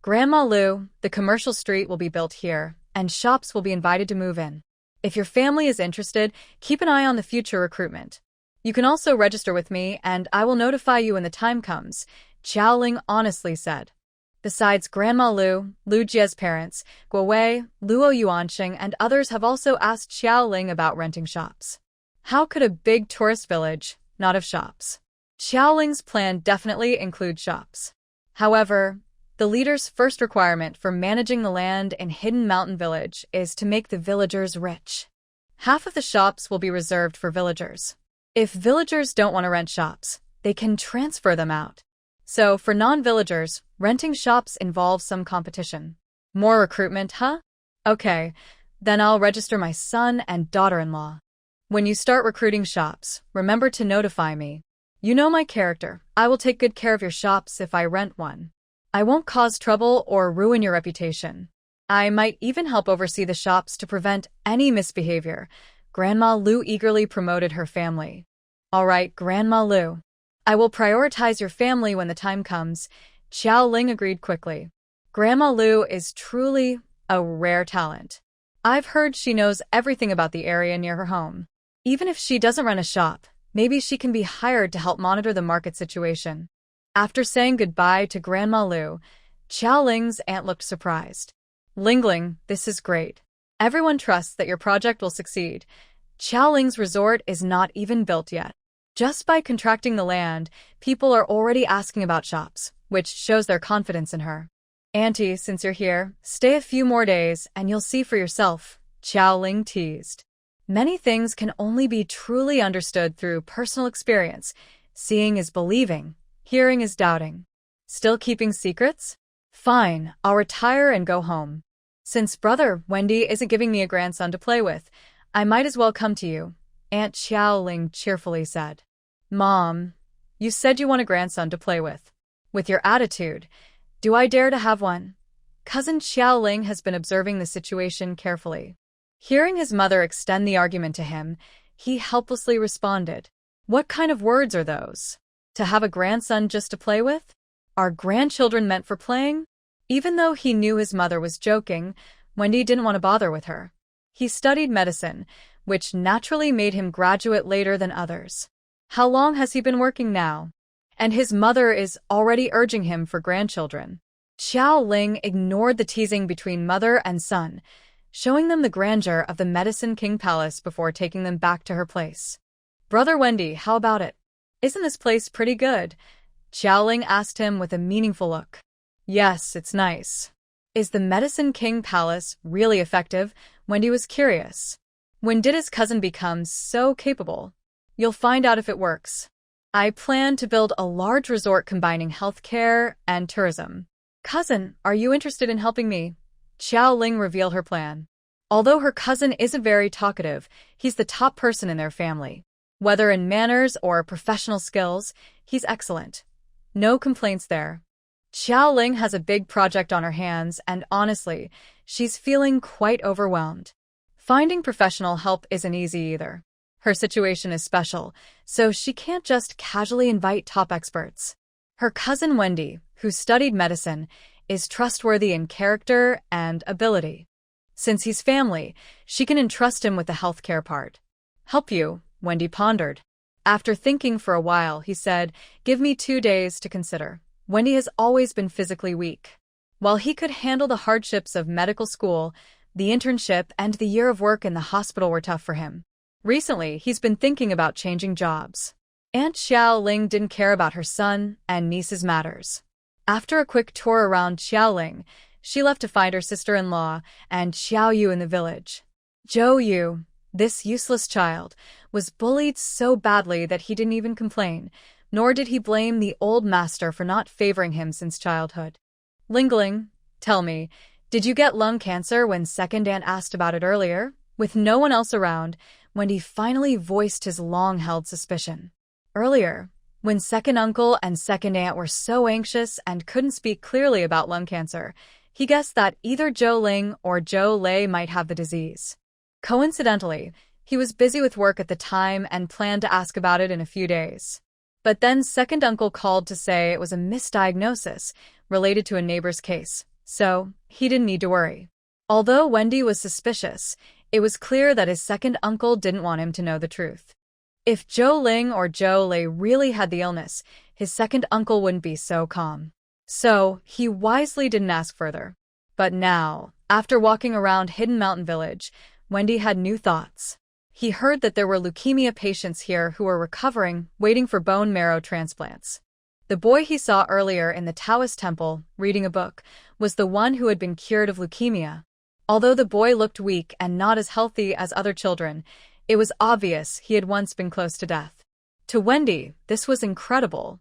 Grandma Lu, the commercial street will be built here, and shops will be invited to move in. If your family is interested, keep an eye on the future recruitment. You can also register with me, and I will notify you when the time comes, Xiaoling honestly said. Besides Grandma Lu, Lu Jie's parents, Guowei, Luo Yuanqing, and others have also asked Xiaoling about renting shops. How could a big tourist village not have shops? Xiaoling's plan definitely includes shops. However, the leader's first requirement for managing the land in Hidden Mountain Village is to make the villagers rich. Half of the shops will be reserved for villagers. If villagers don't want to rent shops, they can transfer them out. So, for non-villagers, renting shops involves some competition. More recruitment, huh? Okay, then I'll register my son and daughter-in-law. When you start recruiting shops, remember to notify me. You know my character. I will take good care of your shops if I rent one. I won't cause trouble or ruin your reputation. I might even help oversee the shops to prevent any misbehavior. Grandma Lu eagerly promoted her family. All right, Grandma Lu. I will prioritize your family when the time comes. Xiaoling agreed quickly. Grandma Lu is truly a rare talent. I've heard she knows everything about the area near her home. Even if she doesn't run a shop, maybe she can be hired to help monitor the market situation. After saying goodbye to Grandma Lu, Xiaoling's aunt looked surprised. Lingling, this is great. Everyone trusts that your project will succeed. Xiaoling's resort is not even built yet. Just by contracting the land, people are already asking about shops, which shows their confidence in her. Auntie, since you're here, stay a few more days and you'll see for yourself, Xiaoling teased. Many things can only be truly understood through personal experience. Seeing is believing, hearing is doubting. Still keeping secrets? Fine, I'll retire and go home. Since brother Wendy isn't giving me a grandson to play with, I might as well come to you, Aunt Xiaoling cheerfully said. Mom, you said you want a grandson to play with. With your attitude, do I dare to have one? Cousin Xiaoling has been observing the situation carefully. Hearing his mother extend the argument to him, he helplessly responded. What kind of words are those? To have a grandson just to play with? Are grandchildren meant for playing? Even though he knew his mother was joking, Wendy didn't want to bother with her. He studied medicine, which naturally made him graduate later than others. How long has he been working now? And his mother is already urging him for grandchildren. Xiaoling ignored the teasing between mother and son, showing them the grandeur of the Medicine King Palace before taking them back to her place. Brother Wendy, how about it? Isn't this place pretty good? Xiaoling asked him with a meaningful look. Yes, it's nice. Is the Medicine King Palace really effective? Wendy was curious. When did his cousin become so capable? You'll find out if it works. I plan to build a large resort combining healthcare and tourism. Cousin, are you interested in helping me? Xiaoling revealed her plan. Although her cousin isn't very talkative, he's the top person in their family. Whether in manners or professional skills, he's excellent. No complaints there. Xiaoling has a big project on her hands and honestly, she's feeling quite overwhelmed. Finding professional help isn't easy either. Her situation is special, so she can't just casually invite top experts. Her cousin Wendy, who studied medicine, is trustworthy in character and ability. Since he's family, she can entrust him with the healthcare part. Help you, Wendy pondered. After thinking for a while, he said, give me 2 days to consider. Wendy has always been physically weak. While he could handle the hardships of medical school, the internship and the year of work in the hospital were tough for him. Recently, he's been thinking about changing jobs. Aunt Xiaoling didn't care about her son and niece's matters. After a quick tour around Xiaoling, she left to find her sister-in-law and Xiao Yu in the village. Zhou Yu, this useless child, was bullied so badly that he didn't even complain, nor did he blame the old master for not favoring him since childhood. Lingling, tell me, did you get lung cancer when second aunt asked about it earlier? With no one else around, Wendy finally voiced his long-held suspicion. Earlier, when second uncle and second aunt were so anxious and couldn't speak clearly about lung cancer, he guessed that either Zhou Ling or Zhou Lei might have the disease. Coincidentally, he was busy with work at the time and planned to ask about it in a few days. But then second uncle called to say it was a misdiagnosis related to a neighbor's case, so he didn't need to worry. Although Wendy was suspicious, it was clear that his second uncle didn't want him to know the truth. If Zhou Ling or Zhou Lei really had the illness, his second uncle wouldn't be so calm. So, he wisely didn't ask further. But now, after walking around Hidden Mountain Village, Wendy had new thoughts. He heard that there were leukemia patients here who were recovering, waiting for bone marrow transplants. The boy he saw earlier in the Taoist temple, reading a book, was the one who had been cured of leukemia. Although the boy looked weak and not as healthy as other children, it was obvious he had once been close to death. To Wendy, this was incredible.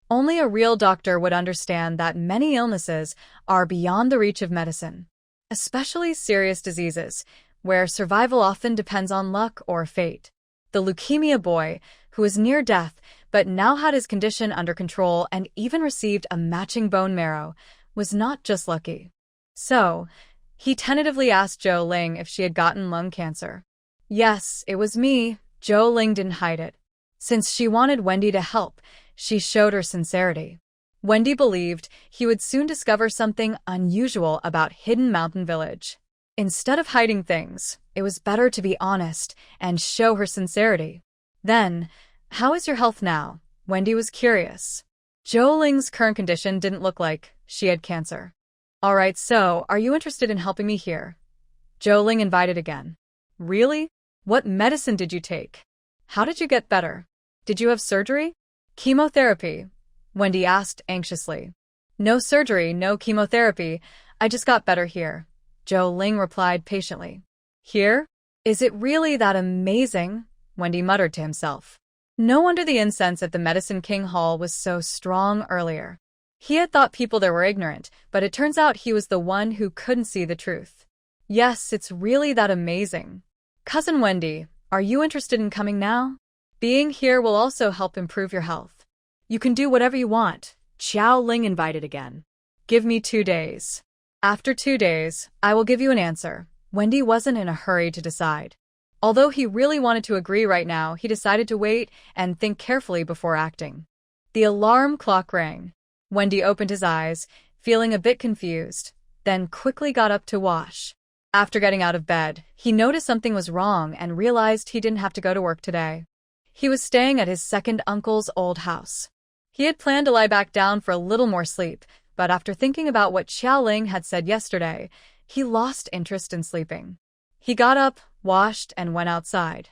Only a real doctor would understand that many illnesses are beyond the reach of medicine, especially serious diseases, where survival often depends on luck or fate. The leukemia boy, who was near death but now had his condition under control and even received a matching bone marrow, was not just lucky. So, he tentatively asked Zhou Ling if she had gotten lung cancer. Yes, it was me. Zhou Ling didn't hide it. Since she wanted Wendy to help, she showed her sincerity. Wendy believed he would soon discover something unusual about Hidden Mountain Village. Instead of hiding things, it was better to be honest and show her sincerity. Then, how is your health now? Wendy was curious. Zhou Ling's current condition didn't look like she had cancer. All right, so, are you interested in helping me here? Zhou Ling invited again. Really? What medicine did you take? How did you get better? Did you have surgery? Chemotherapy? Wendy asked anxiously. No surgery, no chemotherapy. I just got better here. Zhou Ling replied patiently. Here? Is it really that amazing? Wendy muttered to himself. No wonder the incense at the Medicine King Hall was so strong earlier. He had thought people there were ignorant, but it turns out he was the one who couldn't see the truth. Yes, it's really that amazing. Cousin Wendy, are you interested in coming now? Being here will also help improve your health. You can do whatever you want. Xiao Ling invited again. Give me 2 days. After 2 days, I will give you an answer. Wendy wasn't in a hurry to decide. Although he really wanted to agree right now, he decided to wait and think carefully before acting. The alarm clock rang. Wendy opened his eyes, feeling a bit confused, then quickly got up to wash. After getting out of bed, he noticed something was wrong and realized he didn't have to go to work today. He was staying at his second uncle's old house. He had planned to lie back down for a little more sleep, but after thinking about what Xiaoling had said yesterday, he lost interest in sleeping. He got up, washed, and went outside.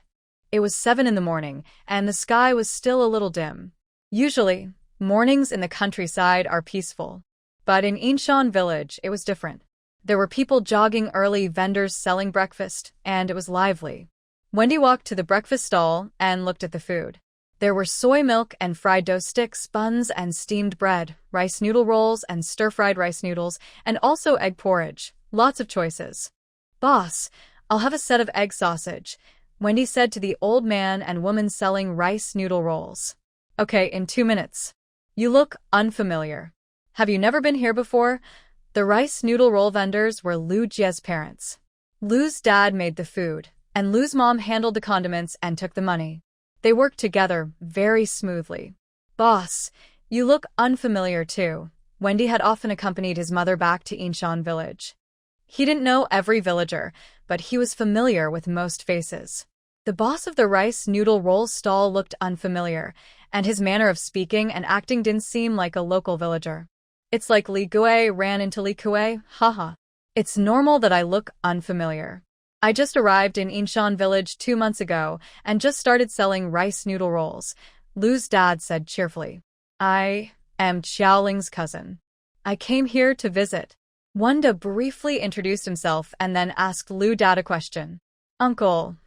It was 7 in the morning, and the sky was still a little dim. Usually, mornings in the countryside are peaceful. But in Inshan village, it was different. There were people jogging early, vendors selling breakfast, and it was lively. Wendy walked to the breakfast stall and looked at the food. There were soy milk and fried dough sticks, buns and steamed bread, rice noodle rolls and stir-fried rice noodles, and also egg porridge. Lots of choices. Boss, I'll have a set of egg sausage, Wendy said to the old man and woman selling rice noodle rolls. Okay, in 2 minutes. You look unfamiliar. Have you never been here before? The rice noodle roll vendors were Lu Jie's parents. Lu's dad made the food, and Lu's mom handled the condiments and took the money. They worked together very smoothly. Boss, you look unfamiliar too. Wendy had often accompanied his mother back to Inshan village. He didn't know every villager, but he was familiar with most faces. The boss of the rice noodle roll stall looked unfamiliar, and his manner of speaking and acting didn't seem like a local villager. It's like Li Gui ran into Li Kui, haha. It's normal that I look unfamiliar. I just arrived in Inshan village 2 months ago and just started selling rice noodle rolls, Lu's dad said cheerfully. I am Xiaoling's cousin. I came here to visit. Wanda briefly introduced himself and then asked Lu dad a question. Uncle,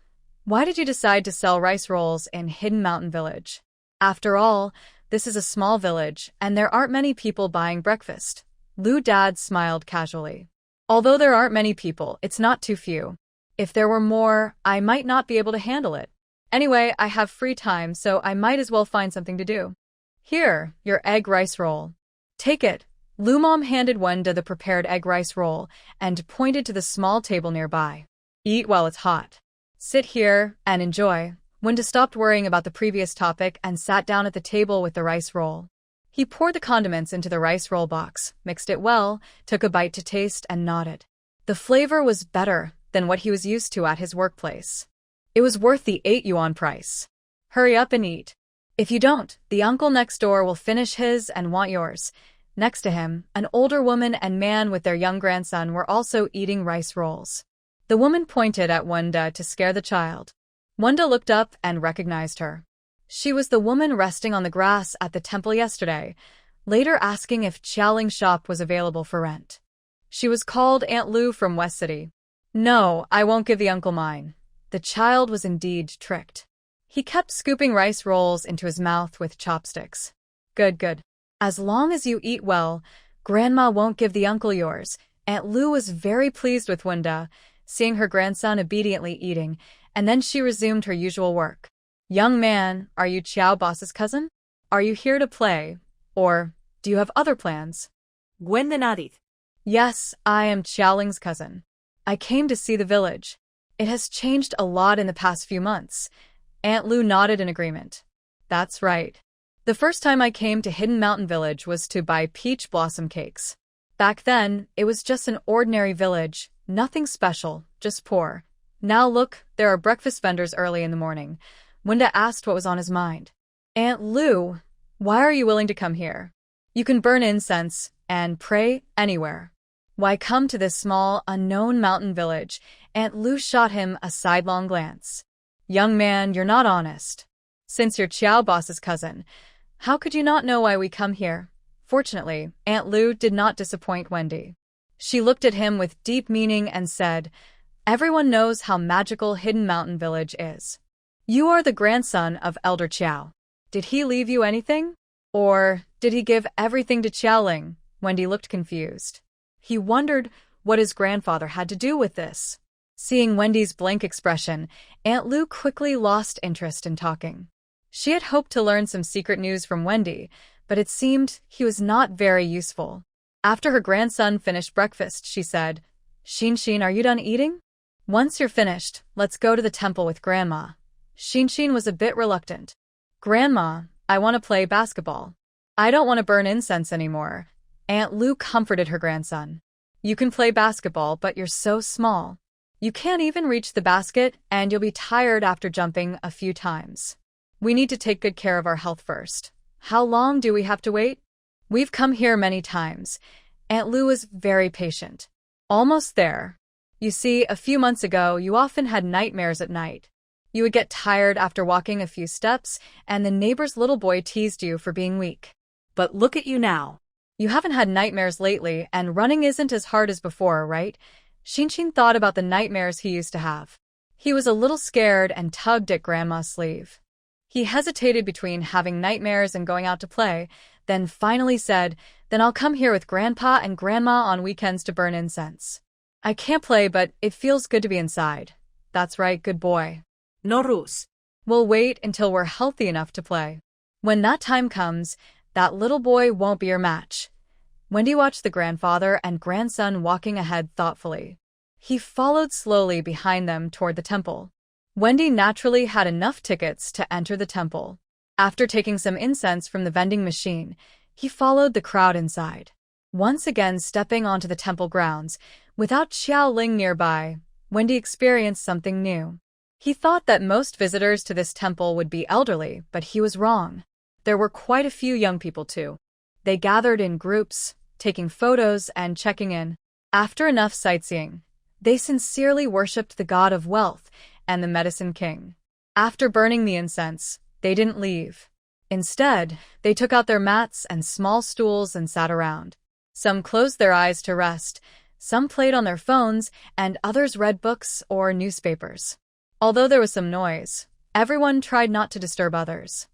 why did you decide to sell rice rolls in Hidden Mountain Village? After all, this is a small village, and there aren't many people buying breakfast. Lu dad smiled casually. Although there aren't many people, it's not too few. If there were more, I might not be able to handle it. Anyway, I have free time, so I might as well find something to do. Here, your egg rice roll. Take it. Lu mom handed Wanda the prepared egg rice roll and pointed to the small table nearby. Eat while it's hot. Sit here and enjoy. Wanda stopped worrying about the previous topic and sat down at the table with the rice roll. He poured the condiments into the rice roll box, mixed it well, took a bite to taste, and nodded. The flavor was better than what he was used to at his workplace. It was worth the 8 yuan price. Hurry up and eat. If you don't, the uncle next door will finish his and want yours. Next to him, an older woman and man with their young grandson were also eating rice rolls. The woman pointed at Wenda to scare the child. Wenda looked up and recognized her. She was the woman resting on the grass at the temple yesterday, later asking if Xiaoling's shop was available for rent. She was called Aunt Lu from West City. No, I won't give the uncle mine. The child was indeed tricked. He kept scooping rice rolls into his mouth with chopsticks. Good, good. As long as you eat well, Grandma won't give the uncle yours. Aunt Lu was very pleased with Wenda, seeing her grandson obediently eating, and then she resumed her usual work. Young man, are you Qiao boss's cousin? Are you here to play? Or do you have other plans? Gwenda nodded. Yes, I am Xiaoling's cousin. I came to see the village. It has changed a lot in the past few months. Aunt Lu nodded in agreement. That's right. The first time I came to Hidden Mountain Village was to buy peach blossom cakes. Back then, it was just an ordinary village, nothing special, just poor. Now look, there are breakfast vendors early in the morning. Wenda asked what was on his mind. Aunt Lu, why are you willing to come here? You can burn incense and pray anywhere. Why come to this small, unknown mountain village? Aunt Lu shot him a sidelong glance. Young man, you're not honest. Since you're Qiao boss's cousin, how could you not know why we come here? Fortunately, Aunt Lu did not disappoint Wendy. She looked at him with deep meaning and said, Everyone knows how magical Hidden Mountain Village is. You are the grandson of Elder Qiao. Did he leave you anything? Or did he give everything to Xiaoling? Wendy looked confused. He wondered what his grandfather had to do with this. Seeing Wendy's blank expression, Aunt Lu quickly lost interest in talking. She had hoped to learn some secret news from Wendy, but it seemed he was not very useful. After her grandson finished breakfast, she said, Xin, are you done eating? Once you're finished, let's go to the temple with Grandma. Xin was a bit reluctant. Grandma, I want to play basketball. I don't want to burn incense anymore. Aunt Lu comforted her grandson. You can play basketball, but you're so small. You can't even reach the basket, and you'll be tired after jumping a few times. We need to take good care of our health first. How long do we have to wait? We've come here many times. Aunt Lu was very patient. Almost there. You see, a few months ago, you often had nightmares at night. You would get tired after walking a few steps, and the neighbor's little boy teased you for being weak. But look at you now. You haven't had nightmares lately, and running isn't as hard as before, right? Xin thought about the nightmares he used to have. He was a little scared and tugged at Grandma's sleeve. He hesitated between having nightmares and going out to play, then finally said, Then I'll come here with Grandpa and Grandma on weekends to burn incense. I can't play, but it feels good to be inside. That's right, good boy. No rules. We'll wait until we're healthy enough to play. When that time comes, that little boy won't be your match. Wendy watched the grandfather and grandson walking ahead thoughtfully. He followed slowly behind them toward the temple. Wendy naturally had enough tickets to enter the temple. After taking some incense from the vending machine, he followed the crowd inside. Once again stepping onto the temple grounds, without Xiaoling nearby, Wendy experienced something new. He thought that most visitors to this temple would be elderly, but he was wrong. There were quite a few young people too. They gathered in groups, taking photos and checking in. After enough sightseeing, they sincerely worshipped the god of wealth and the medicine king. After burning the incense, they didn't leave. Instead, they took out their mats and small stools and sat around. Some closed their eyes to rest, some played on their phones, and others read books or newspapers. Although there was some noise, everyone tried not to disturb others.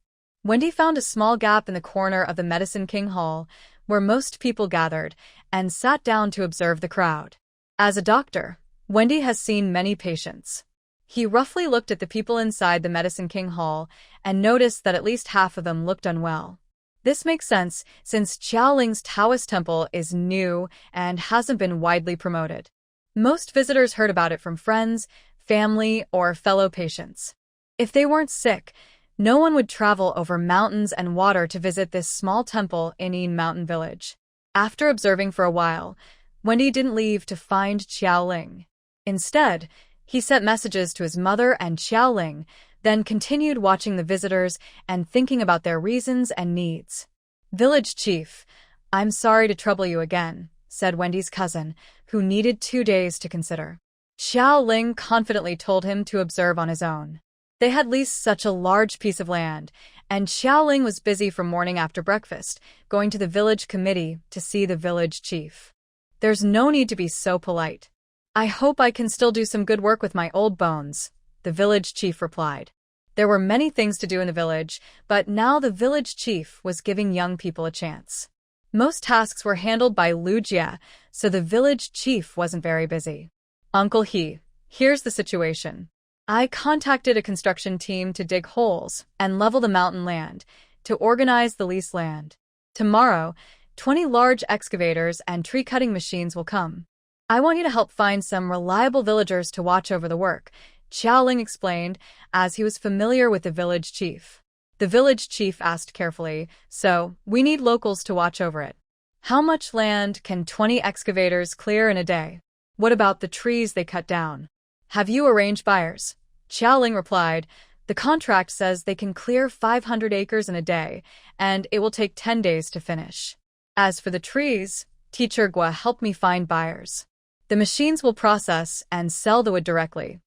Wendy found a small gap in the corner of the Medicine King Hall, where most people gathered, and sat down to observe the crowd. As a doctor, Wendy has seen many patients. He roughly looked at the people inside the Medicine King Hall and noticed that at least half of them looked unwell. This makes sense since Xiaoling's Taoist temple is new and hasn't been widely promoted. Most visitors heard about it from friends, family, or fellow patients. If they weren't sick, No one would travel over mountains and water to visit this small temple in Yin Mountain Village. After observing for a while, Wendy didn't leave to find Xiaoling. Instead, he sent messages to his mother and Xiaoling, then continued watching the visitors and thinking about their reasons and needs. Village Chief, I'm sorry to trouble you again, said Wendy's cousin, who needed 2 days to consider. Xiaoling confidently told him to observe on his own. They had leased such a large piece of land, and Xiaoling was busy from morning after breakfast, going to the village committee to see the village chief. There's no need to be so polite. I hope I can still do some good work with my old bones, the village chief replied. There were many things to do in the village, but now the village chief was giving young people a chance. Most tasks were handled by Lu Jie, so the village chief wasn't very busy. Uncle He, here's the situation. I contacted a construction team to dig holes and level the mountain land, to organize the leased land. Tomorrow, 20 large excavators and tree-cutting machines will come. I want you to help find some reliable villagers to watch over the work, Xiaoling explained, as he was familiar with the village chief. The village chief asked carefully, so, we need locals to watch over it. How much land can 20 excavators clear in a day? What about the trees they cut down? Have you arranged buyers? Xiaoling replied, the contract says they can clear 500 acres in a day, and it will take 10 days to finish. As for the trees, Teacher Gua helped me find buyers. The machines will process and sell the wood directly.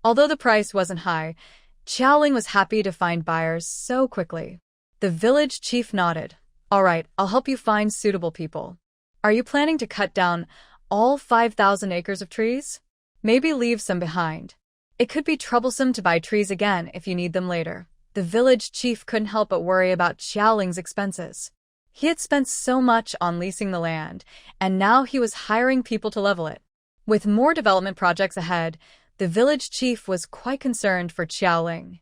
Although the price wasn't high, Xiaoling was happy to find buyers so quickly. The village chief nodded. All right, I'll help you find suitable people. Are you planning to cut down all 5,000 acres of trees? Maybe leave some behind. It could be troublesome to buy trees again if you need them later. The village chief couldn't help but worry about Xiaoling's expenses. He had spent so much on leasing the land, and now he was hiring people to level it. With more development projects ahead, the village chief was quite concerned for Xiaoling.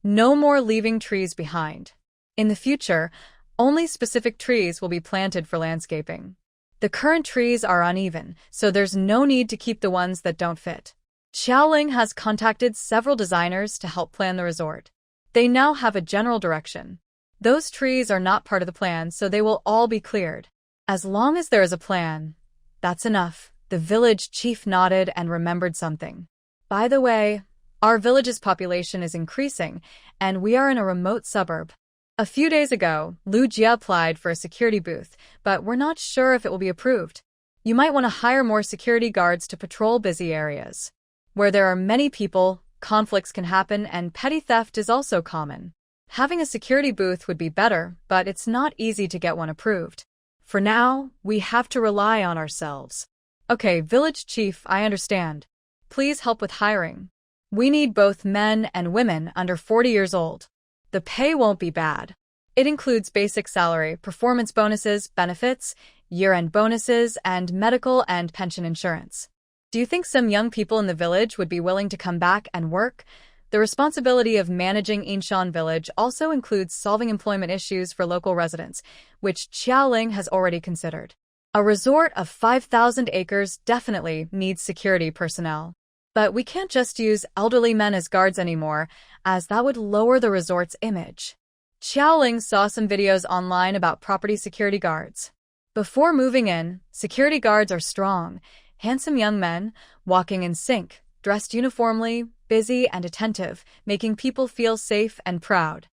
No more leaving trees behind. In the future, only specific trees will be planted for landscaping. The current trees are uneven, so there's no need to keep the ones that don't fit. Xiaoling has contacted several designers to help plan the resort. They now have a general direction. Those trees are not part of the plan, so they will all be cleared. As long as there is a plan, that's enough. The village chief nodded and remembered something. By the way, our village's population is increasing, and we are in a remote suburb. A few days ago, Lu Jie applied for a security booth, but we're not sure if it will be approved. You might want to hire more security guards to patrol busy areas. Where there are many people, conflicts can happen, and petty theft is also common. Having a security booth would be better, but it's not easy to get one approved. For now, we have to rely on ourselves. Okay, village chief, I understand. Please help with hiring. We need both men and women under 40 years old. The pay won't be bad. It includes basic salary, performance bonuses, benefits, year-end bonuses, and medical and pension insurance. Do you think some young people in the village would be willing to come back and work? The responsibility of managing Yinshan Village also includes solving employment issues for local residents, which Xiaoling has already considered. A resort of 5,000 acres definitely needs security personnel. But we can't just use elderly men as guards anymore, as that would lower the resort's image. Xiaoling saw some videos online about property security guards. Before moving in, security guards are strong, handsome young men, walking in sync, dressed uniformly, busy and attentive, making people feel safe and proud.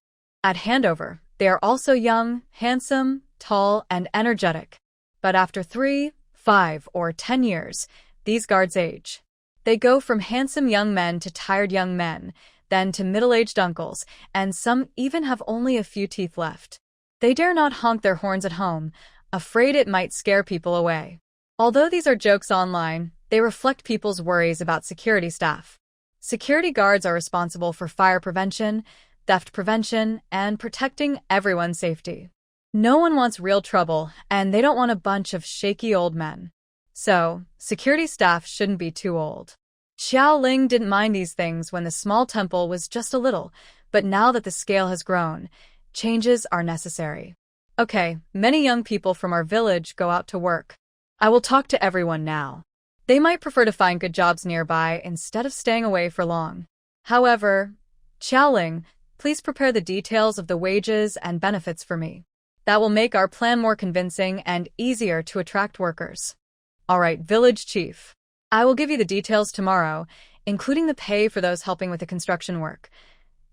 At handover, they are also young, handsome, tall, and energetic. But after 3, 5, or 10 years, these guards age. They go from handsome young men to tired young men, then to middle-aged uncles, and some even have only a few teeth left. They dare not honk their horns at home, afraid it might scare people away. Although these are jokes online, they reflect people's worries about security staff. Security guards are responsible for fire prevention, theft prevention, and protecting everyone's safety. No one wants real trouble, and they don't want a bunch of shaky old men. So, security staff shouldn't be too old. Xiaoling didn't mind these things when the small temple was just a little, but now that the scale has grown, changes are necessary. Okay, many young people from our village go out to work. I will talk to everyone now. They might prefer to find good jobs nearby instead of staying away for long. However, Xiaoling, Please prepare the details of the wages and benefits for me. That will make our plan more convincing and easier to attract workers. All right, village chief. I will give you the details tomorrow, including the pay for those helping with the construction work.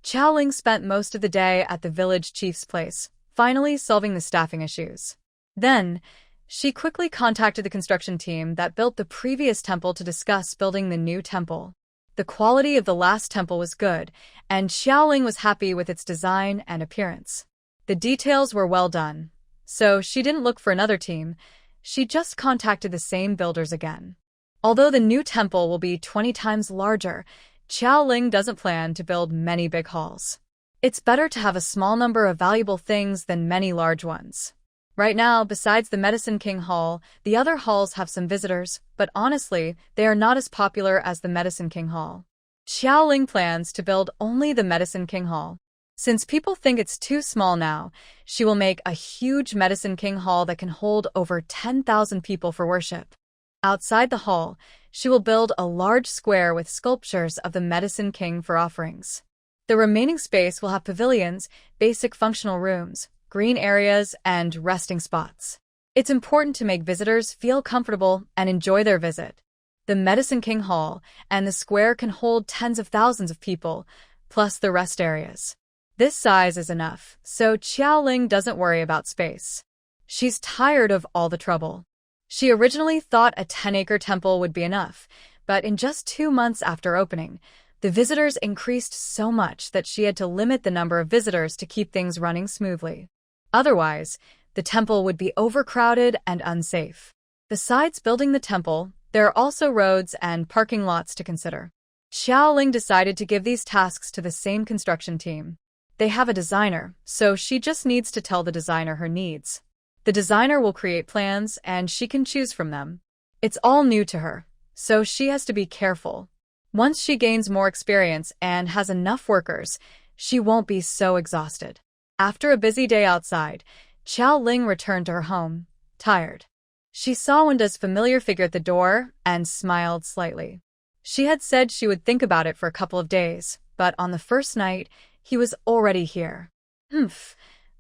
Xiaoling spent most of the day at the village chief's place, finally solving the staffing issues. Then, she quickly contacted the construction team that built the previous temple to discuss building the new temple. The quality of the last temple was good, and Xiaoling was happy with its design and appearance. The details were well done, so she didn't look for another team. She just contacted the same builders again. Although the new temple will be 20 times larger, Xiaoling doesn't plan to build many big halls. It's better to have a small number of valuable things than many large ones. Right now, besides the Medicine King Hall, the other halls have some visitors, but honestly, they are not as popular as the Medicine King Hall. Xiaoling plans to build only the Medicine King Hall. Since people think it's too small now, she will make a huge Medicine King Hall that can hold over 10,000 people for worship. Outside the hall, she will build a large square with sculptures of the Medicine King for offerings. The remaining space will have pavilions, basic functional rooms, green areas, and resting spots. It's important to make visitors feel comfortable and enjoy their visit. The Medicine King Hall and the square can hold tens of thousands of people, plus the rest areas. This size is enough, so Xiaoling doesn't worry about space. She's tired of all the trouble. She originally thought a 10-acre temple would be enough, but in just 2 months after opening, the visitors increased so much that she had to limit the number of visitors to keep things running smoothly. Otherwise, the temple would be overcrowded and unsafe. Besides building the temple, there are also roads and parking lots to consider. Xiaoling decided to give these tasks to the same construction team. They have a designer, so she just needs to tell the designer her needs. The designer will create plans, and she can choose from them. It's all new to her, so she has to be careful. Once she gains more experience and has enough workers, she won't be so exhausted. After a busy day outside, Xiaoling returned to her home, tired. She saw Wenda's familiar figure at the door and smiled slightly. She had said she would think about it for a couple of days, but on the first night, he was already here.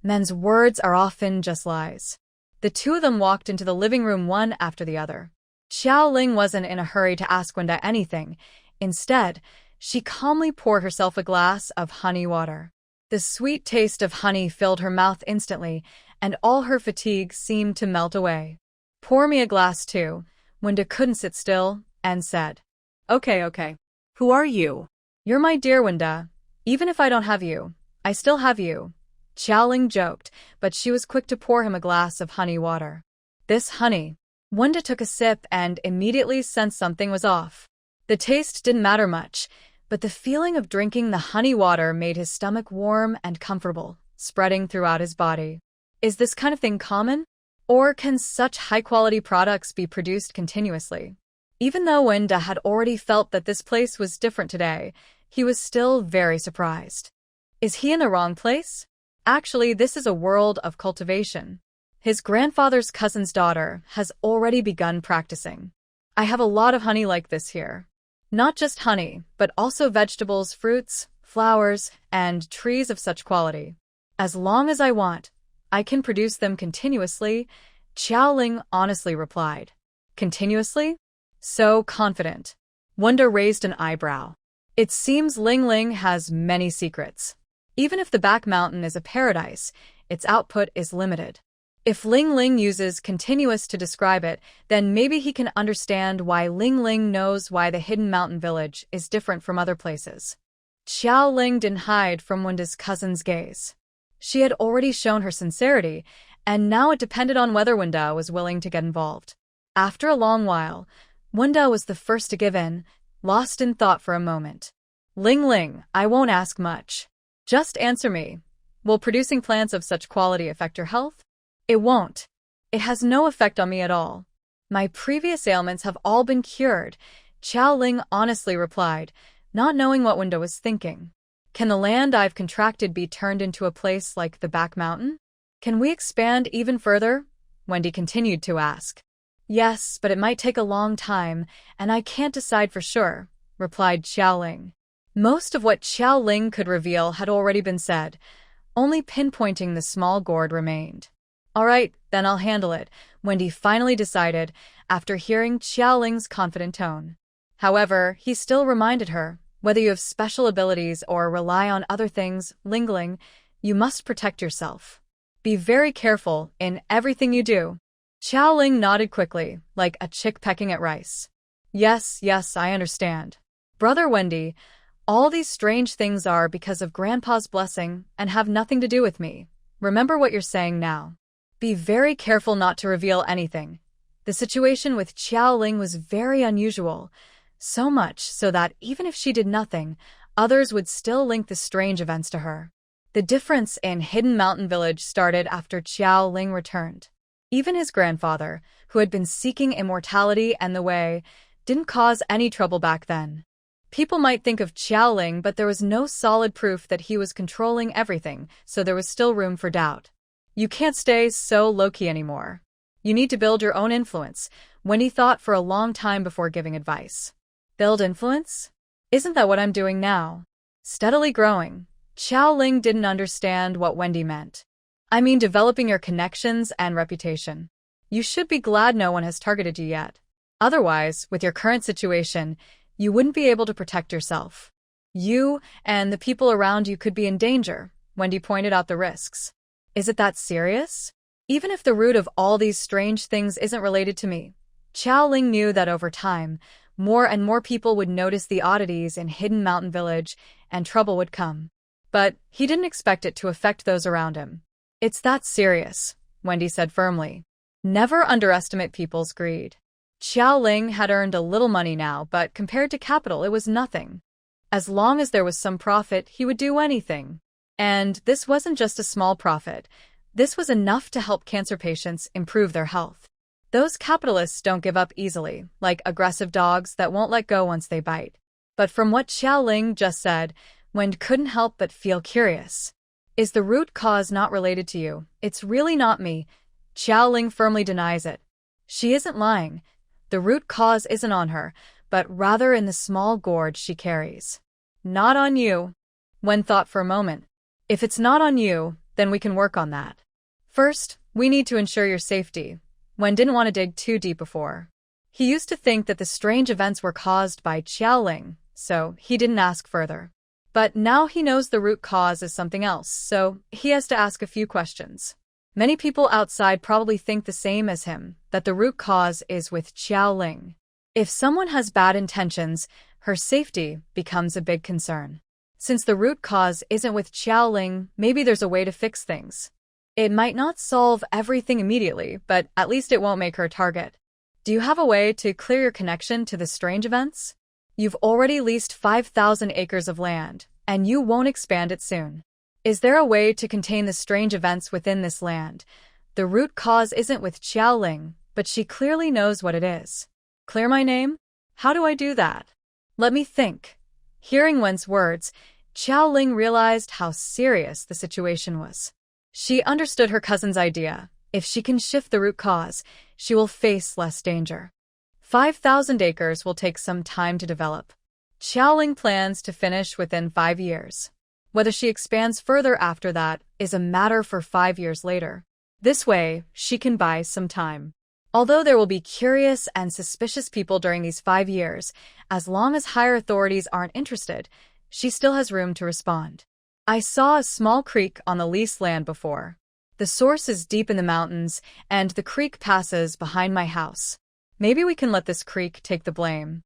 Men's words are often just lies. The two of them walked into the living room one after the other. Xiaoling wasn't in a hurry to ask Wenda anything. Instead, she calmly poured herself a glass of honey water. The sweet taste of honey filled her mouth instantly, and all her fatigue seemed to melt away. "Pour me a glass too." Wenda couldn't sit still, and said, Okay. Who are you? "You're my dear Wenda. Even if I don't have you, I still have you." Xiaoling joked, but she was quick to pour him a glass of honey water. This honey. Wenda took a sip and immediately sensed something was off. The taste didn't matter much, but the feeling of drinking the honey water made his stomach warm and comfortable, spreading throughout his body. Is this kind of thing common? Or can such high-quality products be produced continuously? Even though Wenda had already felt that this place was different today, he was still very surprised. Is he in the wrong place? Actually, this is a world of cultivation. His grandfather's cousin's daughter has already begun practicing. I have a lot of honey like this here. Not just honey, but also vegetables, fruits, flowers, and trees of such quality. As long as I want, I can produce them continuously, Xiaoling honestly replied. Continuously? So confident. Wenda raised an eyebrow. It seems Ling Ling has many secrets. Even if the back mountain is a paradise, its output is limited. If Ling Ling uses continuous to describe it, then maybe he can understand why Ling Ling knows why the hidden mountain village is different from other places. Xiaoling didn't hide from Wenda's cousin's gaze. She had already shown her sincerity, and now it depended on whether Wenda was willing to get involved. After a long while, Wenda was the first to give in, lost in thought for a moment. Ling Ling, I won't ask much. Just answer me. Will producing plants of such quality affect your health? It won't. It has no effect on me at all. My previous ailments have all been cured, Xiaoling honestly replied, not knowing what Wenda was thinking. Can the land I've contracted be turned into a place like the back mountain? Can we expand even further? Wendy continued to ask. Yes, but it might take a long time, and I can't decide for sure, replied Xiaoling. Most of what Xiao Ling could reveal had already been said, only pinpointing the small gourd remained. All right, then I'll handle it, Wendy finally decided after hearing Xiao Ling's confident tone. However, he still reminded her, whether you have special abilities or rely on other things, Lingling, you must protect yourself. Be very careful in everything you do. Xiao Ling nodded quickly, like a chick pecking at rice. Yes, I understand. Brother Wendy, all these strange things are because of Grandpa's blessing and have nothing to do with me. Remember what you're saying now. Be very careful not to reveal anything. The situation with Xiao Ling was very unusual, so much so that even if she did nothing, others would still link the strange events to her. The difference in Hidden Mountain Village started after Xiao Ling returned. Even his grandfather, who had been seeking immortality and the way, didn't cause any trouble back then. People might think of Xiao Ling, but there was no solid proof that he was controlling everything, so there was still room for doubt. You can't stay so low-key anymore. You need to build your own influence, Wendy thought for a long time before giving advice. Build influence? Isn't that what I'm doing now? Steadily growing. Xiao Ling didn't understand what Wendy meant. I mean developing your connections and reputation. You should be glad no one has targeted you yet. Otherwise, with your current situation, you wouldn't be able to protect yourself. You and the people around you could be in danger, Wendy pointed out the risks. Is it that serious? Even if the root of all these strange things isn't related to me, Xiao Ling knew that over time, more and more people would notice the oddities in Hidden Mountain Village, and trouble would come. But he didn't expect it to affect those around him. It's that serious, Wendy said firmly. Never underestimate people's greed. Xiao Ling had earned a little money now, but compared to capital, it was nothing. As long as there was some profit, he would do anything. And this wasn't just a small profit. This was enough to help cancer patients improve their health. Those capitalists don't give up easily, like aggressive dogs that won't let go once they bite. But from what Xiao Ling just said, Wen couldn't help but feel curious. Is the root cause not related to you? It's really not me. Xiao Ling firmly denies it. She isn't lying. The root cause isn't on her, but rather in the small gourd she carries. Not on you. Wen thought for a moment. If it's not on you, then we can work on that. First, we need to ensure your safety. Wen didn't want to dig too deep before. He used to think that the strange events were caused by Xiao Ling, so he didn't ask further. But now he knows the root cause is something else, so he has to ask a few questions. Many people outside probably think the same as him, that the root cause is with Xiao Ling. If someone has bad intentions, her safety becomes a big concern. Since the root cause isn't with Xiao Ling, maybe there's a way to fix things. It might not solve everything immediately, but at least it won't make her a target. Do you have a way to clear your connection to the strange events? You've already leased 5,000 acres of land, and you won't expand it soon. Is there a way to contain the strange events within this land? The root cause isn't with Xiao Ling, but she clearly knows what it is. Clear my name? How do I do that? Let me think. Hearing Wen's words, Xiao Ling realized how serious the situation was. She understood her cousin's idea. If she can shift the root cause, she will face less danger. 5,000 acres will take some time to develop. Xiao Ling plans to finish within 5 years. Whether she expands further after that is a matter for 5 years later. This way, she can buy some time. Although there will be curious and suspicious people during these 5 years, as long as higher authorities aren't interested, she still has room to respond. I saw a small creek on the leased land before. The source is deep in the mountains, and the creek passes behind my house. Maybe we can let this creek take the blame.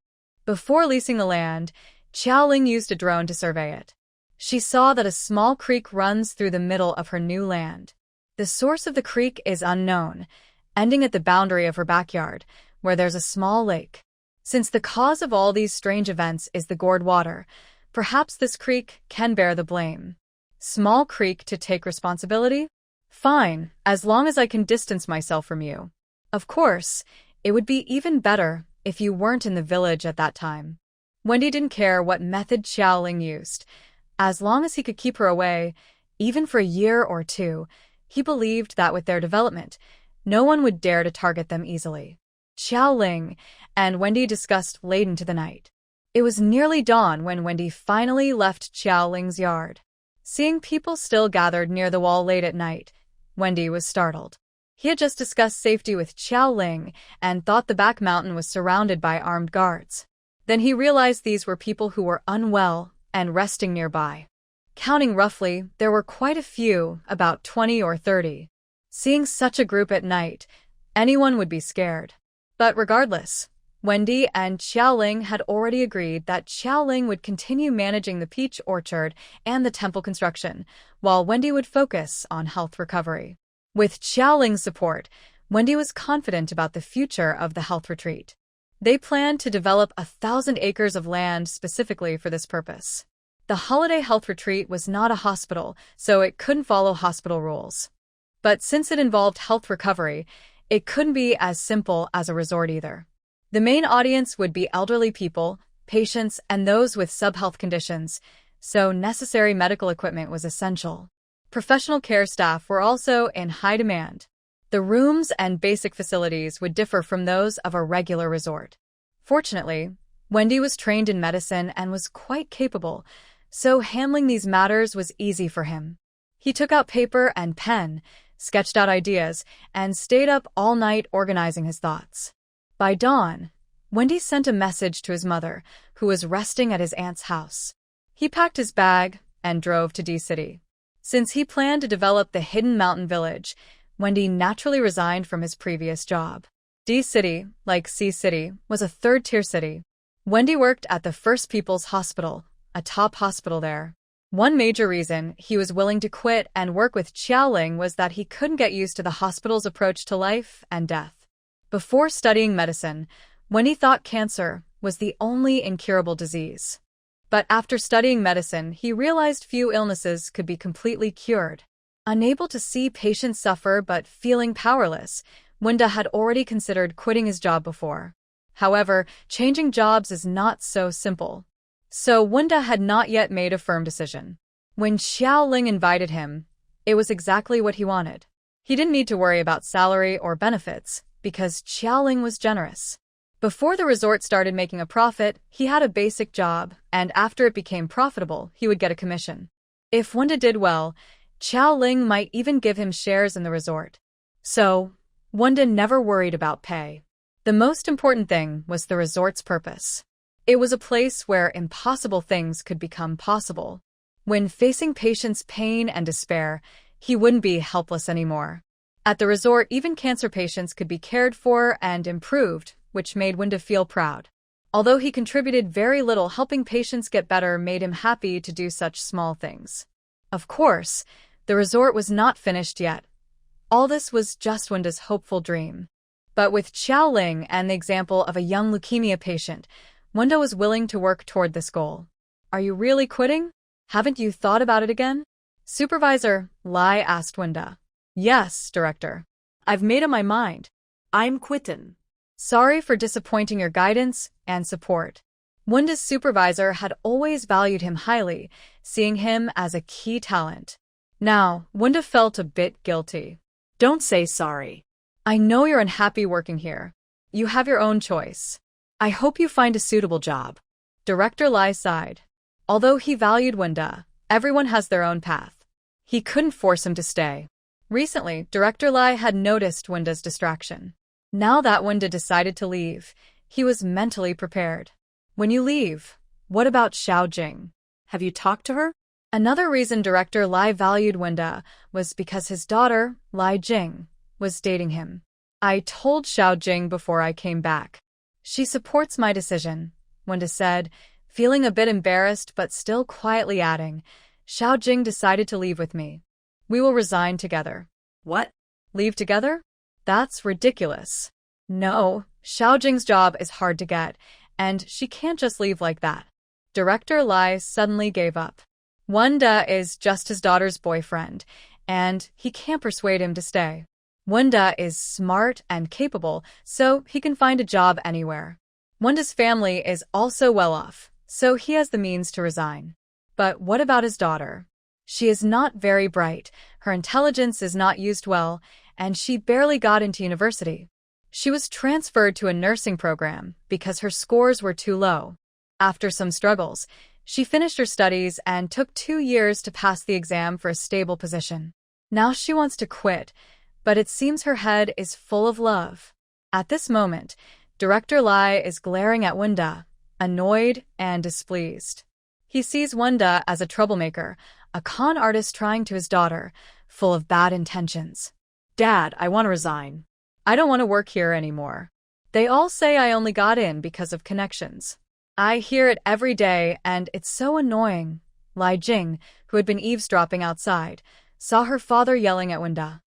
Before leasing the land, Xiao Ling used a drone to survey it. She saw that a small creek runs through the middle of her new land. The source of the creek is unknown, ending at the boundary of her backyard, where there's a small lake. Since the cause of all these strange events is the gourd water, perhaps this creek can bear the blame. Small creek to take responsibility? Fine, as long as I can distance myself from you. Of course, it would be even better if you weren't in the village at that time. Wendy didn't care what method Xiao Ling used. As long as he could keep her away, even for a year or two, he believed that with their development, no one would dare to target them easily. Xiao Ling and Wendy discussed late into the night. It was nearly dawn when Wendy finally left Xiaoling's yard. Seeing people still gathered near the wall late at night, Wendy was startled. He had just discussed safety with Xiaoling and thought the back mountain was surrounded by armed guards. Then he realized these were people who were unwell and resting nearby. Counting roughly, there were quite a few, about 20 or 30. Seeing such a group at night, anyone would be scared. But regardless, Wendy and Xiaoling had already agreed that Xiaoling would continue managing the peach orchard and the temple construction, while Wendy would focus on health recovery. With Xiaoling's support, Wendy was confident about the future of the health retreat. They planned to develop 1,000 acres of land specifically for this purpose. The holiday health retreat was not a hospital, so it couldn't follow hospital rules. But since it involved health recovery, it couldn't be as simple as a resort either. The main audience would be elderly people, patients, and those with sub-health conditions, so necessary medical equipment was essential. Professional care staff were also in high demand. The rooms and basic facilities would differ from those of a regular resort. Fortunately, Wendy was trained in medicine and was quite capable, so handling these matters was easy for him. He took out paper and pen, sketched out ideas, and stayed up all night organizing his thoughts. By dawn, Wendy sent a message to his mother, who was resting at his aunt's house. He packed his bag and drove to D-City. Since he planned to develop the hidden mountain village, Wendy naturally resigned from his previous job. D-City, like C-City, was a third-tier city. Wendy worked at the First People's Hospital, a top hospital there. One major reason he was willing to quit and work with Xiaoling was that he couldn't get used to the hospital's approach to life and death. Before studying medicine, Wendy thought cancer was the only incurable disease. But after studying medicine, he realized few illnesses could be completely cured. Unable to see patients suffer but feeling powerless, Wendy had already considered quitting his job before. However, changing jobs is not so simple. So Wendy had not yet made a firm decision. When Xiaoling invited him, it was exactly what he wanted. He didn't need to worry about salary or benefits, because Xiaoling was generous. Before the resort started making a profit, he had a basic job, and after it became profitable, he would get a commission. If Wendy did well, Xiaoling might even give him shares in the resort. So, Wendy never worried about pay. The most important thing was the resort's purpose. It was a place where impossible things could become possible. When facing patients' pain and despair, he wouldn't be helpless anymore. At the resort, even cancer patients could be cared for and improved, which made Wendy feel proud. Although he contributed very little, helping patients get better made him happy to do such small things. Of course, the resort was not finished yet. All this was just Wendy's hopeful dream. But with Xiaoling and the example of a young leukemia patient, Wendy was willing to work toward this goal. "Are you really quitting? Haven't you thought about it again?" Supervisor Lai asked Wendy. "Yes, Director. I've made up my mind. I'm quittin'. Sorry for disappointing your guidance and support." Wendy's supervisor had always valued him highly, seeing him as a key talent. Now, Wendy felt a bit guilty. Don't say sorry. "I know you're unhappy working here. You have your own choice. I hope you find a suitable job." Director Lai sighed. Although he valued Wendy, everyone has their own path. He couldn't force him to stay. Recently, Director Lai had noticed Wendy's distraction. Now that Wendy decided to leave, he was mentally prepared. "When you leave, what about Xiao Jing? Have you talked to her?" Another reason Director Lai valued Wendy was because his daughter, Lai Jing, was dating him. "I told Xiao Jing before I came back. She supports my decision," Wendy said, feeling a bit embarrassed but still quietly adding, "Xiao Jing decided to leave with me. We will resign together." "What? Leave together? That's ridiculous. No, Xiao Jing's job is hard to get, and she can't just leave like that." Director Lai suddenly gave up. Wendy is just his daughter's boyfriend, and he can't persuade him to stay. Wendy is smart and capable, so he can find a job anywhere. Wendy's family is also well off, so he has the means to resign. But what about his daughter? She is not very bright, her intelligence is not used well, and she barely got into university. She was transferred to a nursing program because her scores were too low. After some struggles, she finished her studies and took 2 years to pass the exam for a stable position. Now she wants to quit, but it seems her head is full of love. At this moment, Director Lai is glaring at Wenda, annoyed and displeased. He sees Wenda as a troublemaker, a con artist trying to his daughter, full of bad intentions. Dad, I want to resign. I don't want to work here anymore. They all say I only got in because of connections. I hear it every day, and it's so annoying. Lai Jing, who had been eavesdropping outside, saw her father yelling at Wenda.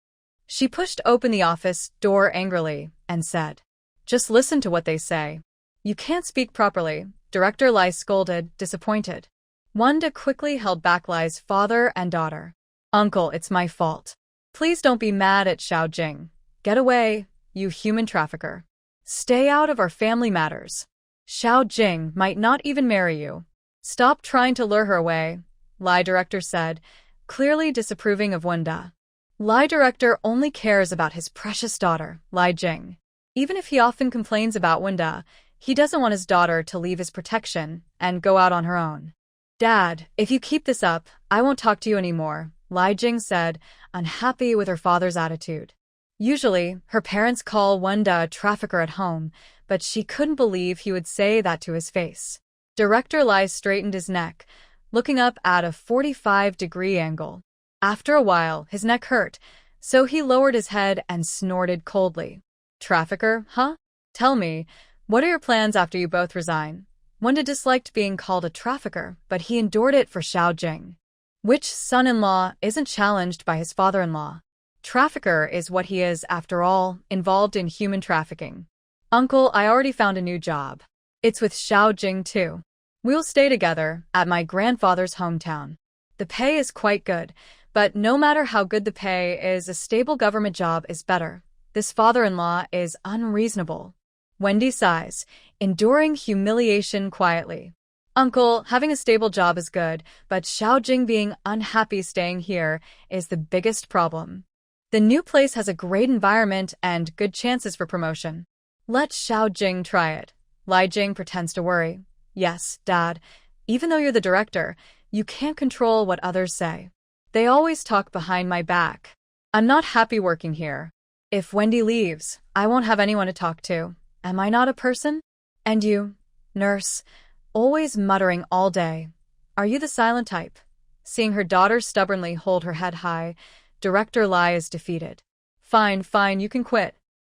She pushed open the office door angrily and said, "Just listen to what they say." "You can't speak properly," Director Lai scolded, disappointed. Wenda quickly held back Lai's father and daughter. "Uncle, it's my fault. Please don't be mad at Xiao Jing. Get away, you human trafficker. Stay out of our family matters. Xiao Jing might not even marry you. Stop trying to lure her away," Lai Director said, clearly disapproving of Wenda. Lai Director only cares about his precious daughter, Lai Jing. Even if he often complains about Wenda, he doesn't want his daughter to leave his protection and go out on her own. "Dad, if you keep this up, I won't talk to you anymore," Lai Jing said, unhappy with her father's attitude. Usually, her parents call Wenda a trafficker at home, but she couldn't believe he would say that to his face. Director Lai straightened his neck, looking up at a 45-degree angle. After a while, his neck hurt, so he lowered his head and snorted coldly. "Trafficker, huh? Tell me, what are your plans after you both resign?" Wenda disliked being called a trafficker, but he endured it for Xiao Jing. Which son-in-law isn't challenged by his father-in-law? Trafficker is what he is, after all, involved in human trafficking. "Uncle, I already found a new job. It's with Xiao Jing too. We'll stay together at my grandfather's hometown. The pay is quite good, but no matter how good the pay is, a stable government job is better. This father-in-law is unreasonable." Wendy sighs, enduring humiliation quietly. "Uncle, having a stable job is good, but Xiao Jing being unhappy staying here is the biggest problem. The new place has a great environment and good chances for promotion. Let Xiao Jing try it." Lai Jing pretends to worry. "Yes, Dad. Even though you're the director, you can't control what others say. They always talk behind my back. I'm not happy working here. If Wendy leaves, I won't have anyone to talk to. Am I not a person? And you, nurse, always muttering all day. Are you the silent type?" Seeing her daughter stubbornly hold her head high, Director Lai is defeated. Fine, you can quit.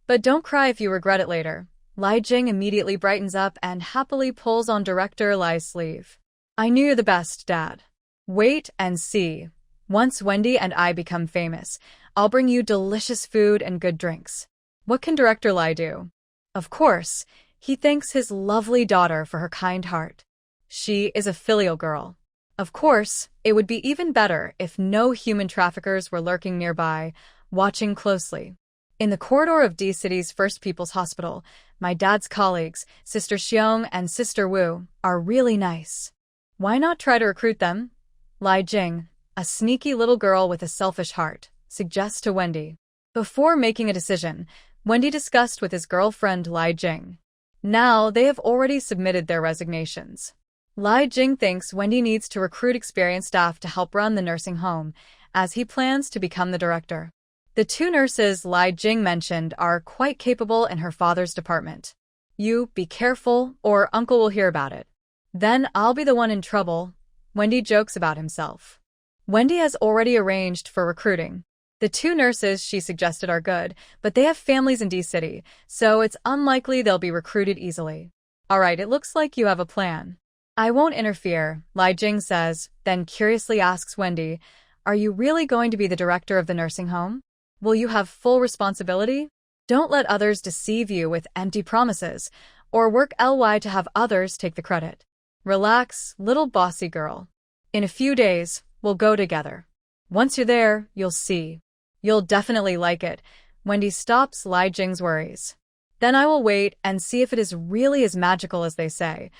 But don't cry if you regret it later." Lai Jing immediately brightens up and happily pulls on Director Lai's sleeve. "I knew you're the best, Dad. Wait and see. Once Wendy and I become famous, I'll bring you delicious food and good drinks." What can Director Lai do? Of course, he thanks his lovely daughter for her kind heart. She is a filial girl. Of course, it would be even better if no human traffickers were lurking nearby, watching closely. In the corridor of D-City's First People's Hospital, my dad's colleagues, Sister Xiong and Sister Wu, are really nice. Why not try to recruit them? Lai Jing, a sneaky little girl with a selfish heart, suggests to Wendy. Before making a decision, Wendy discussed with his girlfriend Lai Jing. Now they have already submitted their resignations. Lai Jing thinks Wendy needs to recruit experienced staff to help run the nursing home, as he plans to become the director. The 2 nurses Lai Jing mentioned are quite capable in her father's department. "You be careful, or Uncle will hear about it. Then I'll be the one in trouble," Wendy jokes about himself. Wendy has already arranged for recruiting. The 2 nurses she suggested are good, but they have families in D-City, so it's unlikely they'll be recruited easily. "Alright, it looks like you have a plan." "I won't interfere," Lai Jing says, then curiously asks Wendy, "Are you really going to be the director of the nursing home? Will you have full responsibility? Don't let others deceive you with empty promises, or work LY to have others take the credit. Relax, little bossy girl. In a few days, we'll go together. Once you're there, you'll see. You'll definitely like it." Wendy stops Lai Jing's worries. "Then I will wait and see if it is really as magical as they say."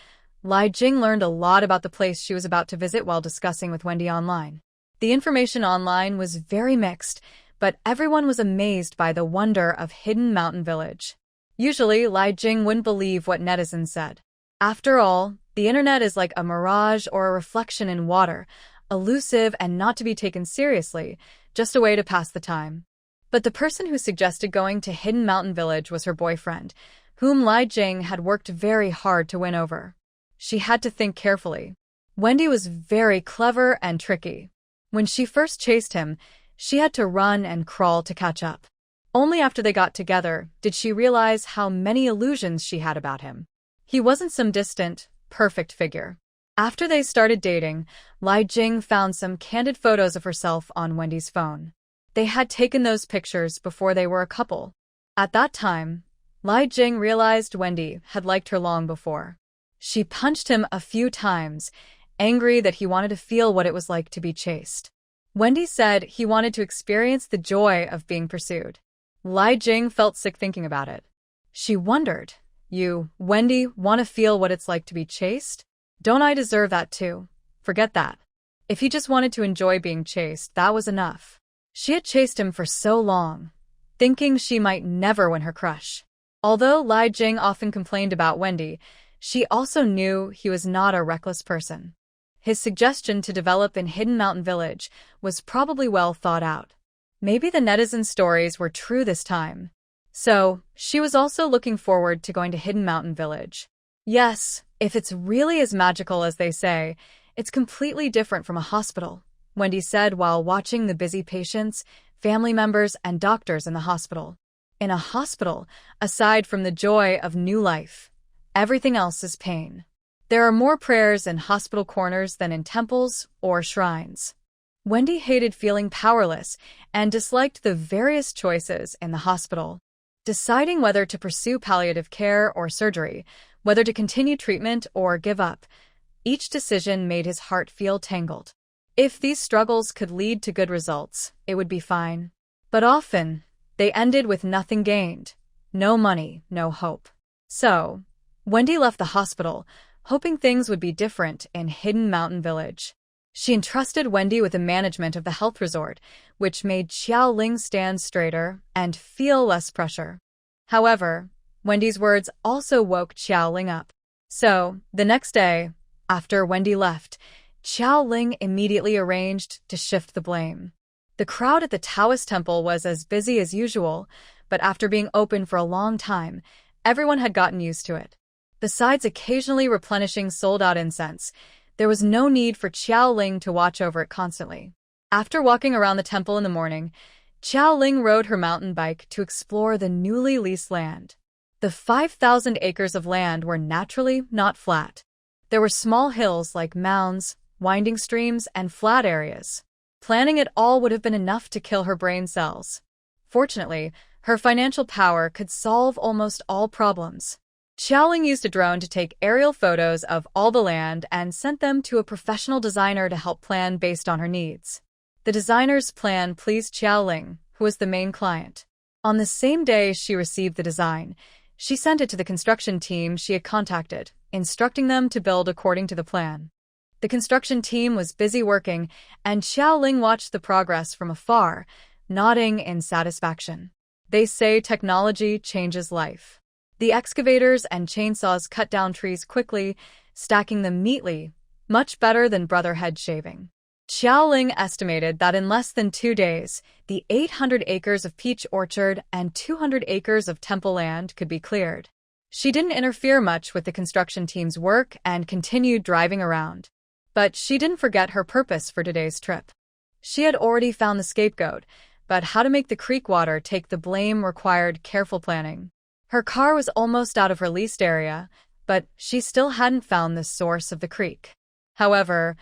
Lai Jing learned a lot about the place she was about to visit while discussing with Wendy online. The information online was very mixed, but everyone was amazed by the wonder of Hidden Mountain Village. Usually, Lai Jing wouldn't believe what netizens said. After all, The internet is like a mirage or a reflection in water, elusive and not to be taken seriously, just a way to pass the time. But the person who suggested going to Hidden Mountain Village was her boyfriend, whom Li Jing had worked very hard to win over. She had to think carefully. Wendy was very clever and tricky. When she first chased him, she had to run and crawl to catch up. Only after they got together did she realize how many illusions she had about him. He wasn't some distant, perfect figure. After they started dating, Li Jing found some candid photos of herself on Wendy's phone. They had taken those pictures before they were a couple. At that time, Li Jing realized Wendy had liked her long before. She punched him a few times, angry that he wanted to feel what it was like to be chased. Wendy said he wanted to experience the joy of being pursued. Li Jing felt sick thinking about it. She wondered, "You, Wendy, want to feel what it's like to be chased? Don't I deserve that too? Forget that." If he just wanted to enjoy being chased, that was enough. She had chased him for so long, thinking she might never win her crush. Although Li Jing often complained about Wendy, she also knew he was not a reckless person. His suggestion to develop in Hidden Mountain Village was probably well thought out. Maybe the netizen stories were true this time. So, she was also looking forward to going to Hidden Mountain Village. Yes, if it's really as magical as they say, it's completely different from a hospital, Wendy said while watching the busy patients, family members, and doctors in the hospital. In a hospital, aside from the joy of new life, everything else is pain. There are more prayers in hospital corners than in temples or shrines. Wendy hated feeling powerless and disliked the various choices in the hospital. Deciding whether to pursue palliative care or surgery, whether to continue treatment or give up, each decision made his heart feel tangled. If these struggles could lead to good results, it would be fine. But often, they ended with nothing gained. No money, no hope. So, Wendy left the hospital, hoping things would be different in Hidden Mountain Village. She entrusted Wendy with the management of the health resort, which made Xiao Ling stand straighter and feel less pressure. However, Wendy's words also woke Xiao Ling up. So, the next day, after Wendy left, Xiao Ling immediately arranged to shift the blame. The crowd at the Taoist temple was as busy as usual, but after being open for a long time, everyone had gotten used to it. Besides occasionally replenishing sold-out incense, there was no need for Xiao Ling to watch over it constantly. After walking around the temple in the morning, Xiao Ling rode her mountain bike to explore the newly leased land. The 5,000 acres of land were naturally not flat. There were small hills like mounds, winding streams, and flat areas. Planning it all would have been enough to kill her brain cells. Fortunately, her financial power could solve almost all problems. Xiao Ling used a drone to take aerial photos of all the land and sent them to a professional designer to help plan based on her needs. The designer's plan pleased Xiao Ling, who was the main client. On the same day she received the design, she sent it to the construction team she had contacted, instructing them to build according to the plan. The construction team was busy working, and Xiao Ling watched the progress from afar, nodding in satisfaction. They say technology changes life. The excavators and chainsaws cut down trees quickly, stacking them neatly, much better than brother head shaving. Xiao Ling estimated that in less than 2 days, the 800 acres of peach orchard and 200 acres of temple land could be cleared. She didn't interfere much with the construction team's work and continued driving around. But she didn't forget her purpose for today's trip. She had already found the scapegoat, but how to make the creek water take the blame required careful planning. Her car was almost out of her leased area, but she still hadn't found the source of the creek. However,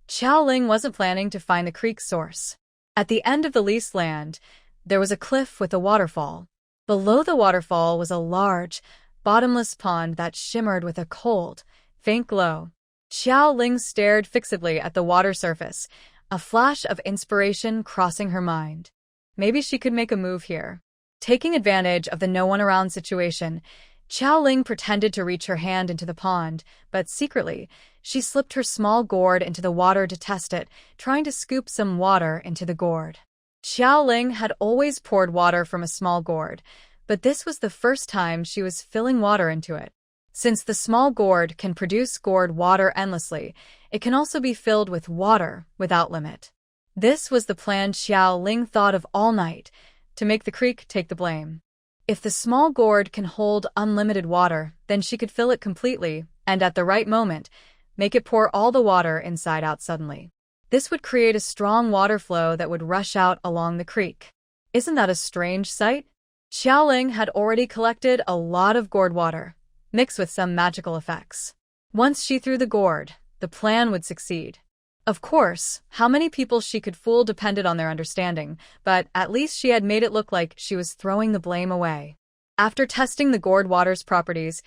Xiao Ling wasn't planning to find the creek's source. At the end of the leased land, there was a cliff with a waterfall. Below the waterfall was a large, bottomless pond that shimmered with a cold, faint glow. Xiao Ling stared fixedly at the water surface, a flash of inspiration crossing her mind. Maybe she could make a move here. Taking advantage of the no-one-around situation, Xiao Ling pretended to reach her hand into the pond, but secretly, she slipped her small gourd into the water to test it, trying to scoop some water into the gourd. Xiao Ling had always poured water from a small gourd, but this was the first time she was filling water into it. Since the small gourd can produce gourd water endlessly, it can also be filled with water without limit. This was the plan Xiao Ling thought of all night, to make the creek take the blame. If the small gourd can hold unlimited water, then she could fill it completely, and at the right moment, make it pour all the water inside out suddenly. This would create a strong water flow that would rush out along the creek. Isn't that a strange sight? Xiao Ling had already collected a lot of gourd water, mixed with some magical effects. Once she threw the gourd, the plan would succeed. Of course, how many people she could fool depended on their understanding, but at least she had made it look like she was throwing the blame away. After testing the gourd water's properties,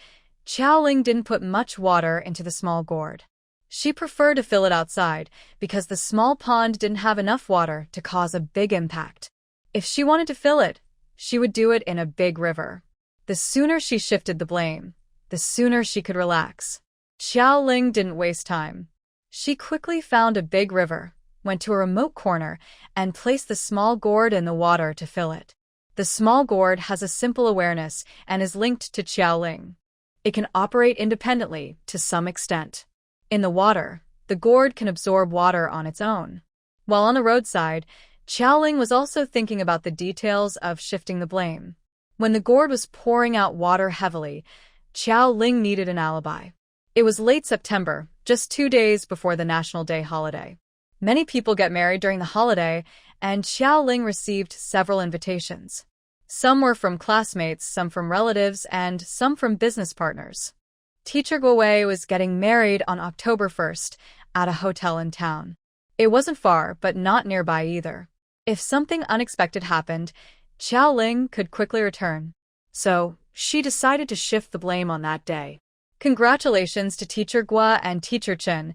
Xiao Ling didn't put much water into the small gourd. She preferred to fill it outside because the small pond didn't have enough water to cause a big impact. If she wanted to fill it, she would do it in a big river. The sooner she shifted the blame, the sooner she could relax. Xiao Ling didn't waste time. She quickly found a big river, went to a remote corner, and placed the small gourd in the water to fill it. The small gourd has a simple awareness and is linked to Xiao Ling. It can operate independently to some extent. In the water, the gourd can absorb water on its own. While on the roadside, Xiao Ling was also thinking about the details of shifting the blame. When the gourd was pouring out water heavily, Xiao Ling needed an alibi. It was late September, just 2 days before the National Day holiday. Many people get married during the holiday, and Xiao Ling received several invitations. Some were from classmates, some from relatives, and some from business partners. Teacher Guowei was getting married on October 1st at a hotel in town. It wasn't far, but not nearby either. If something unexpected happened, Xiao Ling could quickly return. So, she decided to shift the blame on that day. Congratulations to Teacher Gua and Teacher Chen.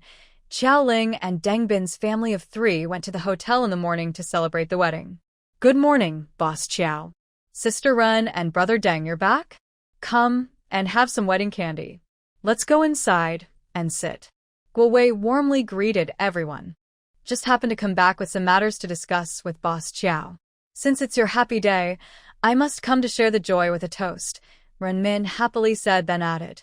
Xiao Ling and Deng Bin's family of 3 went to the hotel in the morning to celebrate the wedding. Good morning, Boss Xiao. Sister Ren and Brother Deng, you're back? Come and have some wedding candy. Let's go inside and sit. Guowei warmly greeted everyone. Just happened to come back with some matters to discuss with Boss Xiao. Since it's your happy day, I must come to share the joy with a toast, Renmin happily said, then added.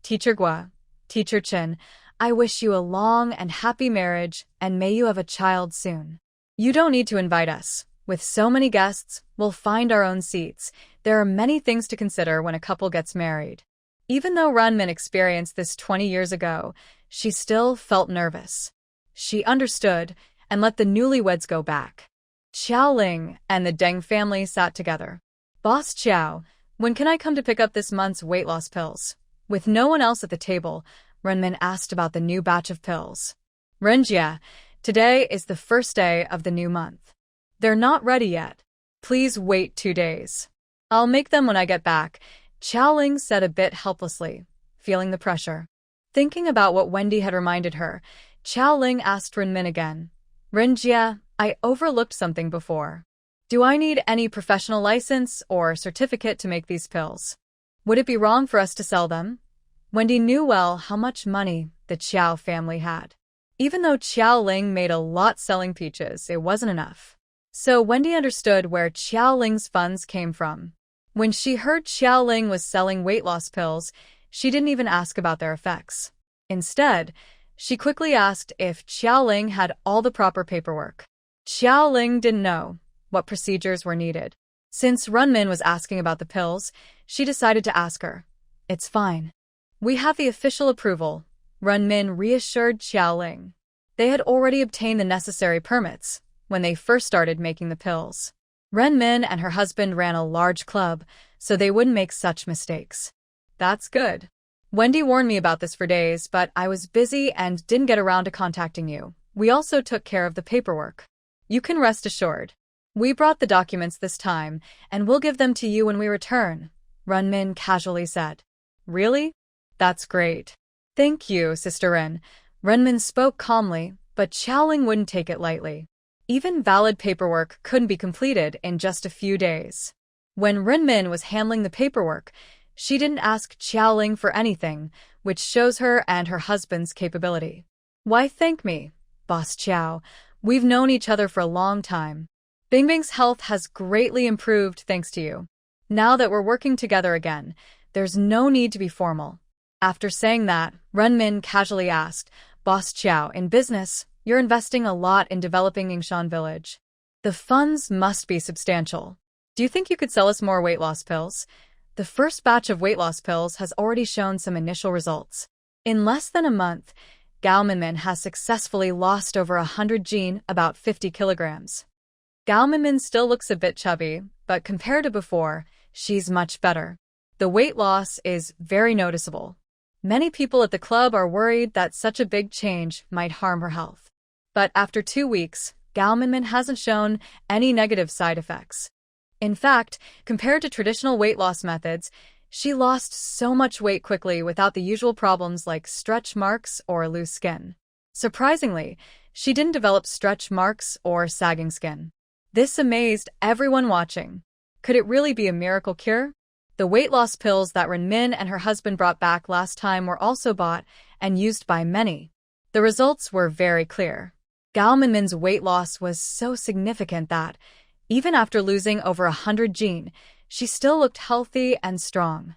Teacher Gua, Teacher Chen, I wish you a long and happy marriage, and may you have a child soon. You don't need to invite us. With so many guests, we'll find our own seats. There are many things to consider when a couple gets married. Even though Renmin experienced this 20 years ago, she still felt nervous. She understood and let the newlyweds go back. Xiao Ling and the Deng family sat together. Boss Xiao, when can I come to pick up this month's weight loss pills? With no one else at the table, Renmin asked about the new batch of pills. Renjia, today is the first day of the new month. They're not ready yet. Please wait 2 days. I'll make them when I get back, Xiao Ling said a bit helplessly, feeling the pressure. Thinking about what Wendy had reminded her, Xiao Ling asked Renmin again. Renjia, I overlooked something before. Do I need any professional license or certificate to make these pills? Would it be wrong for us to sell them? Wendy knew well how much money the Qiao family had. Even though Xiao Ling made a lot selling peaches, it wasn't enough. So Wendy understood where Xiao Ling's funds came from. When she heard Xiao Ling was selling weight loss pills, she didn't even ask about their effects. Instead, she quickly asked if Xiao Ling had all the proper paperwork. Xiao Ling didn't know what procedures were needed. Since Renmin was asking about the pills, she decided to ask her. It's fine. We have the official approval, Renmin reassured Xiao Ling. They had already obtained the necessary permits when they first started making the pills. Renmin and her husband ran a large club, so they wouldn't make such mistakes. That's good. Wendy warned me about this for days, but I was busy and didn't get around to contacting you. We also took care of the paperwork. You can rest assured. We brought the documents this time, and we'll give them to you when we return, Renmin casually said. Really? That's great. Thank you, Sister Ren. Renmin spoke calmly, but Xiao Ling wouldn't take it lightly. Even valid paperwork couldn't be completed in just a few days. When Renmin was handling the paperwork, she didn't ask Xiao Ling for anything, which shows her and her husband's capability. Why thank me, Boss Xiao? We've known each other for a long time. Bingbing's health has greatly improved thanks to you. Now that we're working together again, there's no need to be formal. After saying that, Renmin casually asked, Boss Chow, in business, you're investing a lot in developing Yingshan village. The funds must be substantial. Do you think you could sell us more weight loss pills? The first batch of weight loss pills has already shown some initial results. In less than a month, Gao Minmin has successfully lost over 100 gene, about 50 kilograms. Gao Minmin still looks a bit chubby, but compared to before, she's much better. The weight loss is very noticeable. Many people at the club are worried that such a big change might harm her health. But after 2 weeks, Gao Minmin hasn't shown any negative side effects. In fact, compared to traditional weight loss methods, she lost so much weight quickly without the usual problems like stretch marks or loose skin. Surprisingly, she didn't develop stretch marks or sagging skin. This amazed everyone watching. Could it really be a miracle cure? The weight loss pills that Renmin and her husband brought back last time were also bought and used by many. The results were very clear. Gao Minmin's weight loss was so significant that, even after losing over 100 gene, she still looked healthy and strong.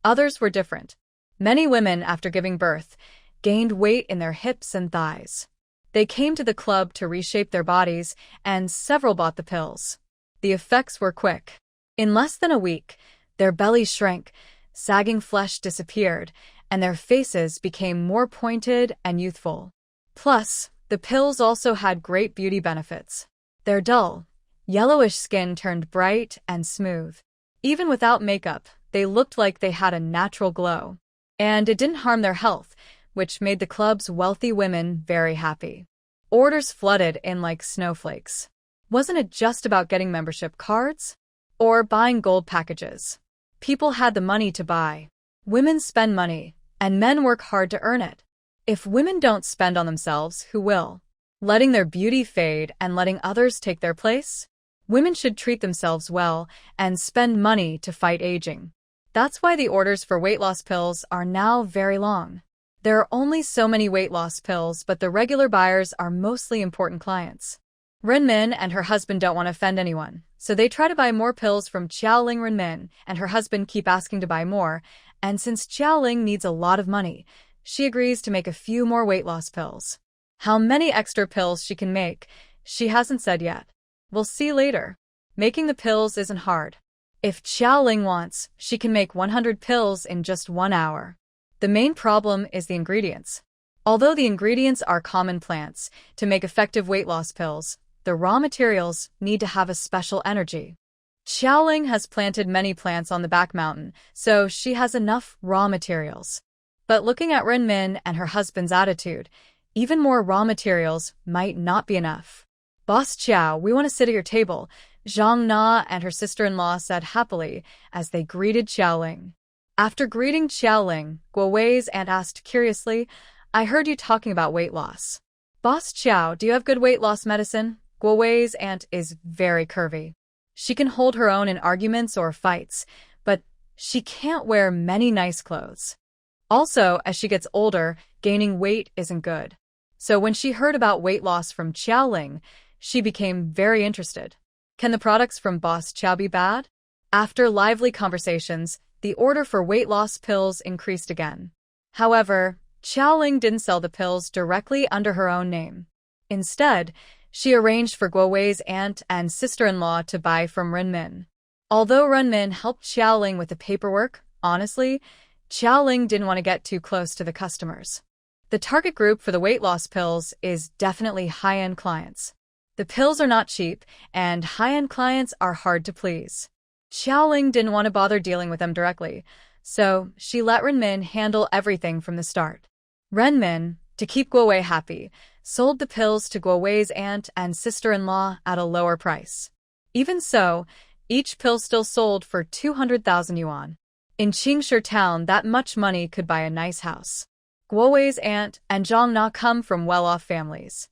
Others were different. Many women, after giving birth, gained weight in their hips and thighs. They came to the club to reshape their bodies, and several bought the pills. The effects were quick. In less than a week, their bellies shrank, sagging flesh disappeared, and their faces became more pointed and youthful. Plus, the pills also had great beauty benefits. Their dull, yellowish skin turned bright and smooth. Even without makeup, they looked like they had a natural glow. And it didn't harm their health, which made the club's wealthy women very happy. Orders flooded in like snowflakes. Wasn't it just about getting membership cards? Or buying gold packages? People had the money to buy. Women spend money, and men work hard to earn it. If women don't spend on themselves, who will? Letting their beauty fade and letting others take their place? Women should treat themselves well and spend money to fight aging. That's why the orders for weight loss pills are now very long. There are only so many weight loss pills, but the regular buyers are mostly important clients. Renmin and her husband don't want to offend anyone, so they try to buy more pills from Xiaoling. Renmin and her husband keep asking to buy more, and since Xiaoling needs a lot of money, she agrees to make a few more weight loss pills. How many extra pills she can make, she hasn't said yet. We'll see later. Making the pills isn't hard. If Xiaoling wants, she can make 100 pills in just 1 hour. The main problem is the ingredients. Although the ingredients are common plants, to make effective weight loss pills, the raw materials need to have a special energy. Xiaoling has planted many plants on the back mountain, so she has enough raw materials. But looking at Renmin and her husband's attitude, even more raw materials might not be enough. Boss Chow, we want to sit at your table, Zhang Na and her sister-in-law said happily as they greeted Xiaoling. After greeting Xiaoling, Guowei's aunt asked curiously, I heard you talking about weight loss. Boss Chow, do you have good weight loss medicine? Guowei's aunt is very curvy. She can hold her own in arguments or fights, but she can't wear many nice clothes. Also, as she gets older, gaining weight isn't good. So when she heard about weight loss from Xiaoling, she became very interested. Can the products from Boss Chow be bad? After lively conversations, the order for weight loss pills increased again. However, Xiaoling didn't sell the pills directly under her own name. Instead, she arranged for Guowei's aunt and sister-in-law to buy from Renmin. Although Renmin helped Xiaoling with the paperwork, honestly, Xiaoling didn't want to get too close to the customers. The target group for the weight loss pills is definitely high-end clients. The pills are not cheap, and high-end clients are hard to please. Xiaoling didn't want to bother dealing with them directly, so she let Renmin handle everything from the start. Renmin, to keep Guowei happy, sold the pills to Guowei's aunt and sister-in-law at a lower price. Even so, each pill still sold for 200,000 yuan. In Qingshi town, that much money could buy a nice house. Guowei's aunt and Zhang Na come from well-off families.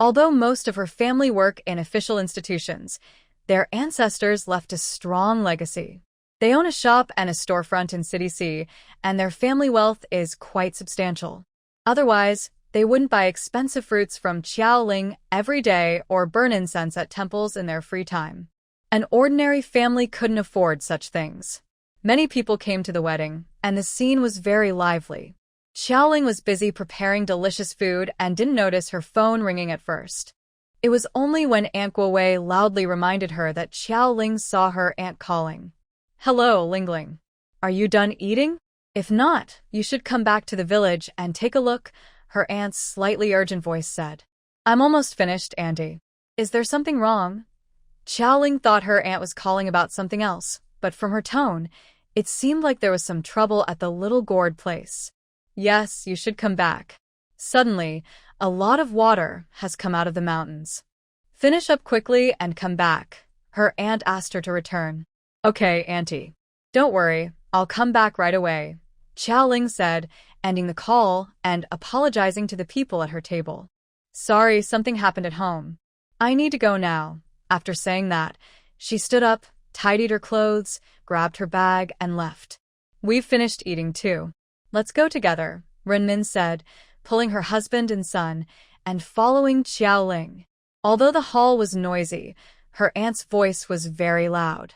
Although most of her family work in official institutions, their ancestors left a strong legacy. They own a shop and a storefront in City C, and their family wealth is quite substantial. Otherwise, they wouldn't buy expensive fruits from Xiaoling every day or burn incense at temples in their free time. An ordinary family couldn't afford such things. Many people came to the wedding, and the scene was very lively. Xiaoling was busy preparing delicious food and didn't notice her phone ringing at first. It was only when Aunt Guowei loudly reminded her that Xiaoling saw her aunt calling. "Hello, Lingling. Are you done eating? If not, you should come back to the village and take a look," her aunt's slightly urgent voice said. "I'm almost finished, Auntie. Is there something wrong?" Xiaoling thought her aunt was calling about something else, but from her tone, it seemed like there was some trouble at the little gourd place. "Yes, you should come back. Suddenly, a lot of water has come out of the mountains. Finish up quickly and come back," her aunt asked her to return. "Okay, Auntie. Don't worry, I'll come back right away," Xiaoling said, ending the call and apologizing to the people at her table. "Sorry, something happened at home. I need to go now." After saying that, she stood up, tidied her clothes, grabbed her bag, and left. "We've finished eating too. Let's go together," Renmin said, pulling her husband and son, and following Xiaoling. Although the hall was noisy, her aunt's voice was very loud.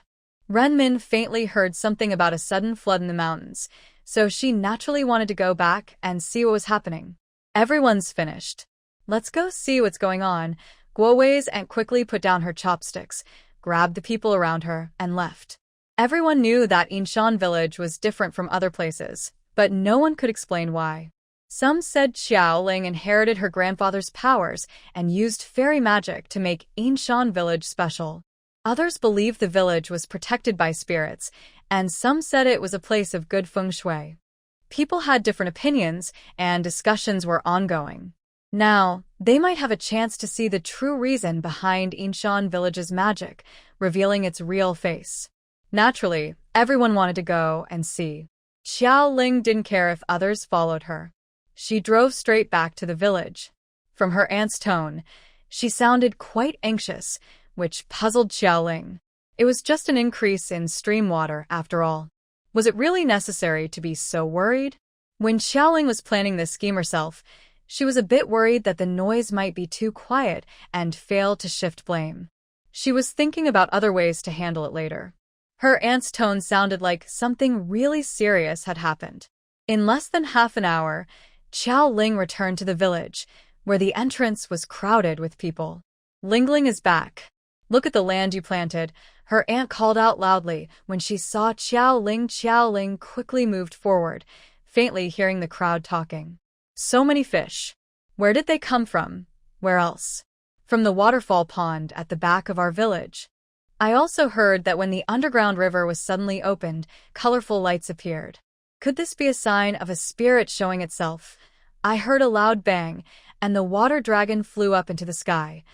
Renmin faintly heard something about a sudden flood in the mountains, so she naturally wanted to go back and see what was happening. "Everyone's finished. Let's go see what's going on." Guowei's aunt quickly put down her chopsticks, grabbed the people around her, and left. Everyone knew that Yinshan village was different from other places, but no one could explain why. Some said Xiaoling inherited her grandfather's powers and used fairy magic to make Yinshan village special. Others believed the village was protected by spirits, and some said it was a place of good feng shui. People had different opinions, and discussions were ongoing. Now, they might have a chance to see the true reason behind Yinshan village's magic, revealing its real face. Naturally, everyone wanted to go and see. Xiaoling didn't care if others followed her. She drove straight back to the village. From her aunt's tone, she sounded quite anxious, which puzzled Xiaoling. It was just an increase in stream water, after all. Was it really necessary to be so worried? When Xiaoling was planning this scheme herself, she was a bit worried that the noise might be too quiet and fail to shift blame. She was thinking about other ways to handle it later. Her aunt's tone sounded like something really serious had happened. In less than half an hour, Xiaoling returned to the village, where the entrance was crowded with people. "Lingling is back. Look at the land you planted," her aunt called out loudly when she saw Xiaoling. Xiaoling quickly moved forward, faintly hearing the crowd talking. "So many fish. Where did they come from?" "Where else?" "From the waterfall pond at the back of our village. I also heard that when the underground river was suddenly opened, colorful lights appeared. Could this be a sign of a spirit showing itself?" I heard a loud bang, and the water dragon flew up into the sky.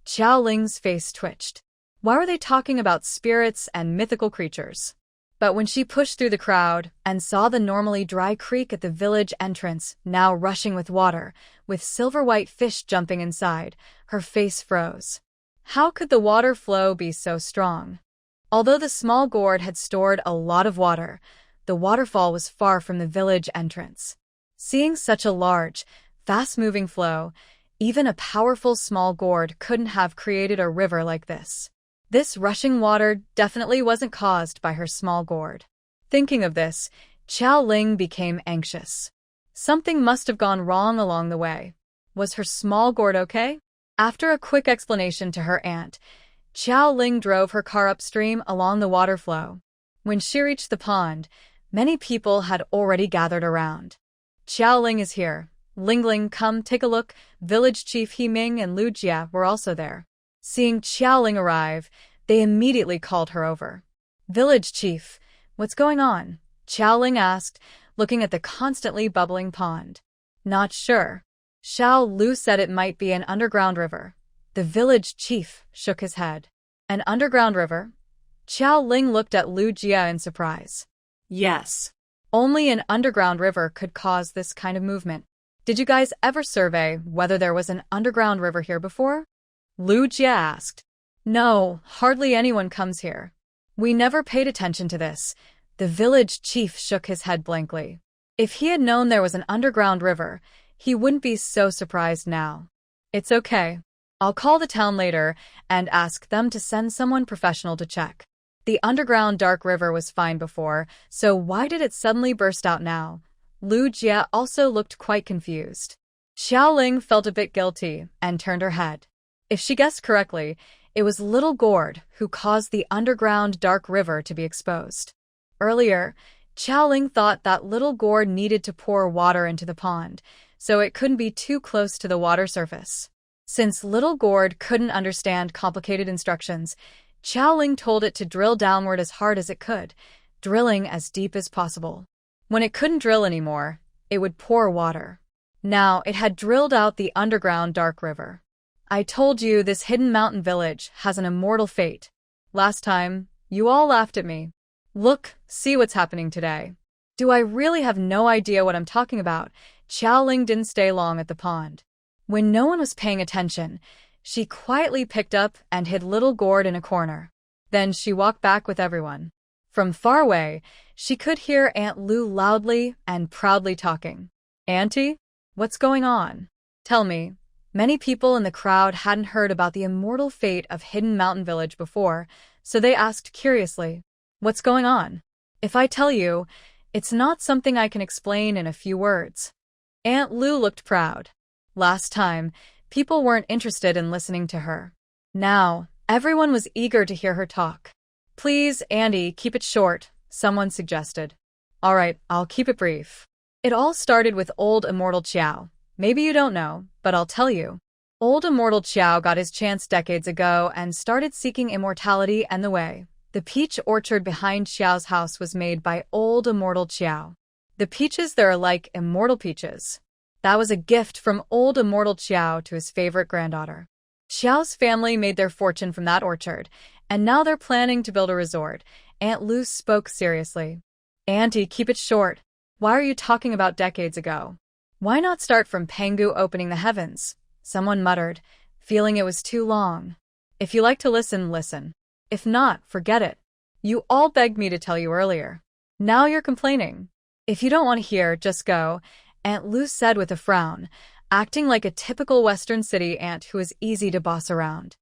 Xiaoling's face twitched. Why were they talking about spirits and mythical creatures? But when she pushed through the crowd and saw the normally dry creek at the village entrance now rushing with water, with silver-white fish jumping inside, her face froze. How could the water flow be so strong? Although the small gourd had stored a lot of water, the waterfall was far from the village entrance. Seeing such a large, fast-moving flow, even a powerful small gourd couldn't have created a river like this. This rushing water definitely wasn't caused by her small gourd. Thinking of this, Xiaoling became anxious. Something must have gone wrong along the way. Was her small gourd okay? After a quick explanation to her aunt, Xiaoling drove her car upstream along the water flow. When she reached the pond, many people had already gathered around. "Xiaoling is here. Lingling, come take a look." Village Chief He Ming and Lu Jia were also there. Seeing Xiaoling arrive, they immediately called her over. "Village Chief, what's going on?" Xiaoling asked, looking at the constantly bubbling pond. "Not sure." Xiao Lu said it might be an underground river. The village chief shook his head. "An underground river?" Xiaoling looked at Lu Jia in surprise. "Yes. Only an underground river could cause this kind of movement. Did you guys ever survey whether there was an underground river here before?" Lu Jia asked. "No, hardly anyone comes here. We never paid attention to this." The village chief shook his head blankly. If he had known there was an underground river, he wouldn't be so surprised now. "It's okay. I'll call the town later and ask them to send someone professional to check." The underground dark river was fine before, so why did it suddenly burst out now? Lu Jie also looked quite confused. Xiaoling felt a bit guilty and turned her head. If she guessed correctly, it was little Gourd who caused the underground dark river to be exposed. Earlier, Xiaoling thought that little Gourd needed to pour water into the pond, so it couldn't be too close to the water surface. Since little Gourd couldn't understand complicated instructions, Xiaoling told it to drill downward as hard as it could, drilling as deep as possible. When it couldn't drill anymore, it would pour water. Now it had drilled out the underground dark river. I told you this hidden mountain village has an immortal fate. Last time, you all laughed at me. Look, see what's happening today. Do I really have no idea what I'm talking about? Xiaoling didn't stay long at the pond. When no one was paying attention, she quietly picked up and hid little Gourd in a corner. Then she walked back with everyone. From far away, she could hear Aunt Lu loudly and proudly talking. Auntie? What's going on? Tell me. Many people in the crowd hadn't heard about the immortal fate of Hidden Mountain Village before, so they asked curiously, what's going on? If I tell you, it's not something I can explain in a few words. Aunt Lu looked proud. Last time, people weren't interested in listening to her. Now, everyone was eager to hear her talk. Please, Andy, keep it short, someone suggested. All right, I'll keep it brief. It all started with old Immortal Qiao. Maybe you don't know, but I'll tell you. Old Immortal Qiao got his chance decades ago and started seeking immortality and the way. The peach orchard behind Qiao's house was made by old Immortal Qiao. The peaches there are like immortal peaches. That was a gift from old Immortal Qiao to his favorite granddaughter. Qiao's family made their fortune from that orchard, and now they're planning to build a resort. Aunt Lu spoke seriously. Auntie, keep it short. Why are you talking about decades ago? Why not start from Pengu opening the heavens? Someone muttered, feeling it was too long. If you like to listen, listen. If not, forget it. You all begged me to tell you earlier. Now you're complaining. If you don't want to hear, just go, Aunt Lu said with a frown, acting like a typical Western city aunt who is easy to boss around.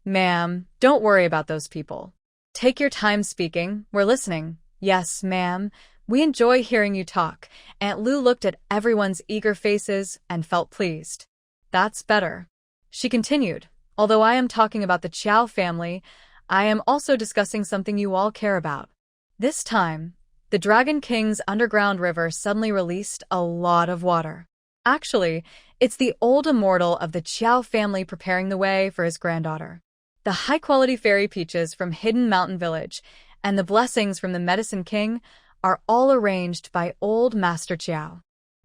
Ma'am, don't worry about those people. Take your time speaking, we're listening. Yes, ma'am, we enjoy hearing you talk. Aunt Lu looked at everyone's eager faces and felt pleased. That's better. She continued, although I am talking about the Qiao family, I am also discussing something you all care about. This time, the Dragon King's underground river suddenly released a lot of water. Actually, it's the old immortal of the Qiao family preparing the way for his granddaughter. The high-quality fairy peaches from Hidden Mountain Village and the blessings from the Medicine King are all arranged by Old Master Qiao.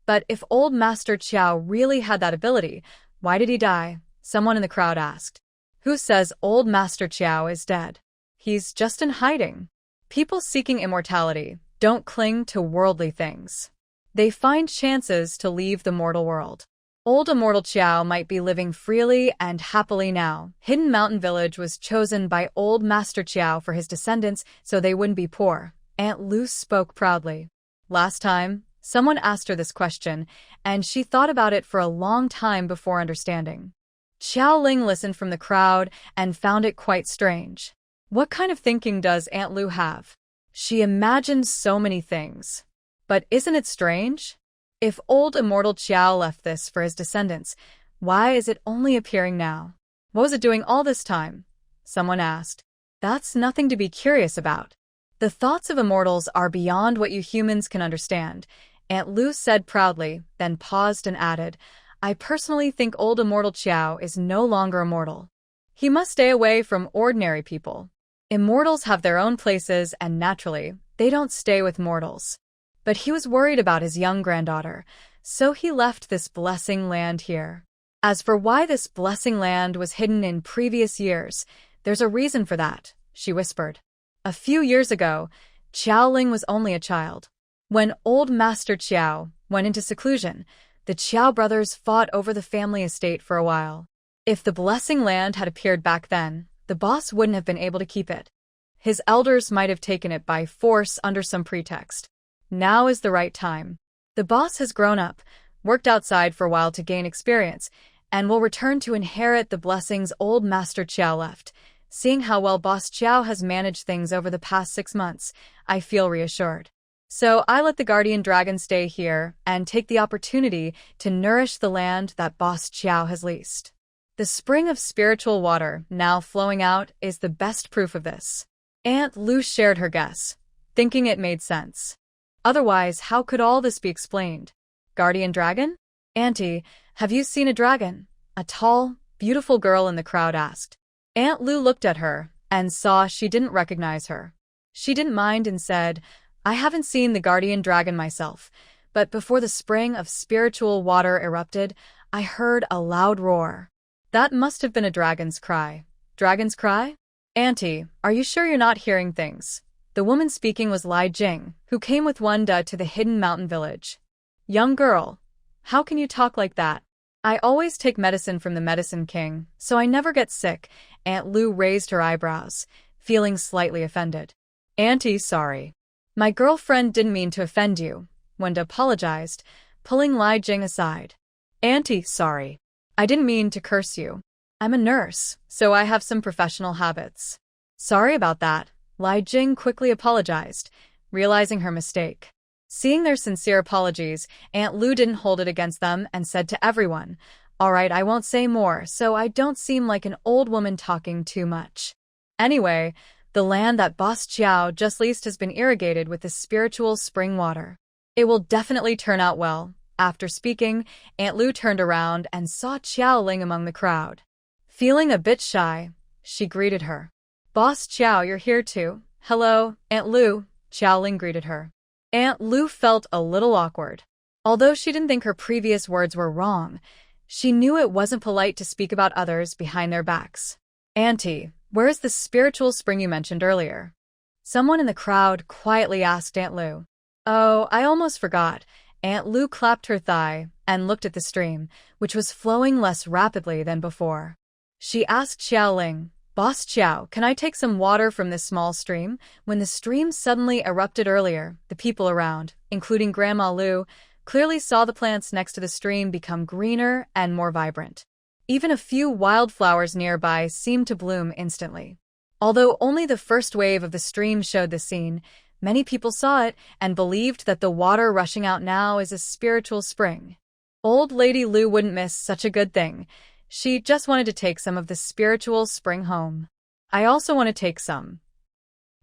But if Old Master Qiao really had that ability, why did he die? Someone in the crowd asked. Who says Old Master Qiao is dead? He's just in hiding. People seeking immortality don't cling to worldly things. They find chances to leave the mortal world. Old Immortal Qiao might be living freely and happily now. Hidden Mountain Village was chosen by Old Master Qiao for his descendants so they wouldn't be poor. Aunt Lu spoke proudly. Last time, someone asked her this question, and she thought about it for a long time before understanding. Xiao Ling listened from the crowd and found it quite strange. What kind of thinking does Aunt Lu have? She imagined so many things. But isn't it strange? If old Immortal Qiao left this for his descendants, why is it only appearing now? What was it doing all this time? Someone asked. That's nothing to be curious about. The thoughts of immortals are beyond what you humans can understand, Aunt Lu said proudly, then paused and added, I personally think old Immortal Qiao is no longer immortal. He must stay away from ordinary people. Immortals have their own places and naturally, they don't stay with mortals. But he was worried about his young granddaughter, so he left this blessing land here. As for why this blessing land was hidden in previous years, there's a reason for that, she whispered. A few years ago, Qiaoling was only a child. When old Master Qiao went into seclusion, the Qiao brothers fought over the family estate for a while. If the blessing land had appeared back then, the boss wouldn't have been able to keep it. His elders might have taken it by force under some pretext. Now is the right time. The boss has grown up, worked outside for a while to gain experience, and will return to inherit the blessings old Master Qiao left, Seeing how well Boss Chow has managed things over the past 6 months, I feel reassured. So I let the guardian dragon stay here and take the opportunity to nourish the land that Boss Chow has leased. The spring of spiritual water now flowing out is the best proof of this. Aunt Lu shared her guess, thinking it made sense. Otherwise, how could all this be explained? Guardian dragon? Auntie, have you seen a dragon? A tall, beautiful girl in the crowd asked. Aunt Lu looked at her and saw she didn't recognize her. She didn't mind and said, I haven't seen the guardian dragon myself, but before the spring of spiritual water erupted, I heard a loud roar. That must have been a dragon's cry. Dragon's cry? Auntie, are you sure you're not hearing things? The woman speaking was Lai Jing, who came with Wanda to the hidden mountain village. Young girl, how can you talk like that? I always take medicine from the Medicine King, so I never get sick. Aunt Lu raised her eyebrows, feeling slightly offended. Auntie, sorry. My girlfriend didn't mean to offend you, Wanda apologized, pulling Lai Jing aside. Auntie, sorry. I didn't mean to curse you. I'm a nurse, so I have some professional habits. Sorry about that, Lai Jing quickly apologized, realizing her mistake. Seeing their sincere apologies, Aunt Lu didn't hold it against them and said to everyone, All right, I won't say more, so I don't seem like an old woman talking too much. Anyway, the land that Boss Chow just leased has been irrigated with the spiritual spring water. It will definitely turn out well. After speaking, Aunt Lu turned around and saw Xiao Ling among the crowd. Feeling a bit shy, she greeted her. Boss Chow, you're here too. Hello, Aunt Lu, Xiao Ling greeted her. Aunt Lu felt a little awkward. Although she didn't think her previous words were wrong, she knew it wasn't polite to speak about others behind their backs. Auntie, where is the spiritual spring you mentioned earlier? Someone in the crowd quietly asked Aunt Lu. Oh, I almost forgot. Aunt Lu clapped her thigh and looked at the stream, which was flowing less rapidly than before. She asked Xiao Ling, Boss Chow, can I take some water from this small stream? When the stream suddenly erupted earlier, the people around, including Grandma Lu, clearly saw the plants next to the stream become greener and more vibrant. Even a few wildflowers nearby seemed to bloom instantly. Although only the first wave of the stream showed the scene, many people saw it and believed that the water rushing out now is a spiritual spring. Old Lady Lu wouldn't miss such a good thing. She just wanted to take some of the spiritual spring home. I also want to take some.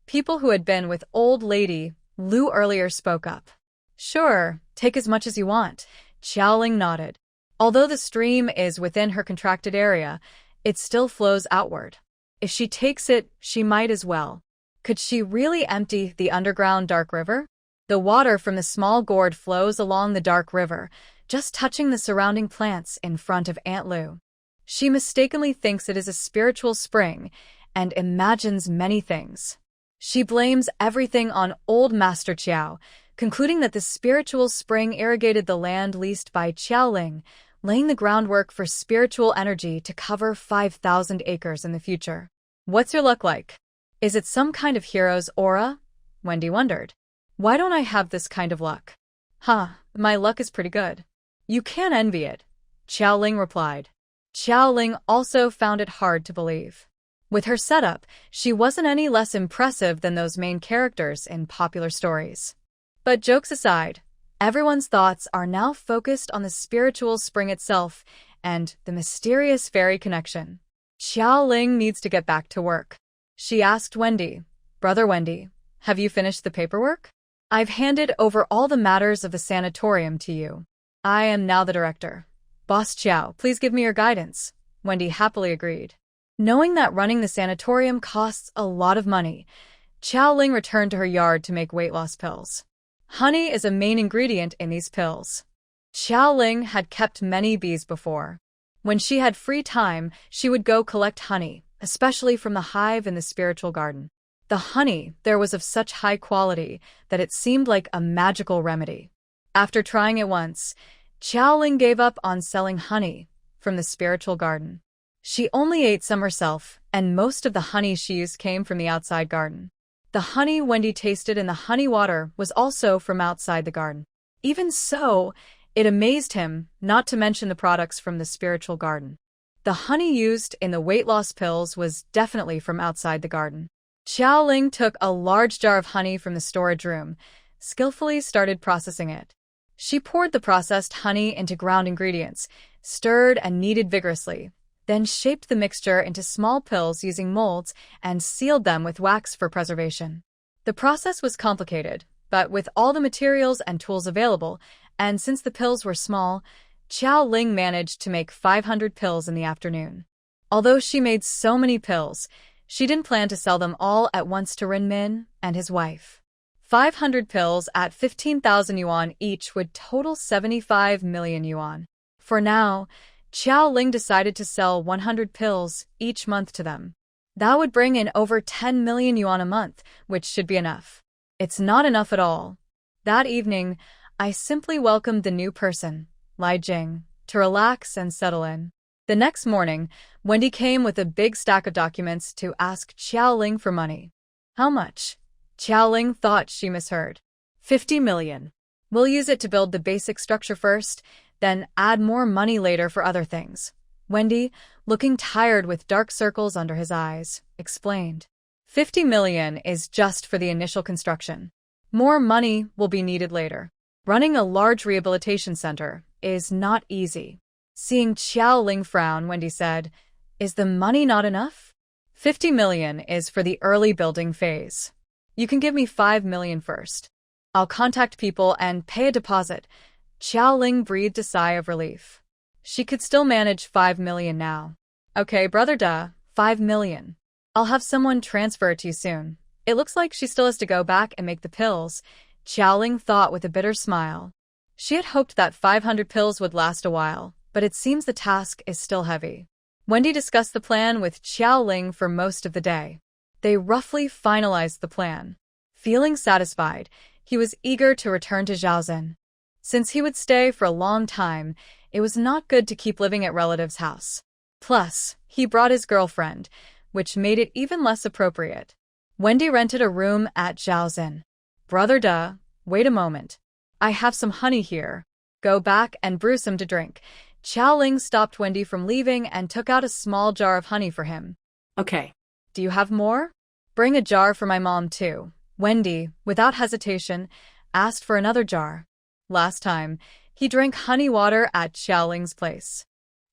People who had been with Old Lady Lu earlier spoke up. Sure, take as much as you want, Xiao Ling nodded. Although the stream is within her contracted area, it still flows outward. If she takes it, she might as well. Could she really empty the underground dark river? The water from the small gourd flows along the dark river, just touching the surrounding plants in front of Aunt Lu. She mistakenly thinks it is a spiritual spring and imagines many things. She blames everything on old Master Qiao, concluding that the spiritual spring irrigated the land leased by Qiao Ling, laying the groundwork for spiritual energy to cover 5,000 acres in the future. What's your luck like? Is it some kind of hero's aura? Wendy wondered. Why don't I have this kind of luck? My luck is pretty good. You can't envy it, Qiao Ling replied. Qiao Ling also found it hard to believe. With her setup, she wasn't any less impressive than those main characters in popular stories. But jokes aside, everyone's thoughts are now focused on the spiritual spring itself and the mysterious fairy connection. Qiao Ling needs to get back to work. She asked Wendy, Brother Wendy, have you finished the paperwork? I've handed over all the matters of the sanatorium to you. I am now the director. Boss Chow, please give me your guidance. Wendy happily agreed. Knowing that running the sanatorium costs a lot of money, Qiao Ling returned to her yard to make weight loss pills. Honey is a main ingredient in these pills. Qiao Ling had kept many bees before. When she had free time, she would go collect honey, especially from the hive in the spiritual garden. The honey there was of such high quality that it seemed like a magical remedy. After trying it once, Qiao Ling gave up on selling honey from the spiritual garden. She only ate some herself, and most of the honey she used came from the outside garden. The honey Wendy tasted in the honey water was also from outside the garden. Even so, it amazed him, not to mention the products from the spiritual garden. The honey used in the weight loss pills was definitely from outside the garden. Xiaoling took a large jar of honey from the storage room, skillfully started processing it. She poured the processed honey into ground ingredients, stirred and kneaded vigorously, then shaped the mixture into small pills using molds and sealed them with wax for preservation. The process was complicated, but with all the materials and tools available, and since the pills were small, Xiao Ling managed to make 500 pills in the afternoon. Although she made so many pills, she didn't plan to sell them all at once to Ren Min and his wife. 500 pills at 15,000 yuan each would total 75 million yuan. For now, Xiao Ling decided to sell 100 pills each month to them. That would bring in over 10 million yuan a month, which should be enough. It's not enough at all. That evening, I simply welcomed the new person, Lai Jing, to relax and settle in. The next morning, Wendy came with a big stack of documents to ask Xiao Ling for money. How much? Xiao Ling thought she misheard. 50 million. We'll use it to build the basic structure first, then add more money later for other things. Wendy, looking tired with dark circles under his eyes, explained. 50 million is just for the initial construction. More money will be needed later. Running a large rehabilitation center is not easy. Seeing Xiao Ling frown, Wendy said, "Is the money not enough? 50 million is for the early building phase. You can give me 5 million first. I'll contact people and pay a deposit." Xiao Ling breathed a sigh of relief. She could still manage 5 million now. Okay, brother duh, 5 million. I'll have someone transfer it to you soon. It looks like she still has to go back and make the pills, Xiao Ling thought with a bitter smile. She had hoped that 500 pills would last a while, but it seems the task is still heavy. Wendy discussed the plan with Xiao Ling for most of the day. They roughly finalized the plan. Feeling satisfied, he was eager to return to Zhaozhen. Since he would stay for a long time, it was not good to keep living at relatives' house. Plus, he brought his girlfriend, which made it even less appropriate. Wendy rented a room at Zhaozhen. Brother duh, wait a moment. I have some honey here. Go back and brew some to drink. Xiao Ling stopped Wendy from leaving and took out a small jar of honey for him. Okay. Do you have more? Bring a jar for my mom too. Wendy, without hesitation, asked for another jar. Last time, he drank honey water at Xiao Ling's place.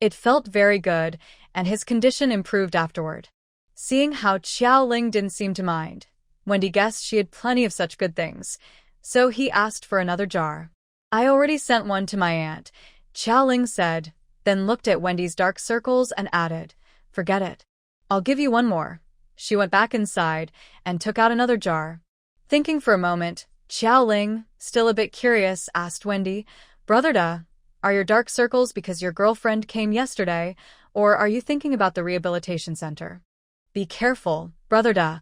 It felt very good, and his condition improved afterward. Seeing how Xiao Ling didn't seem to mind, Wendy guessed she had plenty of such good things, so he asked for another jar. I already sent one to my aunt, Xiao Ling said, then looked at Wendy's dark circles and added, forget it. I'll give you one more. She went back inside and took out another jar. Thinking for a moment, Xiao Ling, still a bit curious, asked Wendy, Brother duh, are your dark circles because your girlfriend came yesterday, or are you thinking about the rehabilitation center? Be careful, brother duh.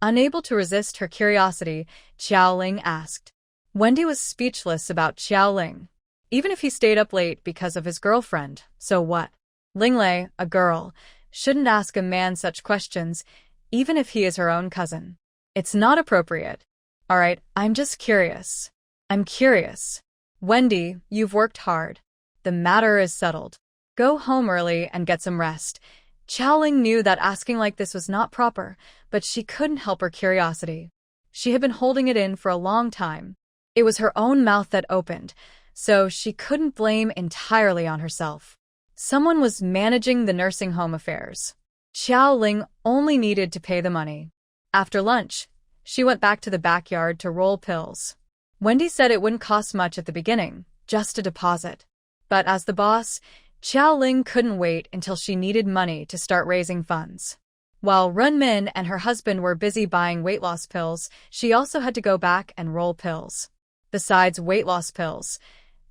Unable to resist her curiosity, Xiao Ling asked. Wendy was speechless about Xiao Ling. Even if he stayed up late because of his girlfriend, so what? Linglei, a girl, shouldn't ask a man such questions, even if he is her own cousin. It's not appropriate. All right, I'm just curious. I'm curious. Wendy, you've worked hard. The matter is settled. Go home early and get some rest. Xiao Ling knew that asking like this was not proper, but she couldn't help her curiosity. She had been holding it in for a long time. It was her own mouth that opened, so she couldn't blame entirely on herself. Someone was managing the nursing home affairs. Xiao Ling only needed to pay the money. After lunch, she went back to the backyard to roll pills. Wendy said it wouldn't cost much at the beginning, just a deposit. But as the boss, Xiao Ling couldn't wait until she needed money to start raising funds. While Run Min and her husband were busy buying weight loss pills, she also had to go back and roll pills. Besides weight loss pills,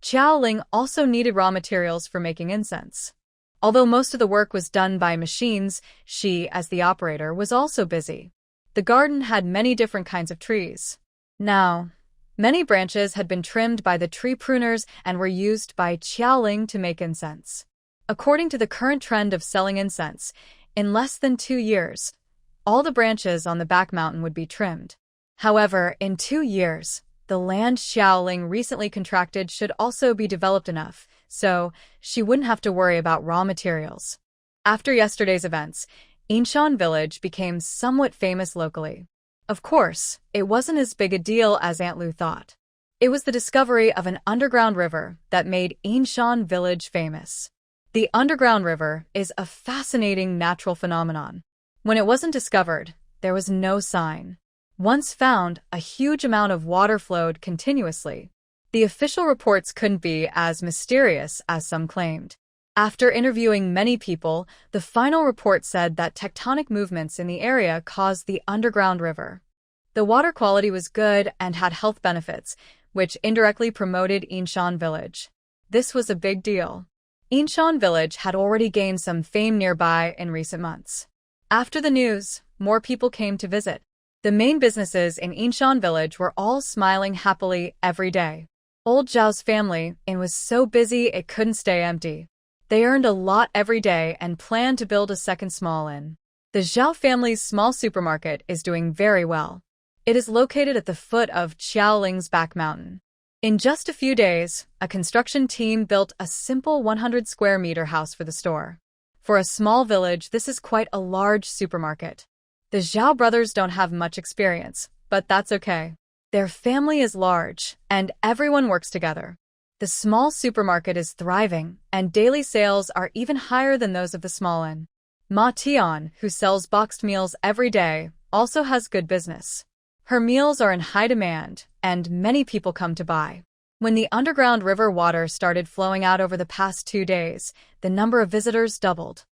Xiao Ling also needed raw materials for making incense. Although most of the work was done by machines, she, as the operator, was also busy. The garden had many different kinds of trees. Now, many branches had been trimmed by the tree pruners and were used by Xiao Ling to make incense. According to the current trend of selling incense, in less than 2 years, all the branches on the back mountain would be trimmed. However, in 2 years, the land Xiao Ling recently contracted should also be developed enough, so she wouldn't have to worry about raw materials. After yesterday's events, Inshan Village became somewhat famous locally. Of course, it wasn't as big a deal as Aunt Lu thought. It was the discovery of an underground river that made Inshan Village famous. The underground river is a fascinating natural phenomenon. When it wasn't discovered, there was no sign. Once found, a huge amount of water flowed continuously. The official reports couldn't be as mysterious as some claimed. After interviewing many people, the final report said that tectonic movements in the area caused the underground river. The water quality was good and had health benefits, which indirectly promoted Inshan Village. This was a big deal. Inshan Village had already gained some fame nearby in recent months. After the news, more people came to visit. The main businesses in Inshan Village were all smiling happily every day. Old Zhao's family inn was so busy it couldn't stay empty. They earned a lot every day and planned to build a second small inn. The Zhao family's small supermarket is doing very well. It is located at the foot of Qiaoling's back mountain. In just a few days, a construction team built a simple 100 square meter house for the store. For a small village, this is quite a large supermarket. The Zhao brothers don't have much experience, but that's okay. Their family is large, and everyone works together. The small supermarket is thriving, and daily sales are even higher than those of the small inn. Ma Tian, who sells boxed meals every day, also has good business. Her meals are in high demand, and many people come to buy. When the underground river water started flowing out over the past 2 days, the number of visitors doubled.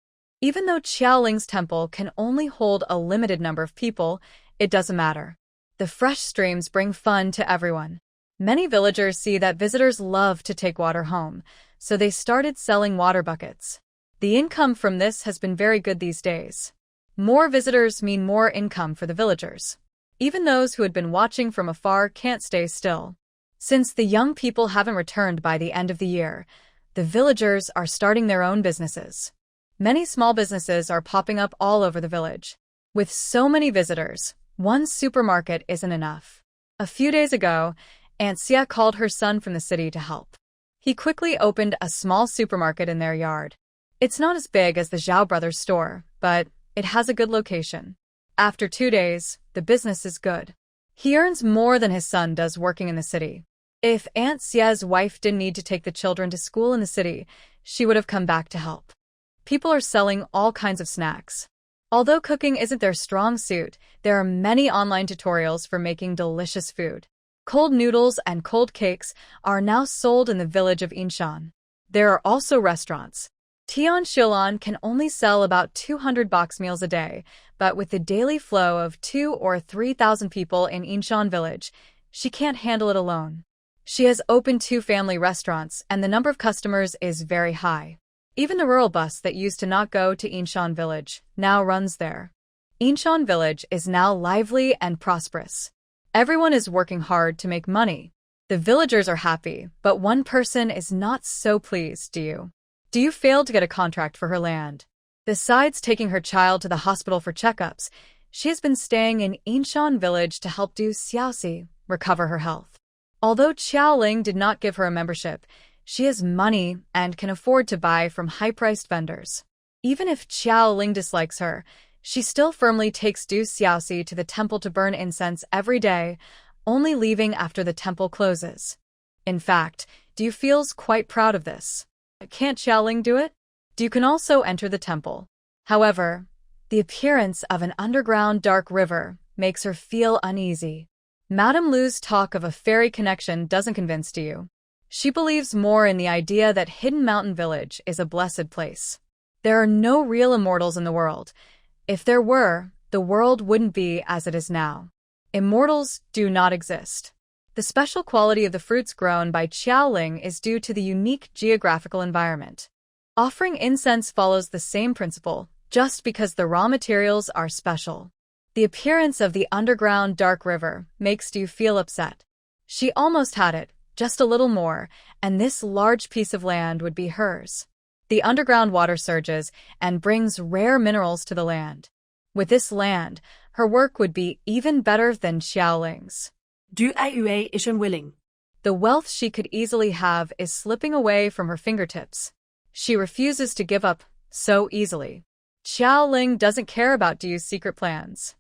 Even though Qiaoling's temple can only hold a limited number of people, it doesn't matter. The fresh streams bring fun to everyone. Many villagers see that visitors love to take water home, so they started selling water buckets. The income from this has been very good these days. More visitors mean more income for the villagers. Even those who had been watching from afar can't stay still. Since the young people haven't returned by the end of the year, the villagers are starting their own businesses. Many small businesses are popping up all over the village. With so many visitors, one supermarket isn't enough. A few days ago, Aunt Xia called her son from the city to help. He quickly opened a small supermarket in their yard. It's not as big as the Zhao brothers' store, but it has a good location. After 2 days, the business is good. He earns more than his son does working in the city. If Aunt Xia's wife didn't need to take the children to school in the city, she would have come back to help. People are selling all kinds of snacks. Although cooking isn't their strong suit, there are many online tutorials for making delicious food. Cold noodles and cold cakes are now sold in the village of Inshan. There are also restaurants. Tian Xilan can only sell about 200 box meals a day, but with the daily flow of 2,000 or 3,000 people in Inshan village, she can't handle it alone. She has opened 2 family restaurants, and the number of customers is very high. Even the rural bus that used to not go to Inshan village now runs there. Inshan village is now lively and prosperous. Everyone is working hard to make money. The villagers are happy, but one person is not so pleased, Do you fail to get a contract for her land? Besides taking her child to the hospital for checkups, she has been staying in Inshan village to help Xiaoxi recover her health. Although Qiaoling did not give her a membership, she has money and can afford to buy from high-priced vendors. Even if Qiaoling dislikes her, she still firmly takes Xiaoxi to the temple to burn incense every day, only leaving after the temple closes. In fact, Du feels quite proud of this. Can't Qiaoling do it? Du can also enter the temple. However, the appearance of an underground dark river makes her feel uneasy. Madame Lu's talk of a fairy connection doesn't convince Du. She believes more in the idea that Hidden Mountain Village is a blessed place. There are no real immortals in the world. If there were, the world wouldn't be as it is now. Immortals do not exist. The special quality of the fruits grown by Qiaoling is due to the unique geographical environment. Offering incense follows the same principle, just because the raw materials are special. The appearance of the underground dark river makes Du feel upset. She almost had it, just a little more, and this large piece of land would be hers. The underground water surges and brings rare minerals to the land. With this land, her work would be even better than Xiaoling's. Du Yue is unwilling. The wealth she could easily have is slipping away from her fingertips. She refuses to give up, so easily. Xiao Ling doesn't care about Du's secret plans.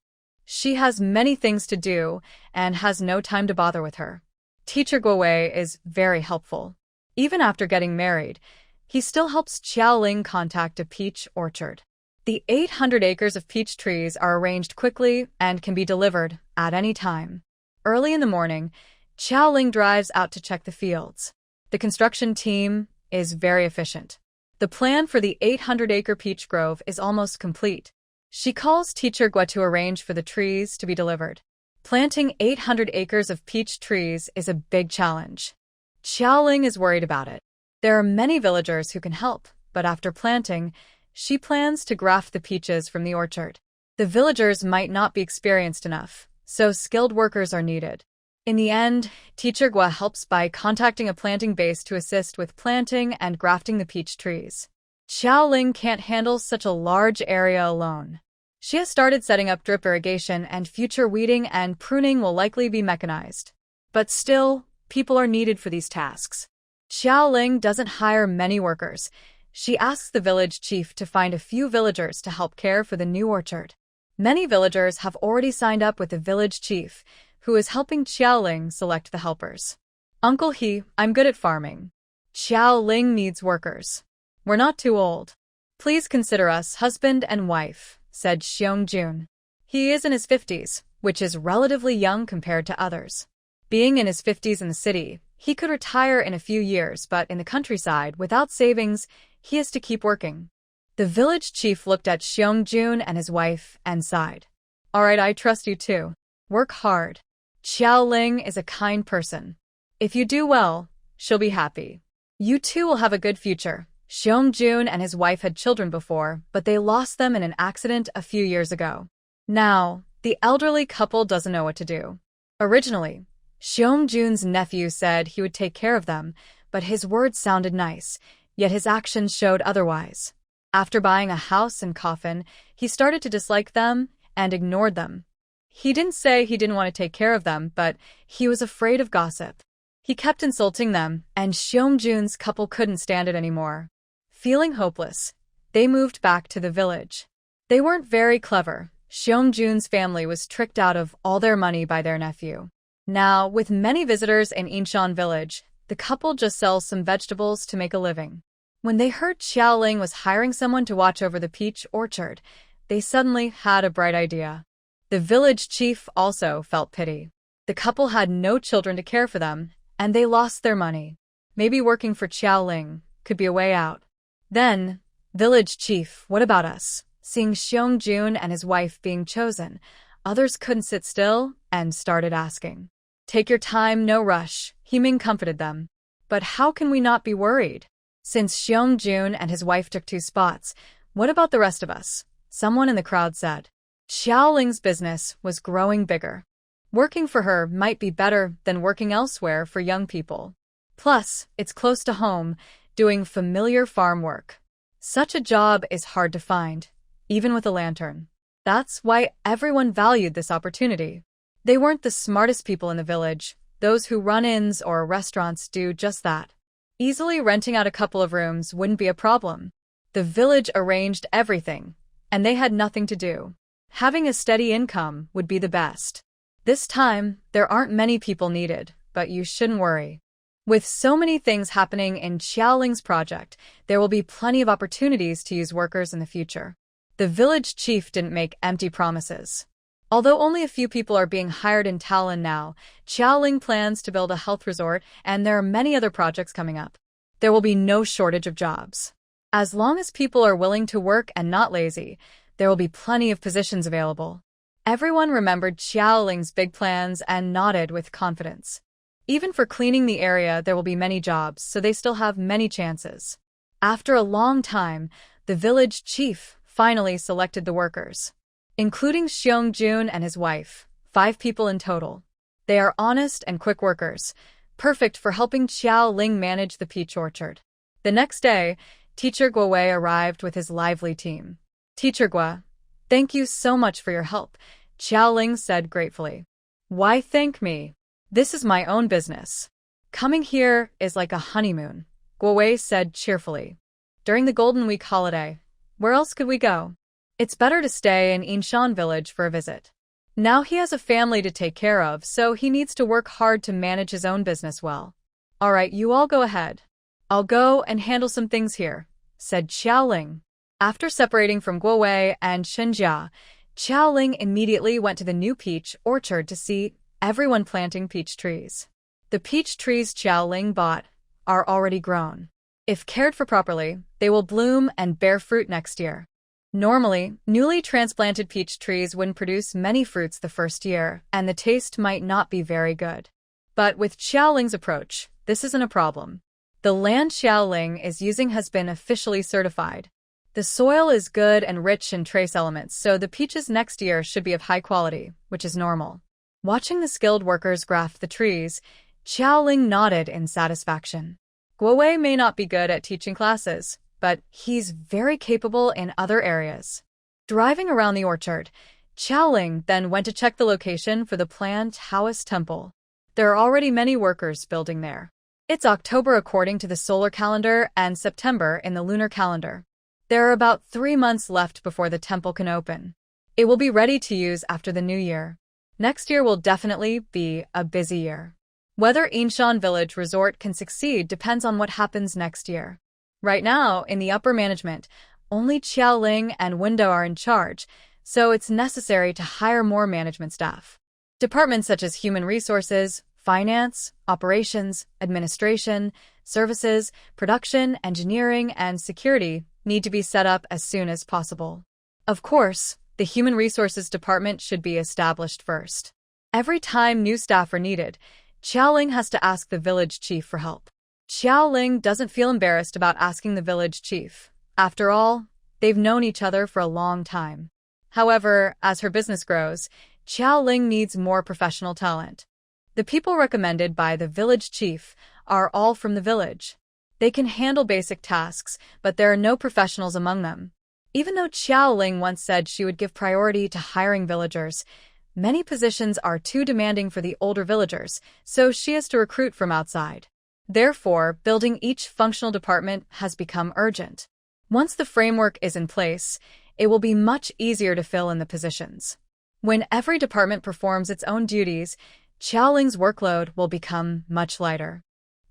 She has many things to do and has no time to bother with her. Teacher Guowei is very helpful. Even after getting married, he still helps Xiao Ling contact a peach orchard. The 800 acres of peach trees are arranged quickly and can be delivered at any time. Early in the morning, Xiao Ling drives out to check the fields. The construction team is very efficient. The plan for the 800-acre peach grove is almost complete. She calls Teacher Gua to arrange for the trees to be delivered. Planting 800 acres of peach trees is a big challenge. Xiao Ling is worried about it. There are many villagers who can help, but after planting, she plans to graft the peaches from the orchard. The villagers might not be experienced enough, so skilled workers are needed. In the end, Teacher Gua helps by contacting a planting base to assist with planting and grafting the peach trees. Xiao Ling can't handle such a large area alone. She has started setting up drip irrigation, and future weeding and pruning will likely be mechanized. But still, people are needed for these tasks. Xiao Ling doesn't hire many workers. She asks the village chief to find a few villagers to help care for the new orchard. Many villagers have already signed up with the village chief, who is helping Xiao Ling select the helpers. Uncle He, I'm good at farming. Xiao Ling needs workers. We're not too old. Please consider us husband and wife, said Xiong Jun. He is in his 50s, which is relatively young compared to others. Being in his 50s in the city, he could retire in a few years, but in the countryside, without savings, he has to keep working. The village chief looked at Xiong Jun and his wife and sighed. All right, I trust you too. Work hard. Xiao Ling is a kind person. If you do well, she'll be happy. You two will have a good future. Xiong Jun and his wife had children before, but they lost them in an accident a few years ago. Now, the elderly couple doesn't know what to do. Originally, Xiong Jun's nephew said he would take care of them, but his words sounded nice, yet his actions showed otherwise. After buying a house and coffin, he started to dislike them and ignored them. He didn't say he didn't want to take care of them, but he was afraid of gossip. He kept insulting them, and Xiong Jun's couple couldn't stand it anymore. Feeling hopeless, they moved back to the village. They weren't very clever. Xiong Jun's family was tricked out of all their money by their nephew. Now, with many visitors in Yinshan village, the couple just sells some vegetables to make a living. When they heard Xiao Ling was hiring someone to watch over the peach orchard, they suddenly had a bright idea. The village chief also felt pity. The couple had no children to care for them, and they lost their money. Maybe working for Xiao Ling could be a way out. Then, village chief, what about us? Seeing Xiong Jun and his wife being chosen, others couldn't sit still and started asking. Take your time, no rush, He Ming comforted them. But how can we not be worried? Since Xiong Jun and his wife took 2 spots, what about the rest of us? Someone in the crowd said. Xiao Ling's business was growing bigger. Working for her might be better than working elsewhere for young people. Plus, it's close to home, doing familiar farm work. Such a job is hard to find, even with a lantern. That's why everyone valued this opportunity. They weren't the smartest people in the village. Those who run inns or restaurants do just that. Easily renting out a couple of rooms wouldn't be a problem. The village arranged everything, and they had nothing to do. Having a steady income would be the best. This time, there aren't many people needed, but you shouldn't worry. With so many things happening in Xiaoling's project, there will be plenty of opportunities to use workers in the future. The village chief didn't make empty promises. Although only a few people are being hired in Taolin now, Xiaoling plans to build a health resort, and there are many other projects coming up. There will be no shortage of jobs. As long as people are willing to work and not lazy, there will be plenty of positions available. Everyone remembered Xiaoling's big plans and nodded with confidence. Even for cleaning the area, there will be many jobs, so they still have many chances. After a long time, the village chief finally selected the workers, including Xiong Jun and his wife, 5 people in total. They are honest and quick workers, perfect for helping Xiao Ling manage the peach orchard. The next day, Teacher Guowei arrived with his lively team. Teacher Gua, thank you so much for your help, Xiao Ling said gratefully. Why thank me? This is my own business. Coming here is like a honeymoon, Guowei said cheerfully. During the Golden Week holiday, Where else could we go? It's better to stay in Inshan village for a visit. Now he has a family to take care of, so he needs to work hard to manage his own business well. All right, you all go ahead. I'll go and handle some things here, said Xiaoling. After separating from Guowei and Shenjia, Xiaoling immediately went to the new peach orchard to see everyone planting peach trees. The peach trees Xiaoling bought are already grown. If cared for properly, they will bloom and bear fruit next year. Normally, newly transplanted peach trees wouldn't produce many fruits the first year, and the taste might not be very good. But with Xiaoling's approach, this isn't a problem. The land Xiaoling is using has been officially certified. The soil is good and rich in trace elements, so the peaches next year should be of high quality, which is normal. Watching the skilled workers graft the trees, Xiaoling nodded in satisfaction. Guowei may not be good at teaching classes, but he's very capable in other areas. Driving around the orchard, Xiaoling then went to check the location for the planned Taoist temple. There are already many workers building there. It's October according to the solar calendar and September in the lunar calendar. There are about 3 months left before the temple can open. It will be ready to use after the new year. Next year will definitely be a busy year. Whether Inshan Village Resort can succeed depends on what happens next year. Right now, in the upper management, only Xiaoling and Window are in charge, so it's necessary to hire more management staff. Departments such as human resources, finance, operations, administration, services, production, engineering, and security need to be set up as soon as possible. Of course, the human resources department should be established first. Every time new staff are needed, Xiaoling has to ask the village chief for help. Xiaoling doesn't feel embarrassed about asking the village chief. After all, they've known each other for a long time. However, as her business grows, Xiaoling needs more professional talent. The people recommended by the village chief are all from the village. They can handle basic tasks, but there are no professionals among them. Even though Xiaoling once said she would give priority to hiring villagers, many positions are too demanding for the older villagers, so she has to recruit from outside. Therefore, building each functional department has become urgent. Once the framework is in place, it will be much easier to fill in the positions. When every department performs its own duties, Xiaoling's workload will become much lighter.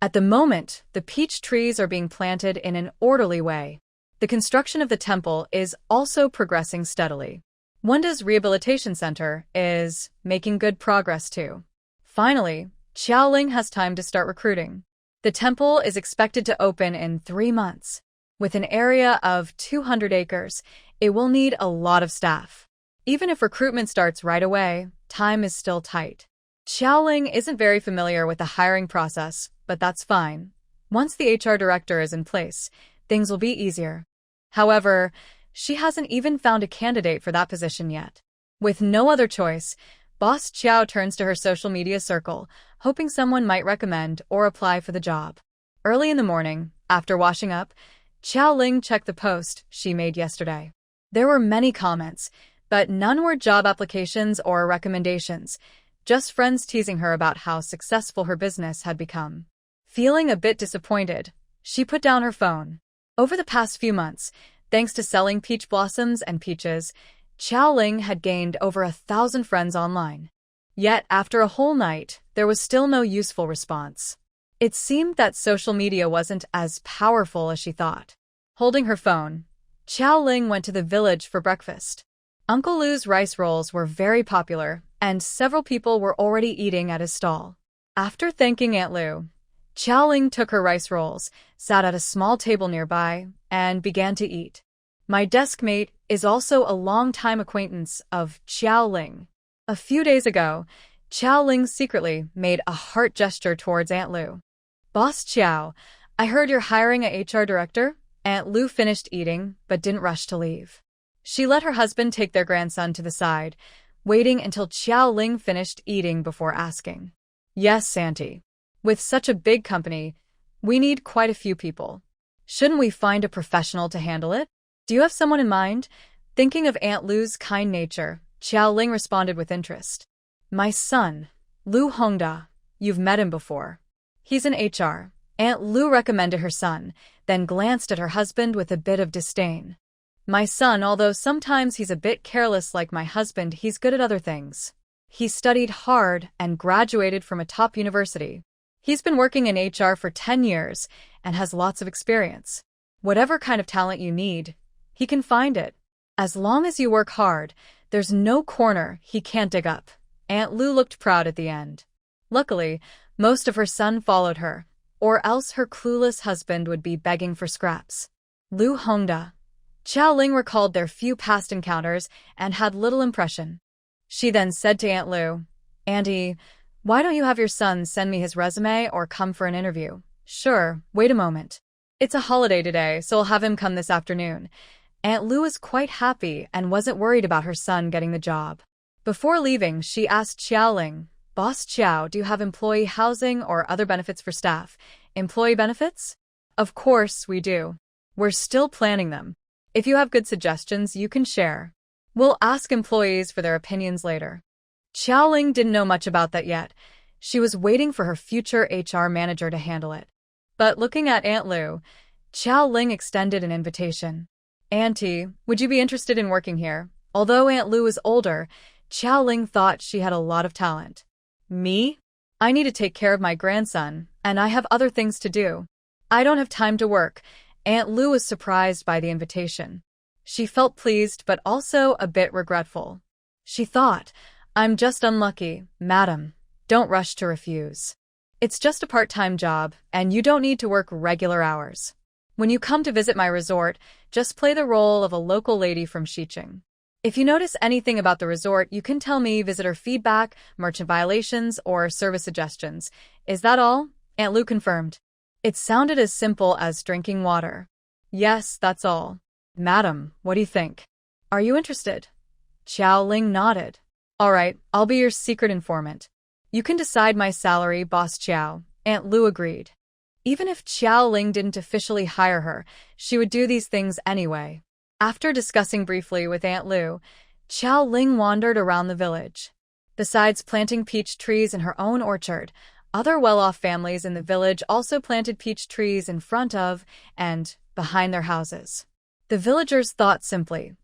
At the moment, the peach trees are being planted in an orderly way. The construction of the temple is also progressing steadily. Wenda's rehabilitation center is making good progress too. Finally, Xiaoling has time to start recruiting. The temple is expected to open in 3 months. With an area of 200 acres, it will need a lot of staff. Even if recruitment starts right away, time is still tight. Xiaoling isn't very familiar with the hiring process, but that's fine. Once the HR director is in place, things will be easier. However, she hasn't even found a candidate for that position yet. With no other choice, Boss Xiao turns to her social media circle, hoping someone might recommend or apply for the job. Early in the morning, after washing up, Xiaoling checked the post she made yesterday. There were many comments, but none were job applications or recommendations, just friends teasing her about how successful her business had become. Feeling a bit disappointed, she put down her phone. Over the past few months, thanks to selling peach blossoms and peaches, Xiaoling had gained over 1,000 friends online. Yet, after a whole night, there was still no useful response. It seemed that social media wasn't as powerful as she thought. Holding her phone, Xiaoling went to the village for breakfast. Uncle Lu's rice rolls were very popular, and several people were already eating at his stall. After thanking Aunt Lu, Xiaoling took her rice rolls, sat at a small table nearby, and began to eat. My desk mate is also a long-time acquaintance of Xiaoling. A few days ago, Xiaoling secretly made a heart gesture towards Aunt Lu. Boss Xiao, I heard you're hiring a HR director? Aunt Lu finished eating, but didn't rush to leave. She let her husband take their grandson to the side, waiting until Xiaoling finished eating before asking. Yes, Auntie. With such a big company, we need quite a few people. Shouldn't we find a professional to handle it? Do you have someone in mind? Thinking of Aunt Lu's kind nature, Xiaoling responded with interest. My son, Lu Hongda. You've met him before. He's in HR. Aunt Lu recommended her son, then glanced at her husband with a bit of disdain. My son, although sometimes he's a bit careless like my husband, he's good at other things. He studied hard and graduated from a top university. He's been working in HR for 10 years and has lots of experience. Whatever kind of talent you need, he can find it. As long as you work hard, there's no corner he can't dig up. Aunt Lu looked proud at the end. Luckily, most of her son followed her, or else her clueless husband would be begging for scraps. Lu Hongda. Xiao Ling recalled their few past encounters and had little impression. She then said to Aunt Lu, "Auntie, why don't you have your son send me his resume or come for an interview?" "Sure, wait a moment. It's a holiday today, so I'll have him come this afternoon." Aunt Lu was quite happy and wasn't worried about her son getting the job. Before leaving, she asked Xiao Ling, "Boss Xiao, do you have employee housing or other benefits for staff?" "Employee benefits? Of course we do. We're still planning them. If you have good suggestions, you can share. We'll ask employees for their opinions later." Xiao Ling didn't know much about that yet. She was waiting for her future HR manager to handle it. But looking at Aunt Lu, Xiao Ling extended an invitation. "Auntie, would you be interested in working here?" Although Aunt Lu was older, Xiao Ling thought she had a lot of talent. "Me? I need to take care of my grandson, and I have other things to do. I don't have time to work." Aunt Lu was surprised by the invitation. She felt pleased but also a bit regretful. She thought, "I'm just unlucky, madam. Don't rush to refuse. It's just a part-time job, and you don't need to work regular hours. When you come to visit my resort, just play the role of a local lady from Xiqing. If you notice anything about the resort, you can tell me visitor feedback, merchant violations, or service suggestions. Is that all?" Aunt Lu confirmed. It sounded as simple as drinking water. "Yes, that's all. Madam, what do you think? Are you interested?" Xiao Ling nodded. "All right, I'll be your secret informant. You can decide my salary, Boss Xiao." Aunt Lu agreed. Even if Xiao Ling didn't officially hire her, she would do these things anyway. After discussing briefly with Aunt Lu, Xiao Ling wandered around the village. Besides planting peach trees in her own orchard, other well-off families in the village also planted peach trees in front of and behind their houses. The villagers thought simply,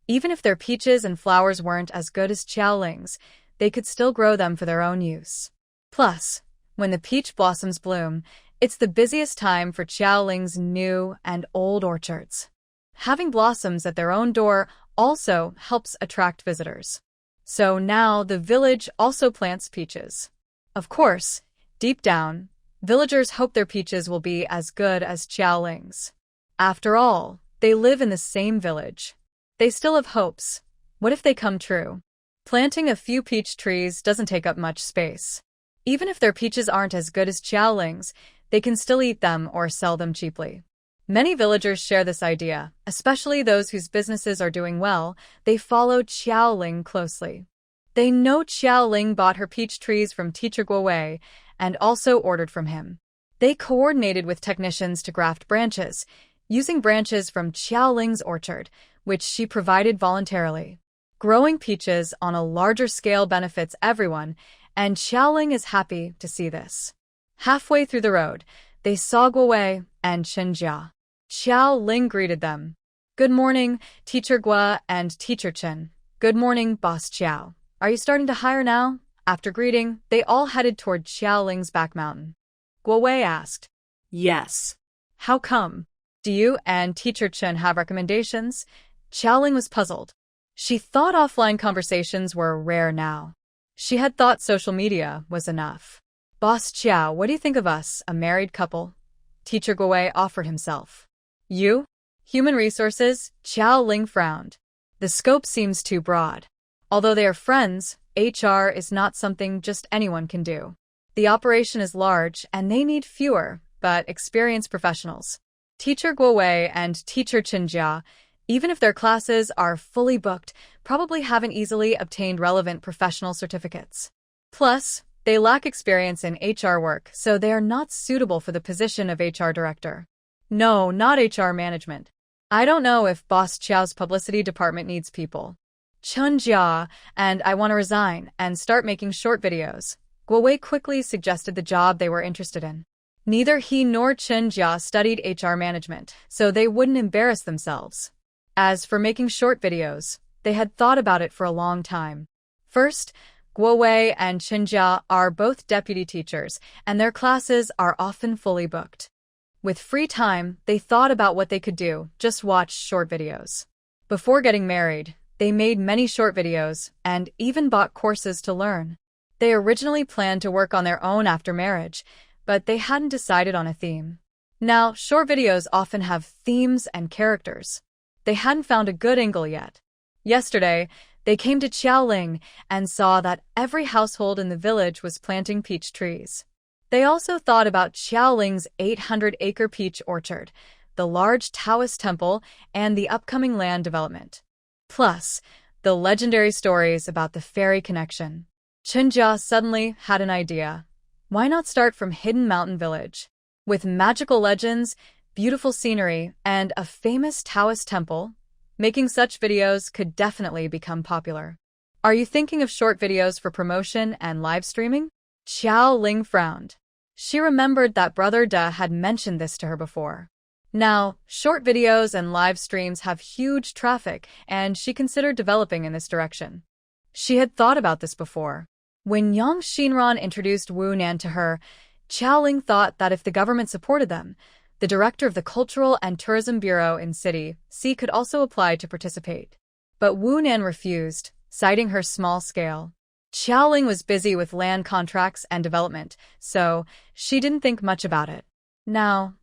even if their peaches and flowers weren't as good as Xiao Ling's, they could still grow them for their own use. Plus, when the peach blossoms bloom, it's the busiest time for Xiao Ling's new and old orchards. Having blossoms at their own door also helps attract visitors. So now the village also plants peaches. Of course, deep down, villagers hope their peaches will be as good as Xiao Ling's. After all, they live in the same village. They still have hopes. What if they come true? Planting a few peach trees doesn't take up much space. Even if their peaches aren't as good as Xiao Ling's, they can still eat them or sell them cheaply. Many villagers share this idea, especially those whose businesses are doing well. They followed Xiao Ling closely. They know Xiao Ling bought her peach trees from teacher Guowei and also ordered from him. They coordinated with technicians to graft branches, using branches from Xiao Ling's orchard, which she provided voluntarily. Growing peaches on a larger scale benefits everyone, and Xiao Ling is happy to see this. Halfway through the road, they saw Guowei and Chen Jia. Xiao Ling greeted them. "Good morning, Teacher Gua and Teacher Chen." "Good morning, Boss Xiao. Are you starting to hire now?" After greeting, they all headed toward Xiao Ling's back mountain. Guowei asked, Yes. "How come? Do you and Teacher Chen have recommendations?" Xiao Ling was puzzled. She thought offline conversations were rare now. She had thought social media was enough. "Boss Xiao, what do you think of us, a married couple?" Teacher Guowei offered himself. "You? Human resources?" Xiao Ling frowned. The scope seems too broad. Although they are friends, HR is not something just anyone can do. The operation is large and they need fewer, but experienced professionals. Teacher Guowei and Teacher Chenjia, even if their classes are fully booked, probably haven't easily obtained relevant professional certificates. Plus, they lack experience in HR work, so they are not suitable for the position of HR director. No, not HR management. I don't know if Boss Qiao's publicity department needs people. Chen Jia, and I want to resign and start making short videos. Guowei quickly suggested the job they were interested in. Neither he nor Chen Jia studied HR management, so they wouldn't embarrass themselves. As for making short videos, they had thought about it for a long time. First, Guowei and Chenjia are both deputy teachers, and their classes are often fully booked. With free time, they thought about what they could do, just watch short videos. Before getting married, they made many short videos and even bought courses to learn. They originally planned to work on their own after marriage, but they hadn't decided on a theme. Now, short videos often have themes and characters. They hadn't found a good angle yet. Yesterday, they came to Xiaoling and saw that every household in the village was planting peach trees. They also thought about Xiaoling's 800-acre peach orchard, the large Taoist temple, and the upcoming land development. Plus, the legendary stories about the fairy connection. Chenjia suddenly had an idea. Why not start from Hidden Mountain Village? With magical legends, beautiful scenery, and a famous Taoist temple, making such videos could definitely become popular. Are you thinking of short videos for promotion and live streaming? Xiao Ling frowned. She remembered that Brother De had mentioned this to her before. Now, short videos and live streams have huge traffic, and she considered developing in this direction. She had thought about this before. When Yang Xinran introduced Wu Nan to her, Xiaoling thought that if the government supported them, the director of the Cultural and Tourism Bureau in City C could also apply to participate. But Wu Nan refused, citing her small scale. Xiaoling was busy with land contracts and development, so she didn't think much about it. Now,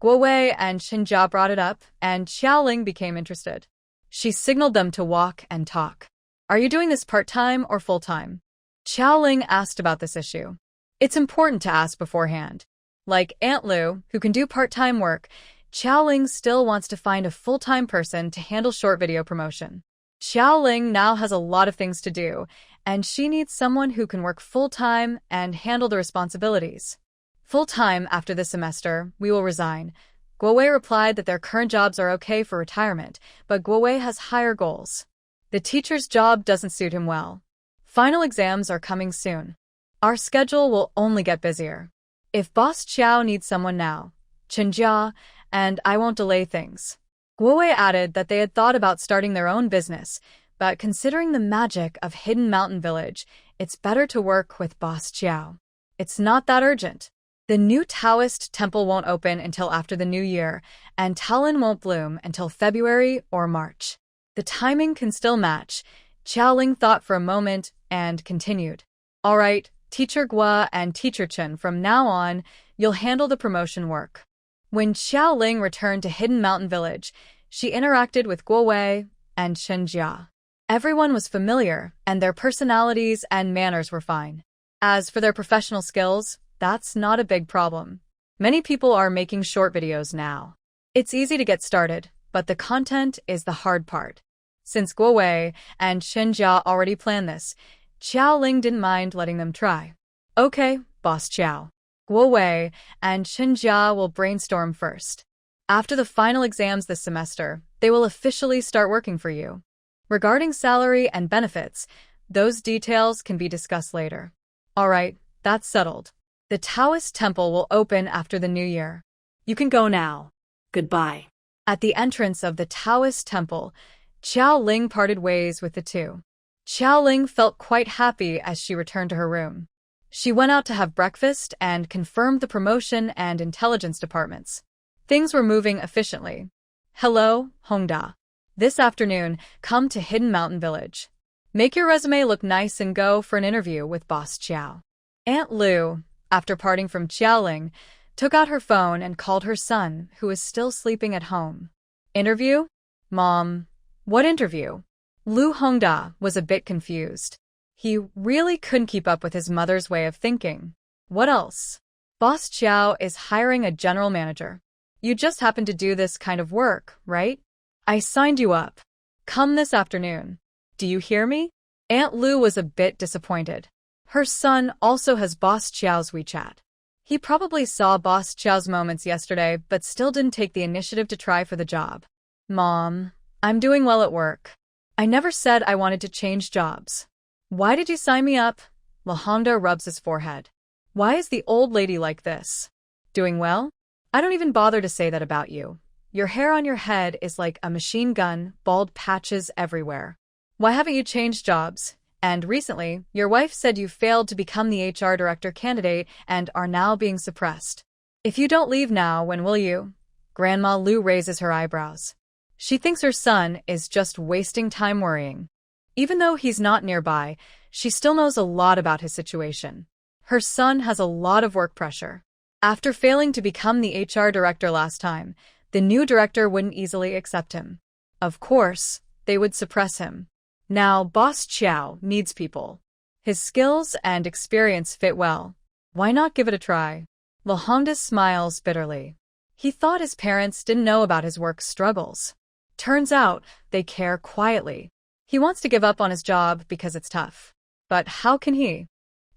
Guowei and Chenjia brought it up, and Xiaoling became interested. She signaled them to walk and talk. Are you doing this part-time or full-time? Xiaoling asked about this issue. It's important to ask beforehand. Like Aunt Lu, who can do part-time work, Xiaoling still wants to find a full-time person to handle short video promotion. Xiaoling now has a lot of things to do, and she needs someone who can work full-time and handle the responsibilities. Full-time after this semester, we will resign. Guowei replied that their current jobs are okay for retirement, but Guowei has higher goals. The teacher's job doesn't suit him well. Final exams are coming soon. Our schedule will only get busier. If Boss Qiao needs someone now, Chenjia, and I won't delay things. Guowei added that they had thought about starting their own business, but considering the magic of Hidden Mountain Village, it's better to work with Boss Qiao. It's not that urgent. The new Taoist temple won't open until after the new year, and Talon won't bloom until February or March. The timing can still match. Xiaoling thought for a moment and continued. All right, Teacher Gua and Teacher Chen, from now on, you'll handle the promotion work. When Xiaoling returned to Hidden Mountain Village, she interacted with Guowei and Chenjia. Everyone was familiar, and their personalities and manners were fine. As for their professional skills, that's not a big problem. Many people are making short videos now. It's easy to get started, but the content is the hard part. Since Guowei and Chenjia already planned this, Xiaoling didn't mind letting them try. Okay, Boss Qiao. Guowei and Chenjia will brainstorm first. After the final exams this semester, they will officially start working for you. Regarding salary and benefits, those details can be discussed later. All right, that's settled. The Taoist temple will open after the new year. You can go now. Goodbye. At the entrance of the Taoist temple, Xiaoling parted ways with the two. Xiaoling felt quite happy as she returned to her room. She went out to have breakfast and confirmed the promotion and intelligence departments. Things were moving efficiently. Hello, Hongda. This afternoon, come to Hidden Mountain Village. Make your resume look nice and go for an interview with Boss Qiao. Aunt Lu, after parting from Xiaoling, took out her phone and called her son, who was still sleeping at home. Interview? Mom, what interview? Lu Hongda was a bit confused. He really couldn't keep up with his mother's way of thinking. What else? Boss Qiao is hiring a general manager. You just happen to do this kind of work, right? I signed you up. Come this afternoon. Do you hear me? Aunt Lu was a bit disappointed. Her son also has Boss Qiao's WeChat. He probably saw Boss Qiao's moments yesterday, but still didn't take the initiative to try for the job. Mom, I'm doing well at work. I never said I wanted to change jobs. Why did you sign me up? Lahonda rubs his forehead. Why is the old lady like this? Doing well? I don't even bother to say that about you. your hair on your head is like a machine gun, bald patches everywhere. Why haven't you changed jobs? And recently, your wife said you failed to become the HR director candidate and are now being suppressed. If you don't leave now, when will you? Grandma Lu raises her eyebrows. She thinks her son is just wasting time worrying. Even though he's not nearby, she still knows a lot about his situation. Her son has a lot of work pressure. After failing to become the HR director last time, the new director wouldn't easily accept him. Of course, they would suppress him. Now, Boss Chiao needs people. His skills and experience fit well. Why not give it a try? Lahongda smiles bitterly. He thought his parents didn't know about his work struggles. Turns out, they care quietly. He wants to give up on his job because it's tough. But how can he?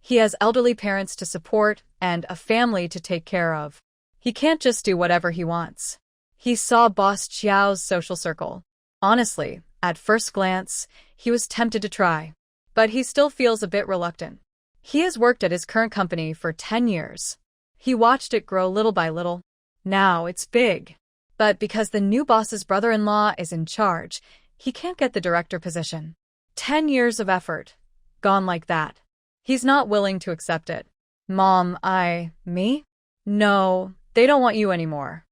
He has elderly parents to support and a family to take care of. He can't just do whatever he wants. He saw Boss Chiao's social circle. Honestly, at first glance, he was tempted to try. But he still feels a bit reluctant. He has worked at his current company for 10 years. He watched it grow little by little. Now it's big. But because the new boss's brother-in-law is in charge, he can't get the director position. 10 years of effort. Gone like that. He's not willing to accept it. Mom, me? No, they don't want you anymore.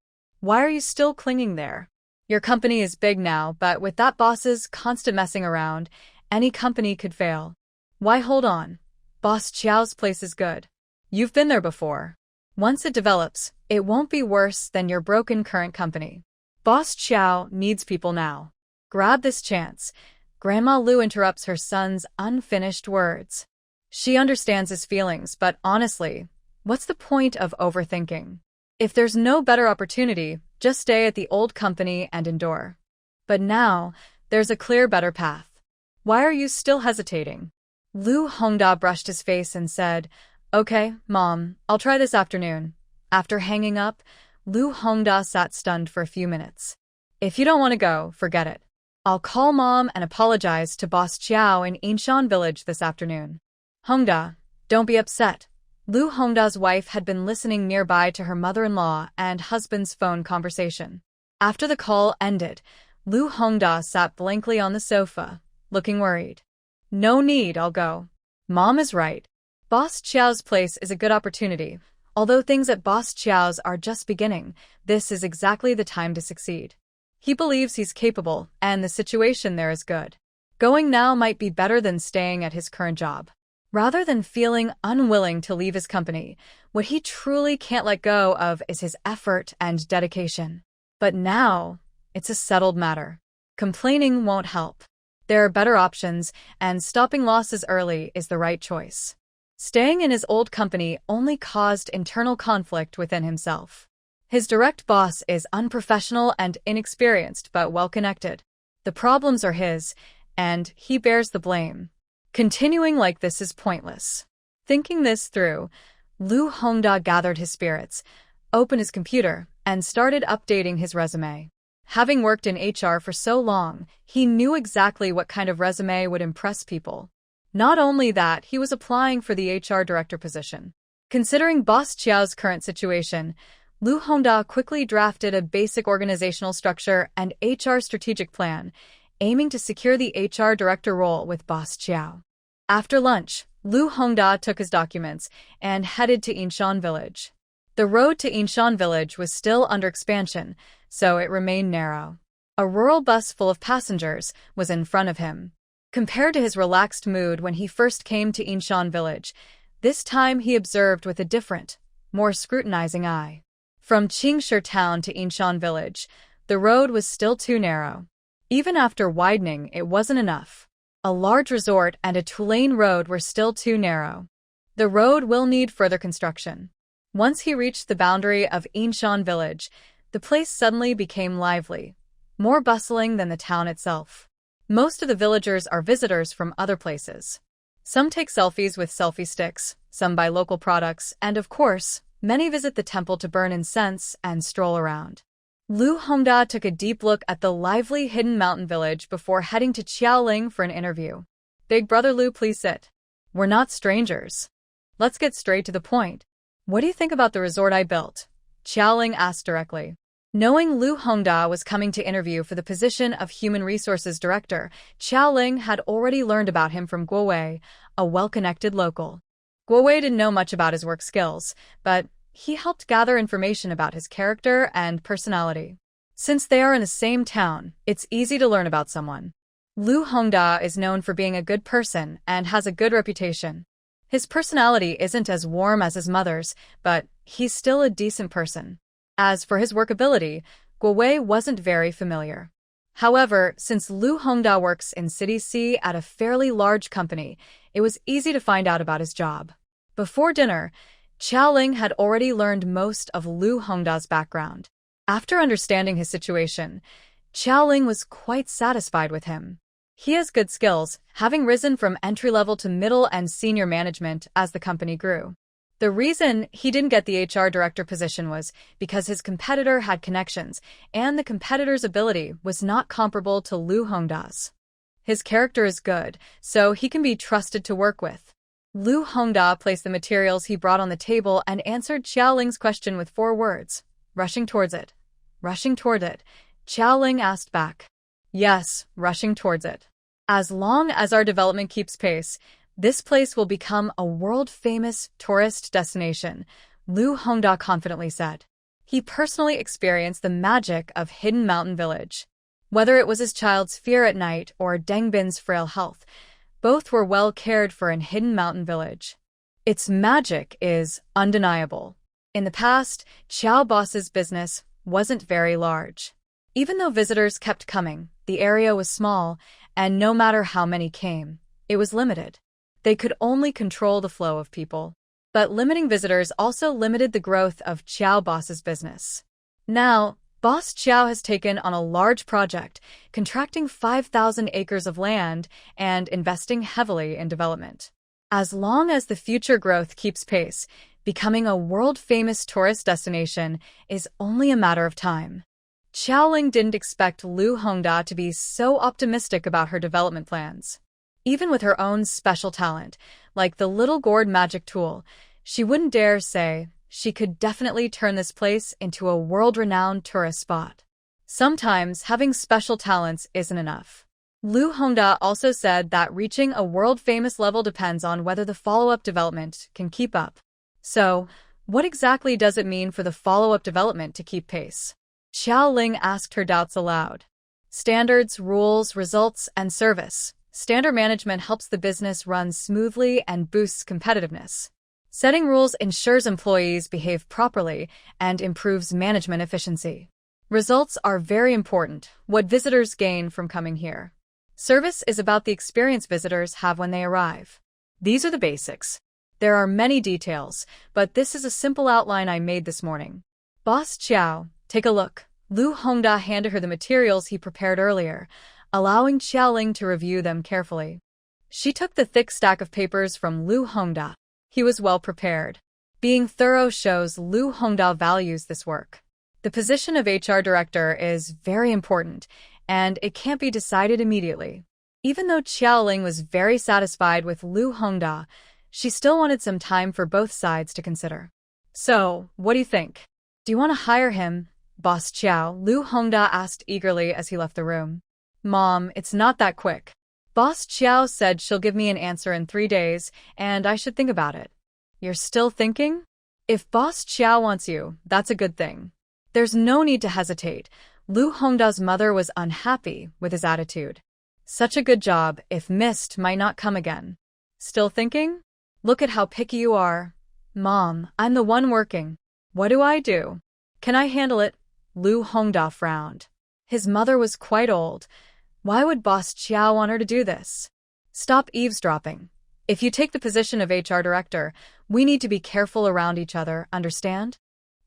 Why are you still clinging there? Your company is big now, but with that boss's constant messing around, any company could fail. Why hold on? Boss Chiao's place is good. You've been there before. Once it develops, it won't be worse than your broken current company. Boss Chiao needs people now. Grab this chance. Grandma Lu interrupts her son's unfinished words. She understands his feelings, but honestly, what's the point of overthinking? If there's no better opportunity, just stay at the old company and endure. But now, there's a clear better path. Why are you still hesitating? Lu Hongda brushed his face and said, Okay, Mom, I'll try this afternoon. After hanging up, Lu Hongda sat stunned for a few minutes. If you don't want to go, forget it. I'll call Mom and apologize to Boss Chiao in Inshan village this afternoon. Hongda, don't be upset. Lu Hongda's wife had been listening nearby to her mother-in-law and husband's phone conversation. After the call ended, Lu Hongda sat blankly on the sofa, looking worried. No need, I'll go. Mom is right. Boss Chiao's place is a good opportunity. Although things at Boss Chiao's are just beginning, this is exactly the time to succeed. He believes he's capable, and the situation there is good. Going now might be better than staying at his current job. Rather than feeling unwilling to leave his company, what he truly can't let go of is his effort and dedication. But now, it's a settled matter. Complaining won't help. There are better options, and stopping losses early is the right choice. Staying in his old company only caused internal conflict within himself. His direct boss is unprofessional and inexperienced but well-connected. The problems are his, and he bears the blame. Continuing like this is pointless. Thinking this through, Lu Hongda gathered his spirits, opened his computer, and started updating his resume. Having worked in HR for so long, he knew exactly what kind of resume would impress people. Not only that, he was applying for the HR director position. Considering Boss Chiao's current situation, Lu Hongda quickly drafted a basic organizational structure and HR strategic plan, aiming to secure the HR director role with Boss Chiao. After lunch, Lu Hongda took his documents and headed to Inshan village. The road to Inshan village was still under expansion, so it remained narrow. A rural bus full of passengers was in front of him. Compared to his relaxed mood when he first came to Inshan village, this time he observed with a different, more scrutinizing eye. From Qingshi town to Inshan village, the road was still too narrow. Even after widening, it wasn't enough. A large resort and a two-lane road were still too narrow. The road will need further construction. Once he reached the boundary of Inshan village, the place suddenly became lively, more bustling than the town itself. Most of the villagers are visitors from other places. Some take selfies with selfie sticks, some buy local products, and of course, many visit the temple to burn incense and stroll around. Lu Hongda took a deep look at the lively hidden mountain village before heading to Qiaoling for an interview. Big brother Lu, please sit. We're not strangers. Let's get straight to the point. What do you think about the resort I built? Qiaoling asked directly. Knowing Lu Hongda was coming to interview for the position of Human Resources Director, Xiaoling had already learned about him from Guo Wei, a well-connected local. Guo Wei didn't know much about his work skills, but he helped gather information about his character and personality. Since they are in the same town, it's easy to learn about someone. Lu Hongda is known for being a good person and has a good reputation. His personality isn't as warm as his mother's, but he's still a decent person. As for his workability, Guo Wei wasn't very familiar. However, since Lu Hongda works in City C at a fairly large company, it was easy to find out about his job. Before dinner, Xiaoling had already learned most of Lu Hongda's background. After understanding his situation, Xiaoling was quite satisfied with him. He has good skills, having risen from entry-level to middle and senior management as the company grew. The reason he didn't get the HR director position was because his competitor had connections, and the competitor's ability was not comparable to Lu Hongda's. His character is good, so he can be trusted to work with. Lu Hongda placed the materials he brought on the table and answered Xiaoling's question with 4 words. Rushing towards it. Rushing toward it. Xiaoling asked back. Yes, rushing towards it. As long as our development keeps pace, this place will become a world-famous tourist destination, Lu Hongda confidently said. He personally experienced the magic of Hidden Mountain Village. Whether it was his child's fear at night or Deng Bin's frail health, both were well cared for in Hidden Mountain Village. Its magic is undeniable. In the past, Xiao Boss's business wasn't very large. Even though visitors kept coming, the area was small, and no matter how many came, it was limited. They could only control the flow of people. But limiting visitors also limited the growth of Xiao Boss's business. Now, Boss Xiao has taken on a large project, contracting 5,000 acres of land and investing heavily in development. As long as the future growth keeps pace, becoming a world-famous tourist destination is only a matter of time. Xiaoling didn't expect Lu Hongda to be so optimistic about her development plans. Even with her own special talent, like the little gourd magic tool, she wouldn't dare say she could definitely turn this place into a world-renowned tourist spot. Sometimes having special talents isn't enough. Lu Hongda also said that reaching a world-famous level depends on whether the follow-up development can keep up. So, what exactly does it mean for the follow-up development to keep pace? Xiaoling asked her doubts aloud. Standards, rules, results, and service. Standard management helps the business run smoothly and boosts competitiveness. Setting rules ensures employees behave properly and improves management efficiency. Results are very important, what visitors gain from coming here. Service is about the experience visitors have when they arrive. These are the basics. There are many details, but this is a simple outline I made this morning. Boss Xiao, take a look. Lu Hongda handed her the materials he prepared earlier, allowing Xiaoling to review them carefully. She took the thick stack of papers from Lu Hongda. He was well prepared. Being thorough shows Lu Hongda values this work. The position of HR director is very important, and it can't be decided immediately. Even though Xiaoling was very satisfied with Lu Hongda, she still wanted some time for both sides to consider. So, what do you think? Do you want to hire him, Boss Xiao? Lu Hongda asked eagerly as he left the room. Mom, it's not that quick. Boss Xiao said she'll give me an answer in 3 days, and I should think about it. You're still thinking? If Boss Xiao wants you, that's a good thing. There's no need to hesitate. Lu Hongda's mother was unhappy with his attitude. Such a good job, if missed, might not come again. Still thinking? Look at how picky you are. Mom, I'm the one working. What do I do? Can I handle it? Lu Hongda frowned. His mother was quite old. Why would Boss Xiao want her to do this? Stop eavesdropping. If you take the position of HR director, we need to be careful around each other, understand?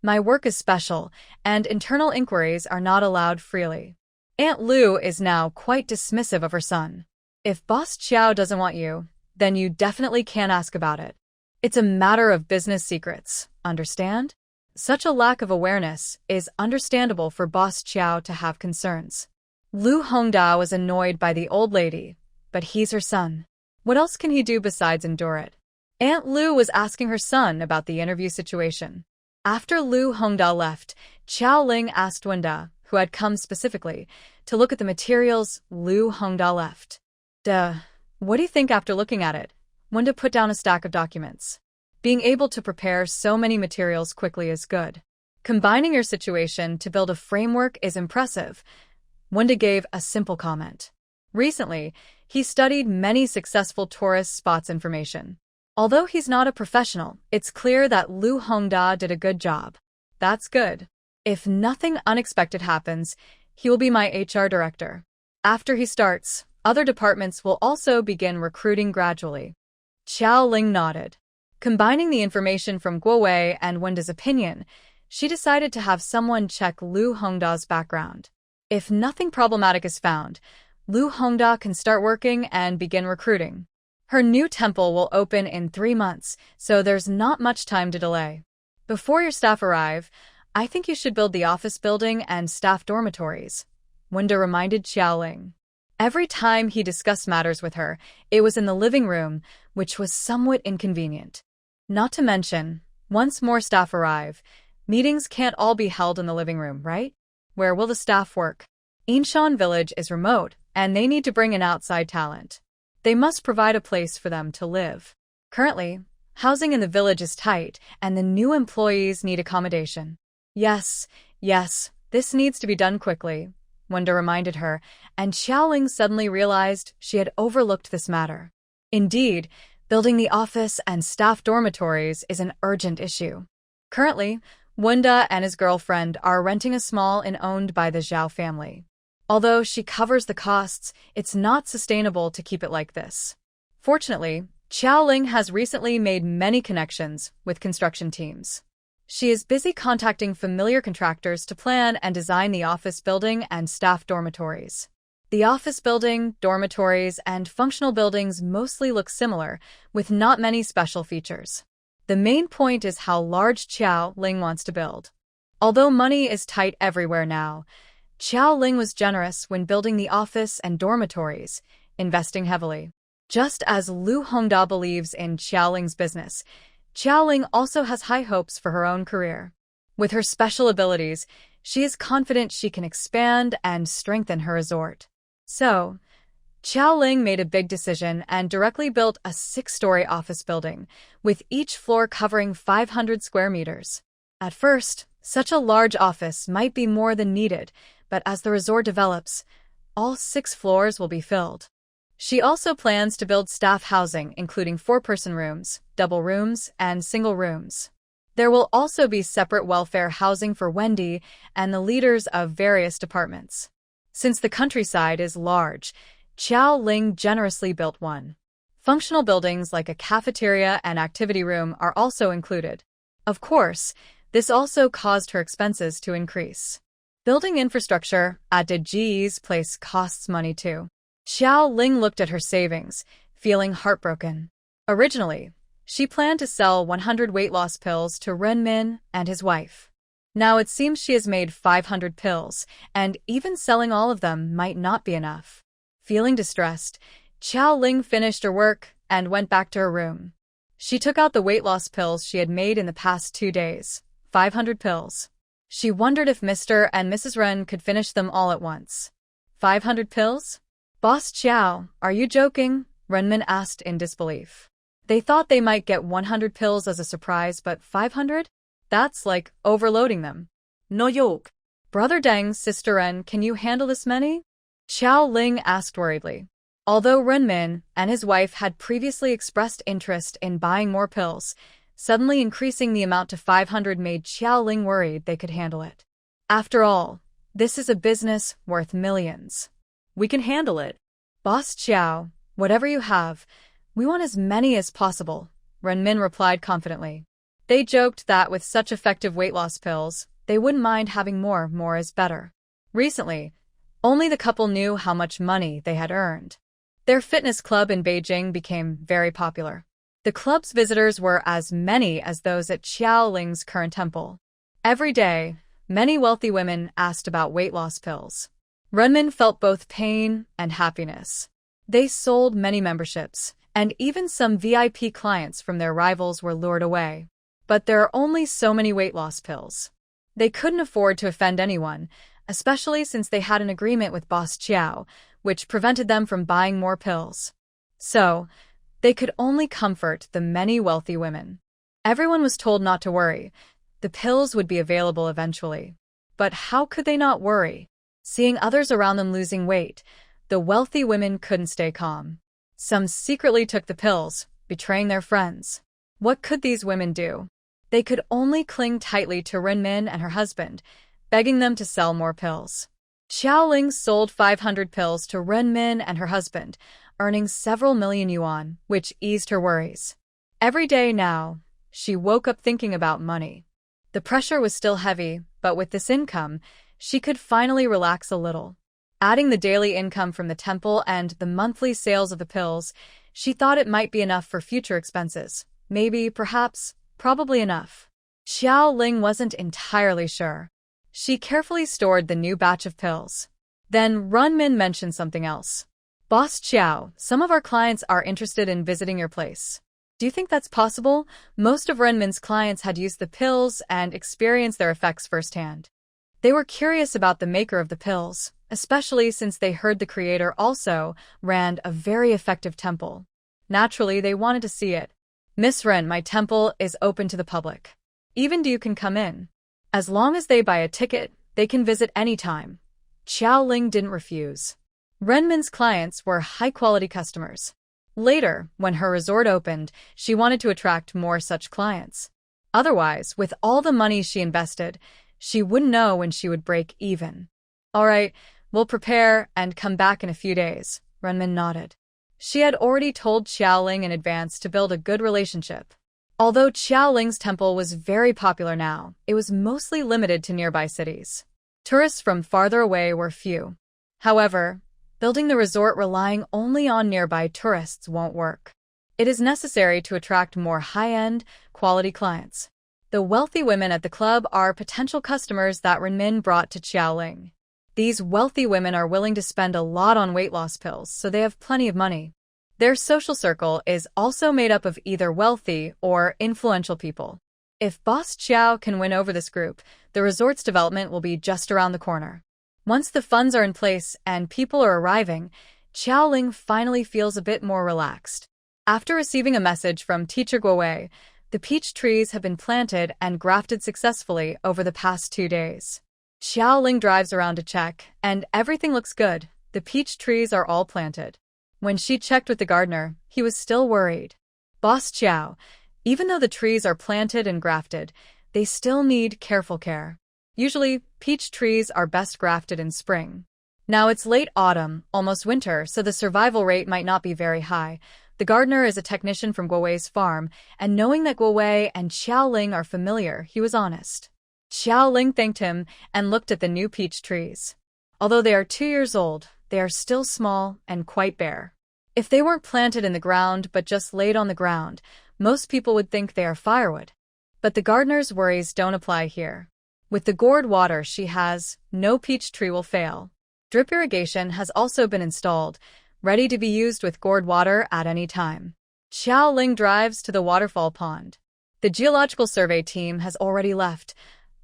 My work is special, and internal inquiries are not allowed freely. Aunt Lu is now quite dismissive of her son. If Boss Xiao doesn't want you, then you definitely can't ask about it. It's a matter of business secrets, understand? Such a lack of awareness is understandable for Boss Xiao to have concerns. Lu Hongda was annoyed by the old lady, but he's her son. What else can he do besides endure it? Aunt Lu was asking her son about the interview situation. After Lu Hongda left, Qiao Ling asked Wenda, who had come specifically, to look at the materials Lu Hongda left. Duh. What do you think after looking at it? Wenda put down a stack of documents. Being able to prepare so many materials quickly is good. Combining your situation to build a framework is impressive. Wenda gave a simple comment. Recently, he studied many successful tourist spots information. Although he's not a professional, it's clear that Lu Hongda did a good job. That's good. If nothing unexpected happens, he will be my HR director. After he starts, other departments will also begin recruiting gradually. Qiao Ling nodded. Combining the information from Guo Wei and Wenda's opinion, she decided to have someone check Lu Hongda's background. If nothing problematic is found, Lu Hongda can start working and begin recruiting. Her new temple will open in 3 months, so there's not much time to delay. Before your staff arrive, I think you should build the office building and staff dormitories, Wenda reminded Qiao Ling. Every time he discussed matters with her, it was in the living room, which was somewhat inconvenient. Not to mention, once more staff arrive, meetings can't all be held in the living room, right? Where will the staff work? Inshan village is remote, and they need to bring in outside talent. They must provide a place for them to live. Currently, housing in the village is tight, and the new employees need accommodation. Yes, this needs to be done quickly, Wenda reminded her, and Qiao Ling suddenly realized she had overlooked this matter. Indeed, building the office and staff dormitories is an urgent issue. Currently, Wenda and his girlfriend are renting a small inn owned by the Zhao family. Although she covers the costs, it's not sustainable to keep it like this. Fortunately, Qiao Ling has recently made many connections with construction teams. She is busy contacting familiar contractors to plan and design the office building and staff dormitories. The office building, dormitories, and functional buildings mostly look similar, with not many special features. The main point is how large Qiao Ling wants to build. Although money is tight everywhere now, Qiao Ling was generous when building the office and dormitories, investing heavily. Just as Lu Hongda believes in Qiao Ling's business, Qiao Ling also has high hopes for her own career. With her special abilities, she is confident she can expand and strengthen her resort. So, Qiao Ling made a big decision and directly built a 6-story office building, with each floor covering 500 square meters. At first, such a large office might be more than needed, but as the resort develops, all 6 floors will be filled. She also plans to build staff housing, including 4-person rooms, double rooms, and single rooms. There will also be separate welfare housing for Wendy and the leaders of various departments. Since the countryside is large, Qiao Ling generously built one. Functional buildings like a cafeteria and activity room are also included. Of course, this also caused her expenses to increase. Building infrastructure at Ji's place costs money too. Qiao Ling looked at her savings, feeling heartbroken. Originally, she planned to sell 100 weight loss pills to Renmin and his wife. Now it seems she has made 500 pills, and even selling all of them might not be enough. Feeling distressed, Qiao Ling finished her work and went back to her room. She took out the weight loss pills she had made in the past 2 days, 500 pills. She wondered if Mr. and Mrs. Ren could finish them all at once. 500 pills? Boss Qiao, are you joking? Renmin asked in disbelief. They thought they might get 100 pills as a surprise, but 500? That's like overloading them. No joke. Brother Deng's sister Ren, can you handle this many? Qiao Ling asked worriedly. Although Renmin and his wife had previously expressed interest in buying more pills, suddenly increasing the amount to 500 made Qiao Ling worried they could handle it. After all, this is a business worth millions. We can handle it. Boss Qiao, whatever you have, we want as many as possible, Renmin replied confidently. They joked that with such effective weight loss pills, they wouldn't mind having more is better. Recently, only the couple knew how much money they had earned. Their fitness club in Beijing became very popular. The club's visitors were as many as those at Qiao Ling's current temple. Every day, many wealthy women asked about weight loss pills. Renmin felt both pain and happiness. They sold many memberships, and even some VIP clients from their rivals were lured away. But there are only so many weight loss pills. They couldn't afford to offend anyone, especially since they had an agreement with Boss Chiao, which prevented them from buying more pills. So, they could only comfort the many wealthy women. Everyone was told not to worry. The pills would be available eventually. But how could they not worry? Seeing others around them losing weight, the wealthy women couldn't stay calm. Some secretly took the pills, betraying their friends. What could these women do? They could only cling tightly to Renmin and her husband, begging them to sell more pills. Xiaoling sold 500 pills to Renmin and her husband, earning several million yuan, which eased her worries. Every day now, she woke up thinking about money. The pressure was still heavy, but with this income, she could finally relax a little. Adding the daily income from the temple and the monthly sales of the pills, she thought it might be enough for future expenses. Maybe, perhaps, probably enough. Xiao Ling wasn't entirely sure. She carefully stored the new batch of pills. Then Runmin mentioned something else. Boss Chiao, some of our clients are interested in visiting your place. Do you think that's possible? Most of Renmin's clients had used the pills and experienced their effects firsthand. They were curious about the maker of the pills, especially since they heard the creator also ran a very effective temple. Naturally, they wanted to see it. Miss Ren, my temple is open to the public. Even you can come in. As long as they buy a ticket, they can visit anytime. Xiao Ling didn't refuse. Renmin's clients were high-quality customers. Later, when her resort opened, she wanted to attract more such clients. Otherwise, with all the money she invested, she wouldn't know when she would break even. All right, we'll prepare and come back in a few days, Renmin nodded. She had already told Xiaoling in advance to build a good relationship. Although Xiaoling's temple was very popular now, it was mostly limited to nearby cities. Tourists from farther away were few. However, building the resort relying only on nearby tourists won't work. It is necessary to attract more high-end, quality clients. The wealthy women at the club are potential customers that Renmin brought to Xiaoling. These wealthy women are willing to spend a lot on weight loss pills, so they have plenty of money. Their social circle is also made up of either wealthy or influential people. If Boss Chiao can win over this group, the resort's development will be just around the corner. Once the funds are in place and people are arriving, Xiaoling finally feels a bit more relaxed. After receiving a message from Teacher Guowei, the peach trees have been planted and grafted successfully over the past 2 days. Xiaoling drives around to check, and everything looks good. The peach trees are all planted. When she checked with the gardener, he was still worried. Boss Chiao, even though the trees are planted and grafted, they still need careful care. Usually, peach trees are best grafted in spring. Now it's late autumn, almost winter, so the survival rate might not be very high. The gardener is a technician from Guowei's farm, and knowing that Guowei and Xiaoling are familiar, he was honest. Xiaoling thanked him and looked at the new peach trees. Although they are 2 years old, they are still small and quite bare. If they weren't planted in the ground but just laid on the ground, most people would think they are firewood. But the gardener's worries don't apply here. With the gourd water she has, no peach tree will fail. Drip irrigation has also been installed, ready to be used with gourd water at any time. Xiaoling drives to the waterfall pond. The geological survey team has already left.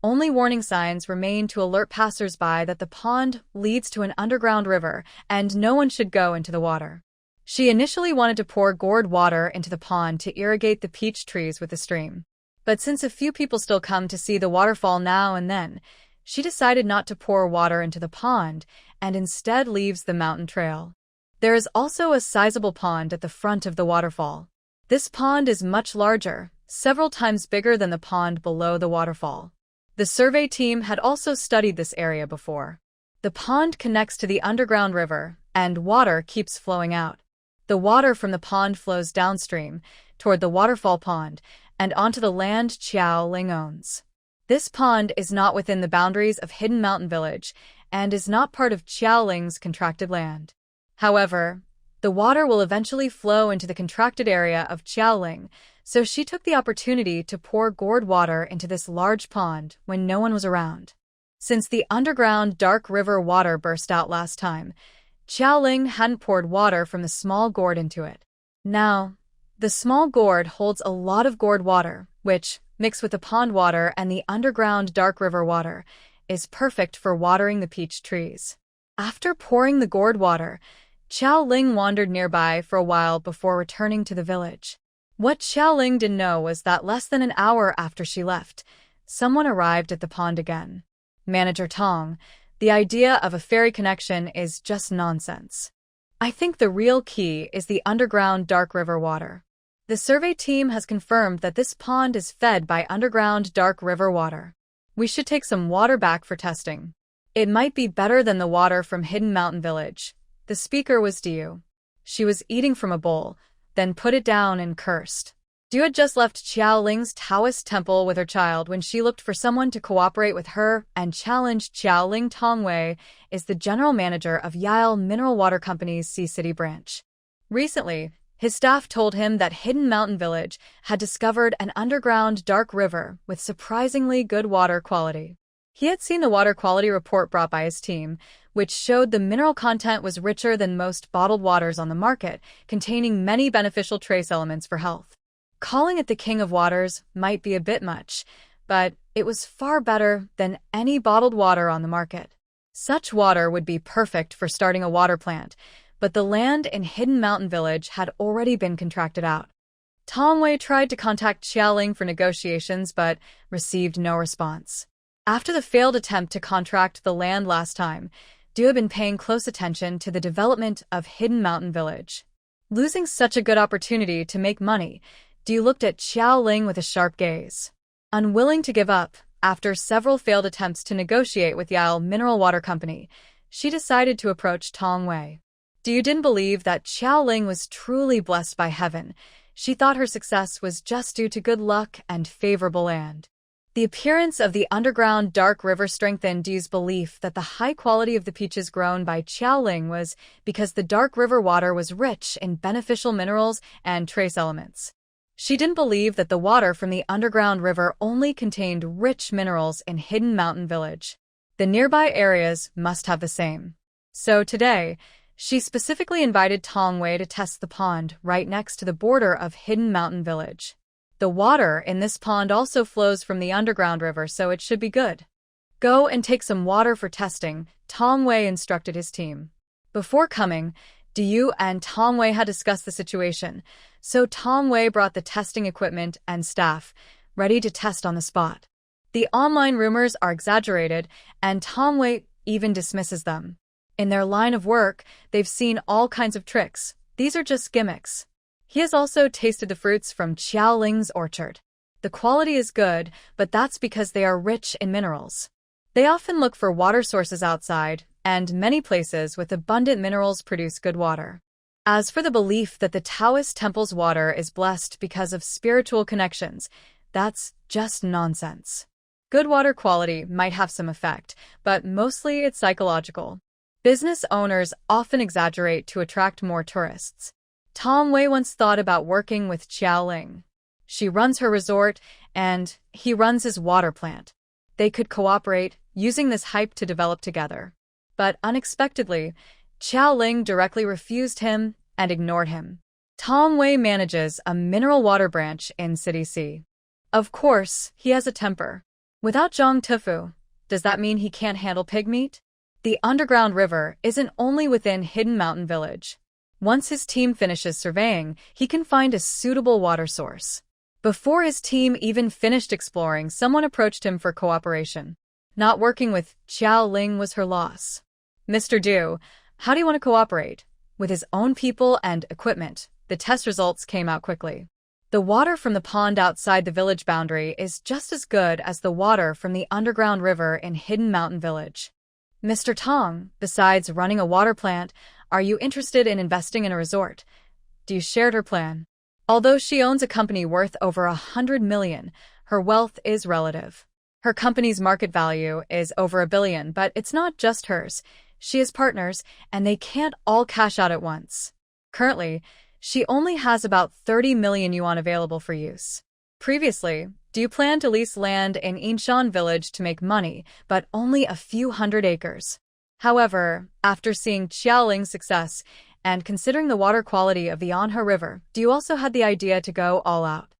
Only warning signs remain to alert passers-by that the pond leads to an underground river and no one should go into the water. She initially wanted to pour gourd water into the pond to irrigate the peach trees with the stream. But since a few people still come to see the waterfall now and then, she decided not to pour water into the pond and instead leaves the mountain trail. There is also a sizable pond at the front of the waterfall. This pond is much larger, several times bigger than the pond below the waterfall. The survey team had also studied this area before. The pond connects to the underground river, and water keeps flowing out. The water from the pond flows downstream, toward the waterfall pond, and onto the land Xiaoling owns. This pond is not within the boundaries of Hidden Mountain Village, and is not part of Xiaoling's contracted land. However, the water will eventually flow into the contracted area of Xiaoling, so she took the opportunity to pour gourd water into this large pond when no one was around. Since the underground dark river water burst out last time, Xiaoling hadn't poured water from the small gourd into it. Now, the small gourd holds a lot of gourd water, which, mixed with the pond water and the underground dark river water, is perfect for watering the peach trees. After pouring the gourd water, Xiao Ling wandered nearby for a while before returning to the village. What Xiao Ling didn't know was that less than an hour after she left, someone arrived at the pond again. Manager Tong, the idea of a fairy connection is just nonsense. I think the real key is the underground dark river water. The survey team has confirmed that this pond is fed by underground dark river water. We should take some water back for testing. It might be better than the water from Hidden Mountain Village. The speaker was Diu. She was eating from a bowl, then put it down and cursed. Diu had just left Xiao Ling's Taoist temple with her child when she looked for someone to cooperate with her and challenged Xiao Ling. Tongwei is the general manager of Yale Mineral Water Company's Sea City branch. Recently, his staff told him that Hidden Mountain Village had discovered an underground dark river with surprisingly good water quality. He had seen the water quality report brought by his team, which showed the mineral content was richer than most bottled waters on the market, containing many beneficial trace elements for health. Calling it the King of Waters might be a bit much, but it was far better than any bottled water on the market. Such water would be perfect for starting a water plant, but the land in Hidden Mountain Village had already been contracted out. Tongwei tried to contact Xiaoling for negotiations but received no response. After the failed attempt to contract the land last time, Du had been paying close attention to the development of Hidden Mountain Village. Losing such a good opportunity to make money, Du looked at Xiao Ling with a sharp gaze. Unwilling to give up, after several failed attempts to negotiate with Yale Mineral Water Company, she decided to approach Tong Wei. Du didn't believe that Xiao Ling was truly blessed by heaven. She thought her success was just due to good luck and favorable land. The appearance of the underground dark river strengthened Du's belief that the high quality of the peaches grown by Xiaoling was because the dark river water was rich in beneficial minerals and trace elements. She didn't believe that the water from the underground river only contained rich minerals in Hidden Mountain Village. The nearby areas must have the same. So today, she specifically invited Tong Wei to test the pond right next to the border of Hidden Mountain Village. The water in this pond also flows from the underground river, so it should be good. Go and take some water for testing, Tong Wei instructed his team. Before coming, Du and Tong Wei had discussed the situation, so Tong Wei brought the testing equipment and staff, ready to test on the spot. The online rumors are exaggerated, and Tong Wei even dismisses them. In their line of work, they've seen all kinds of tricks. These are just gimmicks. He has also tasted the fruits from Xiao Ling's orchard. The quality is good, but that's because they are rich in minerals. They often look for water sources outside, and many places with abundant minerals produce good water. As for the belief that the Taoist temple's water is blessed because of spiritual connections, that's just nonsense. Good water quality might have some effect, but mostly it's psychological. Business owners often exaggerate to attract more tourists. Tong Wei once thought about working with Xiao Ling. She runs her resort, and he runs his water plant. They could cooperate, using this hype to develop together. But unexpectedly, Xiao Ling directly refused him and ignored him. Tong Wei manages a mineral water branch in City C. Of course, he has a temper. Without Zhang Tufu, does that mean he can't handle pig meat? The underground river isn't only within Hidden Mountain Village. Once his team finishes surveying, he can find a suitable water source. Before his team even finished exploring, someone approached him for cooperation. Not working with Xiao Ling was her loss. Mr. Du, how do you want to cooperate? With his own people and equipment, the test results came out quickly. The water from the pond outside the village boundary is just as good as the water from the underground river in Hidden Mountain Village. Mr. Tong, besides running a water plant, are you interested in investing in a resort? Du shared her plan. Although she owns a company worth over 100 million, her wealth is relative. Her company's market value is over $1 billion, but it's not just hers. She has partners, and they can't all cash out at once. Currently, she only has about 30 million yuan available for use. Previously, Du planned to lease land in Yinshan Village to make money, but only a few hundred acres. However, after seeing Xiaoling's success and considering the water quality of the Anhe River, Du also had the idea to go all out.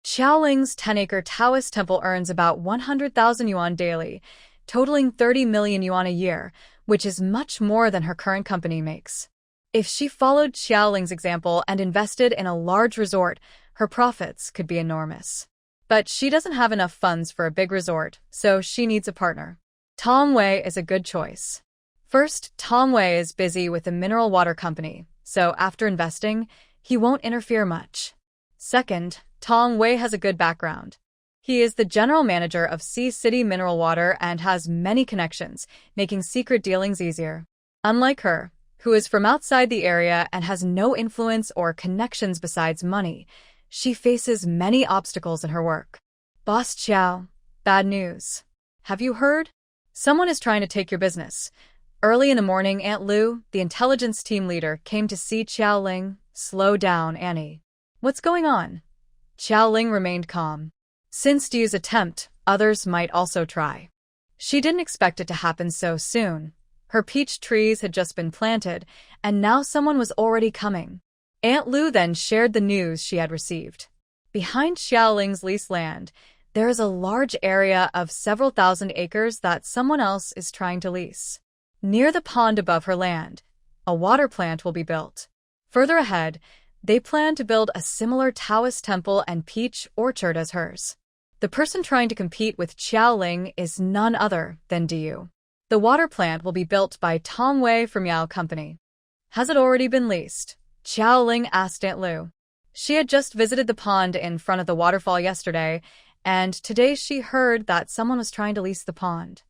Xiaoling's 10-acre Taoist temple earns about 100,000 yuan daily, totaling 30 million yuan a year, which is much more than her current company makes. If she followed Xiaoling's example and invested in a large resort, her profits could be enormous. But she doesn't have enough funds for a big resort, so she needs a partner. Tong Wei is a good choice. First, Tong Wei is busy with the mineral water company, so after investing, he won't interfere much. Second, Tong Wei has a good background. He is the general manager of Sea City Mineral Water and has many connections, making secret dealings easier. Unlike her, who is from outside the area and has no influence or connections besides money, she faces many obstacles in her work. Boss Qiao, bad news. Have you heard? Someone is trying to take your business. Early in the morning, Aunt Lu, the intelligence team leader, came to see Qiao Ling. Slow down, Annie. What's going on? Qiao Ling remained calm. Since Du's attempt, others might also try. She didn't expect it to happen so soon. Her peach trees had just been planted, and now someone was already coming. Aunt Lu then shared the news she had received. Behind Xiaoling's leased land, there is a large area of several thousand acres that someone else is trying to lease. Near the pond above her land, a water plant will be built. Further ahead, they plan to build a similar Taoist temple and peach orchard as hers. The person trying to compete with Xiaoling is none other than Du. The water plant will be built by Tong Wei from Yao Company. Has it already been leased? Xiaoling asked Aunt Lu. She had just visited the pond in front of the waterfall yesterday, and today she heard that someone was trying to lease the pond.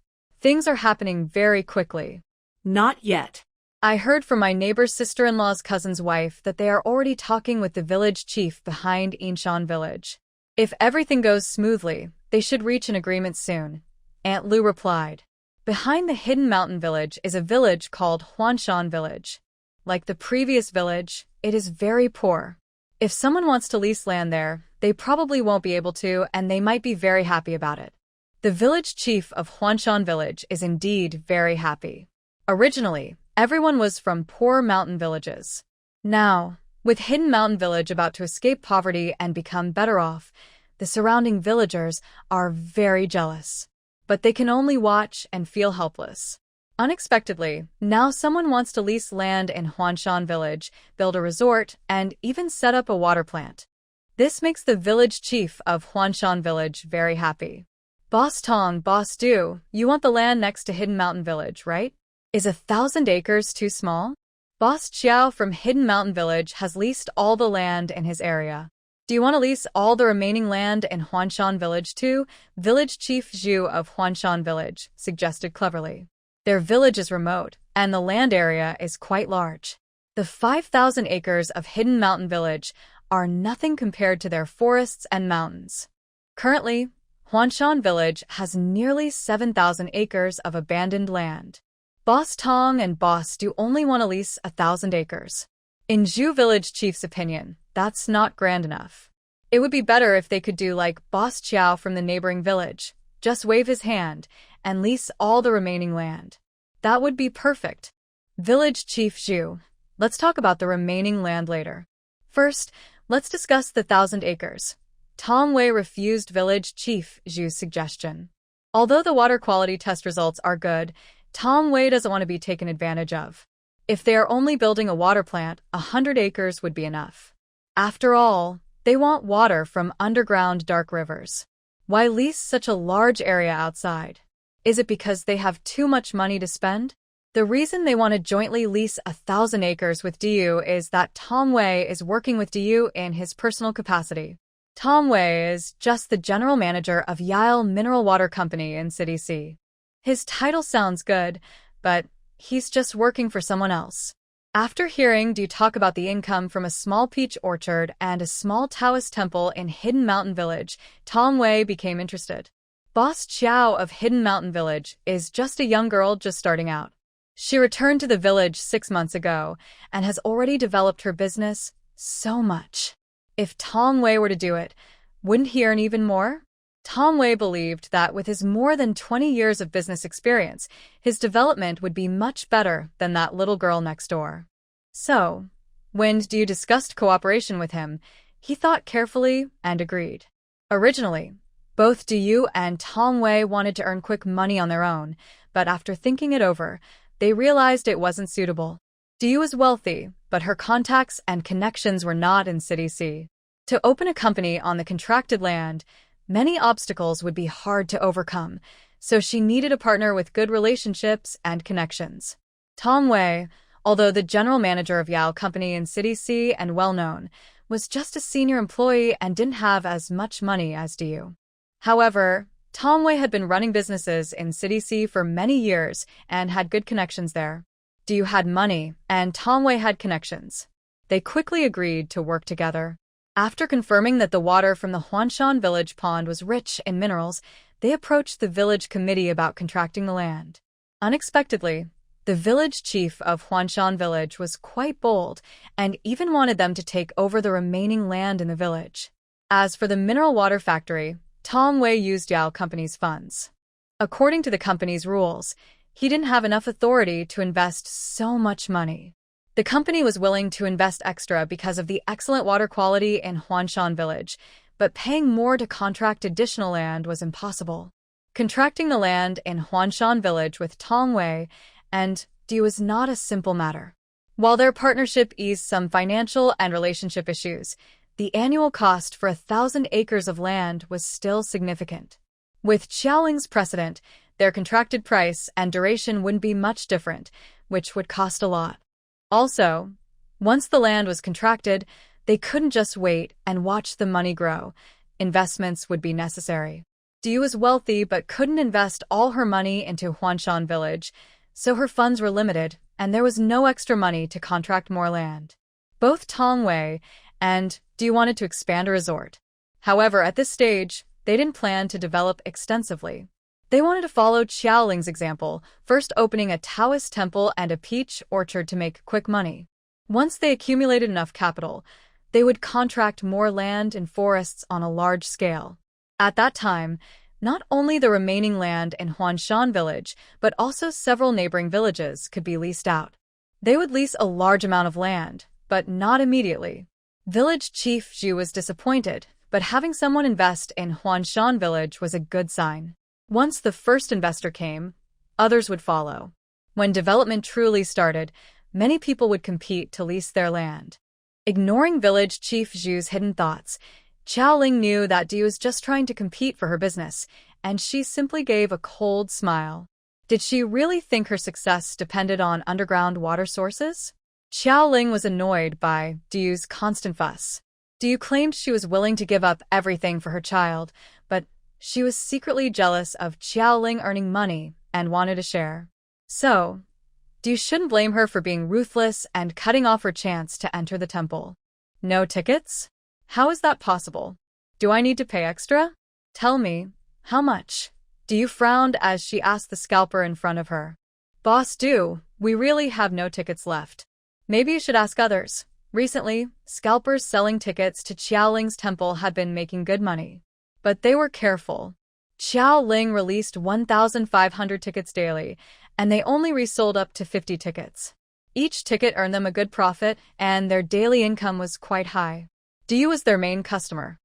Things are happening very quickly. Not yet. I heard from my neighbor's sister-in-law's cousin's wife that they are already talking with the village chief behind Yinshan village. If everything goes smoothly, they should reach an agreement soon, Aunt Lu replied. Behind the hidden mountain village is a village called Huanshan village. Like the previous village, it is very poor. If someone wants to lease land there, they probably won't be able to, and they might be very happy about it. The village chief of Huanshan village is indeed very happy. Originally, everyone was from poor mountain villages. Now, with Hidden Mountain Village about to escape poverty and become better off, the surrounding villagers are very jealous. But they can only watch and feel helpless. Unexpectedly, now someone wants to lease land in Huanshan village, build a resort, and even set up a water plant. This makes the village chief of Huanshan village very happy. Boss Tong, Boss Du, you want the land next to Hidden Mountain Village, right? Is 1,000 acres too small? Boss Qiao from Hidden Mountain Village has leased all the land in his area. Do you want to lease all the remaining land in Huanshan Village too? Village Chief Zhu of Huanshan Village suggested cleverly. Their village is remote, and the land area is quite large. The 5,000 acres of Hidden Mountain Village are nothing compared to their forests and mountains. Currently, Huanshan Village has nearly 7,000 acres of abandoned land. Boss Tong and Boss Du only want to lease 1,000 acres. In Zhu Village Chief's opinion, that's not grand enough. It would be better if they could do like Boss Qiao from the neighboring village, just wave his hand and lease all the remaining land. That would be perfect. Village Chief Zhu, let's talk about the remaining land later. First, let's discuss the 1,000 acres. Tong Wei refused Village Chief Zhu's suggestion. Although the water quality test results are good, Tong Wei doesn't want to be taken advantage of. If they are only building a water plant, 100 acres would be enough. After all, they want water from underground dark rivers. Why lease such a large area outside? Is it because they have too much money to spend? The reason they want to jointly lease 1,000 acres with Du is that Tong Wei is working with Du in his personal capacity. Tong Wei is just the general manager of Yale Mineral Water Company in City C. His title sounds good, but he's just working for someone else. After hearing Du talk about the income from a small peach orchard and a small Taoist temple in Hidden Mountain Village, Tong Wei became interested. Boss Qiao of Hidden Mountain Village is just a young girl just starting out. She returned to the village 6 months ago and has already developed her business so much. If Tong Wei were to do it, wouldn't he earn even more? Tong Wei believed that with his more than 20 years of business experience, his development would be much better than that little girl next door. So, when Du discussed cooperation with him, he thought carefully and agreed. Originally, both Diyu and Tong Wei wanted to earn quick money on their own, but after thinking it over, they realized it wasn't suitable. Diyu was wealthy, but her contacts and connections were not in City C. To open a company on the contracted land, many obstacles would be hard to overcome, so she needed a partner with good relationships and connections. Tong Wei, although the general manager of Yao Company in City C and well-known, was just a senior employee and didn't have as much money as Diyu. However, Tong Wei had been running businesses in City C for many years and had good connections there. Diyu had money, and Tong Wei had connections. They quickly agreed to work together. After confirming that the water from the Huanshan village pond was rich in minerals, they approached the village committee about contracting the land. Unexpectedly, the village chief of Huanshan village was quite bold and even wanted them to take over the remaining land in the village. As for the mineral water factory, Tong Wei used Yao Company's funds. According to the company's rules, he didn't have enough authority to invest so much money. The company was willing to invest extra because of the excellent water quality in Huanshan village, but paying more to contract additional land was impossible. Contracting the land in Huanshan village with Tong Wei and Diyu was not a simple matter. While their partnership eased some financial and relationship issues, the annual cost for 1,000 acres of land was still significant. With Xiaoling's precedent, their contracted price and duration wouldn't be much different, which would cost a lot. Also, once the land was contracted, they couldn't just wait and watch the money grow. Investments would be necessary. Diyu was wealthy but couldn't invest all her money into Huanshan village, so her funds were limited, and there was no extra money to contract more land. Both Tong Wei and Diyu wanted to expand a resort. However, at this stage, they didn't plan to develop extensively. They wanted to follow Xiaoling's example, first opening a Taoist temple and a peach orchard to make quick money. Once they accumulated enough capital, they would contract more land and forests on a large scale. At that time, not only the remaining land in Huanshan village, but also several neighboring villages could be leased out. They would lease a large amount of land, but not immediately. Village Chief Zhu was disappointed, but having someone invest in Huanshan village was a good sign. Once the first investor came, others would follow. When development truly started, many people would compete to lease their land. Ignoring Village Chief Zhu's hidden thoughts, Xiaoling knew that Diyu was just trying to compete for her business, and she simply gave a cold smile. Did she really think her success depended on underground water sources? Xiaoling was annoyed by Diyu's constant fuss. Diyu claimed she was willing to give up everything for her child, but she was secretly jealous of Xiaoling earning money and wanted a share. So, Diyu shouldn't blame her for being ruthless and cutting off her chance to enter the temple. No tickets? How is that possible? Do I need to pay extra? Tell me, how much? Diyu frowned as she asked the scalper in front of her. Boss Du, we really have no tickets left. Maybe you should ask others. Recently, scalpers selling tickets to Xiaoling's temple had been making good money. But they were careful. Xiaoling released 1,500 tickets daily, and they only resold up to 50 tickets. Each ticket earned them a good profit, and their daily income was quite high. Diyu was their main customer.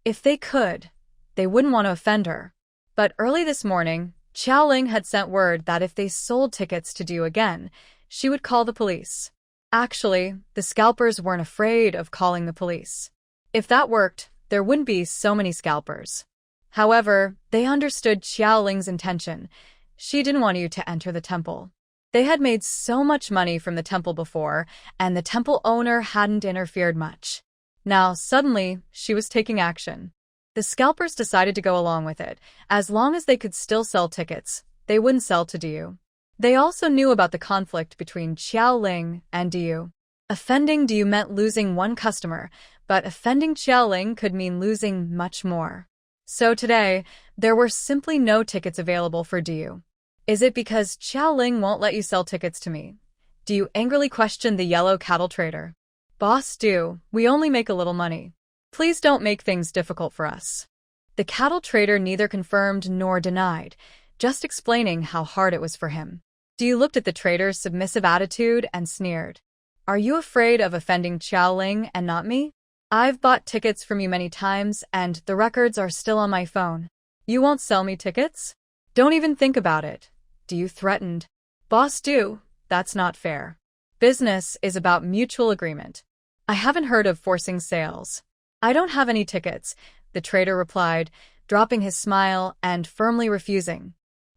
If they could, they wouldn't want to offend her. But early this morning, Xiaoling had sent word that if they sold tickets to Diyu again, she would call the police. Actually, the scalpers weren't afraid of calling the police. If that worked, there wouldn't be so many scalpers. However, they understood Xiaoling's intention. She didn't want you to enter the temple. They had made so much money from the temple before, and the temple owner hadn't interfered much. Now, suddenly, she was taking action. The scalpers decided to go along with it. As long as they could still sell tickets, they wouldn't sell to Diyu. They also knew about the conflict between Xiaoling and Diyu. Offending Diyu meant losing one customer, but offending Xiaoling could mean losing much more. So today, there were simply no tickets available for Diyu. Is it because Xiaoling won't let you sell tickets to me? Diyu angrily questioned the yellow cattle trader. Boss Du, we only make a little money. Please don't make things difficult for us. The cattle trader neither confirmed nor denied, just explaining how hard it was for him. Diyu looked at the trader's submissive attitude and sneered. Are you afraid of offending Xiaoling and not me? I've bought tickets from you many times, and the records are still on my phone. You won't sell me tickets? Don't even think about it. Do you threatened? Boss do. That's not fair. Business is about mutual agreement. I haven't heard of forcing sales. I don't have any tickets, the trader replied, dropping his smile and firmly refusing.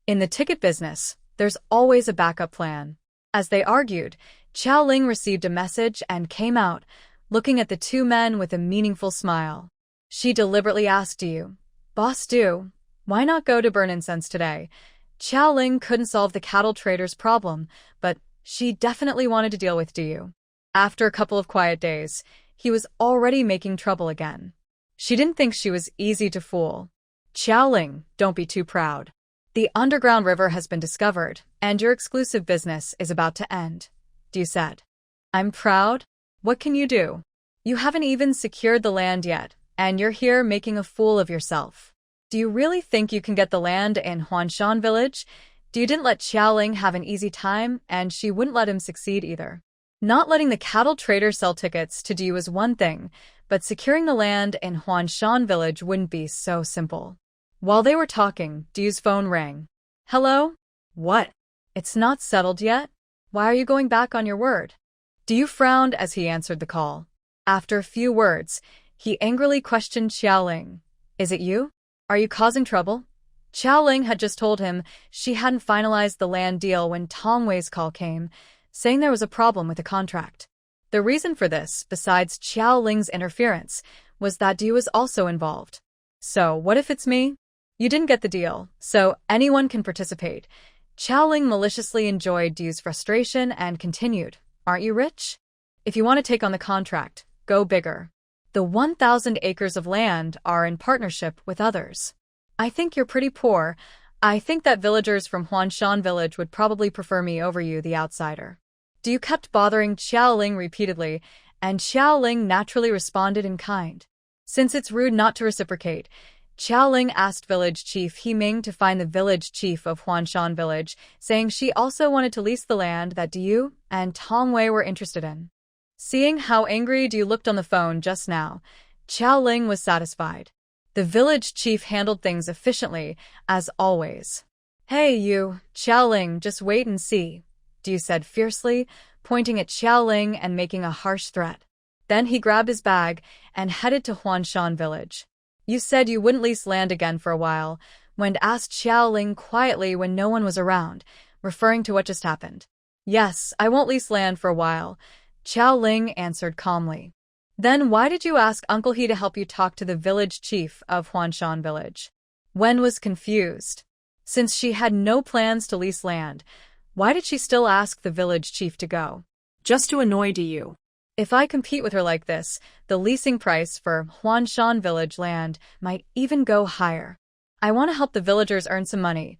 In the ticket business, there's always a backup plan. As they argued, Xiao Ling received a message and came out, looking at the two men with a meaningful smile. She deliberately asked you, Boss do, why not go to burn incense today? Xiao Ling couldn't solve the cattle trader's problem, but she definitely wanted to deal with Du. After a couple of quiet days, he was already making trouble again. She didn't think she was easy to fool. Xiao Ling, don't be too proud. The underground river has been discovered, and your exclusive business is about to end, Du said. I'm proud? What can you do? You haven't even secured the land yet, and you're here making a fool of yourself. Do you really think you can get the land in Huanshan village? Du didn't let Xiao Ling have an easy time, and she wouldn't let him succeed either. Not letting the cattle trader sell tickets to Du is one thing, but securing the land in Huanshan village wouldn't be so simple. While they were talking, Du's phone rang. Hello? What? It's not settled yet? Why are you going back on your word? Du frowned as he answered the call. After a few words, he angrily questioned Xiao Ling. Is it you? Are you causing trouble? Xiao Ling had just told him she hadn't finalized the land deal when Tong Wei's call came, saying there was a problem with the contract. The reason for this, besides Xiao Ling's interference, was that Du was also involved. So, what if it's me? You didn't get the deal, so anyone can participate. Xiao Ling maliciously enjoyed Du's frustration and continued, Aren't you rich? If you want to take on the contract, go bigger. The 1,000 acres of land are in partnership with others. I think you're pretty poor. I think that villagers from Huanshan village would probably prefer me over you, the outsider. Du kept bothering Xiao Ling repeatedly, and Xiao Ling naturally responded in kind. Since it's rude not to reciprocate, Xiao Ling asked village chief He Ming to find the village chief of Huanshan village, saying she also wanted to lease the land that Du and Tong Wei were interested in. Seeing how angry Du looked on the phone just now, Xiao Ling was satisfied. The village chief handled things efficiently, as always. Hey you, Xiao Ling, just wait and see, Du said fiercely, pointing at Xiao Ling and making a harsh threat. Then he grabbed his bag and headed to Huanshan village. You said you wouldn't lease land again for a while, Wen asked Xiao Ling quietly when no one was around, referring to what just happened. Yes, I won't lease land for a while, Xiao Ling answered calmly. Then why did you ask Uncle He to help you talk to the village chief of Huanshan village? Wen was confused. Since she had no plans to lease land, why did she still ask the village chief to go? Just to annoy Du. If I compete with her like this, the leasing price for Huanshan village land might even go higher. I want to help the villagers earn some money,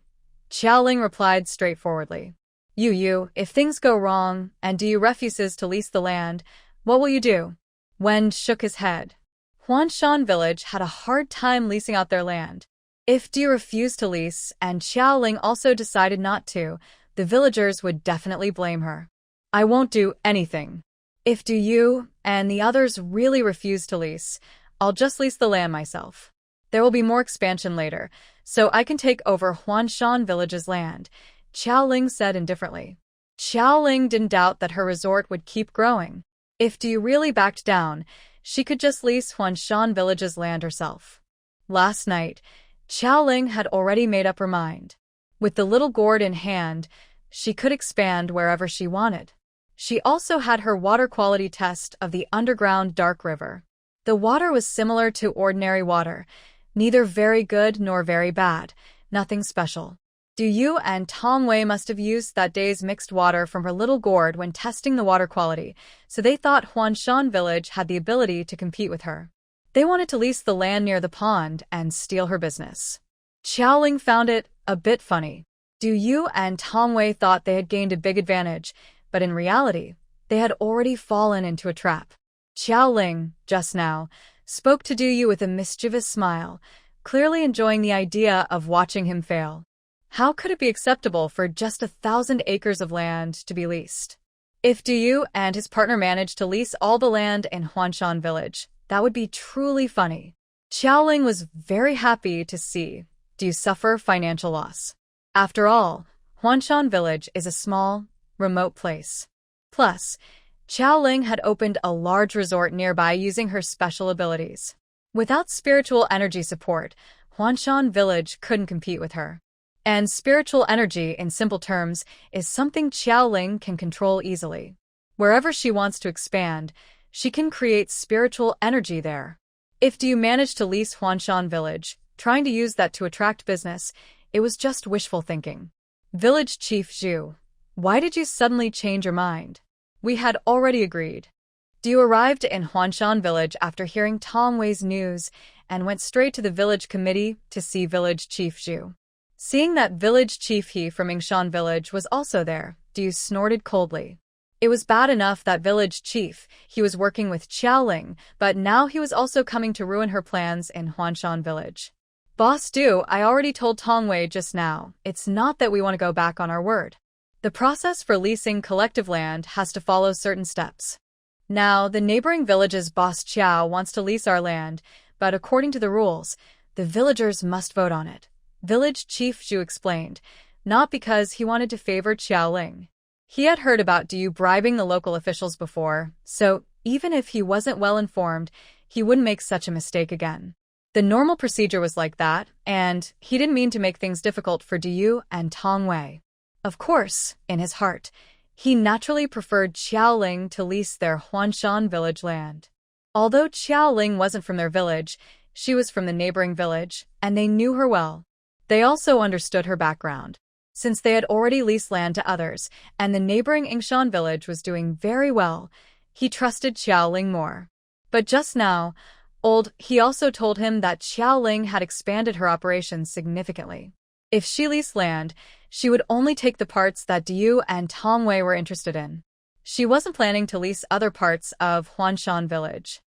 Xiao Ling replied straightforwardly. If things go wrong and Du refuses to lease the land, what will you do? Wen shook his head. Huanshan village had a hard time leasing out their land. If Du refused to lease and Xiao Ling also decided not to, the villagers would definitely blame her. I won't do anything. If Du and the others really refuse to lease, I'll just lease the land myself. There will be more expansion later, so I can take over Huanshan village's land, Xiao Ling said indifferently. Xiao Ling didn't doubt that her resort would keep growing. If Du really backed down, she could just lease Huanshan village's land herself. Last night, Xiao Ling had already made up her mind. With the little gourd in hand, she could expand wherever she wanted. She also had her water quality test of the underground dark river. The water was similar to ordinary water, neither very good nor very bad, nothing special. Du and Tong Wei must have used that day's mixed water from her little gourd when testing the water quality, so they thought Huanshan village had the ability to compete with her. They wanted to lease the land near the pond and steal her business. Xiao Ling found it a bit funny. Du and Tong Wei thought they had gained a big advantage, but in reality, they had already fallen into a trap. Xiao Ling, just now, spoke to Du with a mischievous smile, clearly enjoying the idea of watching him fail. How could it be acceptable for just 1,000 acres of land to be leased? If Du and his partner managed to lease all the land in Huanshan village, That would be truly funny. Xiaoling was very happy to see. Do you suffer financial loss? After all, Huanshan Village is a small, remote place. Plus, Xiaoling had opened a large resort nearby using her special abilities. Without spiritual energy support, Huanshan Village couldn't compete with her. And spiritual energy, in simple terms, is something Xiaoling can control easily. Wherever she wants to expand, she can create spiritual energy there. If you manage to lease Huanshan Village, trying to use that to attract business, it was just wishful thinking. Village Chief Zhu, why did you suddenly change your mind? We had already agreed. You arrived in Huanshan Village after hearing Tong Wei's news and went straight to the village committee to see Village Chief Zhu. Seeing that Village Chief He from Yingshan Village was also there, Du snorted coldly. It was bad enough that Village Chief He was working with Xiaoling, but now he was also coming to ruin her plans in Huanshan Village. Boss Du, I already told Tong Wei just now, it's not that we want to go back on our word. The process for leasing collective land has to follow certain steps. Now, the neighboring village's boss Qiao wants to lease our land, but according to the rules, the villagers must vote on it. Village Chief Zhu explained, not because he wanted to favor Xiaoling. He had heard about Du bribing the local officials before, so even if he wasn't well informed, he wouldn't make such a mistake again. The normal procedure was like that, and he didn't mean to make things difficult for Du and Tong Wei. Of course, in his heart, he naturally preferred Xiaoling to lease their Huanshan village land. Although Xiaoling wasn't from their village, she was from the neighboring village, and they knew her well. They also understood her background. Since they had already leased land to others, and the neighboring Yingshan village was doing very well, he trusted Xiaoling more. But just now, he also told him that Xiaoling had expanded her operations significantly. If she leased land, she would only take the parts that Du and Tong Wei were interested in. She wasn't planning to lease other parts of Huanshan Village.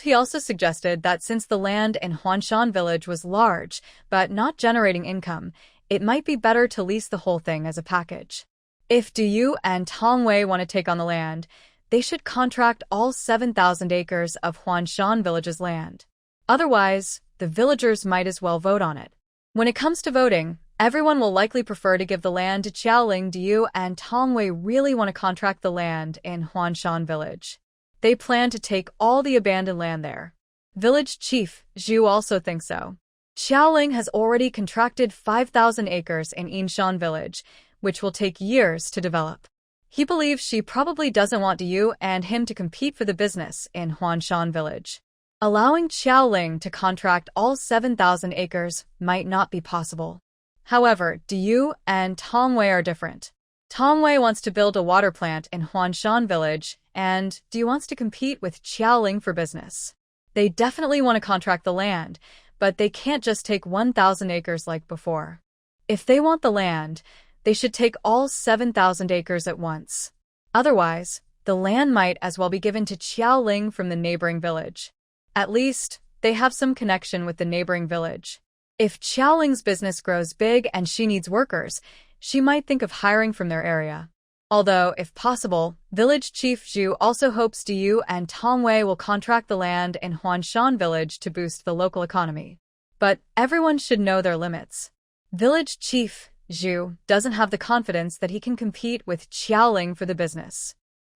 He also suggested that since the land in Huanshan Village was large, but not generating income, it might be better to lease the whole thing as a package. If Du and Tong Wei want to take on the land, they should contract all 7,000 acres of Huanshan Village's land. Otherwise, the villagers might as well vote on it. When it comes to voting, everyone will likely prefer to give the land to Xiaoling. Du and Tong Wei really want to contract the land in Huanshan Village. They plan to take all the abandoned land there. Village Chief Zhu also thinks so. Xiaoling has already contracted 5,000 acres in Yingshan Village, which will take years to develop. He believes she probably doesn't want Du and him to compete for the business in Huanshan Village. Allowing Xiaoling to contract all 7,000 acres might not be possible. However, Du and Tong Wei are different. Tong Wei wants to build a water plant in Huanshan Village, and Du wants to compete with Xiaoling for business. They definitely want to contract the land, but they can't just take 1,000 acres like before. If they want the land, they should take all 7,000 acres at once. Otherwise, the land might as well be given to Xiaoling from the neighboring village. At least, they have some connection with the neighboring village. If Xiaoling's business grows big and she needs workers, she might think of hiring from their area. Although, if possible, Village Chief Zhu also hopes Du and Tong Wei will contract the land in Huanshan Village to boost the local economy. But everyone should know their limits. Village Chief Zhu doesn't have the confidence that he can compete with Xiaoling for the business.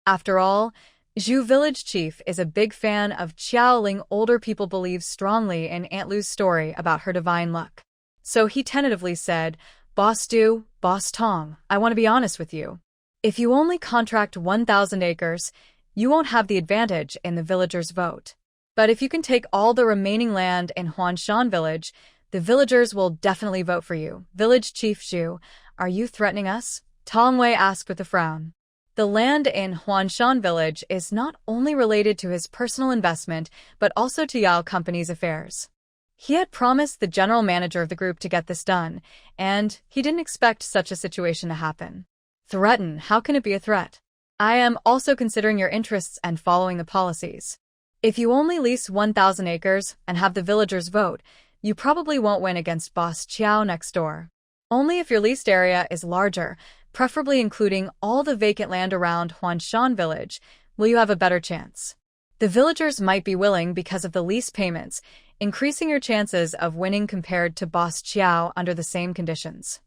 After all, Zhu Village Chief is a big fan of Xiaoling. Older people believe strongly in Aunt Lu's story about her divine luck. So he tentatively said, Boss Du, Boss Tong, I want to be honest with you. If you only contract 1,000 acres, you won't have the advantage in the villagers' vote. But if you can take all the remaining land in Huanshan Village, the villagers will definitely vote for you. Village Chief Zhu, are you threatening us? Tong Wei asked with a frown. The land in Huanshan Village is not only related to his personal investment, but also to Yao Company's affairs. He had promised the general manager of the group to get this done, and he didn't expect such a situation to happen. Threaten? How can it be a threat? I am also considering your interests and following the policies. If you only lease 1,000 acres and have the villagers vote, you probably won't win against Boss Qiao next door. Only if your leased area is larger, preferably including all the vacant land around Huanshan Village, will you have a better chance. The villagers might be willing because of the lease payments, increasing your chances of winning compared to Boss Chiao under the same conditions.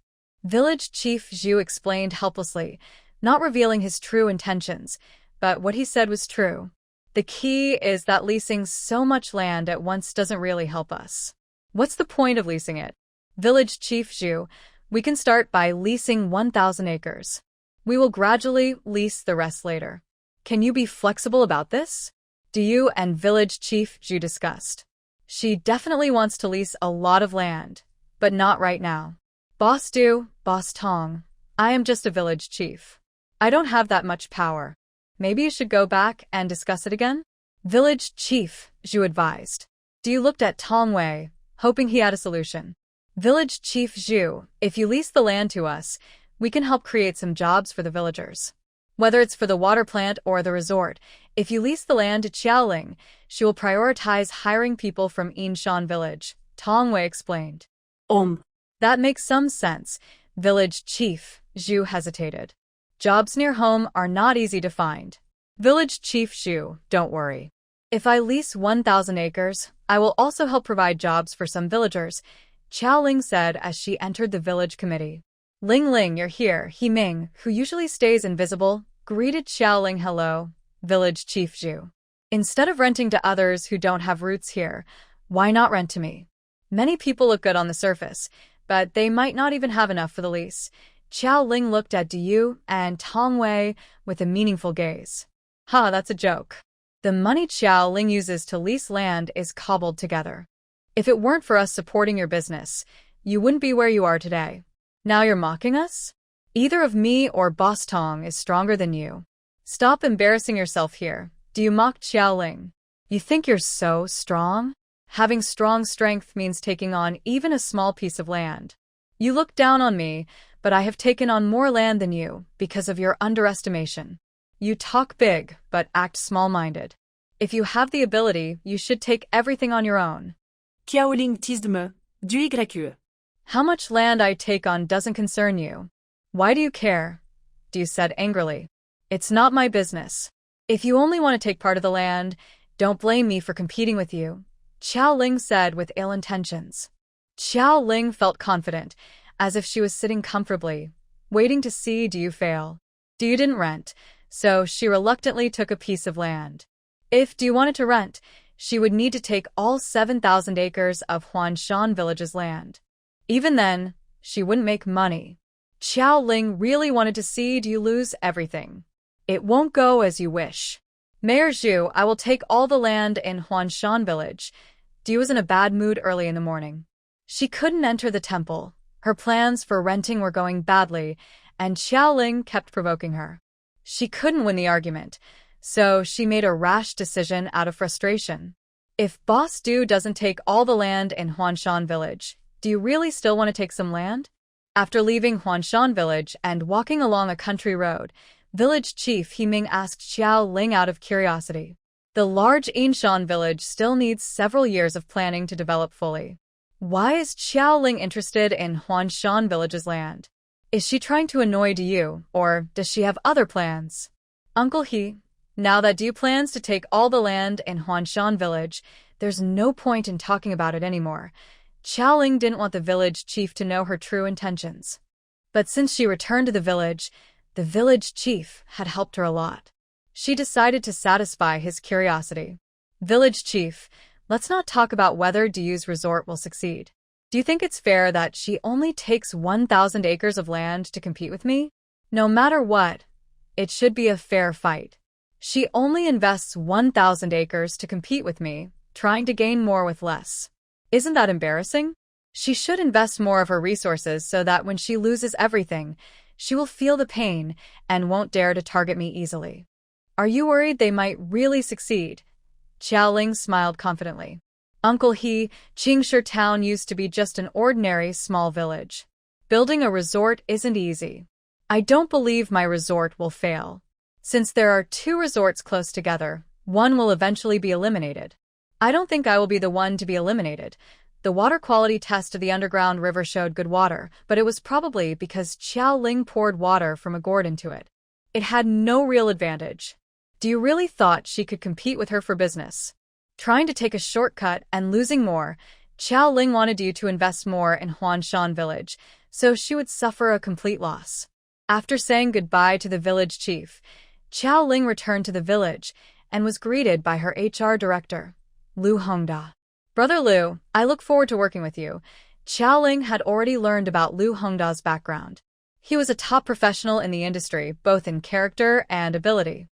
Village Chief Zhu explained helplessly, not revealing his true intentions, but what he said was true. The key is that leasing so much land at once doesn't really help us. What's the point of leasing it? Village Chief Zhu, we can start by leasing 1,000 acres. We will gradually lease the rest later. Can you be flexible about this? Do you and Village Chief Zhu discussed? She definitely wants to lease a lot of land, but not right now. Boss Du, Boss Tong, I am just a village chief. I don't have that much power. Maybe you should go back and discuss it again? Village Chief Zhu advised. Du looked at Tong Wei, hoping he had a solution. Village Chief Zhu, if you lease the land to us, we can help create some jobs for the villagers. Whether it's for the water plant or the resort, if you lease the land to Xiaoling, she will prioritize hiring people from Yinshan village, Tong Wei explained. That makes some sense. Village Chief Zhu hesitated. Jobs near home are not easy to find. Village Chief Zhu, don't worry. If I lease 1,000 acres, I will also help provide jobs for some villagers, Xiaoling said as she entered the village committee. Ling Ling, you're here. He Ming, who usually stays invisible, greeted Xiaoling. Hello, Village Chief Zhu. Instead of renting to others who don't have roots here, why not rent to me? Many people look good on the surface, but they might not even have enough for the lease. Xiaoling looked at Du and Tong Wei with a meaningful gaze. That's a joke. The money Xiaoling uses to lease land is cobbled together. If it weren't for us supporting your business, you wouldn't be where you are today. Now you're mocking us? Either of me or Boss Tong is stronger than you. Stop embarrassing yourself here. Do you mock Xiaoling? You think you're so strong? Having strong strength means taking on even a small piece of land. You look down on me, but I have taken on more land than you because of your underestimation. You talk big, but act small-minded. If you have the ability, you should take everything on your own. Xiaoling du YQ. How much land I take on doesn't concern you. Why do you care? Du said angrily. It's not my business. If you only want to take part of the land, don't blame me for competing with you, Xiaoling said with ill intentions. Xiaoling felt confident, as if she was sitting comfortably, waiting to see Du fail. Du didn't rent, so she reluctantly took a piece of land. If Du wanted to rent, she would need to take all 7,000 acres of Huanshan village's land. Even then, she wouldn't make money. Xiaoling really wanted to see Du lose everything. It won't go as you wish. Mayor Zhu, I will take all the land in Huanshan village. Du was in a bad mood early in the morning. She couldn't enter the temple. Her plans for renting were going badly, and Xiaoling kept provoking her. She couldn't win the argument, so she made a rash decision out of frustration. If Boss Du doesn't take all the land in Huanshan village, do you really still want to take some land? After leaving Huanshan village and walking along a country road, Village Chief He Ming asked Xiaoling out of curiosity. The large Yinshan village still needs several years of planning to develop fully. Why is Xiaoling interested in Huanshan village's land? Is she trying to annoy Du, or does she have other plans? Uncle He, now that Du plans to take all the land in Huanshan village, there's no point in talking about it anymore. Xiaoling didn't want the village chief to know her true intentions. But since she returned to the village chief had helped her a lot. She decided to satisfy his curiosity. Village chief, let's not talk about whether Du's resort will succeed. Do you think it's fair that she only takes 1,000 acres of land to compete with me? No matter what, it should be a fair fight. She only invests 1,000 acres to compete with me, trying to gain more with less. Isn't that embarrassing? She should invest more of her resources so that when she loses everything, she will feel the pain and won't dare to target me easily. Are you worried they might really succeed? Xiaoling smiled confidently. Uncle He, Qingshi town used to be just an ordinary small village. Building a resort isn't easy. I don't believe my resort will fail. Since there are 2 resorts close together, one will eventually be eliminated. I don't think I will be the one to be eliminated. The water quality test of the underground river showed good water, but it was probably because Xiaoling poured water from a gourd into it. It had no real advantage. Do you really thought she could compete with her for business? Trying to take a shortcut and losing more, Qiao Ling wanted you to invest more in Huanshan village, so she would suffer a complete loss. After saying goodbye to the village chief, Qiao Ling returned to the village and was greeted by her HR director, Lu Hongda. Brother Lu, I look forward to working with you. Qiao Ling had already learned about Lu Hongda's background. He was a top professional in the industry, both in character and ability.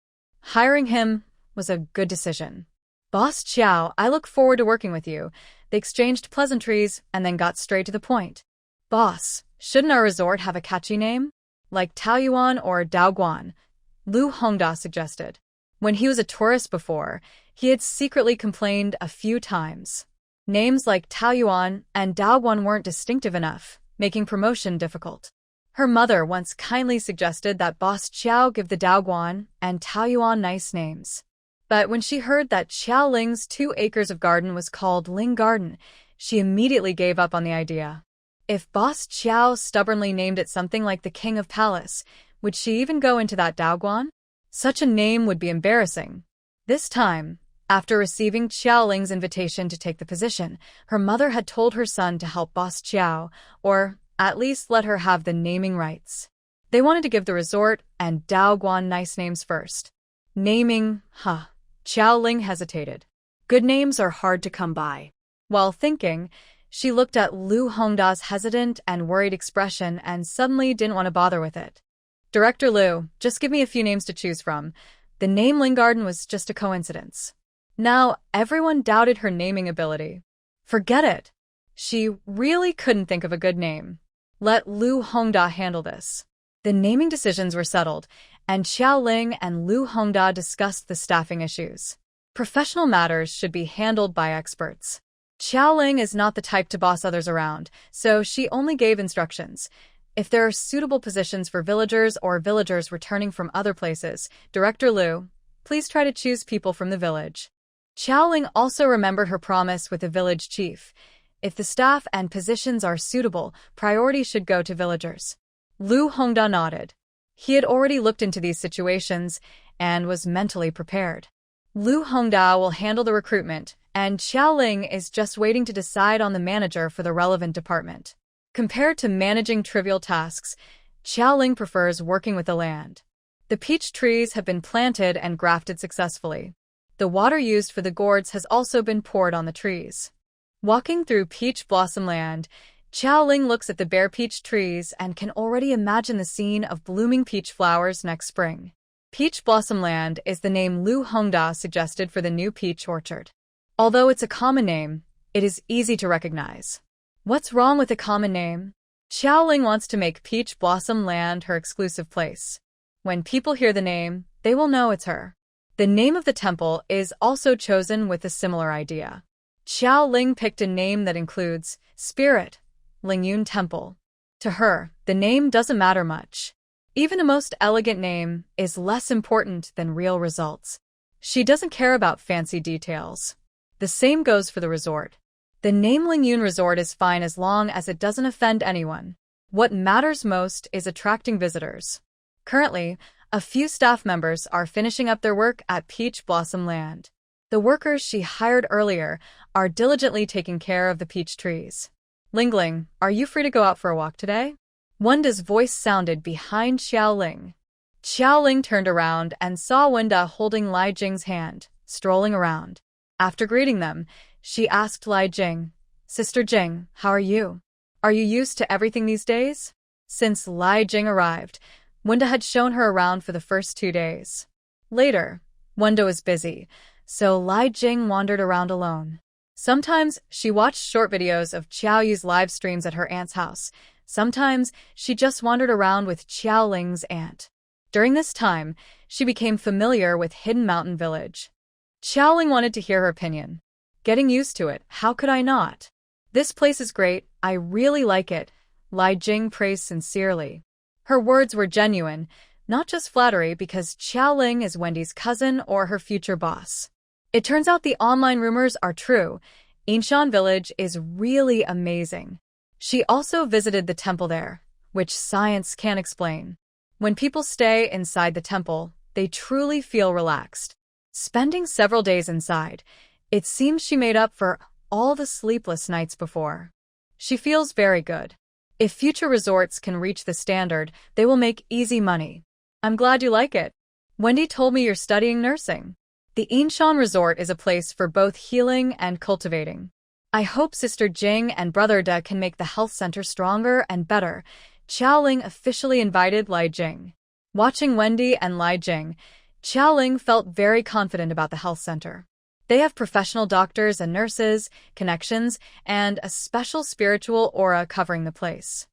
Hiring him was a good decision. Boss Qiao, I look forward to working with you. They exchanged pleasantries and then got straight to the point. Boss, shouldn't our resort have a catchy name? Like Taoyuan or Daoguan? Lu Hongda suggested. When he was a tourist before, he had secretly complained a few times. Names like Taoyuan and Daoguan weren't distinctive enough, making promotion difficult. Her mother once kindly suggested that Boss Qiao give the Daoguan and Taoyuan nice names. But when she heard that Qiao Ling's 2 acres of garden was called Ling Garden, she immediately gave up on the idea. If Boss Qiao stubbornly named it something like the King of Palace, would she even go into that Daoguan? Such a name would be embarrassing. This time, after receiving Qiao Ling's invitation to take the position, her mother had told her son to help Boss Qiao, or at least let her have the naming rights. They wanted to give the resort and Daoguan nice names first. Naming, Qiao Ling hesitated. Good names are hard to come by. While thinking, she looked at Lu Hongda's hesitant and worried expression and suddenly didn't want to bother with it. Director Lu, just give me a few names to choose from. The name Ling Garden was just a coincidence. Now, everyone doubted her naming ability. Forget it. She really couldn't think of a good name. Let Lu Hongda handle this. The naming decisions were settled, and Qiao Ling and Lu Hongda discussed the staffing issues. Professional matters should be handled by experts. Qiao Ling is not the type to boss others around, so she only gave instructions. If there are suitable positions for villagers or villagers returning from other places, Director Lu, please try to choose people from the village. Qiao Ling also remembered her promise with the village chief. If the staff and positions are suitable, priority should go to villagers. Lu Hongda nodded. He had already looked into these situations and was mentally prepared. Lu Hongda will handle the recruitment, and Qiao Ling is just waiting to decide on the manager for the relevant department. Compared to managing trivial tasks, Qiao Ling prefers working with the land. The peach trees have been planted and grafted successfully. The water used for the gourds has also been poured on the trees. Walking through peach blossom land, Qiao Ling looks at the bare peach trees and can already imagine the scene of blooming peach flowers next spring. Peach Blossom Land is the name Lu Hongda suggested for the new peach orchard. Although it's a common name, it is easy to recognize. What's wrong with a common name? Qiao Ling wants to make Peach Blossom Land her exclusive place. When people hear the name, they will know it's her. The name of the temple is also chosen with a similar idea. Qiao Ling picked a name that includes Spirit, Lingyun Temple. To her, the name doesn't matter much. Even a most elegant name is less important than real results. She doesn't care about fancy details. The same goes for the resort. The name Lingyun Resort is fine as long as it doesn't offend anyone. What matters most is attracting visitors. Currently, a few staff members are finishing up their work at Peach Blossom Land. The workers she hired earlier are diligently taking care of the peach trees. Lingling, are you free to go out for a walk today? Wenda's voice sounded behind Qiao Ling. Qiao Ling turned around and saw Wenda holding Lai Jing's hand, strolling around. After greeting them, she asked Lai Jing, Sister Jing, how are you? Are you used to everything these days? Since Lai Jing arrived, Wenda had shown her around for the first 2 days. Later, Wenda was busy, so Lai Jing wandered around alone. Sometimes she watched short videos of Qiao Yu's live streams at her aunt's house. Sometimes she just wandered around with Qiao Ling's aunt. During this time, she became familiar with Hidden Mountain Village. Qiao Ling wanted to hear her opinion. Getting used to it, how could I not? This place is great, I really like it, Lai Jing praised sincerely. Her words were genuine, not just flattery because Qiao Ling is Wendy's cousin or her future boss. It turns out the online rumors are true. Yinshan Village is really amazing. She also visited the temple there, which science can't explain. When people stay inside the temple, they truly feel relaxed. Spending several days inside, it seems she made up for all the sleepless nights before. She feels very good. If future resorts can reach the standard, they will make easy money. I'm glad you like it. Wendy told me you're studying nursing. The Inshan Resort is a place for both healing and cultivating. I hope Sister Jing and Brother De can make the health center stronger and better. Xiaoling officially invited Lai Jing. Watching Wendy and Lai Jing, Xiaoling felt very confident about the health center. They have professional doctors and nurses, connections, and a special spiritual aura covering the place.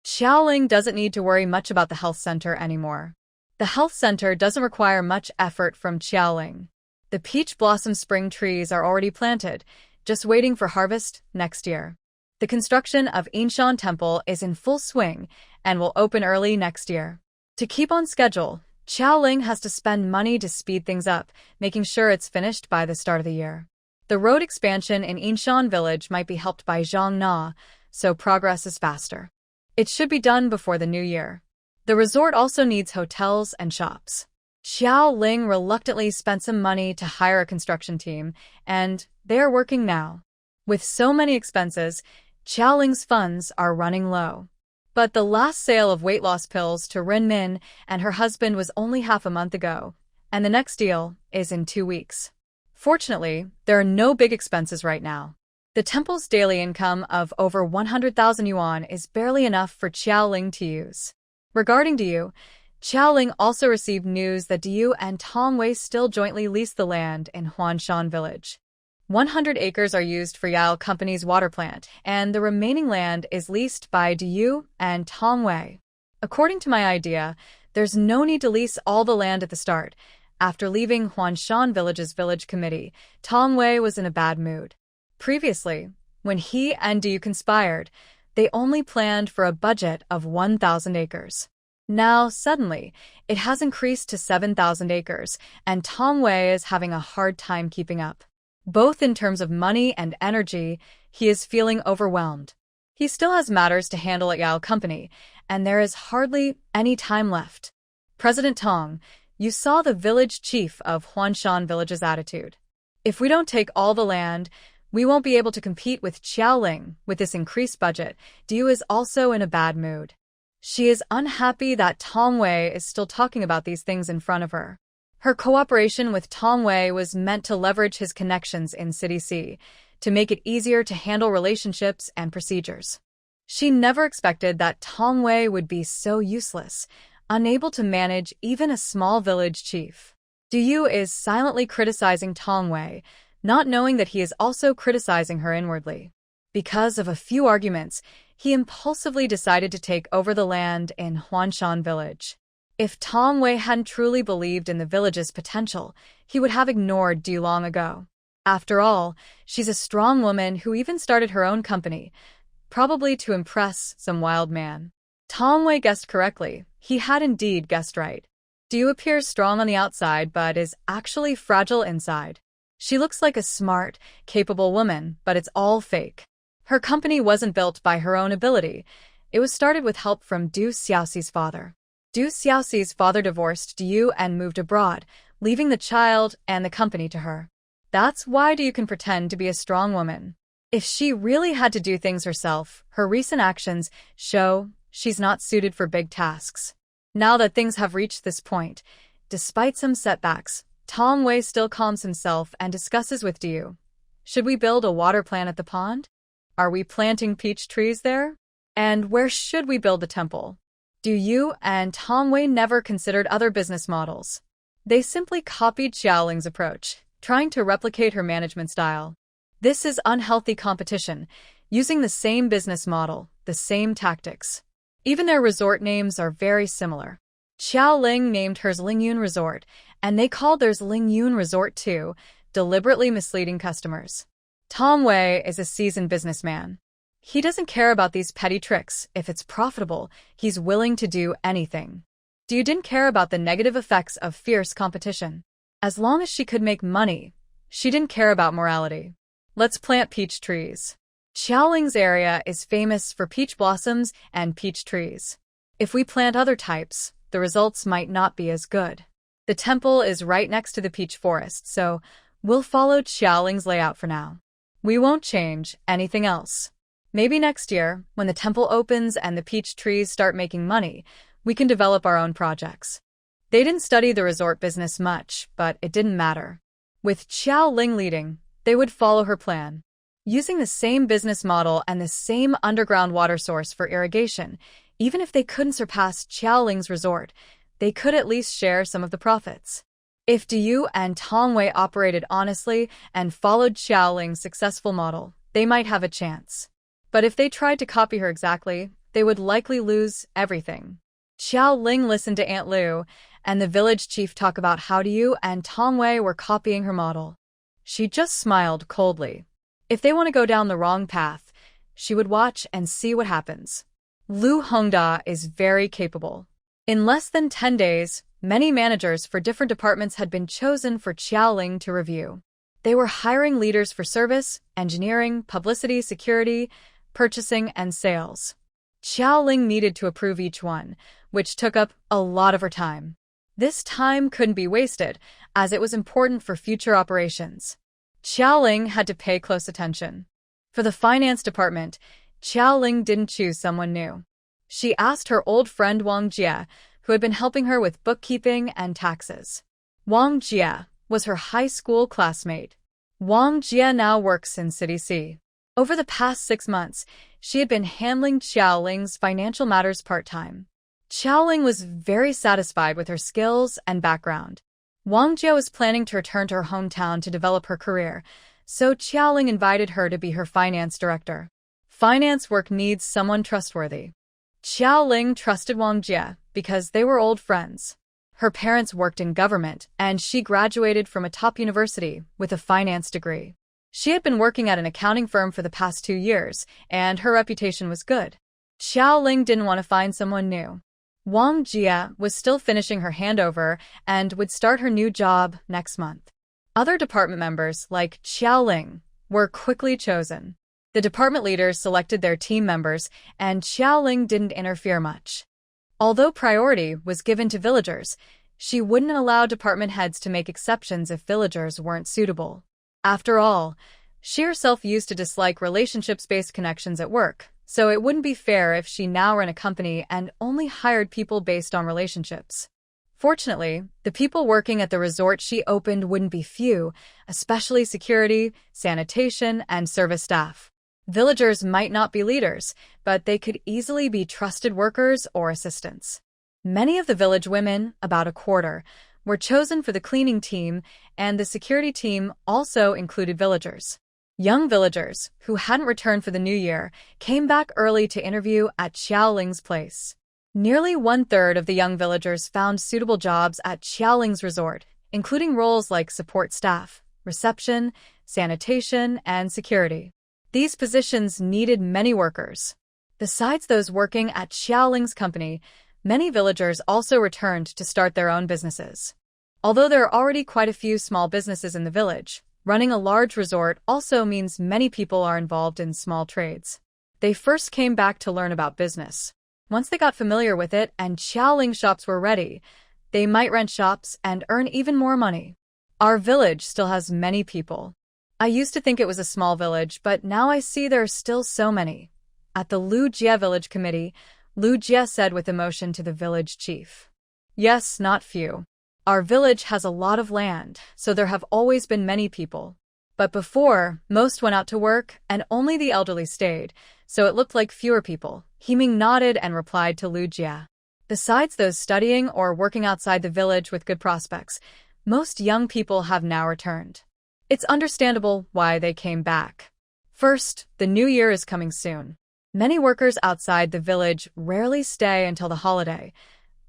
Xiaoling doesn't need to worry much about the health center anymore. The health center doesn't require much effort from Xiaoling. The peach blossom spring trees are already planted, just waiting for harvest next year. The construction of Inshan Temple is in full swing and will open early next year. To keep on schedule, Xiaoling has to spend money to speed things up, making sure it's finished by the start of the year. The road expansion in Inshan Village might be helped by Zhang Na, so progress is faster. It should be done before the new year. The resort also needs hotels and shops. Xiao Ling reluctantly spent some money to hire a construction team, and they are working now. With so many expenses, Xiao Ling's funds are running low. But the last sale of weight loss pills to Rin Min and her husband was only half a month ago, and the next deal is in 2 weeks. Fortunately, there are no big expenses right now. The temple's daily income of over 100,000 yuan is barely enough for Xiao Ling to use. Regarding Diyu, Xiaoling also received news that Diyu and Tong Wei still jointly lease the land in Huanshan Village. 100 acres are used for Yao Company's water plant, and the remaining land is leased by Diyu and Tong Wei. According to my idea, there's no need to lease all the land at the start. After leaving Huanshan Village's village committee, Tong Wei was in a bad mood. Previously, when he and Diyu conspired, they only planned for a budget of 1,000 acres. Now, suddenly, it has increased to 7,000 acres, and Tong Wei is having a hard time keeping up. Both in terms of money and energy, he is feeling overwhelmed. He still has matters to handle at Yao Company, and there is hardly any time left. President Tong, you saw the village chief of Huanshan Village's attitude. If we don't take all the land, we won't be able to compete with Xiaoling. With this increased budget, Diyu is also in a bad mood. She is unhappy that Tong Wei is still talking about these things in front of her. Her cooperation with Tong Wei was meant to leverage his connections in City C, to make it easier to handle relationships and procedures. She never expected that Tong Wei would be so useless, unable to manage even a small village chief. Diyu is silently criticizing Tong Wei, not knowing that he is also criticizing her inwardly. Because of a few arguments, he impulsively decided to take over the land in Huanshan Village. If Tong Wei hadn't truly believed in the village's potential, he would have ignored Diyu long ago. After all, she's a strong woman who even started her own company, probably to impress some wild man. Tong Wei guessed correctly. He had indeed guessed right. Diyu appears strong on the outside but is actually fragile inside. She looks like a smart, capable woman, but it's all fake. Her company wasn't built by her own ability. It was started with help from Du Xiaoxi's father. Du Xiaoxi's father divorced Diyu and moved abroad, leaving the child and the company to her. That's why Diyu can pretend to be a strong woman. If she really had to do things herself, her recent actions show she's not suited for big tasks. Now that things have reached this point, despite some setbacks, Tong Wei still calms himself and discusses with Diyu. Should we build a water plant at the pond? Are we planting peach trees there? And where should we build the temple? Diyu and Tong Wei never considered other business models. They simply copied Xiaoling's approach, trying to replicate her management style. This is unhealthy competition, using the same business model, the same tactics. Even their resort names are very similar. Xiaoling named hers Lingyun Resort, and they called theirs Lingyun Resort too, deliberately misleading customers. Tong Wei is a seasoned businessman. He doesn't care about these petty tricks. If it's profitable, he's willing to do anything. Diyu didn't care about the negative effects of fierce competition. As long as she could make money, she didn't care about morality. Let's plant peach trees. Xiaoling's area is famous for peach blossoms and peach trees. If we plant other types, the results might not be as good. The temple is right next to the peach forest, so we'll follow Xiaoling's layout for now. We won't change anything else. Maybe next year, when the temple opens and the peach trees start making money, we can develop our own projects. They didn't study the resort business much, but it didn't matter. With Xiaoling leading, they would follow her plan. Using the same business model and the same underground water source for irrigation, even if they couldn't surpass Xiaoling's resort, they could at least share some of the profits. If Du and Tongwei operated honestly and followed Xiaoling's successful model, they might have a chance. But if they tried to copy her exactly, they would likely lose everything. Xiaoling listened to Aunt Lu and the village chief talk about how Du and Tongwei were copying her model. She just smiled coldly. If they want to go down the wrong path, she would watch and see what happens. Lu Hongda is very capable. In less than 10 days, many managers for different departments had been chosen for Xiaoling to review. They were hiring leaders for service, engineering, publicity, security, purchasing, and sales. Xiaoling needed to approve each one, which took up a lot of her time. This time couldn't be wasted, as it was important for future operations. Xiaoling had to pay close attention. For the finance department, Xiaoling didn't choose someone new. She asked her old friend Wang Jie, who had been helping her with bookkeeping and taxes. Wang Jie was her high school classmate. Wang Jie now works in City C. Over the past 6 months, she had been handling Xiaoling's financial matters part-time. Xiaoling was very satisfied with her skills and background. Wang Jie was planning to return to her hometown to develop her career, so Xiaoling invited her to be her finance director. Finance work needs someone trustworthy. Xiaoling trusted Wang Jie because they were old friends. Her parents worked in government, and she graduated from a top university with a finance degree. She had been working at an accounting firm for the past 2 years, and her reputation was good. Xiaoling didn't want to find someone new. Wang Jie was still finishing her handover and would start her new job next month. Other department members, like Xiaoling, were quickly chosen. The department leaders selected their team members, and Xiaoling didn't interfere much. Although priority was given to villagers, she wouldn't allow department heads to make exceptions if villagers weren't suitable. After all, she herself used to dislike relationships-based connections at work, so it wouldn't be fair if she now ran a company and only hired people based on relationships. Fortunately, the people working at the resort she opened wouldn't be few, especially security, sanitation, and service staff. Villagers might not be leaders, but they could easily be trusted workers or assistants. Many of the village women, about a quarter, were chosen for the cleaning team, and the security team also included villagers. Young villagers, who hadn't returned for the new year, came back early to interview at Xiaoling's place. Nearly 1/3 of the young villagers found suitable jobs at Xiaoling's resort, including roles like support staff, reception, sanitation, and security. These positions needed many workers. Besides those working at Xiaoling's company, many villagers also returned to start their own businesses. Although there are already quite a few small businesses in the village, running a large resort also means many people are involved in small trades. They first came back to learn about business. Once they got familiar with it and Xiaoling shops were ready, they might rent shops and earn even more money. Our village still has many people. I used to think it was a small village, but now I see there are still so many. At the Lu Jie village committee, Lu Jie said with emotion to the village chief. Yes, not few. Our village has a lot of land, so there have always been many people. But before, most went out to work, and only the elderly stayed, so it looked like fewer people. Himing nodded and replied to Lu Jie. Besides those studying or working outside the village with good prospects, most young people have now returned. It's understandable why they came back. First, the new year is coming soon. Many workers outside the village rarely stay until the holiday.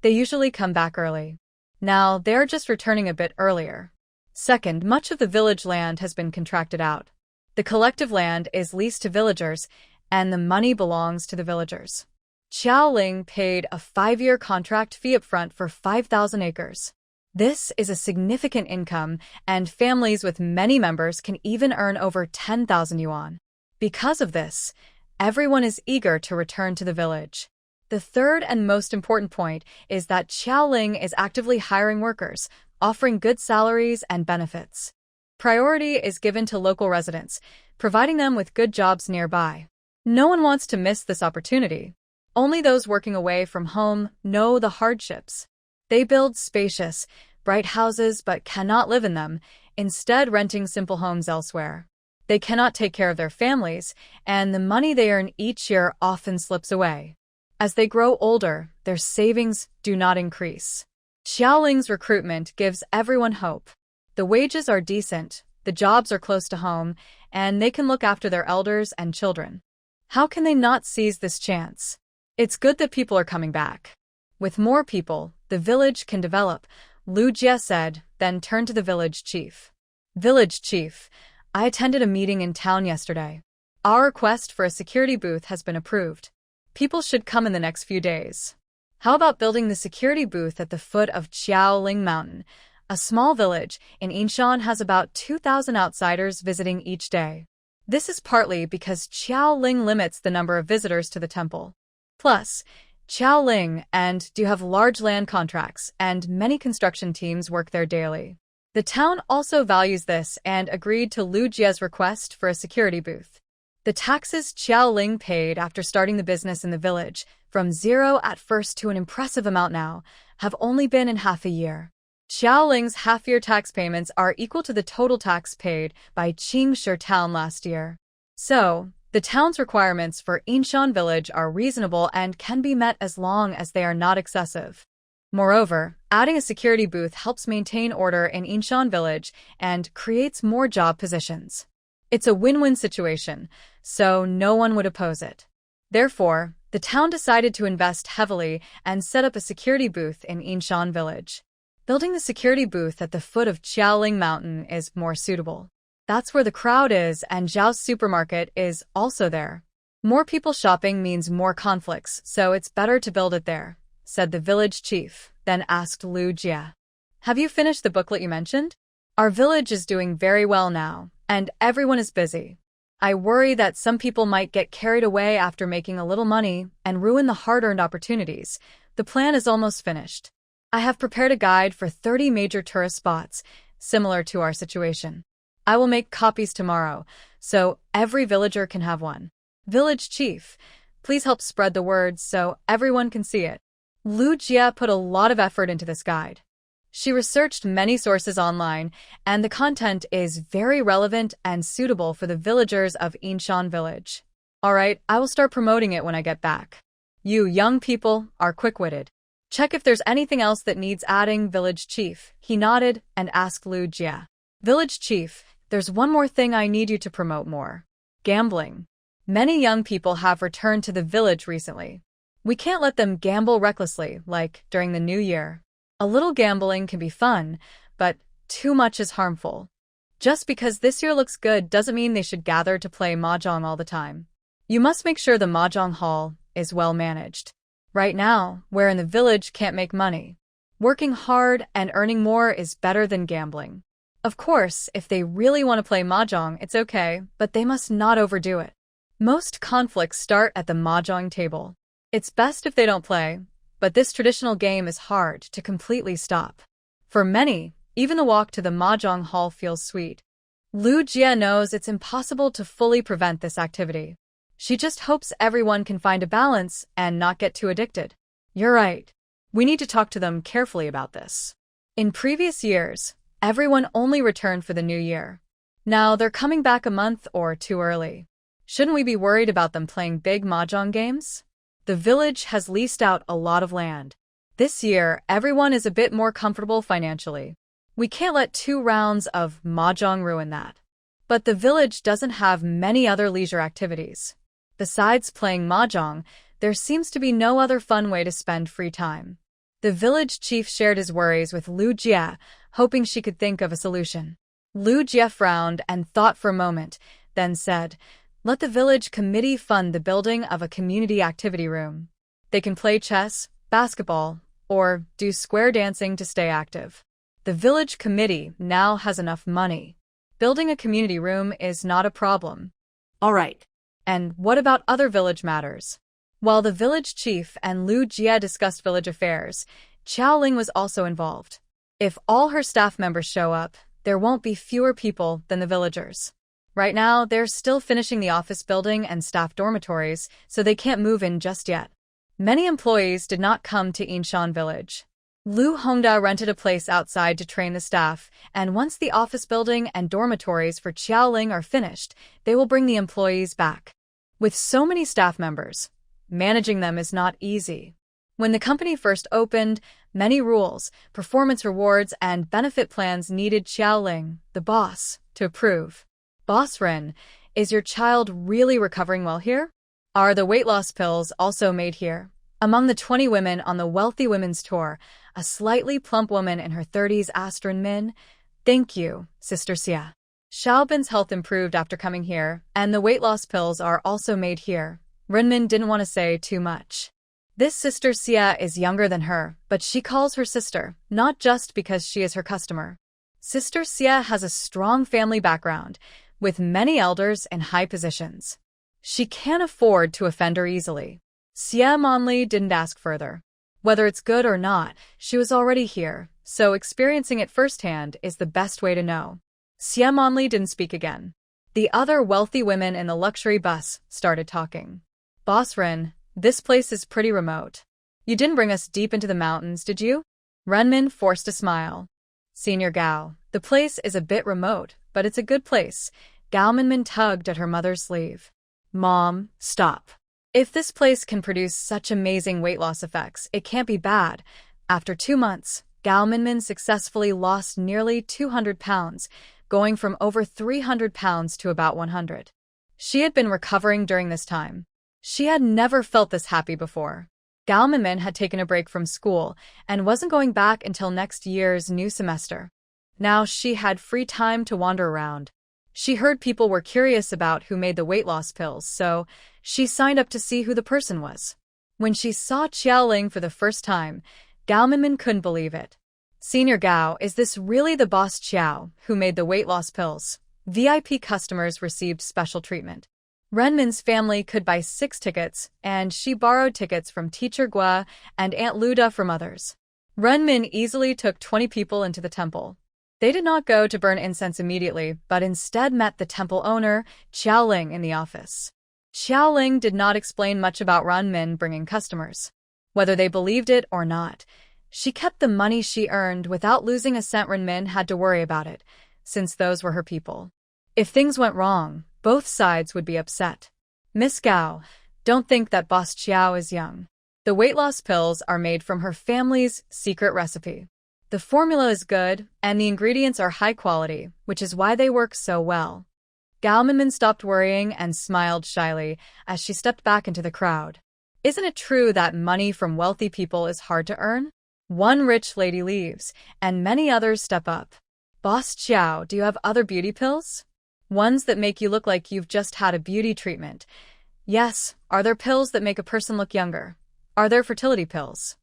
They usually come back early. Now, they're just returning a bit earlier. Second, much of the village land has been contracted out. The collective land is leased to villagers, and the money belongs to the villagers. Xiaoling paid a 5-year contract fee upfront for 5,000 acres. This is a significant income, and families with many members can even earn over 10,000 yuan. Because of this, everyone is eager to return to the village. The third and most important point is that Xiaoling is actively hiring workers, offering good salaries and benefits. Priority is given to local residents, providing them with good jobs nearby. No one wants to miss this opportunity. Only those working away from home know the hardships. They build spacious, bright houses but cannot live in them, instead renting simple homes elsewhere. They cannot take care of their families, and the money they earn each year often slips away. As they grow older, their savings do not increase. Xiaoling's recruitment gives everyone hope. The wages are decent, the jobs are close to home, and they can look after their elders and children. How can they not seize this chance? It's good that people are coming back. With more people, the village can develop, Lu Jie said, then turned to the village chief. Village chief, I attended a meeting in town yesterday. Our request for a security booth has been approved. People should come in the next few days. How about building the security booth at the foot of Qiaoling Mountain? A small village in Yinshan has about 2,000 outsiders visiting each day. This is partly because Qiaoling limits the number of visitors to the temple. Plus, Qiaoling and do have large land contracts, and many construction teams work there daily. The town also values this and agreed to Lu Jie's request for a security booth. The taxes Qiaoling paid after starting the business in the village, from zero at first to an impressive amount now, have only been in half a year. Qiaoling's half-year tax payments are equal to the total tax paid by Qingshi town last year. So, the town's requirements for Yinshan village are reasonable and can be met as long as they are not excessive. Moreover, adding a security booth helps maintain order in Yinshan village and creates more job positions. It's a win-win situation, so no one would oppose it. Therefore, the town decided to invest heavily and set up a security booth in Yinshan village. Building the security booth at the foot of Qiaoling Mountain is more suitable. That's where the crowd is, and Zhao's supermarket is also there. More people shopping means more conflicts, so it's better to build it there, said the village chief, then asked Lu Jie. Have you finished the booklet you mentioned? Our village is doing very well now, and everyone is busy. I worry that some people might get carried away after making a little money and ruin the hard-earned opportunities. The plan is almost finished. I have prepared a guide for 30 major tourist spots, similar to our situation. I will make copies tomorrow, so every villager can have one. Village chief, please help spread the word so everyone can see it. Lu Jie put a lot of effort into this guide. She researched many sources online, and the content is very relevant and suitable for the villagers of Yinshan village. All right, I will start promoting it when I get back. You young people are quick-witted. Check if there's anything else that needs adding, village chief. He nodded and asked Lu Jie. Village chief, there's one more thing I need you to promote more. Gambling. Many young people have returned to the village recently. We can't let them gamble recklessly, like during the new year. A little gambling can be fun, but too much is harmful. Just because this year looks good doesn't mean they should gather to play mahjong all the time. You must make sure the mahjong hall is well managed. Right now, we're in the village can't make money. Working hard and earning more is better than gambling. Of course, if they really want to play mahjong, it's okay, but they must not overdo it. Most conflicts start at the mahjong table. It's best if they don't play, but this traditional game is hard to completely stop. For many, even the walk to the mahjong hall feels sweet. Lu Jie knows it's impossible to fully prevent this activity. She just hopes everyone can find a balance and not get too addicted. You're right. We need to talk to them carefully about this. In previous years, everyone only returned for the new year. Now they're coming back a month or two early. Shouldn't we be worried about them playing big mahjong games? The village has leased out a lot of land. This year, everyone is a bit more comfortable financially. We can't let 2 rounds of mahjong ruin that. But the village doesn't have many other leisure activities. Besides playing mahjong, there seems to be no other fun way to spend free time. The village chief shared his worries with Lu Jie, hoping she could think of a solution. Lu Jie frowned and thought for a moment, then said, let the village committee fund the building of a community activity room. They can play chess, basketball, or do square dancing to stay active. The village committee now has enough money. Building a community room is not a problem. All right. And what about other village matters? While the village chief and Lu Jie discussed village affairs, Qiaoling was also involved. If all her staff members show up, there won't be fewer people than the villagers. Right now, they're still finishing the office building and staff dormitories, so they can't move in just yet. Many employees did not come to Inshan village. Lu Hongda rented a place outside to train the staff, and once the office building and dormitories for Qiaoling are finished, they will bring the employees back. With so many staff members, managing them is not easy. When the company first opened, many rules, performance rewards, and benefit plans needed Qiaoling, the boss, to approve. Boss Ren, is your child really recovering well here? Are the weight loss pills also made here? Among the 20 women on the Wealthy Women's Tour, a slightly plump woman in her 30s asked Renmin, "Thank you, Sister Xia. Xiaobin's health improved after coming here, and the weight loss pills are also made here." Renmin didn't want to say too much. This Sister Xia is younger than her, but she calls her sister, not just because she is her customer. Sister Xia has a strong family background, with many elders in high positions. She can't afford to offend her easily. Xia Monli didn't ask further. Whether it's good or not, she was already here, so experiencing it firsthand is the best way to know. Xia Monli didn't speak again. The other wealthy women in the luxury bus started talking. "Boss Ren, this place is pretty remote. You didn't bring us deep into the mountains, did you?" Renmin forced a smile. "Senior Gao, the place is a bit remote, but it's a good place." Gao Minmin tugged at her mother's sleeve. "Mom, stop. If this place can produce such amazing weight loss effects, it can't be bad." After 2 months, Gao Minmin successfully lost nearly 200 pounds, going from over 300 pounds to about 100. She had been recovering during this time. She had never felt this happy before. Gao Minmin had taken a break from school and wasn't going back until next year's new semester. Now she had free time to wander around. She heard people were curious about who made the weight loss pills, so she signed up to see who the person was. When she saw Qiaoling for the first time, Gao Minmin couldn't believe it. "Senior Gao, is this really the boss Qiao who made the weight loss pills?" VIP customers received special treatment. Renmin's family could buy 6 tickets, and she borrowed tickets from Teacher Gua and Aunt Luda from others. Renmin easily took 20 people into the temple. They did not go to burn incense immediately, but instead met the temple owner, Qiaoling, in the office. Qiaoling did not explain much about Renmin bringing customers. Whether they believed it or not, she kept the money she earned without losing a cent. Renmin had to worry about it, since those were her people. If things went wrong, both sides would be upset. "Miss Gao, don't think that Boss Qiao is young. The weight loss pills are made from her family's secret recipe. The formula is good, and the ingredients are high quality, which is why they work so well." Gao Minmin stopped worrying and smiled shyly as she stepped back into the crowd. Isn't it true that money from wealthy people is hard to earn? One rich lady leaves, and many others step up. "Boss Qiao, do you have other beauty pills? Ones that make you look like you've just had a beauty treatment?" "Yes. Are there pills that make a person look younger? Are there fertility pills?"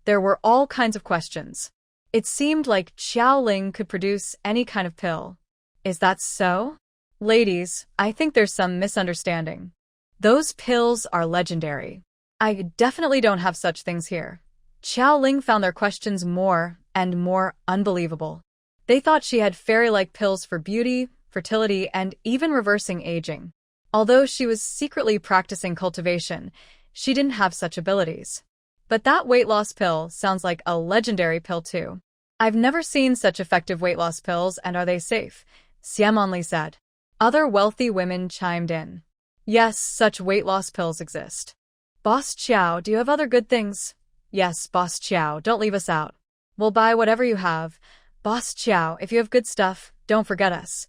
There were all kinds of questions. It seemed like Qiaoling could produce any kind of pill. Is that so? "Ladies, I think there's some misunderstanding. Those pills are legendary. I definitely don't have such things here." Qiaoling found their questions more and more unbelievable. They thought she had fairy-like pills for beauty, fertility, and even reversing aging. Although she was secretly practicing cultivation, she didn't have such abilities. But that weight loss pill sounds like a legendary pill too. "I've never seen such effective weight loss pills, and are they safe?" Xiamonli said. Other wealthy women chimed in. "Yes, such weight loss pills exist." "Boss Qiao, do you have other good things?" "Yes, Boss Qiao, don't leave us out. We'll buy whatever you have. Boss Qiao, if you have good stuff, don't forget us."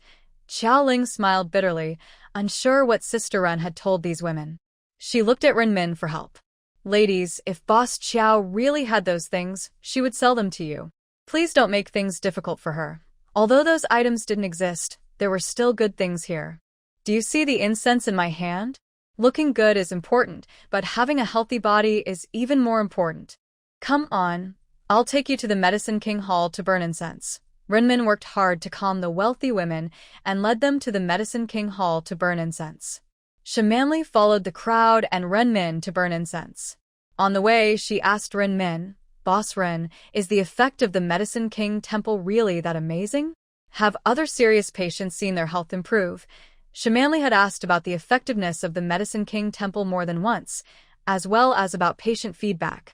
Qiaoling smiled bitterly, unsure what Sister Ren had told these women. She looked at Renmin for help. "Ladies, if Boss Qiao really had those things, she would sell them to you. Please don't make things difficult for her." Although those items didn't exist, there were still good things here. "Do you see the incense in my hand? Looking good is important, but having a healthy body is even more important. Come on, I'll take you to the Medicine King Hall to burn incense." Renmin worked hard to calm the wealthy women and led them to the Medicine King Hall to burn incense. Shamanli followed the crowd and Renmin to burn incense. On the way, she asked Renmin, Boss Ren, is the effect of the Medicine King Temple really that amazing? Have other serious patients seen their health improve? Shamanli had asked about the effectiveness of the Medicine King Temple more than once, as well as about patient feedback.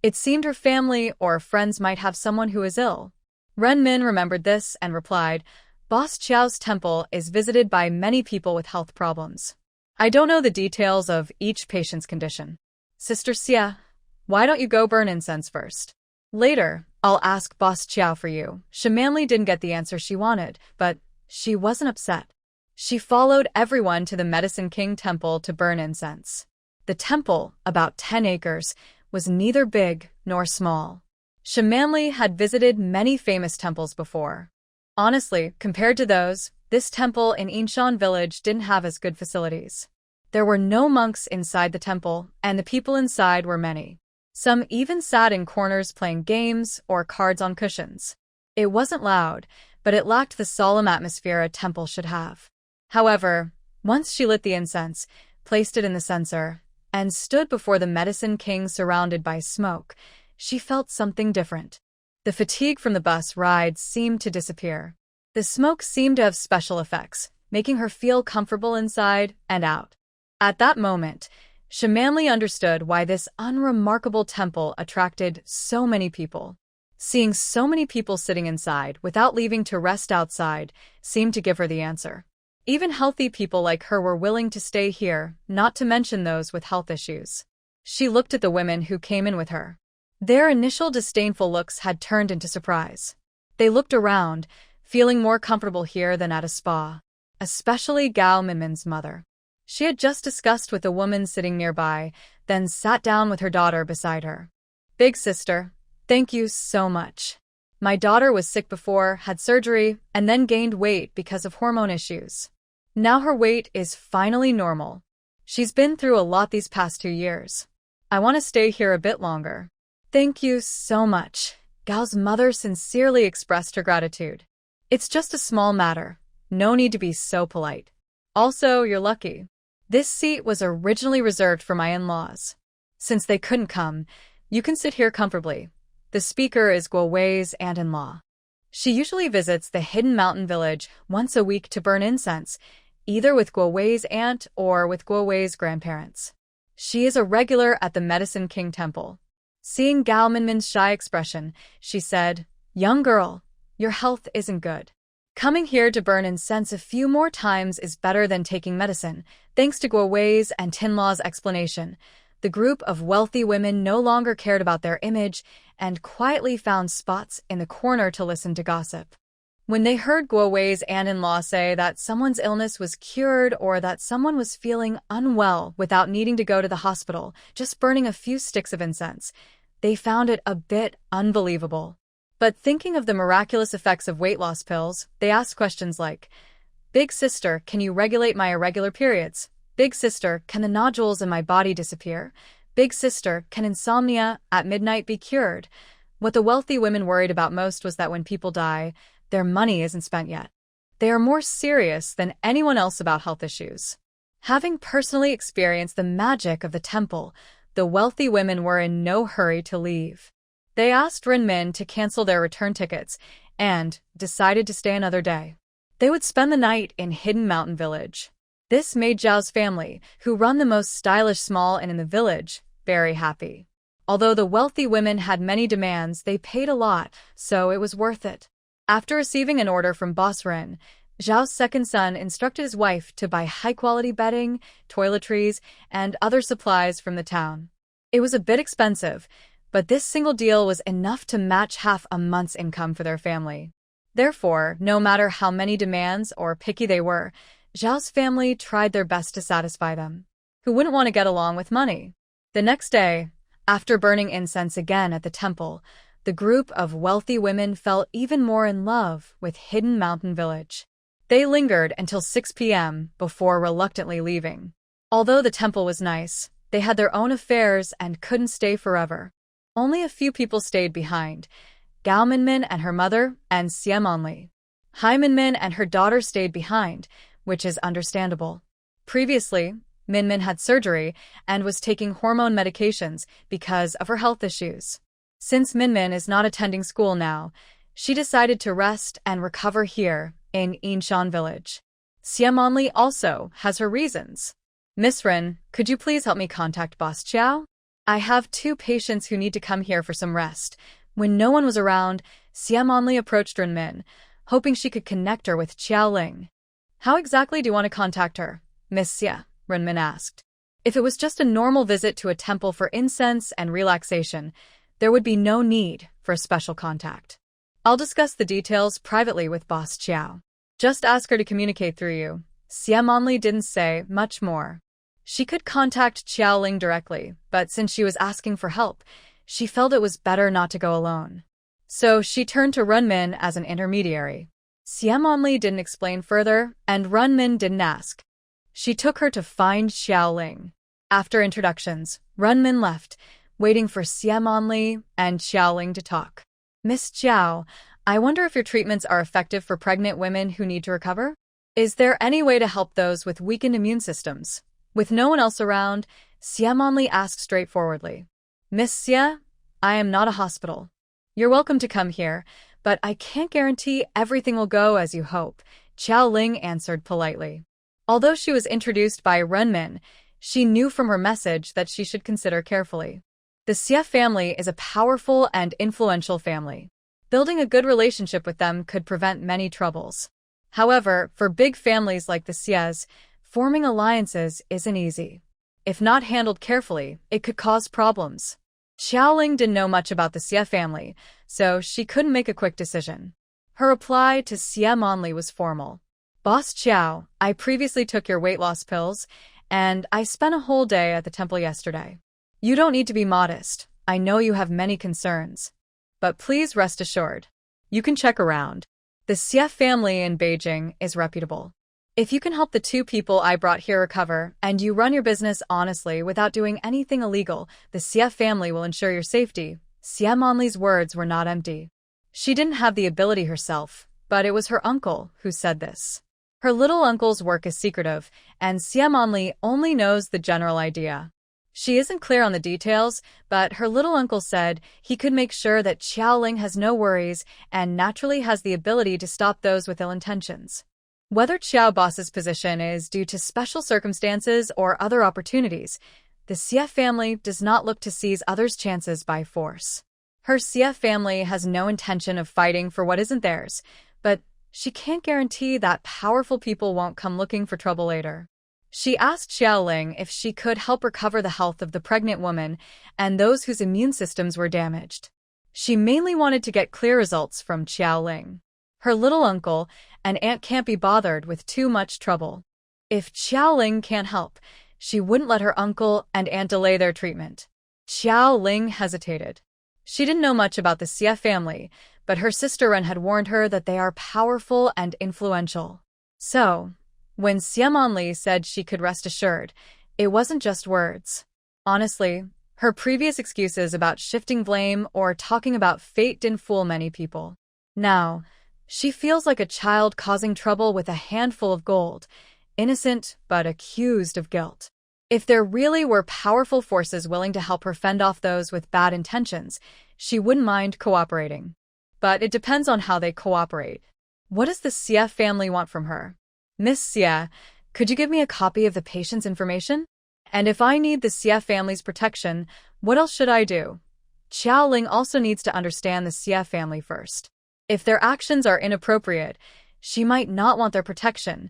It seemed her family or friends might have someone who is ill. Ren Min remembered this and replied, Boss Chiao's temple is visited by many people with health problems. I don't know the details of each patient's condition. Sister Xia, why don't you go burn incense first? Later, I'll ask Boss Chiao for you. Shamanli didn't get the answer she wanted, but she wasn't upset. She followed everyone to the Medicine King Temple to burn incense. The temple, about 10 acres, was neither big nor small. Shamanli had visited many famous temples before. Honestly, compared to those, this temple in Yinshan village didn't have as good facilities. There were no monks inside the temple, and the people inside were many. Some even sat in corners playing games or cards on cushions. It wasn't loud, but it lacked the solemn atmosphere a temple should have. However, once she lit the incense, placed it in the censer, and stood before the Medicine King surrounded by smoke, she felt something different. The fatigue from the bus ride seemed to disappear. The smoke seemed to have special effects, making her feel comfortable inside and out. At that moment, Shamanli understood why this unremarkable temple attracted so many people. Seeing so many people sitting inside without leaving to rest outside seemed to give her the answer. Even healthy people like her were willing to stay here, not to mention those with health issues. She looked at the women who came in with her. Their initial disdainful looks had turned into surprise. They looked around, feeling more comfortable here than at a spa. Especially Gao Minmin's mother. She had just discussed with a woman sitting nearby, then sat down with her daughter beside her. Big sister, thank you so much. My daughter was sick before, had surgery, and then gained weight because of hormone issues. Now her weight is finally normal. She's been through a lot these past 2 years. I want to stay here a bit longer. Thank you so much. Gao's mother sincerely expressed her gratitude. It's just a small matter. No need to be so polite. Also, you're lucky. This seat was originally reserved for my in-laws. Since they couldn't come, you can sit here comfortably. The speaker is Guo Wei's aunt-in-law. She usually visits the hidden mountain village once a week to burn incense, either with Guo Wei's aunt or with Guo Wei's grandparents. She is a regular at the Medicine King Temple. Seeing Gao Minmin's shy expression, she said, Young girl, your health isn't good. Coming here to burn incense a few more times is better than taking medicine. Thanks to Guo Wei's and Tinlaw's explanation, the group of wealthy women no longer cared about their image and quietly found spots in the corner to listen to gossip. When they heard Guo Wei's aunt-in-law say that someone's illness was cured or that someone was feeling unwell without needing to go to the hospital, just burning a few sticks of incense, they found it a bit unbelievable. But thinking of the miraculous effects of weight loss pills, they asked questions like, Big sister, can you regulate my irregular periods? Big sister, can the nodules in my body disappear? Big sister, can insomnia at midnight be cured? What the wealthy women worried about most was that when people die, their money isn't spent yet. They are more serious than anyone else about health issues. Having personally experienced the magic of the temple, the wealthy women were in no hurry to leave. They asked Ren Min to cancel their return tickets and decided to stay another day. They would spend the night in Hidden Mountain Village. This made Zhao's family, who run the most stylish small inn in the village, very happy. Although the wealthy women had many demands, they paid a lot, so it was worth it. After receiving an order from Boss Ren, Zhao's second son instructed his wife to buy high-quality bedding, toiletries, and other supplies from the town. It was a bit expensive, but this single deal was enough to match half a month's income for their family. Therefore, no matter how many demands or picky they were, Zhao's family tried their best to satisfy them. Who wouldn't want to get along with money? The next day, after burning incense again at the temple, the group of wealthy women fell even more in love with Hidden Mountain Village. They lingered until 6 p.m. before reluctantly leaving. Although the temple was nice, they had their own affairs and couldn't stay forever. Only a few people stayed behind, Gao Minmin and her mother, and Xie Monli. Hai Minmin and her daughter stayed behind, which is understandable. Previously, Minmin had surgery and was taking hormone medications because of her health issues. Since Minmin is not attending school now, she decided to rest and recover here in Inshan village. Xie also has her reasons. Miss Rin, could you please help me contact Boss Qiao? I have 2 patients who need to come here for some rest. When no one was around, Xie approached Renmin, hoping she could connect her with Qiao Ling. How exactly do you want to contact her, Miss Xie? Renmin asked. If it was just a normal visit to a temple for incense and relaxation, there would be no need for a special contact. I'll discuss the details privately with Boss Qiao. Just ask her to communicate through you. Xie didn't say much more. She could contact Qiao Ling directly, but since she was asking for help, she felt it was better not to go alone. So she turned to Renmin as an intermediary. Xie didn't explain further, and Renmin didn't ask. She took her to find Qiao Ling. After introductions, Renmin left, waiting for Xie and Qiao Ling to talk. Miss Qiao, I wonder if your treatments are effective for pregnant women who need to recover? Is there any way to help those with weakened immune systems? With no one else around, Xie asked straightforwardly. Miss Xie, I am not a hospital. You're welcome to come here, but I can't guarantee everything will go as you hope, Qiao Ling answered politely. Although she was introduced by Renmin, she knew from her message that she should consider carefully. The Xie family is a powerful and influential family. Building a good relationship with them could prevent many troubles. However, for big families like the Xies, forming alliances isn't easy. If not handled carefully, it could cause problems. Qiao Ling didn't know much about the Xie family, so she couldn't make a quick decision. Her reply to Xie was formal. Boss Qiao, I previously took your weight loss pills, and I spent a whole day at the temple yesterday. You don't need to be modest. I know you have many concerns. But please rest assured. You can check around. The Xie family in Beijing is reputable. If you can help the 2 people I brought here recover, and you run your business honestly without doing anything illegal, the Xie family will ensure your safety. Xie words were not empty. She didn't have the ability herself, but it was her uncle who said this. Her little uncle's work is secretive, and Xie only knows the general idea. She isn't clear on the details, but her little uncle said he could make sure that Qiao Ling has no worries and naturally has the ability to stop those with ill intentions. Whether Qiao Boss's position is due to special circumstances or other opportunities, the Xie family does not look to seize others' chances by force. Her Xie family has no intention of fighting for what isn't theirs, but she can't guarantee that powerful people won't come looking for trouble later. She asked Qiao Ling if she could help recover the health of the pregnant woman and those whose immune systems were damaged. She mainly wanted to get clear results from Qiao Ling. Her little uncle and aunt can't be bothered with too much trouble. If Qiao Ling can't help, she wouldn't let her uncle and aunt delay their treatment. Qiao Ling hesitated. She didn't know much about the Xie family, but her sister Ren had warned her that they are powerful and influential. So, when Xie said she could rest assured, it wasn't just words. Honestly, her previous excuses about shifting blame or talking about fate didn't fool many people. Now, she feels like a child causing trouble with a handful of gold, innocent but accused of guilt. If there really were powerful forces willing to help her fend off those with bad intentions, she wouldn't mind cooperating. But it depends on how they cooperate. What does the Xie family want from her? Miss Xie, could you give me a copy of the patient's information? And if I need the Xie family's protection, what else should I do? Qiao Ling also needs to understand the Xie family first. If their actions are inappropriate, she might not want their protection.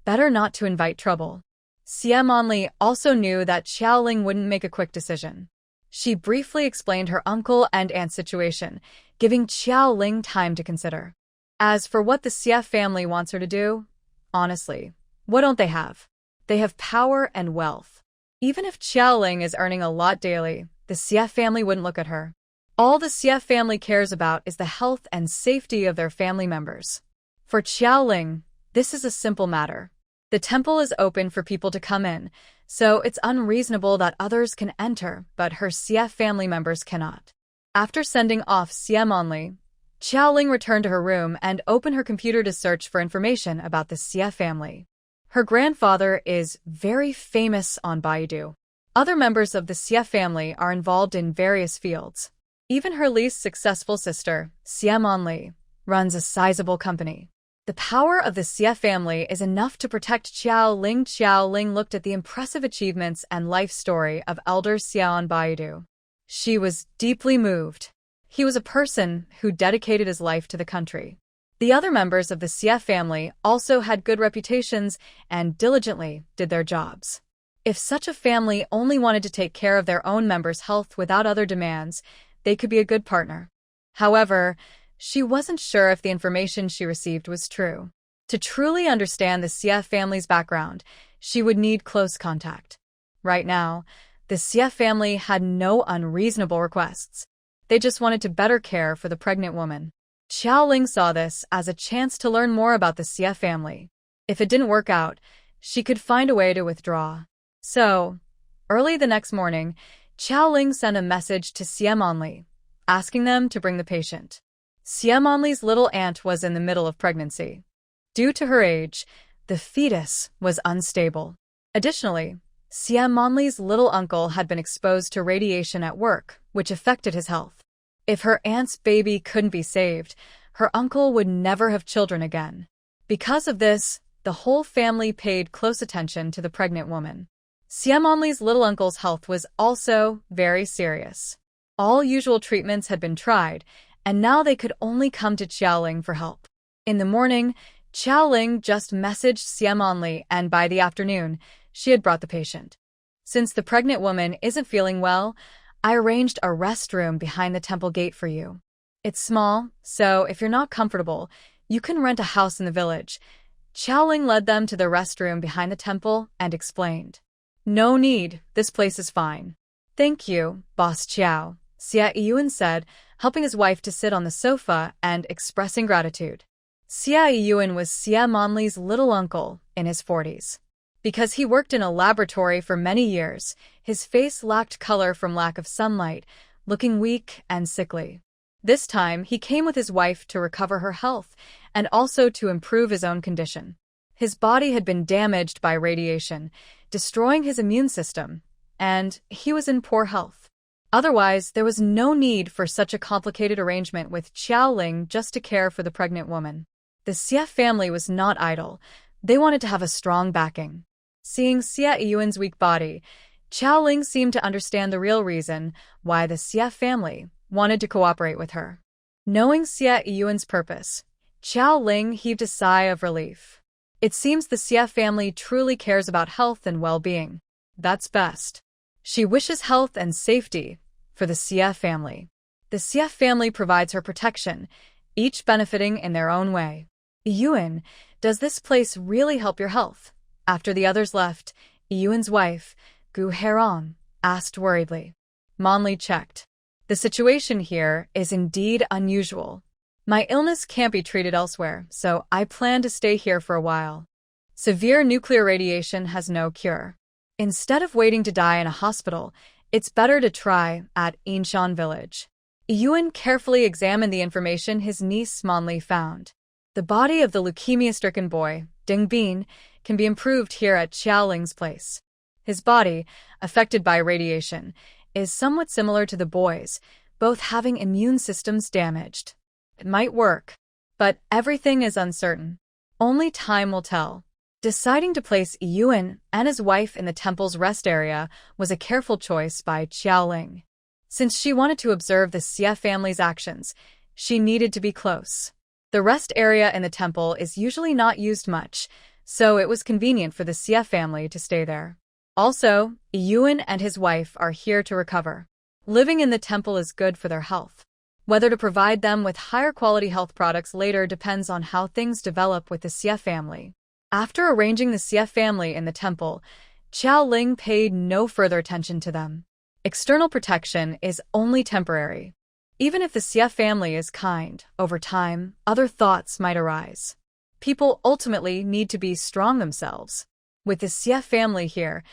Better not to invite trouble. Xie also knew that Qiao Ling wouldn't make a quick decision. She briefly explained her uncle and aunt's situation, giving Qiao Ling time to consider. As for what the Xie family wants her to do, honestly, what don't they have? They have power and wealth. Even if Qiao Ling is earning a lot daily, the Xie family wouldn't look at her. All the Xie family cares about is the health and safety of their family members. For Qiao Ling, this is a simple matter. The temple is open for people to come in, so it's unreasonable that others can enter, but her Xie family members cannot. After sending off Xie, Qiao Ling returned to her room and opened her computer to search for information about the Xie family. Her grandfather is very famous on Baidu. Other members of the Xie family are involved in various fields. Even her least successful sister, Xie Monli, runs a sizable company. The power of the Xie family is enough to protect Xiao Ling. Xiao Ling looked at the impressive achievements and life story of elder Xiao Baidu. She was deeply moved. He was a person who dedicated his life to the country. The other members of the Xie family also had good reputations and diligently did their jobs. If such a family only wanted to take care of their own members' health without other demands, they could be a good partner. However, she wasn't sure if the information she received was true. To truly understand the Xie family's background, she would need close contact. Right now, the Xie family had no unreasonable requests. They just wanted to better care for the pregnant woman. Xiao Ling saw this as a chance to learn more about the Xie family. If it didn't work out, she could find a way to withdraw. So, early the next morning, Xiao Ling sent a message to Xie Monli, asking them to bring the patient. Xie Monli's little aunt was in the middle of pregnancy. Due to her age, the fetus was unstable. Additionally, Xie Monli's little uncle had been exposed to radiation at work, which affected his health. If her aunt's baby couldn't be saved, her uncle would never have children again. Because of this, the whole family paid close attention to the pregnant woman. Xie Monli's little uncle's health was also very serious. All usual treatments had been tried, and now they could only come to Xiao Ling for help. In the morning, Xiao Ling just messaged Xie Monli, and by the afternoon, she had brought the patient. Since the pregnant woman isn't feeling well, I arranged a restroom behind the temple gate for you. It's small, so if you're not comfortable, you can rent a house in the village. Xiao Ling led them to the restroom behind the temple and explained. No need, this place is fine. Thank you, Boss Qiao, Xie Yun said, helping his wife to sit on the sofa and expressing gratitude. Xie Yun was Xie Monli's little uncle in his 40s. Because he worked in a laboratory for many years, his face lacked color from lack of sunlight, looking weak and sickly. This time, he came with his wife to recover her health and also to improve his own condition. His body had been damaged by radiation, destroying his immune system, and he was in poor health. Otherwise, there was no need for such a complicated arrangement with Xiao Ling just to care for the pregnant woman. The Xie family was not idle. They wanted to have a strong backing. Seeing Xie Yun's weak body, Xiao Ling seemed to understand the real reason why the Xie family wanted to cooperate with her. Knowing Xie Yun's purpose, Xiao Ling heaved a sigh of relief. It seems the Xie family truly cares about health and well-being. That's best. She wishes health and safety for the Xie family. The Xie family provides her protection, each benefiting in their own way. Yun, does this place really help your health? After the others left, Yun's wife, Gu Herong, asked worriedly. Monli checked. The situation here is indeed unusual. My illness can't be treated elsewhere, so I plan to stay here for a while. Severe nuclear radiation has no cure. Instead of waiting to die in a hospital, it's better to try at Yinshan village. Yun carefully examined the information his niece Monli found. The body of the leukemia-stricken boy, Ding Bin, can be improved here at Xiao Ling's place. His body, affected by radiation, is somewhat similar to the boy's, both having immune systems damaged. It might work, but everything is uncertain. Only time will tell. Deciding to place Yun and his wife in the temple's rest area was a careful choice by Xiao Ling. Since she wanted to observe the Xie family's actions, she needed to be close. The rest area in the temple is usually not used much, so it was convenient for the Xie family to stay there. Also, Yun and his wife are here to recover. Living in the temple is good for their health. Whether to provide them with higher quality health products later depends on how things develop with the Xie family. After arranging the Xie family in the temple, Xiao Ling paid no further attention to them. External protection is only temporary. Even if the Xie family is kind, over time, other thoughts might arise. People ultimately need to be strong themselves. With the Xie family here,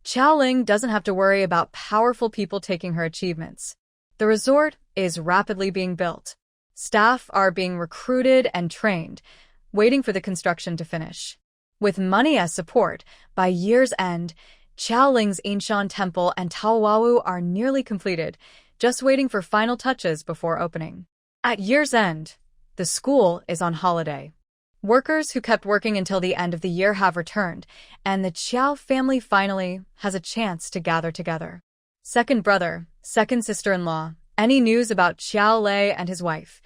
Xiao Ling doesn't have to worry about powerful people taking her achievements. The resort is rapidly being built. Staff are being recruited and trained, waiting for the construction to finish. With money as support, by year's end, Xiao Ling's Yinshan Temple and Taowawu are nearly completed. just waiting for final touches before opening. At year's end, the school is on holiday. Workers who kept working until the end of the year have returned, and the Chiao family finally has a chance to gather together. Second brother, second sister-in-law, any news about Xiao Lei and his wife?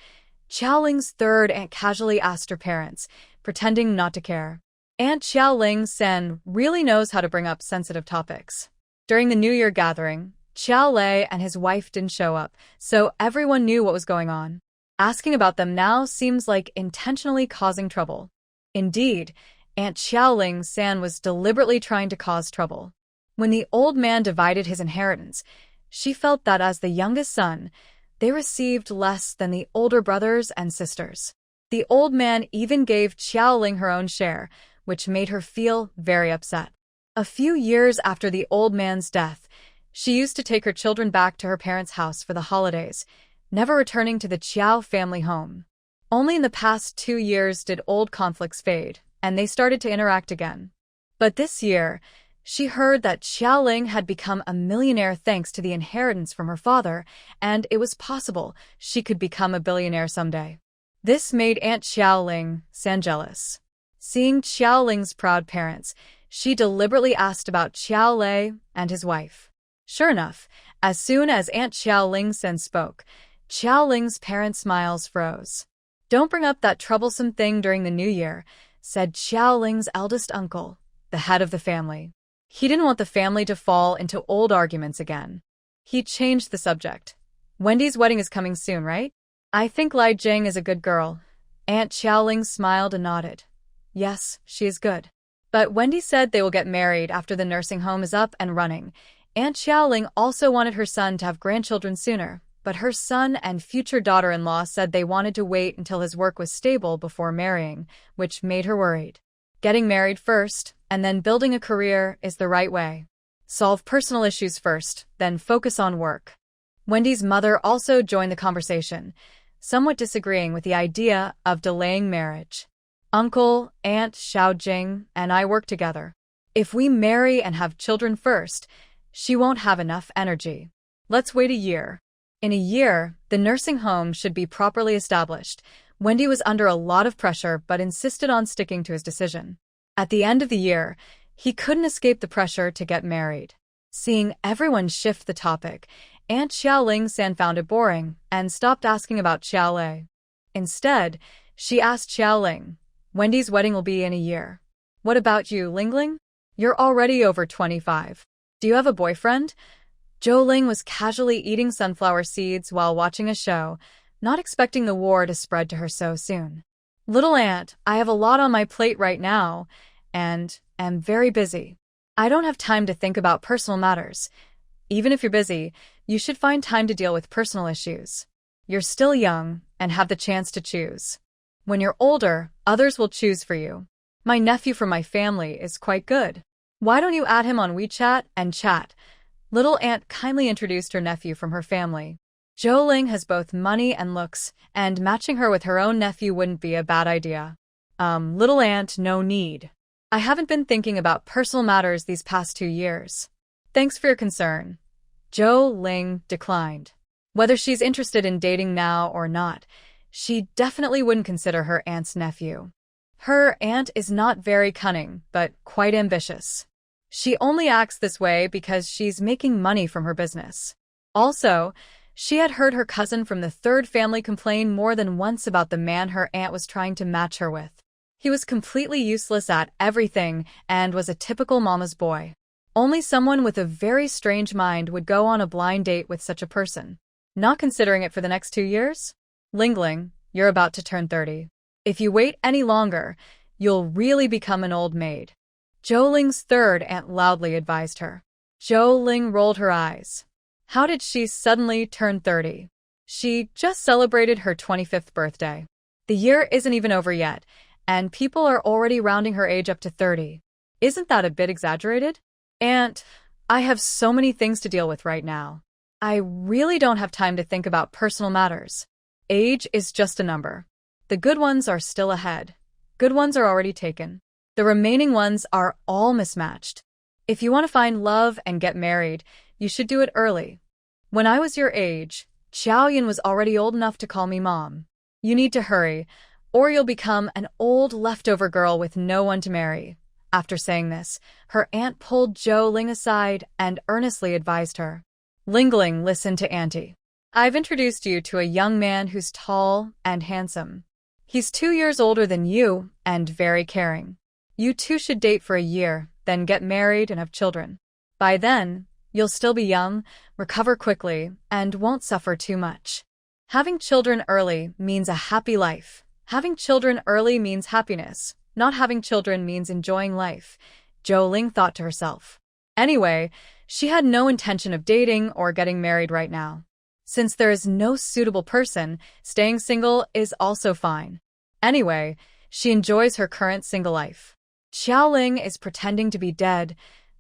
Xiao Ling's third aunt casually asked her parents, pretending not to care. Aunt Xiao Ling Sen really knows how to bring up sensitive topics. During the New Year gathering, Xiao Lei and his wife didn't show up, so everyone knew what was going on. Asking about them now seems like intentionally causing trouble. Indeed, Aunt Xiao Ling San was deliberately trying to cause trouble. When the old man divided his inheritance, she felt that as the youngest son, they received less than the older brothers and sisters. The old man even gave Xiao Ling her own share, which made her feel very upset. A few years after the old man's death, she used to take her children back to her parents' house for the holidays, never returning to the Chiao family home. Only in the past 2 years did old conflicts fade, and they started to interact again. But this year, she heard that Xiao Ling had become a millionaire thanks to the inheritance from her father, and it was possible she could become a billionaire someday. This made Aunt Xiao Ling San jealous. Seeing Xiao Ling's proud parents, she deliberately asked about Xiao Lei and his wife. Sure enough, as soon as Aunt Xiao Ling Sen spoke, Xiao Ling's parents' smiles froze. "Don't bring up that troublesome thing during the New Year," said Xiao Ling's eldest uncle, the head of the family. He didn't want the family to fall into old arguments again. He changed the subject. "Wendy's wedding is coming soon, right? I think Lai Jing is a good girl." Aunt Xiao Ling smiled and nodded. "Yes, she is good. But Wendy said they will get married after the nursing home is up and running." Aunt Xiao Ling also wanted her son to have grandchildren sooner, but her son and future daughter-in-law said they wanted to wait until his work was stable before marrying, which made her worried. Getting married first, and then building a career is the right way. Solve personal issues first, then focus on work. Wendy's mother also joined the conversation, somewhat disagreeing with the idea of delaying marriage. "Uncle, Aunt Xiaojing, and I work together. If we marry and have children first, she won't have enough energy. Let's wait a year." In a year, the nursing home should be properly established. Wendy was under a lot of pressure but insisted on sticking to his decision. At the end of the year, he couldn't escape the pressure to get married. Seeing everyone shift the topic, Aunt Xiao Ling San found it boring and stopped asking about Xiao Lei. Instead, she asked Xiao Ling, "Wendy's wedding will be in a year. What about you, Lingling? You're already over 25. Do you have a boyfriend?" Zhou Ling was casually eating sunflower seeds while watching a show, not expecting the war to spread to her so soon. "Little aunt, I have a lot on my plate right now, and am very busy. I don't have time to think about personal matters. Even if you're busy, you should find time to deal with personal issues. You're still young and have the chance to choose. When you're older, others will choose for you. My nephew from my family is quite good. Why don't you add him on WeChat and chat?" Little aunt kindly introduced her nephew from her family. Zhou Ling has both money and looks, and matching her with her own nephew wouldn't be a bad idea. Little aunt, no need. I haven't been thinking about personal matters these past 2 years. Thanks for your concern." Zhou Ling declined. Whether she's interested in dating now or not, she definitely wouldn't consider her aunt's nephew. Her aunt is not very cunning, but quite ambitious. She only acts this way because she's making money from her business. Also, she had heard her cousin from the third family complain more than once about the man her aunt was trying to match her with. He was completely useless at everything and was a typical mama's boy. Only someone with a very strange mind would go on a blind date with such a person. Not considering it for the next 2 years? Lingling, you're about to turn 30. If you wait any longer, you'll really become an old maid. Zhou Ling's third aunt loudly advised her. Zhou Ling rolled her eyes. How did she suddenly turn 30? She just celebrated her 25th birthday. The year isn't even over yet, and people are already rounding her age up to 30. Isn't that a bit exaggerated? Aunt, I have so many things to deal with right now. I really don't have time to think about personal matters. Age is just a number. The good ones are still ahead. Good ones are already taken. The remaining ones are all mismatched. If you want to find love and get married, you should do it early. When I was your age, Xiaoyan was already old enough to call me mom. You need to hurry, or you'll become an old leftover girl with no one to marry. After saying this, her aunt pulled Zhou Ling aside and earnestly advised her. Lingling, listen to Auntie. I've introduced you to a young man who's tall and handsome. He's 2 years older than you and very caring. You two should date for a year, then get married and have children. By then, you'll still be young, recover quickly, and won't suffer too much. Having children early means a happy life. Having children early means happiness. Not having children means enjoying life, Zhou Ling thought to herself. Anyway, she had no intention of dating or getting married right now. Since there is no suitable person, staying single is also fine. Anyway, she enjoys her current single life. Xiaoling is pretending to be dead,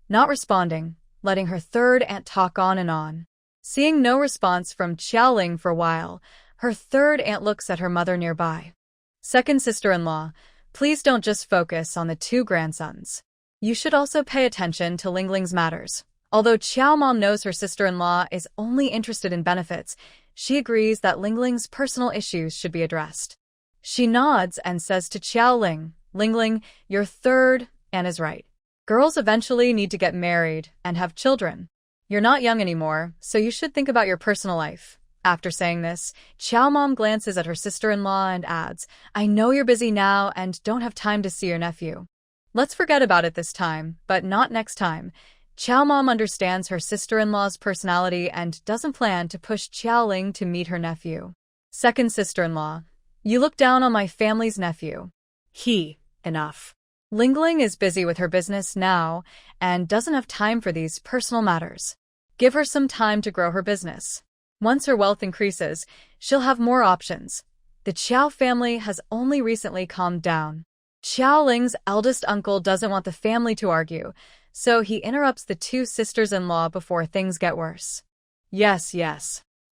not responding, letting her third aunt talk on and on. Seeing no response from Xiaoling for a while, her third aunt looks at her mother nearby. Second sister-in-law, please don't just focus on the 2 grandsons. You should also pay attention to Lingling's matters. Although Qiao Mom knows her sister-in-law is only interested in benefits, she agrees that Lingling's personal issues should be addressed. She nods and says to Xiaoling, Lingling, your third aunt is right. Girls eventually need to get married and have children. You're not young anymore, so you should think about your personal life. After saying this, Qiao Mom glances at her sister-in-law and adds, I know you're busy now and don't have time to see your nephew. Let's forget about it this time, but not next time. Qiao Mom understands her sister-in-law's personality and doesn't plan to push Xiaoling to meet her nephew. Second sister-in-law, you look down on my family's nephew. Enough. Lingling is busy with her business now and doesn't have time for these personal matters. Give her some time to grow her business. Once her wealth increases, she'll have more options. The Qiao family has only recently calmed down. Xiaoling's eldest uncle doesn't want the family to argue, so he interrupts the 2 sisters-in-law before things get worse. Yes.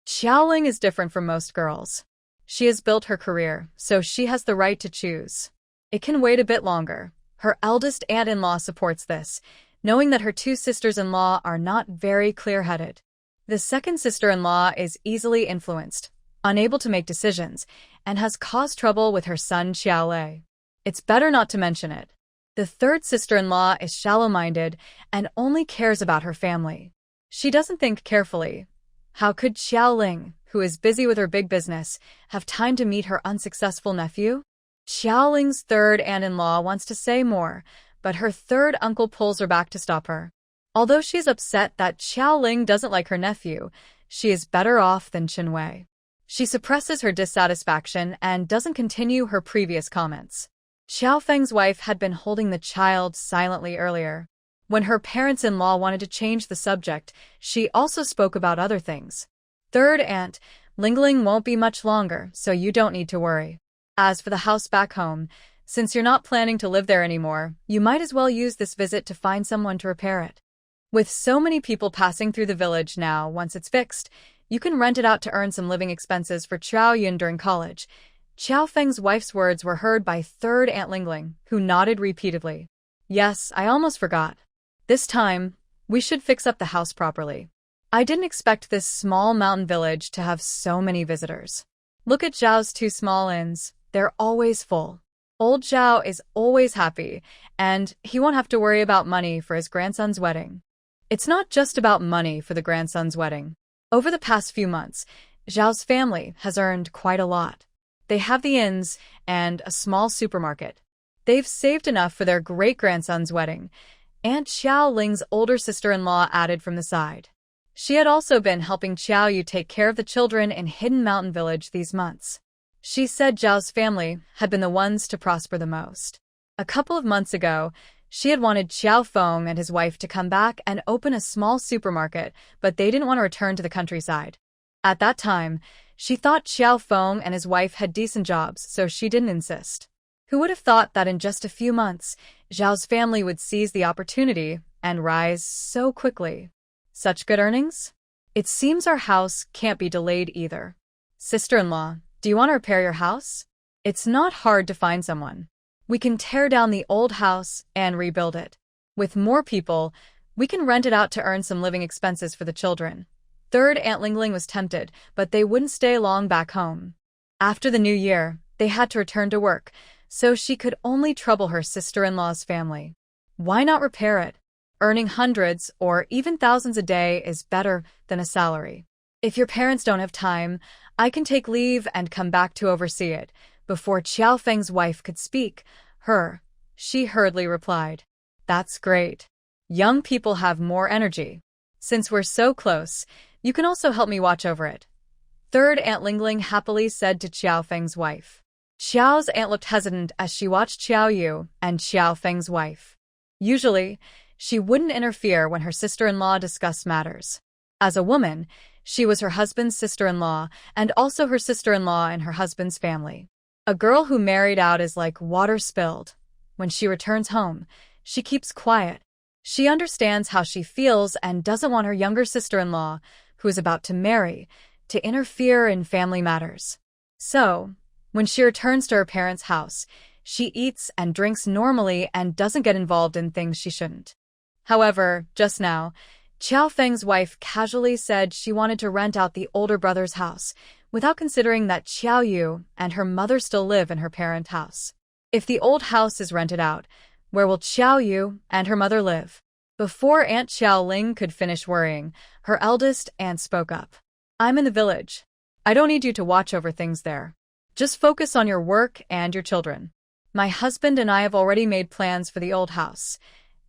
Xiaoling is different from most girls. She has built her career, so she has the right to choose. It can wait a bit longer. Her eldest aunt-in-law supports this, knowing that her 2 sisters-in-law are not very clear-headed. The second sister-in-law is easily influenced, unable to make decisions, and has caused trouble with her son Xiaolei. It's better not to mention it. The third sister-in-law is shallow-minded and only cares about her family. She doesn't think carefully. How could Xiaoling, who is busy with her big business, have time to meet her unsuccessful nephew? Xiaoling's third aunt-in-law wants to say more, but her third uncle pulls her back to stop her. Although she's upset that Xiaoling doesn't like her nephew, she is better off than Qinwei. She suppresses her dissatisfaction and doesn't continue her previous comments. Xiao Feng's wife had been holding the child silently earlier. When her parents-in-law wanted to change the subject, she also spoke about other things. Third aunt, Lingling won't be much longer, so you don't need to worry. As for the house back home, since you're not planning to live there anymore, you might as well use this visit to find someone to repair it. With so many people passing through the village now, once it's fixed, you can rent it out to earn some living expenses for Chao Yun during college. Xiao Feng's wife's words were heard by third aunt Lingling, who nodded repeatedly. Yes, I almost forgot. This time, we should fix up the house properly. I didn't expect this small mountain village to have so many visitors. Look at Zhao's 2 small inns. They're always full. Old Zhao is always happy, and he won't have to worry about money for his grandson's wedding. It's not just about money for the grandson's wedding. Over the past few months, Zhao's family has earned quite a lot. They have the inns and a small supermarket. They've saved enough for their great-grandson's wedding. Aunt Xiao Ling's older sister-in-law added from the side. She had also been helping Xiao Yu take care of the children in Hidden Mountain Village these months. She said Zhao's family had been the ones to prosper the most. A couple of months ago, she had wanted Xiao Feng and his wife to come back and open a small supermarket, but they didn't want to return to the countryside. At that time, she thought Xiao Feng and his wife had decent jobs, so she didn't insist. Who would have thought that in just a few months, Zhao's family would seize the opportunity and rise so quickly? Such good earnings? It seems our house can't be delayed either. Sister-in-law, do you want to repair your house? It's not hard to find someone. We can tear down the old house and rebuild it. With more people, we can rent it out to earn some living expenses for the children. Third Aunt Lingling was tempted, but they wouldn't stay long back home. After the new year, they had to return to work, so she could only trouble her sister-in-law's family. Why not repair it? Earning hundreds or even thousands a day is better than a salary. If your parents don't have time, I can take leave and come back to oversee it. Before Qiao Feng's wife could speak, she hurriedly replied, "That's great. Young people have more energy. Since we're so close, you can also help me watch over it." Third Aunt Lingling happily said to Qiao Feng's wife. Qiao's aunt looked hesitant as she watched Qiao Yu and Qiao Feng's wife. Usually, she wouldn't interfere when her sister-in-law discussed matters. As a woman, she was her husband's sister-in-law and also her sister-in-law in her husband's family. A girl who married out is like water spilled. When she returns home, she keeps quiet. She understands how she feels and doesn't want her younger sister-in-law, who is about to marry, to interfere in family matters. So, when she returns to her parents' house, she eats and drinks normally and doesn't get involved in things she shouldn't. However, just now, Qiao Feng's wife casually said she wanted to rent out the older brother's house, without considering that Qiao Yu and her mother still live in her parent house. If the old house is rented out, where will Qiao Yu and her mother live? Before Aunt Xiao Ling could finish worrying, her eldest aunt spoke up. "I'm in the village. I don't need you to watch over things there. Just focus on your work and your children. My husband and I have already made plans for the old house.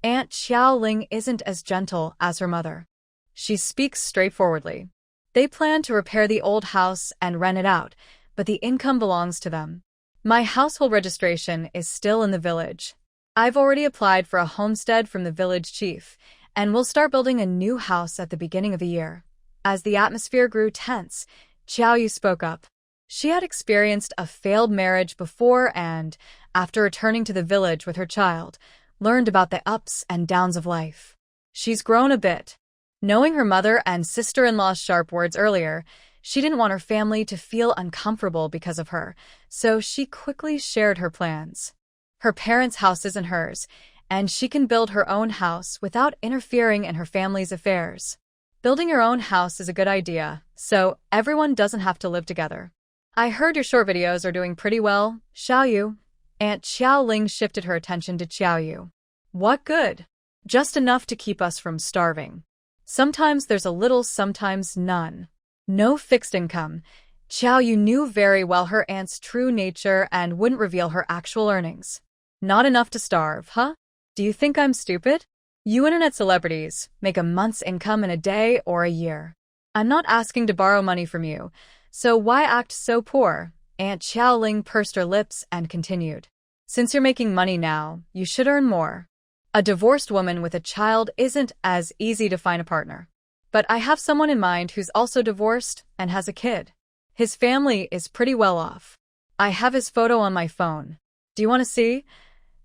Aunt Xiao Ling isn't as gentle as her mother. She speaks straightforwardly. They plan to repair the old house and rent it out, but the income belongs to them. My household registration is still in the village. I've already applied for a homestead from the village chief, and we'll start building a new house at the beginning of the year." As the atmosphere grew tense, Qiao Yu spoke up. She had experienced a failed marriage before and, after returning to the village with her child, learned about the ups and downs of life. She's grown a bit. Knowing her mother and sister-in-law's sharp words earlier, she didn't want her family to feel uncomfortable because of her, so she quickly shared her plans. Her parents' house isn't hers, and she can build her own house without interfering in her family's affairs. Building your own house is a good idea, so everyone doesn't have to live together. I heard your short videos are doing pretty well, Xiao Yu. Aunt Xiao Ling shifted her attention to Qiao Yu. What good? Just enough to keep us from starving. Sometimes there's a little, sometimes none. No fixed income. Qiao Yu knew very well her aunt's true nature and wouldn't reveal her actual earnings. Not enough to starve, huh? Do you think I'm stupid? You internet celebrities make a month's income in a day or a year. I'm not asking to borrow money from you, so why act so poor? Aunt Xiao Ling pursed her lips and continued. Since you're making money now, you should earn more. A divorced woman with a child isn't as easy to find a partner. But I have someone in mind who's also divorced and has a kid. His family is pretty well off. I have his photo on my phone. Do you want to see?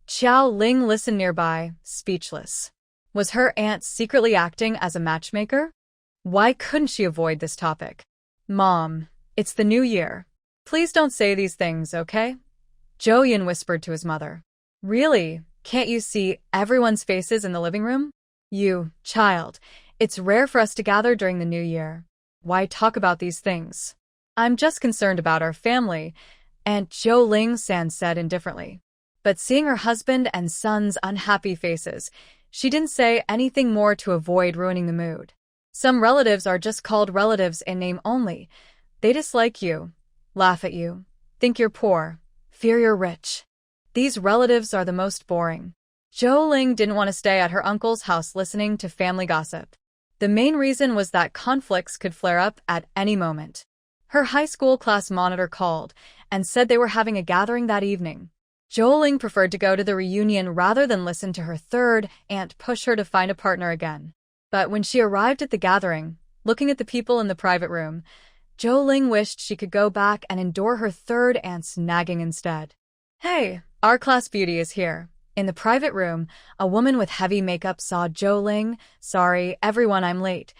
Qiao Ling listened nearby, speechless. Was her aunt secretly acting as a matchmaker? Why couldn't she avoid this topic? Mom, it's the new year. Please don't say these things, okay? Zhou Yin whispered to his mother. Really? Can't you see everyone's faces in the living room? You, child, it's rare for us to gather during the new year. Why talk about these things? I'm just concerned about our family, Aunt Zhou Ling-san said indifferently. But seeing her husband and son's unhappy faces, she didn't say anything more to avoid ruining the mood. Some relatives are just called relatives in name only. They dislike you, laugh at you, think you're poor, fear you're rich. These relatives are the most boring. Zhou Ling didn't want to stay at her uncle's house listening to family gossip. The main reason was that conflicts could flare up at any moment. Her high school class monitor called and said they were having a gathering that evening. Zhou Ling preferred to go to the reunion rather than listen to her third aunt push her to find a partner again. But when she arrived at the gathering, looking at the people in the private room, Zhou Ling wished she could go back and endure her third aunt's nagging instead. Hey, our class beauty is here. In the private room, a woman with heavy makeup saw Zhou Ling. Sorry, everyone, I'm late.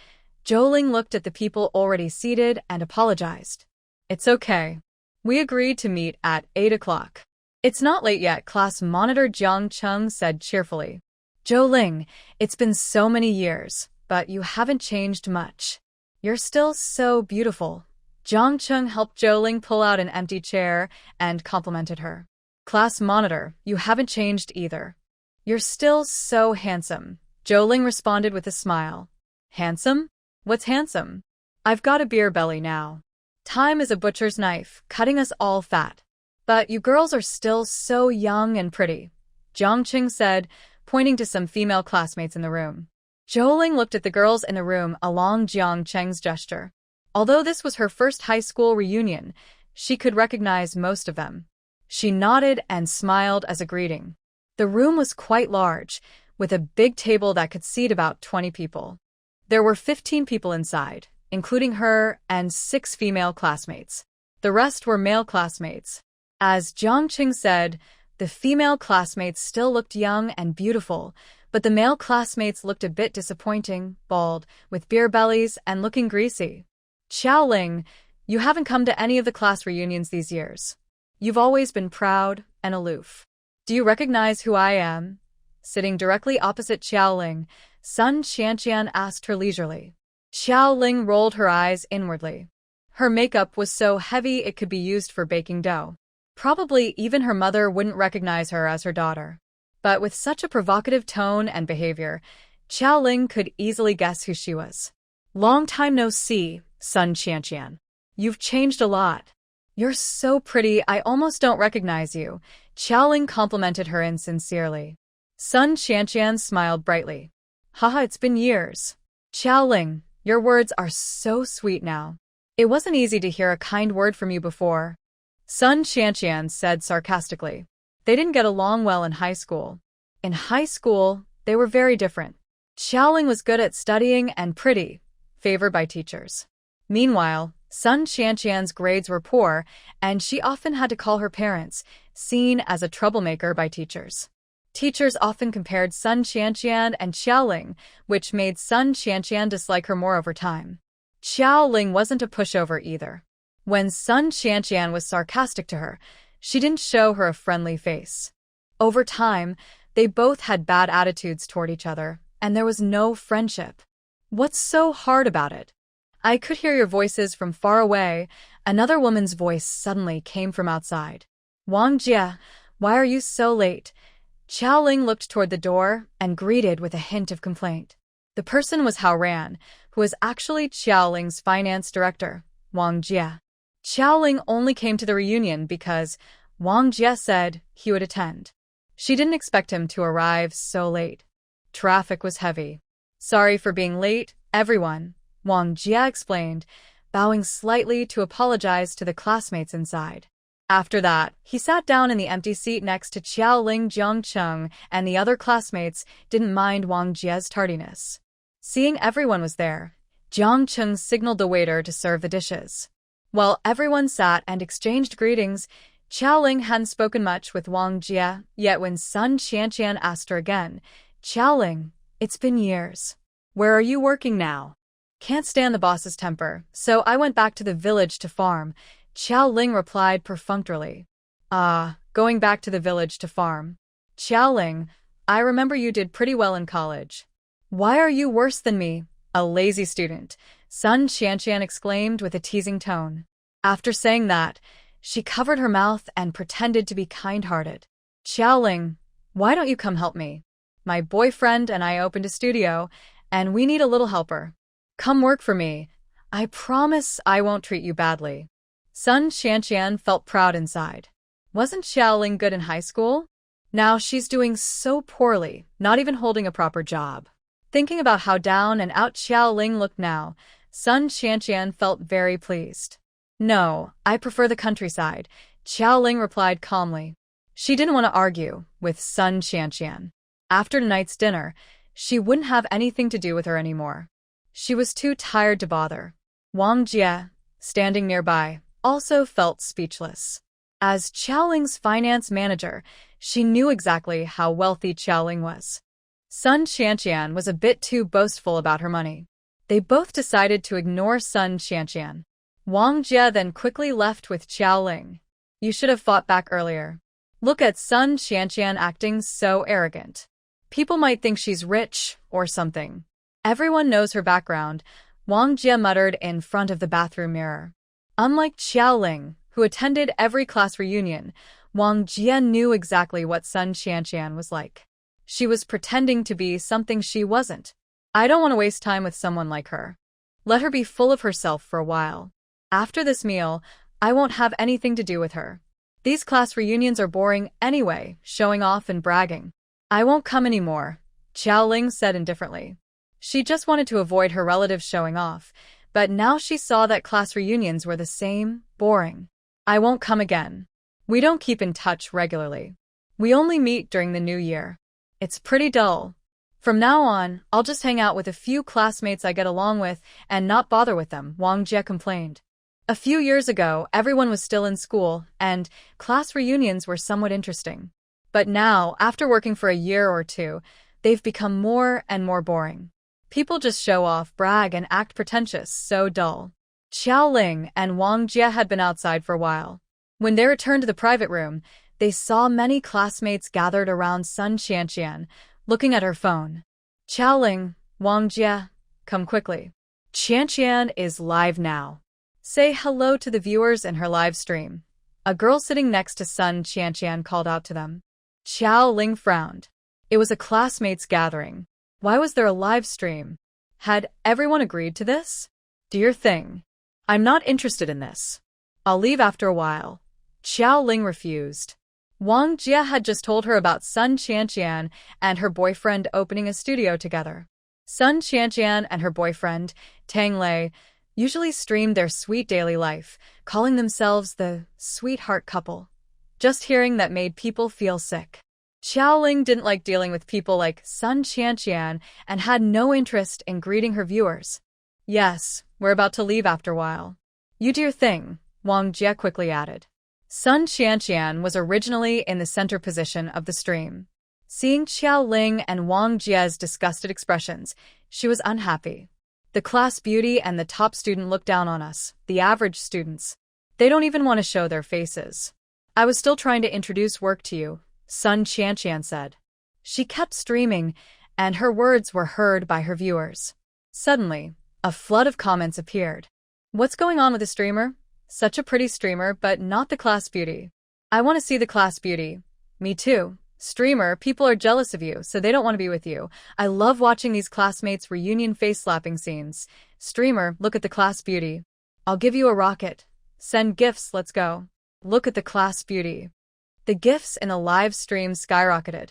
Zhou Ling looked at the people already seated and apologized. It's okay. We agreed to meet at 8 o'clock. It's not late yet, class monitor Jiang Chung said cheerfully. Zhou Ling, it's been so many years, but you haven't changed much. You're still so beautiful. Jiang Cheng helped Zhou pull out an empty chair and complimented her. Class monitor, you haven't changed either. You're still so handsome. Zhou responded with a smile. Handsome? What's handsome? I've got a beer belly now. Time is a butcher's knife, cutting us all fat. But you girls are still so young and pretty, Jiang Cheng said, pointing to some female classmates in the room. Zhou looked at the girls in the room along Jiang Cheng's gesture. Although this was her first high school reunion, she could recognize most of them. She nodded and smiled as a greeting. The room was quite large, with a big table that could seat about 20 people. There were 15 people inside, including her and 6 female classmates. The rest were male classmates. As Jiang Cheng said, the female classmates still looked young and beautiful, but the male classmates looked a bit disappointing, bald, with beer bellies, and looking greasy. Xiaoling, you haven't come to any of the class reunions these years. You've always been proud and aloof. Do you recognize who I am? Sitting directly opposite Xiaoling, Sun Qianqian asked her leisurely. Xiaoling rolled her eyes inwardly. Her makeup was so heavy it could be used for baking dough. Probably even her mother wouldn't recognize her as her daughter. But with such a provocative tone and behavior, Xiaoling could easily guess who she was. Long time no see, Sun Qianqian. You've changed a lot. You're so pretty I almost don't recognize you, Xiaoling complimented her insincerely. Sun Qianqian smiled brightly. Haha, it's been years. Xiaoling, your words are so sweet now. It wasn't easy to hear a kind word from you before. Sun Qianqian said sarcastically. They didn't get along well in high school. In high school, they were very different. Xiaoling was good at studying and pretty, favored by teachers. Meanwhile, Sun Qianqian's grades were poor, and she often had to call her parents, seen as a troublemaker by teachers. Teachers often compared Sun Qianqian and Xiaoling, which made Sun Qianqian dislike her more over time. Xiaoling wasn't a pushover either. When Sun Qianqian was sarcastic to her, she didn't show her a friendly face. Over time, they both had bad attitudes toward each other, and there was no friendship. What's so hard about it? I could hear your voices from far away. Another woman's voice suddenly came from outside. Wang Jie, why are you so late? Xiaoling looked toward the door and greeted with a hint of complaint. The person was Hao Ran, who was actually Xiaoling's finance director, Wang Jie. Xiaoling only came to the reunion because Wang Jie said he would attend. She didn't expect him to arrive so late. Traffic was heavy. Sorry for being late, everyone, Wang Jie explained, bowing slightly to apologize to the classmates inside. After that, he sat down in the empty seat next to Xiaoling. Jiang Cheng and the other classmates didn't mind Wang Jie's tardiness. Seeing everyone was there, Jiang Cheng signaled the waiter to serve the dishes. While everyone sat and exchanged greetings, Xiaoling hadn't spoken much with Wang Jie, yet when Sun Qianqian asked her again, Xiaoling, it's been years. Where are you working now? Can't stand the boss's temper, so I went back to the village to farm, Xiaoling replied perfunctorily. Going back to the village to farm. Xiaoling, I remember you did pretty well in college. Why are you worse than me, a lazy student? Sun Qianqian exclaimed with a teasing tone. After saying that, she covered her mouth and pretended to be kind-hearted. Xiaoling, why don't you come help me? My boyfriend and I opened a studio, and we need a little helper. Come work for me. I promise I won't treat you badly. Sun Qianqian felt proud inside. Wasn't Xiaoling good in high school? Now she's doing so poorly, not even holding a proper job. Thinking about how down and out Xiaoling looked now, Sun Qianqian felt very pleased. No, I prefer the countryside, Xiaoling replied calmly. She didn't want to argue with Sun Qianqian. After tonight's dinner, she wouldn't have anything to do with her anymore. She was too tired to bother. Wang Jie, standing nearby, also felt speechless. As Xiaoling's finance manager, she knew exactly how wealthy Xiaoling was. Sun Qianqian was a bit too boastful about her money. They both decided to ignore Sun Qianqian. Wang Jie then quickly left with Xiaoling. You should have fought back earlier. Look at Sun Qianqian acting so arrogant. People might think she's rich or something. Everyone knows her background. Wang Jie muttered in front of the bathroom mirror. Unlike Xiaoling, who attended every class reunion, Wang Jie knew exactly what Sun Qianqian was like. She was pretending to be something she wasn't. I don't want to waste time with someone like her. Let her be full of herself for a while. After this meal, I won't have anything to do with her. These class reunions are boring anyway, showing off and bragging. I won't come anymore, Xiaoling said indifferently. She just wanted to avoid her relatives showing off, but now she saw that class reunions were the same, boring. I won't come again. We don't keep in touch regularly. We only meet during the new year. It's pretty dull. From now on, I'll just hang out with a few classmates I get along with and not bother with them, Wang Jie complained. A few years ago, everyone was still in school, and class reunions were somewhat interesting. But now, after working for a year or two, they've become more and more boring. People just show off, brag, and act pretentious, so dull. Xiaoling and Wang Jie had been outside for a while. When they returned to the private room, they saw many classmates gathered around Sun Qianqian, looking at her phone. Xiaoling, Wang Jie, come quickly. Qianqian is live now. Say hello to the viewers in her live stream. A girl sitting next to Sun Qianqian called out to them. Xiaoling frowned. It was a classmates' gathering. Why was there a live stream? Had everyone agreed to this? Do your thing. I'm not interested in this. I'll leave after a while. Xiaoling refused. Wang Jie had just told her about Sun Qianqian and her boyfriend opening a studio together. Sun Qianqian and her boyfriend, Tang Lei, usually streamed their sweet daily life, calling themselves the sweetheart couple. Just hearing that made people feel sick. Xiaoling didn't like dealing with people like Sun Qianqian and had no interest in greeting her viewers. Yes, we're about to leave after a while. You do your thing, Wang Jie quickly added. Sun Qianqian was originally in the center position of the stream. Seeing Xiaoling and Wang Jie's disgusted expressions, she was unhappy. The class beauty and the top student look down on us, the average students. They don't even want to show their faces. I was still trying to introduce work to you, Sun Qianqian said. She kept streaming, and her words were heard by her viewers. Suddenly, a flood of comments appeared. What's going on with the streamer? Such a pretty streamer, but not the class beauty. I want to see the class beauty. Me too. Streamer, people are jealous of you, so they don't want to be with you. I love watching these classmates' reunion face-slapping scenes. Streamer, look at the class beauty. I'll give you a rocket. Send gifts, let's go. Look at the class beauty. The gifts in a live stream skyrocketed,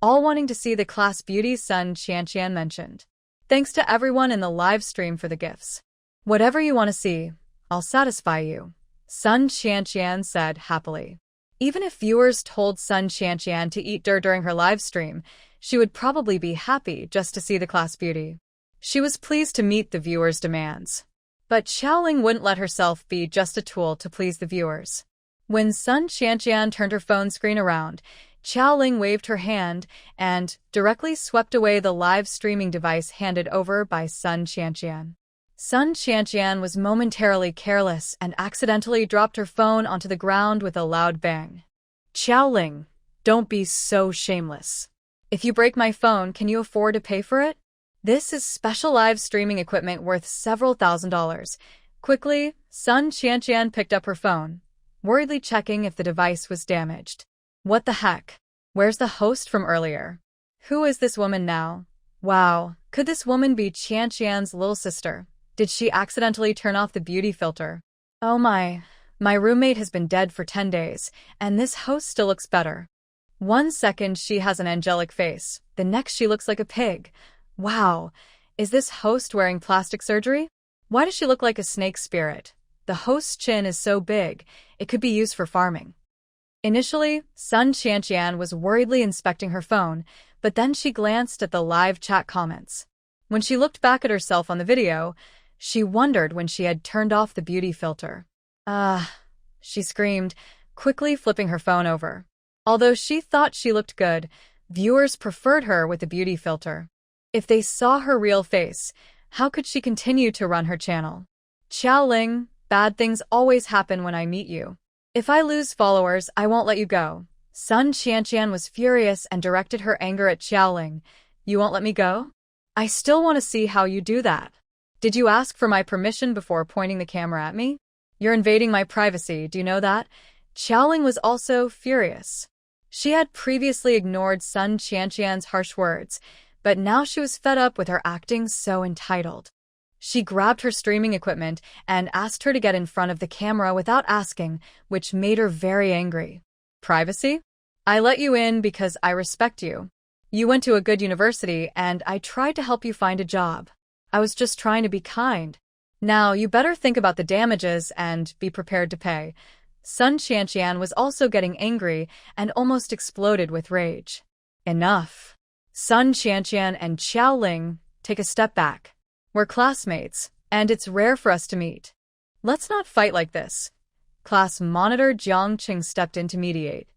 all wanting to see the class beauty Sun Qianqian mentioned. Thanks to everyone in the live stream for the gifts. Whatever you want to see, I'll satisfy you, Sun Qianqian said happily. Even if viewers told Sun Qianqian to eat dirt during her live stream, she would probably be happy just to see the class beauty. She was pleased to meet the viewers' demands. But Xiaoling wouldn't let herself be just a tool to please the viewers. When Sun Qianqian turned her phone screen around, Xiaoling waved her hand and directly swept away the live streaming device handed over by Sun Qianqian. Sun Qianqian was momentarily careless and accidentally dropped her phone onto the ground with a loud bang. Xiaoling, don't be so shameless. If you break my phone, can you afford to pay for it? This is special live streaming equipment worth several $1,000s. Quickly, Sun Qianqian picked up her phone, worriedly checking if the device was damaged. What the heck? Where's the host from earlier? Who is this woman now? Wow, could this woman be Qianqian's little sister? Did she accidentally turn off the beauty filter? Oh my roommate has been dead for 10 days, and this host still looks better. 1 second she has an angelic face, the next she looks like a pig. Wow, is this host wearing plastic surgery? Why does she look like a snake spirit? The host's chin is so big, it could be used for farming. Initially, Sun Qianqian was worriedly inspecting her phone, but then she glanced at the live chat comments. When she looked back at herself on the video, she wondered when she had turned off the beauty filter. She screamed, quickly flipping her phone over. Although she thought she looked good, viewers preferred her with the beauty filter. If they saw her real face, how could she continue to run her channel? Xiaoling, bad things always happen when I meet you. If I lose followers, I won't let you go. Sun Qianqian was furious and directed her anger at Xiaoling. You won't let me go? I still want to see how you do that. Did you ask for my permission before pointing the camera at me? You're invading my privacy, do you know that? Xiaoling was also furious. She had previously ignored Sun Qianqian's harsh words, but now she was fed up with her acting so entitled. She grabbed her streaming equipment and asked her to get in front of the camera without asking, which made her very angry. Privacy? I let you in because I respect you. You went to a good university and I tried to help you find a job. I was just trying to be kind. Now you better think about the damages and be prepared to pay. Sun Qianqian was also getting angry and almost exploded with rage. Enough. Sun Qianqian and Xiaoling, take a step back. We're classmates, and it's rare for us to meet. Let's not fight like this. Class monitor Jiang Qing stepped in to mediate.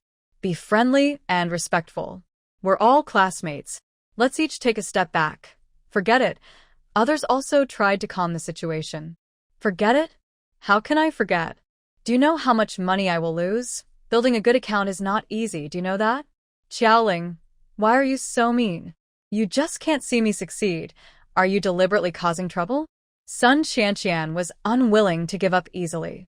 Be friendly and respectful. We're all classmates. Let's each take a step back. Forget it. Others also tried to calm the situation. Forget it? How can I forget? Do you know how much money I will lose? Building a good account is not easy, do you know that? Xiaoling, why are you so mean? You just can't see me succeed. Are you deliberately causing trouble? Sun Qianqian was unwilling to give up easily.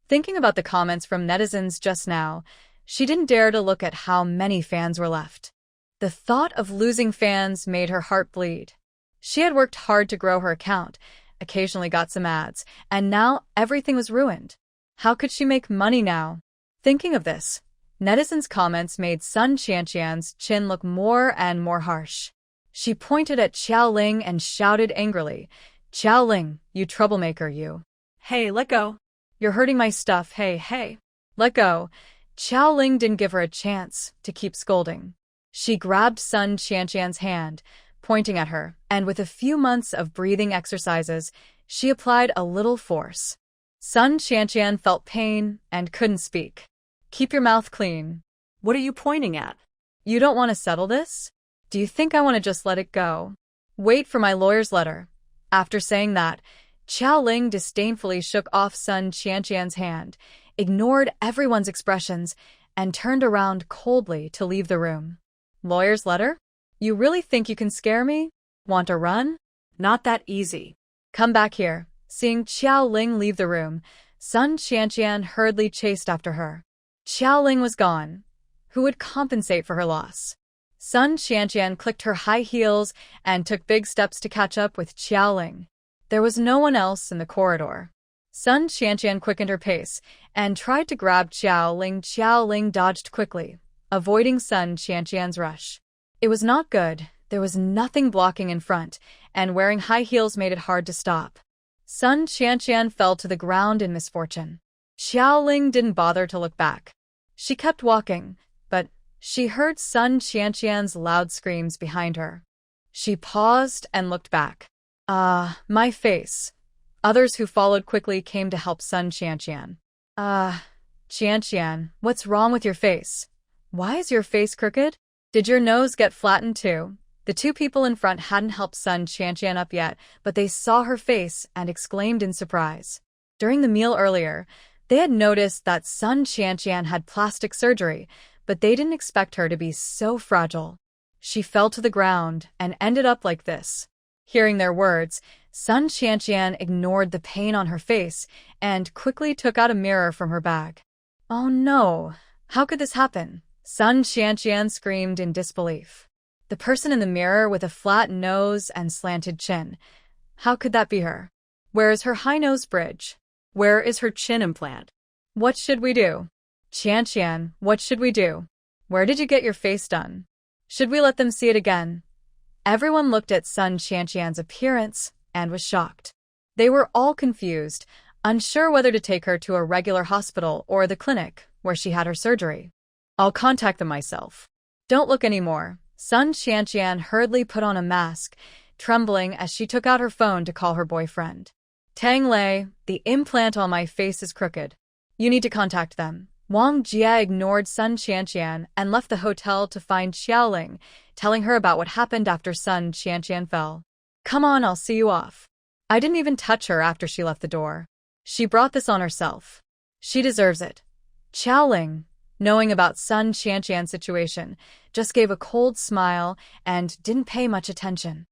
Thinking about the comments from netizens just now, she didn't dare to look at how many fans were left. The thought of losing fans made her heart bleed. She had worked hard to grow her account, occasionally got some ads, and now everything was ruined. How could she make money now? Thinking of this, netizens' comments made Sun Qianqian's chin look more and more harsh. She pointed at Xiaoling and shouted angrily, Xiaoling, you troublemaker, you. Hey, let go. You're hurting my stuff, hey. Let go. Xiaoling didn't give her a chance to keep scolding. She grabbed Sun Qianqian's hand, pointing at her, and with a few months of breathing exercises, she applied a little force. Sun Qianqian felt pain and couldn't speak. Keep your mouth clean. What are you pointing at? You don't want to settle this? Do you think I want to just let it go? Wait for my lawyer's letter. After saying that, Xiaoling disdainfully shook off Sun Qianqian's hand, ignored everyone's expressions, and turned around coldly to leave the room. Lawyer's letter? You really think you can scare me? Want to run? Not that easy. Come back here. Seeing Xiaoling leave the room, Sun Qianqian hurriedly chased after her. Xiaoling was gone. Who would compensate for her loss? Sun Qianqian clicked her high heels and took big steps to catch up with Xiaoling. There was no one else in the corridor. Sun Qianqian quickened her pace and tried to grab Xiaoling. Xiaoling dodged quickly, avoiding Sun Qianqian's rush. It was not good. There was nothing blocking in front, and wearing high heels made it hard to stop. Sun Qianqian fell to the ground in misfortune. Xiaoling didn't bother to look back. She kept walking, but she heard Sun Qianqian's loud screams behind her. She paused and looked back. My face. Others who followed quickly came to help Sun Qianqian. Qianqian, what's wrong with your face? Why is your face crooked? Did your nose get flattened too? The two people in front hadn't helped Sun Qianqian up yet, but they saw her face and exclaimed in surprise. During the meal earlier, they had noticed that Sun Qianqian had plastic surgery, but they didn't expect her to be so fragile. She fell to the ground and ended up like this. Hearing their words, Sun Qianqian ignored the pain on her face and quickly took out a mirror from her bag. Oh no! How could this happen? Sun Qianqian screamed in disbelief. The person in the mirror with a flat nose and slanted chin. How could that be her? Where is her high nose bridge? Where is her chin implant? What should we do? Qianqian, what should we do? Where did you get your face done? Should we let them see it again? Everyone looked at Sun Qianqian's appearance and was shocked. They were all confused, unsure whether to take her to a regular hospital or the clinic where she had her surgery. I'll contact them myself. Don't look anymore. Sun Qianqian hurriedly put on a mask, trembling as she took out her phone to call her boyfriend. Tang Lei, the implant on my face is crooked. You need to contact them. Wang Jia ignored Sun Qianqian and left the hotel to find Xiaoling, telling her about what happened after Sun Qianqian fell. Come on, I'll see you off. I didn't even touch her after she left the door. She brought this on herself. She deserves it. Xiaoling, knowing about Sun Qianqian's situation, just gave a cold smile and didn't pay much attention.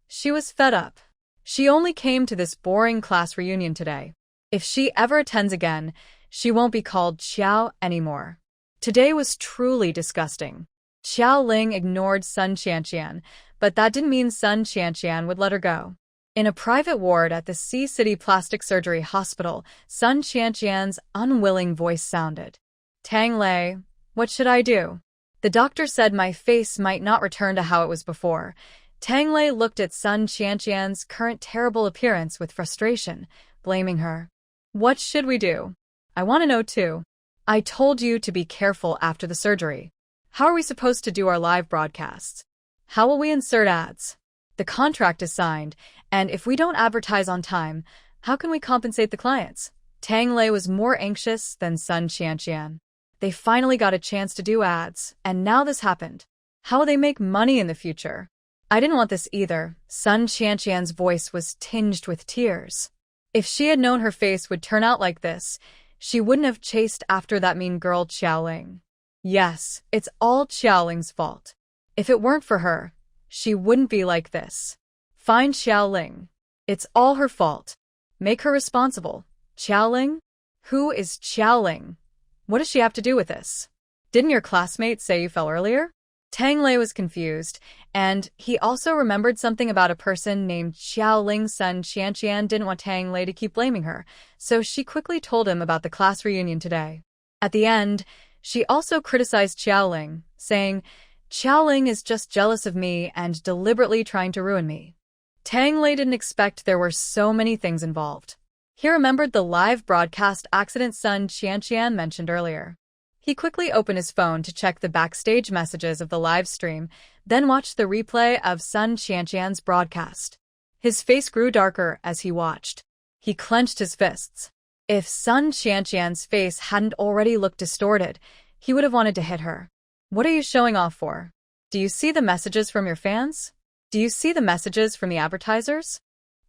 She was fed up. She only came to this boring class reunion today. If she ever attends again, she won't be called Xiao anymore. Today was truly disgusting. Xiao Ling ignored Sun Qianqian, but that didn't mean Sun Qianqian would let her go. In a private ward at the Sea City Plastic Surgery Hospital, Sun Qianqian's unwilling voice sounded. Tang Lei, what should I do? The doctor said my face might not return to how it was before. Tang Lei looked at Sun Qianqian's current terrible appearance with frustration, blaming her. What should we do? I want to know too. I told you to be careful after the surgery. How are we supposed to do our live broadcasts? How will we insert ads? The contract is signed, and if we don't advertise on time, how can we compensate the clients? Tang Lei was more anxious than Sun Qianqian. They finally got a chance to do ads, and now this happened. How will they make money in the future? I didn't want this either. Sun Qianqian's voice was tinged with tears. If she had known her face would turn out like this, she wouldn't have chased after that mean girl Xiaoling. Yes, it's all Xiaoling's fault. If it weren't for her, she wouldn't be like this. Find Xiaoling. It's all her fault. Make her responsible. Xiaoling? Who is Xiaoling? What does she have to do with this? Didn't your classmate say you fell earlier? Tang Lei was confused, and he also remembered something about a person named Xiaoling. Sun Qianqian didn't want Tang Lei to keep blaming her, so she quickly told him about the class reunion today. At the end, she also criticized Xiaoling, saying, Xiaoling is just jealous of me and deliberately trying to ruin me. Tang Lei didn't expect there were so many things involved. He remembered the live broadcast accident Sun Qianqian mentioned earlier. He quickly opened his phone to check the backstage messages of the live stream, then watched the replay of Sun Qianqian's broadcast. His face grew darker as he watched. He clenched his fists. If Sun Qianqian's face hadn't already looked distorted, he would have wanted to hit her. What are you showing off for? Do you see the messages from your fans? Do you see the messages from the advertisers?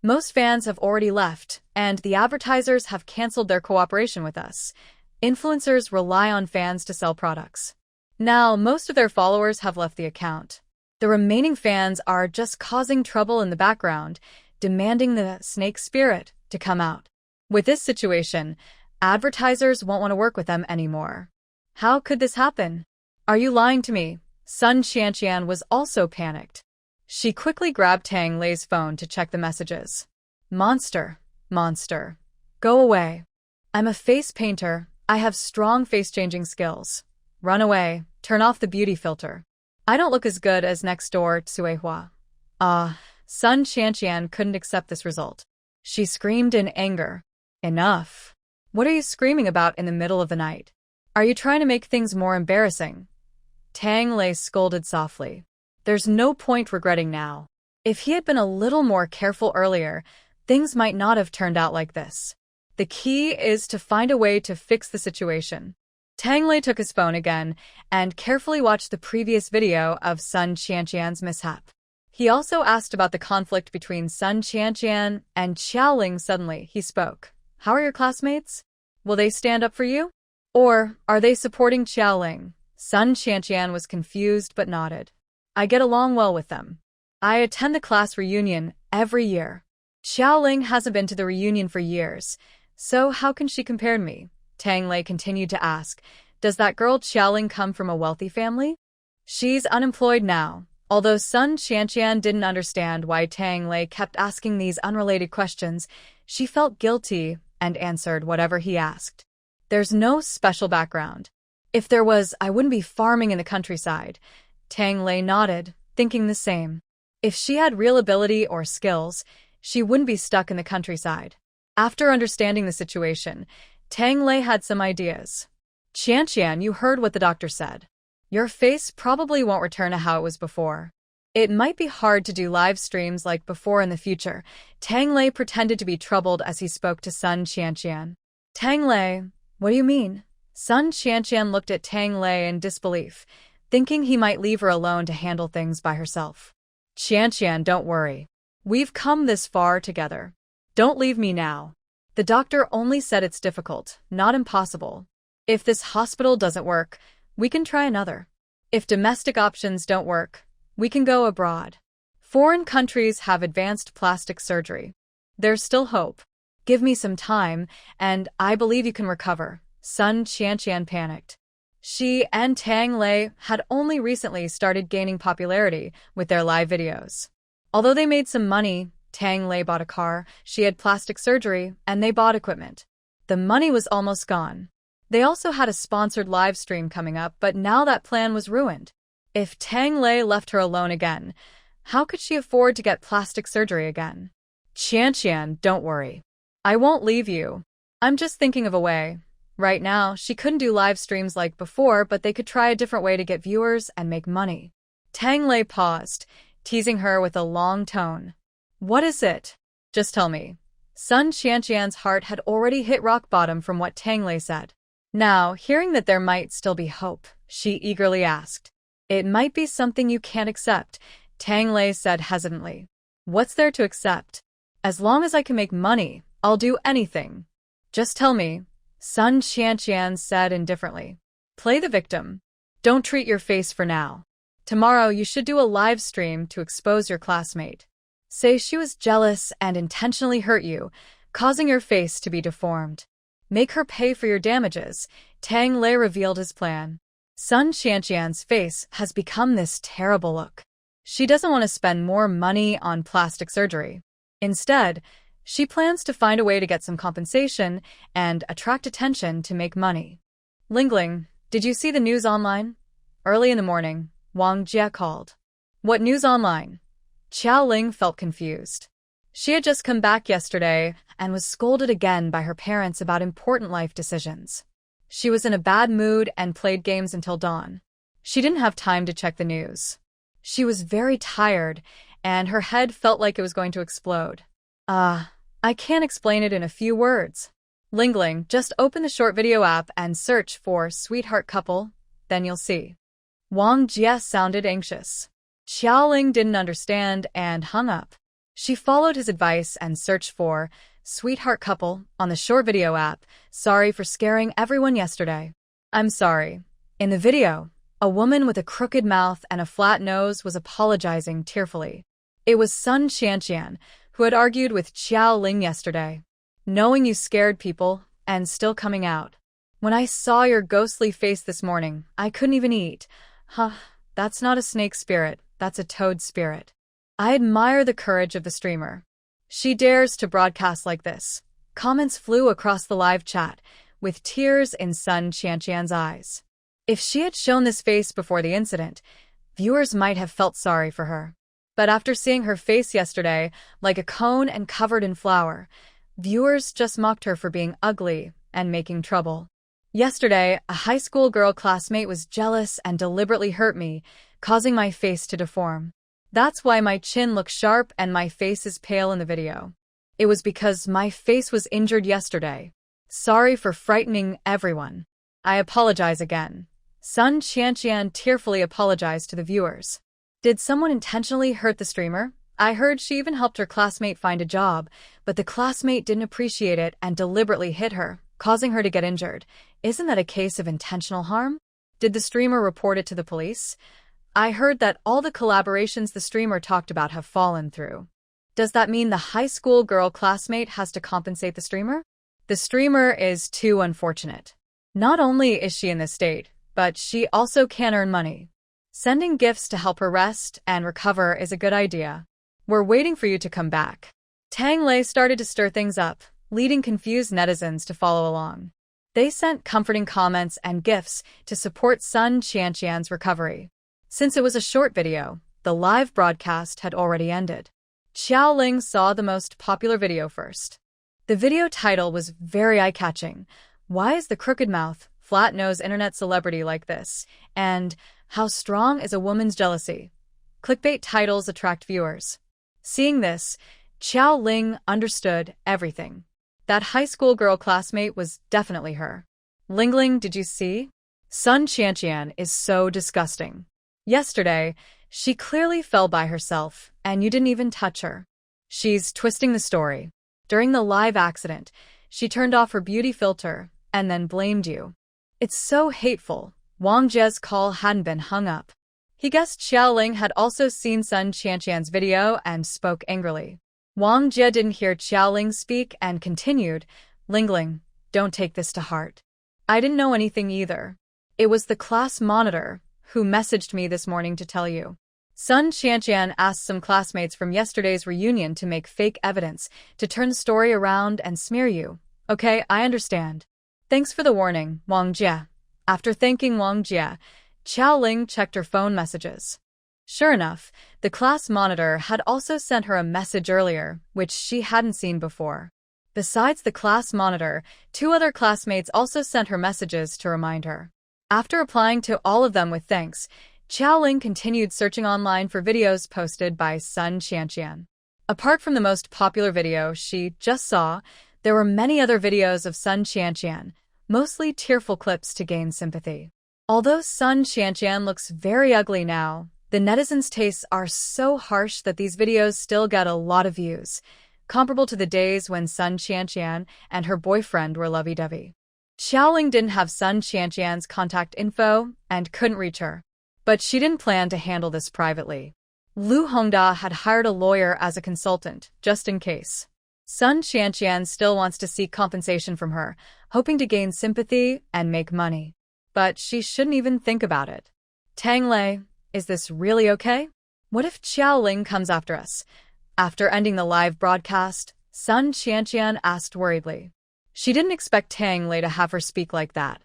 Most fans have already left, and the advertisers have canceled their cooperation with us. Influencers rely on fans to sell products. Now, most of their followers have left the account. The remaining fans are just causing trouble in the background, demanding the snake spirit to come out. With this situation, advertisers won't want to work with them anymore. How could this happen? Are you lying to me? Sun Qianqian was also panicked. She quickly grabbed Tang Lei's phone to check the messages. Monster, monster, go away. I'm a face painter. I have strong face-changing skills. Run away. Turn off the beauty filter. I don't look as good as next door Tsuehua. Sun Qianqian couldn't accept this result. She screamed in anger. Enough. What are you screaming about in the middle of the night? Are you trying to make things more embarrassing? Tang Lei scolded softly. There's no point regretting now. If he had been a little more careful earlier, things might not have turned out like this. The key is to find a way to fix the situation. Tang Lei took his phone again and carefully watched the previous video of Sun Qianqian's mishap. He also asked about the conflict between Sun Qianqian and Xiaoling. Suddenly, he spoke. How are your classmates? Will they stand up for you? Or are they supporting Xiaoling? Sun Qianqian was confused but nodded. I get along well with them. I attend the class reunion every year. Xiaoling hasn't been to the reunion for years, so how can she compare to me? Tang Lei continued to ask, does that girl Xiaoling come from a wealthy family? She's unemployed now. Although Sun Qianqian didn't understand why Tang Lei kept asking these unrelated questions, she felt guilty and answered whatever he asked. There's no special background. If there was, I wouldn't be farming in the countryside. Tang Lei nodded, thinking the same. If she had real ability or skills, she wouldn't be stuck in the countryside. After understanding the situation, Tang Lei had some ideas. Qianqian, you heard what the doctor said. Your face probably won't return to how it was before. It might be hard to do live streams like before in the future. Tang Lei pretended to be troubled as he spoke to Sun Qianqian. Tang Lei, what do you mean? Sun Qianqian looked at Tang Lei in disbelief, thinking he might leave her alone to handle things by herself. Qianqian, don't worry. We've come this far together. Don't leave me now. The doctor only said it's difficult, not impossible. If this hospital doesn't work, we can try another. If domestic options don't work, we can go abroad. Foreign countries have advanced plastic surgery. There's still hope. Give me some time, and I believe you can recover. Sun Qianqian panicked. She and Tang Lei had only recently started gaining popularity with their live videos. Although they made some money, Tang Lei bought a car, she had plastic surgery, and they bought equipment. The money was almost gone. They also had a sponsored live stream coming up, but now that plan was ruined. If Tang Lei left her alone again, how could she afford to get plastic surgery again? Qianqian, don't worry. I won't leave you. I'm just thinking of a way. Right now, she couldn't do live streams like before, but they could try a different way to get viewers and make money. Tang Lei paused, teasing her with a long tone. What is it? Just tell me. Sun Qianqian's heart had already hit rock bottom from what Tang Lei said. Now, hearing that there might still be hope, she eagerly asked. It might be something you can't accept, Tang Lei said hesitantly. What's there to accept? As long as I can make money, I'll do anything. Just tell me, Sun Qianqian said indifferently. Play the victim. Don't treat your face for now. Tomorrow you should do a live stream to expose your classmate. Say she was jealous and intentionally hurt you, causing your face to be deformed. Make her pay for your damages, Tang Lei revealed his plan. Sun Qianqian's face has become this terrible look. She doesn't want to spend more money on plastic surgery. Instead, she plans to find a way to get some compensation and attract attention to make money. Lingling, did you see the news online? Early in the morning, Wang Jie called. What news online? Qiao Ling felt confused. She had just come back yesterday and was scolded again by her parents about important life decisions. She was in a bad mood and played games until dawn. She didn't have time to check the news. She was very tired, and her head felt like it was going to explode. I can't explain it in a few words. Lingling, just open the short video app and search for Sweetheart Couple, then you'll see. Wang Jie sounded anxious. Xiaoling didn't understand and hung up. She followed his advice and searched for Sweetheart Couple on the short video app. Sorry for scaring everyone yesterday. I'm sorry. In the video, a woman with a crooked mouth and a flat nose was apologizing tearfully. It was Sun Qianqian, who had argued with Qiao Ling yesterday. Knowing you scared people, and still coming out. When I saw your ghostly face this morning, I couldn't even eat. That's not a snake spirit, that's a toad spirit. I admire the courage of the streamer. She dares to broadcast like this. Comments flew across the live chat, with tears in Sun Qianqian's eyes. If she had shown this face before the incident, viewers might have felt sorry for her. But after seeing her face yesterday, like a cone and covered in flour, viewers just mocked her for being ugly and making trouble. Yesterday, a high school girl classmate was jealous and deliberately hurt me, causing my face to deform. That's why my chin looks sharp and my face is pale in the video. It was because my face was injured yesterday. Sorry for frightening everyone. I apologize again. Sun Qianqian tearfully apologized to the viewers. Did someone intentionally hurt the streamer? I heard she even helped her classmate find a job, but the classmate didn't appreciate it and deliberately hit her, causing her to get injured. Isn't that a case of intentional harm? Did the streamer report it to the police? I heard that all the collaborations the streamer talked about have fallen through. Does that mean the high school girl classmate has to compensate the streamer? The streamer is too unfortunate. Not only is she in this state, but she also can earn money. Sending gifts to help her rest and recover is a good idea. We're waiting for you to come back. Tang Lei started to stir things up, leading confused netizens to follow along. They sent comforting comments and gifts to support Sun Qianqian's recovery. Since it was a short video, the live broadcast had already ended. Xiao Ling saw the most popular video first. The video title was very eye-catching. Why is the crooked mouth, flat nose internet celebrity like this? And how strong is a woman's jealousy? Clickbait titles attract viewers. Seeing this, Xiao Ling understood everything. That high school girl classmate was definitely her. Lingling, did you see? Sun Qianqian is so disgusting. Yesterday, she clearly fell by herself, and you didn't even touch her. She's twisting the story. During the live accident, she turned off her beauty filter and then blamed you. It's so hateful. Wang Jie's call hadn't been hung up. He guessed Xiaoling had also seen Sun Qianqian's video and spoke angrily. Wang Jie didn't hear Xiaoling speak and continued, Lingling, don't take this to heart. I didn't know anything either. It was the class monitor who messaged me this morning to tell you. Sun Qianqian asked some classmates from yesterday's reunion to make fake evidence, to turn the story around and smear you. Okay, I understand. Thanks for the warning, Wang Jie. After thanking Wang Jie, Xiaoling checked her phone messages. Sure enough, the class monitor had also sent her a message earlier, which she hadn't seen before. Besides the class monitor, 2 other classmates also sent her messages to remind her. After replying to all of them with thanks, Xiaoling continued searching online for videos posted by Sun Qianqian. Apart from the most popular video she just saw, there were many other videos of Sun Qianqian, mostly tearful clips to gain sympathy. Although Sun Qianqian looks very ugly now, the netizens' tastes are so harsh that these videos still get a lot of views, comparable to the days when Sun Qianqian and her boyfriend were lovey-dovey. Xiaoling didn't have Sun Qianqian's contact info and couldn't reach her. But she didn't plan to handle this privately. Lu Hongda had hired a lawyer as a consultant, just in case. Sun Qianqian still wants to seek compensation from her, hoping to gain sympathy and make money. But she shouldn't even think about it. Tang Lei, is this really okay? What if Xiaoling comes after us? After ending the live broadcast, Sun Qianqian asked worriedly. She didn't expect Tang Lei to have her speak like that.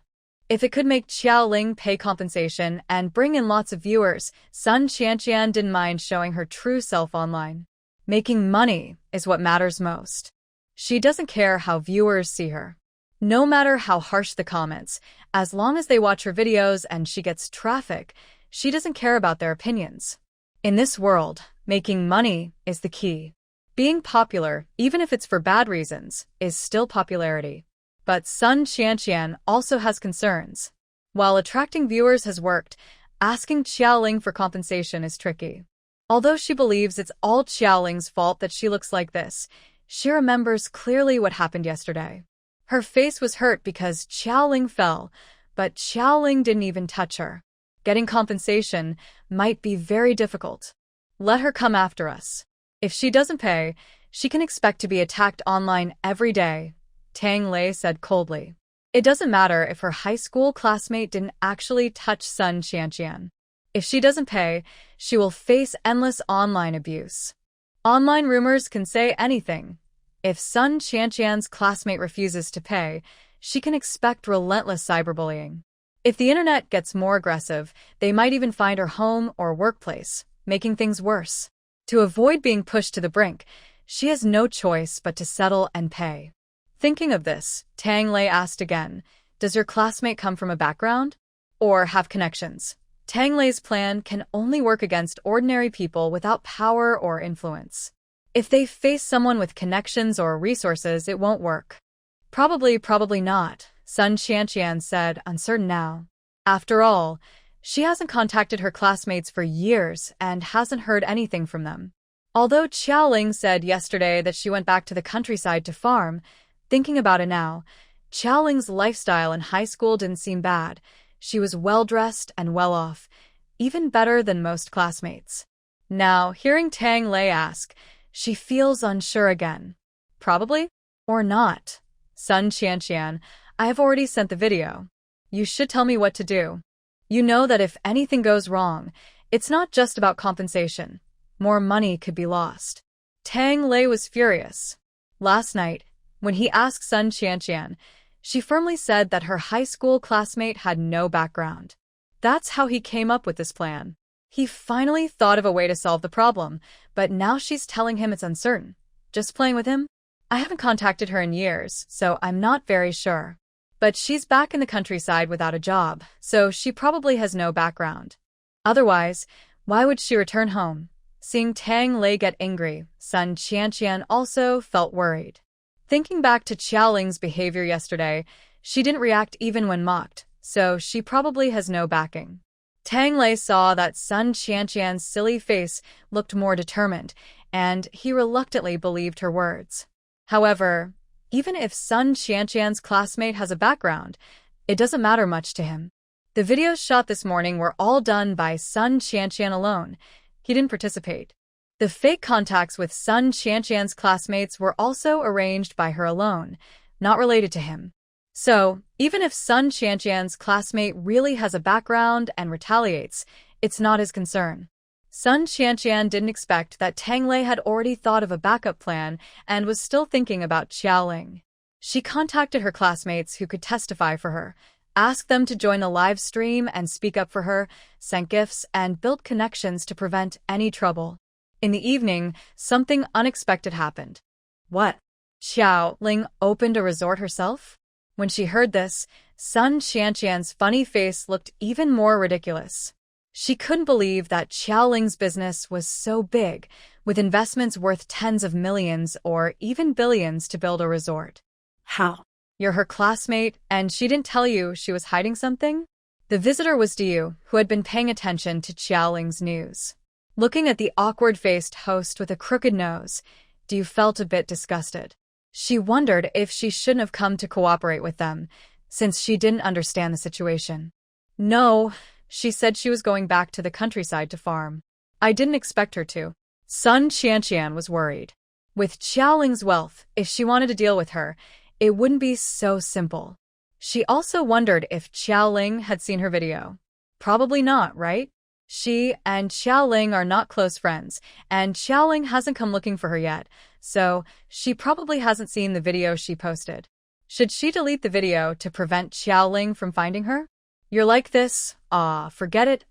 If it could make Xiaoling pay compensation and bring in lots of viewers, Sun Qianqian didn't mind showing her true self online. Making money is what matters most. She doesn't care how viewers see her. No matter how harsh the comments, as long as they watch her videos and she gets traffic, she doesn't care about their opinions. In this world, making money is the key. Being popular, even if it's for bad reasons, is still popularity. But Sun Qianqian also has concerns. While attracting viewers has worked, asking Xiaoling for compensation is tricky. Although she believes it's all Xiaoling's fault that she looks like this, she remembers clearly what happened yesterday. Her face was hurt because Xiaoling fell, but Xiaoling didn't even touch her. Getting compensation might be very difficult. Let her come after us. If she doesn't pay, she can expect to be attacked online every day, Tang Lei said coldly. It doesn't matter if her high school classmate didn't actually touch Sun Qianqian. If she doesn't pay, she will face endless online abuse. Online rumors can say anything. If Sun Qianqian's classmate refuses to pay, she can expect relentless cyberbullying. If the internet gets more aggressive, they might even find her home or workplace, making things worse. To avoid being pushed to the brink, she has no choice but to settle and pay. Thinking of this, Tang Lei asked again, does your classmate come from a background? Or have connections? Tang Lei's plan can only work against ordinary people without power or influence. If they face someone with connections or resources, it won't work. Probably not, Sun Qianqian said, uncertain now. After all, she hasn't contacted her classmates for years and hasn't heard anything from them. Although Xiaoling said yesterday that she went back to the countryside to farm, thinking about it now, Xiaoling's lifestyle in high school didn't seem bad. She was well-dressed and well-off, even better than most classmates. Now, hearing Tang Lei ask, she feels unsure again. Probably? Or not? Sun Qianqian, I have already sent the video. You should tell me what to do. You know that if anything goes wrong, it's not just about compensation. More money could be lost. Tang Lei was furious. Last night, when he asked Sun Qianqian, she firmly said that her high school classmate had no background. That's how he came up with this plan. He finally thought of a way to solve the problem, but now she's telling him it's uncertain. Just playing with him? I haven't contacted her in years, so I'm not very sure. But she's back in the countryside without a job, so she probably has no background. Otherwise, why would she return home? Seeing Tang Lei get angry, Sun Qianqian also felt worried. Thinking back to Xiaoling's behavior yesterday, she didn't react even when mocked, so she probably has no backing. Tang Lei saw that Sun Qianqian's silly face looked more determined, and he reluctantly believed her words. However, even if Sun Qianqian's classmate has a background, it doesn't matter much to him. The videos shot this morning were all done by Sun Qianqian alone. He didn't participate. The fake contacts with Sun Qianqian's classmates were also arranged by her alone, not related to him. So, even if Sun Qianqian's classmate really has a background and retaliates, it's not his concern. Sun Qianqian didn't expect that Tang Lei had already thought of a backup plan and was still thinking about Xiaoling. She contacted her classmates who could testify for her, asked them to join the live stream and speak up for her, sent gifts, and built connections to prevent any trouble. In the evening, something unexpected happened. What? Xiaoling opened a resort herself? When she heard this, Sun Qianqian's funny face looked even more ridiculous. She couldn't believe that Xiaoling's business was so big, with investments worth tens of millions or even billions to build a resort. How? You're her classmate, and she didn't tell you she was hiding something? The visitor was Diyu, who had been paying attention to Xiaoling's news. Looking at the awkward-faced host with a crooked nose, Diyu felt a bit disgusted. She wondered if she shouldn't have come to cooperate with them, since she didn't understand the situation. No, she said she was going back to the countryside to farm. I didn't expect her to. Sun Qianqian was worried. With Xiaoling's wealth, if she wanted to deal with her, it wouldn't be so simple. She also wondered if Xiaoling had seen her video. Probably not, right? She and Xiaoling are not close friends, and Xiaoling hasn't come looking for her yet, so she probably hasn't seen the video she posted. Should she delete the video to prevent Xiaoling from finding her? You're like this? Forget it,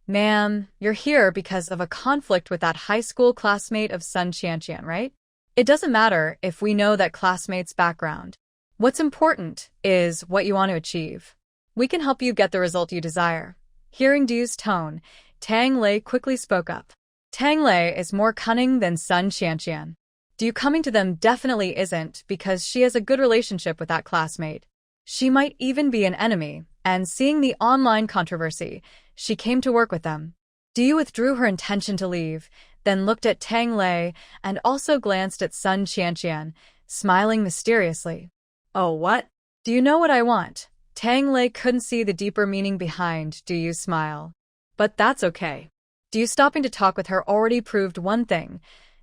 Ma'am, you're here because of a conflict with that high school classmate of Sun Qianqian, right? It doesn't matter if we know that classmate's background. What's important is what you want to achieve. We can help you get the result you desire. Hearing Diyu's tone, Tang Lei quickly spoke up. Tang Lei is more cunning than Sun Qianqian. Diyu coming to them definitely isn't because she has a good relationship with that classmate. She might even be an enemy, and seeing the online controversy, she came to work with them. Diyu withdrew her intention to leave, then looked at Tang Lei and also glanced at Sun Qianqian, smiling mysteriously. Oh, what? Do you know what I want? Tang Lei couldn't see the deeper meaning behind Diyu's smile. But that's okay. Diyu stopping to talk with her already proved one thing.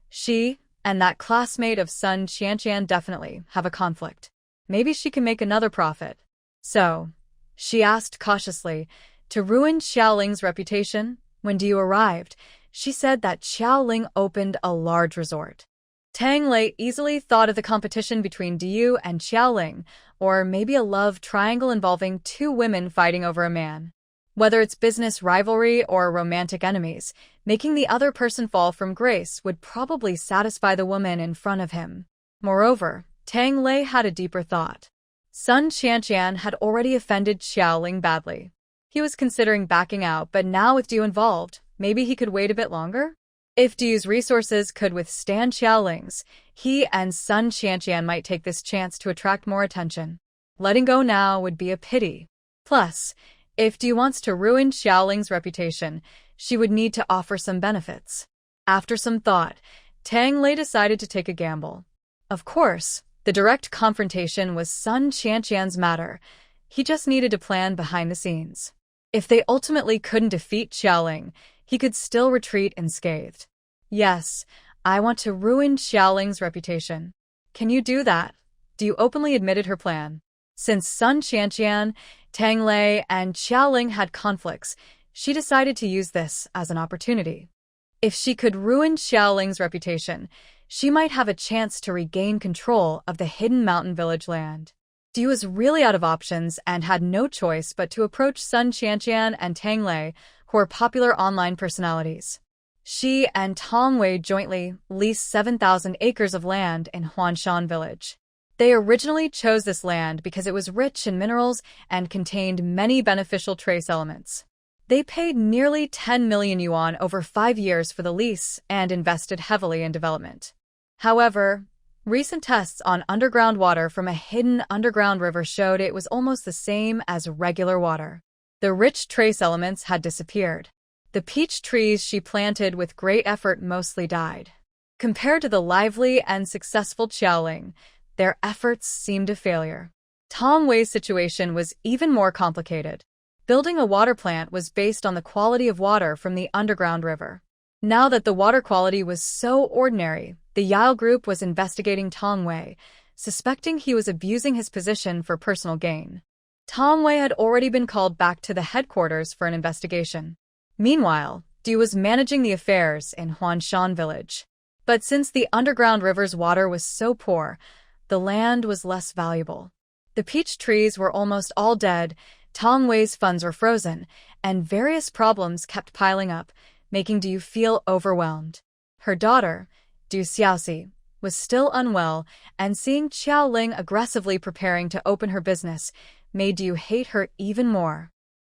She and that classmate of Sun Qianqian definitely have a conflict. Maybe she can make another profit. So, she asked cautiously, to ruin Xiaoling's reputation? When Diyu arrived, she said that Xiaoling opened a large resort. Tang Lei easily thought of the competition between Diyu and Xiaoling, or maybe a love triangle involving two women fighting over a man. Whether it's business rivalry or romantic enemies, making the other person fall from grace would probably satisfy the woman in front of him. Moreover, Tang Lei had a deeper thought. Sun Qianqian had already offended Xiaoling badly. He was considering backing out, but now with Diyu involved, maybe he could wait a bit longer? If Diyu's resources could withstand Xiaoling's, he and Sun Qianqian might take this chance to attract more attention. Letting go now would be a pity. Plus, if Diyu wants to ruin Xiaoling's reputation, she would need to offer some benefits. After some thought, Tang Lei decided to take a gamble. Of course, the direct confrontation was Sun Qianqian's matter. He just needed to plan behind the scenes. If they ultimately couldn't defeat Xiaoling, he could still retreat unscathed. Yes, I want to ruin Xiaoling's reputation. Can you do that? Diyu openly admitted her plan. Since Sun Qianqian, Tang Lei, and Xiaoling had conflicts, she decided to use this as an opportunity. If she could ruin Xiaoling's reputation, she might have a chance to regain control of the hidden mountain village land. Diyu was really out of options and had no choice but to approach Sun Qianqian and Tang Lei, who are popular online personalities. She and Tong Wei jointly leased 7,000 acres of land in Huanshan village. They originally chose this land because it was rich in minerals and contained many beneficial trace elements. They paid nearly 10 million yuan over 5 years for the lease and invested heavily in development. However, recent tests on underground water from a hidden underground river showed it was almost the same as regular water. The rich trace elements had disappeared. The peach trees she planted with great effort mostly died. Compared to the lively and successful Xiaoling, their efforts seemed a failure. Tong Wei's situation was even more complicated. Building a water plant was based on the quality of water from the underground river. Now that the water quality was so ordinary, the Yale group was investigating Tong Wei, suspecting he was abusing his position for personal gain. Tong Wei had already been called back to the headquarters for an investigation. Meanwhile, Du was managing the affairs in Huanshan village. But since the underground river's water was so poor, the land was less valuable. The peach trees were almost all dead, Tong Wei's funds were frozen, and various problems kept piling up, making Du feel overwhelmed. Her daughter, Du Xiaoxi, was still unwell, and seeing Qiao Ling aggressively preparing to open her business made Du hate her even more.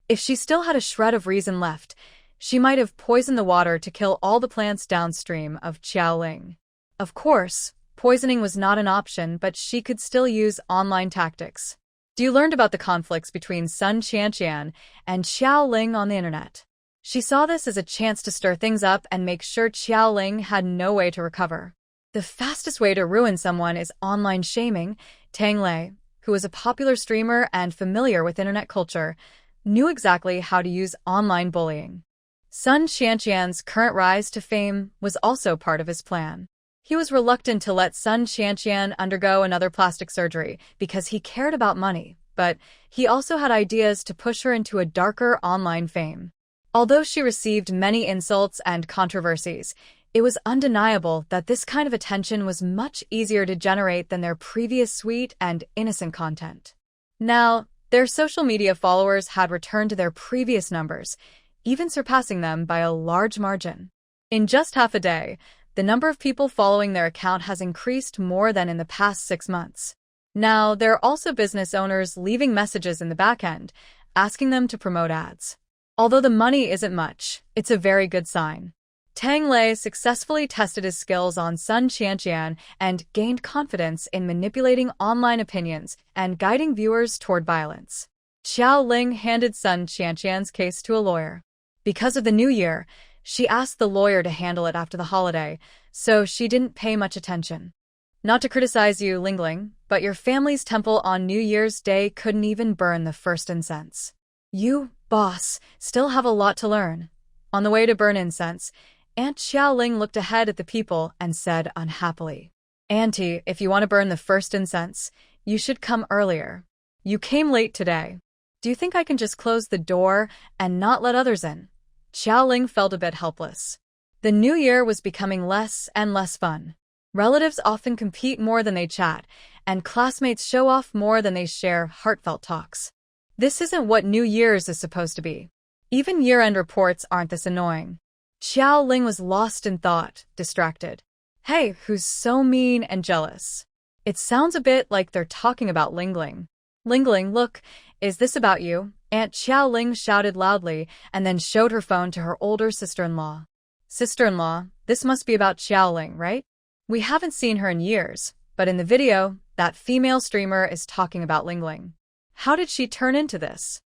If she still had a shred of reason left, she might have poisoned the water to kill all the plants downstream of Qiao Ling. Of course, poisoning was not an option, but she could still use online tactics. Du learned about the conflicts between Sun Qianqian and Qiao Ling on the internet. She saw this as a chance to stir things up and make sure Qiao Ling had no way to recover. The fastest way to ruin someone is online shaming. Tang Lei, who was a popular streamer and familiar with internet culture, knew exactly how to use online bullying. Sun Qianqian's current rise to fame was also part of his plan. He was reluctant to let Sun Qianqian undergo another plastic surgery because he cared about money, but he also had ideas to push her into a darker online fame. Although she received many insults and controversies, it was undeniable that this kind of attention was much easier to generate than their previous sweet and innocent content. Now, their social media followers had returned to their previous numbers, even surpassing them by a large margin. In just half a day, the number of people following their account has increased more than in the past 6 months. Now, there are also business owners leaving messages in the back end, asking them to promote ads. Although the money isn't much, it's a very good sign. Tang Lei successfully tested his skills on Sun Qianqian and gained confidence in manipulating online opinions and guiding viewers toward violence. Qiao Ling handed Sun Qianqian's case to a lawyer. Because of the new year, she asked the lawyer to handle it after the holiday, so she didn't pay much attention. Not to criticize you, Lingling, but your family's temple on New Year's Day couldn't even burn the first incense. You, boss, still have a lot to learn. On the way to burn incense, Aunt Xiaoling looked ahead at the people and said unhappily, "Auntie, if you want to burn the first incense, you should come earlier. You came late today. Do you think I can just close the door and not let others in?" Xiaoling felt a bit helpless. The new year was becoming less and less fun. Relatives often compete more than they chat, and classmates show off more than they share heartfelt talks. This isn't what New Year's is supposed to be. Even year-end reports aren't this annoying. Qiao Ling was lost in thought, distracted. Hey, who's so mean and jealous? It sounds a bit like they're talking about Lingling. Lingling, look, is this about you? Aunt Qiao Ling shouted loudly and then showed her phone to her older sister-in-law. Sister-in-law, this must be about Qiao Ling, right? We haven't seen her in years, but in the video, that female streamer is talking about Lingling. How did she turn into this?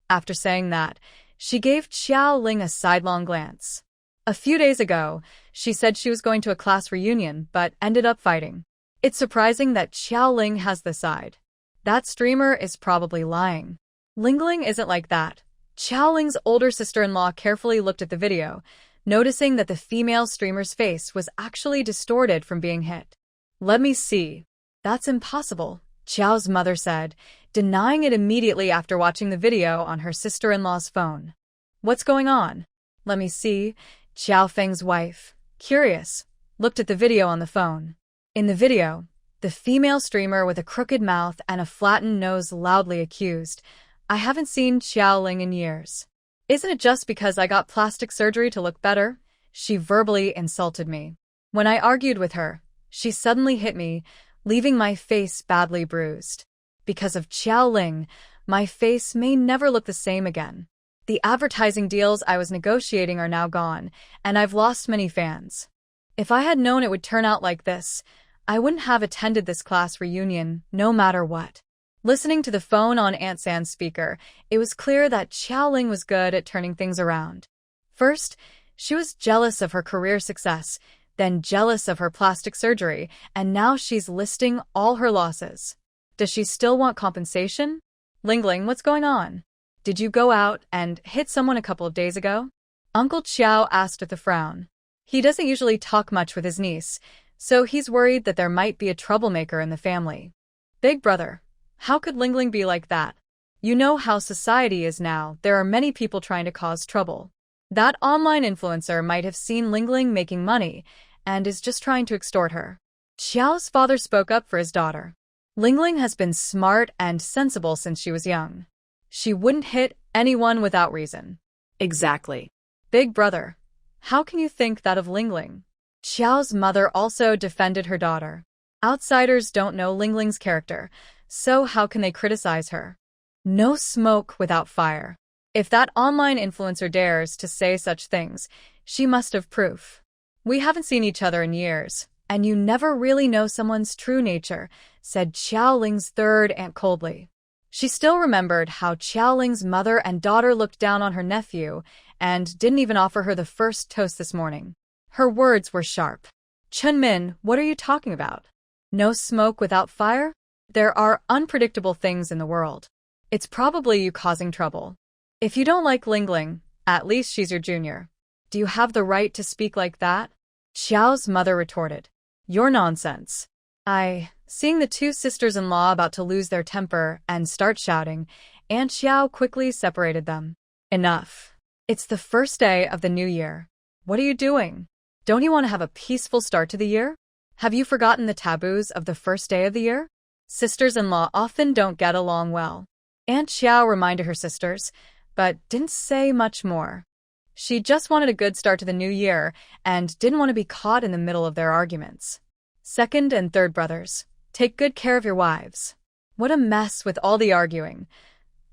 After saying that, she gave Qiao Ling a sidelong glance. A few days ago, she said she was going to a class reunion but ended up fighting. It's surprising that Qiao Ling has the side. That streamer is probably lying. Lingling isn't like that. Qiao Ling's older sister-in-law carefully looked at the video, noticing that the female streamer's face was actually distorted from being hit. Let me see. That's impossible, Qiao's mother said, denying it immediately after watching the video on her sister-in-law's phone. What's going on? Let me see. Qiao Feng's wife, curious, looked at the video on the phone. In the video, the female streamer with a crooked mouth and a flattened nose loudly accused, "I haven't seen Qiao Ling in years. Isn't it just because I got plastic surgery to look better?" She verbally insulted me. When I argued with her, she suddenly hit me, leaving my face badly bruised. Because of Qiao Ling, my face may never look the same again. The advertising deals I was negotiating are now gone, and I've lost many fans. If I had known it would turn out like this, I wouldn't have attended this class reunion, no matter what. Listening to the phone on Aunt San's speaker, it was clear that Qiao Ling was good at turning things around. First, she was jealous of her career success, then jealous of her plastic surgery, and now she's listing all her losses. Does she still want compensation? Lingling, what's going on? Did you go out and hit someone a couple of days ago? Uncle Qiao asked with a frown. He doesn't usually talk much with his niece, so he's worried that there might be a troublemaker in the family. Big brother, how could Lingling be like that? You know how society is now, there are many people trying to cause trouble. That online influencer might have seen Lingling making money and is just trying to extort her. Xiao's father spoke up for his daughter. Lingling has been smart and sensible since she was young. She wouldn't hit anyone without reason. Exactly. Big brother, how can you think that of Lingling? Xiao's mother also defended her daughter. Outsiders don't know Lingling's character, so how can they criticize her? No smoke without fire. If that online influencer dares to say such things, she must have proof. We haven't seen each other in years, and you never really know someone's true nature, said Xiaoling's third aunt coldly. She still remembered how Xiaoling's mother and daughter looked down on her nephew and didn't even offer her the first toast this morning. Her words were sharp. Chunmin, what are you talking about? No smoke without fire? There are unpredictable things in the world. It's probably you causing trouble. If you don't like Lingling, at least she's your junior. Do you have the right to speak like that? Xiao's mother retorted. You're nonsense. Seeing the two sisters-in-law about to lose their temper and start shouting, Aunt Xiao quickly separated them. Enough. It's the first day of the new year. What are you doing? Don't you want to have a peaceful start to the year? Have you forgotten the taboos of the first day of the year? Sisters-in-law often don't get along well. Aunt Xiao reminded her sisters, but didn't say much more. She just wanted a good start to the new year and didn't want to be caught in the middle of their arguments. Second and third brothers, take good care of your wives. What a mess with all the arguing.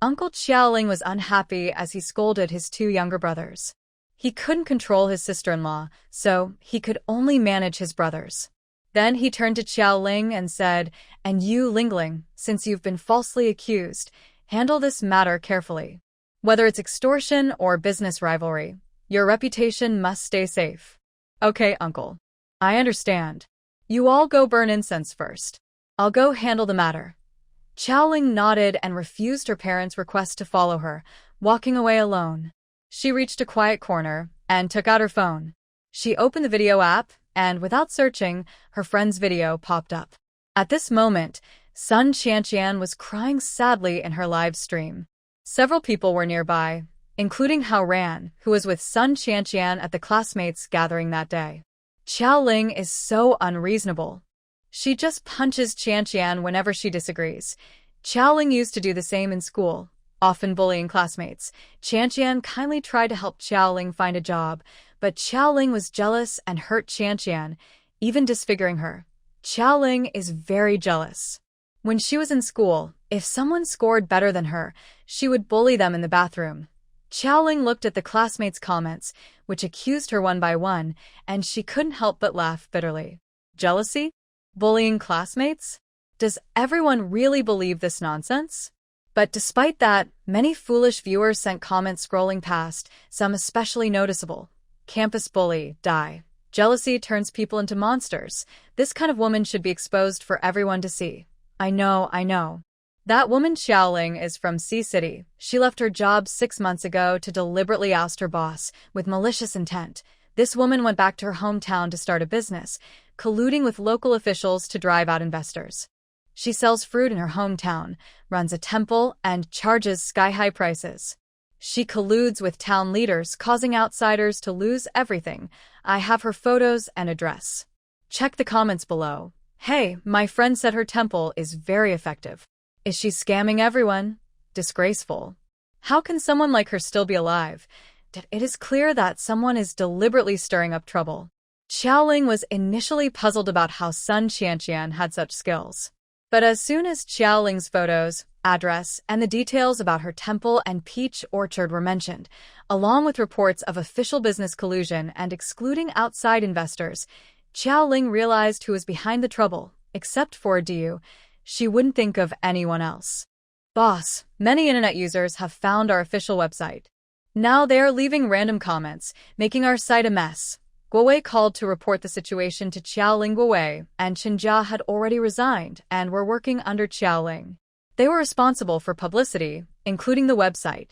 Uncle Qiaoling was unhappy as he scolded his two younger brothers. He couldn't control his sister-in-law, so he could only manage his brothers. Then he turned to Qiaoling and said, And you, Lingling, since you've been falsely accused, handle this matter carefully. Whether it's extortion or business rivalry, your reputation must stay safe. Okay, uncle. I understand. You all go burn incense first. I'll go handle the matter. Qiaoling nodded and refused her parents' request to follow her, walking away alone. She reached a quiet corner and took out her phone. She opened the video app, and without searching, her friend's video popped up. At this moment, Sun Qianqian was crying sadly in her live stream. Several people were nearby, including Hao Ran, who was with Sun Qianqian at the classmates gathering that day. Qiaoling is so unreasonable. She just punches Qianqian whenever she disagrees. Qiaoling used to do the same in school, often bullying classmates. Qianqian kindly tried to help Qiaoling find a job, but Qiaoling was jealous and hurt Qianqian, even disfiguring her. Qiaoling is very jealous. When she was in school, if someone scored better than her, she would bully them in the bathroom. Qiaoling looked at the classmates' comments, which accused her one by one, and she couldn't help but laugh bitterly. Jealousy? Bullying classmates? Does everyone really believe this nonsense? But despite that, many foolish viewers sent comments scrolling past, some especially noticeable. Campus bully, die. Jealousy turns people into monsters. This kind of woman should be exposed for everyone to see. I know. That woman Xiaoling is from Sea City. She left her job 6 months ago to deliberately oust her boss, with malicious intent. This woman went back to her hometown to start a business, colluding with local officials to drive out investors. She sells fruit in her hometown, runs a temple, and charges sky-high prices. She colludes with town leaders, causing outsiders to lose everything. I have her photos and address. Check the comments below. Hey, my friend said her temple is very effective. Is she scamming everyone? Disgraceful. How can someone like her still be alive? It is clear that someone is deliberately stirring up trouble. Qiaoling was initially puzzled about how Sun Qianqian had such skills. But as soon as Qiaoling's photos, address, and the details about her temple and peach orchard were mentioned, along with reports of official business collusion and excluding outside investors, Qiaoling realized who was behind the trouble. Except for Diu, she wouldn't think of anyone else. Boss, many internet users have found our official website. Now they are leaving random comments, making our site a mess. Guowei called to report the situation to Qiaoling. Guowei and Qinjia had already resigned and were working under Qiaoling. They were responsible for publicity, including the website.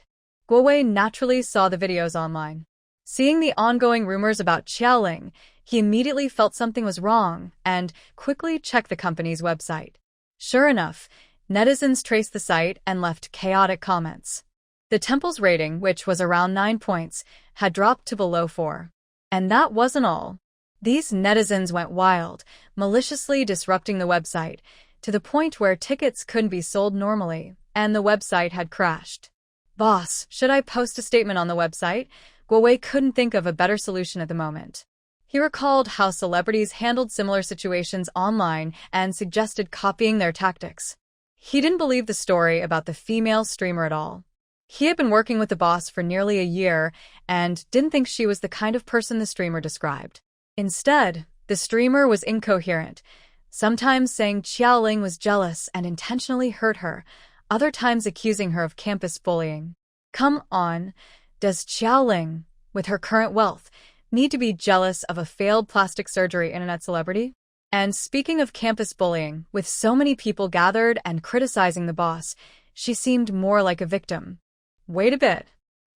Guowei naturally saw the videos online. Seeing the ongoing rumors about Xiaoling, he immediately felt something was wrong and quickly checked the company's website. Sure enough, netizens traced the site and left chaotic comments. The temple's rating, which was around 9 points, had dropped to below 4. And that wasn't all. These netizens went wild, maliciously disrupting the website, to the point where tickets couldn't be sold normally, and the website had crashed. Boss, should I post a statement on the website? Guowei couldn't think of a better solution at the moment. He recalled how celebrities handled similar situations online and suggested copying their tactics. He didn't believe the story about the female streamer at all. He had been working with the boss for nearly a year and didn't think she was the kind of person the streamer described. Instead, the streamer was incoherent, sometimes saying Xiaoling was jealous and intentionally hurt her, other times accusing her of campus bullying. Come on, does Xiaoling, with her current wealth, need to be jealous of a failed plastic surgery internet celebrity? And speaking of campus bullying, with so many people gathered and criticizing the boss, she seemed more like a victim. Wait a bit.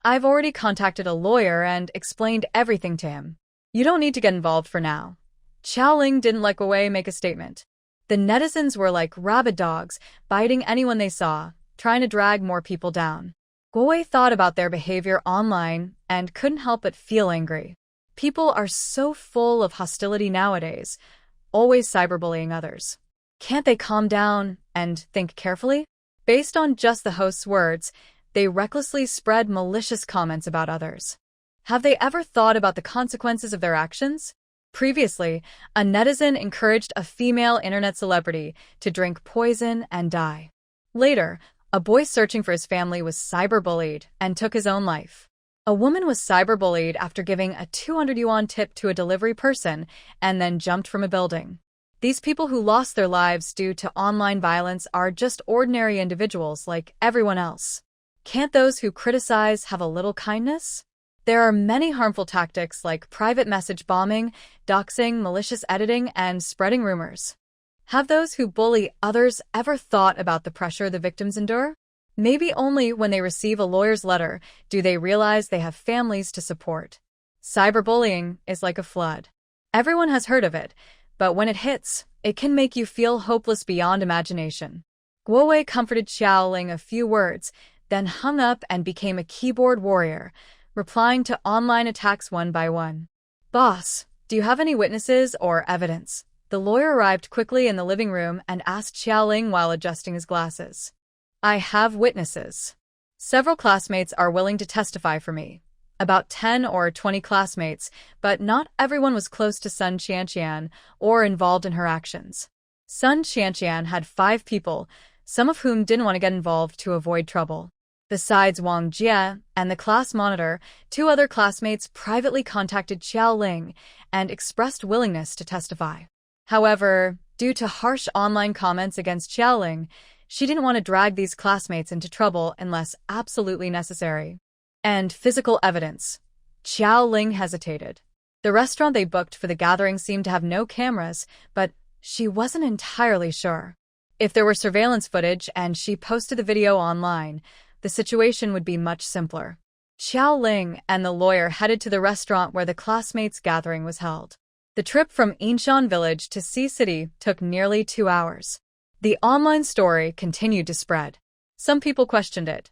I've already contacted a lawyer and explained everything to him. You don't need to get involved for now. Xiaoling didn't let Guowei make a statement. The netizens were like rabid dogs, biting anyone they saw, trying to drag more people down. Guowei thought about their behavior online and couldn't help but feel angry. People are so full of hostility nowadays, always cyberbullying others. Can't they calm down and think carefully? Based on just the host's words, they recklessly spread malicious comments about others. Have they ever thought about the consequences of their actions? Previously, a netizen encouraged a female internet celebrity to drink poison and die. Later, a boy searching for his family was cyberbullied and took his own life. A woman was cyberbullied after giving a 200 yuan tip to a delivery person and then jumped from a building. These people who lost their lives due to online violence are just ordinary individuals like everyone else. Can't those who criticize have a little kindness? There are many harmful tactics like private message bombing, doxing, malicious editing, and spreading rumors. Have those who bully others ever thought about the pressure the victims endure? Maybe only when they receive a lawyer's letter do they realize they have families to support. Cyberbullying is like a flood. Everyone has heard of it, but when it hits, it can make you feel hopeless beyond imagination. Guowei comforted Xiaoling a few words, then hung up and became a keyboard warrior, replying to online attacks one by one. Boss, do you have any witnesses or evidence? The lawyer arrived quickly in the living room and asked Xiaoling while adjusting his glasses. I have witnesses. Several classmates are willing to testify for me. About 10 or 20 classmates, but not everyone was close to Sun Qianqian or involved in her actions. Sun Qianqian had 5 people, some of whom didn't want to get involved to avoid trouble. Besides Wang Jie and the class monitor, 2 other classmates privately contacted Xiaoling and expressed willingness to testify. However, due to harsh online comments against Xiaoling, she didn't want to drag these classmates into trouble unless absolutely necessary. And physical evidence. Xiaoling hesitated. The restaurant they booked for the gathering seemed to have no cameras, but she wasn't entirely sure. If there were surveillance footage and she posted the video online, the situation would be much simpler. Xiaoling and the lawyer headed to the restaurant where the classmates' gathering was held. The trip from Yinshan village to Sea City took nearly 2 hours. The online story continued to spread. Some people questioned it.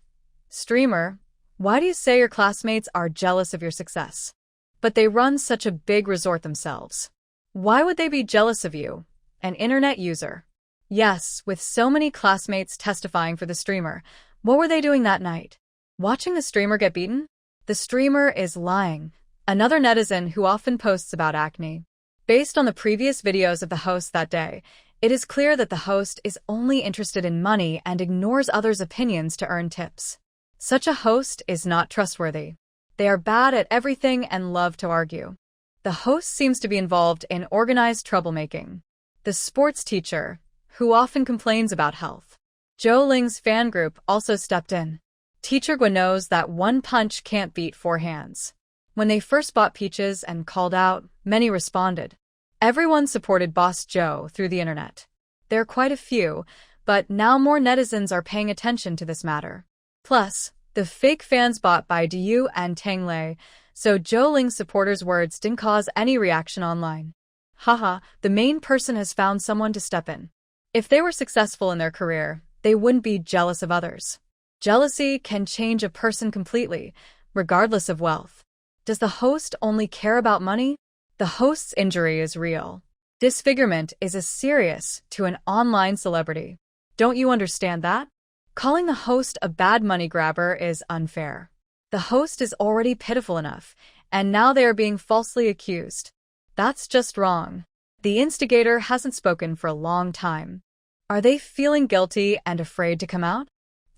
Streamer, why do you say your classmates are jealous of your success? But they run such a big resort themselves. Why would they be jealous of you, an internet user? Yes, with so many classmates testifying for the streamer, what were they doing that night? Watching the streamer get beaten? The streamer is lying. Another netizen who often posts about acne. Based on the previous videos of the host that day, it is clear that the host is only interested in money and ignores others' opinions to earn tips. Such a host is not trustworthy. They are bad at everything and love to argue. The host seems to be involved in organized troublemaking. The sports teacher, who often complains about health. Zhou Ling's fan group also stepped in. Teacher Gua knows that one punch can't beat 4 hands. When they first bought peaches and called out, many responded. Everyone supported Boss Zhou through the internet. There are quite a few, but now more netizens are paying attention to this matter. Plus, The fake fans bought by Diyu and Tanglei, so Zhou Ling's supporters' words didn't cause any reaction online. Haha, the main person has found someone to step in. If they were successful in their career, they wouldn't be jealous of others. Jealousy can change a person completely, regardless of wealth. Does the host only care about money? The host's injury is real. Disfigurement is as serious to an online celebrity. Don't you understand that? Calling the host a bad money grabber is unfair. The host is already pitiful enough, and now they are being falsely accused. That's just wrong. The instigator hasn't spoken for a long time. Are they feeling guilty and afraid to come out?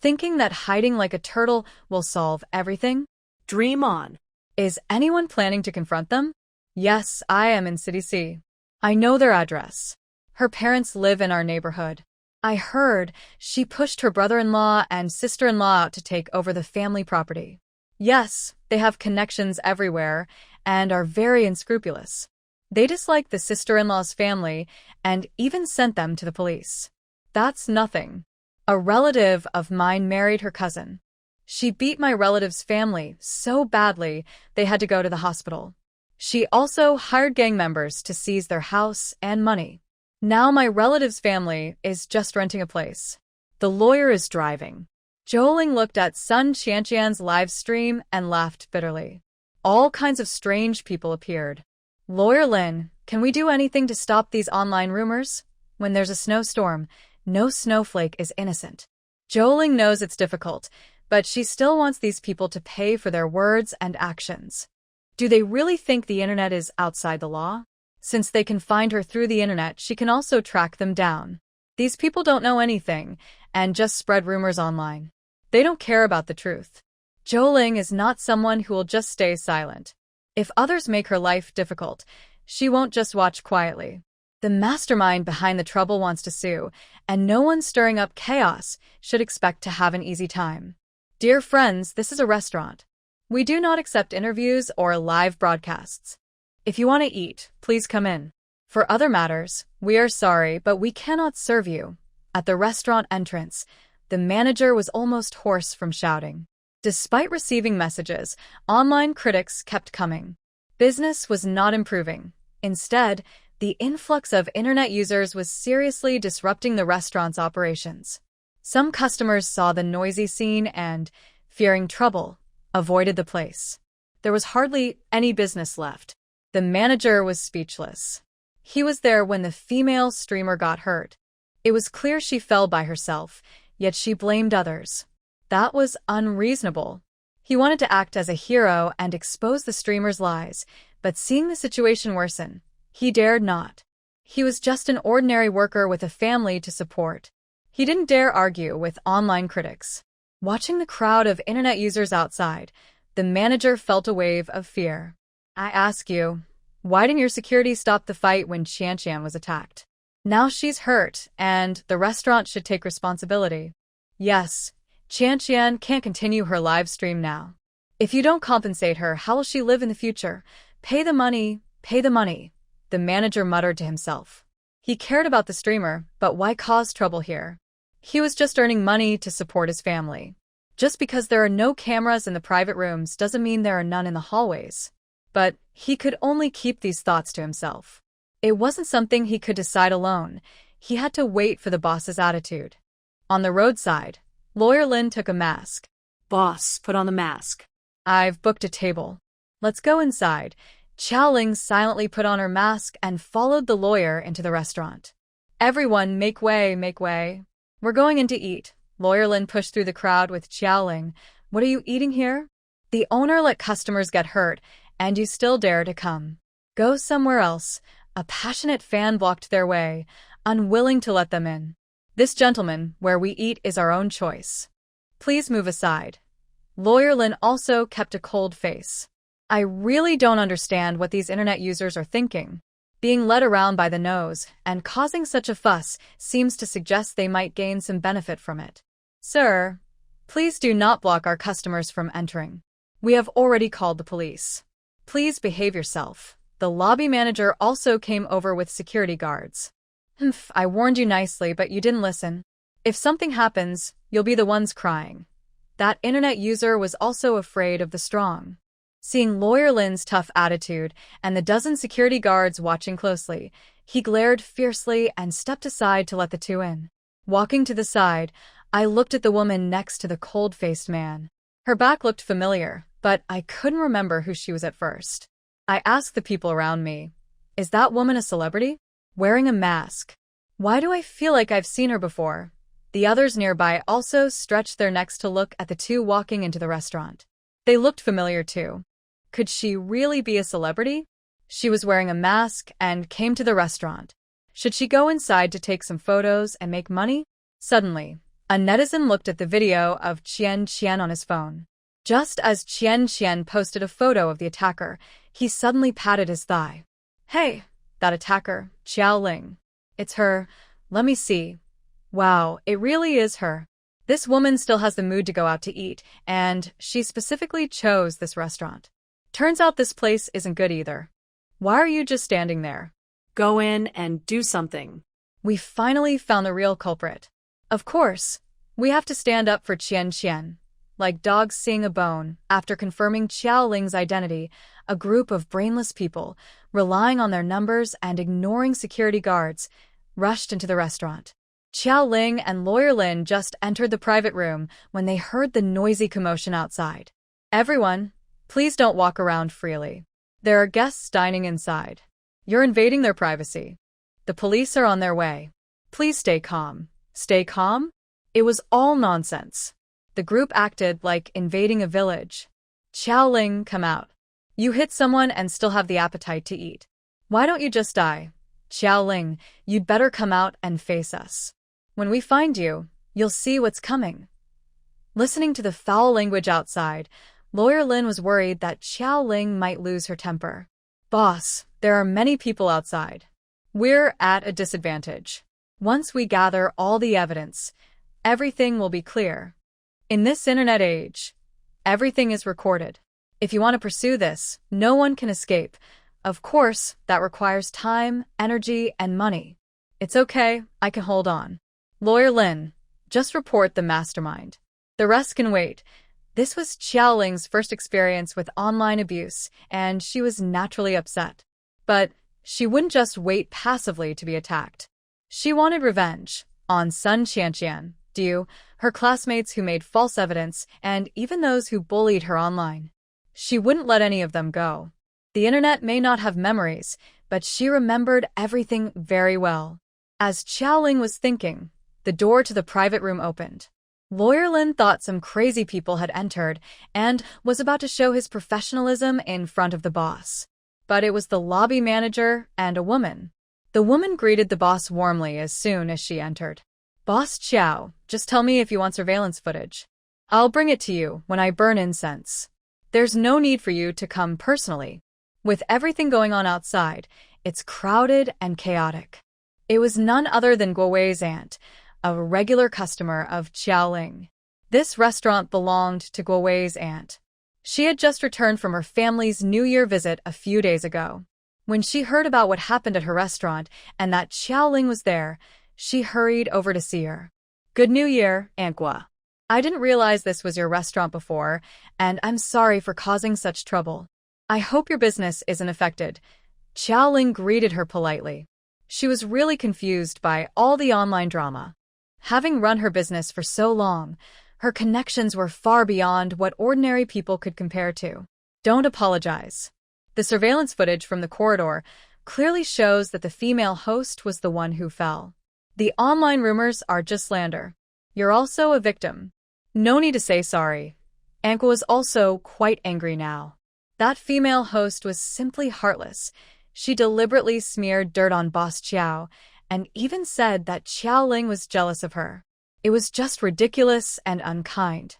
Thinking that hiding like a turtle will solve everything? Dream on. Is anyone planning to confront them? Yes, I am in City C. I know their address. Her parents live in our neighborhood. I heard she pushed her brother-in-law and sister-in-law out to take over the family property. Yes, they have connections everywhere and are very unscrupulous. They dislike the sister-in-law's family and even sent them to the police. That's nothing. A relative of mine married her cousin. She beat my relative's family so badly they had to go to the hospital. She also hired gang members to seize their house and money. Now my relative's family is just renting a place. The lawyer is driving. Zhou Ling looked at Sun Qianqian's live stream and laughed bitterly. All kinds of strange people appeared. Lawyer Lin, can we do anything to stop these online rumors? When there's a snowstorm, no snowflake is innocent. Zhou Ling knows it's difficult, but she still wants these people to pay for their words and actions. Do they really think the internet is outside the law? Since they can find her through the internet, she can also track them down. These people don't know anything and just spread rumors online. They don't care about the truth. Zhou Ling is not someone who will just stay silent. If others make her life difficult, she won't just watch quietly. The mastermind behind the trouble wants to sue, and no one stirring up chaos should expect to have an easy time. Dear friends, this is a restaurant. We do not accept interviews or live broadcasts. If you want to eat, please come in. For other matters, we are sorry, but we cannot serve you. At the restaurant entrance, the manager was almost hoarse from shouting. Despite receiving messages, online critics kept coming. Business was not improving. Instead, the influx of internet users was seriously disrupting the restaurant's operations. Some customers saw the noisy scene and, fearing trouble, avoided the place. There was hardly any business left. The manager was speechless. He was there when the female streamer got hurt. It was clear she fell by herself, yet she blamed others. That was unreasonable. He wanted to act as a hero and expose the streamer's lies, but seeing the situation worsen, he dared not. He was just an ordinary worker with a family to support. He didn't dare argue with online critics. Watching the crowd of internet users outside, the manager felt a wave of fear. I ask you, why didn't your security stop the fight when Qianqian was attacked? Now she's hurt, and the restaurant should take responsibility. Yes, Qianqian can't continue her live stream now. If you don't compensate her, how will she live in the future? Pay the money, the manager muttered to himself. He cared about the streamer, but why cause trouble here? He was just earning money to support his family. Just because there are no cameras in the private rooms doesn't mean there are none in the hallways. But he could only keep these thoughts to himself. It wasn't something he could decide alone. He had to wait for the boss's attitude. On the roadside, Lawyer Lin took a mask. Boss, put on the mask. I've booked a table. Let's go inside. Qiao Ling silently put on her mask and followed the lawyer into the restaurant. Everyone, make way, make way. We're going in to eat. Lawyer Lin pushed through the crowd with Qiao Ling. What are you eating here? The owner let customers get hurt, and you still dare to come. Go somewhere else. A passionate fan blocked their way, unwilling to let them in. This gentleman, where we eat, is our own choice. Please move aside. Lawyer Lin also kept a cold face. I really don't understand what these internet users are thinking. Being led around by the nose and causing such a fuss seems to suggest they might gain some benefit from it. Sir, please do not block our customers from entering. We have already called the police. Please behave yourself. The lobby manager also came over with security guards. I warned you nicely, but you didn't listen. If something happens, you'll be the ones crying. That internet user was also afraid of the strong. Seeing Lawyer Lin's tough attitude and the dozen security guards watching closely, he glared fiercely and stepped aside to let the two in. Walking to the side, I looked at the woman next to the cold-faced man. Her back looked familiar, but I couldn't remember who she was at first. I asked the people around me, "Is that woman a celebrity? Wearing a mask? Why do I feel like I've seen her before?" The others nearby also stretched their necks to look at the two walking into the restaurant. They looked familiar too. Could she really be a celebrity? She was wearing a mask and came to the restaurant. Should she go inside to take some photos and make money? Suddenly, a netizen looked at the video of Qian Qian on his phone. Just as Qian Qian posted a photo of the attacker, he suddenly patted his thigh. "Hey, that attacker, Xiao Ling. It's her. Let me see. Wow, it really is her. This woman still has the mood to go out to eat, and she specifically chose this restaurant. Turns out this place isn't good either. Why are you just standing there? Go in and do something." We finally found the real culprit. Of course, we have to stand up for Qian Qian. Like dogs seeing a bone, after confirming Xiao Ling's identity, a group of brainless people, relying on their numbers and ignoring security guards, rushed into the restaurant. Xiao Ling and Lawyer Lin just entered the private room when they heard the noisy commotion outside. "Everyone, please don't walk around freely. There are guests dining inside. You're invading their privacy. The police are on their way. Please stay calm." Stay calm? It was all nonsense. The group acted like invading a village. "Xiao Ling, come out. You hit someone and still have the appetite to eat. Why don't you just die? Xiao Ling, you'd better come out and face us. When we find you, you'll see what's coming." Listening to the foul language outside, Lawyer Lin was worried that Xiao Ling might lose her temper. "Boss, there are many people outside. We're at a disadvantage. Once we gather all the evidence, everything will be clear. In this internet age, everything is recorded. If you want to pursue this, no one can escape. Of course, that requires time, energy, and money. It's okay, I can hold on. Lawyer Lin, just report the mastermind. The rest can wait." This was Xiao Ling's first experience with online abuse, and she was naturally upset. But she wouldn't just wait passively to be attacked. She wanted revenge on Sun Qianqian, Du, her classmates who made false evidence, and even those who bullied her online. She wouldn't let any of them go. The internet may not have memories, but she remembered everything very well. As Xiao Ling was thinking, the door to the private room opened. Lawyer Lin thought some crazy people had entered and was about to show his professionalism in front of the boss. But it was the lobby manager and a woman. The woman greeted the boss warmly as soon as she entered. "Boss Qiao, just tell me if you want surveillance footage. I'll bring it to you when I burn incense. There's no need for you to come personally." With everything going on outside, it's crowded and chaotic. It was none other than Guowei's aunt, a regular customer of Xiao Ling. This restaurant belonged to Guowei's aunt. She had just returned from her family's New Year visit a few days ago. When she heard about what happened at her restaurant and that Xiao Ling was there, she hurried over to see her. "Good New Year, Aunt Gua. I didn't realize this was your restaurant before, and I'm sorry for causing such trouble. I hope your business isn't affected." Xiao Ling greeted her politely. She was really confused by all the online drama. Having run her business for so long, her connections were far beyond what ordinary people could compare to. "Don't apologize. The surveillance footage from the corridor clearly shows that the female host was the one who fell. The online rumors are just slander. You're also a victim. No need to say sorry." Anko was also quite angry now. That female host was simply heartless. She deliberately smeared dirt on Boss Qiao and even said that Xiao Ling was jealous of her. It was just ridiculous and unkind.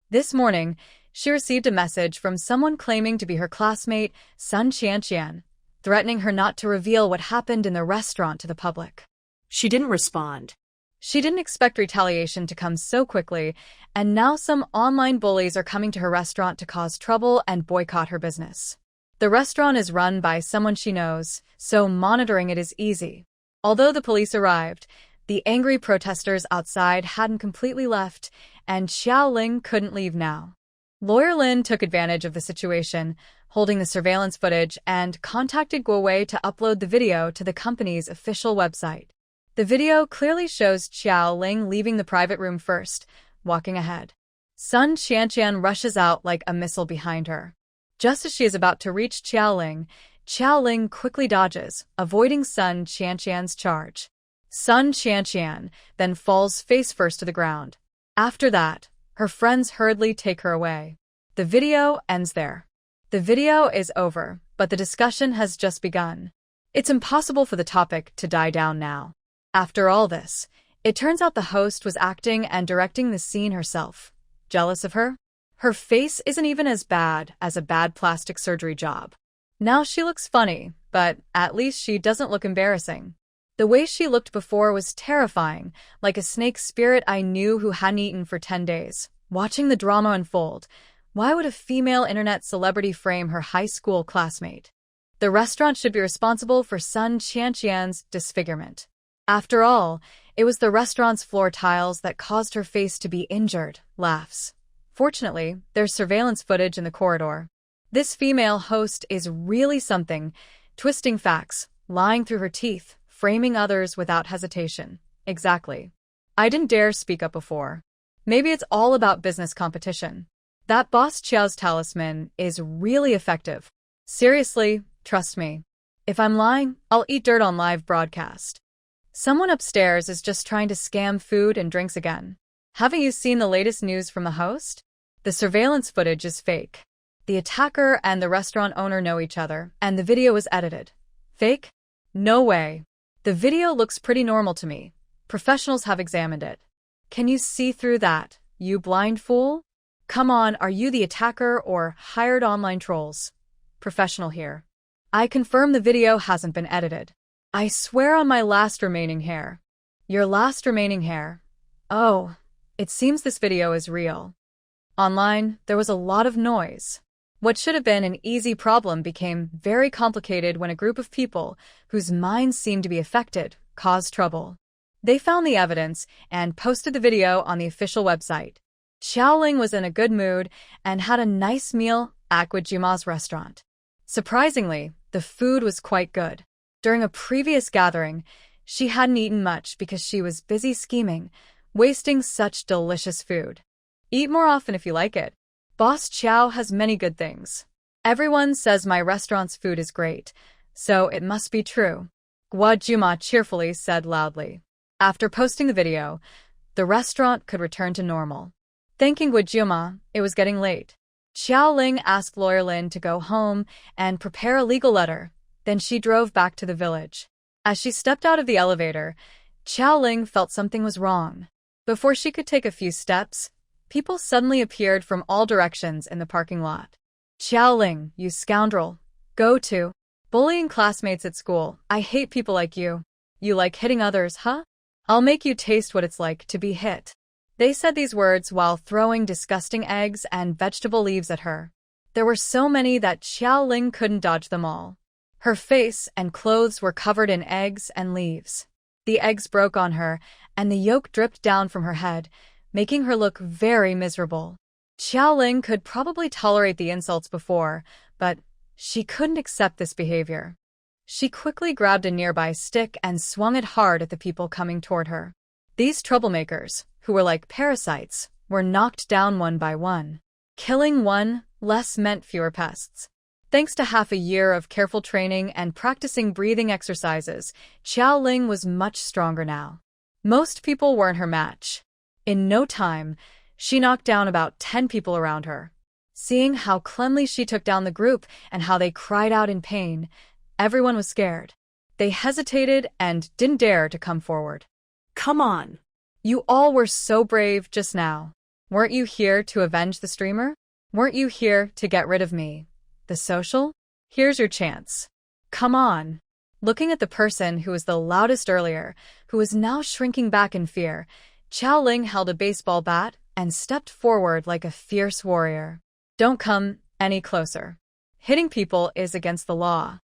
This morning, she received a message from someone claiming to be her classmate, Sun Qianqian, threatening her not to reveal what happened in the restaurant to the public. She didn't respond. She didn't expect retaliation to come so quickly, and now some online bullies are coming to her restaurant to cause trouble and boycott her business. The restaurant is run by someone she knows, so monitoring it is easy. Although the police arrived, the angry protesters outside hadn't completely left, and Xiao Ling couldn't leave now. Lawyer Lin took advantage of the situation, holding the surveillance footage, and contacted Guowei to upload the video to the company's official website. The video clearly shows Xiao Ling leaving the private room first, walking ahead. Sun Qianqian rushes out like a missile behind her. Just as she is about to reach Xiao Ling quickly dodges, avoiding Sun Qianqian's charge. Sun Qianqian then falls face first to the ground. After that, her friends hurriedly take her away. The video ends there. The video is over, but the discussion has just begun. It's impossible for the topic to die down now. After all this, it turns out the host was acting and directing the scene herself. Jealous of her? Her face isn't even as bad as a bad plastic surgery job. Now she looks funny, but at least she doesn't look embarrassing. The way she looked before was terrifying, like a snake spirit I knew who hadn't eaten for 10 days. Watching the drama unfold, why would a female internet celebrity frame her high school classmate? The restaurant should be responsible for Sun Qianqian's disfigurement. After all, it was the restaurant's floor tiles that caused her face to be injured. Laughs. Fortunately, there's surveillance footage in the corridor. This female host is really something, twisting facts, lying through her teeth, framing others without hesitation. Exactly. I didn't dare speak up before. Maybe it's all about business competition. That Boss Chiao's talisman is really effective. Seriously, trust me. If I'm lying, I'll eat dirt on live broadcast. Someone upstairs is just trying to scam food and drinks again. Haven't you seen the latest news from the host? The surveillance footage is fake. The attacker and the restaurant owner know each other, and the video is edited. Fake? No way. The video looks pretty normal to me. Professionals have examined it. Can you see through that, you blind fool? Come on, are you the attacker or hired online trolls? Professional here. I confirm the video hasn't been edited. I swear on my last remaining hair. Your last remaining hair? Oh, it seems this video is real. Online, there was a lot of noise. What should have been an easy problem became very complicated when a group of people, whose minds seemed to be affected, caused trouble. They found the evidence and posted the video on the official website. Xiao Ling was in a good mood and had a nice meal at Guojima's restaurant. Surprisingly, the food was quite good. During a previous gathering, she hadn't eaten much because she was busy scheming, wasting such delicious food. Eat more often if you like it. Boss Chiao has many good things. Everyone says my restaurant's food is great, so it must be true. Guojima cheerfully said loudly. After posting the video, the restaurant could return to normal. Thanking Guojima, it was getting late. Xiao Ling asked Lawyer Lin to go home and prepare a legal letter. Then she drove back to the village. As she stepped out of the elevator, Xiao Ling felt something was wrong. Before she could take a few steps, people suddenly appeared from all directions in the parking lot. Xiao Ling, you scoundrel. Go to. Bullying classmates at school. I hate people like you. You like hitting others, huh? I'll make you taste what it's like to be hit. They said these words while throwing disgusting eggs and vegetable leaves at her. There were so many that Xiao Ling couldn't dodge them all. Her face and clothes were covered in eggs and leaves. The eggs broke on her, and the yolk dripped down from her head, making her look very miserable. Xiao Ling could probably tolerate the insults before, but she couldn't accept this behavior. She quickly grabbed a nearby stick and swung it hard at the people coming toward her. These troublemakers, who were like parasites, were knocked down one by one. Killing one less meant fewer pests. Thanks to half a year of careful training and practicing breathing exercises, Xiao Ling was much stronger now. Most people weren't her match. In no time, she knocked down about 10 people around her. Seeing how cleanly she took down the group and how they cried out in pain, everyone was scared. They hesitated and didn't dare to come forward. Come on. You all were so brave just now. Weren't you here to avenge the streamer? Weren't you here to get rid of me? The social? Here's your chance. Come on. Looking at the person who was the loudest earlier, who was now shrinking back in fear, Xiao Ling held a baseball bat and stepped forward like a fierce warrior. Don't come any closer. Hitting people is against the law.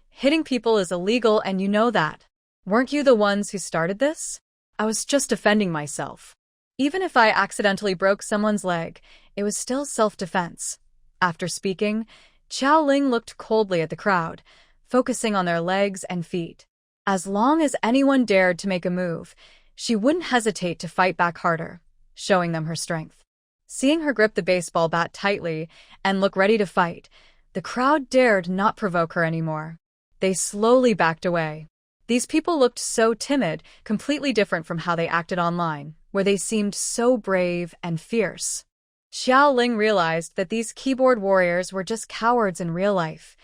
Hitting people is illegal and you know that. Weren't you the ones who started this? I was just defending myself. Even if I accidentally broke someone's leg, it was still self-defense. After speaking, Xiao Ling looked coldly at the crowd, focusing on their legs and feet. As long as anyone dared to make a move, she wouldn't hesitate to fight back harder, showing them her strength. Seeing her grip the baseball bat tightly and look ready to fight, the crowd dared not provoke her anymore. They slowly backed away. These people looked so timid, completely different from how they acted online, where they seemed so brave and fierce. Xiao Ling realized that these keyboard warriors were just cowards in real life,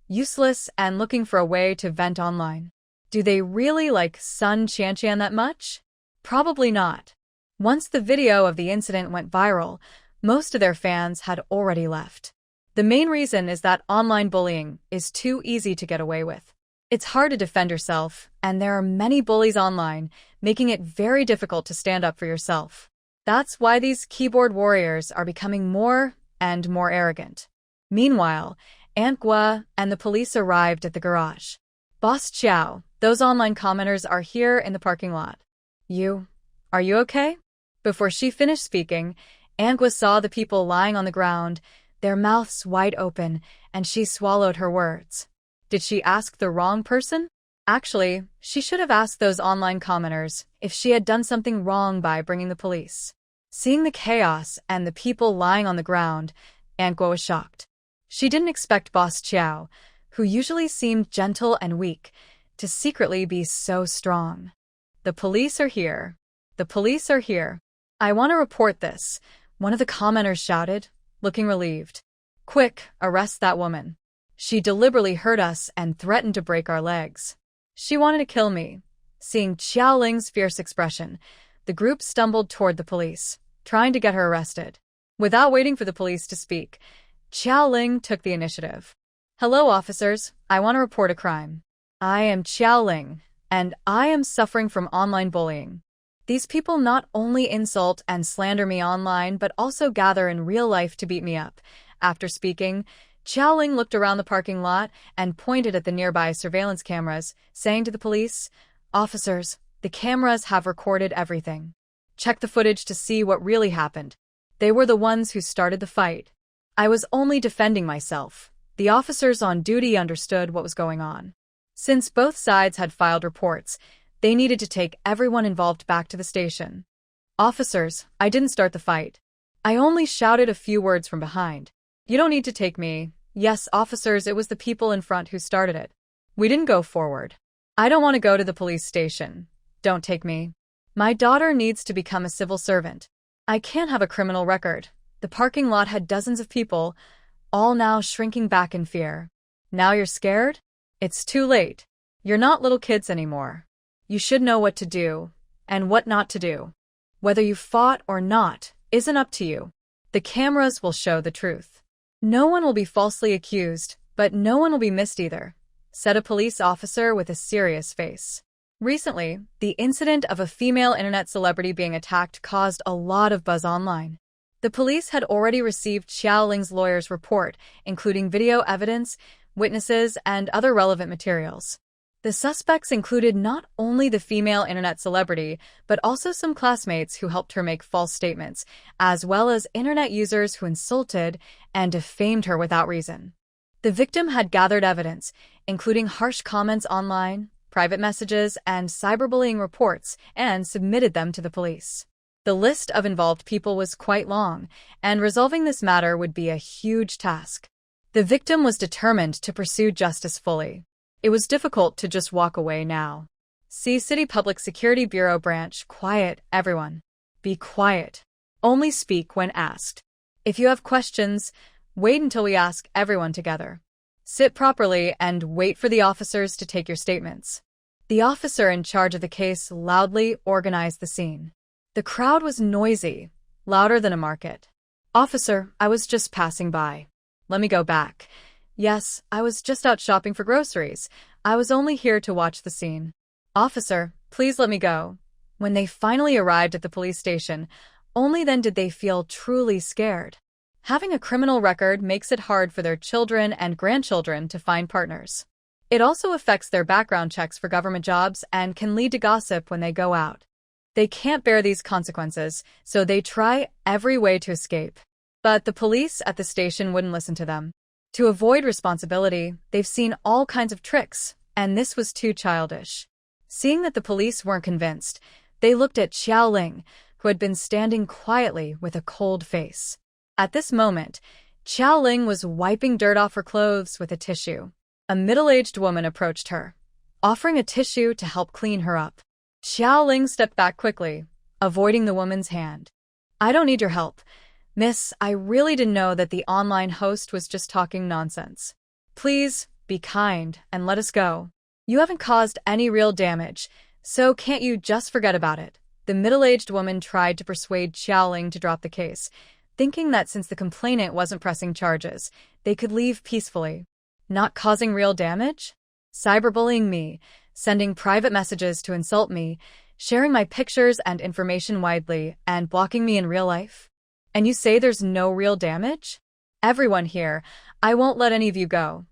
useless and looking for a way to vent online. Do they really like Sun Qianqian that much? Probably not. Once the video of the incident went viral, most of their fans had already left. The main reason is that online bullying is too easy to get away with. It's hard to defend yourself, and there are many bullies online, making it very difficult to stand up for yourself. That's why these keyboard warriors are becoming more and more arrogant. Meanwhile, Manhwa and the police arrived at the garage. Boss Qiao, those online commenters are here in the parking lot. Are you okay? Before she finished speaking, Manhwa saw the people lying on the ground, their mouths wide open, and she swallowed her words. Did she ask the wrong person? Actually, she should have asked those online commenters if she had done something wrong by bringing the police. Seeing the chaos and the people lying on the ground, Manhwa was shocked. She didn't expect Boss Qiao, who usually seemed gentle and weak, to secretly be so strong. The police are here. The police are here. I want to report this, one of the commenters shouted, looking relieved. Quick, arrest that woman. She deliberately hurt us and threatened to break our legs. She wanted to kill me. Seeing Xiao Ling's fierce expression, the group stumbled toward the police, trying to get her arrested. Without waiting for the police to speak, Xiao Ling took the initiative. Hello, officers. I want to report a crime. I am Xiao Ling, and I am suffering from online bullying. These people not only insult and slander me online, but also gather in real life to beat me up. After speaking, Xiao Ling looked around the parking lot and pointed at the nearby surveillance cameras, saying to the police, Officers, the cameras have recorded everything. Check the footage to see what really happened. They were the ones who started the fight. I was only defending myself. The officers on duty understood what was going on. Since both sides had filed reports, they needed to take everyone involved back to the station. Officers, I didn't start the fight. I only shouted a few words from behind. You don't need to take me. Yes, officers, it was the people in front who started it. We didn't go forward. I don't want to go to the police station. Don't take me. My daughter needs to become a civil servant. I can't have a criminal record. The parking lot had dozens of people, all now shrinking back in fear. Now you're scared? It's too late. You're not little kids anymore. You should know what to do and what not to do. Whether you fought or not isn't up to you. The cameras will show the truth. No one will be falsely accused, but no one will be missed either, said a police officer with a serious face. Recently, the incident of a female internet celebrity being attacked caused a lot of buzz online. The police had already received Xiao Ling's lawyer's report, including video evidence, witnesses, and other relevant materials. The suspects included not only the female internet celebrity, but also some classmates who helped her make false statements, as well as internet users who insulted and defamed her without reason. The victim had gathered evidence, including harsh comments online, private messages, and cyberbullying reports, and submitted them to the police. The list of involved people was quite long, and resolving this matter would be a huge task. The victim was determined to pursue justice fully. It was difficult to just walk away now. See City Public Security Bureau branch. Quiet, everyone. Be quiet. Only speak when asked. If you have questions, wait until we ask everyone together. Sit properly and wait for the officers to take your statements. The officer in charge of the case loudly organized the scene. The crowd was noisy, louder than a market. Officer, I was just passing by. Let me go back. Yes, I was just out shopping for groceries. I was only here to watch the scene. Officer, please let me go. When they finally arrived at the police station, only then did they feel truly scared. Having a criminal record makes it hard for their children and grandchildren to find partners. It also affects their background checks for government jobs and can lead to gossip when they go out. They can't bear these consequences, so they try every way to escape. But the police at the station wouldn't listen to them. To avoid responsibility, they've seen all kinds of tricks, and this was too childish. Seeing that the police weren't convinced, they looked at Xiaoling, who had been standing quietly with a cold face. At this moment, Xiaoling was wiping dirt off her clothes with a tissue. A middle-aged woman approached her, offering a tissue to help clean her up. Xiaoling stepped back quickly, avoiding the woman's hand. "I don't need your help. Miss, I really didn't know that the online host was just talking nonsense. Please, be kind and let us go. You haven't caused any real damage, so can't you just forget about it?" The middle-aged woman tried to persuade Xiaoling to drop the case, thinking that since the complainant wasn't pressing charges, they could leave peacefully. Not causing real damage? Cyberbullying me, sending private messages to insult me, sharing my pictures and information widely, and blocking me in real life? And you say there's no real damage? Everyone here, I won't let any of you go.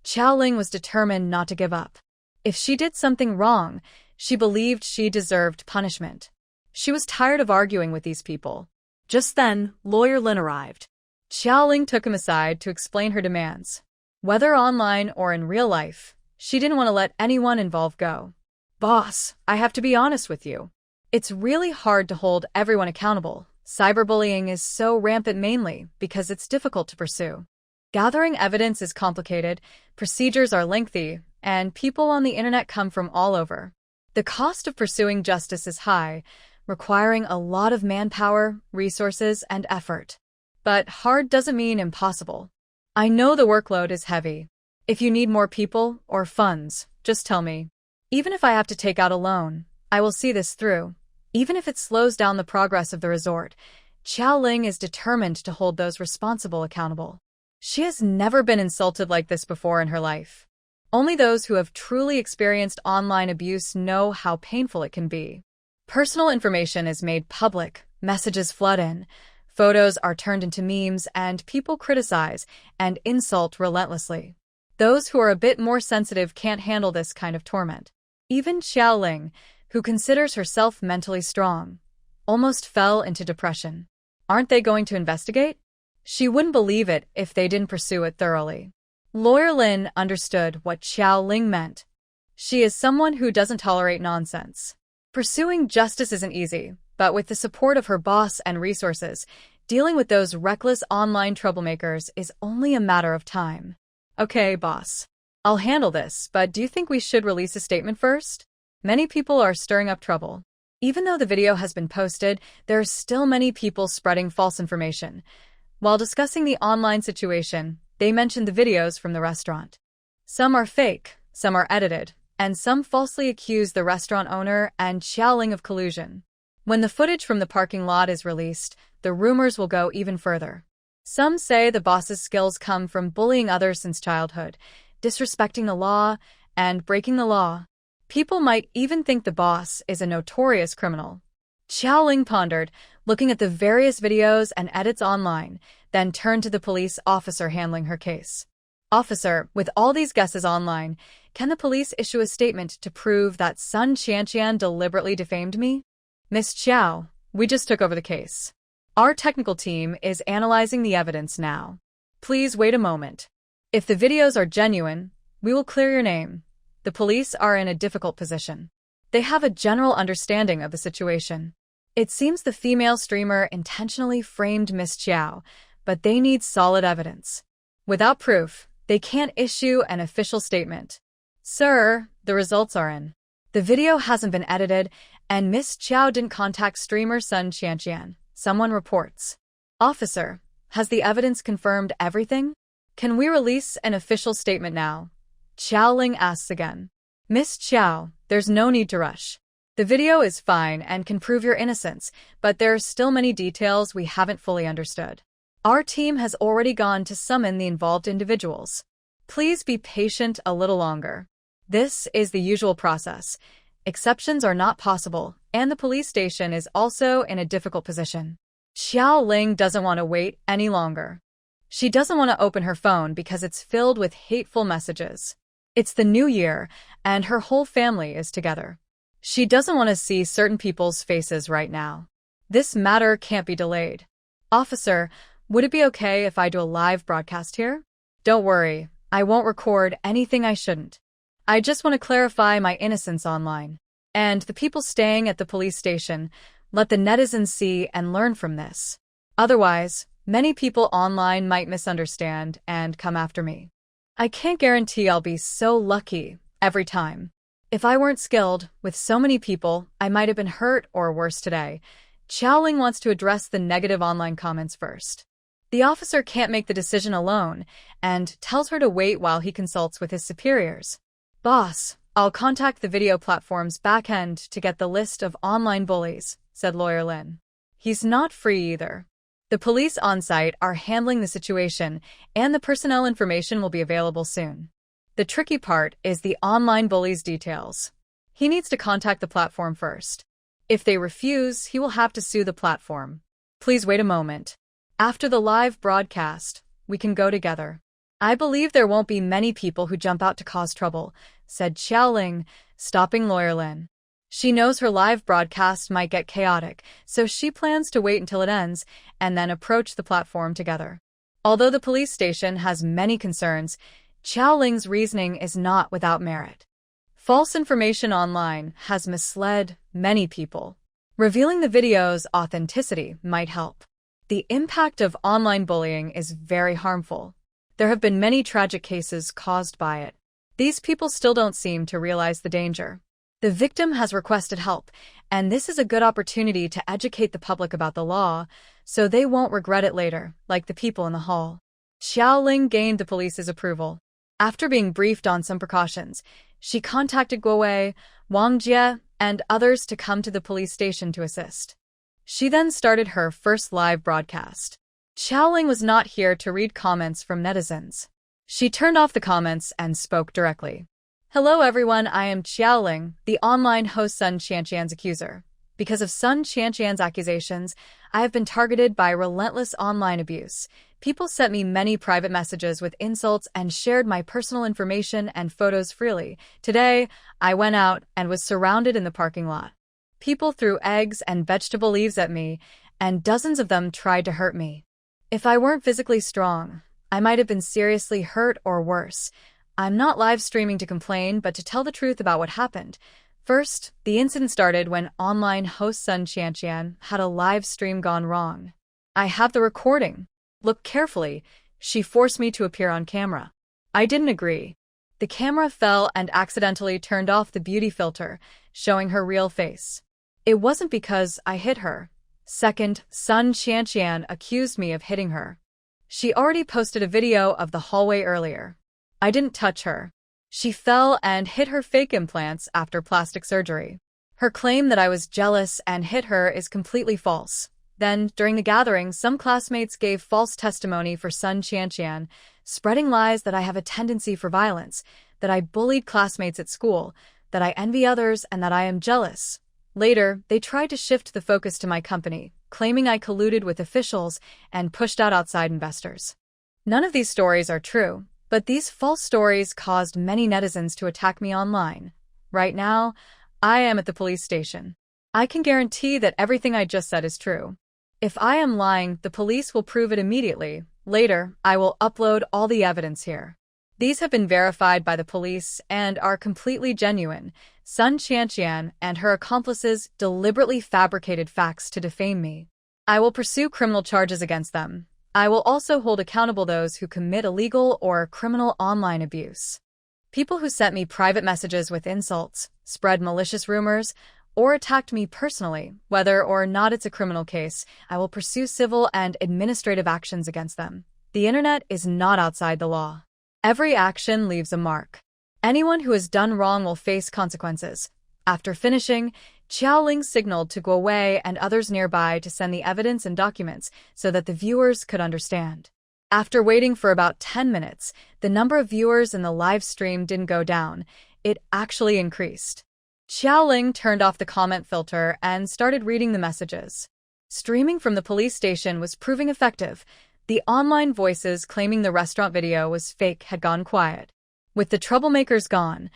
Xiaoling was determined not to give up. If she did something wrong, she believed she deserved punishment. She was tired of arguing with these people. Just then, Lawyer Lin arrived. Xiaoling took him aside to explain her demands. Whether online or in real life, she didn't want to let anyone involved go. "Boss, I have to be honest with you. It's really hard to hold everyone accountable. Cyberbullying is so rampant mainly because it's difficult to pursue. Gathering evidence is complicated, procedures are lengthy, and people on the internet come from all over. The cost of pursuing justice is high, requiring a lot of manpower, resources, and effort. But hard doesn't mean impossible. I know the workload is heavy. If you need more people or funds, just tell me. Even if I have to take out a loan, I will see this through. Even if it slows down the progress of the resort, Xiaoling is determined to hold those responsible accountable. She has never been insulted like this before in her life. Only those who have truly experienced online abuse know how painful it can be. Personal information is made public, messages flood in, photos are turned into memes, and people criticize and insult relentlessly. Those who are a bit more sensitive can't handle this kind of torment. Even Xiaoling, who considers herself mentally strong, almost fell into depression. Aren't they going to investigate? She wouldn't believe it if they didn't pursue it thoroughly. Lawyer Lin understood what Xiaoling meant. She is someone who doesn't tolerate nonsense. Pursuing justice isn't easy, but with the support of her boss and resources, dealing with those reckless online troublemakers is only a matter of time. "Okay, boss. I'll handle this, but do you think we should release a statement first? Many people are stirring up trouble. Even though the video has been posted, there are still many people spreading false information. While discussing the online situation, they mentioned the videos from the restaurant. Some are fake, some are edited, and some falsely accuse the restaurant owner and Xiaoling of collusion. When the footage from the parking lot is released, the rumors will go even further. Some say the boss's skills come from bullying others since childhood, disrespecting the law, and breaking the law. People might even think the boss is a notorious criminal." Xiaoling pondered, looking at the various videos and edits online, then turned to the police officer handling her case. "Officer, with all these guesses online, can the police issue a statement to prove that Sun Qianqian deliberately defamed me?" "Miss Xiao, we just took over the case. Our technical team is analyzing the evidence now. Please wait a moment. If the videos are genuine, we will clear your name." The police are in a difficult position. They have a general understanding of the situation. It seems the female streamer intentionally framed Miss Xiao, but they need solid evidence. Without proof, they can't issue an official statement. "Sir, the results are in. The video hasn't been edited, and Miss Xiao didn't contact streamer Sun Qianqian," someone reports. "Officer, has the evidence confirmed everything? Can we release an official statement now?" Xiaoling asks again. "Miss Xiao, there's no need to rush. The video is fine and can prove your innocence, but there are still many details we haven't fully understood. Our team has already gone to summon the involved individuals. Please be patient a little longer. This is the usual process. Exceptions are not possible, and the police station is also in a difficult position." Xiaoling doesn't want to wait any longer. She doesn't want to open her phone because it's filled with hateful messages. It's the new year, and her whole family is together. She doesn't want to see certain people's faces right now. This matter can't be delayed. Officer, would it be okay if I do a live broadcast here? Don't worry, I won't record anything I shouldn't. I just want to clarify my innocence online. And the people staying at the police station, let the netizens see and learn from this. Otherwise, many people online might misunderstand and come after me. I can't guarantee I'll be so lucky every time. If I weren't skilled with so many people, I might have been hurt or worse today. Xiaoling wants to address the negative online comments first. The officer can't make the decision alone and tells her to wait while he consults with his superiors. Boss, I'll contact the video platform's backend to get the list of online bullies, said Lawyer Lin. He's not free either. The police on-site are handling the situation, and the personnel information will be available soon. The tricky part is the online bullies' details. He needs to contact the platform first. If they refuse, he will have to sue the platform. Please wait a moment. After the live broadcast, we can go together. I believe there won't be many people who jump out to cause trouble, said Xiaoling, stopping Lawyer Lin. She knows her live broadcast might get chaotic, so she plans to wait until it ends and then approach the platform together. Although the police station has many concerns, Xiaoling's reasoning is not without merit. False information online has misled many people. Revealing the video's authenticity might help. The impact of online bullying is very harmful. There have been many tragic cases caused by it. These people still don't seem to realize the danger. The victim has requested help, and this is a good opportunity to educate the public about the law, so they won't regret it later, like the people in the hall. Xiaoling gained the police's approval. After being briefed on some precautions, she contacted Guowei, Wang Jie, and others to come to the police station to assist. She then started her first live broadcast. Xiaoling was not here to read comments from netizens. She turned off the comments and spoke directly. Hello everyone, I am Xiaoling, the online host Sun Qianqian's accuser. Because of Sun Qianqian's accusations, I have been targeted by relentless online abuse. People sent me many private messages with insults and shared my personal information and photos freely. Today, I went out and was surrounded in the parking lot. People threw eggs and vegetable leaves at me, and dozens of them tried to hurt me. If I weren't physically strong, I might have been seriously hurt or worse. I'm not live streaming to complain, but to tell the truth about what happened. First, the incident started when online host Sun Qianqian had a live stream gone wrong. I have the recording. Look carefully. She forced me to appear on camera. I didn't agree. The camera fell and accidentally turned off the beauty filter, showing her real face. It wasn't because I hit her. Second, Sun Qianqian accused me of hitting her. She already posted a video of the hallway earlier. I didn't touch her. She fell and hit her fake implants after plastic surgery. Her claim that I was jealous and hit her is completely false. Then, during the gathering, some classmates gave false testimony for Sun Qianqian, spreading lies that I have a tendency for violence, that I bullied classmates at school, that I envy others, and that I am jealous. Later, they tried to shift the focus to my company, claiming I colluded with officials and pushed out outside investors. None of these stories are true, but these false stories caused many netizens to attack me online. Right now, I am at the police station. I can guarantee that everything I just said is true. If I am lying, the police will prove it immediately. Later, I will upload all the evidence here. These have been verified by the police and are completely genuine. Sun Qianqian and her accomplices deliberately fabricated facts to defame me. I will pursue criminal charges against them. I will also hold accountable those who commit illegal or criminal online abuse. People who sent me private messages with insults, spread malicious rumors, or attacked me personally, whether or not it's a criminal case, I will pursue civil and administrative actions against them. The internet is not outside the law. Every action leaves a mark. Anyone who has done wrong will face consequences. After finishing, Xiaoling signaled to Guowei and others nearby to send the evidence and documents so that the viewers could understand. After waiting for about 10 minutes, the number of viewers in the live stream didn't go down. It actually increased. Xiaoling turned off the comment filter and started reading the messages. Streaming from the police station was proving effective. The online voices claiming the restaurant video was fake had gone quiet. With the troublemakers gone,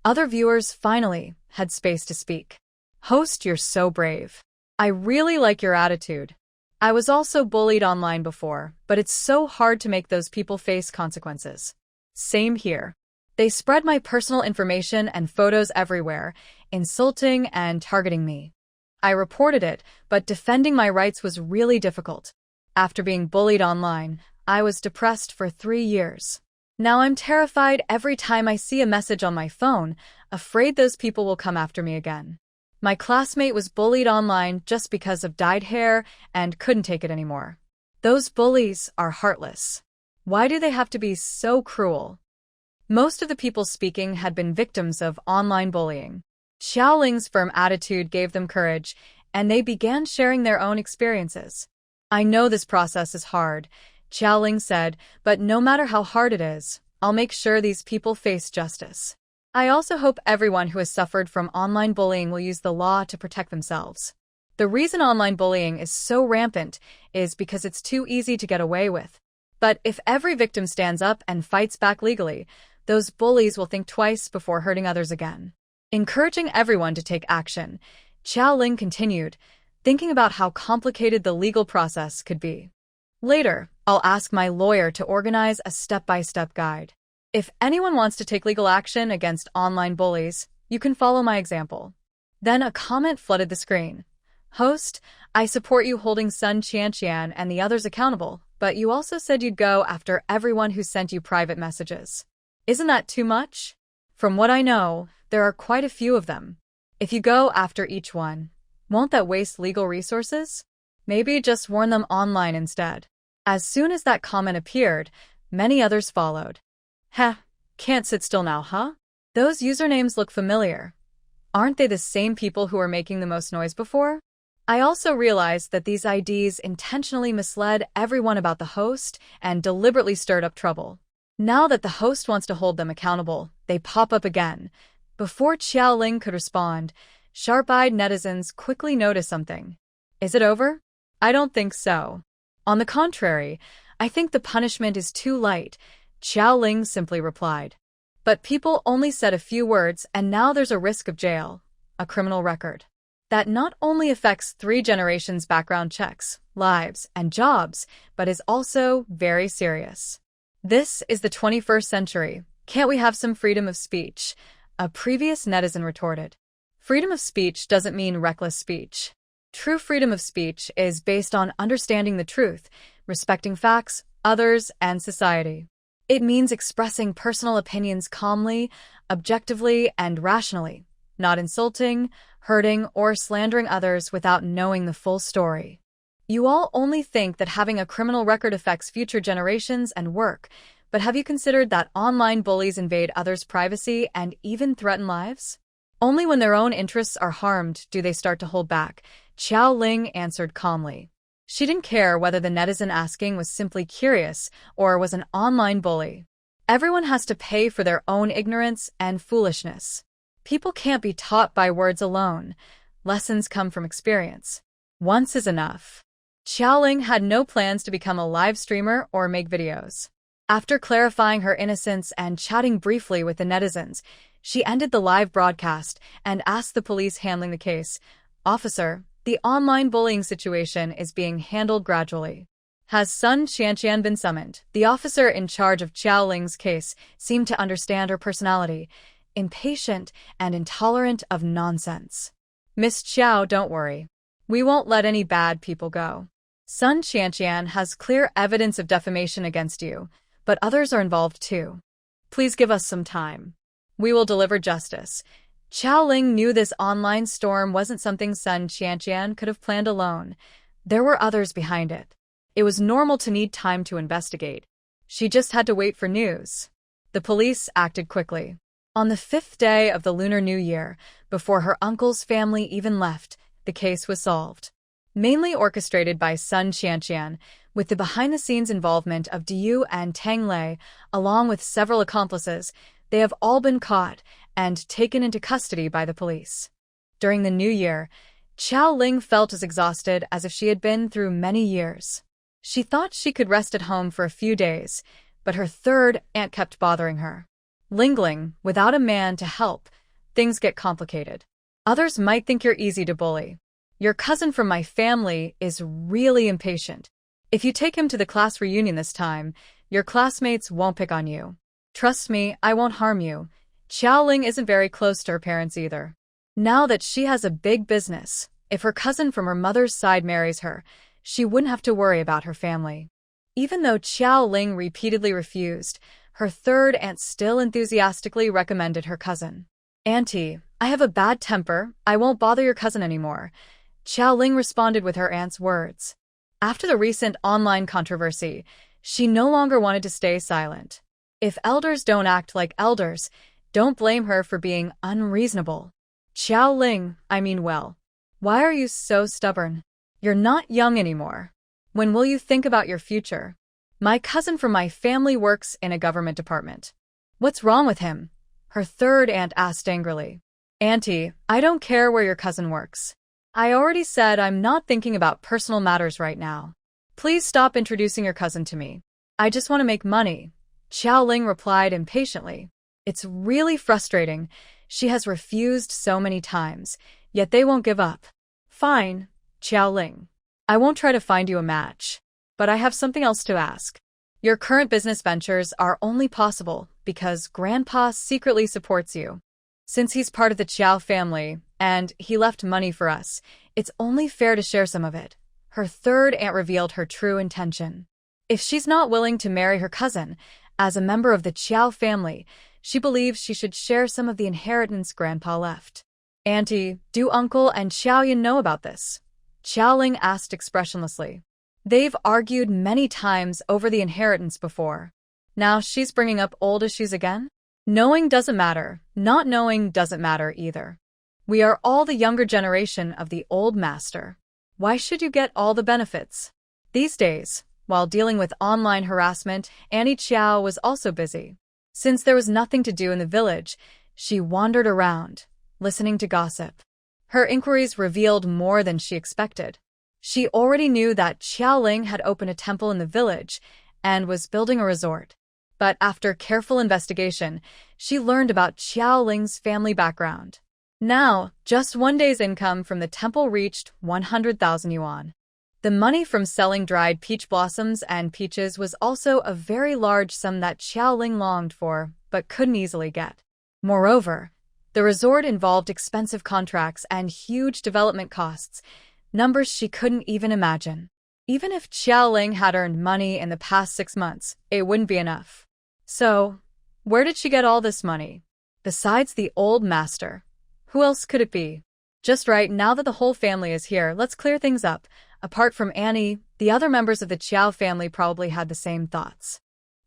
Other viewers finally had space to speak. Host, you're so brave. I really like your attitude. I was also bullied online before, but it's so hard to make those people face consequences. Same here. They spread my personal information and photos everywhere, insulting and targeting me. I reported it, but defending my rights was really difficult. After being bullied online, I was depressed for 3 years. Now I'm terrified every time I see a message on my phone, afraid those people will come after me again. My classmate was bullied online just because of dyed hair and couldn't take it anymore. Those bullies are heartless. Why do they have to be so cruel? Most of the people speaking had been victims of online bullying. Xiaoling's firm attitude gave them courage, and they began sharing their own experiences. I know this process is hard, Xiaoling said, but no matter how hard it is, I'll make sure these people face justice. I also hope everyone who has suffered from online bullying will use the law to protect themselves. The reason online bullying is so rampant is because it's too easy to get away with. But if every victim stands up and fights back legally, those bullies will think twice before hurting others again. Encouraging everyone to take action, Xiaoling continued, thinking about how complicated the legal process could be. Later, I'll ask my lawyer to organize a step-by-step guide. If anyone wants to take legal action against online bullies, you can follow my example. Then a comment flooded the screen. Host, I support you holding Sun Qianqian and the others accountable, but you also said you'd go after everyone who sent you private messages. Isn't that too much? From what I know, there are quite a few of them. If you go after each one, won't that waste legal resources? Maybe just warn them online instead. As soon as that comment appeared, many others followed. Heh, can't sit still now, huh? Those usernames look familiar. Aren't they the same people who were making the most noise before? I also realized that these IDs intentionally misled everyone about the host and deliberately stirred up trouble. Now that the host wants to hold them accountable, they pop up again. Before Xiaoling could respond, sharp-eyed netizens quickly noticed something. Is it over? I don't think so. On the contrary, I think the punishment is too light, Xiaoling simply replied. But people only said a few words and now there's a risk of jail, a criminal record. That not only affects 3 generations' background checks, lives, and jobs, but is also very serious. This is the 21st century. Can't we have some freedom of speech? A previous netizen retorted. Freedom of speech doesn't mean reckless speech. True freedom of speech is based on understanding the truth, respecting facts, others, and society. It means expressing personal opinions calmly, objectively, and rationally, not insulting, hurting, or slandering others without knowing the full story. You all only think that having a criminal record affects future generations and work, but have you considered that online bullies invade others' privacy and even threaten lives? Only when their own interests are harmed do they start to hold back, Xiaoling answered calmly. She didn't care whether the netizen asking was simply curious or was an online bully. Everyone has to pay for their own ignorance and foolishness. People can't be taught by words alone. Lessons come from experience. Once is enough. Xiaoling had no plans to become a live streamer or make videos. After clarifying her innocence and chatting briefly with the netizens, she ended the live broadcast and asked the police handling the case, "Officer, the online bullying situation is being handled gradually." Has Sun Qianqian been summoned? The officer in charge of Xiaoling's case seemed to understand her personality, impatient and intolerant of nonsense. "Miss Xiao, don't worry. We won't let any bad people go. Sun Qianqian has clear evidence of defamation against you, but others are involved too. Please give us some time. We will deliver justice." Xiaoling knew this online storm wasn't something Sun Qianqian could have planned alone. There were others behind it. It was normal to need time to investigate. She just had to wait for news. The police acted quickly. On the 5th day of the Lunar New Year, before her uncle's family even left, the case was solved. Mainly orchestrated by Sun Qianqian, with the behind-the-scenes involvement of Diyu and Tang Lei, along with several accomplices, they have all been caught and taken into custody by the police. During the new year, Xiaoling felt as exhausted as if she had been through many years. She thought she could rest at home for a few days, but her third aunt kept bothering her. Lingling, without a man to help, things get complicated. Others might think you're easy to bully. Your cousin from my family is really impatient. If you take him to the class reunion this time, your classmates won't pick on you. Trust me, I won't harm you. Xiaoling isn't very close to her parents either. Now that she has a big business, if her cousin from her mother's side marries her, she wouldn't have to worry about her family. Even though Xiaoling repeatedly refused, her third aunt still enthusiastically recommended her cousin. Auntie, I have a bad temper, I won't bother your cousin anymore. Xiaoling responded with her aunt's words. After the recent online controversy, she no longer wanted to stay silent. If elders don't act like elders, don't blame her for being unreasonable. Xiaoling, why are you so stubborn? You're not young anymore. When will you think about your future? My cousin from my family works in a government department. What's wrong with him? Her third aunt asked angrily. Auntie, I don't care where your cousin works. I already said I'm not thinking about personal matters right now. Please stop introducing your cousin to me. I just want to make money. Xiaoling replied impatiently. It's really frustrating. She has refused so many times, yet they won't give up. Fine, Xiaoling. I won't try to find you a match. But I have something else to ask. Your current business ventures are only possible because Grandpa secretly supports you. Since he's part of the Qiao family, and he left money for us, it's only fair to share some of it. Her third aunt revealed her true intention. If she's not willing to marry her cousin, as a member of the Qiao family, she believes she should share some of the inheritance Grandpa left. Auntie, do Uncle and Xiaoyan know about this? Xiaoling asked expressionlessly. They've argued many times over the inheritance before. Now she's bringing up old issues again? Knowing doesn't matter, not knowing doesn't matter either. We are all the younger generation of the old master. Why should you get all the benefits? These days, while dealing with online harassment, Annie Qiao was also busy. Since there was nothing to do in the village, she wandered around, listening to gossip. Her inquiries revealed more than she expected. She already knew that Xiaoling had opened a temple in the village and was building a resort. But after careful investigation, she learned about Xiaoling's family background. Now, just one day's income from the temple reached 100,000 yuan. The money from selling dried peach blossoms and peaches was also a very large sum that Xiaoling longed for, but couldn't easily get. Moreover, the resort involved expensive contracts and huge development costs, numbers she couldn't even imagine. Even if Xiaoling had earned money in the past 6 months, it wouldn't be enough. So, where did she get all this money? Besides the old master, who else could it be? Just right, now that the whole family is here, let's clear things up. Apart from Annie, the other members of the Qiao family probably had the same thoughts.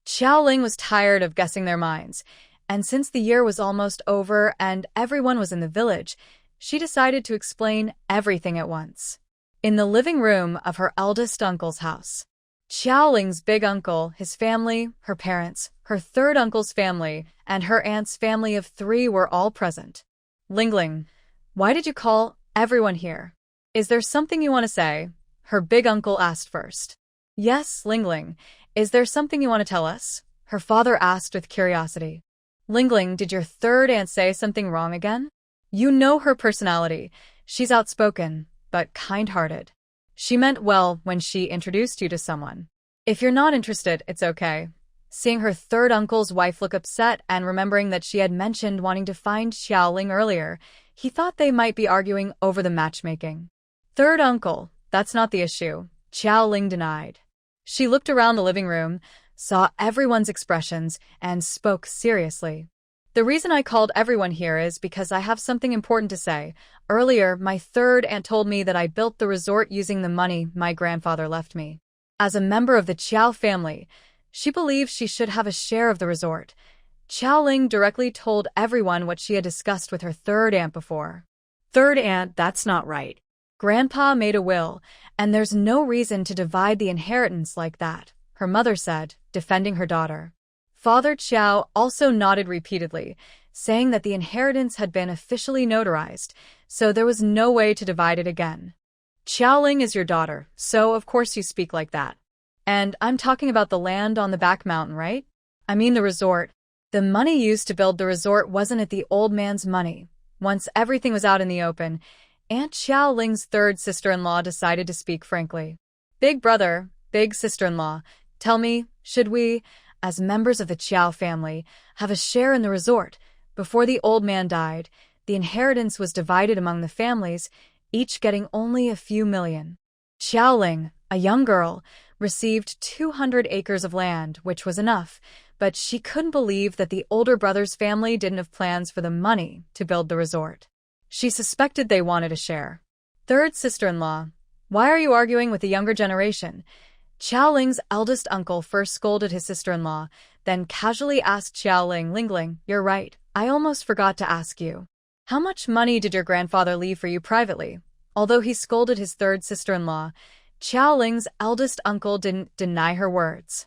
Xiaoling was tired of guessing their minds, and since the year was almost over and everyone was in the village, she decided to explain everything at once. In the living room of her eldest uncle's house, Xiaoling's big uncle, his family, her parents, her third uncle's family, and her aunt's family of 3 were all present. Lingling, why did you call everyone here? Is there something you want to say? Her big uncle asked first. Yes, Lingling, is there something you want to tell us? Her father asked with curiosity. Lingling, did your third aunt say something wrong again? You know her personality. She's outspoken, but kind-hearted. She meant well when she introduced you to someone. If you're not interested, it's okay. Seeing her third uncle's wife look upset and remembering that she had mentioned wanting to find Xiaoling earlier, he thought they might be arguing over the matchmaking. Third uncle, that's not the issue, Xiaoling denied. She looked around the living room, saw everyone's expressions, and spoke seriously. The reason I called everyone here is because I have something important to say. Earlier, my third aunt told me that I built the resort using the money my grandfather left me. As a member of the Qiao family, she believes she should have a share of the resort. Xiaoling directly told everyone what she had discussed with her third aunt before. Third aunt, that's not right. Grandpa made a will, and there's no reason to divide the inheritance like that, her mother said, defending her daughter. Father Qiao also nodded repeatedly, saying that the inheritance had been officially notarized, so there was no way to divide it again. Xiaoling is your daughter, so of course you speak like that. And I'm talking about the land on the back mountain, right? I mean the resort. The money used to build the resort wasn't it the old man's money, Once everything was out in the open, Aunt Xiao Ling's third sister-in-law decided to speak frankly. Big brother, big sister-in-law, tell me, should we, as members of the Qiao family, have a share in the resort? Before the old man died, the inheritance was divided among the families, each getting only a few million. Xiao Ling, a young girl, received 200 acres of land, which was enough, but she couldn't believe that the older brother's family didn't have plans for the money to build the resort. She suspected they wanted a share. Third sister-in-law, why are you arguing with the younger generation? Xiao Ling's eldest uncle first scolded his sister-in-law, then casually asked Xiao Ling, Lingling, you're right, I almost forgot to ask you. How much money did your grandfather leave for you privately? Although he scolded his third sister-in-law, Xiao Ling's eldest uncle didn't deny her words.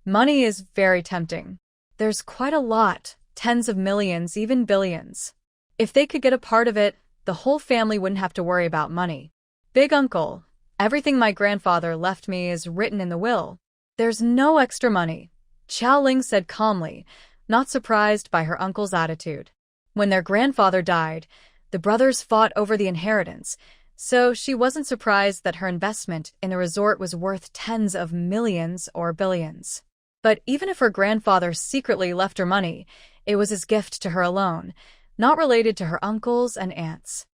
Money is very tempting. There's quite a lot, tens of millions, even billions. If they could get a part of it, the whole family wouldn't have to worry about money. Big uncle, everything my grandfather left me is written in the will. There's no extra money, Xiao Ling said calmly, not surprised by her uncle's attitude. When their grandfather died, the brothers fought over the inheritance, so she wasn't surprised that her investment in the resort was worth tens of millions or billions. But even if her grandfather secretly left her money, it was his gift to her alone, not related to her uncles and aunts.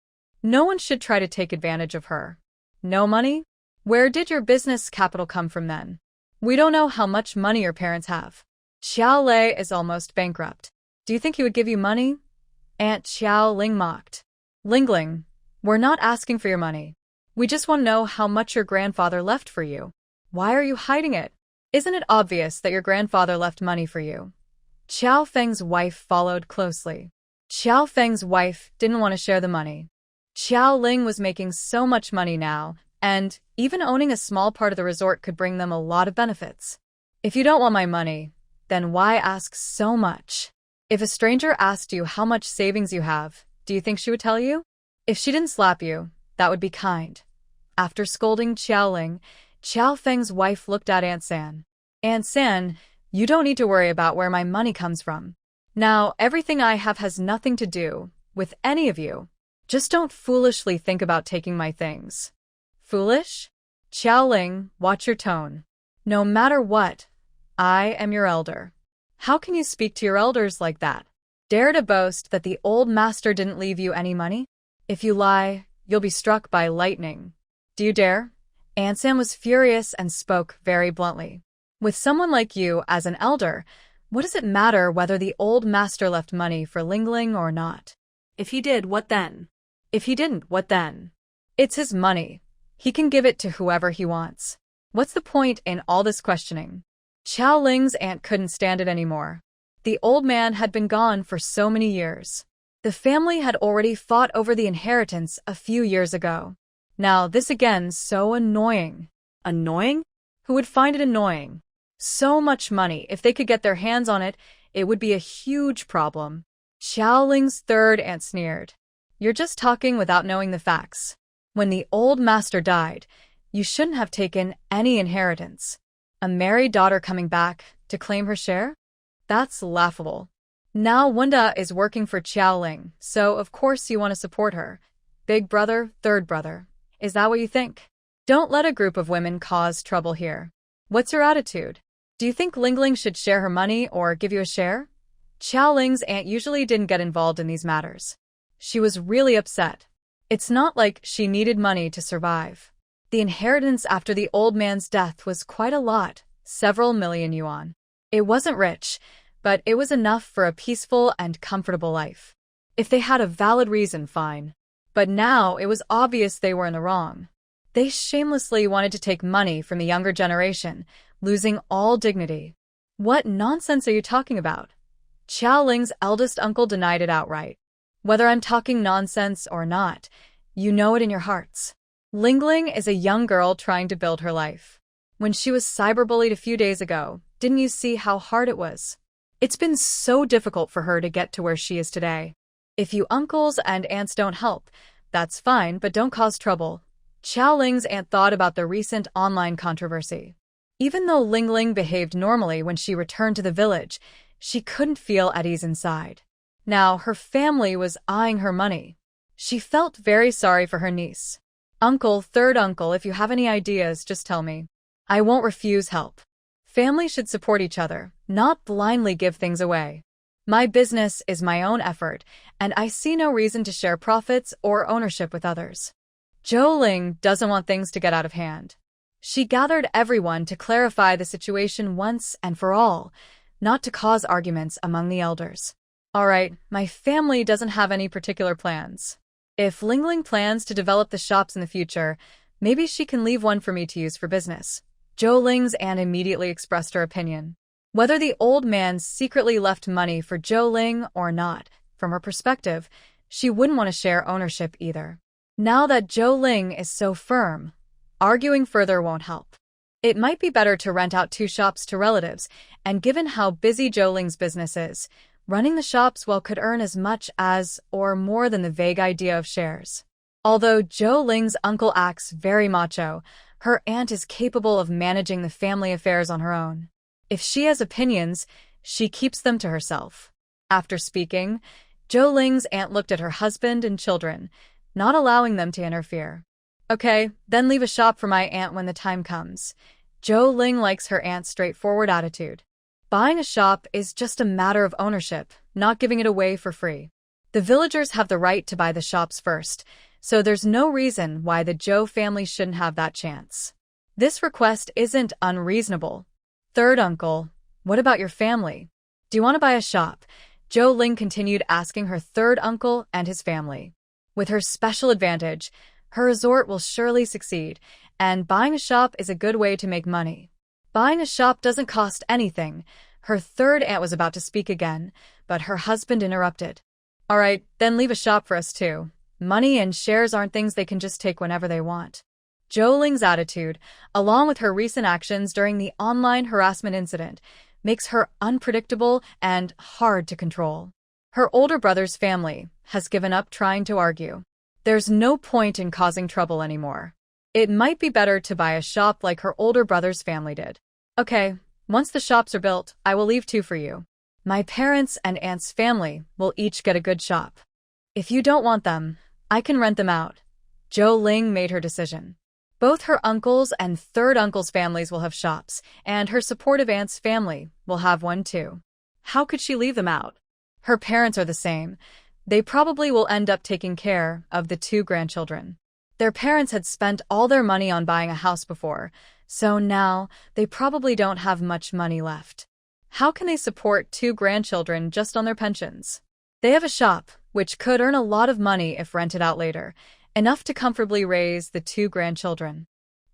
No one should try to take advantage of her. No money? Where did your business capital come from then? We don't know how much money your parents have. Xiao Lei is almost bankrupt. Do you think he would give you money? Aunt Xiao Ling mocked. Lingling, we're not asking for your money. We just want to know how much your grandfather left for you. Why are you hiding it? Isn't it obvious that your grandfather left money for you? Xiao Feng's wife followed closely. Xiao Feng's wife didn't want to share the money. Xiao Ling was making so much money now, and even owning a small part of the resort could bring them a lot of benefits. If you don't want my money, then why ask so much? If a stranger asked you how much savings you have, do you think she would tell you? If she didn't slap you, that would be kind. After scolding Xiao Ling, Xiao Feng's wife looked at Aunt San. Aunt San, you don't need to worry about where my money comes from. Now, everything I have has nothing to do with any of you. Just don't foolishly think about taking my things. Foolish? Xiao Ling, watch your tone. No matter what, I am your elder. How can you speak to your elders like that? Dare to boast that the old master didn't leave you any money? If you lie, you'll be struck by lightning. Do you dare? Aunt Sam was furious and spoke very bluntly. With someone like you as an elder, what does it matter whether the old master left money for Lingling or not? If he did, what then? If he didn't, what then? It's his money. He can give it to whoever he wants. What's the point in all this questioning? Xiao Ling's aunt couldn't stand it anymore. The old man had been gone for so many years. The family had already fought over the inheritance a few years ago. Now this again, so annoying. Annoying? Who would find it annoying? So much money, if they could get their hands on it, it would be a huge problem. Xiao Ling's third aunt sneered. You're just talking without knowing the facts. When the old master died, you shouldn't have taken any inheritance. A married daughter coming back to claim her share? That's laughable. Now Wunda is working for Xiao Ling, so of course you want to support her. Big brother, third brother. Is that what you think? Don't let a group of women cause trouble here. What's your attitude? Do you think Lingling should share her money or give you a share? Xiao Ling's aunt usually didn't get involved in these matters. She was really upset. It's not like she needed money to survive. The inheritance after the old man's death was quite a lot, several million yuan. It wasn't rich, but it was enough for a peaceful and comfortable life. If they had a valid reason, fine. But now it was obvious they were in the wrong. They shamelessly wanted to take money from the younger generation, losing all dignity. What nonsense are you talking about? Xiao Ling's eldest uncle denied it outright. Whether I'm talking nonsense or not, you know it in your hearts. Lingling is a young girl trying to build her life. When she was cyberbullied a few days ago, didn't you see how hard it was? It's been so difficult for her to get to where she is today. If you uncles and aunts don't help, that's fine, but don't cause trouble. Xiao Ling's aunt thought about the recent online controversy. Even though Lingling behaved normally when she returned to the village, she couldn't feel at ease inside. Now, her family was eyeing her money. She felt very sorry for her niece. Uncle, third uncle, if you have any ideas, just tell me. I won't refuse help. Family should support each other, not blindly give things away. My business is my own effort, and I see no reason to share profits or ownership with others. Zhou Ling doesn't want things to get out of hand. She gathered everyone to clarify the situation once and for all, not to cause arguments among the elders. All right, my family doesn't have any particular plans. If Lingling plans to develop the shops in the future, maybe she can leave one for me to use for business. Zhou Ling's aunt immediately expressed her opinion. Whether the old man secretly left money for Zhou Ling or not, from her perspective, she wouldn't want to share ownership either. Now that Zhou Ling is so firm, arguing further won't help. It might be better to rent out 2 shops to relatives, and given how busy Zhou Ling's business is, running the shops could earn as much as or more than the vague idea of shares. Although Zhou Ling's uncle acts very macho, her aunt is capable of managing the family affairs on her own. If she has opinions, she keeps them to herself. After speaking, Zhou Ling's aunt looked at her husband and children, not allowing them to interfere. Okay, then leave a shop for my aunt when the time comes. Zhou Ling likes her aunt's straightforward attitude. Buying a shop is just a matter of ownership, not giving it away for free. The villagers have the right to buy the shops first, so there's no reason why the Zhou family shouldn't have that chance. This request isn't unreasonable. Third uncle, what about your family? Do you want to buy a shop? Zhou Ling continued asking her third uncle and his family. With her special advantage, her resort will surely succeed, and buying a shop is a good way to make money. Buying a shop doesn't cost anything. Her third aunt was about to speak again, but her husband interrupted. All right, then leave a shop for us too. Money and shares aren't things they can just take whenever they want. Zhou Ling's attitude, along with her recent actions during the online harassment incident, makes her unpredictable and hard to control. Her older brother's family has given up trying to argue. There's no point in causing trouble anymore. It might be better to buy a shop like her older brother's family did. Okay, once the shops are built, I will leave 2 for you. My parents and aunt's family will each get a good shop. If you don't want them, I can rent them out. Zhou Ling made her decision. Both her uncles and third uncle's families will have shops, and her supportive aunt's family will have one too. How could she leave them out? Her parents are the same. They probably will end up taking care of the 2 grandchildren. Their parents had spent all their money on buying a house before, so now they probably don't have much money left. How can they support 2 grandchildren just on their pensions? They have a shop, which could earn a lot of money if rented out later, enough to comfortably raise the 2 grandchildren.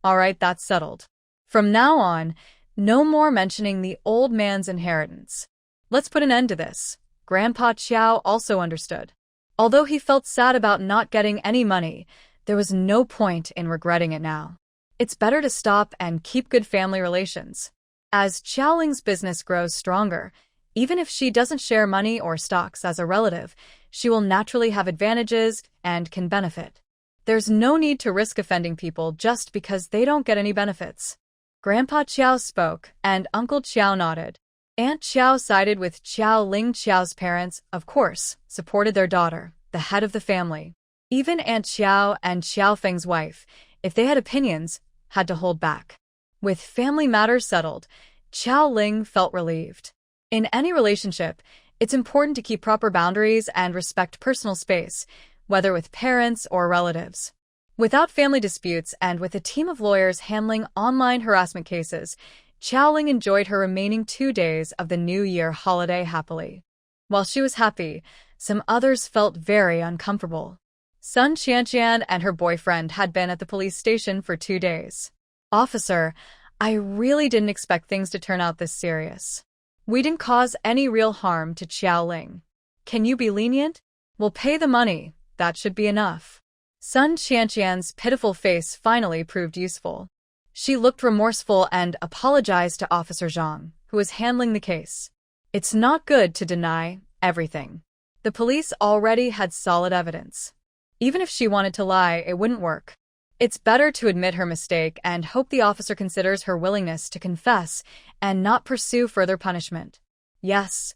All right, that's settled. From now on, no more mentioning the old man's inheritance. Let's put an end to this. Grandpa Qiao also understood. Although he felt sad about not getting any money, there was no point in regretting it now. It's better to stop and keep good family relations. As Xiaoling's business grows stronger, even if she doesn't share money or stocks as a relative, she will naturally have advantages and can benefit. There's no need to risk offending people just because they don't get any benefits. Grandpa Qiao spoke, and Uncle Qiao nodded. Aunt Qiao sided with Qiao Ling. Qiao's parents, of course, supported their daughter, the head of the family. Even Aunt Qiao and Qiao Feng's wife, if they had opinions, had to hold back. With family matters settled, Qiao Ling felt relieved. In any relationship, it's important to keep proper boundaries and respect personal space, whether with parents or relatives. Without family disputes and with a team of lawyers handling online harassment cases, Qiaoling enjoyed her remaining 2 days of the New Year holiday happily. While she was happy, some others felt very uncomfortable. Sun Qianqian and her boyfriend had been at the police station for 2 days. Officer, I really didn't expect things to turn out this serious. We didn't cause any real harm to Qiaoling. Can you be lenient? We'll pay the money. That should be enough. Sun Qianqian's pitiful face finally proved useful. She looked remorseful and apologized to Officer Zhang, who was handling the case. It's not good to deny everything. The police already had solid evidence. Even if she wanted to lie, it wouldn't work. It's better to admit her mistake and hope the officer considers her willingness to confess and not pursue further punishment. Yes,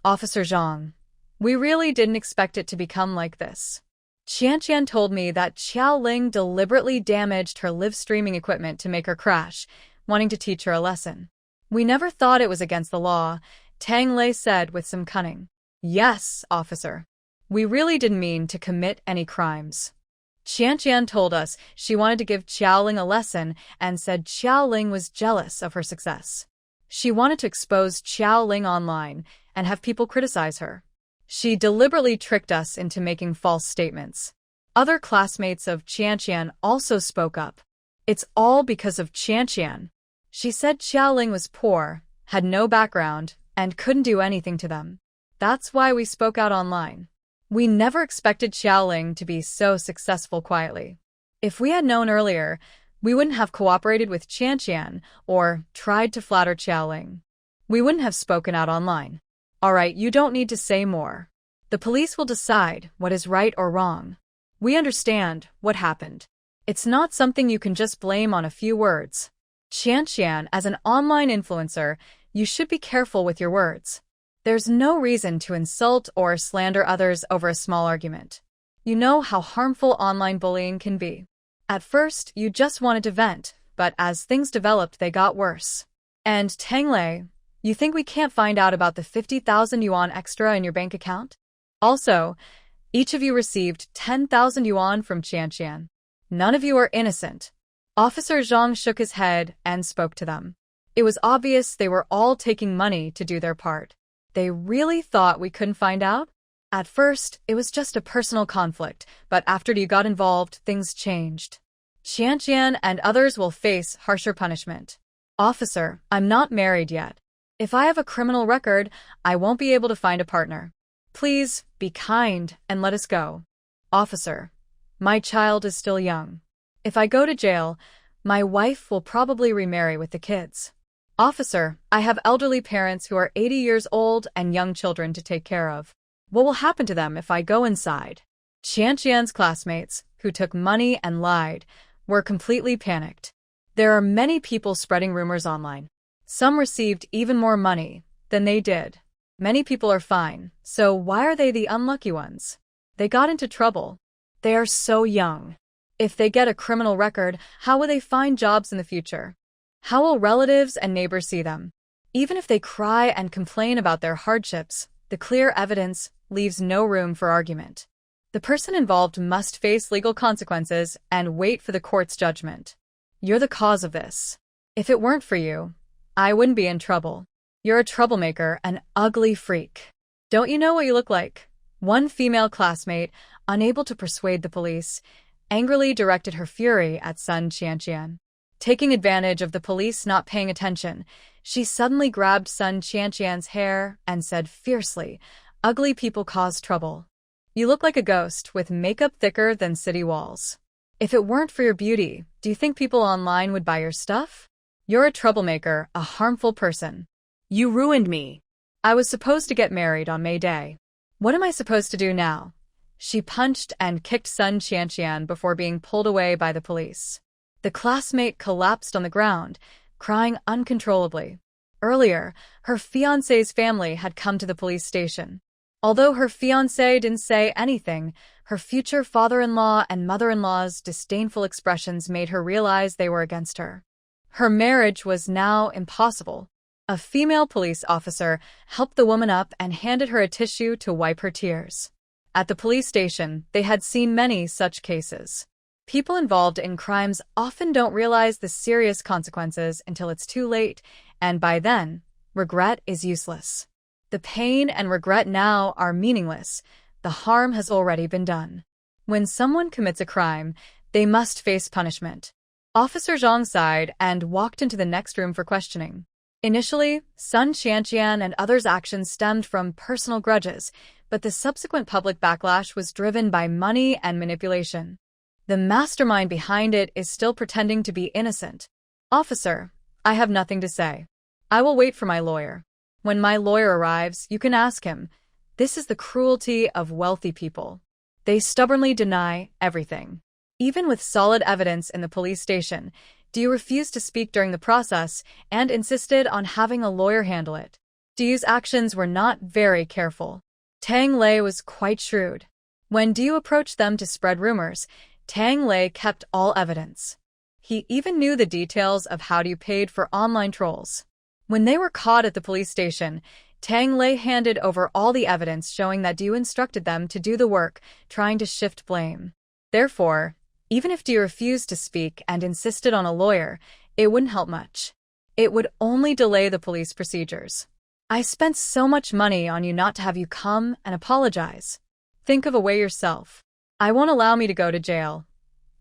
Officer Zhang. We really didn't expect it to become like this. Qianqian told me that Xiao Ling deliberately damaged her live streaming equipment to make her crash, wanting to teach her a lesson. We never thought it was against the law, Tang Lei said with some cunning. Yes, officer. We really didn't mean to commit any crimes. Qianqian told us she wanted to give Xiaoling a lesson and said Xiaoling was jealous of her success. She wanted to expose Xiaoling online and have people criticize her. She deliberately tricked us into making false statements. Other classmates of Qianqian also spoke up. It's all because of Qianqian. She said Xiaoling was poor, had no background, and couldn't do anything to them. That's why we spoke out online. We never expected Xiaoling to be so successful quietly. If we had known earlier, we wouldn't have cooperated with Qianqian or tried to flatter Xiaoling. We wouldn't have spoken out online. All right, you don't need to say more. The police will decide what is right or wrong. We understand what happened. It's not something you can just blame on a few words. Qianqian, as an online influencer, you should be careful with your words. There's no reason to insult or slander others over a small argument. You know how harmful online bullying can be. At first, you just wanted to vent, but as things developed, they got worse. And Tang Lei, you think we can't find out about the 50,000 yuan extra in your bank account? Also, each of you received 10,000 yuan from Qianqian. None of you are innocent. Officer Zhang shook his head and spoke to them. It was obvious they were all taking money to do their part. They really thought we couldn't find out? At first, it was just a personal conflict, but after you got involved, things changed. Qianqian and others will face harsher punishment. Officer, I'm not married yet. If I have a criminal record, I won't be able to find a partner. Please, be kind and let us go. Officer, my child is still young. If I go to jail, my wife will probably remarry with the kids. Officer, I have elderly parents who are 80 years old and young children to take care of. What will happen to them if I go inside? Qianqian's classmates, who took money and lied, were completely panicked. There are many people spreading rumors online. Some received even more money than they did. Many people are fine, so why are they the unlucky ones? They got into trouble. They are so young. If they get a criminal record, how will they find jobs in the future? How will relatives and neighbors see them? Even if they cry and complain about their hardships, the clear evidence leaves no room for argument. The person involved must face legal consequences and wait for the court's judgment. You're the cause of this. If it weren't for you, I wouldn't be in trouble. You're a troublemaker, an ugly freak. Don't you know what you look like? One female classmate, unable to persuade the police, angrily directed her fury at Sun Qianqian. Taking advantage of the police not paying attention, she suddenly grabbed Sun Qianqian's hair and said fiercely, "Ugly people cause trouble. You look like a ghost with makeup thicker than city walls. If it weren't for your beauty, do you think people online would buy your stuff? You're a troublemaker, a harmful person. You ruined me. I was supposed to get married on May Day. What am I supposed to do now?" She punched and kicked Sun Qianqian before being pulled away by the police. The classmate collapsed on the ground, crying uncontrollably. Earlier, her fiancé's family had come to the police station. Although her fiancé didn't say anything, her future father-in-law and mother-in-law's disdainful expressions made her realize they were against her. Her marriage was now impossible. A female police officer helped the woman up and handed her a tissue to wipe her tears. At the police station, they had seen many such cases. People involved in crimes often don't realize the serious consequences until it's too late, and by then, regret is useless. The pain and regret now are meaningless. The harm has already been done. When someone commits a crime, they must face punishment. Officer Zhang sighed and walked into the next room for questioning. Initially, Sun Qianqian and others' actions stemmed from personal grudges, but the subsequent public backlash was driven by money and manipulation. The mastermind behind it is still pretending to be innocent. Officer, I have nothing to say. I will wait for my lawyer. When my lawyer arrives, you can ask him. This is the cruelty of wealthy people. They stubbornly deny everything. Even with solid evidence in the police station, Do refuse to speak during the process and insisted on having a lawyer handle it. Du's actions were not very careful. Tang Lei was quite shrewd. When Du approached them to spread rumors, Tang Lei kept all evidence. He even knew the details of how Du paid for online trolls. When they were caught at the police station, Tang Lei handed over all the evidence showing that Du instructed them to do the work, trying to shift blame. Therefore, even if Du refused to speak and insisted on a lawyer, it wouldn't help much. It would only delay the police procedures. I spent so much money on you not to have you come and apologize. Think of a way yourself. I won't allow me to go to jail.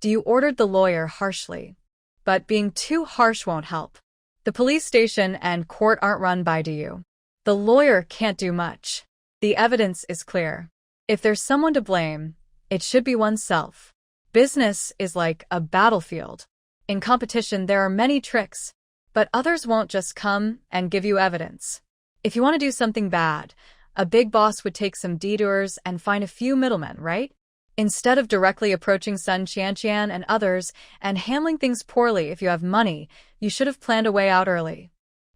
Du ordered the lawyer harshly. But being too harsh won't help. The police station and court aren't run by Du. The lawyer can't do much. The evidence is clear. If there's someone to blame, it should be oneself. Business is like a battlefield. In competition, there are many tricks, but others won't just come and give you evidence. If you want to do something bad, a big boss would take some detours and find a few middlemen, right? Instead of directly approaching Sun Qianqian and others and handling things poorly if you have money, you should have planned a way out early.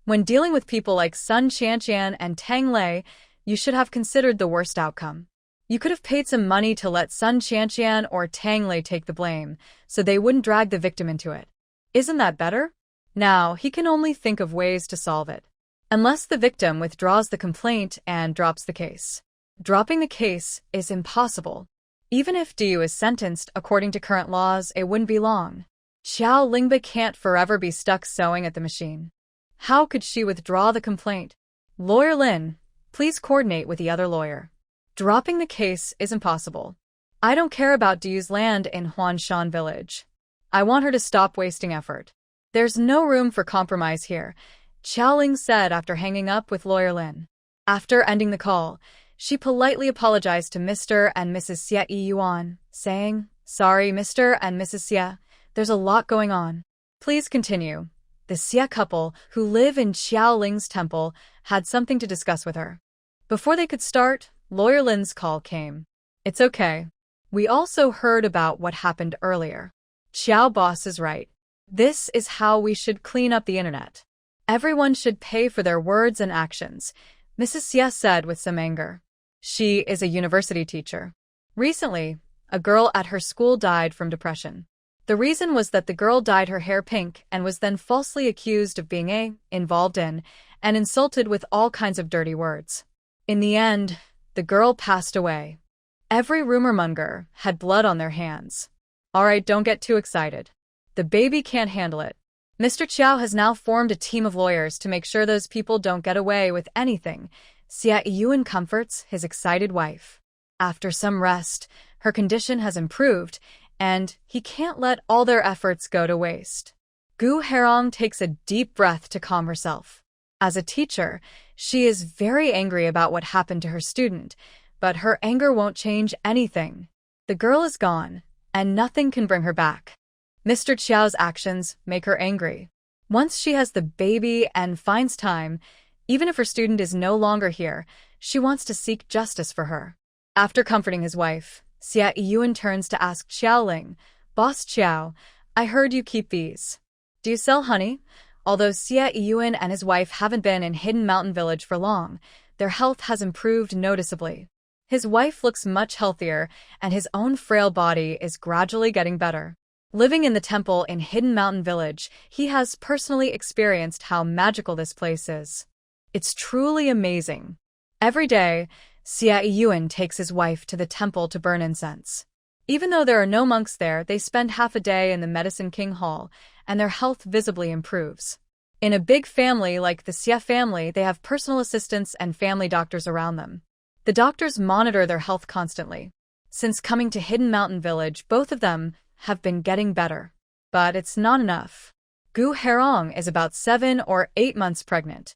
When dealing with people like Sun Qianqian and Tang Lei, you should have considered the worst outcome. You could have paid some money to let Sun Qianqian or Tang Lei take the blame, so they wouldn't drag the victim into it. Isn't that better? Now, he can only think of ways to solve it. Unless the victim withdraws the complaint and drops the case. Dropping the case is impossible. Even if Du is sentenced according to current laws, it wouldn't be long. Xiao Lingba can't forever be stuck sewing at the machine. How could she withdraw the complaint? Lawyer Lin, please coordinate with the other lawyer. Dropping the case is impossible. I don't care about Du's land in Huanshan village. I want her to stop wasting effort. There's no room for compromise here, Xiao Ling said after hanging up with Lawyer Lin. After ending the call, she politely apologized to Mr. and Mrs. Xie Yuan, saying, "Sorry, Mr. and Mrs. Xie, there's a lot going on. Please continue." The Xie couple, who live in Xiao Ling's temple, had something to discuss with her. Before they could start, Lawyer Lin's call came. "It's okay. We also heard about what happened earlier. Xiao boss is right. This is how we should clean up the internet. Everyone should pay for their words and actions," Mrs. Xie said with some anger. She is a university teacher. Recently, a girl at her school died from depression. The reason was that the girl dyed her hair pink and was then falsely accused of being involved in, and insulted with all kinds of dirty words. In the end, the girl passed away. Every rumormonger had blood on their hands. Alright, don't get too excited. The baby can't handle it. Mr. Chiao has now formed a team of lawyers to make sure those people don't get away with anything. Xie Yuan comforts his excited wife. After some rest, her condition has improved, and he can't let all their efforts go to waste. Gu Herong takes a deep breath to calm herself. As a teacher, she is very angry about what happened to her student, but her anger won't change anything. The girl is gone, and nothing can bring her back. Mr. Chiao's actions make her angry. Once she has the baby and finds time, even if her student is no longer here, she wants to seek justice for her. After comforting his wife, Xie Yuan turns to ask Xiao Ling, "Boss Xiao, I heard you keep bees. Do you sell honey?" Although Xie Yuan and his wife haven't been in Hidden Mountain Village for long, their health has improved noticeably. His wife looks much healthier, and his own frail body is gradually getting better. Living in the temple in Hidden Mountain Village, he has personally experienced how magical this place is. It's truly amazing. Every day, Xie Yuan takes his wife to the temple to burn incense. Even though there are no monks there, they spend half a day in the Medicine King Hall, and their health visibly improves. In a big family like the Xie family, they have personal assistants and family doctors around them. The doctors monitor their health constantly. Since coming to Hidden Mountain Village, both of them have been getting better. But it's not enough. Gu Herong is about 7 or 8 months pregnant.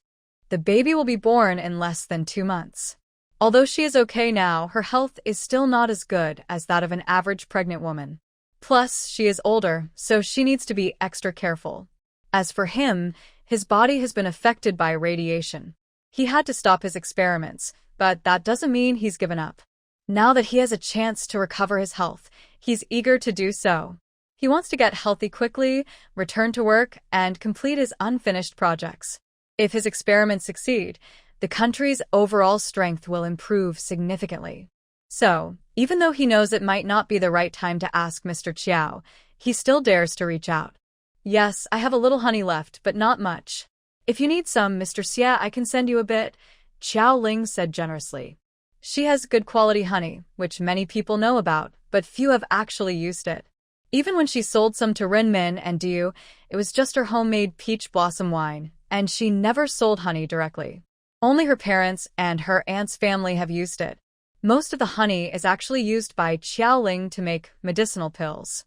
The baby will be born in less than 2 months. Although she is okay now, her health is still not as good as that of an average pregnant woman. Plus, she is older, so she needs to be extra careful. As for him, his body has been affected by radiation. He had to stop his experiments, but that doesn't mean he's given up. Now that he has a chance to recover his health, he's eager to do so. He wants to get healthy quickly, return to work, and complete his unfinished projects. If his experiments succeed, the country's overall strength will improve significantly. So, even though he knows it might not be the right time to ask Mr. Chiao, he still dares to reach out. Yes, I have a little honey left, but not much. If you need some, Mr. Xia, I can send you a bit, Qiao Ling said generously. She has good quality honey, which many people know about, but few have actually used it. Even when she sold some to Rinmin and Diu, it was just her homemade peach blossom wine, and she never sold honey directly. Only her parents and her aunt's family have used it. Most of the honey is actually used by Qiao Ling to make medicinal pills.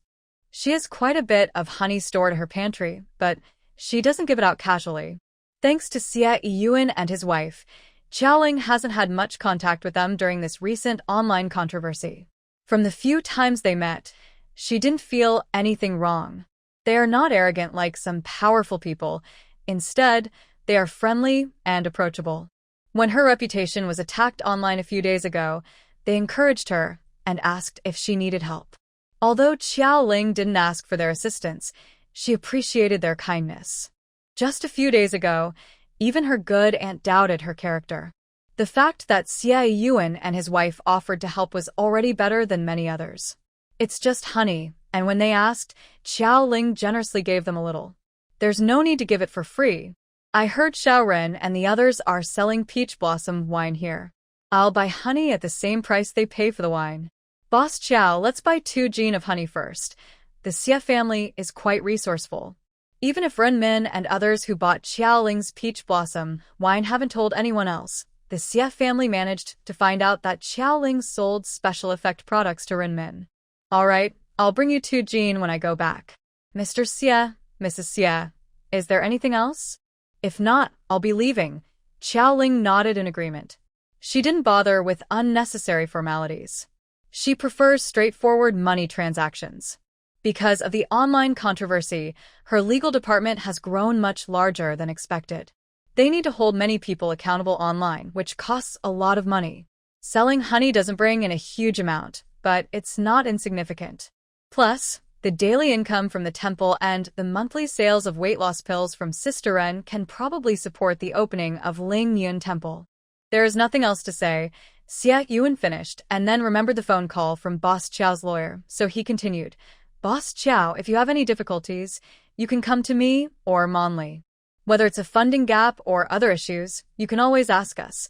She has quite a bit of honey stored in her pantry, but she doesn't give it out casually. Thanks to Xia Yiyuan and his wife, Qiao Ling hasn't had much contact with them during this recent online controversy. From the few times they met, she didn't feel anything wrong. They are not arrogant like some powerful people. Instead, they are friendly and approachable. When her reputation was attacked online a few days ago, they encouraged her and asked if she needed help. Although Qiao Ling didn't ask for their assistance, she appreciated their kindness. Just a few days ago, even her good aunt doubted her character. The fact that Xia Yiyuan and his wife offered to help was already better than many others. It's just honey, and when they asked, Qiao Ling generously gave them a little. There's no need to give it for free. I heard Xiao Ren and the others are selling peach blossom wine here. I'll buy honey at the same price they pay for the wine. Boss Qiao, let's buy 2 jin of honey first. The Xia family is quite resourceful. Even if Renmin and others who bought Qiao Ling's peach blossom wine haven't told anyone else, the Xia family managed to find out that Qiao Ling sold special effect products to Renmin. All right, I'll bring you 2 jin when I go back. Mr. Xia, Mrs. Xia, is there anything else? If not, I'll be leaving. Qiao Ling nodded in agreement. She didn't bother with unnecessary formalities. She prefers straightforward money transactions. Because of the online controversy, her legal department has grown much larger than expected. They need to hold many people accountable online, which costs a lot of money. Selling honey doesn't bring in a huge amount, but it's not insignificant. Plus, the daily income from the temple and the monthly sales of weight loss pills from Sister Ren can probably support the opening of Ling Yun Temple. There is nothing else to say. Xia Yuan finished and then remembered the phone call from Boss Qiao's lawyer, so he continued. Boss Qiao, if you have any difficulties, you can come to me or Monli. Whether it's a funding gap or other issues, you can always ask us.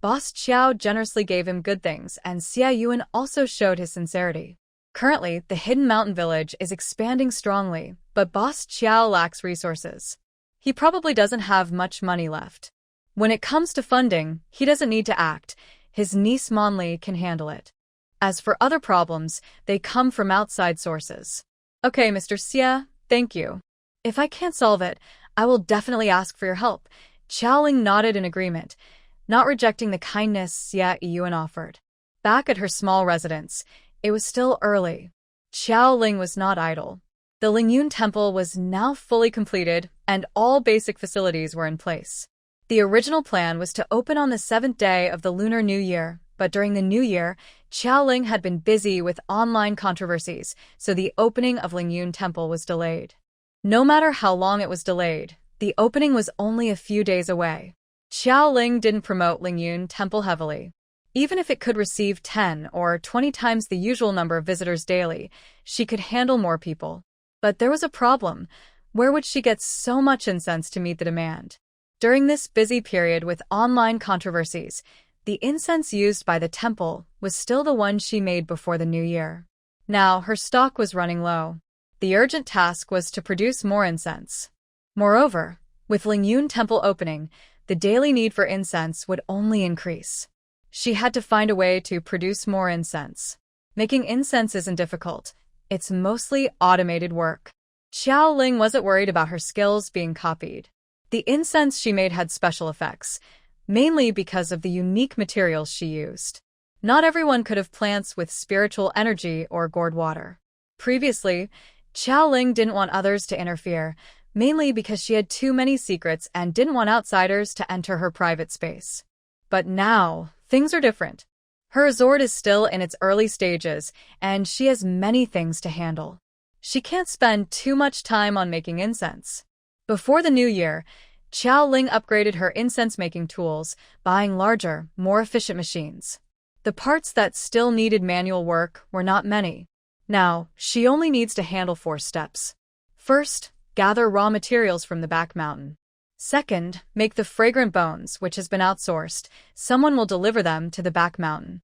Boss Qiao generously gave him good things, and Xia Yuan also showed his sincerity. Currently, the Hidden Mountain Village is expanding strongly, but Boss Qiao lacks resources. He probably doesn't have much money left. When it comes to funding, he doesn't need to act. His niece Monli can handle it. As for other problems, they come from outside sources. Okay, Mr. Xia, thank you. If I can't solve it, I will definitely ask for your help. Qiao Ling nodded in agreement, not rejecting the kindness Xia Yiyuan offered. Back at her small residence, it was still early. Qiao Ling was not idle. The Lingyun Temple was now fully completed, and all basic facilities were in place. The original plan was to open on the 7th day of the Lunar New Year, but during the New Year, Qiao Ling had been busy with online controversies, so the opening of Lingyun Temple was delayed. No matter how long it was delayed, the opening was only a few days away. Qiao Ling didn't promote Lingyun Temple heavily. Even if it could receive 10 or 20 times the usual number of visitors daily, she could handle more people. But there was a problem. Where would she get so much incense to meet the demand? During this busy period with online controversies, the incense used by the temple was still the one she made before the New Year. Now, her stock was running low. The urgent task was to produce more incense. Moreover, with Lingyun Temple opening, the daily need for incense would only increase. She had to find a way to produce more incense. Making incense isn't difficult. It's mostly automated work. Qiao Ling wasn't worried about her skills being copied. The incense she made had special effects, mainly because of the unique materials she used. Not everyone could have plants with spiritual energy or gourd water. Previously, Qiao Ling didn't want others to interfere, mainly because she had too many secrets and didn't want outsiders to enter her private space. But now, things are different. Her resort is still in its early stages, and she has many things to handle. She can't spend too much time on making incense. Before the New Year, Xiao Ling upgraded her incense-making tools, buying larger, more efficient machines. The parts that still needed manual work were not many. Now, she only needs to handle 4 steps. First, gather raw materials from the back mountain. Second, make the fragrant bones, which has been outsourced. Someone will deliver them to the back mountain.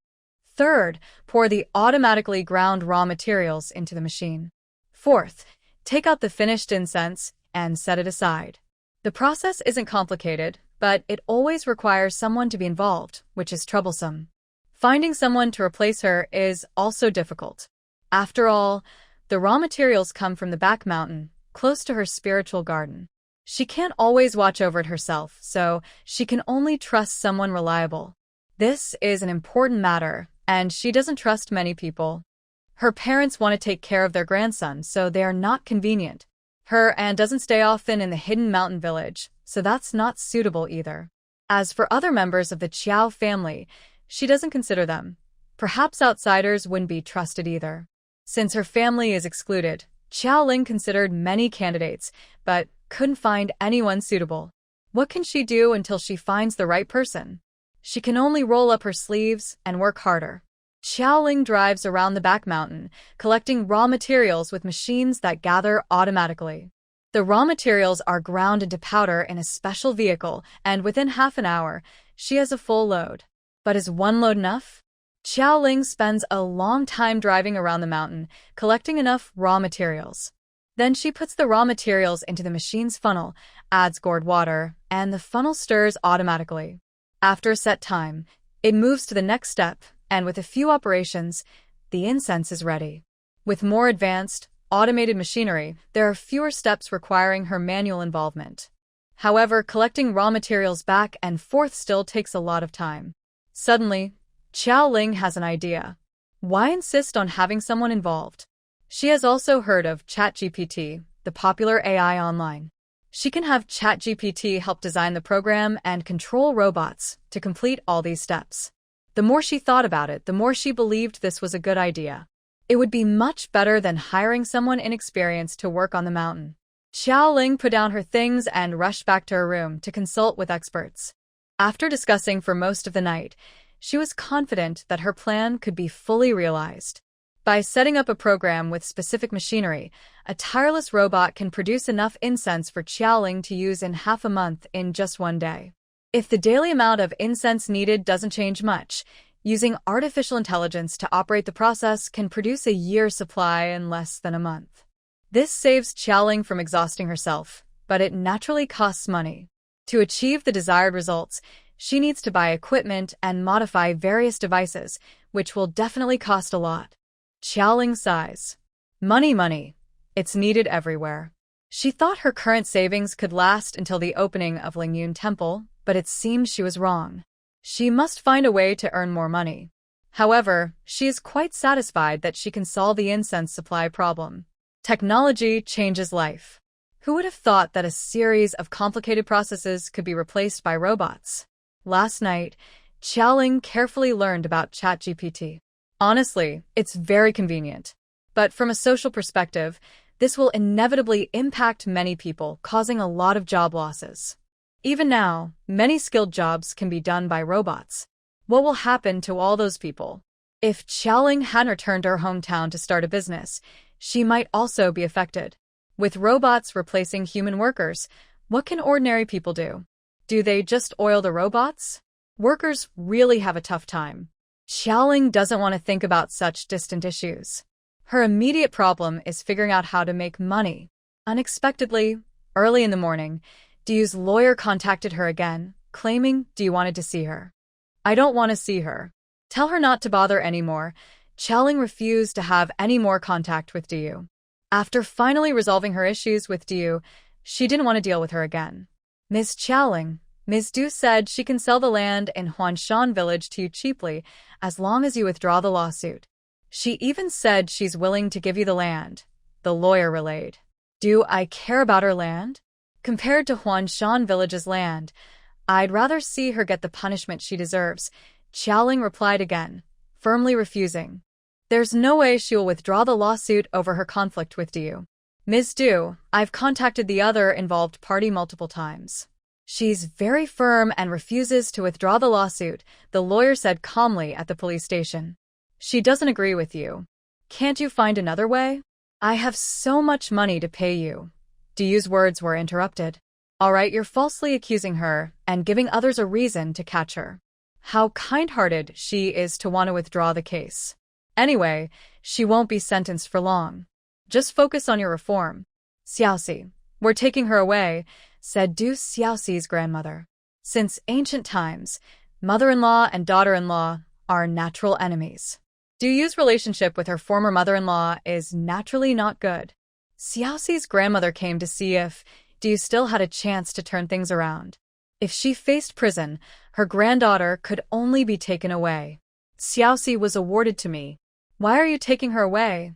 Third, pour the automatically ground raw materials into the machine. Fourth, take out the finished incense and set it aside. The process isn't complicated, but it always requires someone to be involved, which is troublesome. Finding someone to replace her is also difficult. After all, the raw materials come from the back mountain, close to her spiritual garden. She can't always watch over it herself, so she can only trust someone reliable. This is an important matter, and she doesn't trust many people. Her parents want to take care of their grandson, so they are not convenient. Her aunt doesn't stay often in the hidden mountain village, so that's not suitable either. As for other members of the Qiao family, she doesn't consider them. Perhaps outsiders wouldn't be trusted either. Since her family is excluded, Xiao Ling considered many candidates, but couldn't find anyone suitable. What can she do until she finds the right person? She can only roll up her sleeves and work harder. Xiao Ling drives around the back mountain, collecting raw materials with machines that gather automatically. The raw materials are ground into powder in a special vehicle, and within half an hour, she has a full load. But is one load enough? Xiao Ling spends a long time driving around the mountain, collecting enough raw materials. Then she puts the raw materials into the machine's funnel, adds gourd water, and the funnel stirs automatically. After a set time, it moves to the next step, and with a few operations, the incense is ready. With more advanced, automated machinery, there are fewer steps requiring her manual involvement. However, collecting raw materials back and forth still takes a lot of time. Suddenly, Xiao Ling has an idea. Why insist on having someone involved? She has also heard of ChatGPT, the popular AI online. She can have ChatGPT help design the program and control robots to complete all these steps. The more she thought about it, the more she believed this was a good idea. It would be much better than hiring someone inexperienced to work on the mountain. Xiao Ling put down her things and rushed back to her room to consult with experts. After discussing for most of the night, she was confident that her plan could be fully realized. By setting up a program with specific machinery, a tireless robot can produce enough incense for Xiao Ling to use in half a month in just one day. If the daily amount of incense needed doesn't change much, using artificial intelligence to operate the process can produce a year's supply in less than a month. This saves Xiao Ling from exhausting herself, but it naturally costs money. To achieve the desired results, she needs to buy equipment and modify various devices, which will definitely cost a lot. Xiao Ling sighs. Money. It's needed everywhere. She thought her current savings could last until the opening of Lingyun Temple, but it seems she was wrong. She must find a way to earn more money. However, she is quite satisfied that she can solve the incense supply problem. Technology changes life. Who would have thought that a series of complicated processes could be replaced by robots? Last night, Xiao Ling carefully learned about ChatGPT. Honestly, it's very convenient. But from a social perspective, this will inevitably impact many people, causing a lot of job losses. Even now, many skilled jobs can be done by robots. What will happen to all those people? If Xiao Ling hadn't returned to her hometown to start a business, she might also be affected. With robots replacing human workers, what can ordinary people do? Do they just oil the robots? Workers really have a tough time. Xiao Ling doesn't want to think about such distant issues. Her immediate problem is figuring out how to make money. Unexpectedly, early in the morning, Du's lawyer contacted her again, claiming Du wanted to see her. I don't want to see her. Tell her not to bother anymore. Xiao Ling refused to have any more contact with Du. After finally resolving her issues with Du, she didn't want to deal with her again. Ms. Xiao Ling, Ms. Du said she can sell the land in Huanshan village to you cheaply as long as you withdraw the lawsuit. She even said she's willing to give you the land, the lawyer relayed. Do I care about her land? Compared to Huanshan village's land, I'd rather see her get the punishment she deserves, Xiao Ling replied again, firmly refusing. There's no way she will withdraw the lawsuit over her conflict with Du. Ms. Du, I've contacted the other involved party multiple times. She's very firm and refuses to withdraw the lawsuit, the lawyer said calmly at the police station. She doesn't agree with you. Can't you find another way? I have so much money to pay you. Duyu's words were interrupted. All right, you're falsely accusing her and giving others a reason to catch her. How kind-hearted she is to want to withdraw the case. Anyway, she won't be sentenced for long. Just focus on your reform. Xiaoxi, we're taking her away, said Du Xiaoxi's grandmother. Since ancient times, mother-in-law and daughter-in-law are natural enemies. Duyu's relationship with her former mother-in-law is naturally not good. Xiaoxi's grandmother came to see if Duyu still had a chance to turn things around. If she faced prison, her granddaughter could only be taken away. Xiaoxi was awarded to me. Why are you taking her away?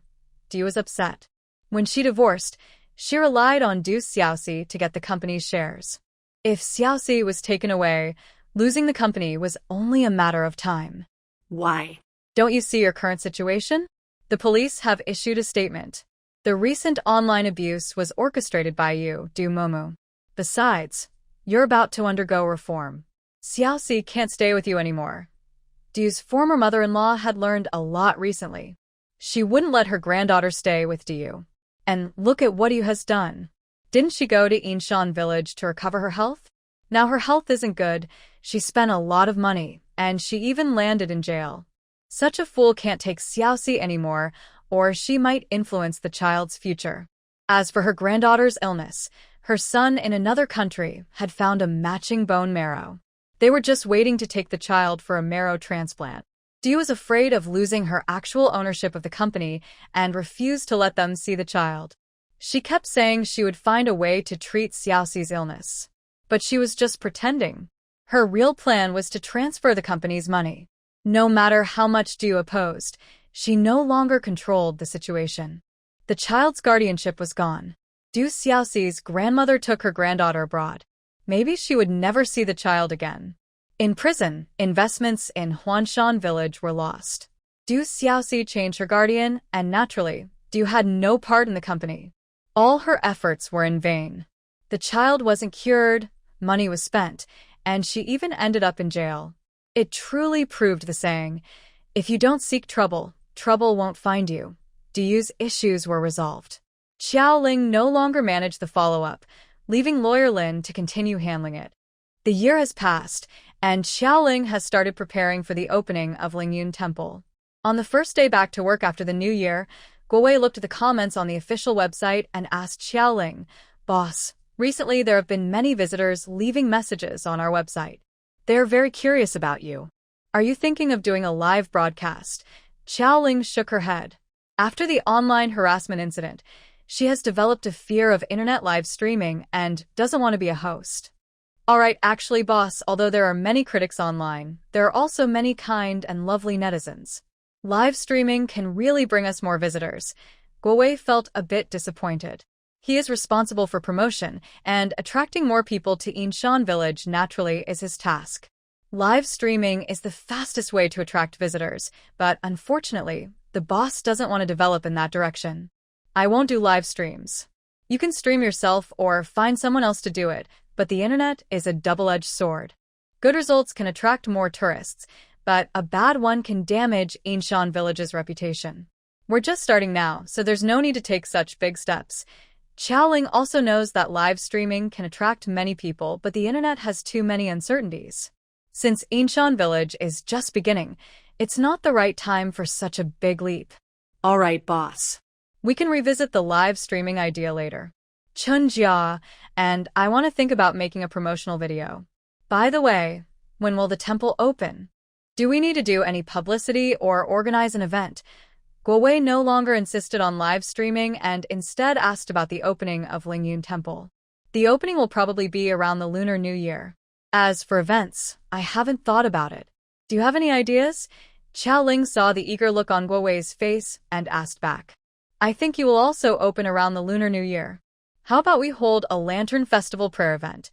Duyu was upset. When she divorced, she relied on Du Xiaoxi to get the company's shares. If Xiaoxi was taken away, losing the company was only a matter of time. Why? Don't you see your current situation? The police have issued a statement. The recent online abuse was orchestrated by you, Du Momu. Besides, you're about to undergo reform. Xiaoxi can't stay with you anymore. Duyu's former mother-in-law had learned a lot recently. She wouldn't let her granddaughter stay with Duyu. And look at what Duyu has done. Didn't she go to Yinshan village to recover her health? Now her health isn't good, she spent a lot of money, and she even landed in jail. Such a fool can't take Xiaoxi anymore, or she might influence the child's future. As for her granddaughter's illness, her son in another country had found a matching bone marrow. They were just waiting to take the child for a marrow transplant. Duyu was afraid of losing her actual ownership of the company and refused to let them see the child. She kept saying she would find a way to treat Xiaoxi's illness. But she was just pretending. Her real plan was to transfer the company's money. No matter how much Duyu opposed, she no longer controlled the situation. The child's guardianship was gone. Du Xiaoxi's grandmother took her granddaughter abroad. Maybe she would never see the child again. In prison, investments in Huanshan village were lost. Du Xiaoxi changed her guardian, and naturally, Duyu had no part in the company. All her efforts were in vain. The child wasn't cured, money was spent, and she even ended up in jail. It truly proved the saying, if you don't seek trouble, trouble won't find you. Duyu's issues were resolved. Xiao Ling no longer managed the follow-up, leaving Lawyer Lin to continue handling it. The year has passed, and Xiao Ling has started preparing for the opening of Lingyun Temple. On the first day back to work after the new year, Guowei looked at the comments on the official website and asked Xiao Ling, "Boss, recently there have been many visitors leaving messages on our website. They are very curious about you. Are you thinking of doing a live broadcast?" Xiao Ling shook her head. After the online harassment incident, she has developed a fear of internet live streaming and doesn't want to be a host. All right, actually, boss, although there are many critics online, there are also many kind and lovely netizens. Live streaming can really bring us more visitors. Guowei felt a bit disappointed. He is responsible for promotion, and attracting more people to Yinshan village naturally is his task. Live streaming is the fastest way to attract visitors, but unfortunately, the boss doesn't want to develop in that direction. I won't do live streams. You can stream yourself or find someone else to do it, but the internet is a double-edged sword. Good results can attract more tourists, but a bad one can damage Yinshan village's reputation. We're just starting now, so there's no need to take such big steps. Xiao Ling also knows that live streaming can attract many people, but the internet has too many uncertainties. Since Yinshan village is just beginning, it's not the right time for such a big leap. All right, boss. We can revisit the live streaming idea later. Chunjia, and I want to think about making a promotional video. By the way, when will the temple open? Do we need to do any publicity or organize an event? Guowei no longer insisted on live streaming and instead asked about the opening of Lingyun Temple. The opening will probably be around the Lunar New Year. As for events, I haven't thought about it. Do you have any ideas? Xiao Ling saw the eager look on Guowei's face and asked back. I think you will also open around the Lunar New Year. How about we hold a Lantern Festival prayer event?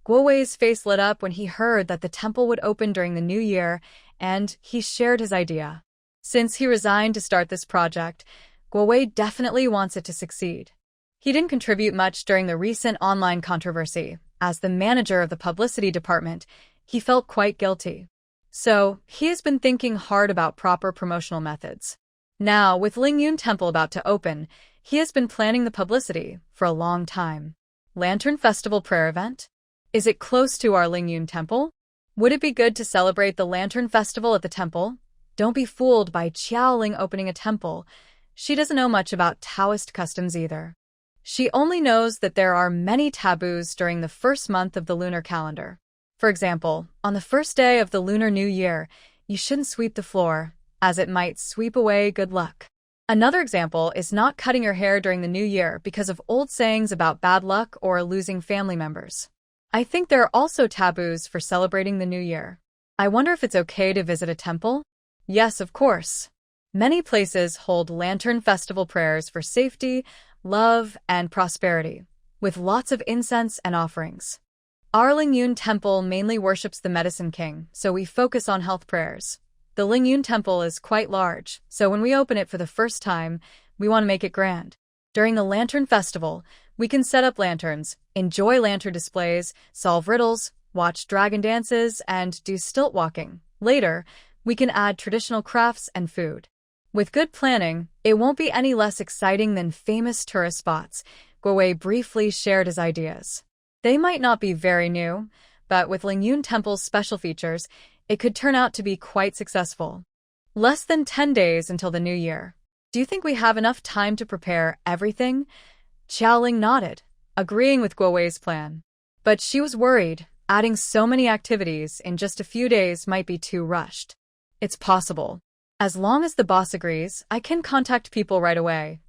Guowei's face lit up when he heard that the temple would open during the new year, and he shared his idea. Since he resigned to start this project, Guowei definitely wants it to succeed. He didn't contribute much during the recent online controversy. as the manager of the publicity department, he felt quite guilty. So, he has been thinking hard about proper promotional methods. Now, with Lingyun Temple about to open, he has been planning the publicity for a long time. Lantern Festival Prayer Event? Is it close to our Lingyun Temple? Would it be good to celebrate the Lantern Festival at the temple? Don't be fooled by Xiaoling opening a temple. She doesn't know much about Taoist customs either. She only knows that there are many taboos during the first month of the lunar calendar. For example, on the first day of the Lunar New Year, you shouldn't sweep the floor, as it might sweep away good luck. Another example is not cutting your hair during the new year because of old sayings about bad luck or losing family members. I think there are also taboos for celebrating the new year. I wonder if it's okay to visit a temple? Yes, of course. Many places hold lantern festival prayers for safety, love, and prosperity, with lots of incense and offerings. Our Lingyun Temple mainly worships the Medicine King, so we focus on health prayers. The Lingyun Temple is quite large, so when we open it for the first time, we want to make it grand. During the Lantern Festival, we can set up lanterns, enjoy lantern displays, solve riddles, watch dragon dances, and do stilt walking. Later, we can add traditional crafts and food. With good planning, it won't be any less exciting than famous tourist spots. Guowei briefly shared his ideas. They might not be very new, but with Lingyun Temple's special features, it could turn out to be quite successful. Less than 10 days until the new year. Do you think we have enough time to prepare everything? Xiaoling nodded, agreeing with Guowei's plan. But she was worried, adding so many activities in just a few days might be too rushed. It's possible. As long as the boss agrees, I can contact people right away,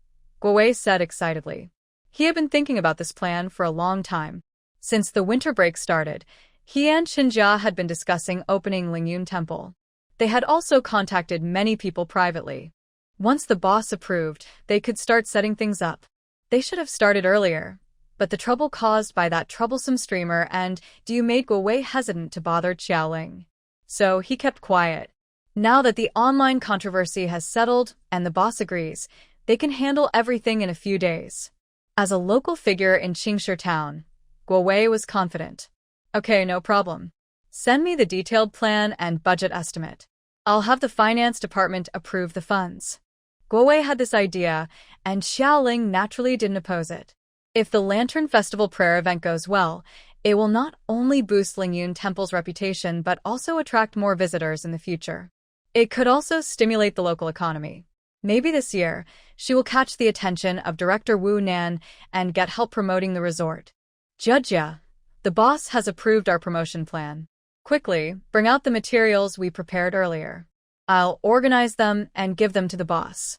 Guowei said excitedly. He had been thinking about this plan for a long time. Since the winter break started, he and Xinjia had been discussing opening Lingyun Temple. They had also contacted many people privately. Once the boss approved, they could start setting things up. They should have started earlier, but the trouble caused by that troublesome streamer and Du made Guowei hesitant to bother Xiaoling. So he kept quiet. Now that the online controversy has settled and the boss agrees, they can handle everything in a few days. As a local figure in Qingshi town, Guowei was confident. Okay, no problem. Send me the detailed plan and budget estimate. I'll have the finance department approve the funds. Guowei had this idea, and Xiaoling naturally didn't oppose it. If the Lantern Festival prayer event goes well, it will not only boost Lingyun Temple's reputation but also attract more visitors in the future. It could also stimulate the local economy. Maybe this year, she will catch the attention of Director Wu Nan and get help promoting the resort. Judge, the boss has approved our promotion plan. Quickly, bring out the materials we prepared earlier. I'll organize them and give them to the boss.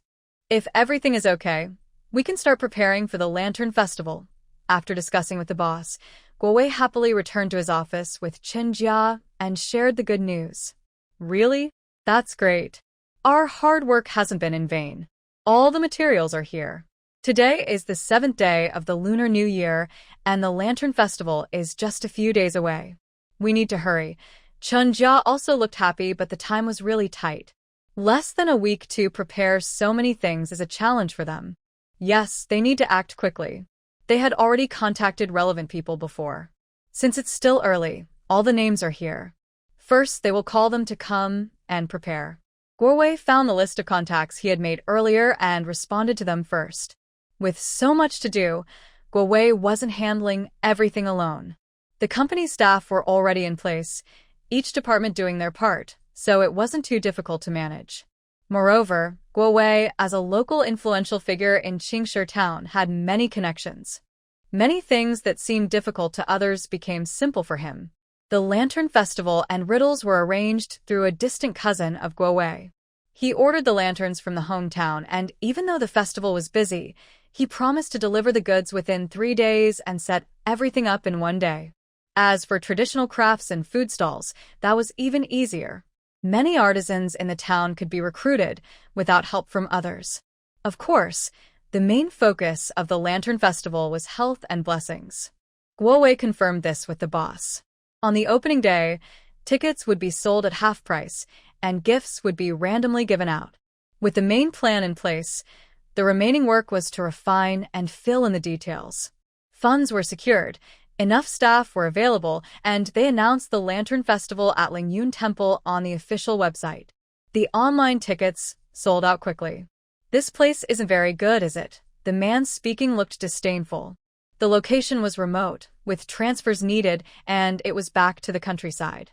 If everything is okay, we can start preparing for the Lantern Festival. After discussing with the boss, Guowei happily returned to his office with Xinjia and shared the good news. Really? That's great. Our hard work hasn't been in vain. All the materials are here. Today is the 7th day of the Lunar New Year, and the Lantern Festival is just a few days away. We need to hurry. Xinjia also looked happy, but the time was really tight. Less than a week to prepare so many things is a challenge for them. Yes, they need to act quickly. They had already contacted relevant people before. Since it's still early, all the names are here. First, they will call them to come and prepare. Guowei found the list of contacts he had made earlier and responded to them first. With so much to do, Guowei wasn't handling everything alone. The company staff were already in place, each department doing their part, so it wasn't too difficult to manage. Moreover, Guowei, as a local influential figure in Qingshi town, had many connections. Many things that seemed difficult to others became simple for him. The Lantern Festival and riddles were arranged through a distant cousin of Guowei. He ordered the lanterns from the hometown, and even though the festival was busy, he promised to deliver the goods within 3 days and set everything up in 1 day. As for traditional crafts and food stalls, that was even easier. Many artisans in the town could be recruited without help from others. Of course, the main focus of the Lantern Festival was health and blessings. Guowei confirmed this with the boss. On the opening day, tickets would be sold at half price, and gifts would be randomly given out. With the main plan in place, the remaining work was to refine and fill in the details. Funds were secured, Enough staff were available, and they announced the Lantern Festival at Lingyun Temple on the official website. The online tickets sold out quickly. This place isn't very good, is it? The man speaking looked disdainful. The location was remote, with transfers needed, and it was back to the countryside.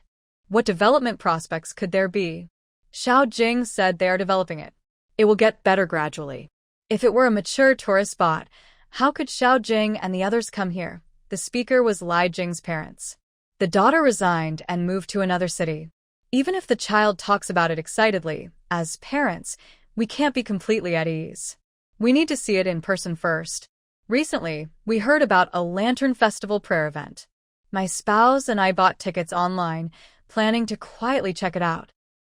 What development prospects could there be? Xiao Jing said they are developing it. It will get better gradually. If it were a mature tourist spot, how could Xiao Jing and the others come here? The speaker was Lai Jing's parents. The daughter resigned and moved to another city. Even if the child talks about it excitedly, as parents, we can't be completely at ease. We need to see it in person first. Recently, we heard about a Lantern Festival prayer event. My spouse and I bought tickets online, planning to quietly check it out.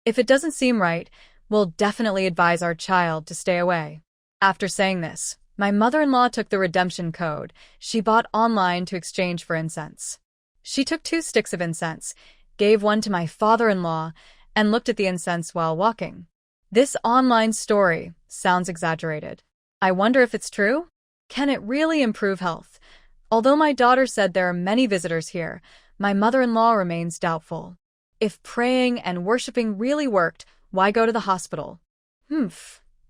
If it doesn't seem right, we'll definitely advise our child to stay away. After saying this, my mother-in-law took the redemption code she bought online to exchange for incense. She took 2 sticks of incense, gave one to my father-in-law, and looked at the incense while walking. This online story sounds exaggerated. I wonder if it's true? Can it really improve health? Although my daughter said there are many visitors here, my mother-in-law remains doubtful. If praying and worshiping really worked, why go to the hospital?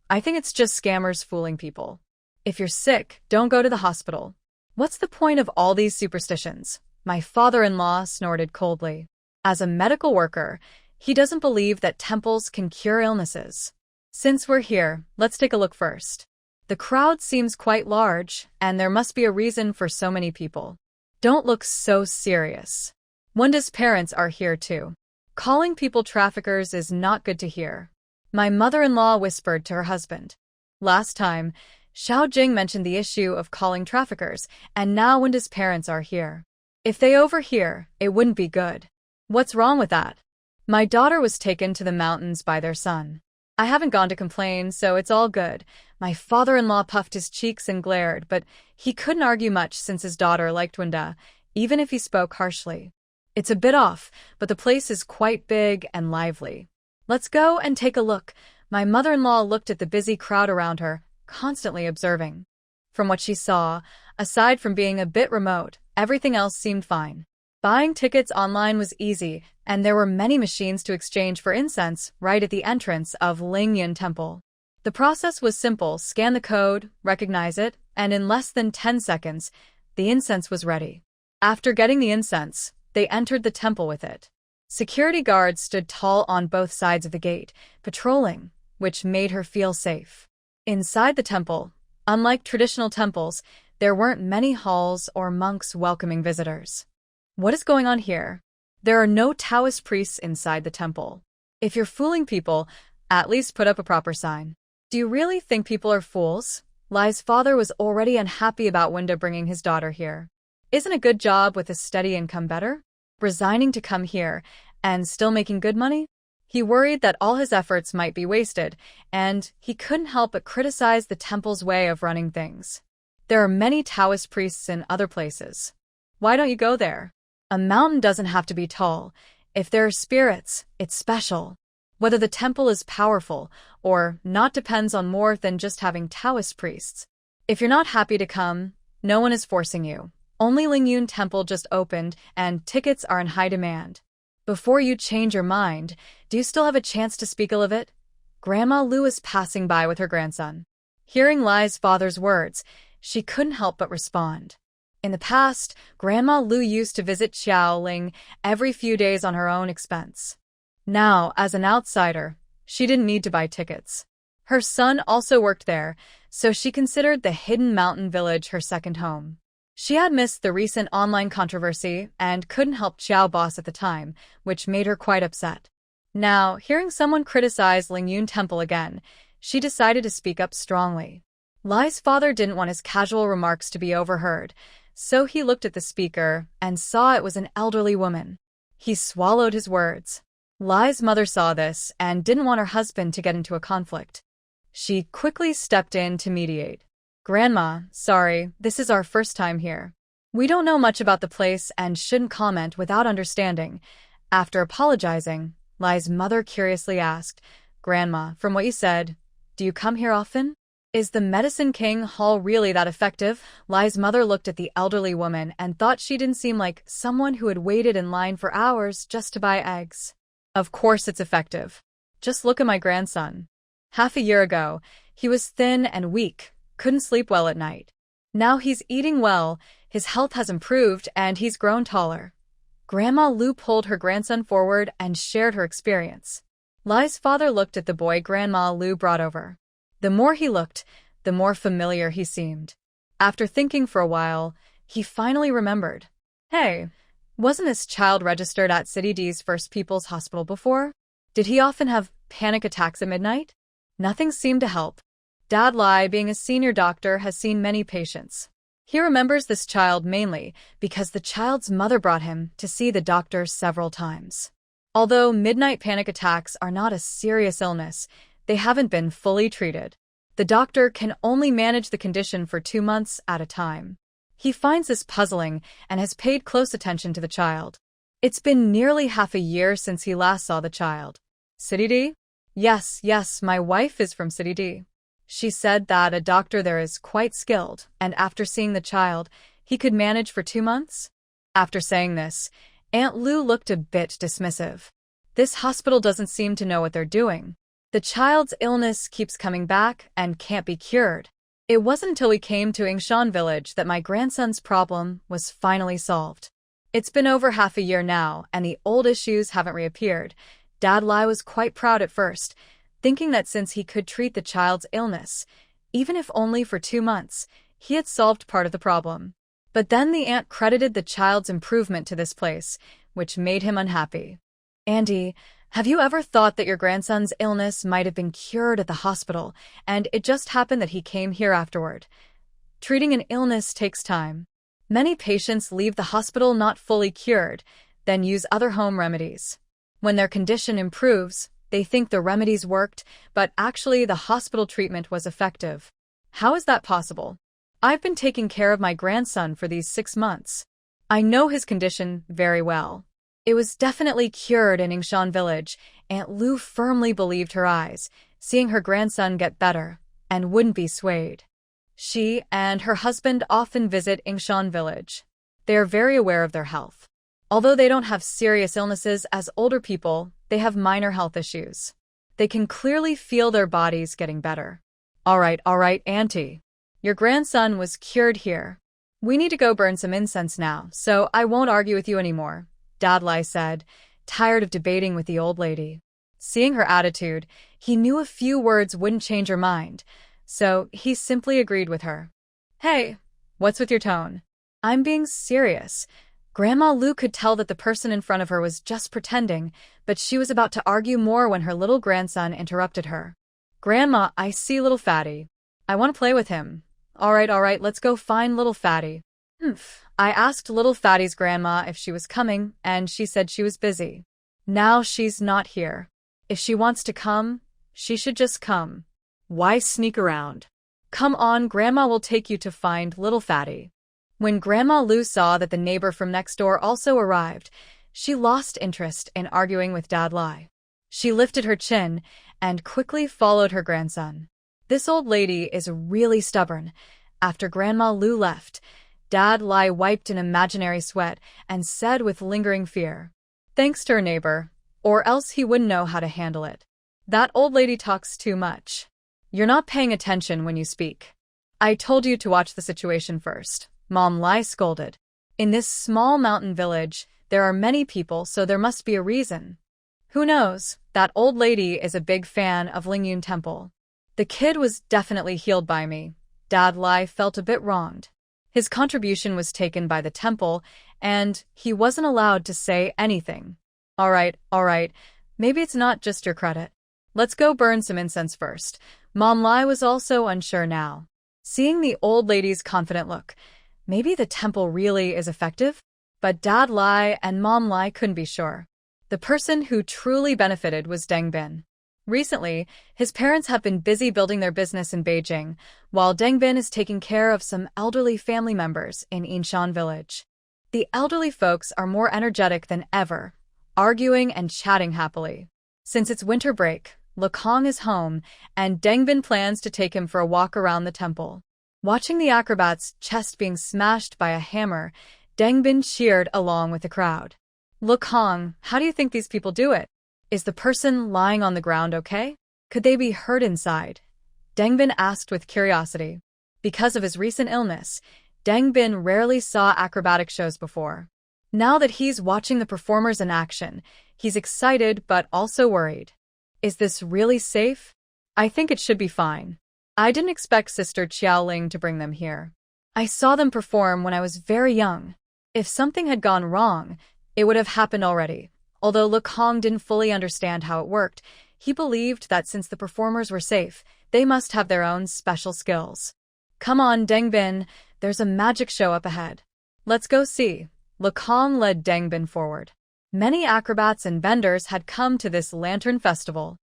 I think it's just scammers fooling people. If you're sick, don't go to the hospital. What's the point of all these superstitions? My father-in-law snorted coldly. As a medical worker, he doesn't believe that temples can cure illnesses. Since we're here, let's take a look first. The crowd seems quite large, and there must be a reason for so many people. Don't look so serious. Wenda's parents are here too. Calling people traffickers is not good to hear. My mother-in-law whispered to her husband. Last time, Xiao Jing mentioned the issue of calling traffickers, and now Wenda's parents are here. If they overhear, it wouldn't be good. What's wrong with that? My daughter was taken to the mountains by their son. I haven't gone to complain, so it's all good. My father-in-law puffed his cheeks and glared, but he couldn't argue much since his daughter liked Wenda, even if he spoke harshly. It's a bit off, but the place is quite big and lively. Let's go and take a look. My mother-in-law looked at the busy crowd around her, constantly observing. From what she saw, aside from being a bit remote, everything else seemed fine. Buying tickets online was easy, and there were many machines to exchange for incense right at the entrance of Lingyun Temple. The process was simple: scan the code, recognize it, and in less than 10 seconds, the incense was ready. After getting the incense, they entered the temple with it. Security guards stood tall on both sides of the gate, patrolling, which made her feel safe. Inside the temple, unlike traditional temples, there weren't many halls or monks welcoming visitors. What is going on here? There are no Taoist priests inside the temple. If you're fooling people, at least put up a proper sign. Do you really think people are fools? Lai's father was already unhappy about Wenda bringing his daughter here. Isn't a good job with a steady income better? Resigning to come here and still making good money? He worried that all his efforts might be wasted, and he couldn't help but criticize the temple's way of running things. There are many Taoist priests in other places. Why don't you go there? A mountain doesn't have to be tall. If there are spirits, it's special. Whether the temple is powerful or not depends on more than just having Taoist priests. If you're not happy to come, no one is forcing you. Only Lingyun Temple just opened, and tickets are in high demand. Before you change your mind, do you still have a chance to speak ill of it? Grandma Lu is passing by with her grandson. Hearing Lai's father's words, she couldn't help but respond. In the past, Grandma Lu used to visit Xiaoling every few days on her own expense. Now, as an outsider, she didn't need to buy tickets. Her son also worked there, so she considered the hidden mountain village her second home. She had missed the recent online controversy and couldn't help Xiao Boss at the time, which made her quite upset. Now, hearing someone criticize Lingyun Temple again, she decided to speak up strongly. Lai's father didn't want his casual remarks to be overheard, so he looked at the speaker and saw it was an elderly woman. He swallowed his words. Lai's mother saw this and didn't want her husband to get into a conflict. She quickly stepped in to mediate. Grandma, sorry, this is our first time here. We don't know much about the place and shouldn't comment without understanding. After apologizing, Lai's mother curiously asked, Grandma, from what you said, do you come here often? Is the Medicine King Hall really that effective? Lai's mother looked at the elderly woman and thought she didn't seem like someone who had waited in line for hours just to buy eggs. Of course it's effective. Just look at my grandson. Half a year ago, he was thin and weak, couldn't sleep well at night. Now he's eating well, his health has improved, and he's grown taller. Grandma Lu pulled her grandson forward and shared her experience. Lai's father looked at the boy Grandma Lu brought over. The more he looked, the more familiar he seemed. After thinking for a while, he finally remembered. Hey, wasn't this child registered at City D's First People's Hospital before? Did he often have panic attacks at midnight? Nothing seemed to help. Dad Lai, being a senior doctor, has seen many patients. He remembers this child mainly because the child's mother brought him to see the doctor several times. Although midnight panic attacks are not a serious illness, they haven't been fully treated. The doctor can only manage the condition for 2 months at a time. He finds this puzzling and has paid close attention to the child. It's been nearly half a year since he last saw the child. City D? Yes, my wife is from City D. She said that a doctor there is quite skilled, and after seeing the child, he could manage for 2 months? After saying this, Aunt Lu looked a bit dismissive. This hospital doesn't seem to know what they're doing. The child's illness keeps coming back and can't be cured. It wasn't until we came to Yingshan village that my grandson's problem was finally solved. It's been over half a year now, and the old issues haven't reappeared. Dad Lai was quite proud at first, thinking that since he could treat the child's illness, even if only for 2 months, he had solved part of the problem. But then the aunt credited the child's improvement to this place, which made him unhappy. Andy, have you ever thought that your grandson's illness might have been cured at the hospital, and it just happened that he came here afterward? Treating an illness takes time. Many patients leave the hospital not fully cured, then use other home remedies. When their condition improves, they think the remedies worked, but actually the hospital treatment was effective. How is that possible? I've been taking care of my grandson for these 6 months. I know his condition very well. It was definitely cured in Yingshan village. Aunt Lu firmly believed her eyes, seeing her grandson get better, and wouldn't be swayed. She and her husband often visit Yingshan village. They are very aware of their health. Although they don't have serious illnesses as older people, they have minor health issues. They can clearly feel their bodies getting better. All right, Auntie. Your grandson was cured here. We need to go burn some incense now, so I won't argue with you anymore, Dad Lai said, tired of debating with the old lady. Seeing her attitude, he knew a few words wouldn't change her mind, so he simply agreed with her. Hey, what's with your tone? I'm being serious. Grandma Lu could tell that the person in front of her was just pretending, but she was about to argue more when her little grandson interrupted her. Grandma, I see little Fatty. I want to play with him. All right, let's go find little Fatty. I asked little Fatty's grandma if she was coming, and she said she was busy. Now she's not here. If she wants to come, she should just come. Why sneak around? Come on, Grandma will take you to find little Fatty. When Grandma Lu saw that the neighbor from next door also arrived, she lost interest in arguing with Dad Lai. She lifted her chin and quickly followed her grandson. This old lady is really stubborn. After Grandma Lu left, Dad Lai wiped an imaginary sweat and said with lingering fear, "Thanks to her neighbor, or else he wouldn't know how to handle it. That old lady talks too much. You're not paying attention when you speak. I told you to watch the situation first," Mom Lai scolded. In this small mountain village, there are many people, so there must be a reason. Who knows, that old lady is a big fan of Lingyun Temple. The kid was definitely healed by me. Dad Lai felt a bit wronged. His contribution was taken by the temple, and he wasn't allowed to say anything. All right, maybe it's not just your credit. Let's go burn some incense first. Mom Lai was also unsure now. Seeing the old lady's confident look, maybe the temple really is effective? But Dad Lai and Mom Lai couldn't be sure. The person who truly benefited was Deng Bin. Recently, his parents have been busy building their business in Beijing, while Deng Bin is taking care of some elderly family members in Yingshan village. The elderly folks are more energetic than ever, arguing and chatting happily. Since it's winter break, Lekong is home, and Dengbin plans to take him for a walk around the temple. Watching the acrobat's chest being smashed by a hammer, Dengbin cheered along with the crowd. Lekong, how do you think these people do it? Is the person lying on the ground okay? Could they be hurt inside? Dengbin asked with curiosity. Because of his recent illness, Dengbin rarely saw acrobatic shows before. Now that he's watching the performers in action, he's excited but also worried. Is this really safe? I think it should be fine. I didn't expect Sister Xiaoling to bring them here. I saw them perform when I was very young. If something had gone wrong, it would have happened already. Although Lekong didn't fully understand how it worked, he believed that since the performers were safe, they must have their own special skills. Come on, Dengbin, there's a magic show up ahead. Let's go see. Lekong led Dengbin forward. Many acrobats and vendors had come to this lantern festival.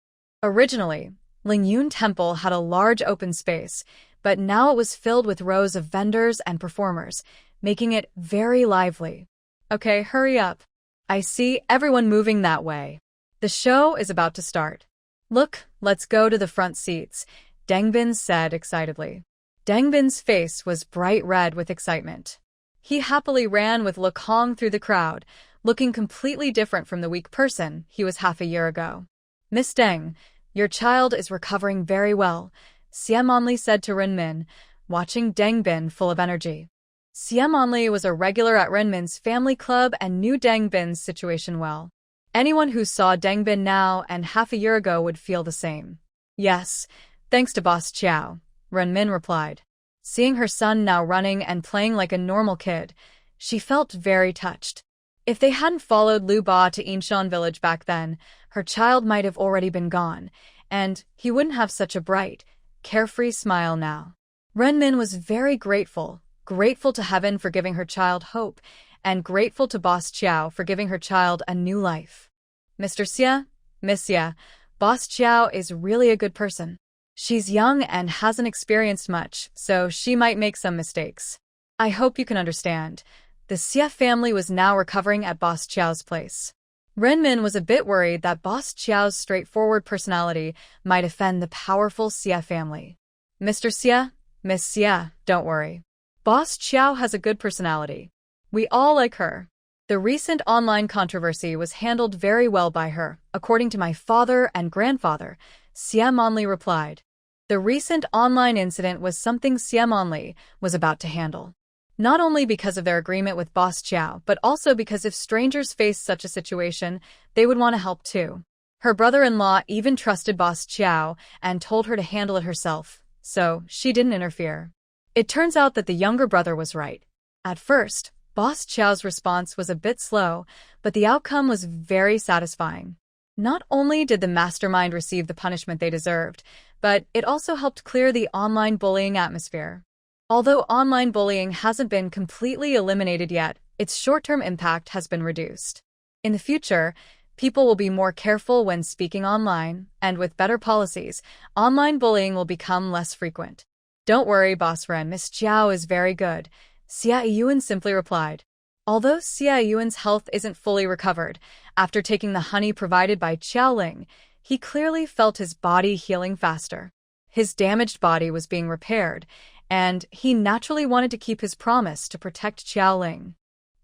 Originally, Lingyun Temple had a large open space, but now it was filled with rows of vendors and performers, making it very lively. Okay, hurry up. I see everyone moving that way. The show is about to start. Look, let's go to the front seats, Dengbin said excitedly. Dengbin's face was bright red with excitement. He happily ran with Lekong through the crowd, looking completely different from the weak person he was half a year ago. Miss Deng, your child is recovering very well, Xie Monli said to Renmin, watching Dengbin full of energy. Xie Monli was a regular at Renmin's family club and knew Dengbin's situation well. Anyone who saw Dengbin now and half a year ago would feel the same. Yes, thanks to Boss Chiao, Renmin replied. Seeing her son now running and playing like a normal kid, she felt very touched. If they hadn't followed Lu Ba to Yinshan village back then, her child might have already been gone, and he wouldn't have such a bright, carefree smile now. Renmin was very grateful to heaven for giving her child hope, and grateful to Boss Chiao for giving her child a new life. Mr. Xie, Miss Xie, Boss Chiao is really a good person. She's young and hasn't experienced much, so she might make some mistakes. I hope you can understand. The Xie family was now recovering at Boss Chiao's place. Renmin was a bit worried that Boss Chiao's straightforward personality might offend the powerful Xie family. Mr. Xie, Miss Xie, don't worry. Boss Chiao has a good personality. We all like her. The recent online controversy was handled very well by her, according to my father and grandfather, Xie Monli replied. The recent online incident was something Xie Monli was about to handle. Not only because of their agreement with Boss Chiao, but also because if strangers faced such a situation, they would want to help too. Her brother-in-law even trusted Boss Chiao and told her to handle it herself, so she didn't interfere. It turns out that the younger brother was right. At first, Boss Chiao's response was a bit slow, but the outcome was very satisfying. Not only did the mastermind receive the punishment they deserved, but it also helped clear the online bullying atmosphere. Although online bullying hasn't been completely eliminated yet, its short-term impact has been reduced. In the future, people will be more careful when speaking online, and with better policies, online bullying will become less frequent. Don't worry, Boss Ren, Miss Chiao is very good, Xia Yuan simply replied. Although Xia Yuan's health isn't fully recovered, after taking the honey provided by Xiaoling, he clearly felt his body healing faster. His damaged body was being repaired, and he naturally wanted to keep his promise to protect Xiaoling.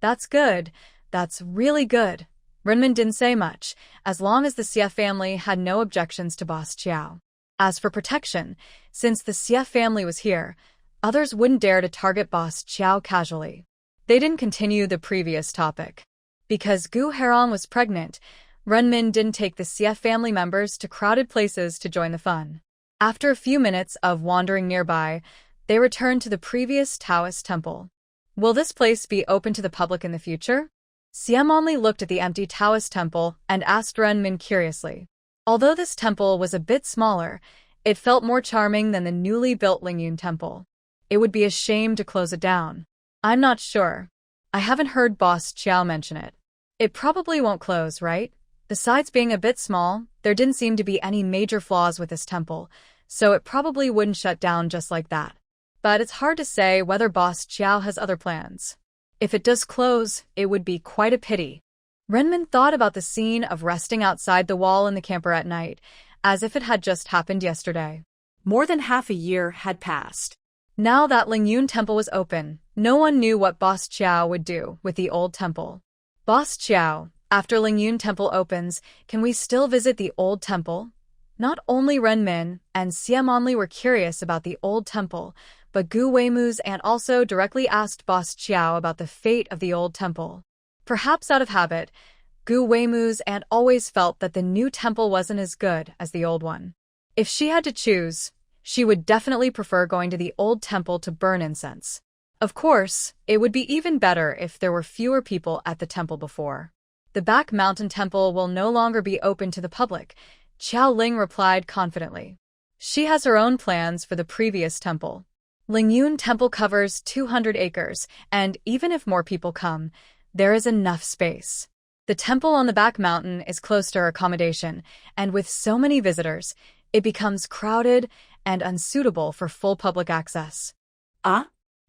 That's good. That's really good. Renmin didn't say much, as long as the Xie family had no objections to Boss Chiao. As for protection, since the Xie family was here, others wouldn't dare to target Boss Chiao casually. They didn't continue the previous topic. Because Gu Herong was pregnant, Renmin didn't take the Xie family members to crowded places to join the fun. After a few minutes of wandering nearby, they returned to the previous Taoist temple. Will this place be open to the public in the future? Xie Monli looked at the empty Taoist temple and asked Renmin curiously. Although this temple was a bit smaller, it felt more charming than the newly built Lingyun temple. It would be a shame to close it down. I'm not sure. I haven't heard Boss Chiao mention it. It probably won't close, right? Besides being a bit small, there didn't seem to be any major flaws with this temple, so it probably wouldn't shut down just like that. But it's hard to say whether Boss Chiao has other plans. If it does close, it would be quite a pity. Renmin thought about the scene of resting outside the wall in the camper at night, as if it had just happened yesterday. More than half a year had passed. Now that Lingyun Temple was open, no one knew what Boss Chiao would do with the old temple. Boss Chiao, after Lingyun Temple opens, can we still visit the old temple? Not only Renmin and Xiemonli were curious about the old temple, but Gu Weimu's aunt also directly asked Boss Chiao about the fate of the old temple. Perhaps out of habit, Gu Weimu's aunt always felt that the new temple wasn't as good as the old one. If she had to choose, she would definitely prefer going to the old temple to burn incense. Of course, it would be even better if there were fewer people at the temple before. The back mountain temple will no longer be open to the public, Qiao Ling replied confidently. She has her own plans for the previous temple. Lingyun Temple covers 200 acres, and even if more people come, there is enough space. The temple on the back mountain is close to her accommodation, and with so many visitors, it becomes crowded and unsuitable for full public access.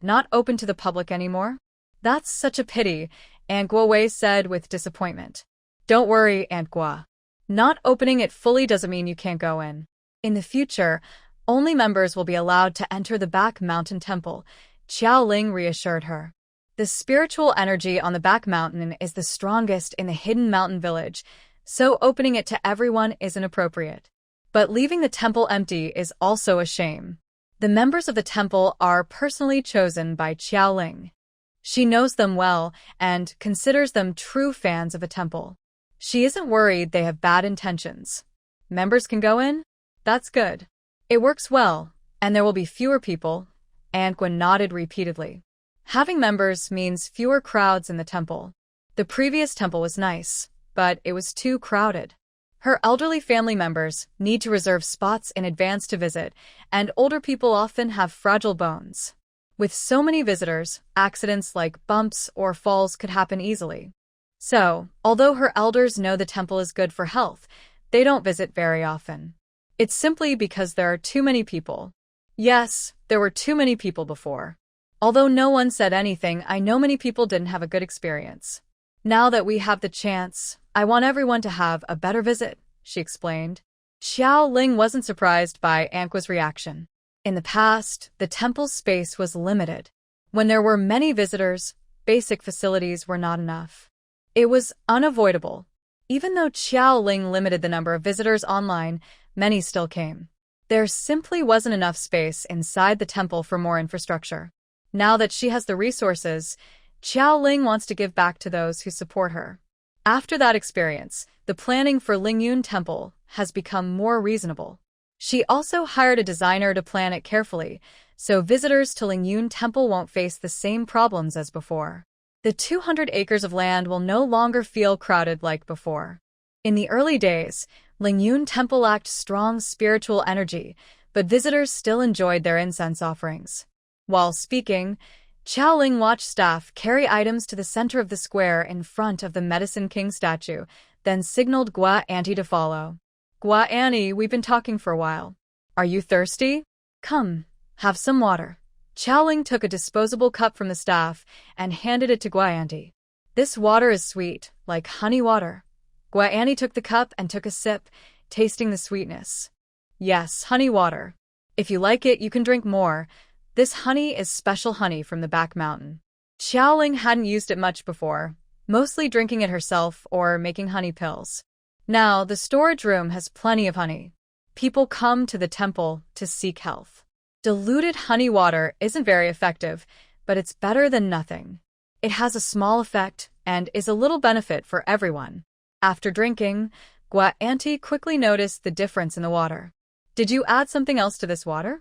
Not open to the public anymore? That's such a pity, Aunt Guowei said with disappointment. Don't worry, Aunt Gua. Not opening it fully doesn't mean you can't go in. In the future, only members will be allowed to enter the back mountain temple, Qiao Ling reassured her. The spiritual energy on the back mountain is the strongest in the hidden mountain village, so opening it to everyone isn't appropriate. But leaving the temple empty is also a shame. The members of the temple are personally chosen by Qiao Ling. She knows them well and considers them true fans of a temple. She isn't worried they have bad intentions. Members can go in? That's good. It works well, and there will be fewer people, Aunt Gwen nodded repeatedly. Having members means fewer crowds in the temple. The previous temple was nice, but it was too crowded. Her elderly family members need to reserve spots in advance to visit, and older people often have fragile bones. With so many visitors, accidents like bumps or falls could happen easily. So, although her elders know the temple is good for health, they don't visit very often. It's simply because there are too many people. Yes, there were too many people before. Although no one said anything, I know many people didn't have a good experience. Now that we have the chance, I want everyone to have a better visit, she explained. Qiao Ling wasn't surprised by Aunt Gua's reaction. In the past, the temple's space was limited. When there were many visitors, basic facilities were not enough. It was unavoidable. Even though Qiao Ling limited the number of visitors online, many still came. There simply wasn't enough space inside the temple for more infrastructure. Now that she has the resources, Qiao Ling wants to give back to those who support her. After that experience, the planning for Lingyun Temple has become more reasonable. She also hired a designer to plan it carefully, so visitors to Lingyun Temple won't face the same problems as before. The 200 acres of land will no longer feel crowded like before. In the early days, Lingyun Temple lacked strong spiritual energy, but visitors still enjoyed their incense offerings. While speaking, Qiao Ling watched staff carry items to the center of the square in front of the Medicine King statue, then signaled Gua Auntie to follow. Gua Auntie, we've been talking for a while. Are you thirsty? Come, have some water. Qiao Ling took a disposable cup from the staff and handed it to Gua Auntie. This water is sweet, like honey water. Gua Auntie took the cup and took a sip, tasting the sweetness. Yes, honey water. If you like it, you can drink more. This honey is special honey from the back mountain. Qiao Ling hadn't used it much before, mostly drinking it herself or making honey pills. Now, the storage room has plenty of honey. People come to the temple to seek health. Diluted honey water isn't very effective, but it's better than nothing. It has a small effect and is a little benefit for everyone. After drinking, Gua Auntie quickly noticed the difference in the water. Did you add something else to this water?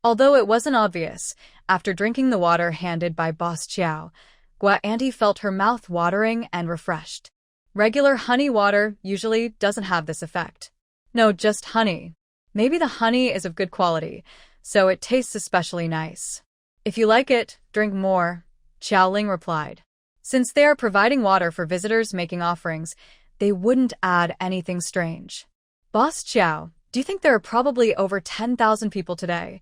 Although it wasn't obvious, after drinking the water handed by Boss Chiao, Gua Auntie felt her mouth watering and refreshed. Regular honey water usually doesn't have this effect. No, just honey. Maybe the honey is of good quality, so it tastes especially nice. If you like it, drink more, Qiao Ling replied. Since they are providing water for visitors making offerings, they wouldn't add anything strange. Boss Chiao, do you think there are probably over 10,000 people today?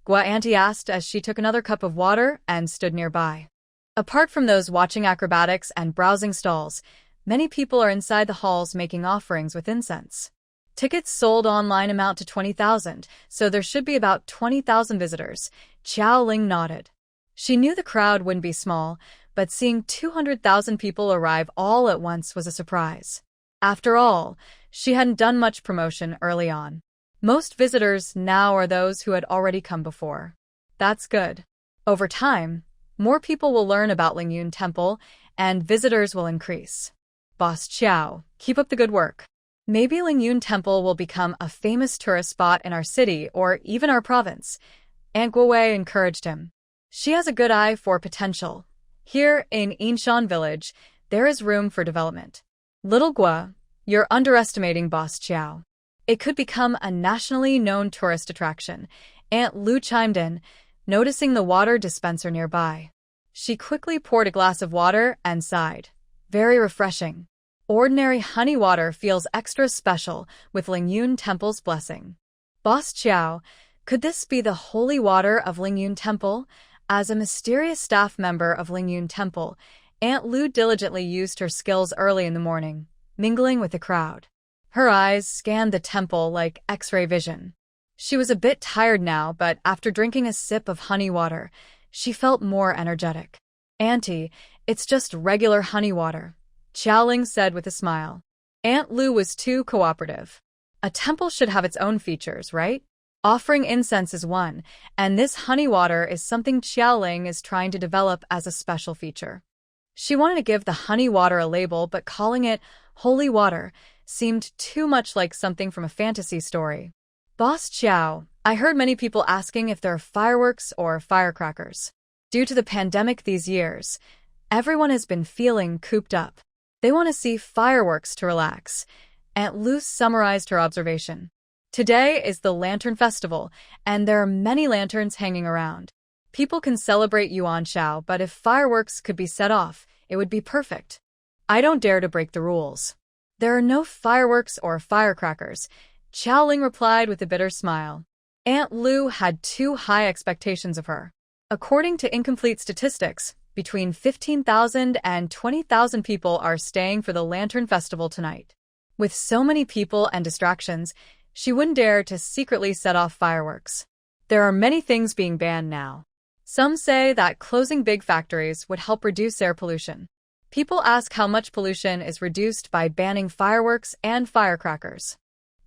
Gua Auntie asked as she took another cup of water and stood nearby. Apart from those watching acrobatics and browsing stalls, many people are inside the halls making offerings with incense. Tickets sold online amount to 20,000, so there should be about 20,000 visitors. Xiao Ling nodded. She knew the crowd wouldn't be small, but seeing 200,000 people arrive all at once was a surprise. After all, she hadn't done much promotion early on. Most visitors now are those who had already come before. That's good. Over time, more people will learn about Lingyun Temple, and visitors will increase. Boss Qiao, keep up the good work. Maybe Lingyun Temple will become a famous tourist spot in our city or even our province. Aunt Guowei encouraged him. She has a good eye for potential. Here in Yinshan village, there is room for development. Little Gua, you're underestimating Boss Qiao. It could become a nationally known tourist attraction. Aunt Lu chimed in, noticing the water dispenser nearby. She quickly poured a glass of water and sighed. Very refreshing. Ordinary honey water feels extra special with Lingyun Temple's blessing. Boss Qiao, could this be the holy water of Lingyun Temple? As a mysterious staff member of Lingyun Temple, Aunt Lu diligently used her skills early in the morning, mingling with the crowd. Her eyes scanned the temple like X-ray vision. She was a bit tired now, but after drinking a sip of honey water, she felt more energetic. Auntie, it's just regular honey water, Xiaoling said with a smile. Aunt Lu was too cooperative. A temple should have its own features, right? Offering incense is one, and this honey water is something Xiaoling is trying to develop as a special feature. She wanted to give the honey water a label, but calling it holy water seemed too much like something from a fantasy story. Boss Qiao, I heard many people asking if there are fireworks or firecrackers. Due to the pandemic these years, everyone has been feeling cooped up. They want to see fireworks to relax. Aunt Lu summarized her observation. Today is the Lantern Festival, and there are many lanterns hanging around. People can celebrate Yuan Shao, but if fireworks could be set off, it would be perfect. I don't dare to break the rules. There are no fireworks or firecrackers, Xiaoling replied with a bitter smile. Aunt Lu had too high expectations of her. According to incomplete statistics, between 15,000 and 20,000 people are staying for the Lantern Festival tonight. With so many people and distractions, she wouldn't dare to secretly set off fireworks. There are many things being banned now. Some say that closing big factories would help reduce air pollution. People ask how much pollution is reduced by banning fireworks and firecrackers.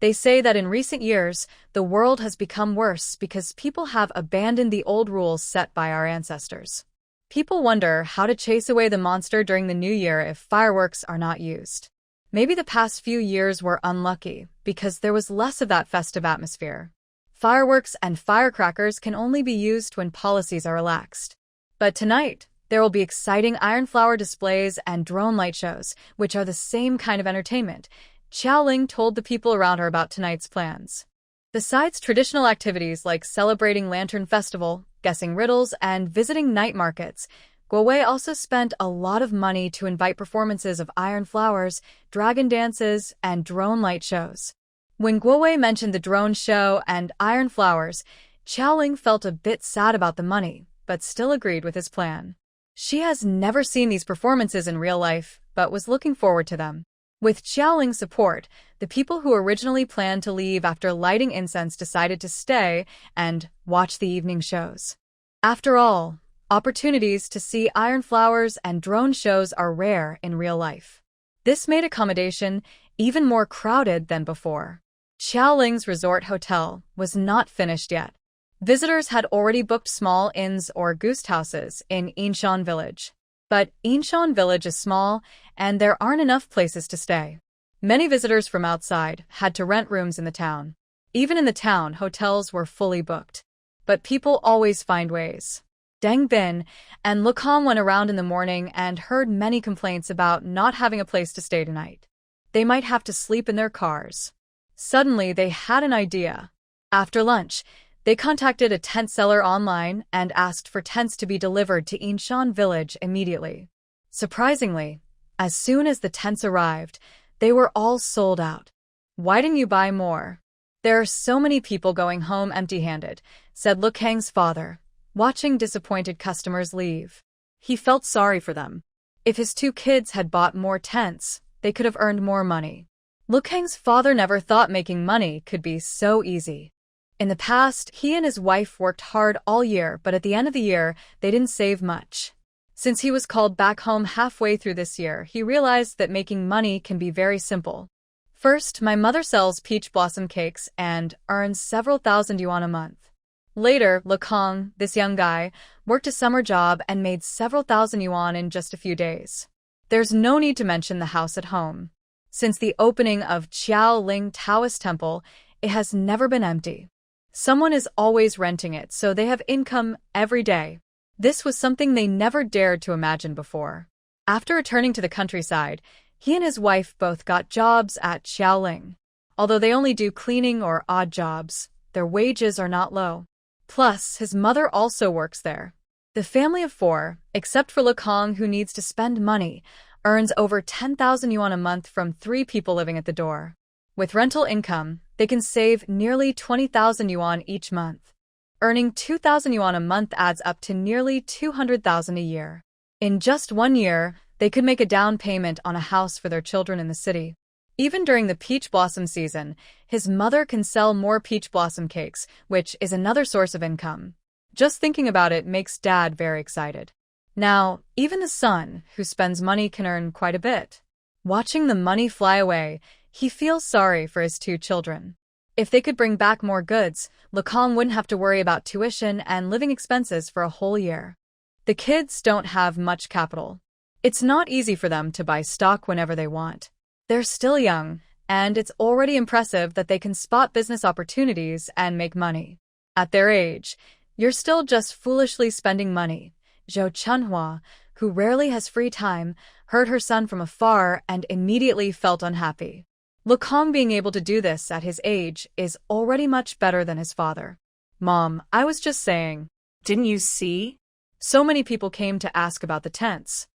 They say that in recent years, the world has become worse because people have abandoned the old rules set by our ancestors. People wonder how to chase away the monster during the new year if fireworks are not used. Maybe the past few years were unlucky because there was less of that festive atmosphere. Fireworks and firecrackers can only be used when policies are relaxed. But tonight, there will be exciting iron flower displays and drone light shows, which are the same kind of entertainment. Xiaoling told the people around her about tonight's plans. Besides traditional activities like celebrating Lantern Festival, guessing riddles, and visiting night markets, Guowei also spent a lot of money to invite performances of iron flowers, dragon dances, and drone light shows. When Guowei mentioned the drone show and iron flowers, Xiaoling felt a bit sad about the money, but still agreed with his plan. She has never seen these performances in real life, but was looking forward to them. With Xiaoling's support, the people who originally planned to leave after lighting incense decided to stay and watch the evening shows. After all, opportunities to see iron flowers and drone shows are rare in real life. This made accommodation even more crowded than before. Xiaoling's resort hotel was not finished yet. Visitors had already booked small inns or guest houses in Yinshan village. But Yinshan village is small, and there aren't enough places to stay. Many visitors from outside had to rent rooms in the town. Even in the town, hotels were fully booked. But people always find ways. Deng Bin and Lukong went around in the morning and heard many complaints about not having a place to stay tonight. They might have to sleep in their cars. Suddenly, they had an idea. After lunch, they contacted a tent seller online and asked for tents to be delivered to Yinshan village immediately. Surprisingly, as soon as the tents arrived, they were all sold out. Why didn't you buy more? There are so many people going home empty-handed, said Lukang's father, watching disappointed customers leave. He felt sorry for them. If his two kids had bought more tents, they could have earned more money. Lukang's father never thought making money could be so easy. In the past, he and his wife worked hard all year, but at the end of the year, they didn't save much. Since he was called back home halfway through this year, he realized that making money can be very simple. First, my mother sells peach blossom cakes and earns several thousand yuan a month. Later, Lukang, this young guy, worked a summer job and made several thousand yuan in just a few days. There's no need to mention the house at home. Since the opening of Qiaoling Taoist Temple, it has never been empty. Someone is always renting it, so they have income every day. This was something they never dared to imagine before. After returning to the countryside, he and his wife both got jobs at Qiaoling. Although they only do cleaning or odd jobs, their wages are not low. Plus, his mother also works there. The family of 4, except for Lukang who needs to spend money, earns over 10,000 yuan a month from 3 people living at the door. With rental income, they can save nearly 20,000 yuan each month. Earning 2,000 yuan a month adds up to nearly 200,000 a year. In just 1 year, they could make a down payment on a house for their children in the city. Even during the peach blossom season, his mother can sell more peach blossom cakes, which is another source of income. Just thinking about it makes Dad very excited. Now, even the son, who spends money, can earn quite a bit. Watching the money fly away, he feels sorry for his 2 children. If they could bring back more goods, Lukang wouldn't have to worry about tuition and living expenses for a whole year. The kids don't have much capital. It's not easy for them to buy stock whenever they want. They're still young, and it's already impressive that they can spot business opportunities and make money. At their age, you're still just foolishly spending money. Zhou Chunhua, who rarely has free time, heard her son from afar and immediately felt unhappy. Lukang being able to do this at his age is already much better than his father. Mom, I was just saying. Didn't you see? So many people came to ask about the tents.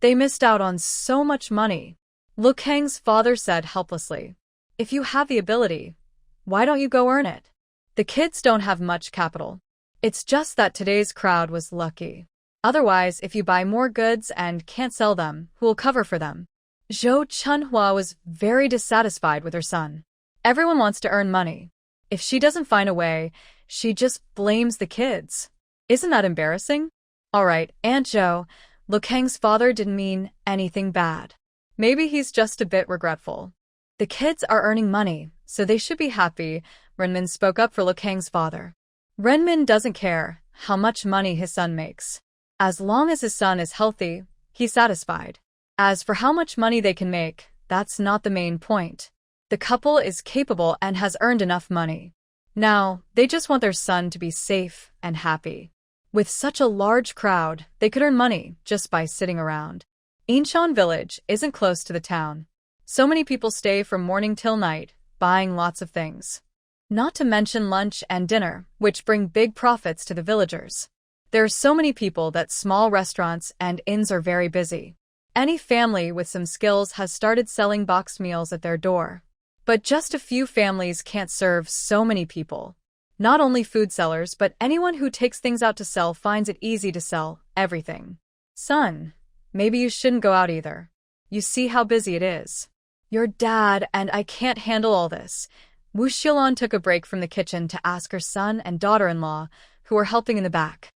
They missed out on so much money. Lukang's father said helplessly. If you have the ability, why don't you go earn it? The kids don't have much capital. It's just that today's crowd was lucky. Otherwise, if you buy more goods and can't sell them, who will cover for them? Zhou Chunhua was very dissatisfied with her son. Everyone wants to earn money. If she doesn't find a way, she just blames the kids. Isn't that embarrassing? Alright, Aunt Zhou, Lukang's father didn't mean anything bad. Maybe he's just a bit regretful. The kids are earning money, so they should be happy, Renmin spoke up for Lukang's father. Renmin doesn't care how much money his son makes. As long as his son is healthy, he's satisfied. As for how much money they can make, that's not the main point. The couple is capable and has earned enough money. Now, they just want their son to be safe and happy. With such a large crowd, they could earn money just by sitting around. Inshan village isn't close to the town. So many people stay from morning till night, buying lots of things. Not to mention lunch and dinner, which bring big profits to the villagers. There are so many people that small restaurants and inns are very busy. Any family with some skills has started selling boxed meals at their door. But just a few families can't serve so many people. Not only food sellers, but anyone who takes things out to sell finds it easy to sell everything. Son, maybe you shouldn't go out either. You see how busy it is. Your dad and I can't handle all this. Wu Xilan took a break from the kitchen to ask her son and daughter-in-law, who were helping in the back.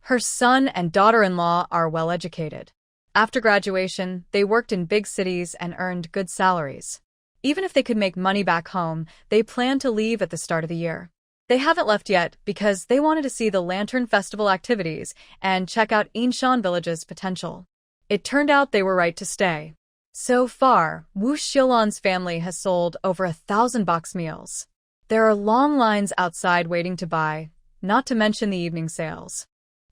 Her son and daughter-in-law are well educated. After graduation, they worked in big cities and earned good salaries. Even if they could make money back home, they plan to leave at the start of the year. They haven't left yet because they wanted to see the Lantern Festival activities and check out Inshan Village's potential. It turned out they were right to stay. So far, Wu Xilan's family has sold over 1,000 box meals. There are long lines outside waiting to buy, not to mention the evening sales.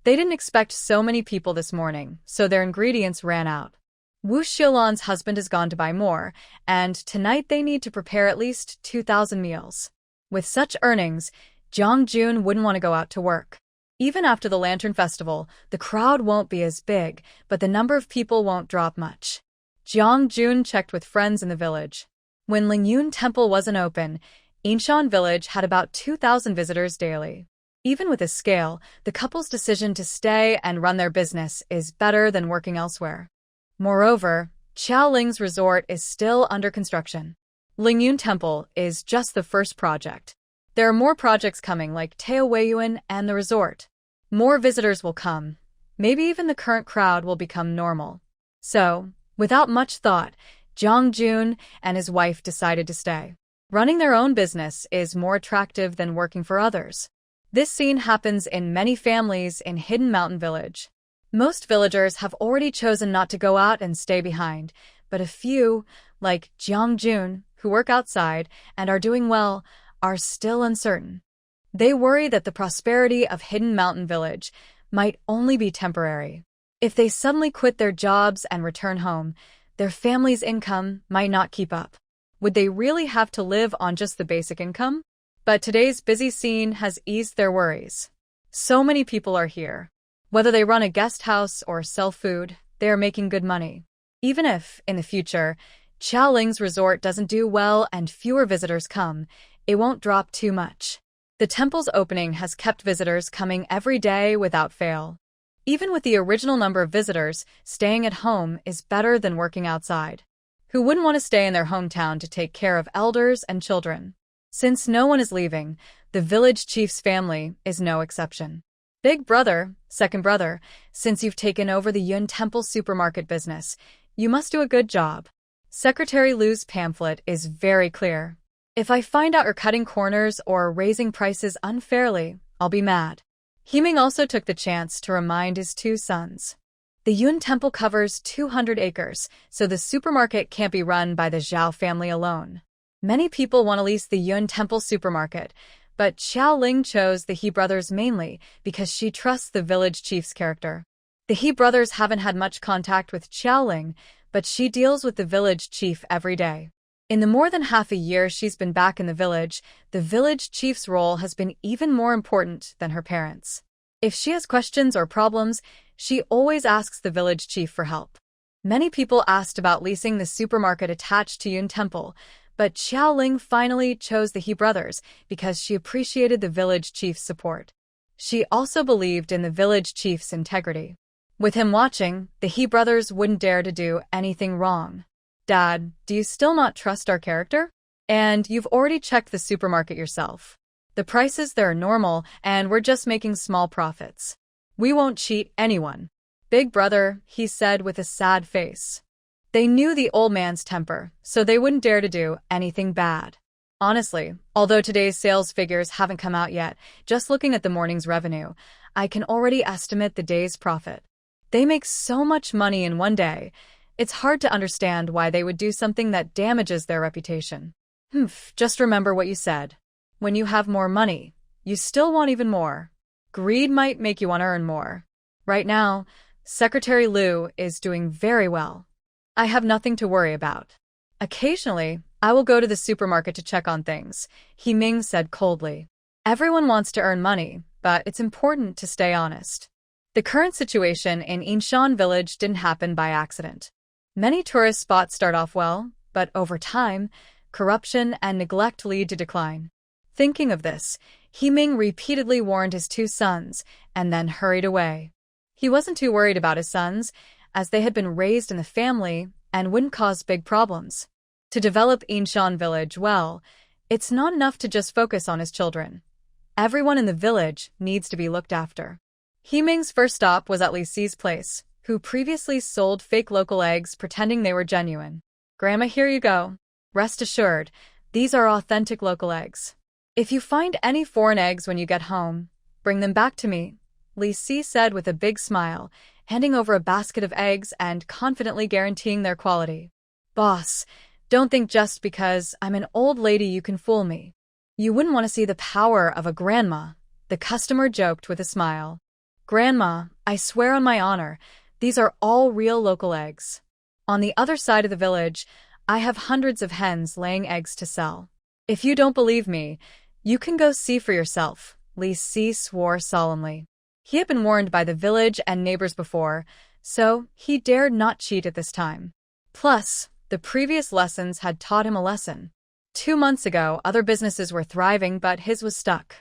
They didn't expect so many people this morning, so their ingredients ran out. Wu Xilan's husband has gone to buy more, and tonight they need to prepare at least 2,000 meals. With such earnings, Jiang Jun wouldn't want to go out to work. Even after the Lantern Festival, the crowd won't be as big, but the number of people won't drop much. Jiang Jun checked with friends in the village. When Lingyun Temple wasn't open, Inshan Village had about 2,000 visitors daily. Even with this scale, the couple's decision to stay and run their business is better than working elsewhere. Moreover, Qiaoling's resort is still under construction. Lingyun Temple is just the first project. There are more projects coming like Taoyuan and the resort. More visitors will come. Maybe even the current crowd will become normal. So, without much thought, Jong Jun and his wife decided to stay. Running their own business is more attractive than working for others. This scene happens in many families in Hidden Mountain Village. Most villagers have already chosen not to go out and stay behind, but a few, like Jong Jun, who work outside and are doing well, are still uncertain. They worry that the prosperity of Hidden Mountain Village might only be temporary. If they suddenly quit their jobs and return home, their family's income might not keep up. Would they really have to live on just the basic income? But today's busy scene has eased their worries. So many people are here. Whether they run a guest house or sell food, they are making good money. Even if, in the future, Xiaoling's resort doesn't do well and fewer visitors come, it won't drop too much. The temple's opening has kept visitors coming every day without fail. Even with the original number of visitors, staying at home is better than working outside. Who wouldn't want to stay in their hometown to take care of elders and children? Since no one is leaving, the village chief's family is no exception. Big brother, second brother, since you've taken over the Yun Temple supermarket business, you must do a good job. Secretary Lu's pamphlet is very clear. If I find out you're cutting corners or raising prices unfairly, I'll be mad. Himing also took the chance to remind his two sons. The Yun Temple covers 200 acres, so the supermarket can't be run by the Zhao family alone. Many people want to lease the Yun Temple supermarket, but Xiaoling chose the He brothers mainly because she trusts the village chief's character. The He brothers haven't had much contact with Xiaoling, but she deals with the village chief every day. In the more than half a year she's been back in the village chief's role has been even more important than her parents'. If she has questions or problems, she always asks the village chief for help. Many people asked about leasing the supermarket attached to Yun Temple, but Xiaoling finally chose the He brothers because she appreciated the village chief's support. She also believed in the village chief's integrity. With him watching, the He brothers wouldn't dare to do anything wrong. Dad, do you still not trust our character? And you've already checked the supermarket yourself. The prices there are normal, and we're just making small profits. We won't cheat anyone. Big brother, he said with a sad face. They knew the old man's temper, so they wouldn't dare to do anything bad. Honestly, although today's sales figures haven't come out yet, just looking at the morning's revenue, I can already estimate the day's profit. They make so much money in one day. It's hard to understand why they would do something that damages their reputation. Just remember what you said. When you have more money, you still want even more. Greed might make you want to earn more. Right now, Secretary Lu is doing very well. I have nothing to worry about. Occasionally, I will go to the supermarket to check on things, Himing said coldly. Everyone wants to earn money, but it's important to stay honest. The current situation in Inshan village didn't happen by accident. Many tourist spots start off well, but over time, corruption and neglect lead to decline. Thinking of this, Himing repeatedly warned his two sons and then hurried away. He wasn't too worried about his sons, as they had been raised in the family and wouldn't cause big problems. To develop Inshan village well, it's not enough to just focus on his children. Everyone in the village needs to be looked after. Himing's first stop was at Li Si's place, who previously sold fake local eggs pretending they were genuine. Grandma, here you go. Rest assured, these are authentic local eggs. If you find any foreign eggs when you get home, bring them back to me, Li Si said with a big smile, handing over a basket of eggs and confidently guaranteeing their quality. Boss, don't think just because I'm an old lady you can fool me. You wouldn't want to see the power of a grandma, the customer joked with a smile. Grandma, I swear on my honor, these are all real local eggs. On the other side of the village, I have hundreds of hens laying eggs to sell. If you don't believe me, you can go see for yourself, Li Si swore solemnly. He had been warned by the village and neighbors before, so he dared not cheat at this time. Plus, the previous lessons had taught him a lesson. 2 months ago, other businesses were thriving, but his was stuck.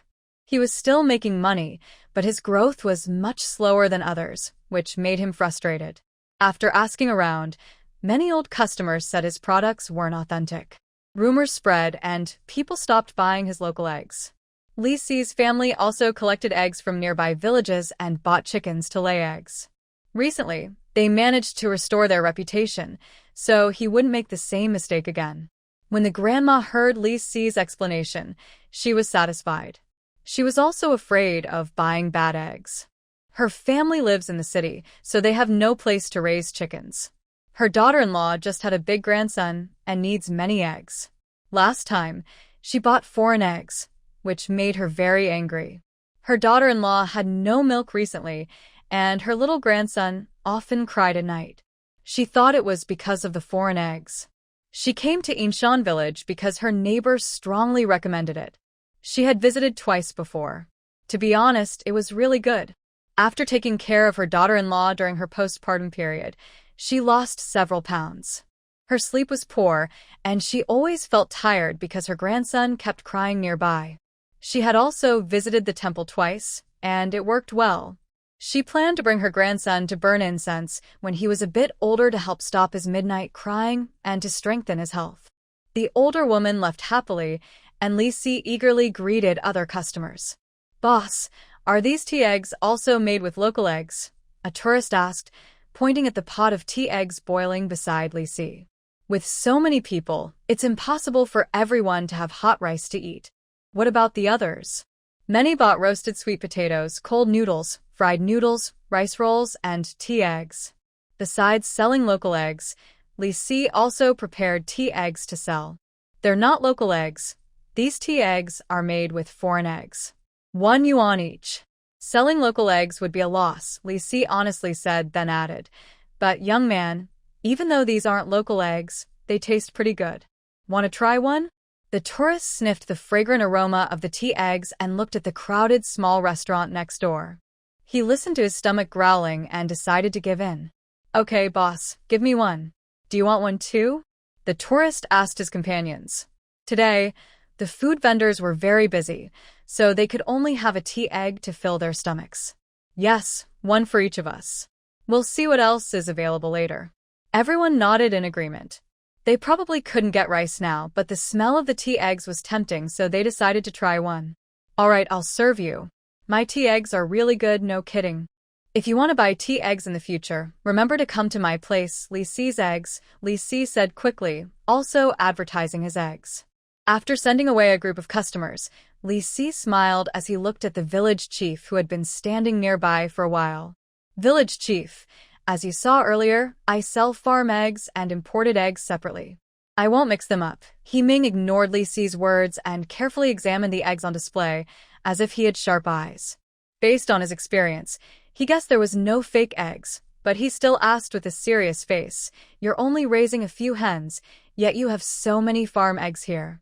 He was still making money, but his growth was much slower than others, which made him frustrated. After asking around, many old customers said his products weren't authentic. Rumors spread, and people stopped buying his local eggs. Li Si's family also collected eggs from nearby villages and bought chickens to lay eggs. Recently, they managed to restore their reputation, so he wouldn't make the same mistake again. When the grandma heard Li Si's explanation, she was satisfied. She was also afraid of buying bad eggs. Her family lives in the city, so they have no place to raise chickens. Her daughter-in-law just had a big grandson and needs many eggs. Last time, she bought foreign eggs, which made her very angry. Her daughter-in-law had no milk recently, and her little grandson often cried at night. She thought it was because of the foreign eggs. She came to Inshan village because her neighbors strongly recommended it. She had visited twice before. To be honest, it was really good. After taking care of her daughter-in-law during her postpartum period, she lost several pounds. Her sleep was poor, and she always felt tired because her grandson kept crying nearby. She had also visited the temple twice, and it worked well. She planned to bring her grandson to burn incense when he was a bit older to help stop his midnight crying and to strengthen his health. The older woman left happily, and Li Si eagerly greeted other customers. "Boss, are these tea eggs also made with local eggs?" a tourist asked, pointing at the pot of tea eggs boiling beside Li Si. "With so many people, it's impossible for everyone to have hot rice to eat. What about the others?" Many bought roasted sweet potatoes, cold noodles, fried noodles, rice rolls, and tea eggs. Besides selling local eggs, Li Si also prepared tea eggs to sell. They're not local eggs. These tea eggs are made with foreign eggs. 1 yuan each. Selling local eggs would be a loss, Li Si honestly said, then added. "But young man, even though these aren't local eggs, they taste pretty good. Want to try one?" The tourist sniffed the fragrant aroma of the tea eggs and looked at the crowded small restaurant next door. He listened to his stomach growling and decided to give in. "Okay, boss, give me one. Do you want one too?" the tourist asked his companions. Today, the food vendors were very busy, so they could only have a tea egg to fill their stomachs. "Yes, one for each of us. We'll see what else is available later." Everyone nodded in agreement. They probably couldn't get rice now, but the smell of the tea eggs was tempting, so they decided to try one. "All right, I'll serve you. My tea eggs are really good, no kidding. If you want to buy tea eggs in the future, remember to come to my place, Li Si's Eggs," Li Si said quickly, also advertising his eggs. After sending away a group of customers, Li Si smiled as he looked at the village chief who had been standing nearby for a while. "Village chief, as you saw earlier, I sell farm eggs and imported eggs separately. I won't mix them up." Ming ignored Li Si's words and carefully examined the eggs on display, as if he had sharp eyes. Based on his experience, he guessed there was no fake eggs, but he still asked with a serious face, "You're only raising a few hens, yet you have so many farm eggs here.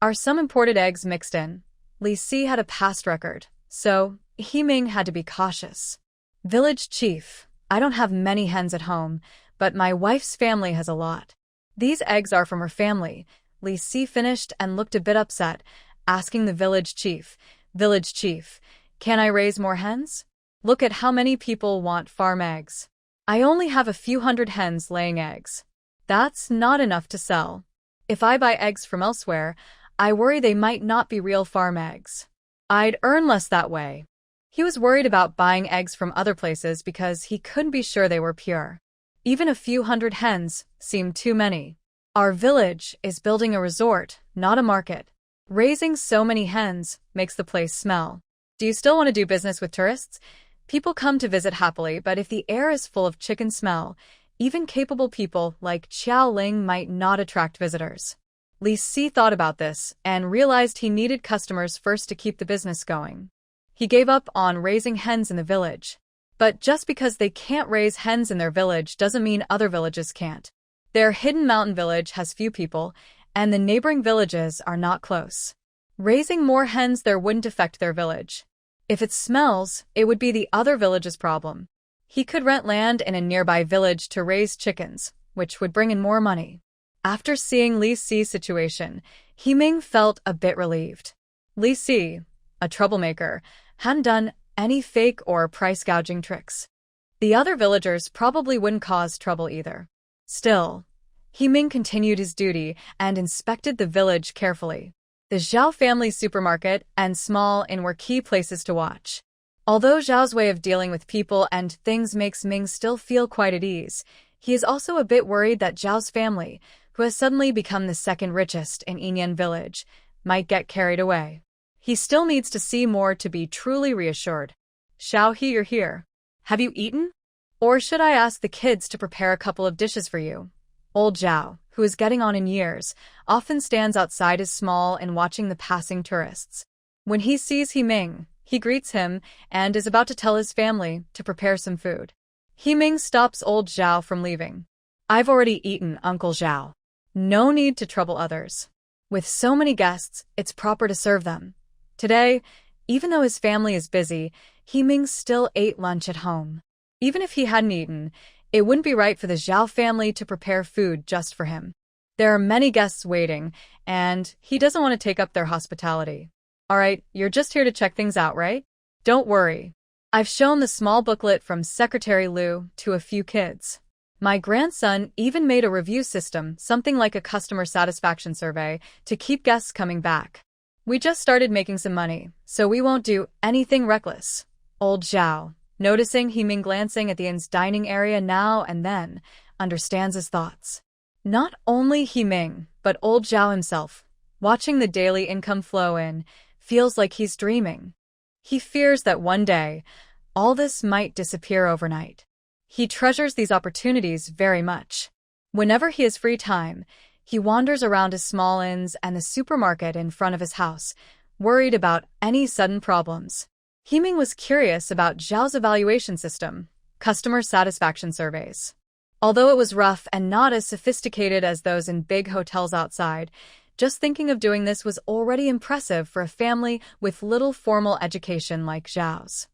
Are some imported eggs mixed in?" Li Si had a past record, so Ming had to be cautious. "Village chief, I don't have many hens at home, but my wife's family has a lot. These eggs are from her family," Li Si finished and looked a bit upset, asking the village chief, "Village chief, can I raise more hens? Look at how many people want farm eggs. I only have a few hundred hens laying eggs. That's not enough to sell. If I buy eggs from elsewhere, I worry they might not be real farm eggs. I'd earn less that way." He was worried about buying eggs from other places because he couldn't be sure they were pure. Even a few hundred hens seemed too many. "Our village is building a resort, not a market. Raising so many hens makes the place smell. Do you still want to do business with tourists? People come to visit happily, but if the air is full of chicken smell, even capable people like Qiao Ling might not attract visitors." Li Si thought about this and realized he needed customers first to keep the business going. He gave up on raising hens in the village. But just because they can't raise hens in their village doesn't mean other villages can't. Their hidden mountain village has few people, and the neighboring villages are not close. Raising more hens there wouldn't affect their village. If it smells, it would be the other village's problem. He could rent land in a nearby village to raise chickens, which would bring in more money. After seeing Li Si's situation, Ming felt a bit relieved. Li Si, a troublemaker, hadn't done any fake or price-gouging tricks. The other villagers probably wouldn't cause trouble either. Still, Ming continued his duty and inspected the village carefully. The Zhao family supermarket and small inn were key places to watch. Although Zhao's way of dealing with people and things makes Ming still feel quite at ease, he is also a bit worried that Zhao's family, who has suddenly become the second richest in Inyan village, might get carried away. He still needs to see more to be truly reassured. Xiaohe, you're here. Have you eaten? Or should I ask the kids to prepare a couple of dishes for you? Old Zhao, who is getting on in years, often stands outside his small and watching the passing tourists. When he sees Ming, he greets him and is about to tell his family to prepare some food. Ming stops old Zhao from leaving. I've already eaten, Uncle Zhao. No need to trouble others. With so many guests, it's proper to serve them. Today, even though his family is busy, Ming still ate lunch at home. Even if he hadn't eaten, it wouldn't be right for the Zhao family to prepare food just for him. There are many guests waiting, and he doesn't want to take up their hospitality. All right, you're just here to check things out, right? Don't worry. I've shown the small booklet from Secretary Liu to a few kids. My grandson even made a review system, something like a customer satisfaction survey, to keep guests coming back. We just started making some money, so we won't do anything reckless. Old Zhao, noticing Ming glancing at the inn's dining area now and then, understands his thoughts. Not only Ming, but old Zhao himself, watching the daily income flow in, feels like he's dreaming. He fears that one day, all this might disappear overnight. He treasures these opportunities very much. Whenever he has free time, he wanders around his small inns and the supermarket in front of his house, worried about any sudden problems. Ming was curious about Zhao's evaluation system, customer satisfaction surveys. Although it was rough and not as sophisticated as those in big hotels outside, just thinking of doing this was already impressive for a family with little formal education like Zhao's.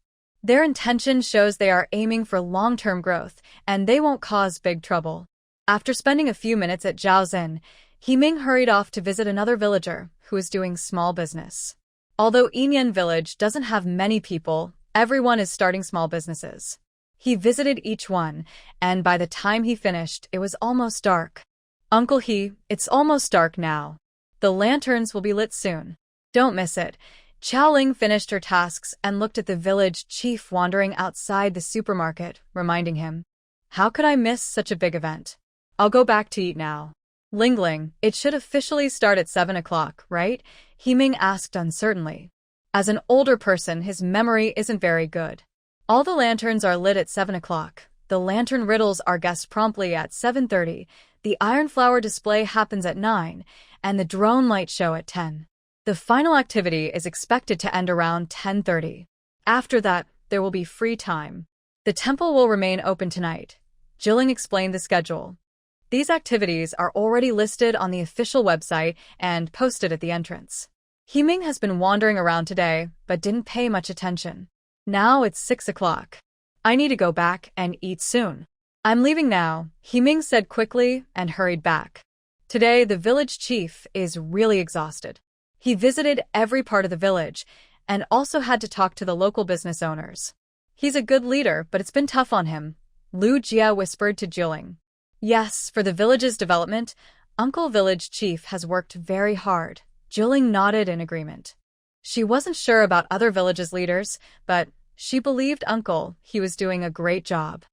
Their intention shows they are aiming for long-term growth, and they won't cause big trouble. After spending a few minutes at Zhao's inn, Ming hurried off to visit another villager who is doing small business. Although Inyan village doesn't have many people, everyone is starting small businesses. He visited each one, and by the time he finished, it was almost dark. Uncle it's almost dark now. The lanterns will be lit soon. Don't miss it. Xiaoling finished her tasks and looked at the village chief wandering outside the supermarket, reminding him, how could I miss such a big event? I'll go back to eat now. Lingling, it should officially start at 7 o'clock, right? Ming asked uncertainly. As an older person, his memory isn't very good. All the lanterns are lit at 7 o'clock. The lantern riddles are guessed promptly at 7:30. The iron flower display happens at 9, and the drone light show at 10. The final activity is expected to end around 10:30. After that, there will be free time. The temple will remain open tonight. Jilling explained the schedule. These activities are already listed on the official website and posted at the entrance. Ming has been wandering around today, but didn't pay much attention. Now it's 6 o'clock. I need to go back and eat soon. I'm leaving now, Ming said quickly and hurried back. Today, the village chief is really exhausted. He visited every part of the village and also had to talk to the local business owners. He's a good leader, but it's been tough on him, Lu Jia whispered to Jilling. Yes, for the village's development, Uncle Village Chief has worked very hard. Jilling nodded in agreement. She wasn't sure about other villages' leaders, but she believed Uncle, he was doing a great job.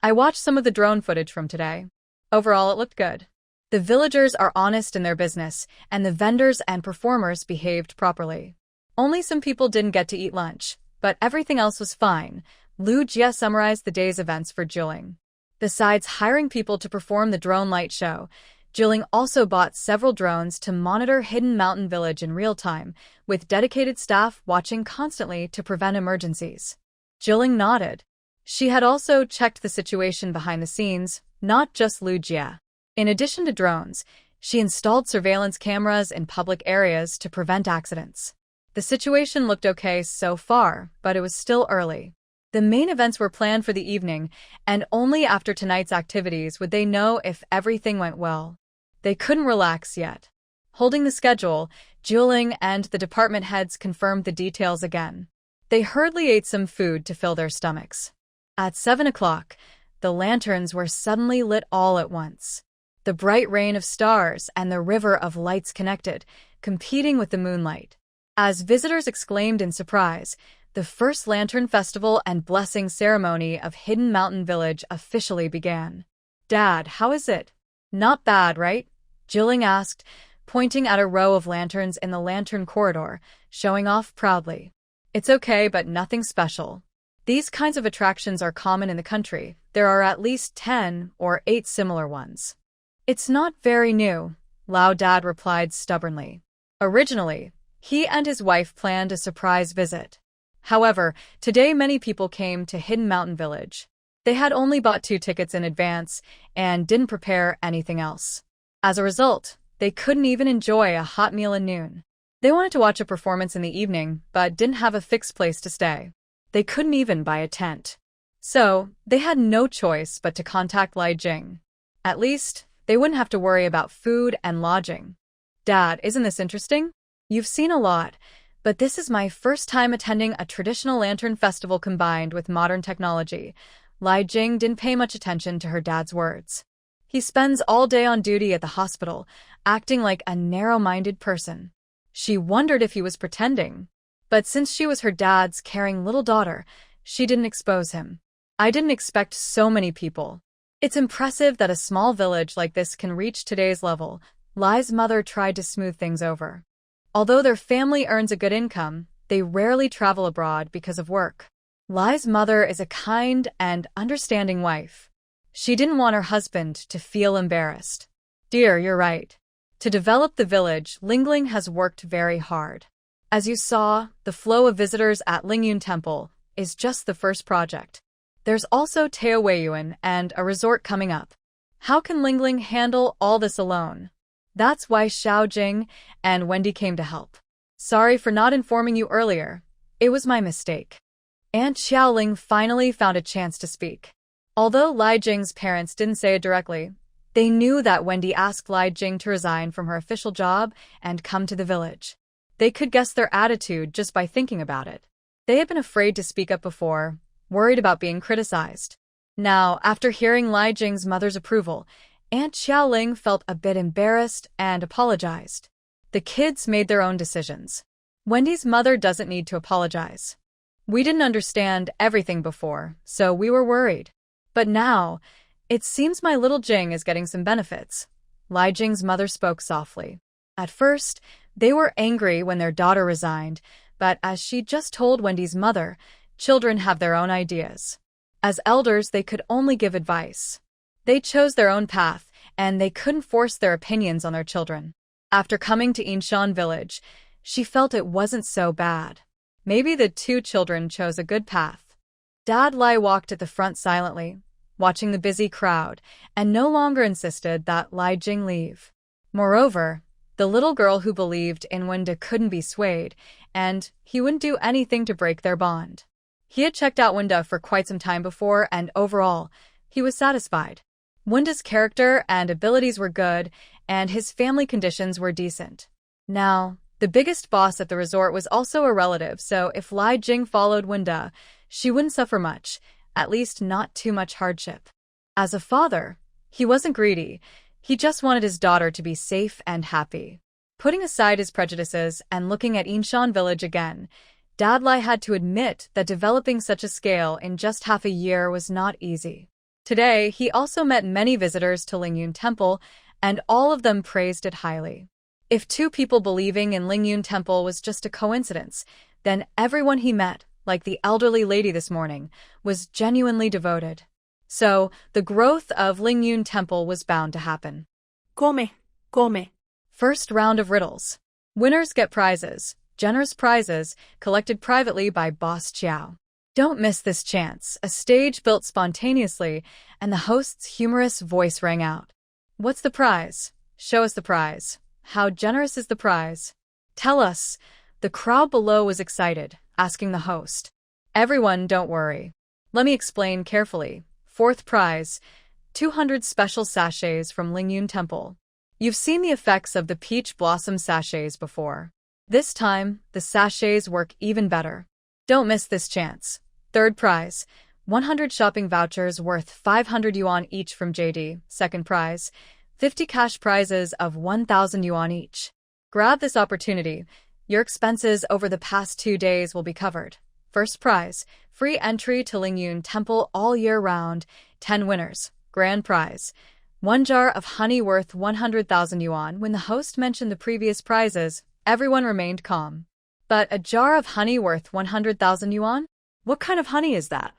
I watched some of the drone footage from today. Overall, it looked good. The villagers are honest in their business, and the vendors and performers behaved properly. Only some people didn't get to eat lunch, but everything else was fine. Lu Jia summarized the day's events for Jilling. Besides hiring people to perform the drone light show, Jilling also bought several drones to monitor Hidden Mountain Village in real time, with dedicated staff watching constantly to prevent emergencies. Jilling nodded. She had also checked the situation behind the scenes, not just Lu Jia. In addition to drones, she installed surveillance cameras in public areas to prevent accidents. The situation looked okay so far, but it was still early. The main events were planned for the evening, and only after tonight's activities would they know if everything went well. They couldn't relax yet. Holding the schedule, Jilling and the department heads confirmed the details again. They hurriedly ate some food to fill their stomachs. At 7 o'clock, the lanterns were suddenly lit all at once. The bright rain of stars and the river of lights connected, competing with the moonlight. As visitors exclaimed in surprise, the first Lantern Festival and blessing ceremony of Hidden Mountain Village officially began. "Dad, how is it?" "Not bad, right?" Jilling asked, pointing at a row of lanterns in the lantern corridor, showing off proudly. "It's okay, but nothing special. These kinds of attractions are common in the country. There are at least 10 or 8 similar ones." "It's not very new," Lao Dad replied stubbornly. Originally, he and his wife planned a surprise visit. However, today many people came to Hidden Mountain Village. They had only bought 2 tickets in advance and didn't prepare anything else. As a result, they couldn't even enjoy a hot meal at noon. They wanted to watch a performance in the evening, but didn't have a fixed place to stay. They couldn't even buy a tent. So, they had no choice but to contact Lai Jing. At least, they wouldn't have to worry about food and lodging. "Dad, isn't this interesting? You've seen a lot, but this is my first time attending a traditional lantern festival combined with modern technology." Lai Jing didn't pay much attention to her dad's words. He spends all day on duty at the hospital, acting like a narrow-minded person. She wondered if he was pretending. But since she was her dad's caring little daughter, she didn't expose him. "I didn't expect so many people. It's impressive that a small village like this can reach today's level." Lai's mother tried to smooth things over. Although their family earns a good income, they rarely travel abroad because of work. Lai's mother is a kind and understanding wife. She didn't want her husband to feel embarrassed. "Dear, you're right. To develop the village, Lingling has worked very hard. As you saw, the flow of visitors at Lingyun Temple is just the first project. There's also Taoweiyuan and a resort coming up. How can Lingling handle all this alone? That's why Xiao Jing and Wendy came to help. Sorry for not informing you earlier. It was my mistake." Aunt Xiaoling finally found a chance to speak. Although Lai Jing's parents didn't say it directly, they knew that Wendy asked Lai Jing to resign from her official job and come to the village. They could guess their attitude just by thinking about it. They had been afraid to speak up before, worried about being criticized. Now, after hearing Lai Jing's mother's approval, Aunt Xiaoling felt a bit embarrassed and apologized. The kids made their own decisions. Wendy's mother doesn't need to apologize. "We didn't understand everything before, so we were worried. But now, it seems my little Jing is getting some benefits." Lai Jing's mother spoke softly. At first, they were angry when their daughter resigned, but as she just told Wendy's mother, children have their own ideas. As elders, they could only give advice. They chose their own path, and they couldn't force their opinions on their children. After coming to Inshan village, she felt it wasn't so bad. Maybe the 2 children chose a good path. Dad Lai walked at the front silently, watching the busy crowd, and no longer insisted that Lai Jing leave. Moreover, the little girl who believed in Wenda couldn't be swayed, and he wouldn't do anything to break their bond. He had checked out Wenda for quite some time before, and overall, he was satisfied. Wenda's character and abilities were good, and his family conditions were decent. Now, the biggest boss at the resort was also a relative, so if Lai Jing followed Wenda, she wouldn't suffer much, at least not too much hardship. As a father, he wasn't greedy. He just wanted his daughter to be safe and happy. Putting aside his prejudices and looking at Inshan village again, Dad Lai had to admit that developing such a scale in just half a year was not easy. Today, he also met many visitors to Lingyun Temple, and all of them praised it highly. If 2 people believing in Lingyun Temple was just a coincidence, then everyone he met, like the elderly lady this morning, was genuinely devoted. So, the growth of Lingyun Temple was bound to happen. Come. First round of riddles. Winners get prizes, generous prizes, collected privately by Boss Chiao. Don't miss this chance. A stage built spontaneously, and the host's humorous voice rang out. "What's the prize? Show us the prize. How generous is the prize? Tell us." The crowd below was excited, asking the host. "Everyone, don't worry. Let me explain carefully. 4th prize, 200 special sachets from Lingyun Temple. You've seen the effects of the peach blossom sachets before. This time, the sachets work even better. Don't miss this chance. 3rd prize, 100 shopping vouchers worth 500 yuan each from JD. 2nd prize, 50 cash prizes of 1,000 yuan each. Grab this opportunity. Your expenses over the past 2 days will be covered. First prize, free entry to Lingyun Temple all year round, 10 winners. Grand prize, 1 jar of honey worth 100,000 yuan. When the host mentioned the previous prizes, everyone remained calm. But a jar of honey worth 100,000 yuan? What kind of honey is that?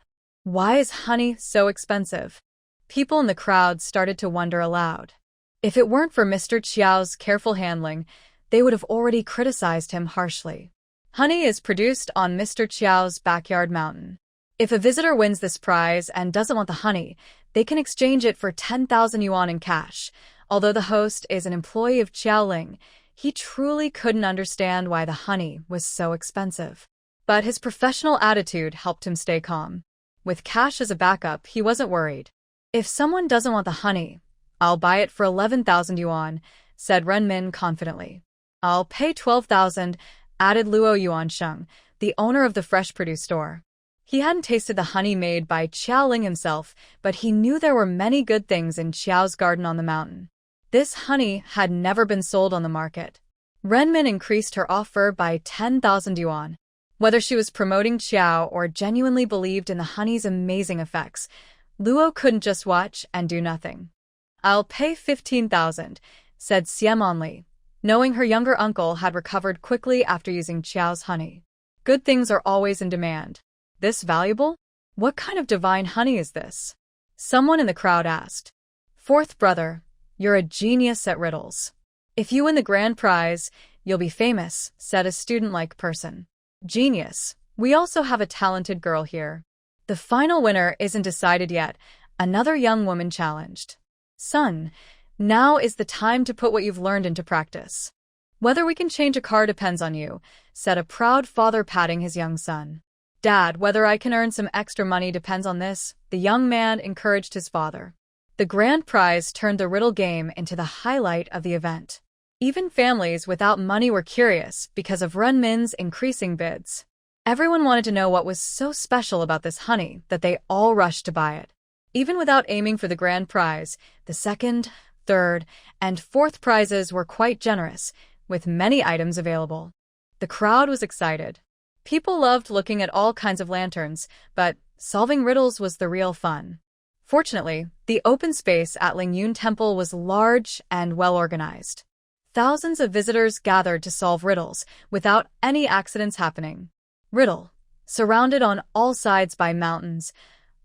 Why is honey so expensive? People in the crowd started to wonder aloud. If it weren't for Mr. Qiao's careful handling, they would have already criticized him harshly. Honey is produced on Mr. Qiao's backyard mountain. If a visitor wins this prize and doesn't want the honey, they can exchange it for 10,000 yuan in cash. Although the host is an employee of Qiaoling, he truly couldn't understand why the honey was so expensive. But his professional attitude helped him stay calm. With cash as a backup, he wasn't worried. If someone doesn't want the honey, I'll buy it for 11,000 yuan, said Renmin confidently. I'll pay 12,000, added Luo Yuansheng, the owner of the fresh produce store. He hadn't tasted the honey made by Qiaoling himself, but he knew there were many good things in Qiao's garden on the mountain. This honey had never been sold on the market. Renmin increased her offer by 10,000 yuan. Whether she was promoting Qiao or genuinely believed in the honey's amazing effects, Luo couldn't just watch and do nothing. I'll pay 15,000, said Xiemonli, knowing her younger uncle had recovered quickly after using Qiao's honey. Good things are always in demand. This valuable? What kind of divine honey is this? Someone in the crowd asked. Fourth brother, you're a genius at riddles. If you win the grand prize, you'll be famous, said a student-like person. Genius. We also have a talented girl here. The final winner isn't decided yet, another young woman challenged. Son, now is the time to put what you've learned into practice. Whether we can change a car depends on you, said a proud father patting his young son. Dad, whether I can earn some extra money depends on this, the young man encouraged his father. The grand prize turned the riddle game into the highlight of the event. Even families without money were curious because of Renmin's increasing bids. Everyone wanted to know what was so special about this honey that they all rushed to buy it. Even without aiming for the grand prize, the second, third, and fourth prizes were quite generous, with many items available. The crowd was excited. People loved looking at all kinds of lanterns, but solving riddles was the real fun. Fortunately, the open space at Lingyun Temple was large and well-organized. Thousands of visitors gathered to solve riddles without any accidents happening. Riddle. Surrounded on all sides by mountains.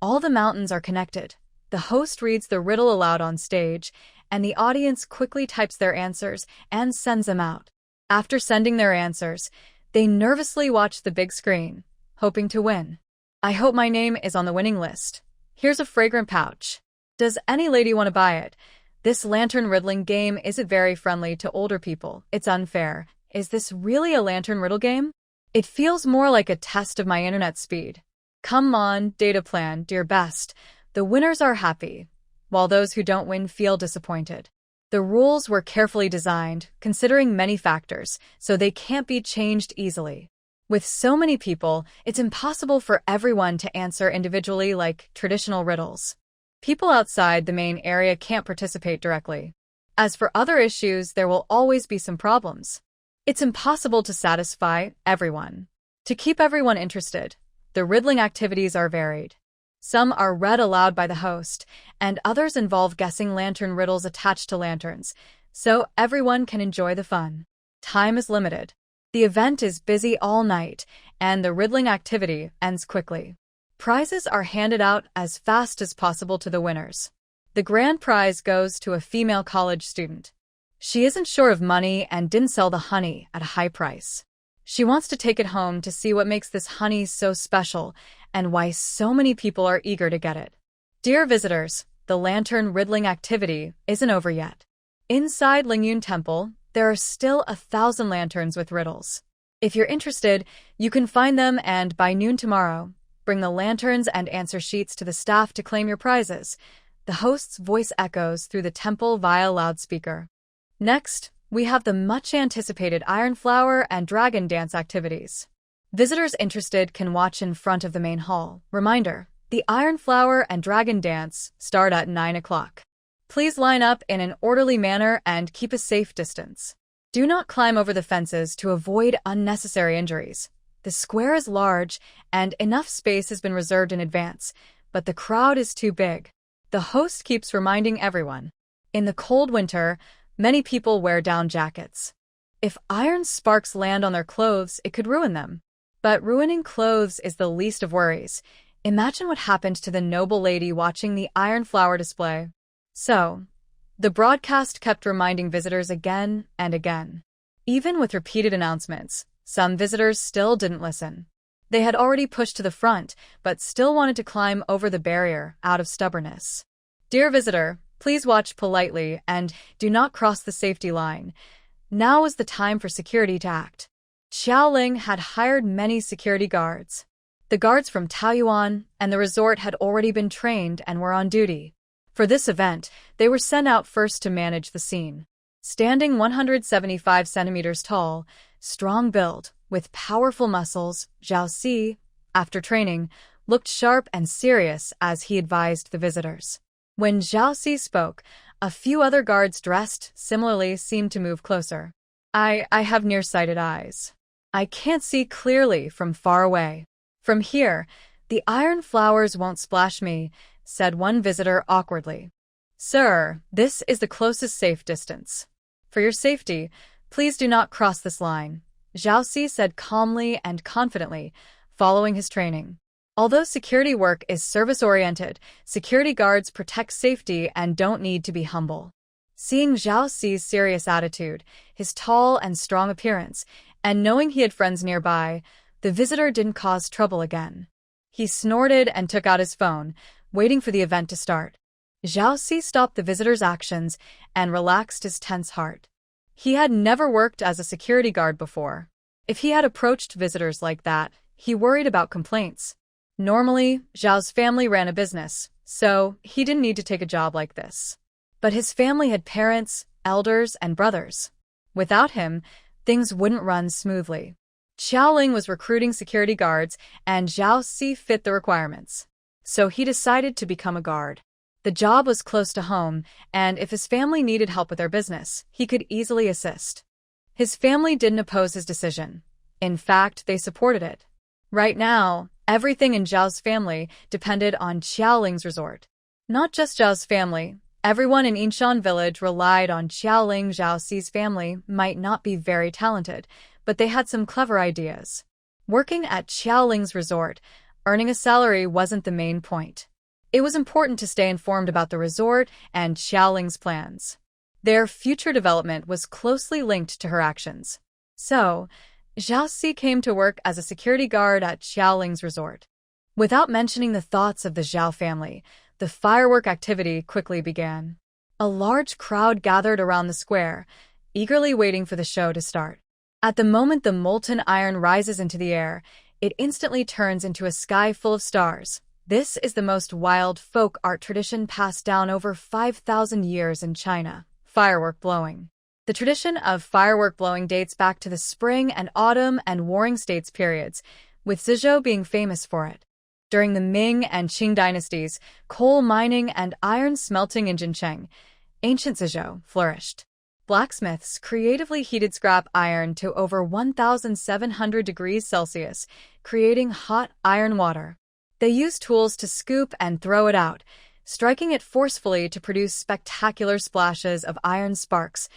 All the mountains are connected. The host reads the riddle aloud on stage, and the audience quickly types their answers and sends them out. After sending their answers, they nervously watch the big screen, hoping to win. I hope my name is on the winning list. Here's a fragrant pouch. Does any lady want to buy it? This lantern riddling game isn't very friendly to older people. It's unfair. Is this really a lantern riddle game? It feels more like a test of my internet speed. Come on, data plan, do your best. The winners are happy, while those who don't win feel disappointed. The rules were carefully designed, considering many factors, so they can't be changed easily. With so many people, it's impossible for everyone to answer individually like traditional riddles. People outside the main area can't participate directly. As for other issues, there will always be some problems. It's impossible to satisfy everyone. To keep everyone interested, the riddling activities are varied. Some are read aloud by the host, and others involve guessing lantern riddles attached to lanterns, so everyone can enjoy the fun. Time is limited. The event is busy all night, and the riddling activity ends quickly. Prizes are handed out as fast as possible to the winners. The grand prize goes to a female college student. She isn't sure of money and didn't sell the honey at a high price. She wants to take it home to see what makes this honey so special and why so many people are eager to get it. Dear visitors, the lantern riddling activity isn't over yet. Inside Lingyun Temple, there are still 1,000 lanterns with riddles. If you're interested, you can find them, and by noon tomorrow, bring the lanterns and answer sheets to the staff to claim your prizes. The host's voice echoes through the temple via loudspeaker. Next, we have the much-anticipated Iron Flower and Dragon Dance activities. Visitors interested can watch in front of the main hall. Reminder, the Iron Flower and Dragon Dance start at 9 o'clock. Please line up in an orderly manner and keep a safe distance. Do not climb over the fences to avoid unnecessary injuries. The square is large, and enough space has been reserved in advance, but the crowd is too big. The host keeps reminding everyone. In the cold winter, many people wear down jackets. If iron sparks land on their clothes, it could ruin them. But ruining clothes is the least of worries. Imagine what happened to the noble lady watching the iron flower display. So, the broadcast kept reminding visitors again and again. Even with repeated announcements, some visitors still didn't listen. They had already pushed to the front, but still wanted to climb over the barrier out of stubbornness. Dear visitor, please watch politely and do not cross the safety line. Now is the time for security to act. Xiaoling had hired many security guards. The guards from Taoyuan and the resort had already been trained and were on duty. For this event, they were sent out first to manage the scene. Standing 175 centimeters tall, strong build, with powerful muscles, Zhao Si, after training, looked sharp and serious as he advised the visitors. When Zhao Si spoke, a few other guards dressed similarly seemed to move closer. I have nearsighted eyes. I can't see clearly from far away. From here, the iron flowers won't splash me, said one visitor awkwardly. Sir, this is the closest safe distance. For your safety, please do not cross this line, Zhao Si said calmly and confidently, following his training. Although security work is service-oriented, security guards protect safety and don't need to be humble. Seeing Zhao Si's serious attitude, his tall and strong appearance, and knowing he had friends nearby, the visitor didn't cause trouble again. He snorted and took out his phone, waiting for the event to start. Zhao Si stopped the visitor's actions and relaxed his tense heart. He had never worked as a security guard before. If he had approached visitors like that, he worried about complaints. Normally, Zhao's family ran a business, so he didn't need to take a job like this. But his family had parents, elders, and brothers. Without him, things wouldn't run smoothly. Xiaoling was recruiting security guards, and Zhao Si fit the requirements. So he decided to become a guard. The job was close to home, and if his family needed help with their business, he could easily assist. His family didn't oppose his decision. In fact, they supported it. Right now, everything in Zhao's family depended on Xiaoling's resort. Not just Zhao's family, everyone in Yinshan village relied on Xiaoling. Zhao Si's family might not be very talented, but they had some clever ideas. Working at Xiaoling's resort, earning a salary wasn't the main point. It was important to stay informed about the resort and Xiaoling's plans. Their future development was closely linked to her actions. So, Zhao Si came to work as a security guard at Xiaoling's resort. Without mentioning the thoughts of the Zhao family, the firework activity quickly began. A large crowd gathered around the square, eagerly waiting for the show to start. At the moment the molten iron rises into the air, it instantly turns into a sky full of stars. This is the most wild folk art tradition passed down over 5,000 years in China, firework blowing. The tradition of firework blowing dates back to the spring and autumn and warring states periods, with Zizhou being famous for it. During the Ming and Qing dynasties, coal mining and iron smelting in Jincheng, ancient Zizhou, flourished. Blacksmiths creatively heated scrap iron to over 1,700 degrees Celsius, creating hot iron water. They used tools to scoop and throw it out, striking it forcefully to produce spectacular splashes of iron sparks,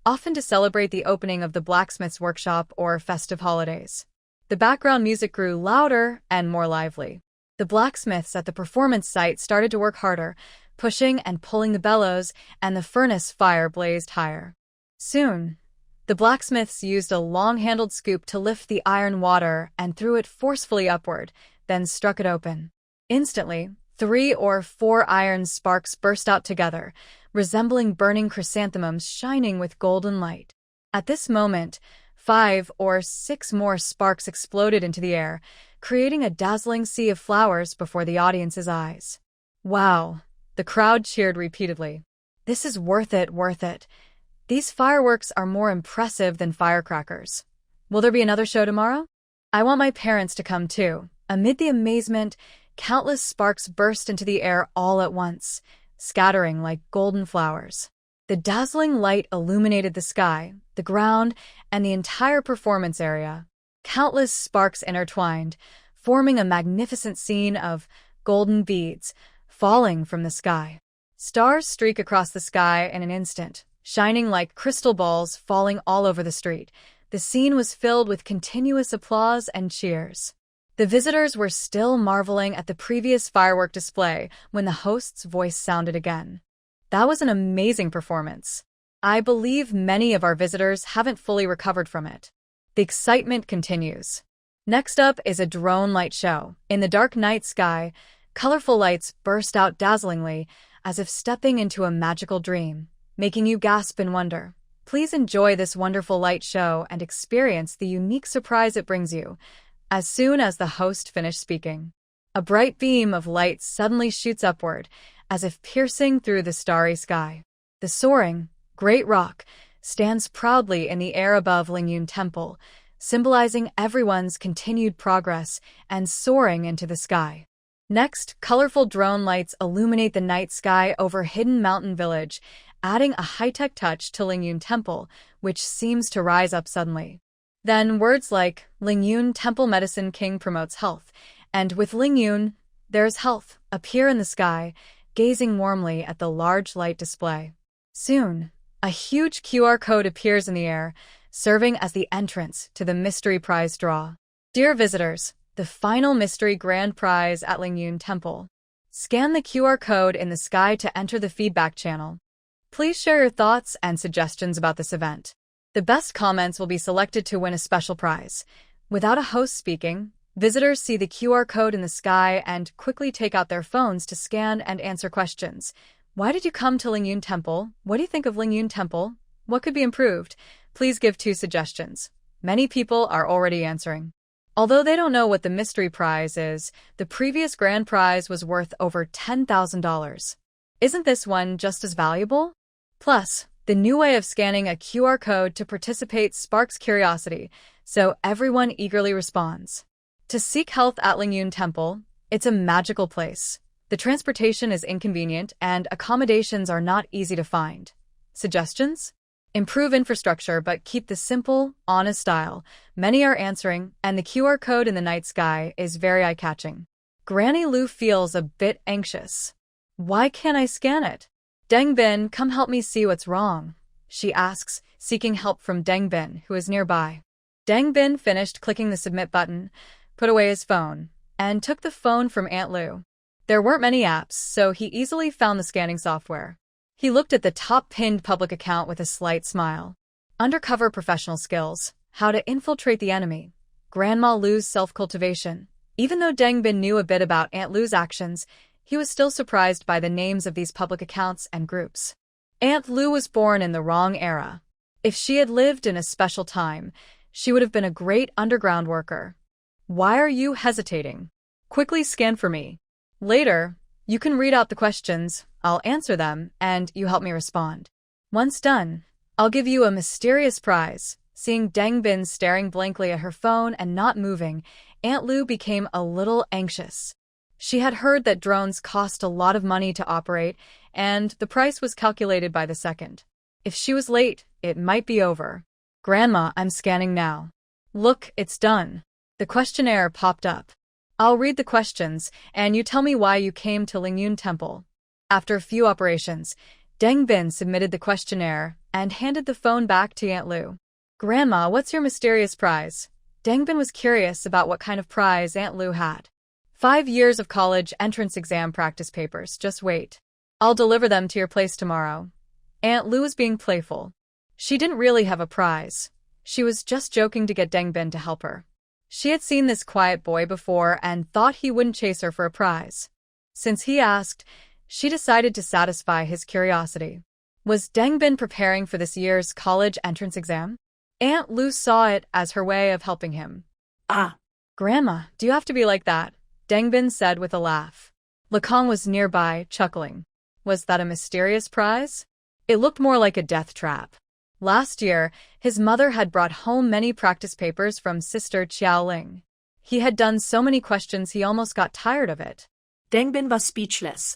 often to celebrate the opening of the blacksmith's workshop or festive holidays. The background music grew louder and more lively. The blacksmiths at the performance site started to work harder, pushing and pulling the bellows, and the furnace fire blazed higher. Soon, the blacksmiths used a long-handled scoop to lift the iron water and threw it forcefully upward, then struck it open. Instantly, 3 or 4 iron sparks burst out together, resembling burning chrysanthemums shining with golden light. At this moment, 5 or 6 more sparks exploded into the air, creating a dazzling sea of flowers before the audience's eyes. Wow! The crowd cheered repeatedly. This is worth it, worth it. These fireworks are more impressive than firecrackers. Will there be another show tomorrow? I want my parents to come too. Amid the amazement, countless sparks burst into the air all at once. scattering like golden flowers. The dazzling light illuminated the sky, the ground, and the entire performance area. Countless sparks intertwined, forming a magnificent scene of golden beads falling from the sky. Stars streak across the sky in an instant, shining like crystal balls falling all over the street. The scene was filled with continuous applause and cheers. The visitors were still marveling at the previous firework display when the host's voice sounded again. That was an amazing performance. I believe many of our visitors haven't fully recovered from it. The excitement continues. Next up is a drone light show. In the dark night sky, colorful lights burst out dazzlingly, as if stepping into a magical dream, making you gasp in wonder. Please enjoy this wonderful light show and experience the unique surprise it brings you. As soon as the host finished speaking, a bright beam of light suddenly shoots upward, as if piercing through the starry sky. The soaring, great rock stands proudly in the air above Lingyun Temple, symbolizing everyone's continued progress and soaring into the sky. Next, colorful drone lights illuminate the night sky over Hidden Mountain Village, adding a high-tech touch to Lingyun Temple, which seems to rise up suddenly. Then words like Lingyun Temple Medicine King promotes health, and with Lingyun, there's health, appear in the sky, gazing warmly at the large light display. Soon, a huge QR code appears in the air, serving as the entrance to the mystery prize draw. Dear visitors, the final mystery grand prize at Lingyun Temple. Scan the QR code in the sky to enter the feedback channel. Please share your thoughts and suggestions about this event. The best comments will be selected to win a special prize. Without a host speaking, visitors see the QR code in the sky and quickly take out their phones to scan and answer questions. Why did you come to Lingyun Temple? What do you think of Lingyun Temple? What could be improved? Please give 2 suggestions. Many people are already answering. Although they don't know what the mystery prize is, the previous grand prize was worth over $10,000. Isn't this one just as valuable? Plus, the new way of scanning a QR code to participate sparks curiosity, so everyone eagerly responds. To seek health at Lingyun Temple, it's a magical place. The transportation is inconvenient and accommodations are not easy to find. Suggestions? Improve infrastructure but keep the simple, honest style. Many are answering, and the QR code in the night sky is very eye-catching. Granny Lu feels a bit anxious. Why can't I scan it? Deng Bin, come help me see what's wrong, she asks, seeking help from Deng Bin, who is nearby. Deng Bin finished clicking the submit button, put away his phone, and took the phone from Aunt Lu. There weren't many apps, so he easily found the scanning software. He looked at the top-pinned public account with a slight smile. Undercover professional skills, how to infiltrate the enemy, Grandma Lu's self-cultivation. Even though Deng Bin knew a bit about Aunt Lu's actions, he was still surprised by the names of these public accounts and groups. Aunt Lu was born in the wrong era. If she had lived in a special time, she would have been a great underground worker. Why are you hesitating? Quickly scan for me. Later, you can read out the questions, I'll answer them, and you help me respond. Once done, I'll give you a mysterious prize. Seeing Deng Bin staring blankly at her phone and not moving, Aunt Lu became a little anxious. She had heard that drones cost a lot of money to operate, and the price was calculated by the second. If she was late, it might be over. Grandma, I'm scanning now. Look, it's done. The questionnaire popped up. I'll read the questions, and you tell me why you came to Lingyun Temple. After a few operations, Deng Bin submitted the questionnaire and handed the phone back to Aunt Lu. Grandma, what's your mysterious prize? Deng Bin was curious about what kind of prize Aunt Lu had. 5 years of college entrance exam practice papers, just wait. I'll deliver them to your place tomorrow. Aunt Lu was being playful. She didn't really have a prize. She was just joking to get Deng Bin to help her. She had seen this quiet boy before and thought he wouldn't chase her for a prize. Since he asked, she decided to satisfy his curiosity. Was Deng Bin preparing for this year's college entrance exam? Aunt Lu saw it as her way of helping him. Ah, Grandma, do you have to be like that? Deng Bin said with a laugh. Lekong was nearby, chuckling. Was that a mysterious prize? It looked more like a death trap. Last year, his mother had brought home many practice papers from Sister Xiaoling. He had done so many questions he almost got tired of it. Deng Bin was speechless.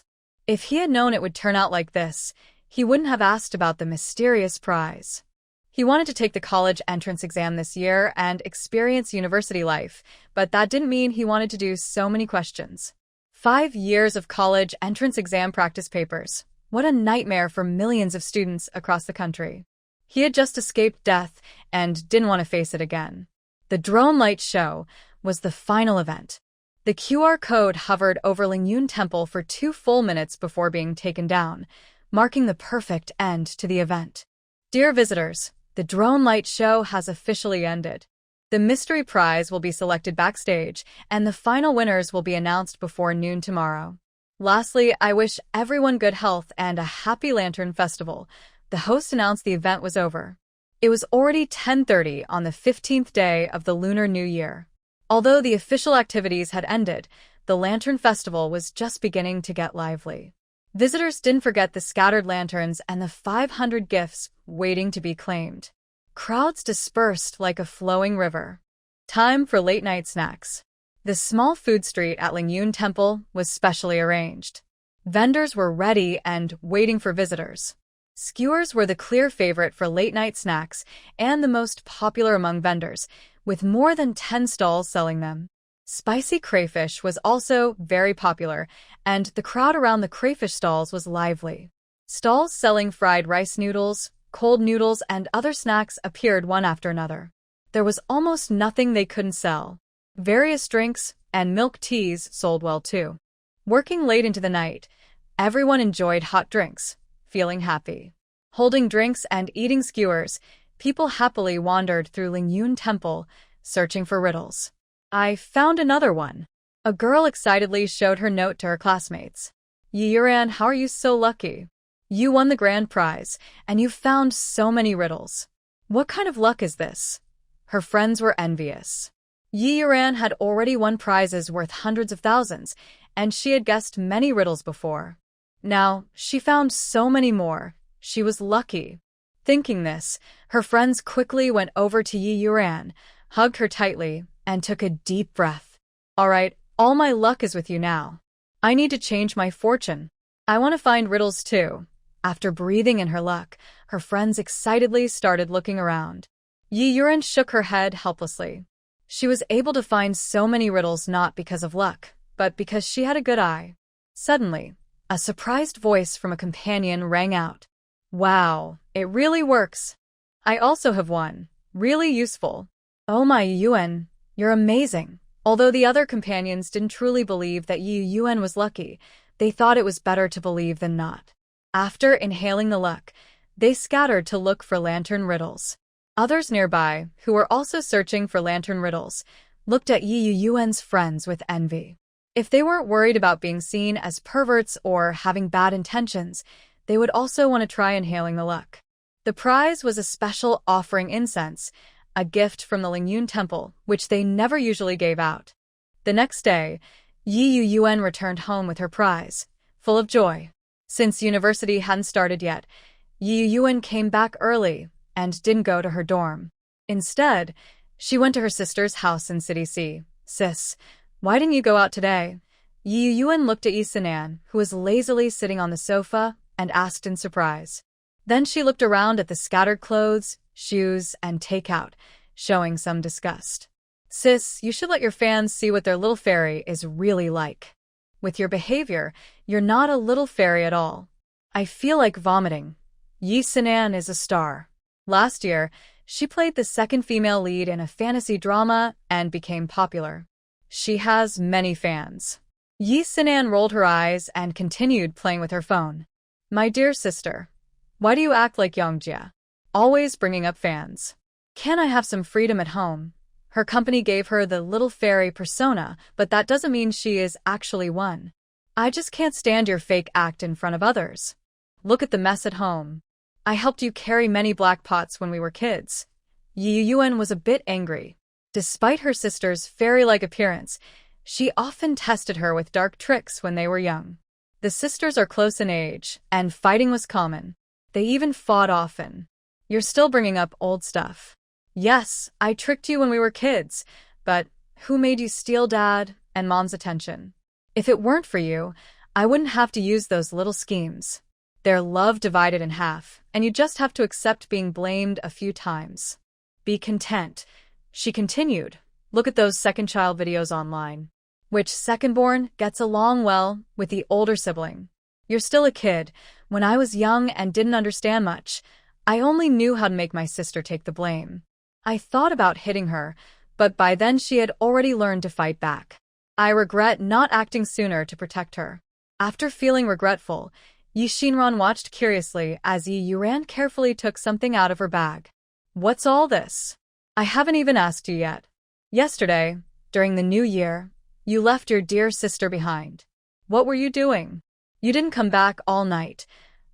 If he had known it would turn out like this, he wouldn't have asked about the mysterious prize. He wanted to take the college entrance exam this year and experience university life, but that didn't mean he wanted to do so many questions. 5 years of college entrance exam practice papers. What a nightmare for millions of students across the country. He had just escaped death and didn't want to face it again. The drone light show was the final event. The QR code hovered over Lingyun Temple for 2 full minutes before being taken down, marking the perfect end to the event. Dear visitors, the drone light show has officially ended. The mystery prize will be selected backstage, and the final winners will be announced before noon tomorrow. Lastly, I wish everyone good health and a happy Lantern Festival. The host announced the event was over. It was already 10:30 on the 15th day of the Lunar New Year. Although the official activities had ended, the Lantern Festival was just beginning to get lively. Visitors didn't forget the scattered lanterns and the 500 gifts waiting to be claimed. Crowds dispersed like a flowing river. Time for late-night snacks. The small food street at Lingyun Temple was specially arranged. Vendors were ready and waiting for visitors. Skewers were the clear favorite for late-night snacks and the most popular among vendors, with more than 10 stalls selling them. Spicy crayfish was also very popular, and the crowd around the crayfish stalls was lively. Stalls selling fried rice noodles, cold noodles, and other snacks appeared one after another. There was almost nothing they couldn't sell. Various drinks and milk teas sold well too. Working late into the night, everyone enjoyed hot drinks, feeling happy. Holding drinks and eating skewers, people happily wandered through Lingyun Temple, searching for riddles. I found another one. A girl excitedly showed her note to her classmates. Yuran, how are you so lucky? You won the grand prize, and you found so many riddles. What kind of luck is this? Her friends were envious. Yuran had already won prizes worth hundreds of thousands, and she had guessed many riddles before. Now, she found so many more. She was lucky. Thinking this, her friends quickly went over to Yuran, hugged her tightly, and took a deep breath. All right, all my luck is with you now. I need to change my fortune. I want to find riddles too. After breathing in her luck, her friends excitedly started looking around. Yuran shook her head helplessly. She was able to find so many riddles not because of luck, but because she had a good eye. Suddenly, a surprised voice from a companion rang out. Wow, it really works. I also have one. Really useful. Oh my Yuan, you're amazing. Although the other companions didn't truly believe that Yuan was lucky, they thought it was better to believe than not. After inhaling the luck, they scattered to look for lantern riddles. Others nearby, who were also searching for lantern riddles, looked at Yuan's friends with envy. If they weren't worried about being seen as perverts or having bad intentions, they would also want to try inhaling the luck. The prize was a special offering incense, a gift from the Lingyun Temple, which they never usually gave out. The next day, Yuan returned home with her prize, full of joy. Since university hadn't started yet, Yuan came back early and didn't go to her dorm. Instead, she went to her sister's house in City C. Sis, why didn't you go out today? Yuan looked at Sinan, who was lazily sitting on the sofa, and asked in surprise. Then she looked around at the scattered clothes, shoes, and takeout, showing some disgust. Sis, you should let your fans see what their little fairy is really like. With your behavior, you're not a little fairy at all. I feel like vomiting. Sinan is a star. Last year, she played the second female lead in a fantasy drama and became popular. She has many fans. Sinan rolled her eyes and continued playing with her phone. My dear sister, why do you act like Yongjia? Always bringing up fans. Can I have some freedom at home? Her company gave her the little fairy persona, but that doesn't mean she is actually one. I just can't stand your fake act in front of others. Look at the mess at home. I helped you carry many black pots when we were kids. Yuan was a bit angry. Despite her sister's fairy-like appearance, she often tested her with dark tricks when they were young. The sisters are close in age, and fighting was common. They even fought often. You're still bringing up old stuff. Yes, I tricked you when we were kids, but who made you steal Dad and Mom's attention? If it weren't for you, I wouldn't have to use those little schemes. Their love divided in half, and you just have to accept being blamed a few times. Be content. She continued. Look at those second child videos online. Which second-born gets along well with the older sibling? You're still a kid. When I was young and didn't understand much, I only knew how to make my sister take the blame. I thought about hitting her, but by then she had already learned to fight back. I regret not acting sooner to protect her. After feeling regretful, Yi Shinran watched curiously as Yi Yuran carefully took something out of her bag. What's all this? I haven't even asked you yet. Yesterday, during the new year, you left your dear sister behind. What were you doing? You didn't come back all night.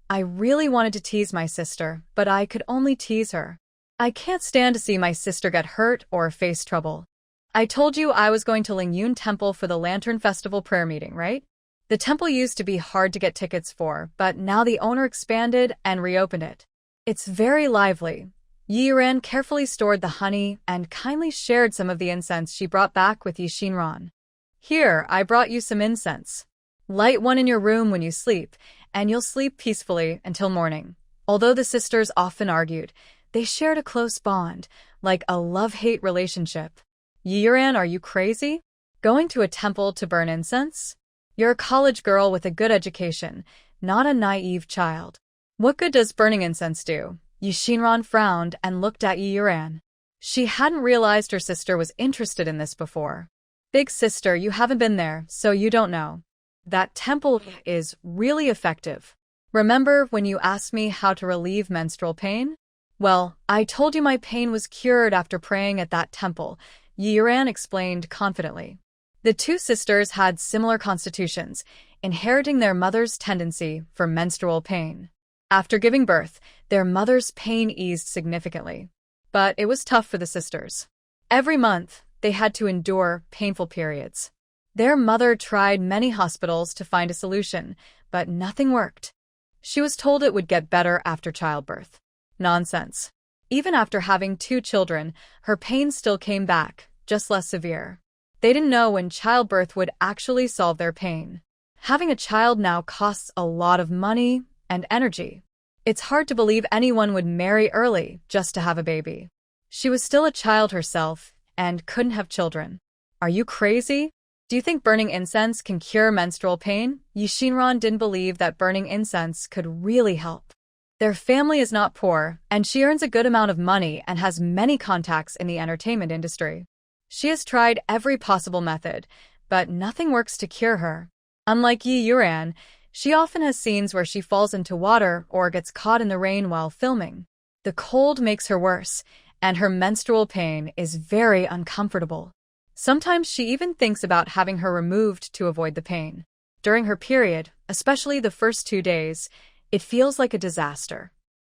I really wanted to tease my sister, but I could only tease her. I can't stand to see my sister get hurt or face trouble. I told you I was going to Lingyun Temple for the Lantern Festival prayer meeting, right? The temple used to be hard to get tickets for, but now the owner expanded and reopened it. It's very lively. Yi Yuran carefully stored the honey and kindly shared some of the incense she brought back with Yi Shinran. Here, I brought you some incense. Light one in your room when you sleep, and you'll sleep peacefully until morning. Although the sisters often argued, they shared a close bond, like a love-hate relationship. Yi Yuran, are you crazy? Going to a temple to burn incense? You're a college girl with a good education, not a naive child. What good does burning incense do? Yi Shinran frowned and looked at Yi Yuran. She hadn't realized her sister was interested in this before. Big sister, you haven't been there, so you don't know. That temple is really effective. Remember when you asked me how to relieve menstrual pain? Well, I told you my pain was cured after praying at that temple, Yi Yuran explained confidently. The two sisters had similar constitutions, inheriting their mother's tendency for menstrual pain. After giving birth, their mother's pain eased significantly. But it was tough for the sisters. Every month, they had to endure painful periods. Their mother tried many hospitals to find a solution, but nothing worked. She was told it would get better after childbirth. Nonsense. Even after having 2 children, her pain still came back, just less severe. They didn't know when childbirth would actually solve their pain. Having a child now costs a lot of money and energy. It's hard to believe anyone would marry early just to have a baby. She was still a child herself and couldn't have children. Are you crazy? Do you think burning incense can cure menstrual pain? Yi Shinran didn't believe that burning incense could really help. Their family is not poor, and she earns a good amount of money and has many contacts in the entertainment industry. She has tried every possible method, but nothing works to cure her. Unlike Yi Yuran, she often has scenes where she falls into water or gets caught in the rain while filming. The cold makes her worse, and her menstrual pain is very uncomfortable. Sometimes she even thinks about having her removed to avoid the pain. During her period, especially the first 2 days, it feels like a disaster.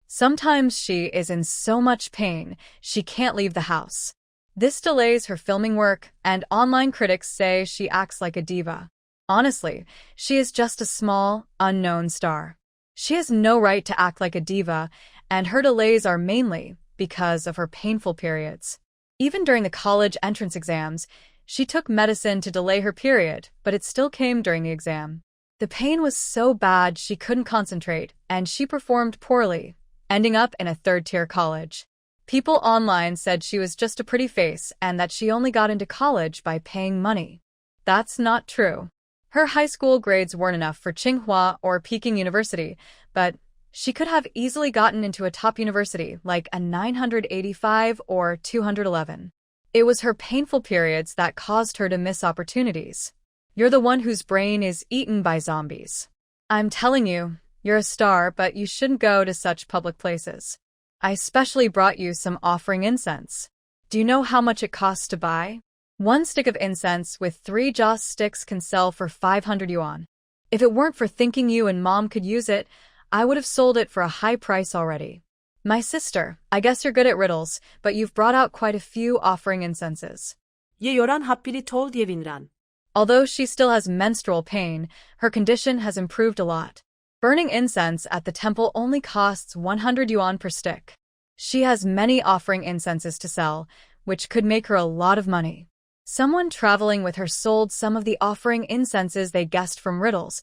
Sometimes she is in so much pain, she can't leave the house. This delays her filming work, and online critics say she acts like a diva. Honestly, she is just a small, unknown star. She has no right to act like a diva, and her delays are mainly because of her painful periods. Even during the college entrance exams, she took medicine to delay her period, but it still came during the exam. The pain was so bad she couldn't concentrate, and she performed poorly, ending up in a 3rd-tier college. People online said she was just a pretty face and that she only got into college by paying money. That's not true. Her high school grades weren't enough for Tsinghua or Peking University, but she could have easily gotten into a top university like a 985 or 211. It was her painful periods that caused her to miss opportunities. You're the one whose brain is eaten by zombies. I'm telling you, you're a star, but you shouldn't go to such public places. I especially brought you some offering incense. Do you know how much it costs to buy? 1 stick of incense with 3 joss sticks can sell for 500 yuan. If it weren't for thinking you and Mom could use it, I would have sold it for a high price already. My sister, I guess you're good at riddles, but you've brought out quite a few offering incenses. Yi Yuran happily told Ye Binran. Although she still has menstrual pain, her condition has improved a lot. Burning incense at the temple only costs 100 yuan per stick. She has many offering incenses to sell, which could make her a lot of money. Someone traveling with her sold some of the offering incenses they guessed from riddles,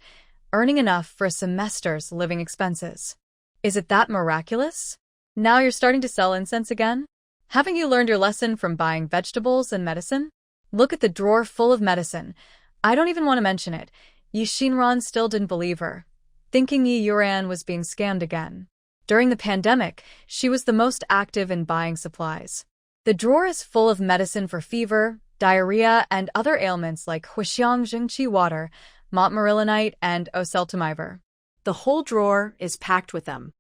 earning enough for a semester's living expenses. Is it that miraculous? Now you're starting to sell incense again? Haven't you learned your lesson from buying vegetables and medicine? Look at the drawer full of medicine. I don't even want to mention it. Yi Shinran still didn't believe her, thinking Yi Yuran was being scammed again. During the pandemic, she was the most active in buying supplies. The drawer is full of medicine for fever, diarrhea, and other ailments like Huixiang Jingqi water, montmorillonite, and oseltamivir. The whole drawer is packed with them.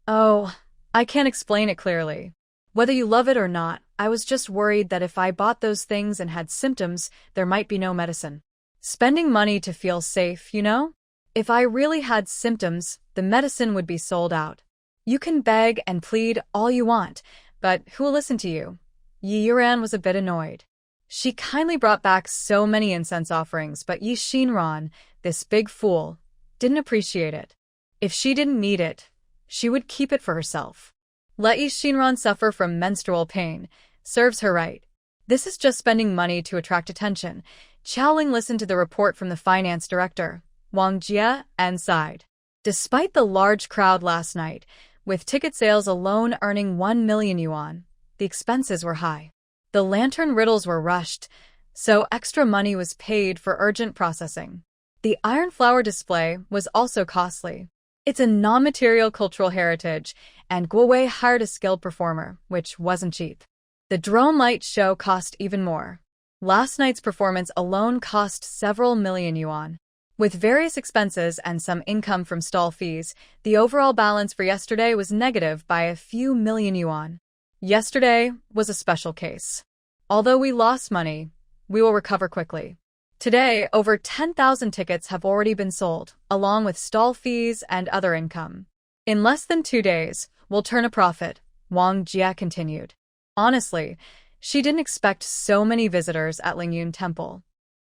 Oh, I can't explain it clearly. Whether you love it or not, I was just worried that if I bought those things and had symptoms, there might be no medicine. Spending money to feel safe, you know? If I really had symptoms, the medicine would be sold out. You can beg and plead all you want, but who will listen to you? Yi Yuran was a bit annoyed. She kindly brought back so many incense offerings, but Yi Shinran, this big fool, didn't appreciate it. If she didn't need it, she would keep it for herself. Let Yi Shinran suffer from menstrual pain. Serves her right. This is just spending money to attract attention. Xiaoling listened to the report from the finance director, Wang Jie, and sighed. Despite the large crowd last night, with ticket sales alone earning 1 million yuan, the expenses were high. The lantern riddles were rushed, so extra money was paid for urgent processing. The iron flower display was also costly. It's a non-material cultural heritage, and Guowei hired a skilled performer, which wasn't cheap. The drone light show cost even more. Last night's performance alone cost several million yuan. With various expenses and some income from stall fees, the overall balance for yesterday was negative by a few million yuan. Yesterday was a special case. Although we lost money, we will recover quickly. Today, over 10,000 tickets have already been sold, along with stall fees and other income. In less than 2 days, we'll turn a profit, Wang Jie continued. Honestly, she didn't expect so many visitors at Lingyun Temple.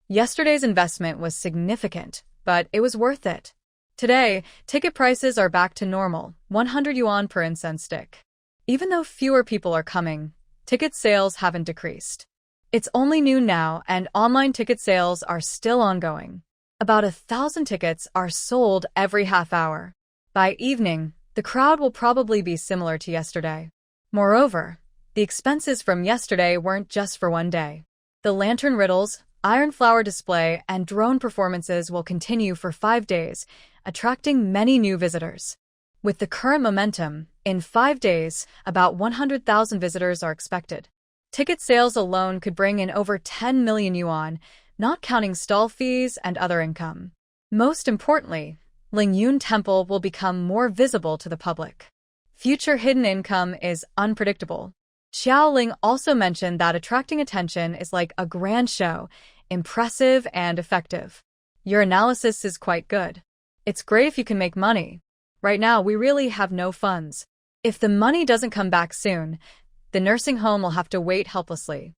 Yesterday's investment was significant, but it was worth it. Today, ticket prices are back to normal, 100 yuan per incense stick. Even though fewer people are coming, ticket sales haven't decreased. It's only noon now, and online ticket sales are still ongoing. About 1,000 tickets are sold every half hour. By evening, the crowd will probably be similar to yesterday. Moreover, the expenses from yesterday weren't just for one day. The lantern riddles, iron flower display, and drone performances will continue for 5 days, attracting many new visitors. With the current momentum, in 5 days, about 100,000 visitors are expected. Ticket sales alone could bring in over 10 million yuan, not counting stall fees and other income. Most importantly, Lingyun Temple will become more visible to the public. Future hidden income is unpredictable. Xiaoling also mentioned that attracting attention is like a grand show, impressive and effective. Your analysis is quite good. It's great if you can make money. Right now, we really have no funds. If the money doesn't come back soon, the nursing home will have to wait helplessly.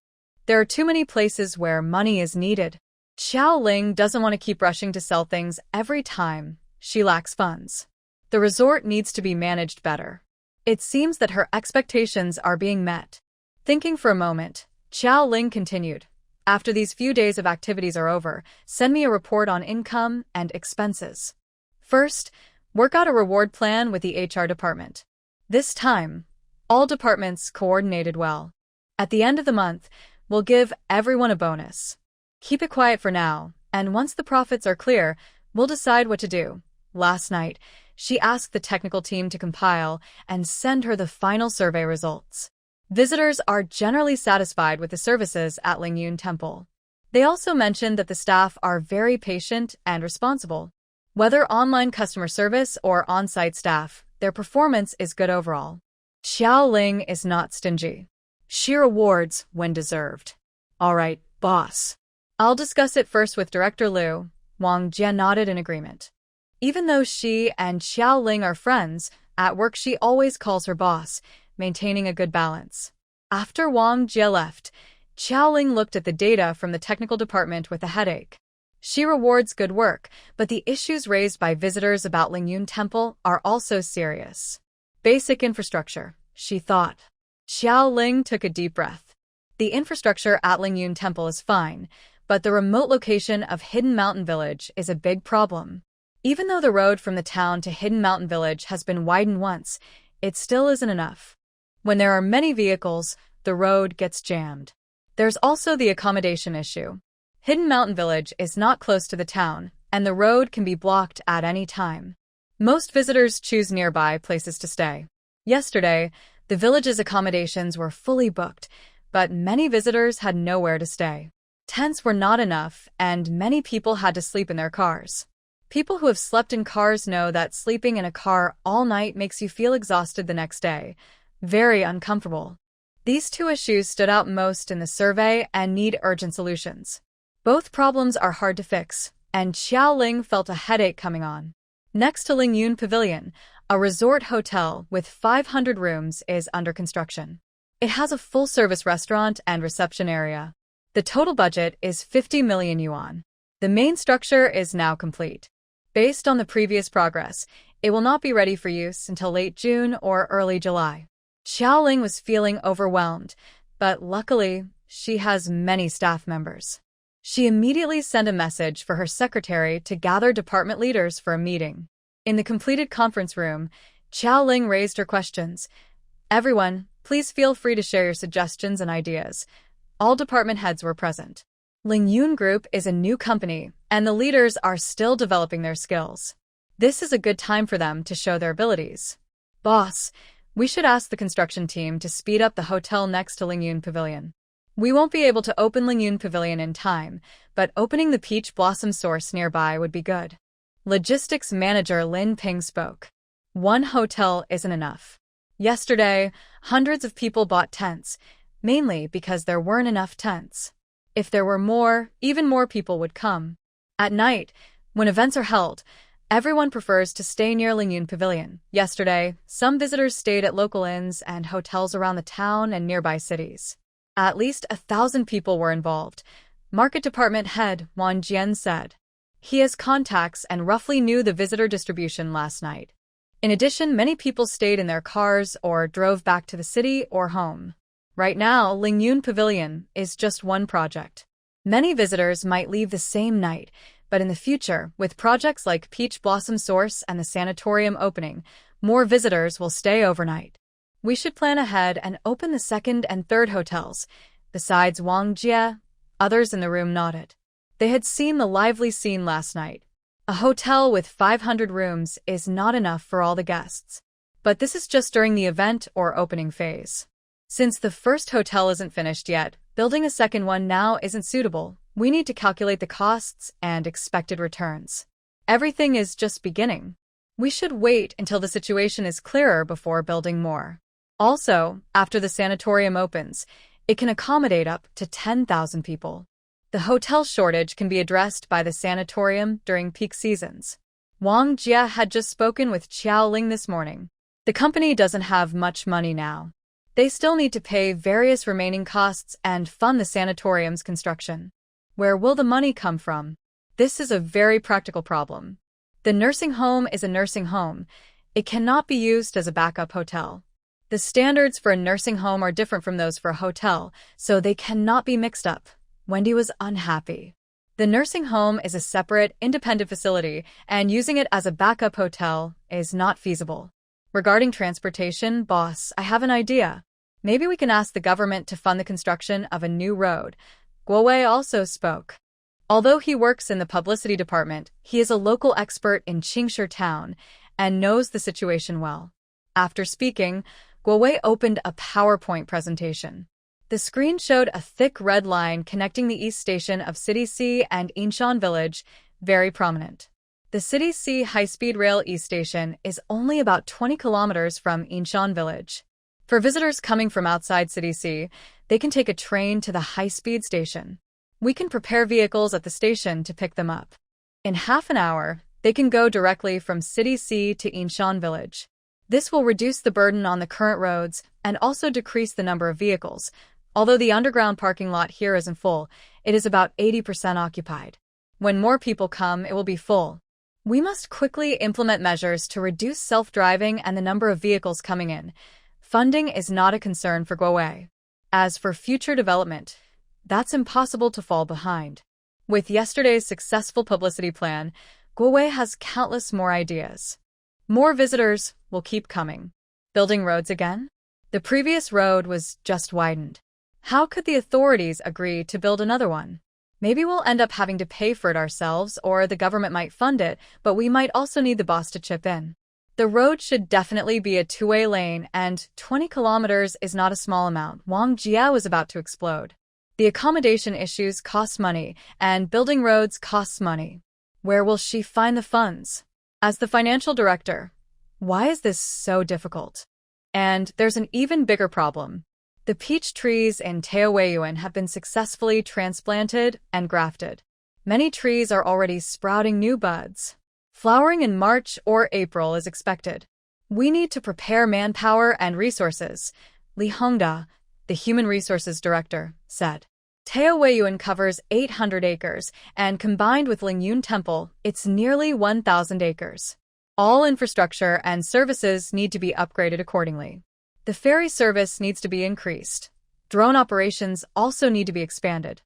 There are too many places where money is needed. Xiaoling doesn't want to keep rushing to sell things every time she lacks funds. The resort needs to be managed better. It seems that her expectations are being met. Thinking for a moment, Xiaoling continued. After these few days of activities are over, send me a report on income and expenses. First, work out a reward plan with the HR department. This time, all departments coordinated well. At the end of the month, we'll give everyone a bonus. Keep it quiet for now, and once the profits are clear, we'll decide what to do. Last night, she asked the technical team to compile and send her the final survey results. Visitors are generally satisfied with the services at Lingyun Temple. They also mentioned that the staff are very patient and responsible. Whether online customer service or on-site staff, their performance is good overall. Xiaoling is not stingy. She rewards when deserved. All right, boss. I'll discuss it first with Director Liu. Wang Jie nodded in agreement. Even though she and Xiaoling are friends, at work she always calls her boss, maintaining a good balance. After Wang Jie left, Xiaoling looked at the data from the technical department with a headache. She rewards good work, but the issues raised by visitors about Lingyun Temple are also serious. Basic infrastructure, she thought. Xiaoling took a deep breath. The infrastructure at Lingyun Temple is fine, but the remote location of Hidden Mountain Village is a big problem. Even though the road from the town to Hidden Mountain Village has been widened once, it still isn't enough. When there are many vehicles, the road gets jammed. There's also the accommodation issue. Hidden Mountain Village is not close to the town, and the road can be blocked at any time. Most visitors choose nearby places to stay. Yesterday, the village's accommodations were fully booked, but many visitors had nowhere to stay. Tents were not enough, and many people had to sleep in their cars. People who have slept in cars know that sleeping in a car all night makes you feel exhausted the next day. Very uncomfortable. These two issues stood out most in the survey and need urgent solutions. Both problems are hard to fix, and Xiaoling felt a headache coming on. Next to Lingyun Pavilion, a resort hotel with 500 rooms is under construction. It has a full-service restaurant and reception area. The total budget is 50 million yuan. The main structure is now complete. Based on the previous progress, it will not be ready for use until late June or early July. Xiaoling was feeling overwhelmed, but luckily, she has many staff members. She immediately sent a message for her secretary to gather department leaders for a meeting. In the completed conference room, Xiaoling raised her questions. Everyone, please feel free to share your suggestions and ideas. All department heads were present. Lingyun Group is a new company, and the leaders are still developing their skills. This is a good time for them to show their abilities. Boss, we should ask the construction team to speed up the hotel next to Lingyun Pavilion. We won't be able to open Lingyun Pavilion in time, but opening the Peach Blossom Source nearby would be good. Logistics manager Lin Ping spoke. One hotel isn't enough. Yesterday, hundreds of people bought tents, mainly because there weren't enough tents. If there were more, even more people would come. At night, when events are held, everyone prefers to stay near Lingyun Pavilion. Yesterday, some visitors stayed at local inns and hotels around the town and nearby cities. At least 1,000 people were involved, Market Department Head Wang Jian said. He has contacts and roughly knew the visitor distribution last night. In addition, many people stayed in their cars or drove back to the city or home. Right now, Lingyun Pavilion is just one project. Many visitors might leave the same night, but in the future, with projects like Peach Blossom Source and the sanatorium opening, more visitors will stay overnight. We should plan ahead and open the second and third hotels. Besides Wang Jie, others in the room nodded. They had seen the lively scene last night. A hotel with 500 rooms is not enough for all the guests. But this is just during the event or opening phase. Since the first hotel isn't finished yet, building a second one now isn't suitable. We need to calculate the costs and expected returns. Everything is just beginning. We should wait until the situation is clearer before building more. Also, after the sanatorium opens, it can accommodate up to 10,000 people. The hotel shortage can be addressed by the sanatorium during peak seasons. Wang Jie had just spoken with Xiaoling this morning. The company doesn't have much money now. They still need to pay various remaining costs and fund the sanatorium's construction. Where will the money come from? This is a very practical problem. The nursing home is a nursing home. It cannot be used as a backup hotel. The standards for a nursing home are different from those for a hotel, so they cannot be mixed up. Wendy was unhappy. The nursing home is a separate, independent facility, and using it as a backup hotel is not feasible. Regarding transportation, boss, I have an idea. Maybe we can ask the government to fund the construction of a new road. Guo Wei also spoke. Although he works in the publicity department, he is a local expert in Qingshi town and knows the situation well. After speaking, Guo Wei opened a PowerPoint presentation. The screen showed a thick red line connecting the east station of City C and Yinshan Village, very prominent. The City C high-speed rail east station is only about 20 kilometers from Yinshan Village. For visitors coming from outside City C, they can take a train to the high-speed station. We can prepare vehicles at the station to pick them up. In half an hour, they can go directly from City C to Yinshan Village. This will reduce the burden on the current roads and also decrease the number of vehicles. Although the underground parking lot here isn't full, it is about 80% occupied. When more people come, it will be full. We must quickly implement measures to reduce self-driving and the number of vehicles coming in. Funding is not a concern for Guo Wei. As for future development, that's impossible to fall behind. With yesterday's successful publicity plan, Guowei has countless more ideas. More visitors will keep coming. Building roads again? The previous road was just widened. How could the authorities agree to build another one? Maybe we'll end up having to pay for it ourselves, or the government might fund it, but we might also need the boss to chip in. The road should definitely be a two-way lane, and 20 kilometers is not a small amount. Wang Jia was about to explode. The accommodation issues cost money, and building roads costs money. Where will she find the funds? As the financial director, why is this so difficult? And there's an even bigger problem. The peach trees in Taoyuan have been successfully transplanted and grafted. Many trees are already sprouting new buds. Flowering in March or April is expected. We need to prepare manpower and resources, Li Hongda, the Human Resources Director, said. Taoyuan covers 800 acres, and combined with Lingyun Temple, it's nearly 1,000 acres. All infrastructure and services need to be upgraded accordingly. The ferry service needs to be increased. Drone operations also need to be expanded.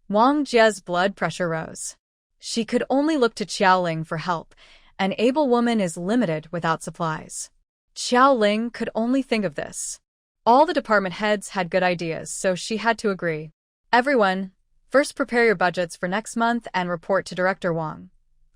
Wang Jia's blood pressure rose. She could only look to Xiaoling for help. An able woman is limited without supplies. Xiaoling could only think of this. All the department heads had good ideas, so she had to agree. Everyone, first prepare your budgets for next month and report to Director Wang.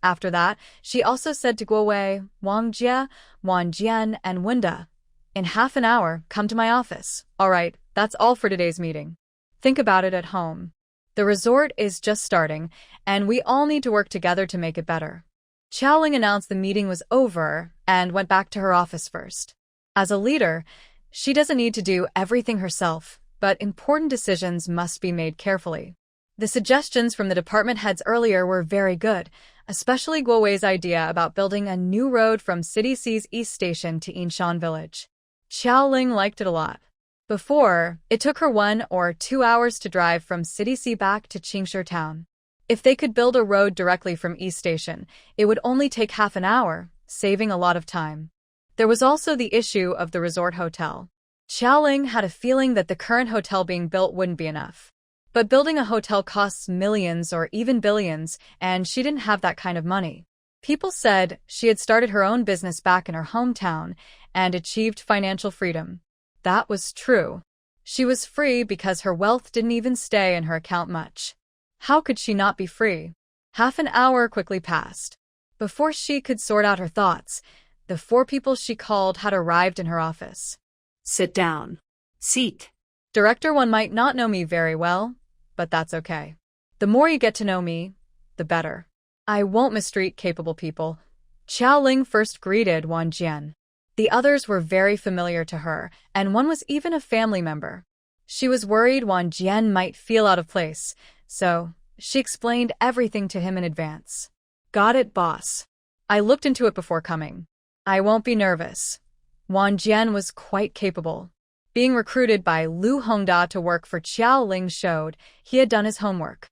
After that, she also said to Guowei, Wang Jia, Wang Jian, and Wenda, in half an hour, come to my office. All right, that's all for today's meeting. Think about it at home. The resort is just starting, and we all need to work together to make it better. Xiaoling announced the meeting was over and went back to her office first. As a leader, she doesn't need to do everything herself, but important decisions must be made carefully. The suggestions from the department heads earlier were very good, especially Guowei's idea about building a new road from City C's East Station to Yinshan Village. Xiaoling liked it a lot. Before, it took her 1 or 2 hours to drive from City C back to Qingshi Town. If they could build a road directly from East Station, it would only take half an hour, saving a lot of time. There was also the issue of the resort hotel. Xiaoling had a feeling that the current hotel being built wouldn't be enough. But building a hotel costs millions or even billions, and she didn't have that kind of money. People said she had started her own business back in her hometown and achieved financial freedom. That was true. She was free because her wealth didn't even stay in her account much. How could she not be free? Half an hour quickly passed. Before she could sort out her thoughts, the 4 people she called had arrived in her office. Sit down. Seat. Director, one might not know me very well, but that's okay. The more you get to know me, the better. I won't mistreat capable people. Xiaoling first greeted Wang Jian. The others were very familiar to her, and one was even a family member. She was worried Wang Jian might feel out of place, so she explained everything to him in advance. Got it, boss. I looked into it before coming. I won't be nervous. Wang Jian was quite capable. Being recruited by Lu Hongda to work for Xiaoling showed he had done his homework.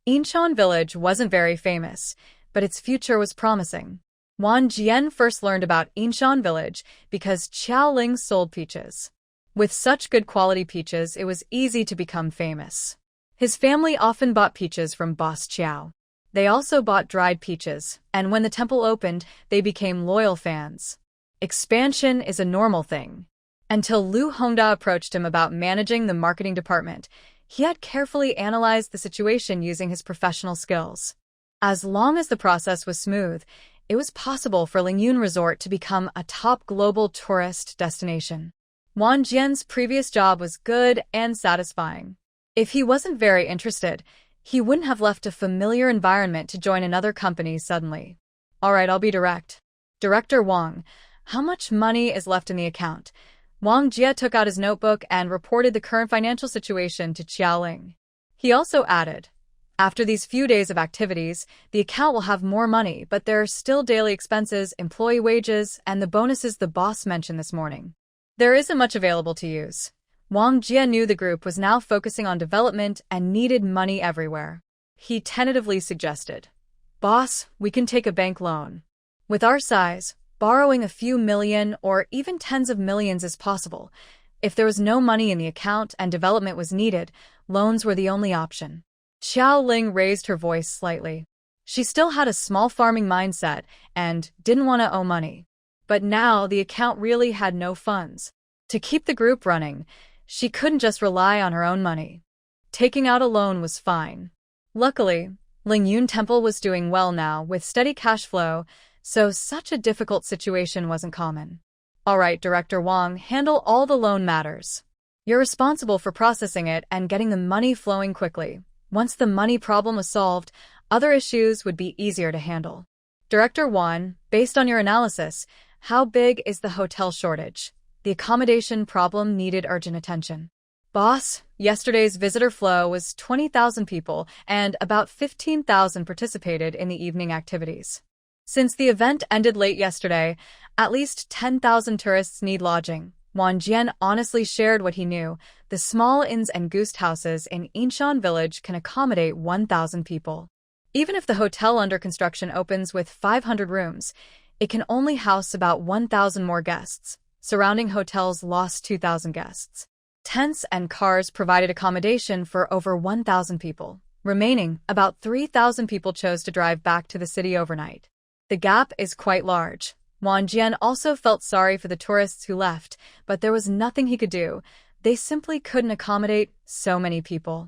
Yinshan Village wasn't very famous, but its future was promising. Wang Jian first learned about Yinshan Village because Xiaoling sold peaches. With such good quality peaches, it was easy to become famous. His family often bought peaches from Boss Qiao. They also bought dried peaches, and when the temple opened, they became loyal fans. Expansion is a normal thing. Until Lu Hongda approached him about managing the marketing department, he had carefully analyzed the situation using his professional skills. As long as the process was smooth, it was possible for Lingyun Resort to become a top global tourist destination. Wang Jian's previous job was good and satisfying. If he wasn't very interested, he wouldn't have left a familiar environment to join another company suddenly. All right, I'll be direct. Director Wang, how much money is left in the account? Wang Jia took out his notebook and reported the current financial situation to Xiaoling. He also added, after these few days of activities, the account will have more money, but there are still daily expenses, employee wages, and the bonuses the boss mentioned this morning. There isn't much available to use. Wang Jia knew the group was now focusing on development and needed money everywhere. He tentatively suggested, Boss, we can take a bank loan. With our size, borrowing a few million or even tens of millions is possible. If there was no money in the account and development was needed, loans were the only option. Xiaoling raised her voice slightly. She still had a small farming mindset and didn't want to owe money. But now the account really had no funds. To keep the group running, she couldn't just rely on her own money. Taking out a loan was fine. Luckily, Lingyun Temple was doing well now with steady cash flow, so such a difficult situation wasn't common. All right, Director Wang, handle all the loan matters. You're responsible for processing it and getting the money flowing quickly. Once the money problem was solved, other issues would be easier to handle. Director Wan, based on your analysis, how big is the hotel shortage? The accommodation problem needed urgent attention. Boss, yesterday's visitor flow was 20,000 people and about 15,000 participated in the evening activities. Since the event ended late yesterday, at least 10,000 tourists need lodging. Wang Jian honestly shared what he knew. The small inns and guest houses in Inshan village can accommodate 1,000 people. Even if the hotel under construction opens with 500 rooms, it can only house about 1,000 more guests. Surrounding hotels lost 2,000 guests. Tents and cars provided accommodation for over 1,000 people. Remaining, about 3,000 people chose to drive back to the city overnight. The gap is quite large. Wang Jian also felt sorry for the tourists who left, but there was nothing he could do. They simply couldn't accommodate so many people.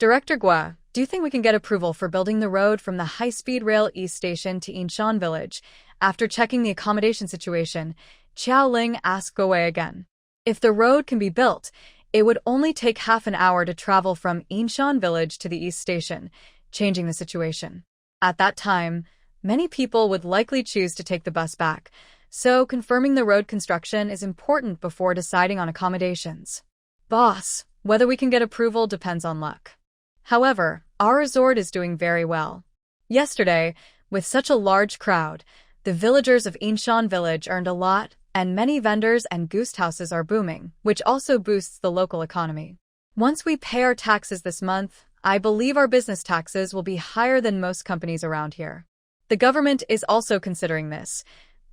Director Gua, do you think we can get approval for building the road from the high-speed rail east station to Inshan village? After checking the accommodation situation, Qiao Ling asked Guowei again. If the road can be built, it would only take half an hour to travel from Inshan village to the east station, changing the situation. At that time, many people would likely choose to take the bus back, so confirming the road construction is important before deciding on accommodations. Boss, whether we can get approval depends on luck. However, our resort is doing very well. Yesterday, with such a large crowd, the villagers of Inshan village earned a lot, and many vendors and guest houses are booming, which also boosts the local economy. Once we pay our taxes this month, I believe our business taxes will be higher than most companies around here. The government is also considering this.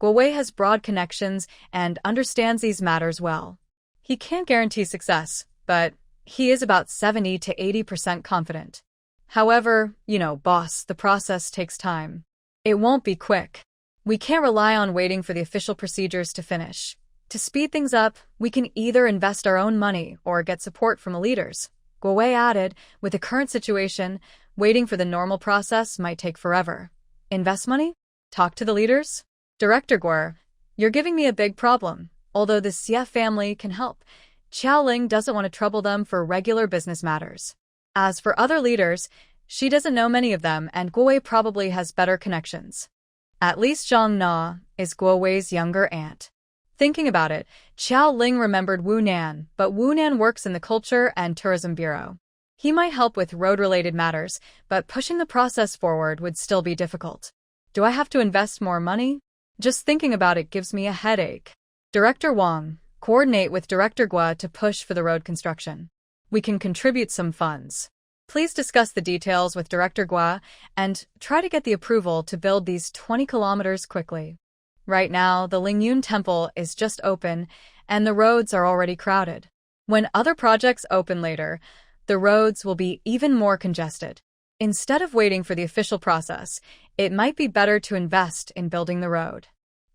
Guowei has broad connections and understands these matters well. He can't guarantee success, but he is about 70 to 80% confident. However, boss, the process takes time. It won't be quick. We can't rely on waiting for the official procedures to finish. To speed things up, we can either invest our own money or get support from the leaders. Guowei added, with the current situation, waiting for the normal process might take forever. Invest money? Talk to the leaders? Director Guo, you're giving me a big problem. Although the Xie family can help, Qiao Ling doesn't want to trouble them for regular business matters. As for other leaders, she doesn't know many of them and Guowei probably has better connections. At least Zhang Na is Guowei's younger aunt. Thinking about it, Qiao Ling remembered Wu Nan, but Wu Nan works in the Culture and Tourism Bureau. He might help with road-related matters, but pushing the process forward would still be difficult. Do I have to invest more money? Just thinking about it gives me a headache. Director Wang, coordinate with Director Gua to push for the road construction. We can contribute some funds. Please discuss the details with Director Gua and try to get the approval to build these 20 kilometers quickly. Right now, the Lingyun Temple is just open and the roads are already crowded. When other projects open later, the roads will be even more congested. Instead of waiting for the official process, it might be better to invest in building the road.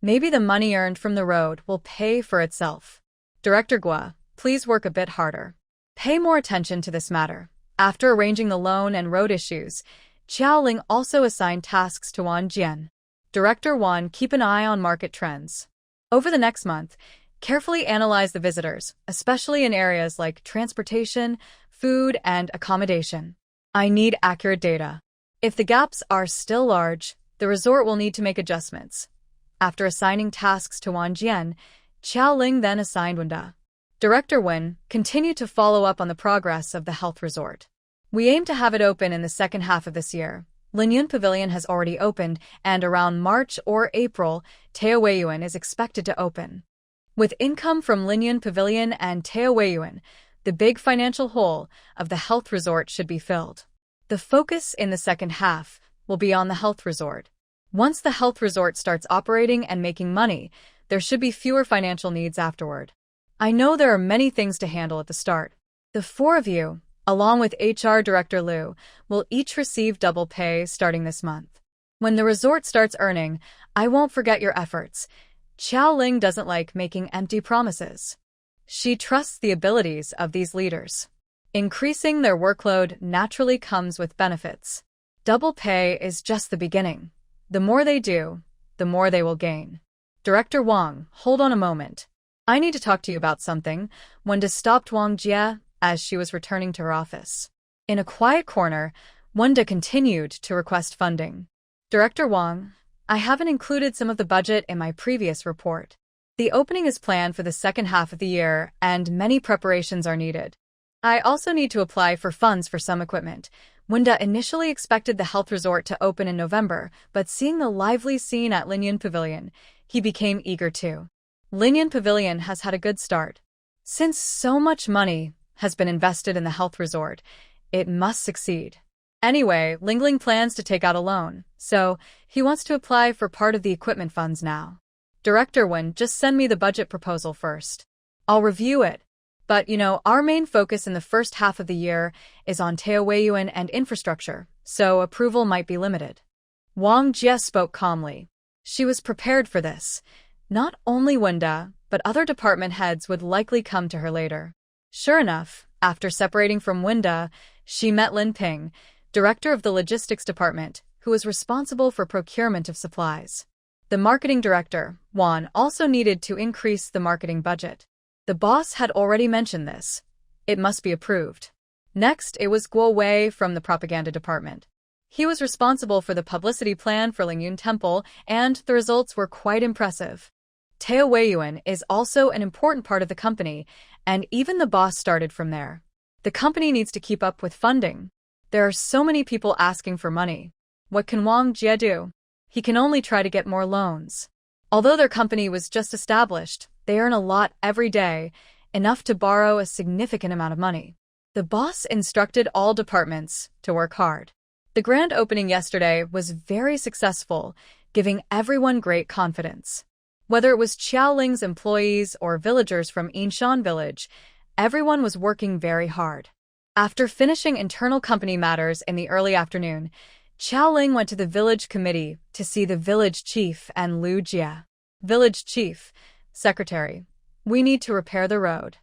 Maybe the money earned from the road will pay for itself. Director Gua, please work a bit harder. Pay more attention to this matter. After arranging the loan and road issues, Qiao Ling also assigned tasks to Wang Jian. Director Wan, keep an eye on market trends. Over the next month, carefully analyze the visitors, especially in areas like transportation, food, and accommodation. I need accurate data. If the gaps are still large, the resort will need to make adjustments. After assigning tasks to Wang Jian, Qiao Ling then assigned Wenda. Director Wen, continue to follow up on the progress of the health resort. We aim to have it open in the second half of this year. Linyun Pavilion has already opened, and around March or April, Taoweiyuan is expected to open. With income from Linyun Pavilion and Taoweiyuan, the big financial hole of the health resort should be filled. The focus in the second half will be on the health resort. Once the health resort starts operating and making money, there should be fewer financial needs afterward. I know there are many things to handle at the start. The four of you, along with HR Director Liu, will each receive double pay starting this month. When the resort starts earning, I won't forget your efforts. Xiao Ling doesn't like making empty promises. She trusts the abilities of these leaders. Increasing their workload naturally comes with benefits. Double pay is just the beginning. The more they do, the more they will gain. Director Wang, hold on a moment. I need to talk to you about something. Wanda stopped Wang Jie as she was returning to her office. In a quiet corner, Wanda continued to request funding. Director Wang, I haven't included some of the budget in my previous report. The opening is planned for the second half of the year, and many preparations are needed. I also need to apply for funds for some equipment. Wanda initially expected the health resort to open in November, but seeing the lively scene at Linyan Pavilion, he became eager too. Linyan Pavilion has had a good start. Since so much money has been invested in the health resort, it must succeed. Anyway, Lingling plans to take out a loan, so he wants to apply for part of the equipment funds now. Director Wen, just send me the budget proposal first. I'll review it. But, our main focus in the first half of the year is on Taoyuan and infrastructure, so approval might be limited. Wang Jie spoke calmly. She was prepared for this. Not only Wenda, but other department heads would likely come to her later. Sure enough, after separating from Wenda, she met Lin Ping, director of the logistics department, who was responsible for procurement of supplies. The marketing director, Wan, also needed to increase the marketing budget. The boss had already mentioned this. It must be approved. Next, it was Guo Wei from the propaganda department. He was responsible for the publicity plan for Lingyun Temple, and the results were quite impressive. Tao Weiyuan is also an important part of the company, and even the boss started from there. The company needs to keep up with funding. There are so many people asking for money. What can Wang Jie do? He can only try to get more loans. Although their company was just established, they earn a lot every day, enough to borrow a significant amount of money. The boss instructed all departments to work hard. The grand opening yesterday was very successful, giving everyone great confidence. Whether it was Xiaoling's employees or villagers from Yinshan village, everyone was working very hard. After finishing internal company matters in the early afternoon, Xiaoling went to the village committee to see the village chief and Lu Jie. Village chief, secretary, we need to repair the road.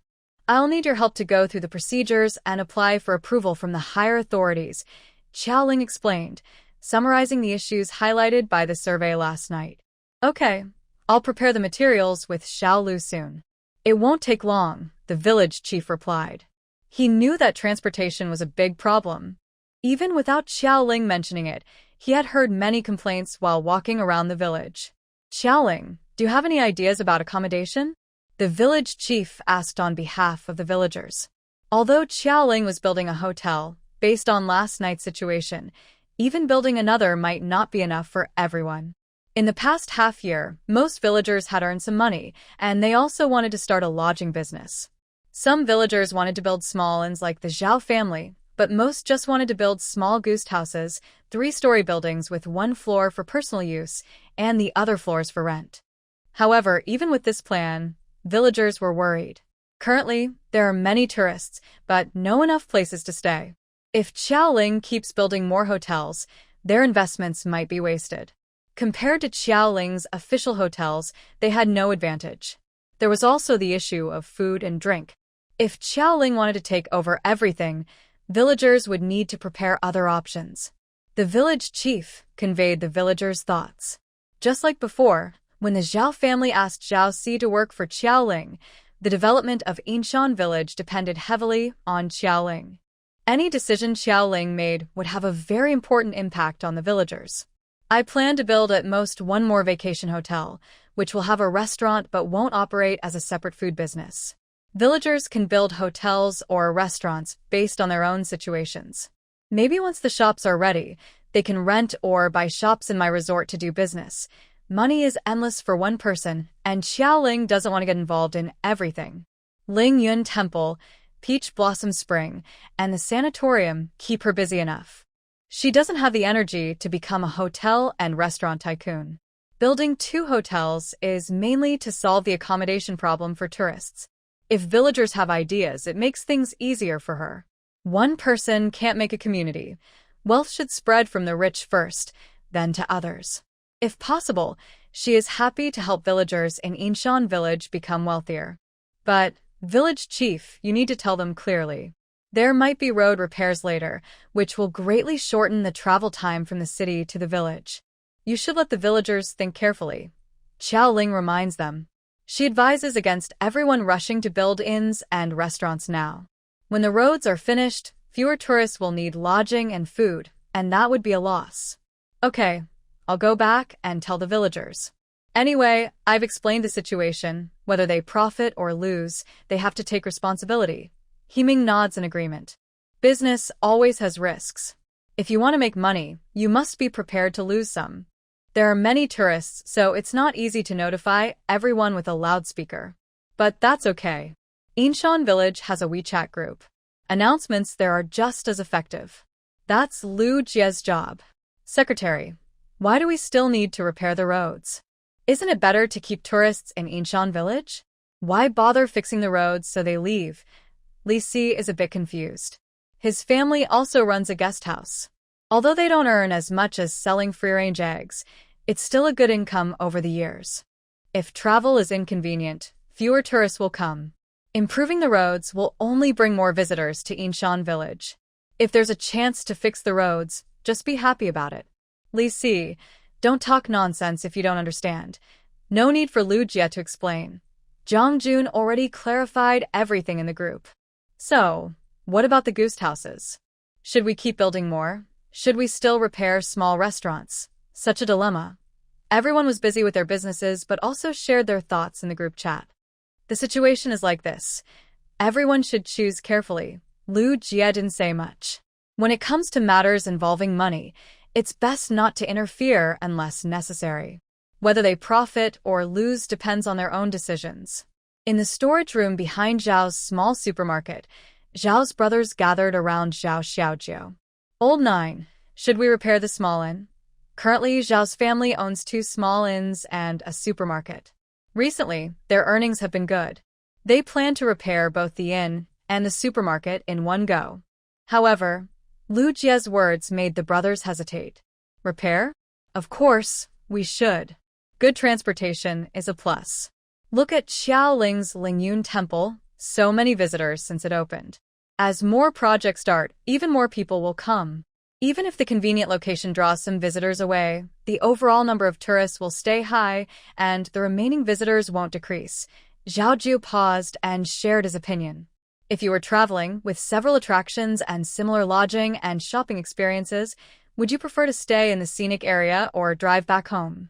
I'll need your help to go through the procedures and apply for approval from the higher authorities, Xiaoling explained, summarizing the issues highlighted by the survey last night. Okay, I'll prepare the materials with Xiao Lu soon. It won't take long, the village chief replied. He knew that transportation was a big problem. Even without Xiaoling mentioning it, he had heard many complaints while walking around the village. Xiaoling, do you have any ideas about accommodation? The village chief asked on behalf of the villagers. Although Xiaoling was building a hotel, based on last night's situation, even building another might not be enough for everyone. In the past half year, most villagers had earned some money, and they also wanted to start a lodging business. Some villagers wanted to build small inns like the Zhao family, but most just wanted to build small goose houses, 3-story buildings with one floor for personal use and the other floors for rent. However, even with this plan, villagers were worried. Currently, there are many tourists, but no enough places to stay. If Xiaoling keeps building more hotels, their investments might be wasted. Compared to Xiaoling's official hotels, they had no advantage. There was also the issue of food and drink. If Xiaoling wanted to take over everything, villagers would need to prepare other options. The village chief conveyed the villagers' thoughts. Just like before, when the Zhao family asked Zhao Si to work for Xiaoling, the development of Yinshan village depended heavily on Xiaoling. Any decision Xiaoling made would have a very important impact on the villagers. I plan to build at most one more vacation hotel, which will have a restaurant but won't operate as a separate food business. Villagers can build hotels or restaurants based on their own situations. Maybe once the shops are ready, they can rent or buy shops in my resort to do business. Money is endless for one person, and Xiaoling doesn't want to get involved in everything. Lingyun Temple, Peach Blossom Spring, and the sanatorium keep her busy enough. She doesn't have the energy to become a hotel and restaurant tycoon. Building 2 hotels is mainly to solve the accommodation problem for tourists. If villagers have ideas, it makes things easier for her. One person can't make a community. Wealth should spread from the rich first, then to others. If possible, she is happy to help villagers in Inshan village become wealthier. But, village chief, you need to tell them clearly. There might be road repairs later, which will greatly shorten the travel time from the city to the village. You should let the villagers think carefully. Xiao Ling reminds them. She advises against everyone rushing to build inns and restaurants now. When the roads are finished, fewer tourists will need lodging and food, and that would be a loss. Okay, I'll go back and tell the villagers. Anyway, I've explained the situation. Whether they profit or lose, they have to take responsibility. Himing nods in agreement. Business always has risks. If you want to make money, you must be prepared to lose some. There are many tourists, so it's not easy to notify everyone with a loudspeaker. But that's okay. Inshan Village has a WeChat group. Announcements there are just as effective. That's Lu Jie's job. Secretary, why do we still need to repair the roads? Isn't it better to keep tourists in Inshan Village? Why bother fixing the roads so they leave? Li Si is a bit confused. His family also runs a guest house. Although they don't earn as much as selling free-range eggs, it's still a good income over the years. If travel is inconvenient, fewer tourists will come. Improving the roads will only bring more visitors to Inshan Village. If there's a chance to fix the roads, just be happy about it. Li Si, don't talk nonsense if you don't understand. No need for Lu Jie to explain. Zhang Jun already clarified everything in the group. So, what about the goose houses? Should we keep building more? Should we still repair small restaurants? Such a dilemma. Everyone was busy with their businesses but also shared their thoughts in the group chat. The situation is like this. Everyone should choose carefully. Lu Jie didn't say much. When it comes to matters involving money, it's best not to interfere unless necessary. Whether they profit or lose depends on their own decisions. In the storage room behind Zhao's small supermarket, Zhao's brothers gathered around Zhao Xiaojiu. Old 9, should we repair the small inn? Currently, Zhao's family owns 2 small inns and a supermarket. Recently, their earnings have been good. They plan to repair both the inn and the supermarket in one go. However, Lu Jie's words made the brothers hesitate. Repair? Of course, we should. Good transportation is a plus. Look at Xiaoling's Lingyun Temple, so many visitors since it opened. As more projects start, even more people will come. Even if the convenient location draws some visitors away, the overall number of tourists will stay high and the remaining visitors won't decrease. Zhao Ju paused and shared his opinion. If you were traveling with several attractions and similar lodging and shopping experiences, would you prefer to stay in the scenic area or drive back home?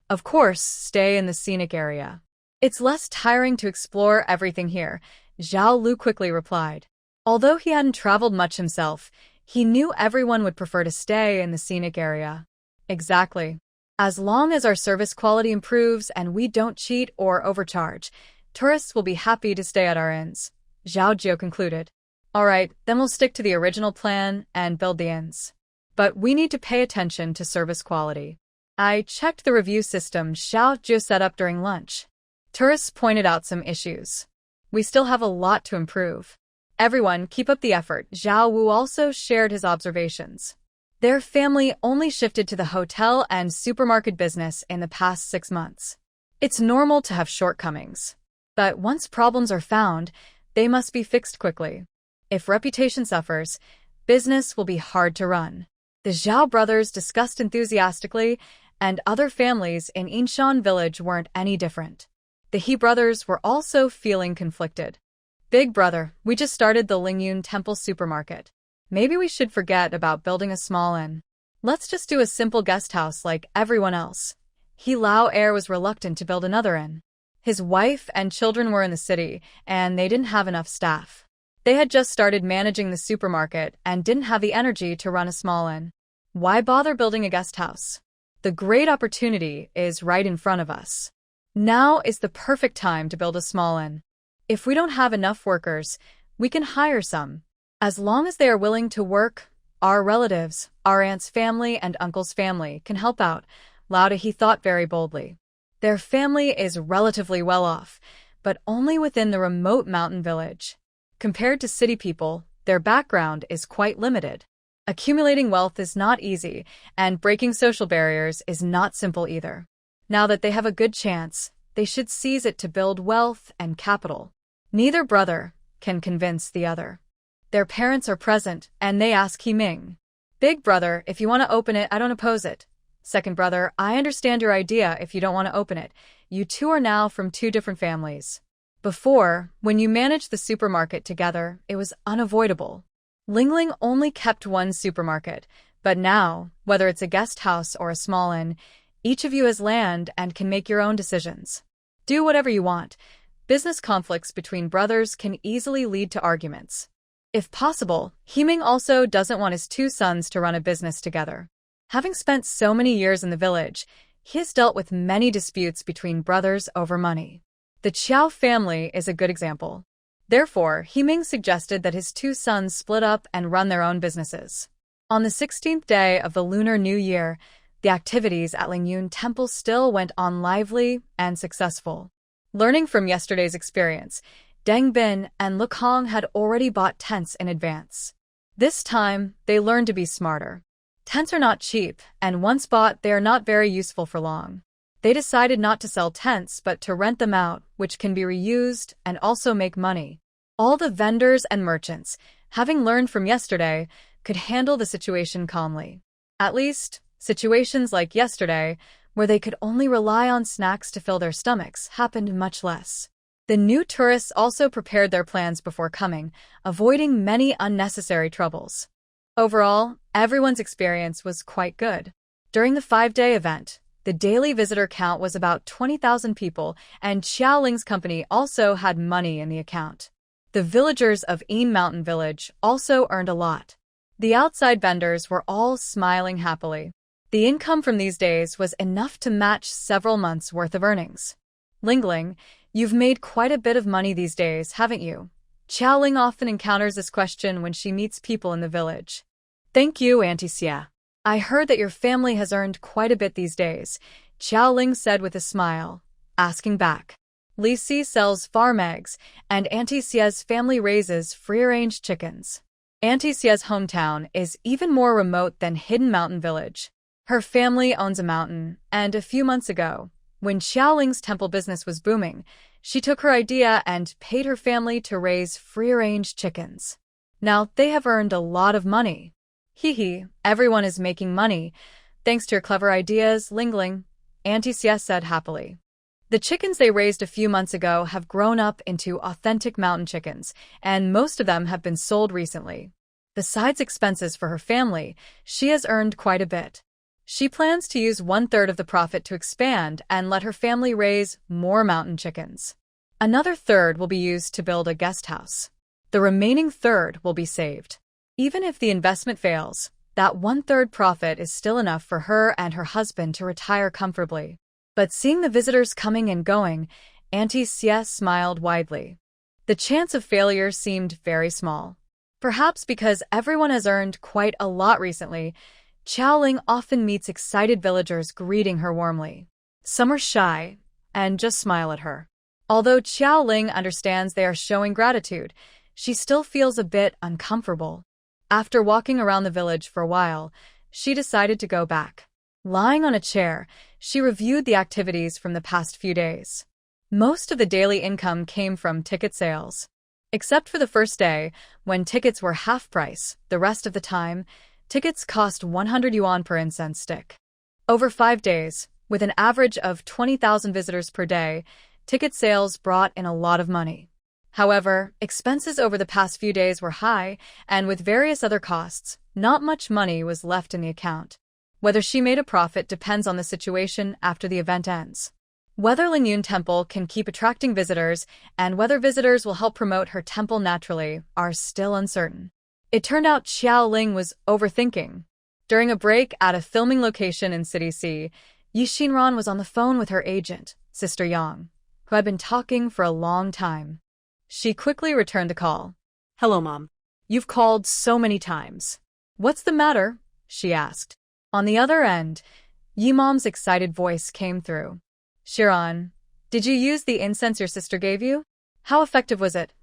Of course, stay in the scenic area. It's less tiring to explore everything here, Zhao Lu quickly replied. Although he hadn't traveled much himself, he knew everyone would prefer to stay in the scenic area. Exactly. As long as our service quality improves and we don't cheat or overcharge, tourists will be happy to stay at our inns, Zhao Jiu concluded. Alright, then we'll stick to the original plan and build the inns. But we need to pay attention to service quality. I checked the review system Xiao Jiu set up during lunch. Tourists pointed out some issues. We still have a lot to improve. Everyone, keep up the effort. Zhao Wu also shared his observations. Their family only shifted to the hotel and supermarket business in the past 6 months. It's normal to have shortcomings. But once problems are found, they must be fixed quickly. If reputation suffers, business will be hard to run. The Zhao brothers discussed enthusiastically, and other families in Inshan village weren't any different. The He brothers were also feeling conflicted. Big brother, we just started the Lingyun Temple supermarket. Maybe we should forget about building a small inn. Let's just do a simple guest house like everyone else. He Lao Air was reluctant to build another inn. His wife and children were in the city, and they didn't have enough staff. They had just started managing the supermarket and didn't have the energy to run a small inn. Why bother building a guest house? The great opportunity is right in front of us. Now is the perfect time to build a small inn. If we don't have enough workers, we can hire some. As long as they are willing to work, our relatives, our aunt's family and uncle's family can help out, Lauda he thought very boldly. Their family is relatively well off, but only within the remote mountain village. Compared to city people, their background is quite limited. Accumulating wealth is not easy, and breaking social barriers is not simple either. Now that they have a good chance, they should seize it to build wealth and capital. Neither brother can convince the other. Their parents are present, and they ask Himing, "Big brother, if you want to open it, I don't oppose it. Second brother, I understand your idea if you don't want to open it. You two are now from two different families. Before, when you managed the supermarket together, it was unavoidable. Lingling only kept one supermarket, but now, whether it's a guest house or a small inn, each of you has land and can make your own decisions. Do whatever you want. Business conflicts between brothers can easily lead to arguments. If possible, Himing also doesn't want his two sons to run a business together. Having spent so many years in the village, he has dealt with many disputes between brothers over money. The Qiao family is a good example. Therefore, Himing suggested that his two sons split up and run their own businesses. On the 16th day of the Lunar New Year, the activities at Lingyun Temple still went on lively and successful. Learning from yesterday's experience, Deng Bin and Lu Kong had already bought tents in advance. This time, they learned to be smarter. Tents are not cheap, and once bought, they are not very useful for long. They decided not to sell tents but to rent them out, which can be reused and also make money. All the vendors and merchants, having learned from yesterday, could handle the situation calmly. At least, situations like yesterday, where they could only rely on snacks to fill their stomachs, happened much less. The new tourists also prepared their plans before coming, avoiding many unnecessary troubles. Overall, everyone's experience was quite good. During the 5-day event, the daily visitor count was about 20,000 people, and Xiaoling's company also had money in the account. The villagers of Een Mountain Village also earned a lot. The outside vendors were all smiling happily. The income from these days was enough to match several months' worth of earnings. Lingling, you've made quite a bit of money these days, haven't you? Xiaoling often encounters this question when she meets people in the village. Thank you, Auntie Xia. I heard that your family has earned quite a bit these days, Xiaoling said with a smile, asking back. Li Si sells farm eggs, and Auntie Xia's family raises free-range chickens. Auntie Xia's hometown is even more remote than Hidden Mountain Village. Her family owns a mountain, and a few months ago, when Xiaoling's temple business was booming, she took her idea and paid her family to raise free-range chickens. Now they have earned a lot of money. Hee, everyone is making money, thanks to your clever ideas, Lingling, Auntie Xia said happily. The chickens they raised a few months ago have grown up into authentic mountain chickens, and most of them have been sold recently. Besides expenses for her family, she has earned quite a bit. She plans to use 1/3 of the profit to expand and let her family raise more mountain chickens. Another third will be used to build a guest house. The remaining third will be saved. Even if the investment fails, that 1/3 profit is still enough for her and her husband to retire comfortably. But seeing the visitors coming and going, Auntie Xia smiled widely. The chance of failure seemed very small. Perhaps because everyone has earned quite a lot recently, Xiaoling often meets excited villagers greeting her warmly. Some are shy and just smile at her. Although Xiaoling understands they are showing gratitude, she still feels a bit uncomfortable. After walking around the village for a while, she decided to go back. Lying on a chair, she reviewed the activities from the past few days. Most of the daily income came from ticket sales. Except for the first day, when tickets were half price, the rest of the time, tickets cost 100 yuan per incense stick. Over 5 days, with an average of 20,000 visitors per day, ticket sales brought in a lot of money. However, expenses over the past few days were high, and with various other costs, not much money was left in the account. Whether she made a profit depends on the situation after the event ends. Whether Lingyun Temple can keep attracting visitors and whether visitors will help promote her temple naturally are still uncertain. It turned out Xiaoling was overthinking. During a break at a filming location in City C, Yi Xinran was on the phone with her agent, Sister Yang, who had been talking for a long time. She quickly returned the call. Hello, Mom. You've called so many times. What's the matter? She asked. On the other end, Yi Mom's excited voice came through. Shiran, did you use the incense your sister gave you? How effective was it?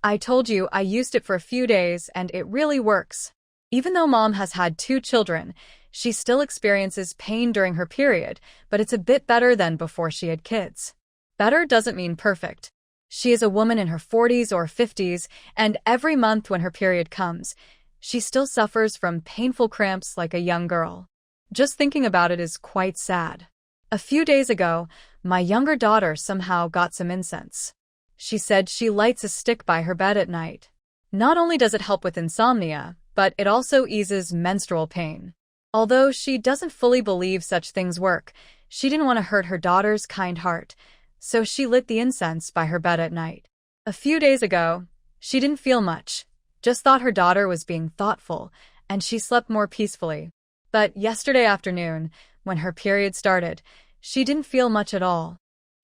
I told you I used it for a few days and it really works. Even though mom has had 2 children, she still experiences pain during her period, but it's a bit better than before she had kids. Better doesn't mean perfect. She is a woman in her 40s or 50s, and every month when her period comes, she still suffers from painful cramps like a young girl. Just thinking about it is quite sad. A few days ago, my younger daughter somehow got some incense. She said she lights a stick by her bed at night. Not only does it help with insomnia, but it also eases menstrual pain. Although she doesn't fully believe such things work, she didn't want to hurt her daughter's kind heart, so she lit the incense by her bed at night. A few days ago, she didn't feel much, just thought her daughter was being thoughtful, and she slept more peacefully. But yesterday afternoon, when her period started, she didn't feel much at all.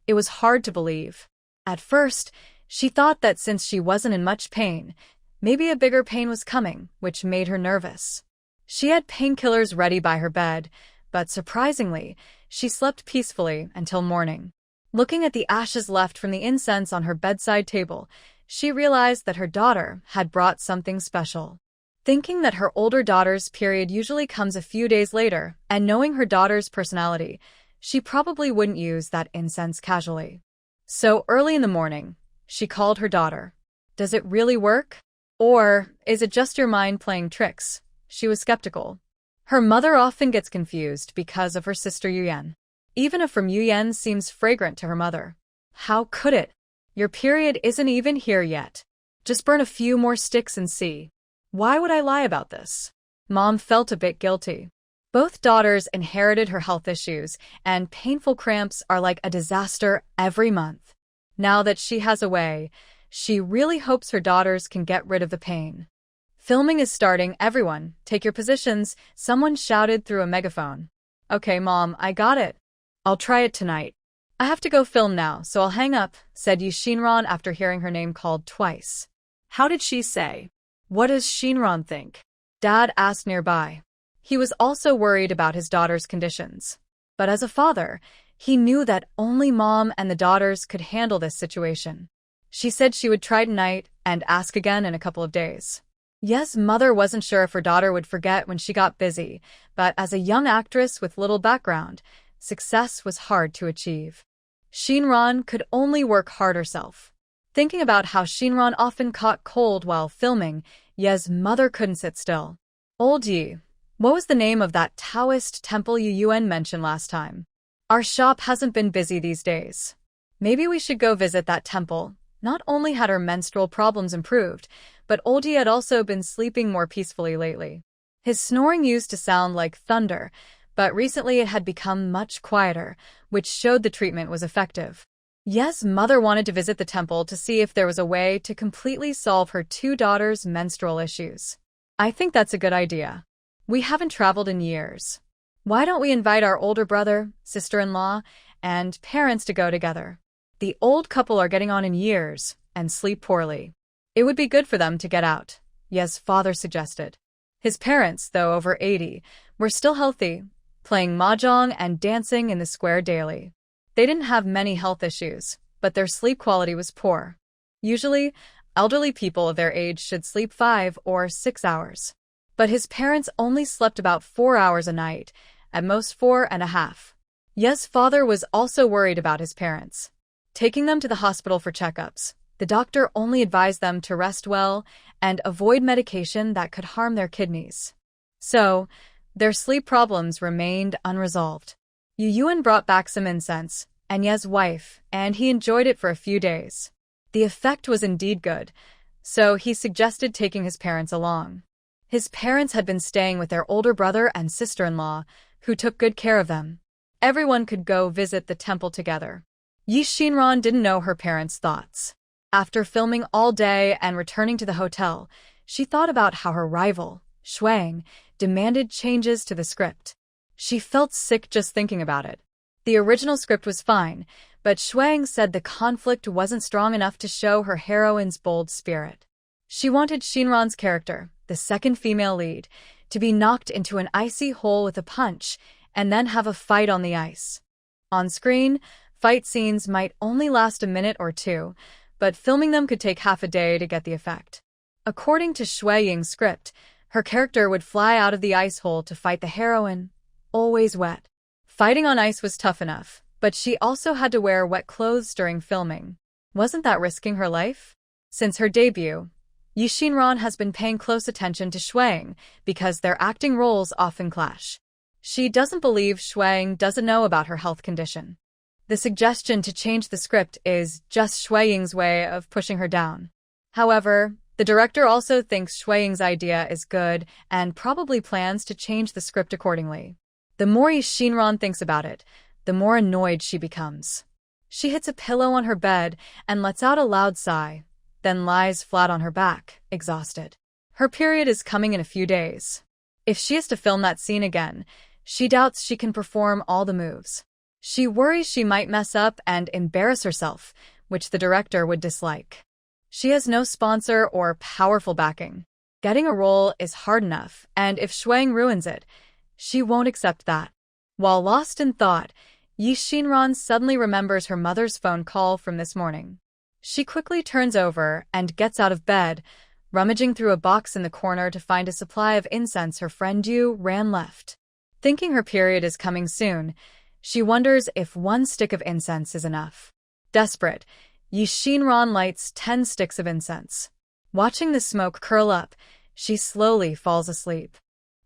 It was hard to believe. At first, she thought that since she wasn't in much pain, maybe a bigger pain was coming, which made her nervous. She had painkillers ready by her bed, but surprisingly, she slept peacefully until morning. Looking at the ashes left from the incense on her bedside table, she realized that her daughter had brought something special. Thinking that her older daughter's period usually comes a few days later, and knowing her daughter's personality, she probably wouldn't use that incense casually. So early in the morning, she called her daughter. Does it really work? Or is it just your mind playing tricks? She was skeptical. Her mother often gets confused because of her sister Yuyen. Even a from Yuyen seems fragrant to her mother. How could it? Your period isn't even here yet. Just burn a few more sticks and see. Why would I lie about this? Mom felt a bit guilty. Both daughters inherited her health issues, and painful cramps are like a disaster every month. Now that she has a way, she really hopes her daughters can get rid of the pain. Filming is starting, everyone. Take your positions, someone shouted through a megaphone. Okay, Mom, I got it. I'll try it tonight. I have to go film now, so I'll hang up, said Yu Shinran after hearing her name called twice. How did she say? What does Shinran think? Dad asked nearby. He was also worried about his daughter's conditions. But as a father, he knew that only Mom and the daughters could handle this situation. She said she would try tonight and ask again in a couple of days. Yes, mother wasn't sure if her daughter would forget when she got busy, but as a young actress with little background, success was hard to achieve. Shinran could only work hard herself. Thinking about how Shinran often caught cold while filming, Ye's mother couldn't sit still. Old Yi, what was the name of that Taoist temple Yuan mentioned last time? Our shop hasn't been busy these days. Maybe we should go visit that temple. Not only had her menstrual problems improved, but Old Yi had also been sleeping more peacefully lately. His snoring used to sound like thunder, but recently it had become much quieter, which showed the treatment was effective. Ye's mother wanted to visit the temple to see if there was a way to completely solve her 2 daughters' menstrual issues. I think that's a good idea. We haven't traveled in years. Why don't we invite our older brother, sister-in-law, and parents to go together? The old couple are getting on in years and sleep poorly. It would be good for them to get out, Ye's father suggested. His parents, though over 80, were still healthy, playing mahjong and dancing in the square daily. They didn't have many health issues, but their sleep quality was poor. Usually, elderly people of their age should sleep 5 or 6 hours. But his parents only slept about 4 hours a night, at most 4.5. Ye's father was also worried about his parents. Taking them to the hospital for checkups, the doctor only advised them to rest well and avoid medication that could harm their kidneys. So, their sleep problems remained unresolved. Yuan brought back some incense, and Ye's wife, and he enjoyed it for a few days. The effect was indeed good, so he suggested taking his parents along. His parents had been staying with their older brother and sister-in-law, who took good care of them. Everyone could go visit the temple together. Yi Shinran didn't know her parents' thoughts. After filming all day and returning to the hotel, she thought about how her rival, Shuang, demanded changes to the script. She felt sick just thinking about it. The original script was fine, but Shuang said the conflict wasn't strong enough to show her heroine's bold spirit. She wanted Shinran's character, the second female lead, to be knocked into an icy hole with a punch and then have a fight on the ice. On screen, fight scenes might only last a minute or 2, but filming them could take half a day to get the effect. According to Shui Ying's script, Her character would fly out of the ice hole to fight the heroine, always wet. Fighting on ice was tough enough, but she also had to wear wet clothes during filming. Wasn't that risking her life? Since her debut, Yi Shinran has been paying close attention to Shuang because their acting roles often clash. She doesn't believe Shuang doesn't know about her health condition. The suggestion to change the script is just Shuang's way of pushing her down. However, the director also thinks Shuang's idea is good and probably plans to change the script accordingly. The more Yi Shinran thinks about it, the more annoyed she becomes. She hits a pillow on her bed and lets out a loud sigh, then lies flat on her back, exhausted. Her period is coming in a few days. If she is to film that scene again, she doubts she can perform all the moves. She worries she might mess up and embarrass herself, which the director would dislike. She has no sponsor or powerful backing. Getting a role is hard enough, and if Shuang ruins it, she won't accept that. While lost in thought, Yi Shinran suddenly remembers her mother's phone call from this morning. She quickly turns over and gets out of bed, rummaging through a box in the corner to find a supply of incense her friend Yu ran left. Thinking her period is coming soon, she wonders if 1 stick of incense is enough. Desperate, Yi Shinran lights 10 sticks of incense. Watching the smoke curl up, she slowly falls asleep.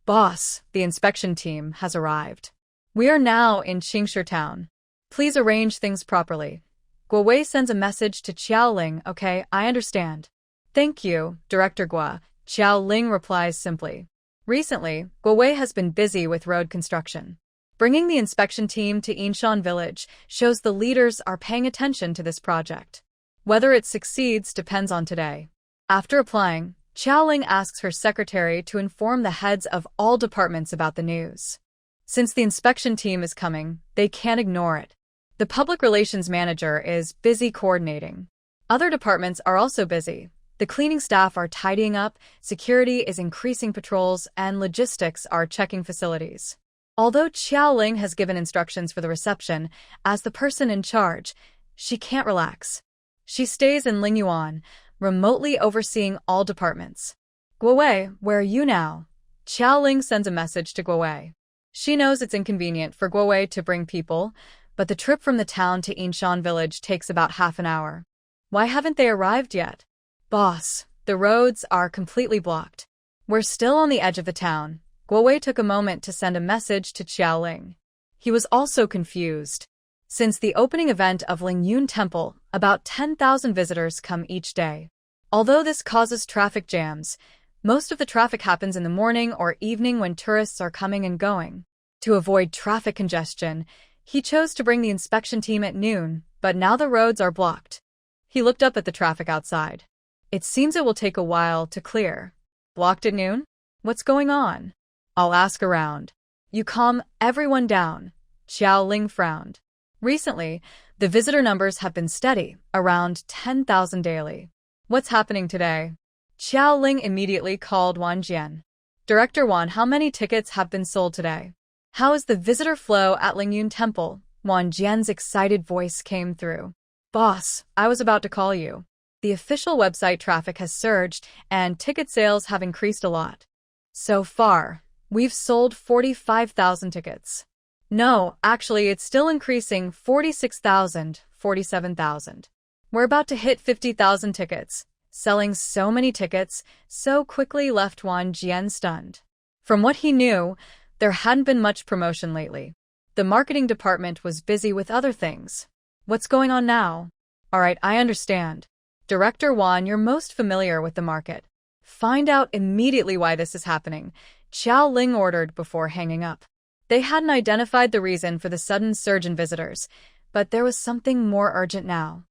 Boss, the inspection team has arrived. We are now in Qingshu town. Please arrange things properly. Guo Wei sends a message to Qiao Ling. Okay, I understand. Thank you, Director Guo. Qiao Ling replies simply. Recently, Guo Wei has been busy with road construction. Bringing the inspection team to Yinshan village shows the leaders are paying attention to this project. Whether it succeeds depends on today. After applying, Qiao Ling asks her secretary to inform the heads of all departments about the news. Since the inspection team is coming, they can't ignore it. The public relations manager is busy coordinating. Other departments are also busy. The cleaning staff are tidying up, security is increasing patrols, and logistics are checking facilities. Although Qiao Ling has given instructions for the reception, as the person in charge, she can't relax. She stays in Lingyuan, remotely overseeing all departments. Guo Wei, where are you now? Qiao Ling sends a message to Guo Wei. She knows it's inconvenient for Guo Wei to bring people, but the trip from the town to Yinshan village takes about half an hour. Why haven't they arrived yet? Boss, the roads are completely blocked. We're still on the edge of the town. Guo Wei took a moment to send a message to Qiao Ling. He was also confused. Since the opening event of Lingyun Temple, about 10,000 visitors come each day. Although this causes traffic jams, most of the traffic happens in the morning or evening when tourists are coming and going. To avoid traffic congestion, he chose to bring the inspection team at noon, but now the roads are blocked. He looked up at the traffic outside. It seems it will take a while to clear. Blocked at noon? What's going on? I'll ask around. You calm everyone down. Qiao Ling frowned. Recently, the visitor numbers have been steady, around 10,000 daily. What's happening today? Qiao Ling immediately called Wang Jian. Director Wan, how many tickets have been sold today? How is the visitor flow at Lingyun Temple? Wang Jian's excited voice came through. Boss, I was about to call you. The official website traffic has surged and ticket sales have increased a lot. So far, we've sold 45,000 tickets. No, actually, it's still increasing. 46,000, 47,000. We're about to hit 50,000 tickets. Selling so many tickets so quickly left Wang Jian stunned. From what he knew, there hadn't been much promotion lately. The marketing department was busy with other things. What's going on now? All right, I understand. Director Wan, you're most familiar with the market. Find out immediately why this is happening, Qiao Ling ordered before hanging up. They hadn't identified the reason for the sudden surge in visitors, but there was something more urgent now.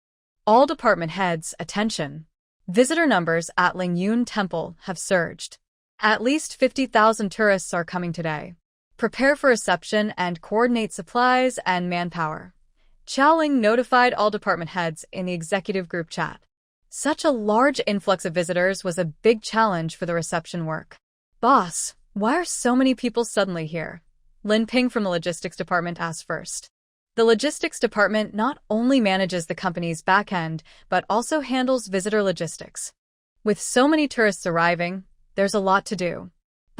All department heads, attention. Visitor numbers at Lingyun Temple have surged. At least 50,000 tourists are coming today. Prepare for reception and coordinate supplies and manpower. Qiao Ling notified all department heads in the executive group chat. Such a large influx of visitors was a big challenge for the reception work. Boss, why are so many people suddenly here? Lin Ping from the logistics department asked first. The logistics department not only manages the company's back end, but also handles visitor logistics. With so many tourists arriving, there's a lot to do.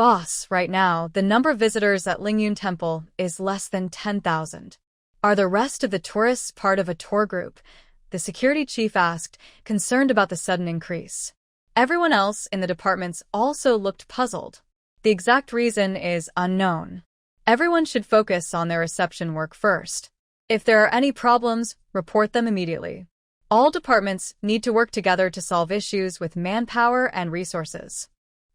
Boss, right now, the number of visitors at Lingyun Temple is less than 10,000. Are the rest of the tourists part of a tour group? The security chief asked, concerned about the sudden increase. Everyone else in the departments also looked puzzled. The exact reason is unknown. Everyone should focus on their reception work first. If there are any problems, report them immediately. All departments need to work together to solve issues with manpower and resources.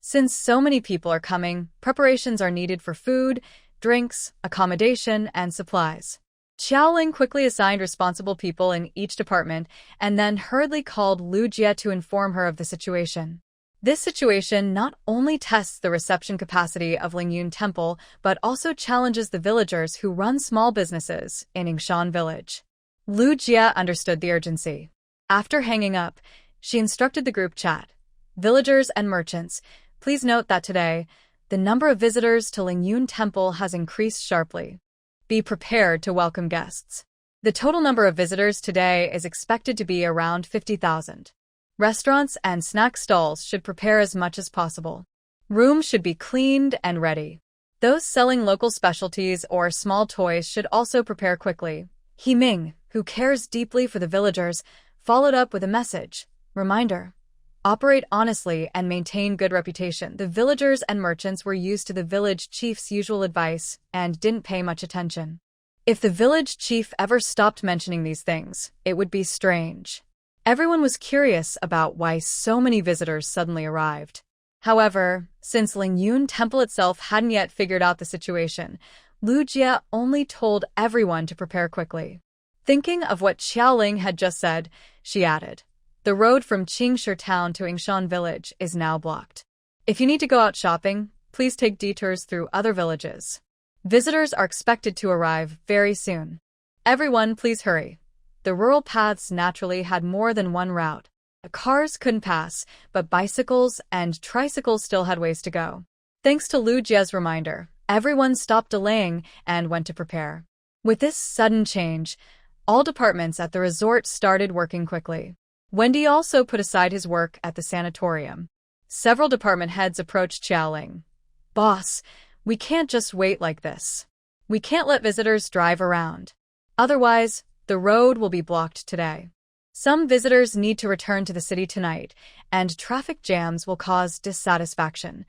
Since so many people are coming, preparations are needed for food, drinks, accommodation, and supplies. Xiaoling quickly assigned responsible people in each department and then hurriedly called Lu Jie to inform her of the situation. This situation not only tests the reception capacity of Lingyun Temple, but also challenges the villagers who run small businesses in Yingshan Village. Lu Jie understood the urgency. After hanging up, she instructed the group chat. Villagers and merchants, please note that today, the number of visitors to Lingyun Temple has increased sharply. Be prepared to welcome guests. The total number of visitors today is expected to be around 50,000. Restaurants and snack stalls should prepare as much as possible. Rooms should be cleaned and ready. Those selling local specialties or small toys should also prepare quickly. He Ming, who cares deeply for the villagers, followed up with a message. Reminder. Operate honestly and maintain good reputation. The villagers and merchants were used to the village chief's usual advice and didn't pay much attention. If the village chief ever stopped mentioning these things, it would be strange. Everyone was curious about why so many visitors suddenly arrived. However, since Lingyun Temple itself hadn't yet figured out the situation, Lu Jie only told everyone to prepare quickly. Thinking of what Xiaoling had just said, she added, the road from Qingshe town to Yingshan village is now blocked. If you need to go out shopping, please take detours through other villages. Visitors are expected to arrive very soon. Everyone, please hurry. The rural paths naturally had more than one route. Cars couldn't pass, but bicycles and tricycles still had ways to go. Thanks to Lu Jie's reminder, everyone stopped delaying and went to prepare. With this sudden change, all departments at the resort started working quickly. Wendy also put aside his work at the sanatorium. Several department heads approached Xiaoling. Boss, we can't just wait like this. We can't let visitors drive around. Otherwise, the road will be blocked today. Some visitors need to return to the city tonight, and traffic jams will cause dissatisfaction.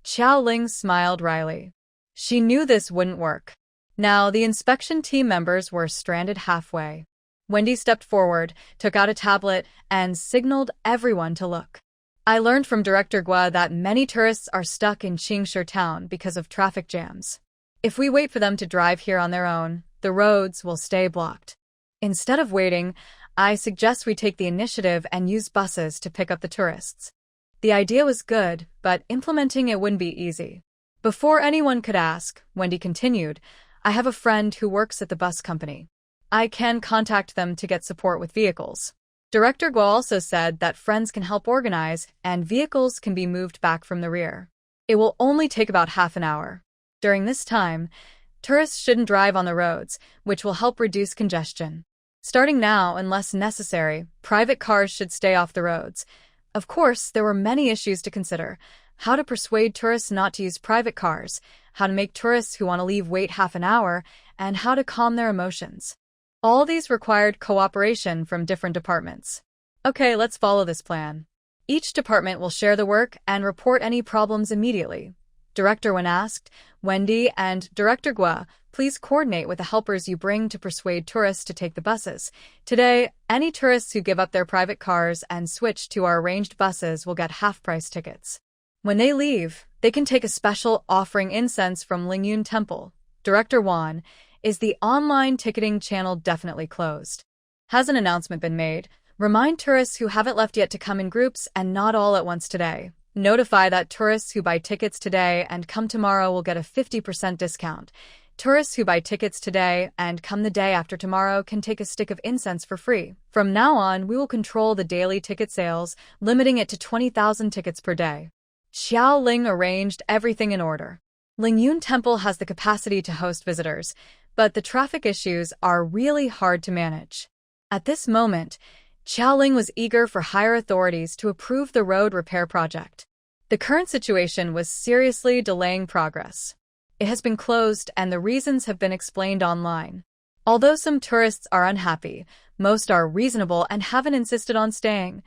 Xiaoling smiled wryly. She knew this wouldn't work. Now, the inspection team members were stranded halfway. Wendy stepped forward, took out a tablet, and signaled everyone to look. I learned from Director Gua that many tourists are stuck in Qingshe town because of traffic jams. If we wait for them to drive here on their own, the roads will stay blocked. Instead of waiting, I suggest we take the initiative and use buses to pick up the tourists. The idea was good, but implementing it wouldn't be easy. Before anyone could ask, Wendy continued, I have a friend who works at the bus company. I can contact them to get support with vehicles. Director Guo also said that friends can help organize and vehicles can be moved back from the rear. It will only take about half an hour. During this time, tourists shouldn't drive on the roads, which will help reduce congestion. Starting now, unless necessary, private cars should stay off the roads. Of course, there were many issues to consider. How to persuade tourists not to use private cars, how to make tourists who want to leave wait half an hour, and how to calm their emotions. All these required cooperation from different departments. Okay, let's follow this plan. Each department will share the work and report any problems immediately. Director when asked, Wendy and Director Gua, please coordinate with the helpers you bring to persuade tourists to take the buses. Today, any tourists who give up their private cars and switch to our arranged buses will get half-price tickets. When they leave, they can take a special offering incense from Lingyun Temple. Director Wan, is the online ticketing channel definitely closed? Has an announcement been made? Remind tourists who haven't left yet to come in groups and not all at once today. Notify that tourists who buy tickets today and come tomorrow will get a 50% discount. Tourists who buy tickets today and come the day after tomorrow can take a stick of incense for free. From now on, we will control the daily ticket sales, limiting it to 20,000 tickets per day. Xiao Ling arranged everything in order. Lingyun Temple has the capacity to host visitors, but the traffic issues are really hard to manage. At this moment, Xiaoling was eager for higher authorities to approve the road repair project. The current situation was seriously delaying progress. It has been closed and the reasons have been explained online. Although some tourists are unhappy, most are reasonable and haven't insisted on staying.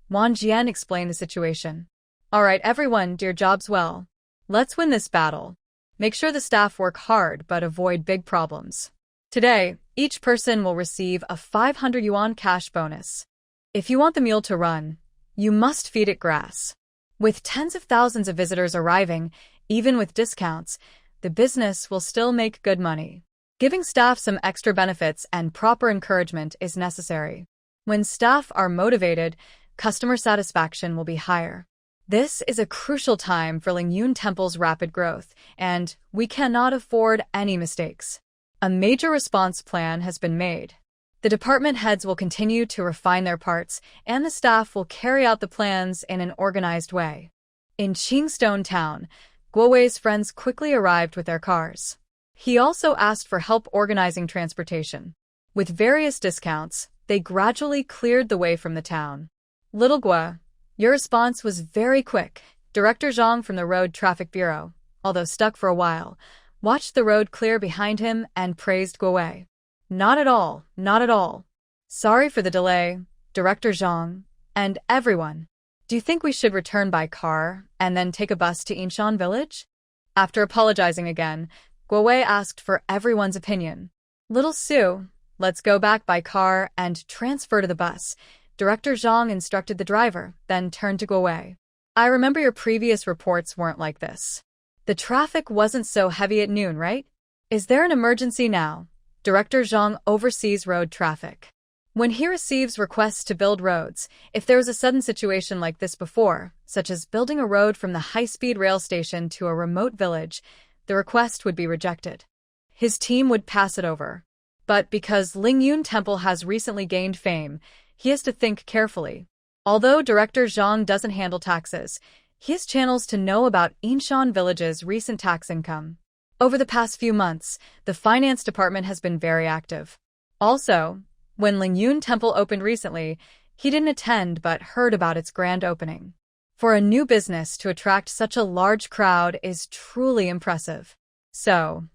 Wang Jian explained the situation. All right, everyone, do your jobs well. Let's win this battle. Make sure the staff work hard but avoid big problems. Today, each person will receive a 500 yuan cash bonus. If you want the mule to run, you must feed it grass. With tens of thousands of visitors arriving, even with discounts, the business will still make good money. Giving staff some extra benefits and proper encouragement is necessary. When staff are motivated, customer satisfaction will be higher. This is a crucial time for Lingyun Temple's rapid growth, and we cannot afford any mistakes. A major response plan has been made. The department heads will continue to refine their parts, and the staff will carry out the plans in an organized way. In Qingstone Town, Guowei's friends quickly arrived with their cars. He also asked for help organizing transportation. With various discounts, they gradually cleared the way from the town. Little Guo, your response was very quick. Director Zhang from the Road Traffic Bureau, although stuck for a while, watched the road clear behind him and praised Guowei. Not at all, not at all. Sorry for the delay, Director Zhang, and everyone. Do you think we should return by car and then take a bus to Yinshan village? After apologizing again, Guowei asked for everyone's opinion. Little Sue, let's go back by car and transfer to the bus. Director Zhang instructed the driver, then turned to Guowei. I remember your previous reports weren't like this. The traffic wasn't so heavy at noon, right? Is there an emergency now? Director Zhang oversees road traffic. When he receives requests to build roads, if there was a sudden situation like this before, such as building a road from the high-speed rail station to a remote village, the request would be rejected. His team would pass it over. But because Lingyun Temple has recently gained fame, he has to think carefully. Although Director Zhang doesn't handle taxes, he has channels to know about Yinshan Village's recent tax income. Over the past few months, the finance department has been very active. Also, when Lingyun Temple opened recently, he didn't attend but heard about its grand opening. For a new business to attract such a large crowd is truly impressive. So,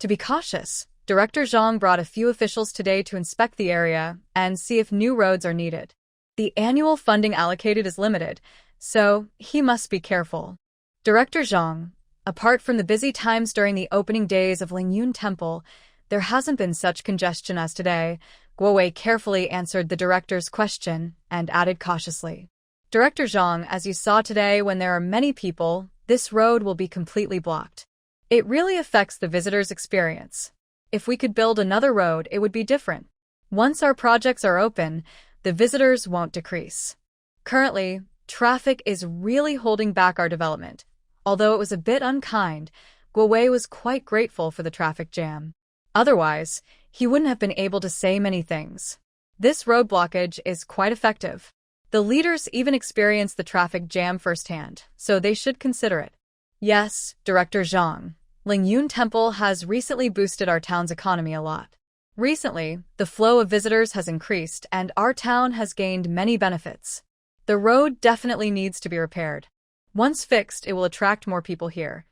to be cautious, Director Zhang brought a few officials today to inspect the area and see if new roads are needed. The annual funding allocated is limited, so he must be careful. Director Zhang, apart from the busy times during the opening days of Lingyun Temple, there hasn't been such congestion as today. Guowei carefully answered the director's question and added cautiously. Director Zhang, as you saw today, when there are many people, this road will be completely blocked. It really affects the visitor's experience. If we could build another road, it would be different. Once our projects are open, the visitors won't decrease. Currently, traffic is really holding back our development. Although it was a bit unkind, Guowei was quite grateful for the traffic jam. Otherwise, he wouldn't have been able to say many things. This road blockage is quite effective. The leaders even experienced the traffic jam firsthand, so they should consider it. Yes, Director Zhang, Lingyun Temple has recently boosted our town's economy a lot. Recently, the flow of visitors has increased and our town has gained many benefits. The road definitely needs to be repaired. Once fixed, it will attract more people here.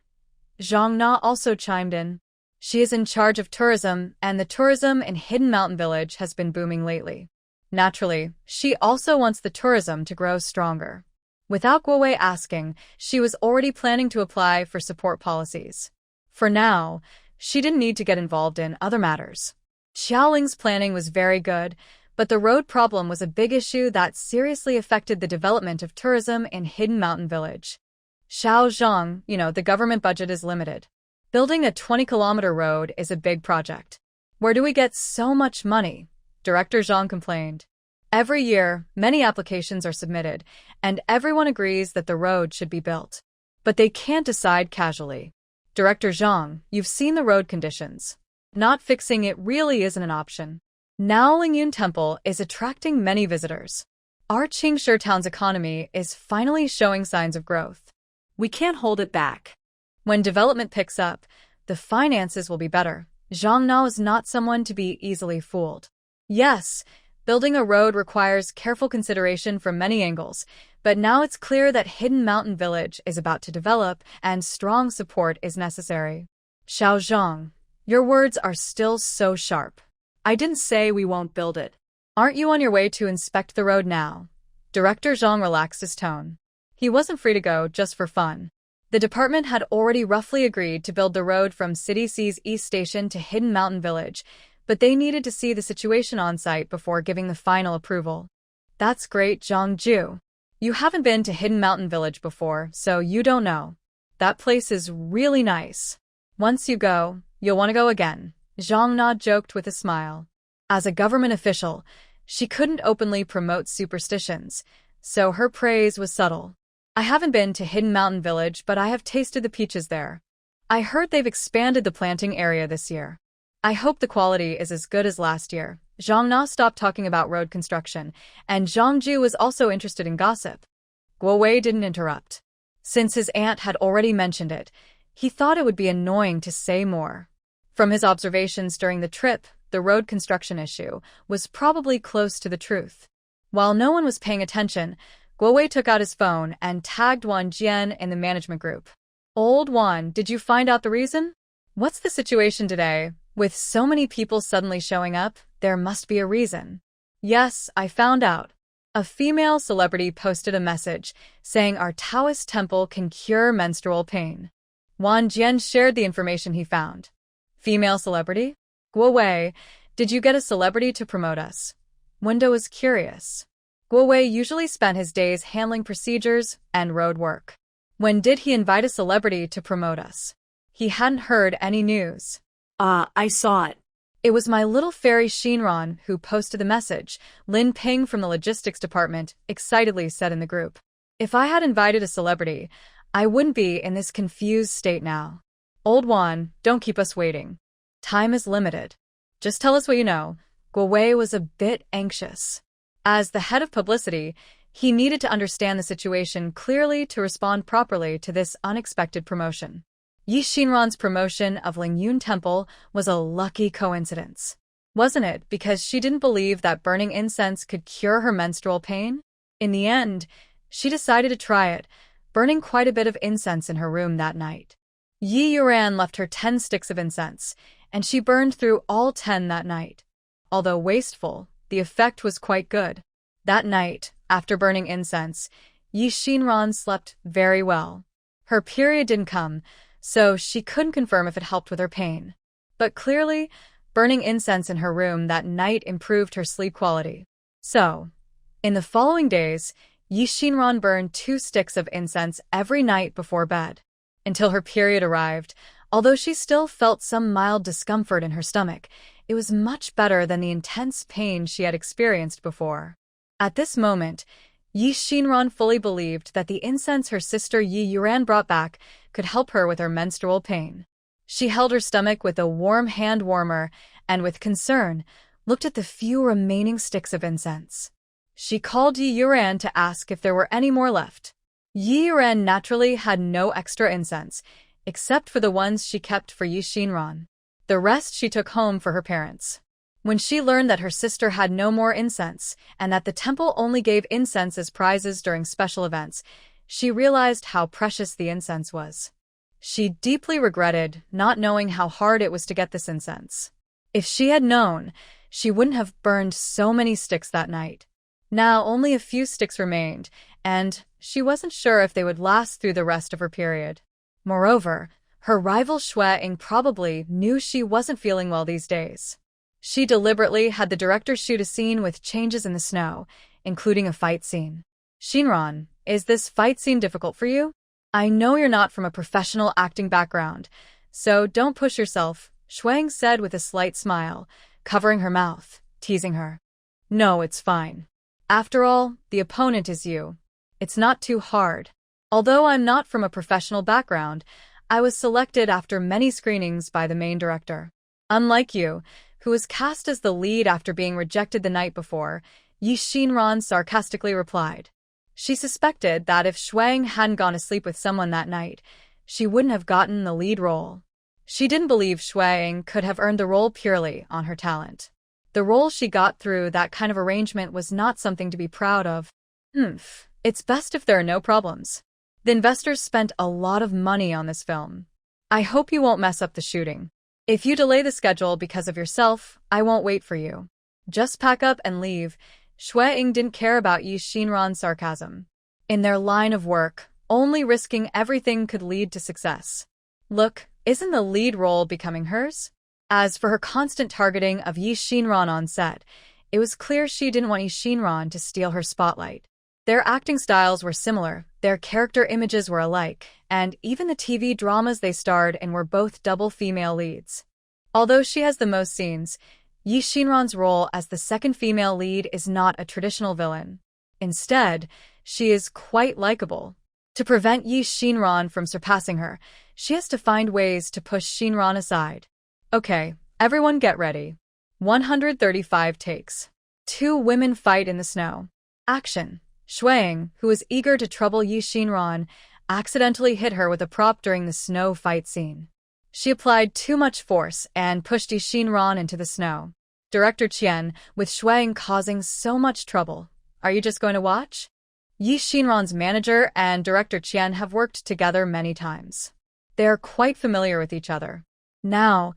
Zhang Na also chimed in. She is in charge of tourism, and the tourism in Hidden Mountain Village has been booming lately. Naturally, she also wants the tourism to grow stronger. Without Guowei asking, she was already planning to apply for support policies. For now, she didn't need to get involved in other matters. Xiaoling's planning was very good, but the road problem was a big issue that seriously affected the development of tourism in Hidden Mountain Village. Xiao Zhang, the government budget is limited. Building a 20-kilometer road is a big project. Where do we get so much money? Director Zhang complained. Every year, many applications are submitted, and everyone agrees that the road should be built. But they can't decide casually. Director Zhang, you've seen the road conditions. Not fixing it really isn't an option. Now Lingyun Temple is attracting many visitors. Our Qingshi town's economy is finally showing signs of growth. We can't hold it back. When development picks up, the finances will be better. Zhang Na is not someone to be easily fooled. Yes, Building a road requires careful consideration from many angles, but now it's clear that Hidden Mountain Village is about to develop and strong support is necessary. Xiao Zhang, your words are still so sharp. I didn't say we won't build it. Aren't you on your way to inspect the road now? Director Zhang relaxed his tone. He wasn't free to go just for fun. The department had already roughly agreed to build the road from City C's East Station to Hidden Mountain Village, but they needed to see the situation on site before giving the final approval. That's great, Zhang Ju. You haven't been to Hidden Mountain Village before, so you don't know. That place is really nice. Once you go, you'll want to go again, Zhang Na joked with a smile. As a government official, she couldn't openly promote superstitions, so her praise was subtle. I haven't been to Hidden Mountain Village, but I have tasted the peaches there. I heard they've expanded the planting area this year. I hope the quality is as good as last year. Zhang Na stopped talking about road construction, and Zhang Ju was also interested in gossip. Guo Wei didn't interrupt. Since his aunt had already mentioned it, he thought it would be annoying to say more. From his observations during the trip, the road construction issue was probably close to the truth. While no one was paying attention, Guo Wei took out his phone and tagged Wan Jian in the management group. Old Wan, did you find out the reason? What's the situation today? With so many people suddenly showing up, there must be a reason. Yes, I found out. A female celebrity posted a message saying our Taoist temple can cure menstrual pain. Wan Jian shared the information he found. Female celebrity? Guo Wei, did you get a celebrity to promote us? Wendo was curious. Guo Wei usually spent his days handling procedures and road work. When did he invite a celebrity to promote us? He hadn't heard any news. I saw it. It was my little fairy Shinran who posted the message, Lin Ping from the logistics department excitedly said in the group. If I had invited a celebrity, I wouldn't be in this confused state now. Old Wan, don't keep us waiting. Time is limited. Just tell us what you know. Guo Wei was a bit anxious. As the head of publicity, he needed to understand the situation clearly to respond properly to this unexpected promotion. Yi Xinran's promotion of Lingyun Temple was a lucky coincidence. Wasn't it because she didn't believe that burning incense could cure her menstrual pain? In the end, she decided to try it, burning quite a bit of incense in her room that night. Yi Yuran left her 10 sticks of incense, and she burned through all 10 that night. Although wasteful, the effect was quite good. That night, after burning incense, Yi Xinran slept very well. Her period didn't come, so she couldn't confirm if it helped with her pain. But clearly, burning incense in her room that night improved her sleep quality. So, in the following days, Yi Xinran burned 2 sticks of incense every night before bed. Until her period arrived, although she still felt some mild discomfort in her stomach, it was much better than the intense pain she had experienced before. At this moment, Yi Xinran fully believed that the incense her sister Yi Yuran brought back could help her with her menstrual pain. She held her stomach with a warm hand warmer and, with concern, looked at the few remaining sticks of incense. She called Yi Yuran to ask if there were any more left. Yi Yuran naturally had no extra incense, except for the ones she kept for Yi Xinran. The rest she took home for her parents. When she learned that her sister had no more incense and that the temple only gave incense as prizes during special events, she realized how precious the incense was. She deeply regretted not knowing how hard it was to get this incense. If she had known, she wouldn't have burned so many sticks that night. Now only a few sticks remained, and she wasn't sure if they would last through the rest of her period. Moreover, her rival Xue Ying probably knew she wasn't feeling well these days. She deliberately had the director shoot a scene with changes in the snow, including a fight scene. Xinran, is this fight scene difficult for you? I know you're not from a professional acting background, so don't push yourself, Xue Ying said with a slight smile, covering her mouth, teasing her. No, it's fine. After all, the opponent is you. It's not too hard. Although I'm not from a professional background, I was selected after many screenings by the main director. Unlike you, who was cast as the lead after being rejected the night before, Yi Xinran sarcastically replied. She suspected that if Xue Ying hadn't gone to sleep with someone that night, she wouldn't have gotten the lead role. She didn't believe Xue Ying could have earned the role purely on her talent. The role she got through that kind of arrangement was not something to be proud of. It's best if there are no problems. The investors spent a lot of money on this film. I hope you won't mess up the shooting. If you delay the schedule because of yourself, I won't wait for you. Just pack up and leave. Shui Ying didn't care about Yi Xinran's sarcasm. In their line of work, only risking everything could lead to success. Look, isn't the lead role becoming hers? As for her constant targeting of Yi Xinran on set, it was clear she didn't want Yi Xinran to steal her spotlight. Their acting styles were similar, their character images were alike, and even the TV dramas they starred in were both double female leads. Although she has the most scenes, Yi Xinran's role as the second female lead is not a traditional villain. Instead, she is quite likable. To prevent Yi Xinran from surpassing her, she has to find ways to push Xinran aside. Okay, everyone get ready. 135 takes. Two women fight in the snow. Action. Shui Ying, who was eager to trouble Yi Xinran, accidentally hit her with a prop during the snow fight scene. She applied too much force and pushed Yi Xinran into the snow. Director Qian, with Shui Ying causing so much trouble. Are you just going to watch? Yi Xinran's manager and Director Qian have worked together many times. They are quite familiar with each other. Now,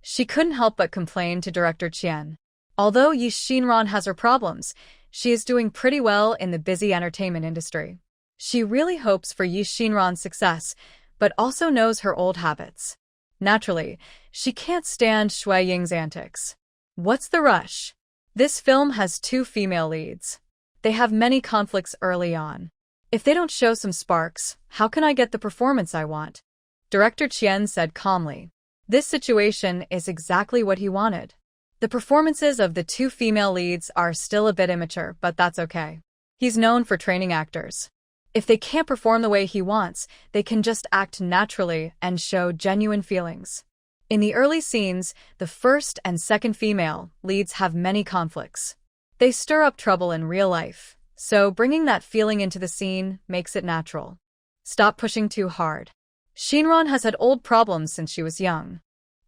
she couldn't help but complain to Director Qian. Although Yi Xinran has her problems, she is doing pretty well in the busy entertainment industry. She really hopes for Yi Xinran's success, but also knows her old habits. Naturally, she can't stand Shui Ying's antics. What's the rush? This film has two female leads. They have many conflicts early on. If they don't show some sparks, how can I get the performance I want? Director Qian said calmly. This situation is exactly what he wanted. The performances of the two female leads are still a bit immature, but that's okay. He's known for training actors. If they can't perform the way he wants, they can just act naturally and show genuine feelings. In the early scenes, the first and second female leads have many conflicts. They stir up trouble in real life, so bringing that feeling into the scene makes it natural. Stop pushing too hard. Xinran has had old problems since she was young.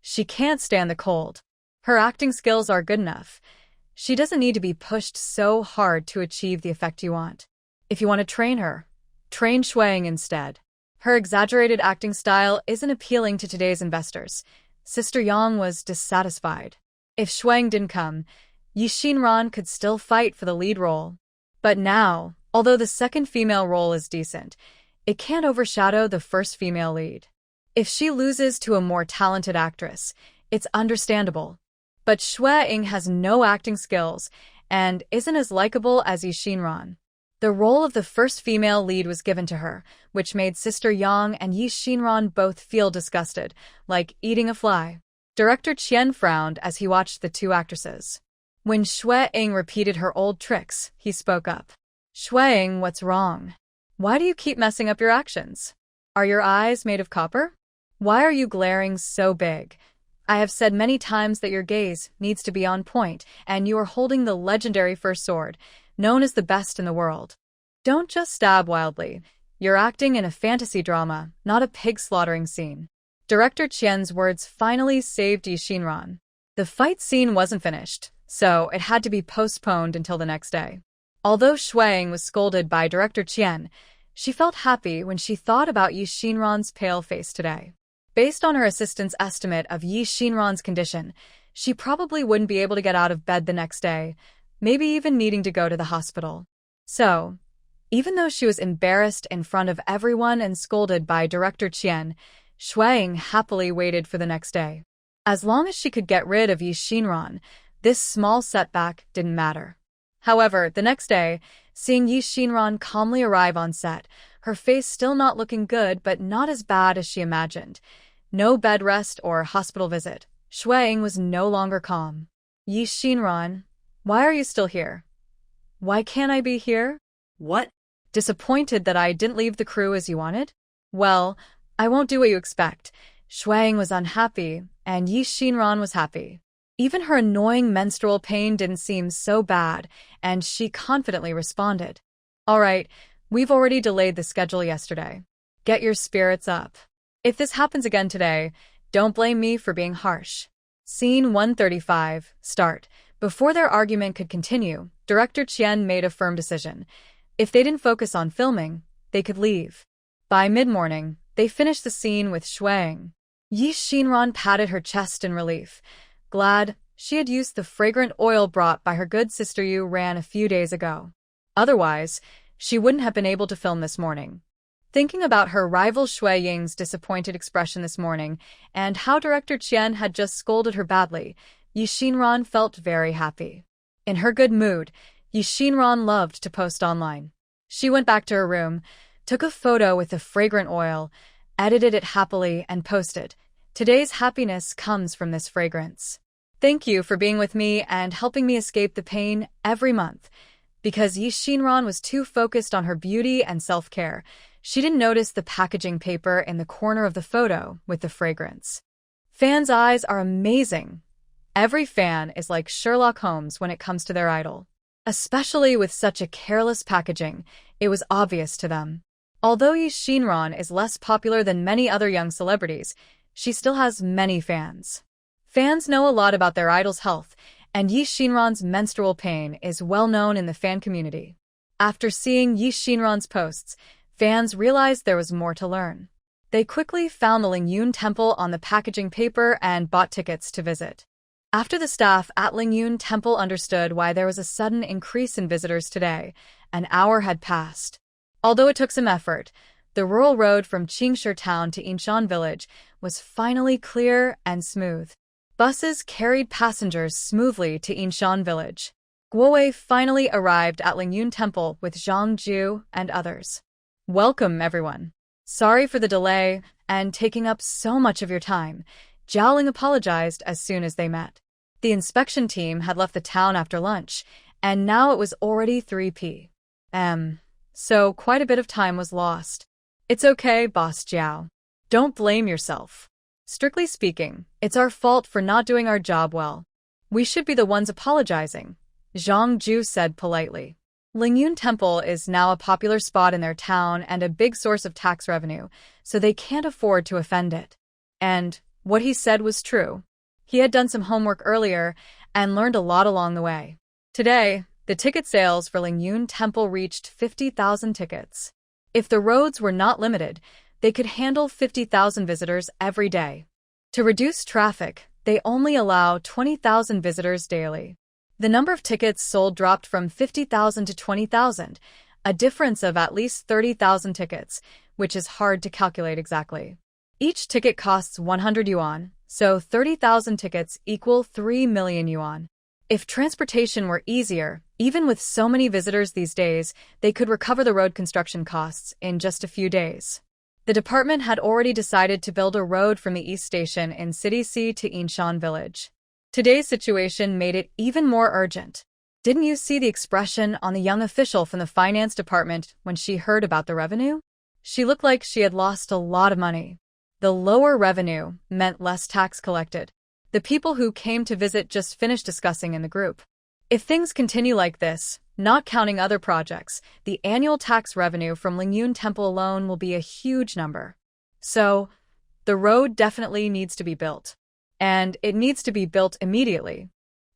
She can't stand the cold. Her acting skills are good enough. She doesn't need to be pushed so hard to achieve the effect you want. If you want to train her, train Shui Ying instead. Her exaggerated acting style isn't appealing to today's investors. Sister Yang was dissatisfied. If Shui Ying didn't come, Yi Xinran could still fight for the lead role. But now, although the second female role is decent, it can't overshadow the first female lead. If she loses to a more talented actress, it's understandable. But Shui Ying has no acting skills and isn't as likable as Yi Xinran. The role of the first female lead was given to her, which made Sister Yang and Yi Xinran both feel disgusted, like eating a fly. Director Qian frowned as he watched the two actresses. When Shui Ying repeated her old tricks, he spoke up. Shui Ying, what's wrong? Why do you keep messing up your actions? Are your eyes made of copper? Why are you glaring so big? I have said many times that your gaze needs to be on point, and you are holding the legendary first sword, known as the best in the world. Don't just stab wildly. You're acting in a fantasy drama, not a pig slaughtering scene. Director Qian's words finally saved Yi Xinran. The fight scene wasn't finished, so it had to be postponed until the next day. Although Shui Ying was scolded by Director Qian, she felt happy when she thought about Yi Xinran's pale face today. Based on her assistant's estimate of Yi Xinran's condition, she probably wouldn't be able to get out of bed the next day, maybe even needing to go to the hospital. So, even though she was embarrassed in front of everyone and scolded by Director Qian, Shui Ying happily waited for the next day. As long as she could get rid of Yi Xinran, this small setback didn't matter. However, the next day, seeing Yi Xinran calmly arrive on set, her face still not looking good but not as bad as she imagined. No bed rest or hospital visit. Shui Ying was no longer calm. Yi Xinran, why are you still here? Why can't I be here? What? Disappointed that I didn't leave the crew as you wanted? Well, I won't do what you expect. Shui Ying was unhappy, and Yi Xinran was happy. Even her annoying menstrual pain didn't seem so bad, and she confidently responded. All right, we've already delayed the schedule yesterday. Get your spirits up. If this happens again today, don't blame me for being harsh. Scene 135, start. Before their argument could continue, Director Qian made a firm decision. If they didn't focus on filming, they could leave. By mid-morning, they finished the scene with Shuang. Yi Xinran patted her chest in relief, glad she had used the fragrant oil brought by her good sister Yu Ran a few days ago. Otherwise, she wouldn't have been able to film this morning. Thinking about her rival Shui Ying's disappointed expression this morning and how Director Qian had just scolded her badly, Yi Xinran felt very happy. In her good mood, Yi Xinran loved to post online. She went back to her room, took a photo with the fragrant oil, edited it happily, and posted, "Today's happiness comes from this fragrance. Thank you for being with me and helping me escape the pain every month." Because Yi Xinran was too focused on her beauty and self-care, she didn't notice the packaging paper in the corner of the photo with the fragrance. Fans' eyes are amazing. Every fan is like Sherlock Holmes when it comes to their idol. Especially with such a careless packaging, it was obvious to them. Although Yi Xinran is less popular than many other young celebrities, she still has many fans. Fans know a lot about their idol's health, and Yi Xinran's menstrual pain is well known in the fan community. After seeing Yi Xinran's posts, fans realized there was more to learn. They quickly found the Lingyun Temple on the packaging paper and bought tickets to visit. After the staff at Lingyun Temple understood why there was a sudden increase in visitors today, an hour had passed. Although it took some effort, the rural road from Qingshi town to Yinshan village was finally clear and smooth. Buses carried passengers smoothly to Yinshan village. Guowei finally arrived at Lingyun Temple with Zhang Ju and others. "Welcome, everyone. Sorry for the delay and taking up so much of your time," Jiaoling apologized as soon as they met. The inspection team had left the town after lunch, and now it was already 3 p.m., so quite a bit of time was lost. "It's okay, Boss Jiao. Don't blame yourself. Strictly speaking, it's our fault for not doing our job well. We should be the ones apologizing," Zhang Ju said politely. Lingyun Temple is now a popular spot in their town and a big source of tax revenue, so they can't afford to offend it. And what he said was true. He had done some homework earlier and learned a lot along the way. Today, the ticket sales for Lingyun Temple reached 50,000 tickets. If the roads were not limited, they could handle 50,000 visitors every day. To reduce traffic, they only allow 20,000 visitors daily. The number of tickets sold dropped from 50,000 to 20,000, a difference of at least 30,000 tickets, which is hard to calculate exactly. Each ticket costs 100 yuan, so 30,000 tickets equal 3 million yuan. If transportation were easier, even with so many visitors these days, they could recover the road construction costs in just a few days. The department had already decided to build a road from the East Station in City C to Yinshan village. Today's situation made it even more urgent. Didn't you see the expression on the young official from the finance department when she heard about the revenue? She looked like she had lost a lot of money. The lower revenue meant less tax collected. The people who came to visit just finished discussing in the group. If things continue like this, not counting other projects, the annual tax revenue from Lingyun Temple alone will be a huge number. So, the road definitely needs to be built. And it needs to be built immediately.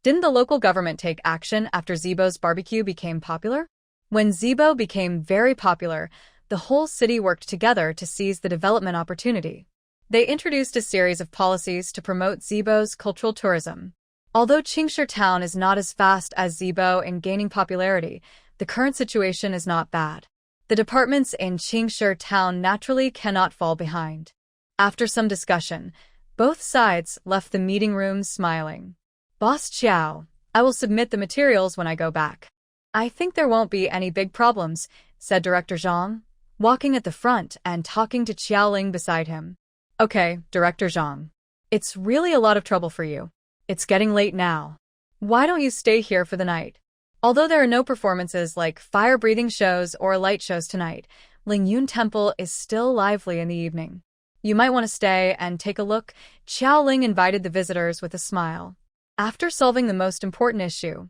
Didn't the local government take action after Zibo's barbecue became popular? When Zibo became very popular, the whole city worked together to seize the development opportunity. They introduced a series of policies to promote Zibo's cultural tourism. Although Qingshi town is not as fast as Zibo in gaining popularity, the current situation is not bad. The departments in Qingshi town naturally cannot fall behind. After some discussion, both sides left the meeting room smiling. "Boss Chiao, I will submit the materials when I go back. I think there won't be any big problems," said Director Zhang, walking at the front and talking to Qiaoling beside him. "Okay, Director Zhang. It's really a lot of trouble for you. It's getting late now. Why don't you stay here for the night?" Although there are no performances like fire-breathing shows or light shows tonight, Lingyun Temple is still lively in the evening. "You might want to stay and take a look," Qiaoling invited the visitors with a smile. After solving the most important issue,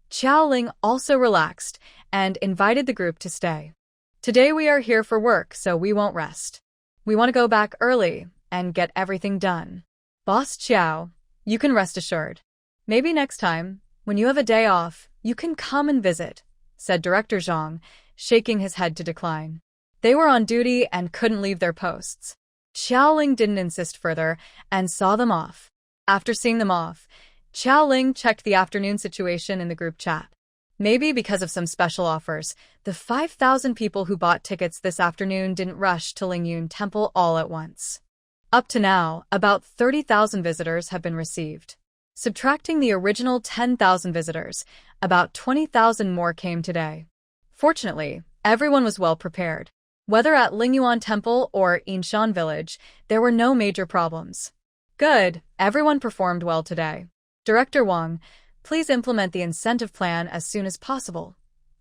Qiaoling also relaxed and invited the group to stay. "Today we are here for work, so we won't rest. We want to go back early and get everything done. Boss Chiao, you can rest assured. Maybe next time, When you have a day off, you can come and visit, said Director Zhang, shaking his head to decline. They were on duty and couldn't leave their posts. Xiaoling didn't insist further and saw them off. After seeing them off, Xiaoling checked the afternoon situation in the group chat. Maybe because of some special offers, the 5,000 people who bought tickets this afternoon didn't rush to Lingyun Temple all at once. Up to now, about 30,000 visitors have been received. Subtracting the original 10,000 visitors, about 20,000 more came today. Fortunately, everyone was well prepared. Whether at Lingyuan Temple or Yinshan Village, there were no major problems. Good, everyone performed well today. Director Wang, please implement the incentive plan as soon as possible.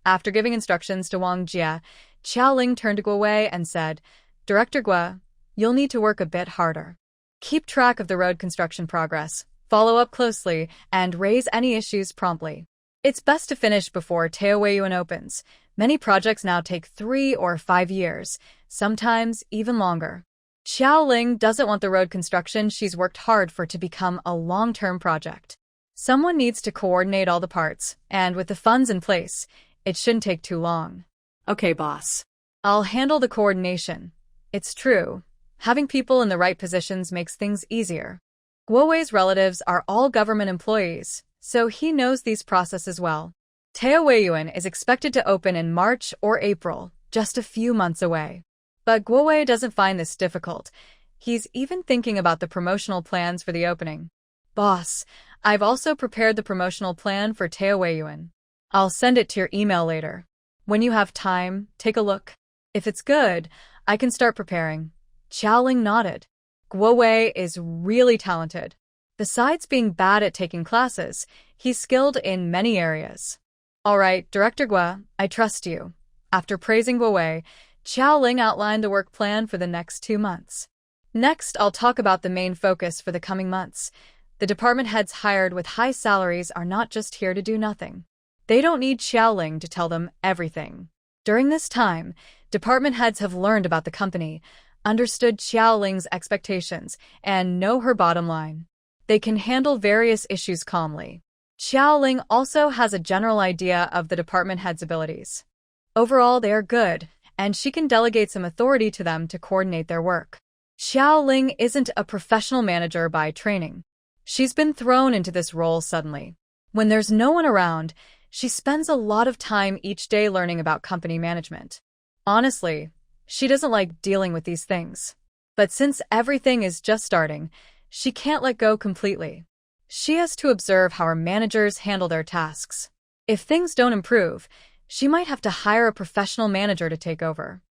After giving instructions to Wang Jie, Xiaoling turned to Guo Wei and said, Director Guo, you'll need to work a bit harder. Keep track of the road construction progress, follow up closely, and raise any issues promptly. It's best to finish before Taoyuan opens. Many projects now take 3 or 5 years, sometimes even longer. Xiaoling doesn't want the road construction she's worked hard for to become a long-term project. Someone needs to coordinate all the parts, and with the funds in place, it shouldn't take too long. Okay, boss. I'll handle the coordination. It's true. Having people in the right positions makes things easier. Guo Wei's relatives are all government employees, so he knows these processes well. Taoyuan is expected to open in March or April, just a few months away. But Guo Wei doesn't find this difficult. He's even thinking about the promotional plans for the opening. Boss, I've also prepared the promotional plan for Taoyuan. I'll send it to your email later. When you have time, take a look. If it's good, I can start preparing. Xiaoling nodded. Guo Wei is really talented. Besides being bad at taking classes, he's skilled in many areas. All right, Director Guo, I trust you. After praising Guo Wei, Xiaoling outlined the work plan for the next 2 months. Next, I'll talk about the main focus for the coming months. The department heads hired with high salaries are not just here to do nothing. They don't need Xiaoling to tell them everything. During this time, department heads have learned about the company, understood Xiaoling's expectations, and know her bottom line. They can handle various issues calmly. Xiaoling also has a general idea of the department head's abilities. Overall, they are good, and she can delegate some authority to them to coordinate their work. Xiaoling isn't a professional manager by training. She's been thrown into this role suddenly. When there's no one around, she spends a lot of time each day learning about company management. Honestly, she doesn't like dealing with these things. But since everything is just starting, she can't let go completely. She has to observe how her managers handle their tasks. If things don't improve, she might have to hire a professional manager to take over.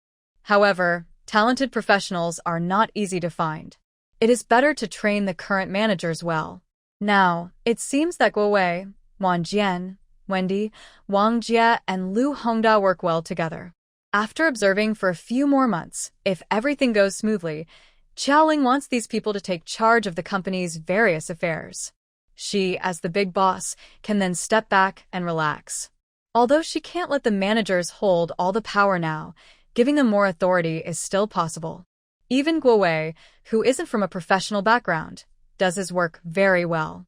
However, talented professionals are not easy to find. It is better to train the current managers well. Now, it seems that Guo Wei, Wang Jian, Wendy, Wang Jie, and Lu Hongda work well together. After observing for a few more months, if everything goes smoothly, Xiaoling wants these people to take charge of the company's various affairs. She, as the big boss, can then step back and relax. Although she can't let the managers hold all the power now, giving them more authority is still possible. Even Guo Wei, who isn't from a professional background, does his work very well.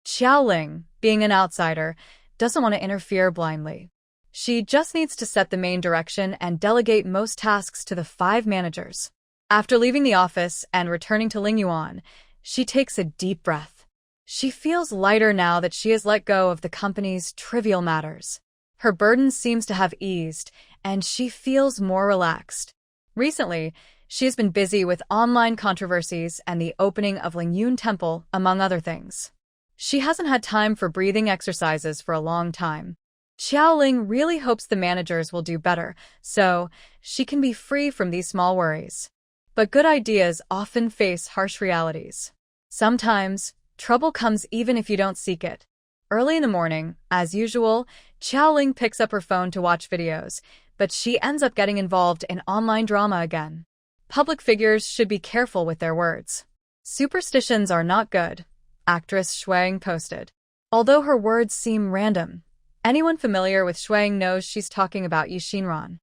Xiaoling, being an outsider, doesn't want to interfere blindly. She just needs to set the main direction and delegate most tasks to the 5 managers. After leaving the office and returning to Lingyuan, she takes a deep breath. She feels lighter now that she has let go of the company's trivial matters. Her burden seems to have eased, and she feels more relaxed. Recently, she has been busy with online controversies and the opening of Lingyun Temple, among other things. She hasn't had time for breathing exercises for a long time. Xiaoling really hopes the managers will do better, so she can be free from these small worries. But good ideas often face harsh realities. Sometimes, trouble comes even if you don't seek it. Early in the morning, as usual, Xiaoling picks up her phone to watch videos, but she ends up getting involved in online drama again. Public figures should be careful with their words. Superstitions are not good, actress Shuang posted. Although her words seem random, anyone familiar with Shuang knows she's talking about Yi Xinran.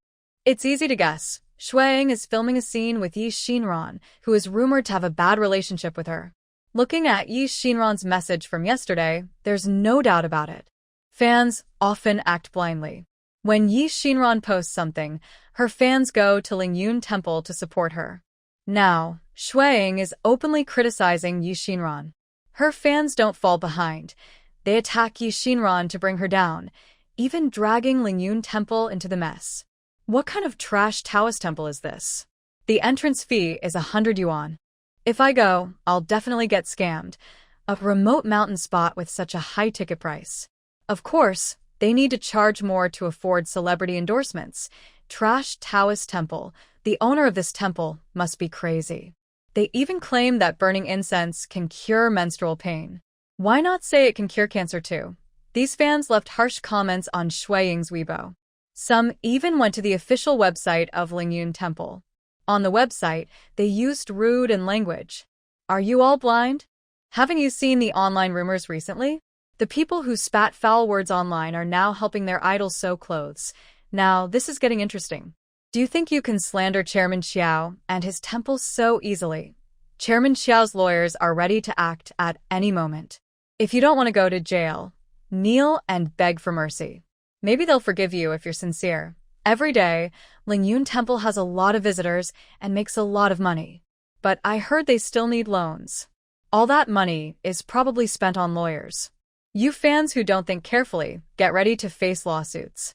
It's easy to guess. Shuang is filming a scene with Yi Xinran, who is rumored to have a bad relationship with her. Looking at Yi Xinran's message from yesterday, there's no doubt about it. Fans often act blindly. When Yi Xinran posts something, her fans go to Lingyun Temple to support her. Now, Shuang is openly criticizing Yi Xinran. Her fans don't fall behind. They attack Yi Xinran to bring her down, even dragging Lingyun Temple into the mess. What kind of trash Taoist temple is this? The entrance fee is 100 yuan. If I go, I'll definitely get scammed. A remote mountain spot with such a high ticket price. Of course, they need to charge more to afford celebrity endorsements. Trash Taoist temple. The owner of this temple must be crazy. They even claim that burning incense can cure menstrual pain. Why not say it can cure cancer too? These fans left harsh comments on Shuiying's Weibo. Some even went to the official website of Lingyun Temple. On the website, they used rude and language. Are you all blind? Haven't you seen the online rumors recently? The people who spat foul words online are now helping their idols sew clothes. Now, this is getting interesting. Do you think you can slander Chairman Xiao and his temple so easily? Chairman Xiao's lawyers are ready to act at any moment. If you don't want to go to jail, kneel and beg for mercy. Maybe they'll forgive you if you're sincere. Every day, Lingyun Temple has a lot of visitors and makes a lot of money. But I heard they still need loans. All that money is probably spent on lawyers. You fans who don't think carefully, get ready to face lawsuits.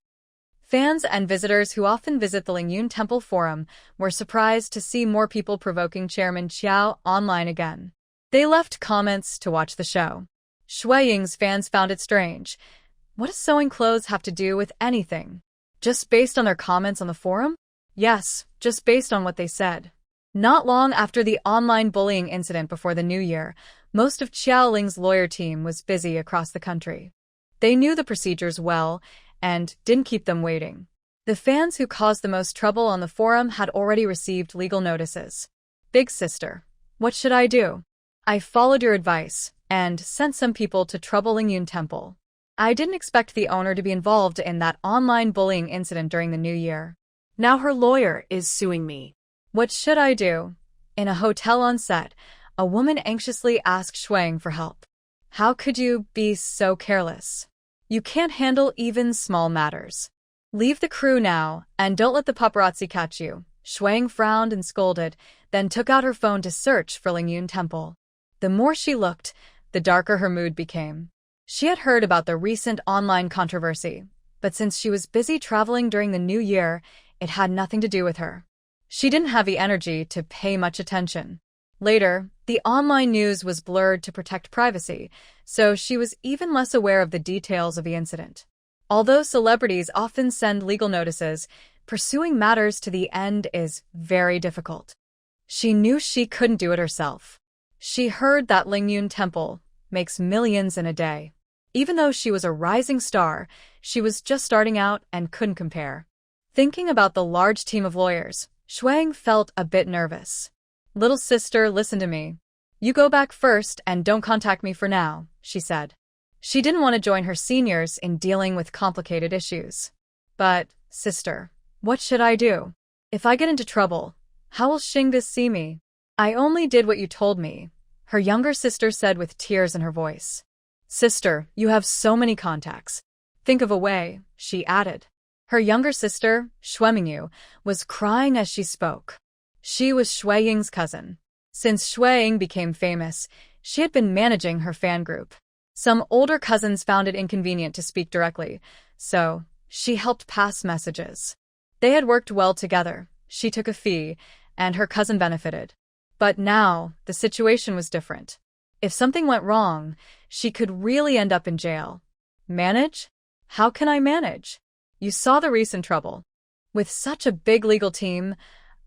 Fans and visitors who often visit the Lingyun Temple Forum were surprised to see more people provoking Chairman Xiao online again. They left comments to watch the show. Shuiying's fans found it strange. What does sewing clothes have to do with anything? Just based on their comments on the forum? Yes, just based on what they said. Not long after the online bullying incident before the new year, most of Qiao Ling's lawyer team was busy across the country. They knew the procedures well and didn't keep them waiting. The fans who caused the most trouble on the forum had already received legal notices. Big sister, what should I do? I followed your advice and sent some people to trouble Lingyun Temple. I didn't expect the owner to be involved in that online bullying incident during the new year. Now her lawyer is suing me. What should I do? In a hotel on set, a woman anxiously asked Shuang for help. How could you be so careless? You can't handle even small matters. Leave the crew now, and don't let the paparazzi catch you. Shuang frowned and scolded, then took out her phone to search for Lingyun Temple. The more she looked, the darker her mood became. She had heard about the recent online controversy, but since she was busy traveling during the new year, it had nothing to do with her. She didn't have the energy to pay much attention. Later, the online news was blurred to protect privacy, so she was even less aware of the details of the incident. Although celebrities often send legal notices, pursuing matters to the end is very difficult. She knew she couldn't do it herself. She heard that Lingyun Temple makes millions in a day. Even though she was a rising star, she was just starting out and couldn't compare. Thinking about the large team of lawyers, Shuang felt a bit nervous. Little sister, listen to me. You go back first and don't contact me for now, she said. She didn't want to join her seniors in dealing with complicated issues. But, sister, what should I do? If I get into trouble, how will Xingda see me? I only did what you told me, her younger sister said with tears in her voice. Sister, you have so many contacts. Think of a way, she added. Her younger sister, Shuemingyu, was crying as she spoke. She was Shuiying's cousin. Since Shuiying became famous, she had been managing her fan group. Some older cousins found it inconvenient to speak directly, so she helped pass messages. They had worked well together. She took a fee, and her cousin benefited. But now, the situation was different. If something went wrong, she could really end up in jail. Manage? How can I manage? You saw the recent trouble. With such a big legal team,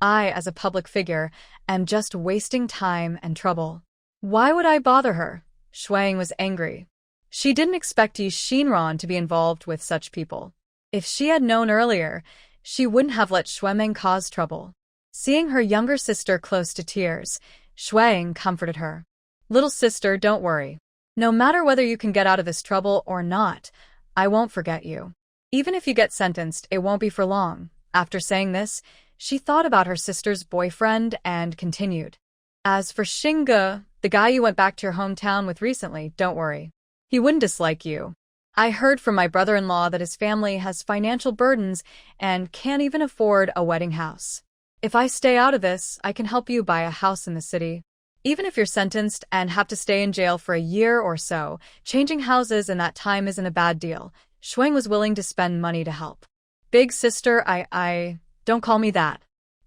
I, as a public figure, am just wasting time and trouble. Why would I bother her? Shuang was angry. She didn't expect Yi Xinran to be involved with such people. If she had known earlier, she wouldn't have let Shueming cause trouble. Seeing her younger sister close to tears, Shuang comforted her. Little sister, don't worry. No matter whether you can get out of this trouble or not, I won't forget you. Even if you get sentenced, it won't be for long. After saying this, she thought about her sister's boyfriend and continued. As for Xingge, the guy you went back to your hometown with recently, don't worry. He wouldn't dislike you. I heard from my brother-in-law that his family has financial burdens and can't even afford a wedding house. If I stay out of this, I can help you buy a house in the city. Even if you're sentenced and have to stay in jail for a year or so, changing houses in that time isn't a bad deal. Shuang was willing to spend money to help. Big sister, don't call me that.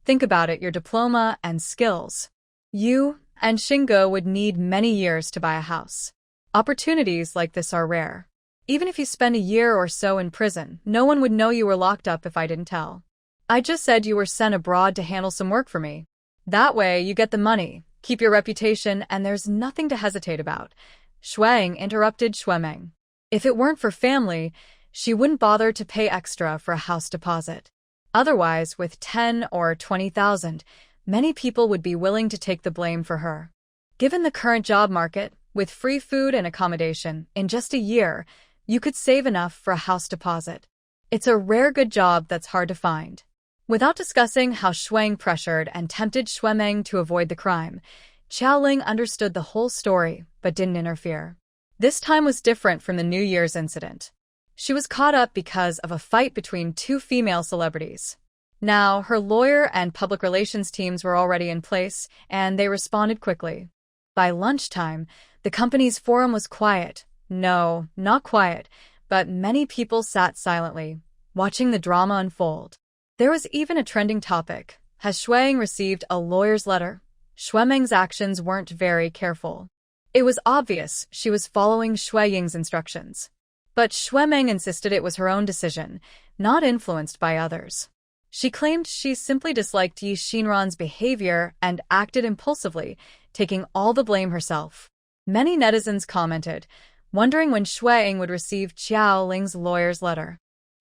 Think about it, your diploma and skills. You and Shingo would need many years to buy a house. Opportunities like this are rare. Even if you spend a year or so in prison, no one would know you were locked up if I didn't tell. I just said you were sent abroad to handle some work for me. That way, you get the money, keep your reputation, and there's nothing to hesitate about. Shuang interrupted Shuemeng. If it weren't for family, she wouldn't bother to pay extra for a house deposit. Otherwise, with 10 or 20,000, many people would be willing to take the blame for her. Given the current job market, with free food and accommodation, in just a year, you could save enough for a house deposit. It's a rare good job that's hard to find. Without discussing how Shuang pressured and tempted Shuemeng to avoid the crime, Xiaoling understood the whole story but didn't interfere. This time was different from the New Year's incident. She was caught up because of a fight between two female celebrities. Now, her lawyer and public relations teams were already in place, and they responded quickly. By lunchtime, the company's forum was quiet. No, not quiet, but many people sat silently, watching the drama unfold. There was even a trending topic. Has Shuang received a lawyer's letter? Shuemeng's actions weren't very careful. It was obvious she was following Shueying's instructions. But Shuemeng insisted it was her own decision, not influenced by others. She claimed she simply disliked Yi Xinran's behavior and acted impulsively, taking all the blame herself. Many netizens commented, wondering when Shueying would receive Xiao Ling's lawyer's letter.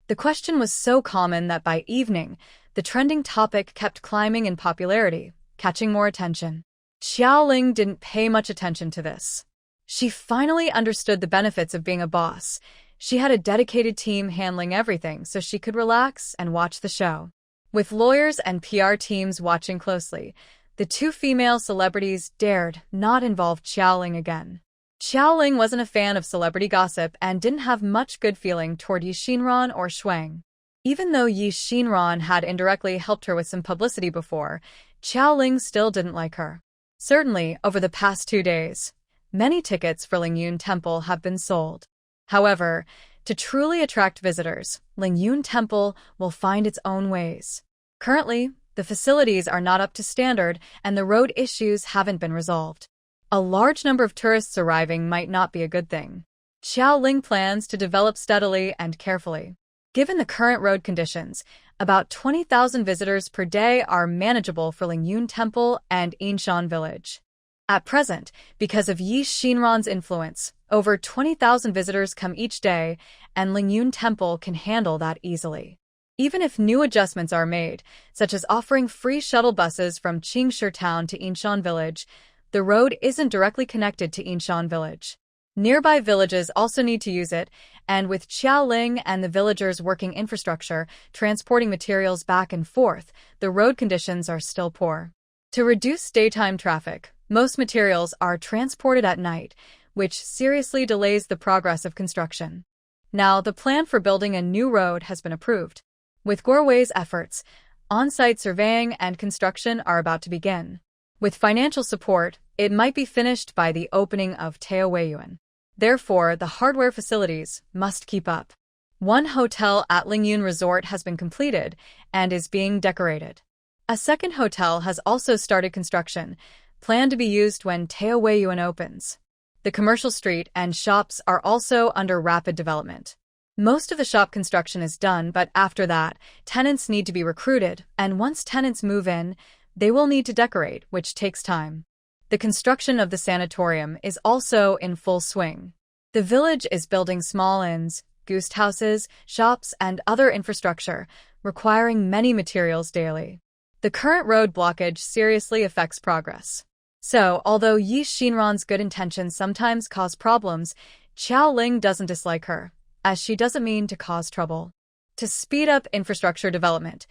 The question was so common that by evening, the trending topic kept climbing in popularity, catching more attention. Xiao Ling didn't pay much attention to this. She finally understood the benefits of being a boss. She had a dedicated team handling everything so she could relax and watch the show. With lawyers and PR teams watching closely, the two female celebrities dared not involve Xiaoling again. Xiaoling wasn't a fan of celebrity gossip and didn't have much good feeling toward Yi Xinran or Shuang. Even though Yi Xinran had indirectly helped her with some publicity before, Xiaoling still didn't like her. Certainly, over the past 2 days, many tickets for Lingyun Temple have been sold. However, to truly attract visitors, Lingyun Temple will find its own ways. Currently, the facilities are not up to standard and the road issues haven't been resolved. A large number of tourists arriving might not be a good thing. Xiaoling plans to develop steadily and carefully. Given the current road conditions, about 20,000 visitors per day are manageable for Lingyun Temple and Yinshan Village. At present, because of Yi Xinran's influence, over 20,000 visitors come each day, and Lingyun Temple can handle that easily. Even if new adjustments are made, such as offering free shuttle buses from Qingshi Town to Yinshan Village, the road isn't directly connected to Yinshan Village. Nearby villages also need to use it, and with Xiaoling and the villagers working infrastructure, transporting materials back and forth, the road conditions are still poor. To reduce daytime traffic, most materials are transported at night, which seriously delays the progress of construction. Now, the plan for building a new road has been approved. With Guowei's efforts, on-site surveying and construction are about to begin. With financial support, it might be finished by the opening of Taoweiyuan. Therefore, the hardware facilities must keep up. One hotel at Lingyun Resort has been completed and is being decorated. A second hotel has also started construction, planned to be used when Taoweiyuan opens. The commercial street and shops are also under rapid development. Most of the shop construction is done, but after that, tenants need to be recruited, and once tenants move in, they will need to decorate, which takes time. The construction of the sanatorium is also in full swing. The village is building small inns, guest houses, shops, and other infrastructure, requiring many materials daily. The current road blockage seriously affects progress. So, although Yi Xinran's good intentions sometimes cause problems, Xiaoling doesn't dislike her, as she doesn't mean to cause trouble. To speed up infrastructure development,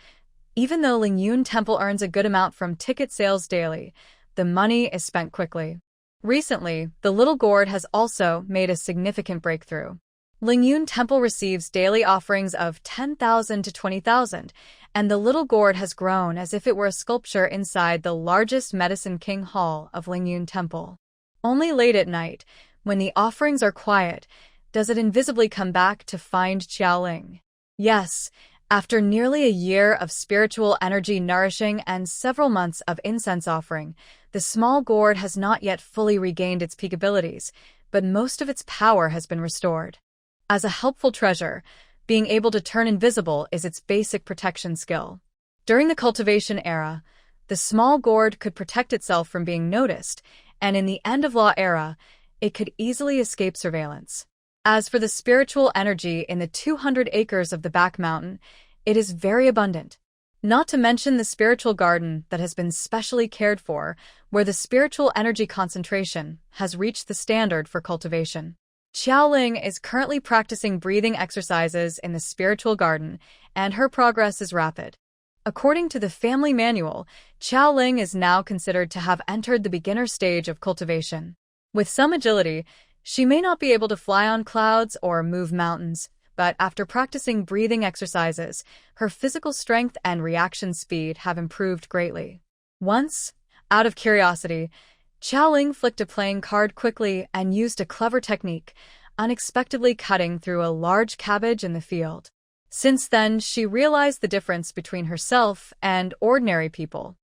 even though Lingyun Temple earns a good amount from ticket sales daily, the money is spent quickly. Recently, the Little Gourd has also made a significant breakthrough. Lingyun Temple receives daily offerings of 10,000 to 20,000, and the little gourd has grown as if it were a sculpture inside the largest Medicine King Hall of Lingyun Temple. Only late at night, when the offerings are quiet, does it invisibly come back to find Xiaoling. Yes, after nearly a year of spiritual energy nourishing and several months of incense offering, the small gourd has not yet fully regained its peak abilities, but most of its power has been restored. As a helpful treasure, being able to turn invisible is its basic protection skill. During the cultivation era, the small gourd could protect itself from being noticed, and in the end-of-law era, it could easily escape surveillance. As for the spiritual energy in the 200 acres of the back mountain, it is very abundant. Not to mention the spiritual garden that has been specially cared for, where the spiritual energy concentration has reached the standard for cultivation. Xiaoling is currently practicing breathing exercises in the spiritual garden, and her progress is rapid. According to the family manual, Xiaoling is now considered to have entered the beginner stage of cultivation. With some agility, she may not be able to fly on clouds or move mountains, but after practicing breathing exercises, her physical strength and reaction speed have improved greatly. Once, out of curiosity, Xiaoling flicked a playing card quickly and used a clever technique, unexpectedly cutting through a large cabbage in the field. Since then, she realized the difference between herself and ordinary people.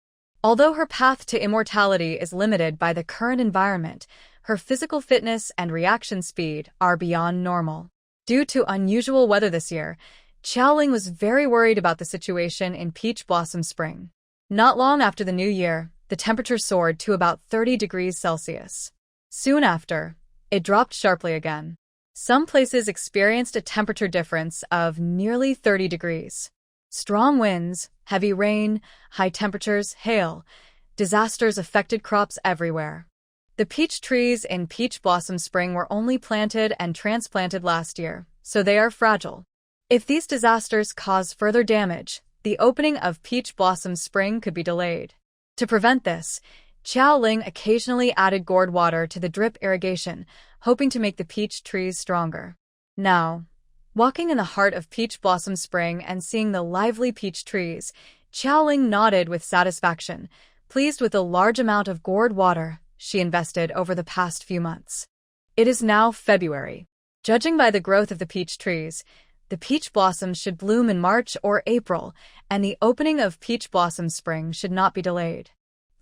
Although her path to immortality is limited by the current environment, her physical fitness and reaction speed are beyond normal. Due to unusual weather this year, Xiaoling was very worried about the situation in Peach Blossom Spring. Not long after the new year, the temperature soared to about 30 degrees Celsius. Soon after, it dropped sharply again. Some places experienced a temperature difference of nearly 30 degrees. Strong winds, heavy rain, high temperatures, hail, disasters affected crops everywhere. The peach trees in Peach Blossom Spring were only planted and transplanted last year, so they are fragile. If these disasters cause further damage, the opening of Peach Blossom Spring could be delayed. To prevent this, Xiaoling occasionally added gourd water to the drip irrigation, hoping to make the peach trees stronger. Now, walking in the heart of Peach Blossom Spring and seeing the lively peach trees, Xiaoling nodded with satisfaction, pleased with the large amount of gourd water she invested over the past few months. It is now February. Judging by the growth of the peach trees, the peach blossoms should bloom in March or April, and the opening of Peach Blossom Spring should not be delayed.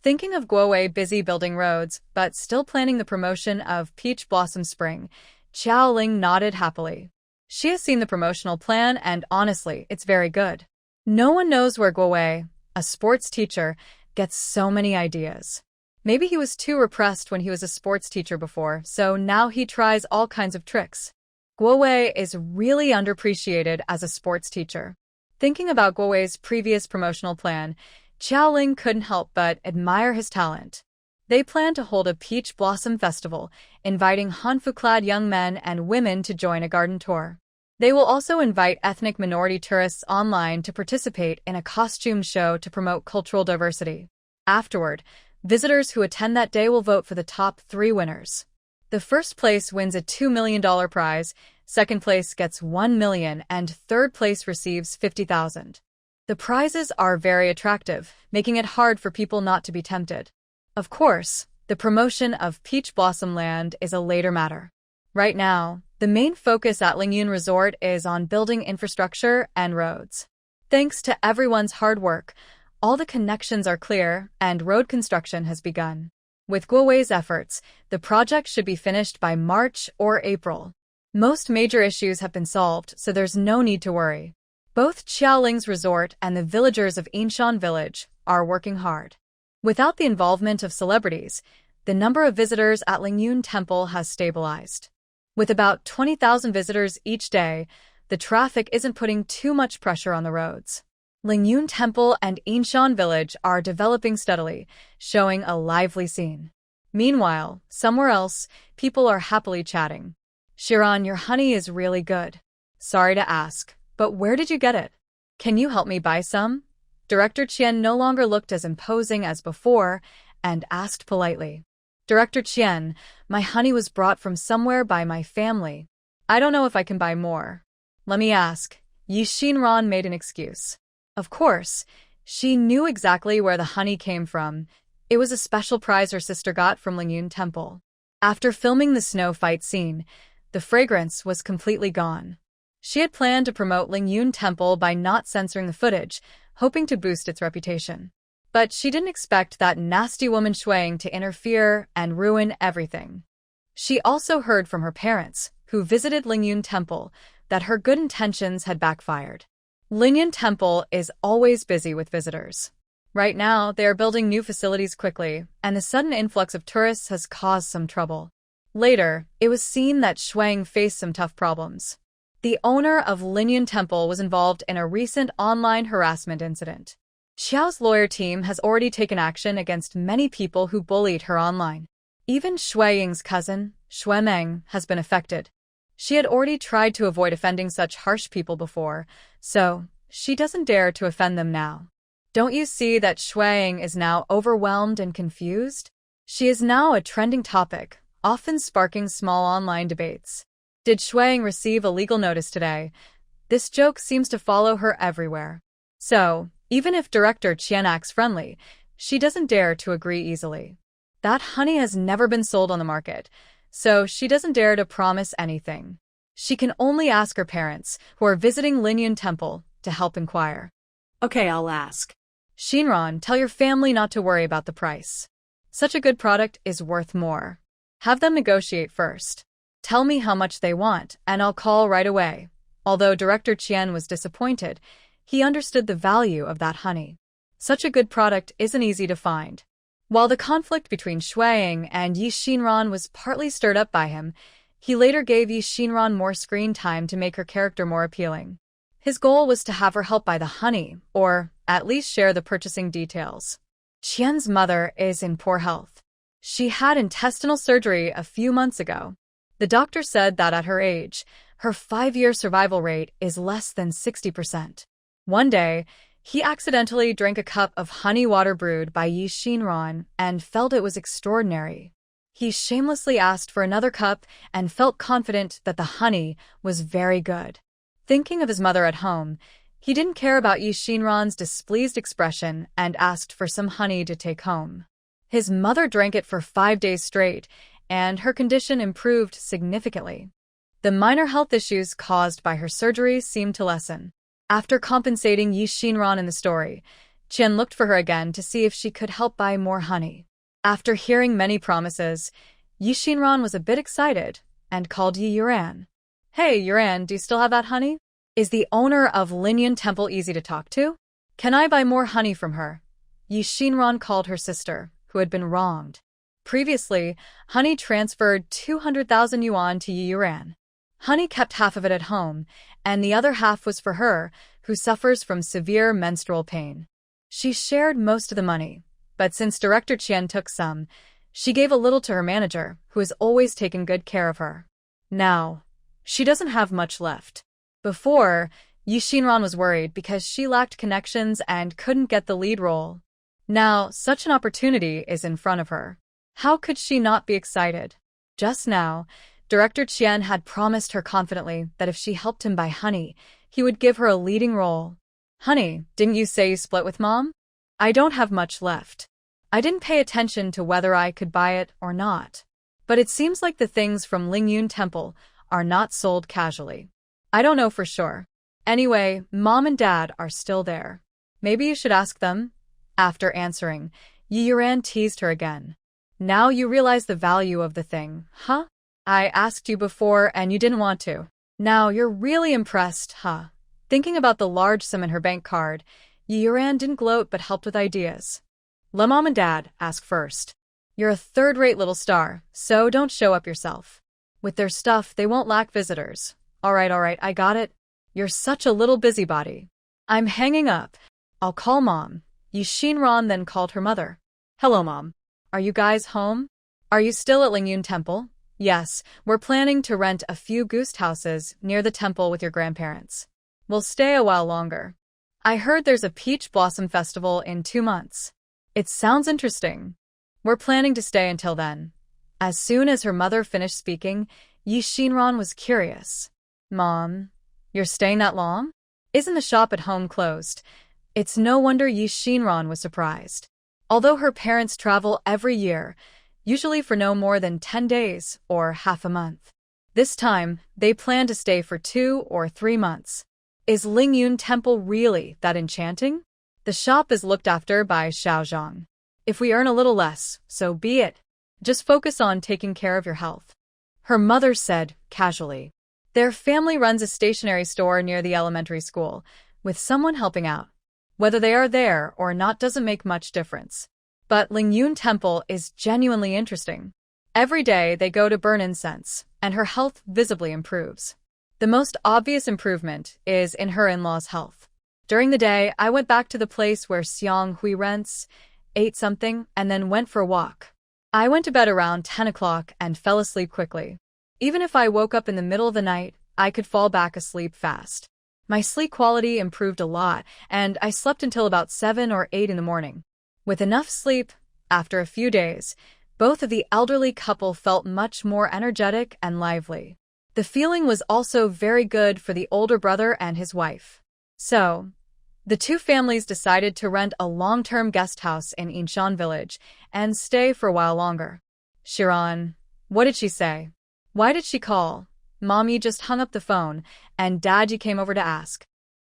Thinking of Guowei busy building roads, but still planning the promotion of Peach Blossom Spring, Xiaoling nodded happily. She has seen the promotional plan and honestly, it's very good. No one knows where Guowei, a sports teacher, gets so many ideas. Maybe he was too repressed when he was a sports teacher before, so now he tries all kinds of tricks. Guowei is really underappreciated as a sports teacher. Thinking about Guowei's previous promotional plan, Xiaoling couldn't help but admire his talent. They plan to hold a Peach Blossom Festival, inviting Hanfu-clad young men and women to join a garden tour. They will also invite ethnic minority tourists online to participate in a costume show to promote cultural diversity. Afterward, visitors who attend that day will vote for the top 3 winners. The first place wins a $2 million prize, second place gets $1 million, and third place receives $50,000. The prizes are very attractive, making it hard for people not to be tempted. Of course, the promotion of Peach Blossom Land is a later matter. Right now, the main focus at Lingyun Resort is on building infrastructure and roads. Thanks to everyone's hard work, all the connections are clear and road construction has begun. With Guowei's efforts, the project should be finished by March or April. Most major issues have been solved, so there's no need to worry. Both Xiaoling's resort and the villagers of Yinshan Village are working hard. Without the involvement of celebrities, the number of visitors at Lingyun Temple has stabilized. With about 20,000 visitors each day, the traffic isn't putting too much pressure on the roads. Lingyun Temple and Yinshan Village are developing steadily, showing a lively scene. Meanwhile, somewhere else, people are happily chatting. Shiran, your honey is really good. Sorry to ask, but where did you get it? Can you help me buy some? Director Qian no longer looked as imposing as before and asked politely. Director Qian, my honey was brought from somewhere by my family. I don't know if I can buy more. Let me ask. Yi Xinran made an excuse. Of course, she knew exactly where the honey came from. It was a special prize her sister got from Lingyun Temple. After filming the snow fight scene, the fragrance was completely gone. She had planned to promote Lingyun Temple by not censoring the footage, hoping to boost its reputation. But she didn't expect that nasty woman Shuang to interfere and ruin everything. She also heard from her parents, who visited Lingyun Temple, that her good intentions had backfired. Lingyun Temple is always busy with visitors. Right now, they are building new facilities quickly, and the sudden influx of tourists has caused some trouble. Later, it was seen that Shuang faced some tough problems. The owner of Lingyun Temple was involved in a recent online harassment incident. Xiao's lawyer team has already taken action against many people who bullied her online. Even Shui Ying's cousin, Shui Meng, has been affected. She had already tried to avoid offending such harsh people before, so she doesn't dare to offend them now. Don't you see that Shui Ying is now overwhelmed and confused? She is now a trending topic, often sparking small online debates. Did Shui Ying receive a legal notice today? This joke seems to follow her everywhere. So, even if director Qian acts friendly, she doesn't dare to agree easily. That honey has never been sold on the market, so she doesn't dare to promise anything. She can only ask her parents, who are visiting Lingyun Temple, to help inquire. Okay, I'll ask. Xinran, tell your family not to worry about the price. Such a good product is worth more. Have them negotiate first. Tell me how much they want, and I'll call right away. Although Director Qian was disappointed, he understood the value of that honey. Such a good product isn't easy to find. While the conflict between Shui Ying and Yi Xinran was partly stirred up by him, he later gave Yi Xinran more screen time to make her character more appealing. His goal was to have her help buy the honey, or at least share the purchasing details. Qian's mother is in poor health. She had intestinal surgery a few months ago. The doctor said that at her age, her 5-year survival rate is less than 60%. One day, he accidentally drank a cup of honey water brewed by Yi Xinran and felt it was extraordinary. He shamelessly asked for another cup and felt confident that the honey was very good. Thinking of his mother at home, he didn't care about Yi Xinran's displeased expression and asked for some honey to take home. His mother drank it for 5 days straight, and her condition improved significantly. The minor health issues caused by her surgery seemed to lessen. After compensating Yi Xinran in the story, Qian looked for her again to see if she could help buy more honey. After hearing many promises, Yi Xinran was a bit excited and called Yi Yuran. Hey, Yuran, do you still have that honey? Is the owner of Lingyun Temple easy to talk to? Can I buy more honey from her? Yi Xinran called her sister, who had been wronged. Previously, Honey transferred 200,000 yuan to Yi Yuran. Honey kept half of it at home, and the other half was for her, who suffers from severe menstrual pain. She shared most of the money, but since Director Qian took some, she gave a little to her manager, who has always taken good care of her. Now, she doesn't have much left. Before, Yi Xinran was worried because she lacked connections and couldn't get the lead role. Now, such an opportunity is in front of her. How could she not be excited? Just now, Director Qian had promised her confidently that if she helped him buy honey, he would give her a leading role. Honey, didn't you say you split with Mom? I don't have much left. I didn't pay attention to whether I could buy it or not. But it seems like the things from Lingyun Temple are not sold casually. I don't know for sure. Anyway, Mom and Dad are still there. Maybe you should ask them. After answering, Yi Yuran teased her again. Now you realize the value of the thing, huh? I asked you before and you didn't want to. Now you're really impressed, huh? Thinking about the large sum in her bank card, Yi Yuran didn't gloat but helped with ideas. Let Mom and Dad ask first. You're a third-rate little star, so don't show up yourself. With their stuff, they won't lack visitors. All right, I got it. You're such a little busybody. I'm hanging up. I'll call Mom. Yi Xinran then called her mother. Hello, Mom. Are you guys home? Are you still at Lingyun Temple? Yes, we're planning to rent a few guest houses near the temple with your grandparents. We'll stay a while longer. I heard there's a peach blossom festival in 2 months. It sounds interesting. We're planning to stay until then. As soon as her mother finished speaking, Yi Shinran was curious. Mom, you're staying that long? Isn't the shop at home closed? It's no wonder Yi Shinran was surprised. Although her parents travel every year, usually for no more than 10 days or half a month. This time, they plan to stay for 2 or 3 months. Is Lingyun Temple really that enchanting? The shop is looked after by Xiaozhang. If we earn a little less, so be it. Just focus on taking care of your health. Her mother said, casually. Their family runs a stationery store near the elementary school, with someone helping out. Whether they are there or not doesn't make much difference. But Lingyun Temple is genuinely interesting. Every day they go to burn incense, and her health visibly improves. The most obvious improvement is in her in-laws' health. During the day, I went back to the place where Xiang Hui rents, ate something, and then went for a walk. I went to bed around 10 o'clock and fell asleep quickly. Even if I woke up in the middle of the night, I could fall back asleep fast. My sleep quality improved a lot, and I slept until about 7 or 8 in the morning. With enough sleep, after a few days, both of the elderly couple felt much more energetic and lively. The feeling was also very good for the older brother and his wife. So, the two families decided to rent a long-term guest house in Inshan village and stay for a while longer. Shiran, what did she say? Why did she call? Mommy just hung up the phone, and Daddy came over to ask.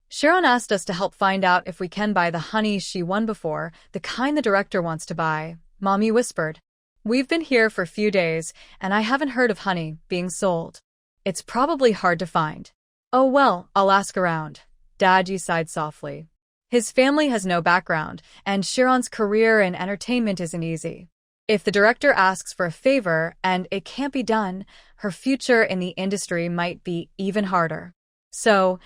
Shiran asked us to help find out if we can buy the honey she won before, the kind the director wants to buy, Mommy whispered. We've been here for a few days, and I haven't heard of honey being sold. It's probably hard to find. Oh well, I'll ask around. Daddy sighed softly. His family has no background, and Shiran's career in entertainment isn't easy. If the director asks for a favor and it can't be done, her future in the industry might be even harder. So,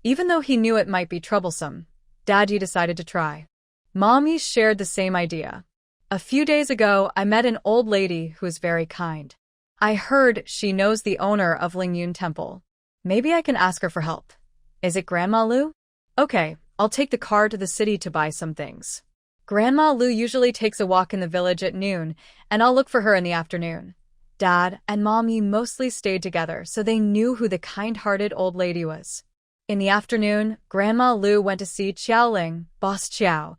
even though he knew it might be troublesome, Daddy decided to try. Mommy shared the same idea. A few days ago, I met an old lady who is very kind. I heard she knows the owner of Lingyun Temple. Maybe I can ask her for help. Is it Grandma Lu? Okay, I'll take the car to the city to buy some things. Grandma Lu usually takes a walk in the village at noon, and I'll look for her in the afternoon. Dad and Mommy mostly stayed together, so they knew who the kind-hearted old lady was. In the afternoon, Grandma Lu went to see Xiaoling, Boss Qiao.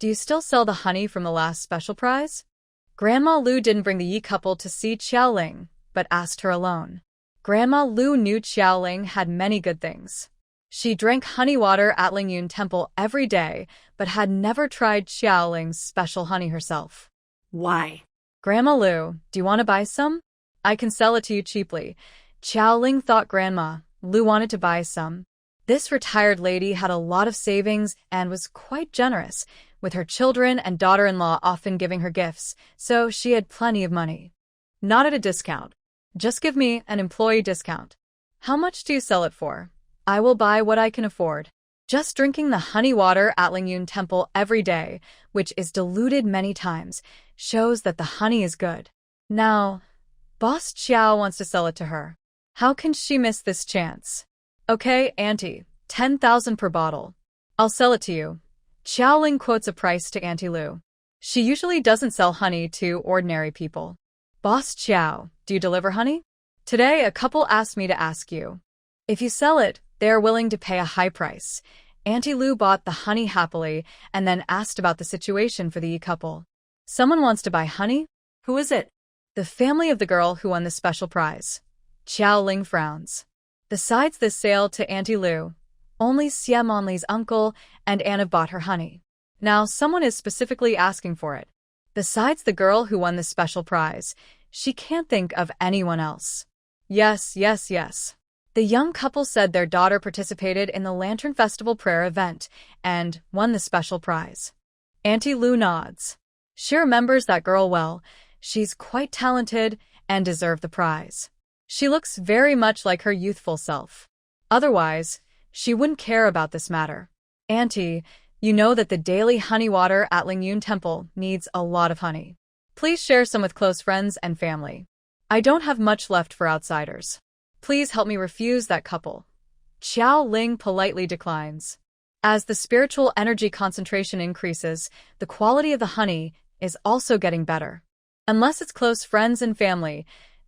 Do you still sell the honey from the last special prize? Grandma Lu didn't bring the Yi couple to see Xiaoling, but asked her alone. Grandma Lu knew Xiaoling had many good things. She drank honey water at Lingyun Temple every day, but had never tried Xiaoling's special honey herself. Why? Grandma Lu, do you want to buy some? I can sell it to you cheaply. Xiaoling thought Grandma Lu wanted to buy some. This retired lady had a lot of savings and was quite generous, with her children and daughter-in-law often giving her gifts, so she had plenty of money. Not at a discount. Just give me an employee discount. How much do you sell it for? I will buy what I can afford. Just drinking the honey water at Lingyun Temple every day, which is diluted many times, shows that the honey is good. Now, Boss Qiao wants to sell it to her. How can she miss this chance? Okay, Auntie, 10,000 per bottle. I'll sell it to you. Xiaoling quotes a price to Auntie Lu. She usually doesn't sell honey to ordinary people. Boss Qiao, do you deliver honey? Today, a couple asked me to ask you. If you sell it, they are willing to pay a high price. Auntie Lu bought the honey happily and then asked about the situation for the Yi couple. Someone wants to buy honey? Who is it? The family of the girl who won the special prize. Xiaoling frowns. Besides this sale to Auntie Lu, only Xie Monli's uncle and Anna bought her honey. Now someone is specifically asking for it. Besides the girl who won the special prize, she can't think of anyone else. Yes. The young couple said their daughter participated in the Lantern Festival prayer event and won the special prize. Auntie Lu nods. She remembers that girl well. She's quite talented and deserved the prize. She looks very much like her youthful self. Otherwise, she wouldn't care about this matter. Auntie, you know that the daily honey water at Lingyun Temple needs a lot of honey. Please share some with close friends and family. I don't have much left for outsiders. Please help me refuse that couple. Xiaoling politely declines. As the spiritual energy concentration increases, the quality of the honey is also getting better. Unless it's close friends and family,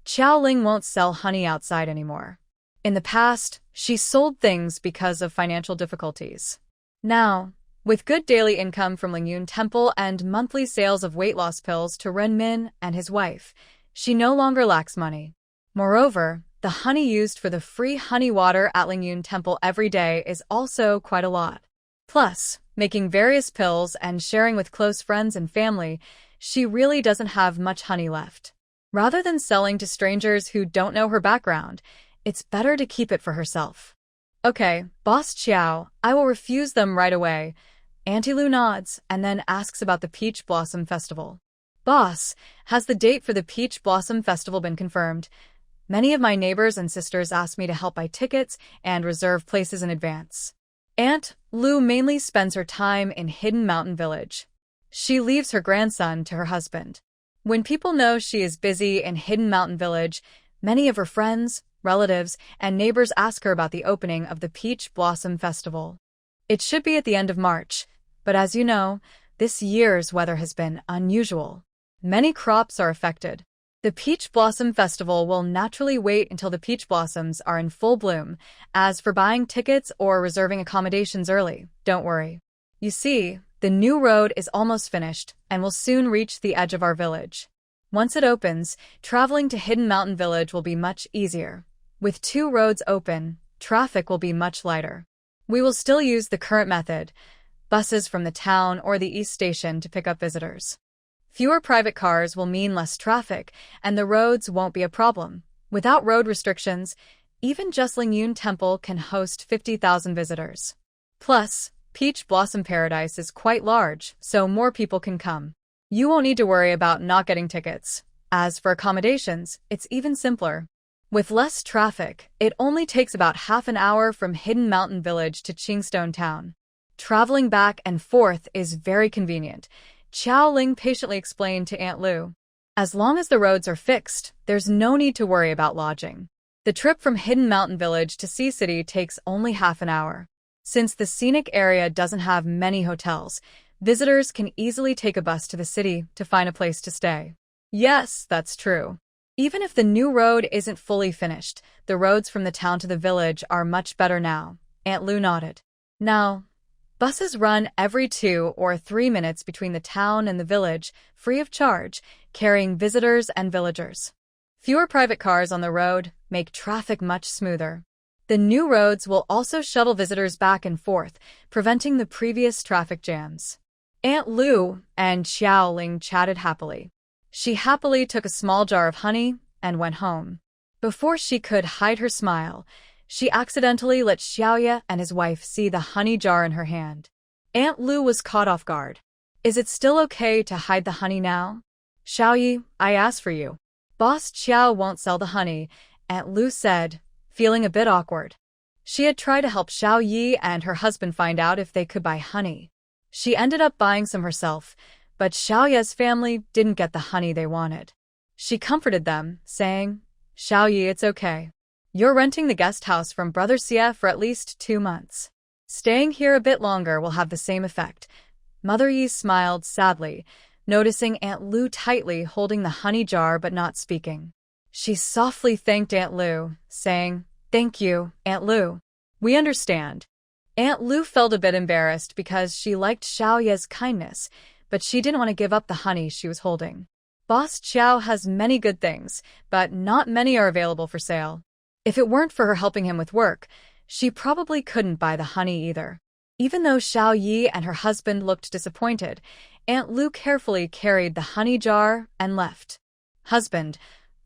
Xiao Ling won't sell honey outside anymore. In the past, she sold things because of financial difficulties. Now, with good daily income from Lingyun Temple and monthly sales of weight loss pills to Ren Min and his wife, she no longer lacks money. Moreover, the honey used for the free honey water at Lingyun Temple every day is also quite a lot. Plus, making various pills and sharing with close friends and family, she really doesn't have much honey left. Rather than selling to strangers who don't know her background, it's better to keep it for herself. Okay, Boss Qiao, I will refuse them right away. Auntie Lu nods and then asks about the Peach Blossom Festival. Boss, has the date for the Peach Blossom Festival been confirmed? Many of my neighbors and sisters asked me to help buy tickets and reserve places in advance. Aunt Lu mainly spends her time in Hidden Mountain Village. She leaves her grandson to her husband. When people know she is busy in Hidden Mountain Village, many of her friends, relatives, and neighbors ask her about the opening of the Peach Blossom Festival. It should be at the end of March, but as you know, this year's weather has been unusual. Many crops are affected. The Peach Blossom Festival will naturally wait until the peach blossoms are in full bloom. As for buying tickets or reserving accommodations early, don't worry. You see, the new road is almost finished and will soon reach the edge of our village. Once it opens, traveling to Hidden Mountain Village will be much easier. With 2 roads open, traffic will be much lighter. We will still use the current method, buses from the town or the East Station to pick up visitors. Fewer private cars will mean less traffic, and the roads won't be a problem. Without road restrictions, even just Lingyun Temple can host 50,000 visitors. Plus, Peach Blossom Paradise is quite large, so more people can come. You won't need to worry about not getting tickets. As for accommodations, it's even simpler. With less traffic, it only takes about half an hour from Hidden Mountain Village to Qingstone Town. Traveling back and forth is very convenient. Qiao Ling patiently explained to Aunt Lu. As long as the roads are fixed, there's no need to worry about lodging. The trip from Hidden Mountain Village to Sea City takes only half an hour. Since the scenic area doesn't have many hotels, visitors can easily take a bus to the city to find a place to stay. Yes, that's true. Even if the new road isn't fully finished, the roads from the town to the village are much better now. Aunt Lu nodded. Now, buses run every 2 or 3 minutes between the town and the village, free of charge, carrying visitors and villagers. Fewer private cars on the road make traffic much smoother. The new roads will also shuttle visitors back and forth, preventing the previous traffic jams. Aunt Lu and Xiao Ling chatted happily. She happily took a small jar of honey and went home. Before she could hide her smile, she accidentally let Xiaoye and his wife see the honey jar in her hand. Aunt Lu was caught off guard. Is it still okay to hide the honey now? Xiaoye, I asked for you. Boss Qiao won't sell the honey, Aunt Lu said, feeling a bit awkward. She had tried to help Xiao Yi and her husband find out if they could buy honey. She ended up buying some herself, but Xiaoye's family didn't get the honey they wanted. She comforted them, saying, Xiao Yi, it's okay. You're renting the guest house from Brother Xie for at least 2 months. Staying here a bit longer will have the same effect. Mother Yi smiled sadly, noticing Aunt Lu tightly holding the honey jar but not speaking. She softly thanked Aunt Lu, saying, Thank you, Aunt Lu. We understand. Aunt Lu felt a bit embarrassed because she liked Xiaoye's kindness, but she didn't want to give up the honey she was holding. Boss Qiao has many good things, but not many are available for sale. If it weren't for her helping him with work, she probably couldn't buy the honey either. Even though Xiao Yi and her husband looked disappointed, Aunt Lu carefully carried the honey jar and left. Husband,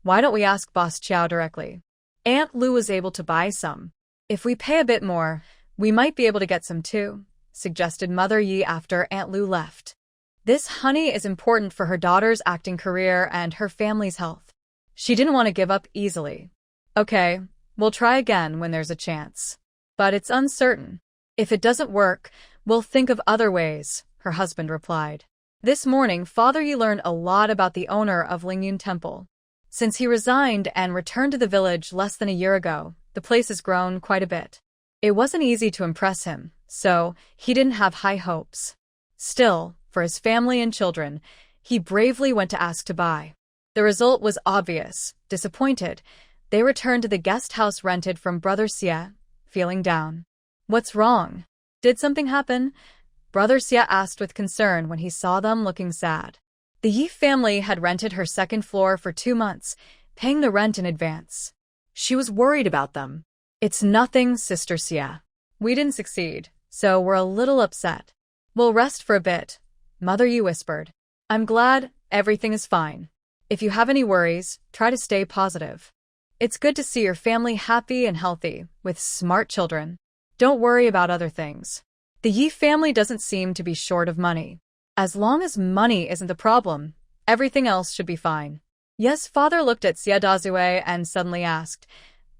why don't we ask Boss Qiao directly? Aunt Lu was able to buy some. If we pay a bit more, we might be able to get some too, suggested Mother Yi after Aunt Lu left. This honey is important for her daughter's acting career and her family's health. She didn't want to give up easily. Okay, we'll try again when there's a chance. But it's uncertain. If it doesn't work, we'll think of other ways, her husband replied. This morning, Father Yi learned a lot about the owner of Lingyun Temple. Since he resigned and returned to the village less than a year ago, the place has grown quite a bit. It wasn't easy to impress him, so he didn't have high hopes. Still, for his family and children, he bravely went to ask to buy. The result was obvious. Disappointed, they returned to the guest house rented from Brother Xie, feeling down. What's wrong? Did something happen? Brother Xie asked with concern when he saw them looking sad. The Yi family had rented her second floor for 2 months, paying the rent in advance. She was worried about them. It's nothing, Sister Xie. We didn't succeed, so we're a little upset. We'll rest for a bit, Mother Yi whispered. I'm glad everything is fine. If you have any worries, try to stay positive. It's good to see your family happy and healthy, with smart children. Don't worry about other things. The Yi family doesn't seem to be short of money. As long as money isn't the problem, everything else should be fine. Ye's father looked at Xie Dazue and suddenly asked,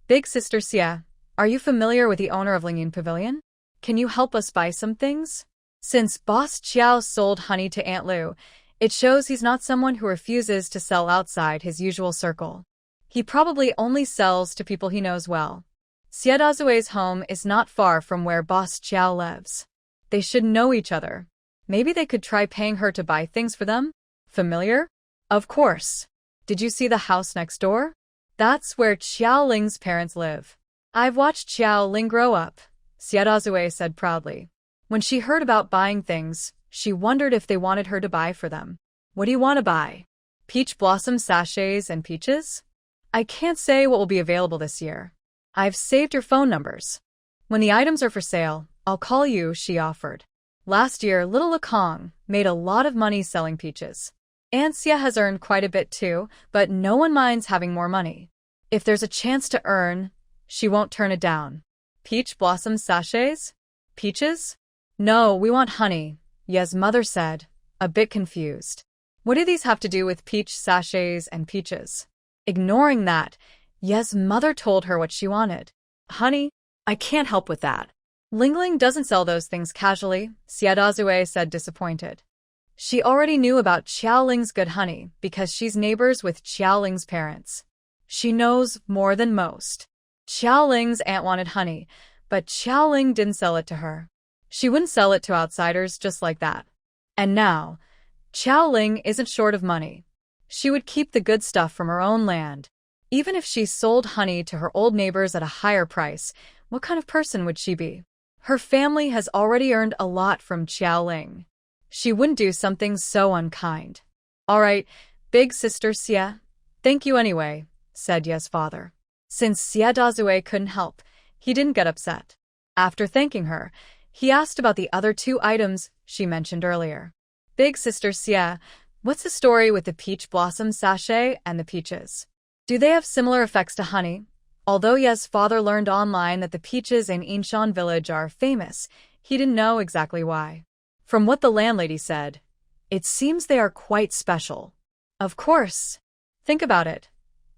Big Sister Xie, are you familiar with the owner of Lingyin Pavilion? Can you help us buy some things? Since Boss Qiao sold honey to Aunt Lu, it shows he's not someone who refuses to sell outside his usual circle. He probably only sells to people he knows well. Xie Dazue's home is not far from where Boss Qiao lives. They should know each other. Maybe they could try paying her to buy things for them? Familiar? Of course. Did you see the house next door? That's where Qiao Ling's parents live. I've watched Qiao Ling grow up, Xie Dazue said proudly. When she heard about buying things, she wondered if they wanted her to buy for them. What do you want to buy? Peach blossom sachets and peaches? I can't say what will be available this year. I've saved your phone numbers. When the items are for sale, I'll call you, she offered. Last year, little Lekong made a lot of money selling peaches. Aunt Xie has earned quite a bit too, but no one minds having more money. If there's a chance to earn, she won't turn it down. Peach blossom sachets? Peaches? No, we want honey, Ye's mother said, a bit confused. What do these have to do with peach sachets and peaches? Ignoring that, Ye's mother told her what she wanted. Honey? I can't help with that. Lingling doesn't sell those things casually, Xie Dazue said disappointed. She already knew about Qiao Ling's good honey because she's neighbors with Qiao Ling's parents. She knows more than most. Qiao Ling's aunt wanted honey, but Qiao Ling didn't sell it to her. She wouldn't sell it to outsiders just like that. And now, Qiao Ling isn't short of money. She would keep the good stuff from her own land. Even if she sold honey to her old neighbors at a higher price, what kind of person would she be? Her family has already earned a lot from Qiao Ling. She wouldn't do something so unkind. All right, Big Sister Xie. Thank you anyway, said Ye's father. Since Xie Dazue couldn't help, he didn't get upset. After thanking her, he asked about the other 2 items she mentioned earlier. Big Sister Xie, what's the story with the peach blossom sachet and the peaches? Do they have similar effects to honey? Although Ye's father learned online that the peaches in Yinshan village are famous, he didn't know exactly why. From what the landlady said, it seems they are quite special. Of course. Think about it.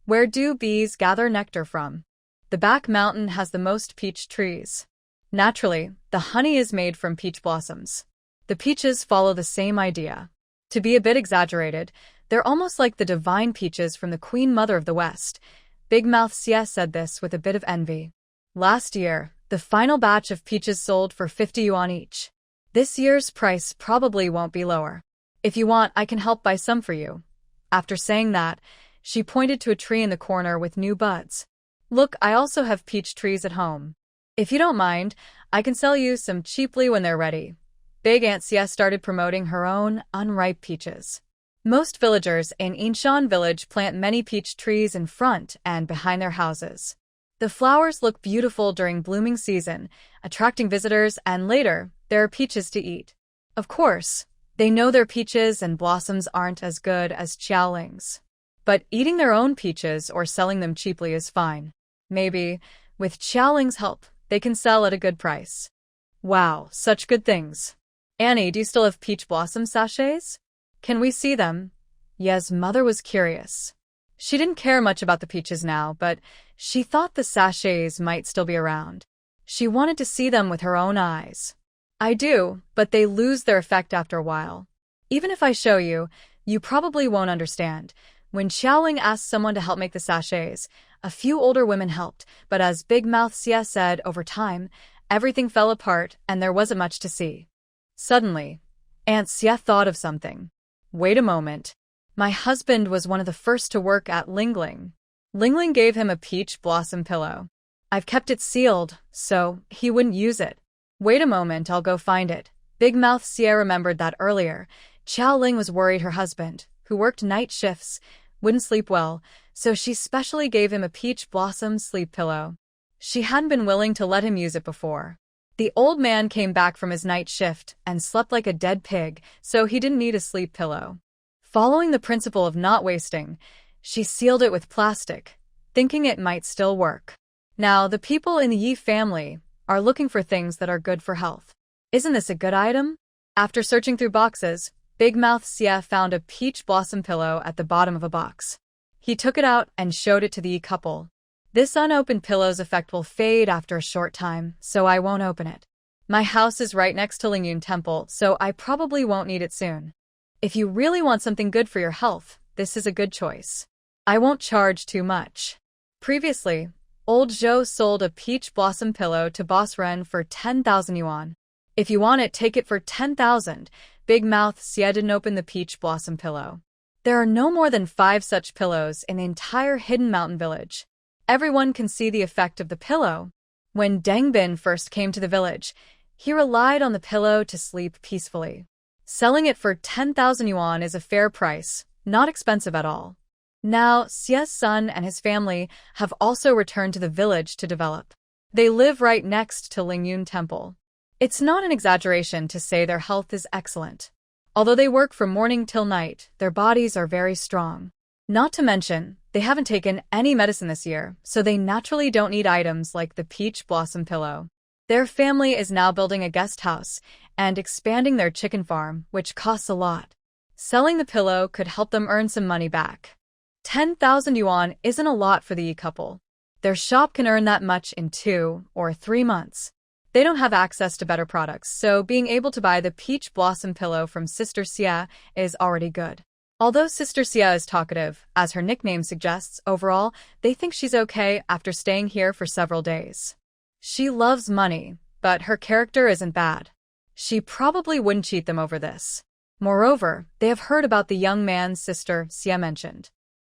Where do bees gather nectar from? The back mountain has the most peach trees. Naturally, the honey is made from peach blossoms. The peaches follow the same idea. To be a bit exaggerated, they're almost like the divine peaches from the Queen Mother of the West. Big Mouth Xie said this with a bit of envy. Last year, the final batch of peaches sold for 50 yuan each. This year's price probably won't be lower. If you want, I can help buy some for you. After saying that, she pointed to a tree in the corner with new buds. Look, I also have peach trees at home. If you don't mind, I can sell you some cheaply when they're ready. Big Aunt Xie started promoting her own unripe peaches. Most villagers in Yinshan village plant many peach trees in front and behind their houses. The flowers look beautiful during blooming season, attracting visitors, and later, there are peaches to eat. Of course, they know their peaches and blossoms aren't as good as Qiao Ling's. But eating their own peaches or selling them cheaply is fine. Maybe, with Qiao Ling's help, they can sell at a good price. Wow, such good things. Annie, do you still have peach blossom sachets? Can we see them? Ye's mother was curious. She didn't care much about the peaches now, but she thought the sachets might still be around. She wanted to see them with her own eyes. I do, but they lose their effect after a while. Even if I show you, you probably won't understand. When Qiao Ling asked someone to help make the sachets, a few older women helped, but as Big Mouth Xie said, over time, everything fell apart and there wasn't much to see. Suddenly, Aunt Xie thought of something. Wait a moment. My husband was one of the first to work at Lingling. Lingling gave him a peach blossom pillow. I've kept it sealed, so he wouldn't use it. Wait a moment, I'll go find it. Big Mouth Xie remembered that earlier, Xiao Ling was worried her husband, who worked night shifts, wouldn't sleep well, so she specially gave him a peach blossom sleep pillow. She hadn't been willing to let him use it before. The old man came back from his night shift and slept like a dead pig, so he didn't need a sleep pillow. Following the principle of not wasting, she sealed it with plastic, thinking it might still work. Now, the people in the Yi family are looking for things that are good for health. Isn't this a good item? After searching through boxes, Big Mouth Xie found a peach blossom pillow at the bottom of a box. He took it out and showed it to the Yi couple. This unopened pillow's effect will fade after a short time, so I won't open it. My house is right next to Lingyun Temple, so I probably won't need it soon. If you really want something good for your health, this is a good choice. I won't charge too much. Previously, Old Zhou sold a peach blossom pillow to Boss Ren for 10,000 yuan. If you want it, take it for 10,000. Big Mouth Xie didn't open the peach blossom pillow. There are no more than 5 such pillows in the entire Hidden Mountain Village. Everyone can see the effect of the pillow. When Deng Bin first came to the village, he relied on the pillow to sleep peacefully. Selling it for 10,000 yuan is a fair price, not expensive at all. Now, Xie's son and his family have also returned to the village to develop. They live right next to Lingyun Temple. It's not an exaggeration to say their health is excellent. Although they work from morning till night, their bodies are very strong. Not to mention, they haven't taken any medicine this year, so they naturally don't need items like the peach blossom pillow. Their family is now building a guest house and expanding their chicken farm, which costs a lot. Selling the pillow could help them earn some money back. 10,000 yuan isn't a lot for the Yi couple. Their shop can earn that much in 2 or 3 months. They don't have access to better products, so being able to buy the peach blossom pillow from Sister Xie is already good. Although Sister Xie is talkative, as her nickname suggests, overall, they think she's okay after staying here for several days. She loves money, but her character isn't bad. She probably wouldn't cheat them over this. Moreover, they have heard about the young man Sister Xie mentioned.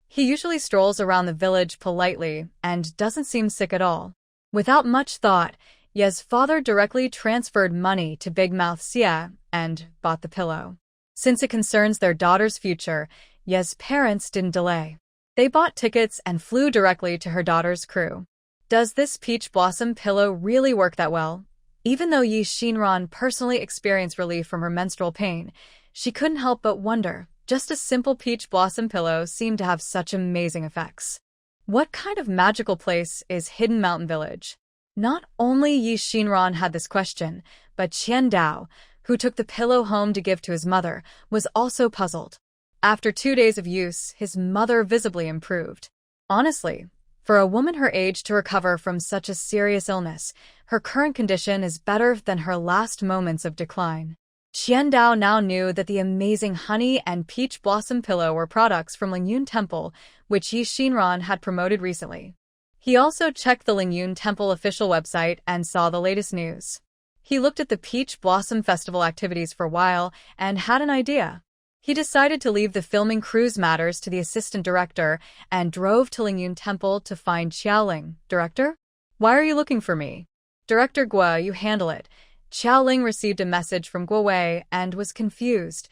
He usually strolls around the village politely and doesn't seem sick at all. Without much thought, Ye's father directly transferred money to Big Mouth Xie and bought the pillow. Since it concerns their daughter's future, Ye's parents didn't delay. They bought tickets and flew directly to her daughter's crew. Does this peach blossom pillow really work that well? Even though Yi Xinran personally experienced relief from her menstrual pain, she couldn't help but wonder. Just a simple peach blossom pillow seemed to have such amazing effects. What kind of magical place is Hidden Mountain Village? Not only Yi Xinran had this question, but Qian Dao, who took the pillow home to give to his mother, was also puzzled. After 2 days of use, his mother visibly improved. Honestly, for a woman her age to recover from such a serious illness, her current condition is better than her last moments of decline. Qian Dao now knew that the amazing honey and peach blossom pillow were products from Lingyun Temple, which Yi Xinran had promoted recently. He also checked the Lingyun Temple official website and saw the latest news. He looked at the Peach Blossom Festival activities for a while and had an idea. He decided to leave the filming cruise matters to the assistant director and drove to Lingyun Temple to find Xiaoling. Director? Why are you looking for me? Director Guo, you handle it. Xiaoling received a message from Guo Wei and was confused.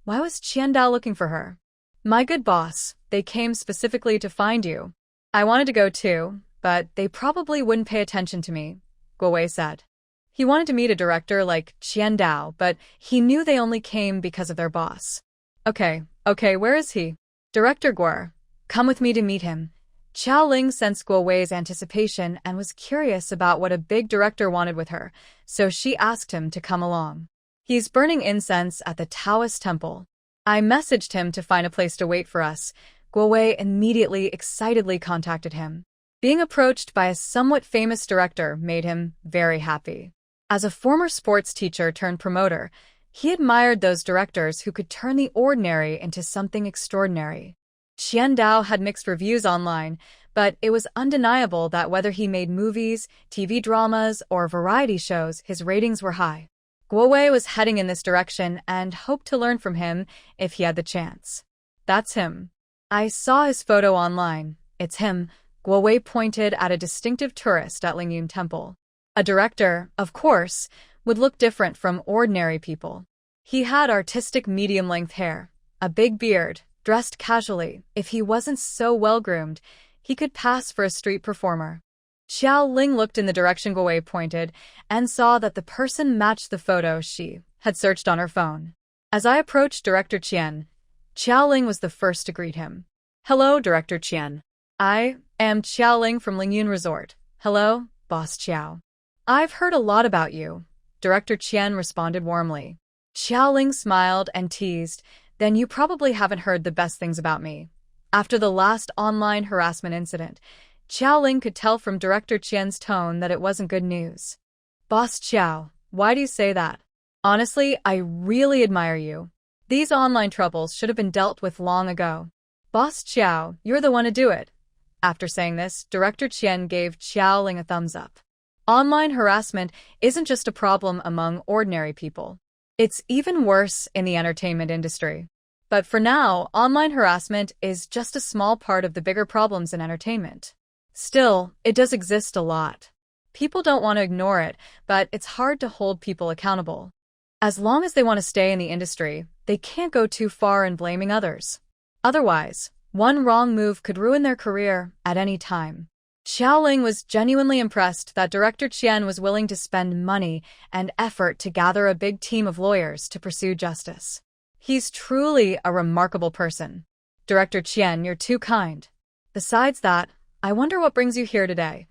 Why was Qian Dao looking for her? My good boss, they came specifically to find you. I wanted to go too, but they probably wouldn't pay attention to me, Guo Wei said. He wanted to meet a director like Qian Dao, but he knew they only came because of their boss. Okay, where is he? Director Guo, come with me to meet him. Xiaoling sensed Guo Wei's anticipation and was curious about what a big director wanted with her, so she asked him to come along. He's burning incense at the Taoist temple. I messaged him to find a place to wait for us. Guo Wei immediately excitedly contacted him. Being approached by a somewhat famous director made him very happy. As a former sports teacher turned promoter, he admired those directors who could turn the ordinary into something extraordinary. Qian Dao had mixed reviews online, but it was undeniable that whether he made movies, TV dramas, or variety shows, his ratings were high. Guo Wei was heading in this direction and hoped to learn from him if he had the chance. That's him. I saw his photo online. It's him. Guo Wei pointed at a distinctive tourist at Lingyun Temple. A director, of course, would look different from ordinary people. He had artistic medium-length hair, a big beard, dressed casually. If he wasn't so well-groomed, he could pass for a street performer. Xiao Ling looked in the direction Guo Wei pointed and saw that the person matched the photo she had searched on her phone. As I approached Director Qian, Xiao Ling was the first to greet him. Hello, Director Qian. I am Xiao Ling from Lingyun Resort. Hello, Boss Xiao. I've heard a lot about you. Director Qian responded warmly. Xiao Ling smiled and teased, then you probably haven't heard the best things about me. After the last online harassment incident, Xiao Ling could tell from Director Qian's tone that it wasn't good news. Boss Xiao, why do you say that? Honestly, I really admire you. These online troubles should have been dealt with long ago. Boss Xiao, you're the one to do it. After saying this, Director Qian gave Xiao Ling a thumbs up. Online harassment isn't just a problem among ordinary people. It's even worse in the entertainment industry. But for now, online harassment is just a small part of the bigger problems in entertainment. Still, it does exist a lot. People don't want to ignore it, but it's hard to hold people accountable. As long as they want to stay in the industry, they can't go too far in blaming others. Otherwise, one wrong move could ruin their career at any time. Xiao Ling was genuinely impressed that Director Qian was willing to spend money and effort to gather a big team of lawyers to pursue justice. He's truly a remarkable person. Director Qian, you're too kind. Besides that, I wonder what brings you here today.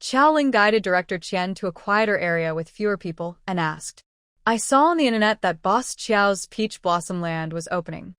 Xiao Ling guided Director Qian to a quieter area with fewer people and asked, I saw on the internet that Boss Qiao's Peach Blossom Land was opening.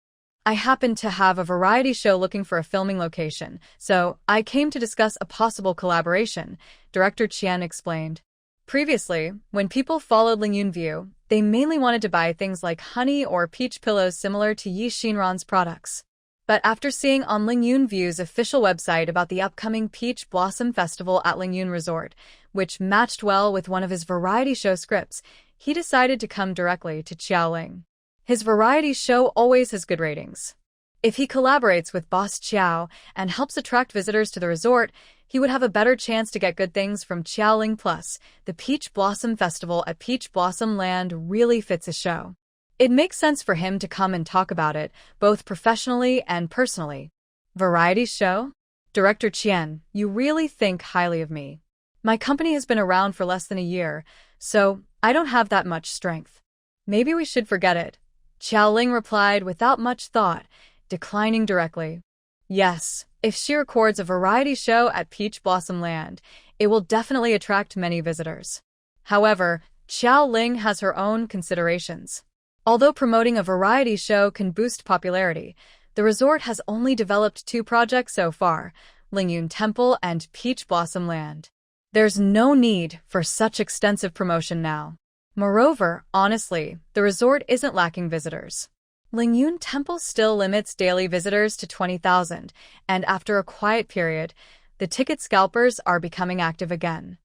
I happened to have a variety show looking for a filming location, so I came to discuss a possible collaboration, Director Qian explained. Previously, when people followed Lingyun View, they mainly wanted to buy things like honey or peach pillows similar to Yi Xinran's products. But after seeing on Lingyun View's official website about the upcoming Peach Blossom Festival at Lingyun Resort, which matched well with one of his variety show scripts, he decided to come directly to Xiao Ling. His variety show always has good ratings. If he collaborates with Boss Xiao and helps attract visitors to the resort, he would have a better chance to get good things from Xiao Ling. Plus, the Peach Blossom Festival at Peach Blossom Land really fits his show. It makes sense for him to come and talk about it, both professionally and personally. Variety show? Director Qian, you really think highly of me. My company has been around for less than a year, so I don't have that much strength. Maybe we should forget it. Xiao Ling replied without much thought, declining directly. Yes, if she records a variety show at Peach Blossom Land, it will definitely attract many visitors. However, Xiao Ling has her own considerations. Although promoting a variety show can boost popularity, the resort has only developed 2 projects so far, Lingyun Temple and Peach Blossom Land. There's no need for such extensive promotion now. Moreover, honestly, the resort isn't lacking visitors. Lingyun Temple still limits daily visitors to 20,000, and after a quiet period, the ticket scalpers are becoming active again.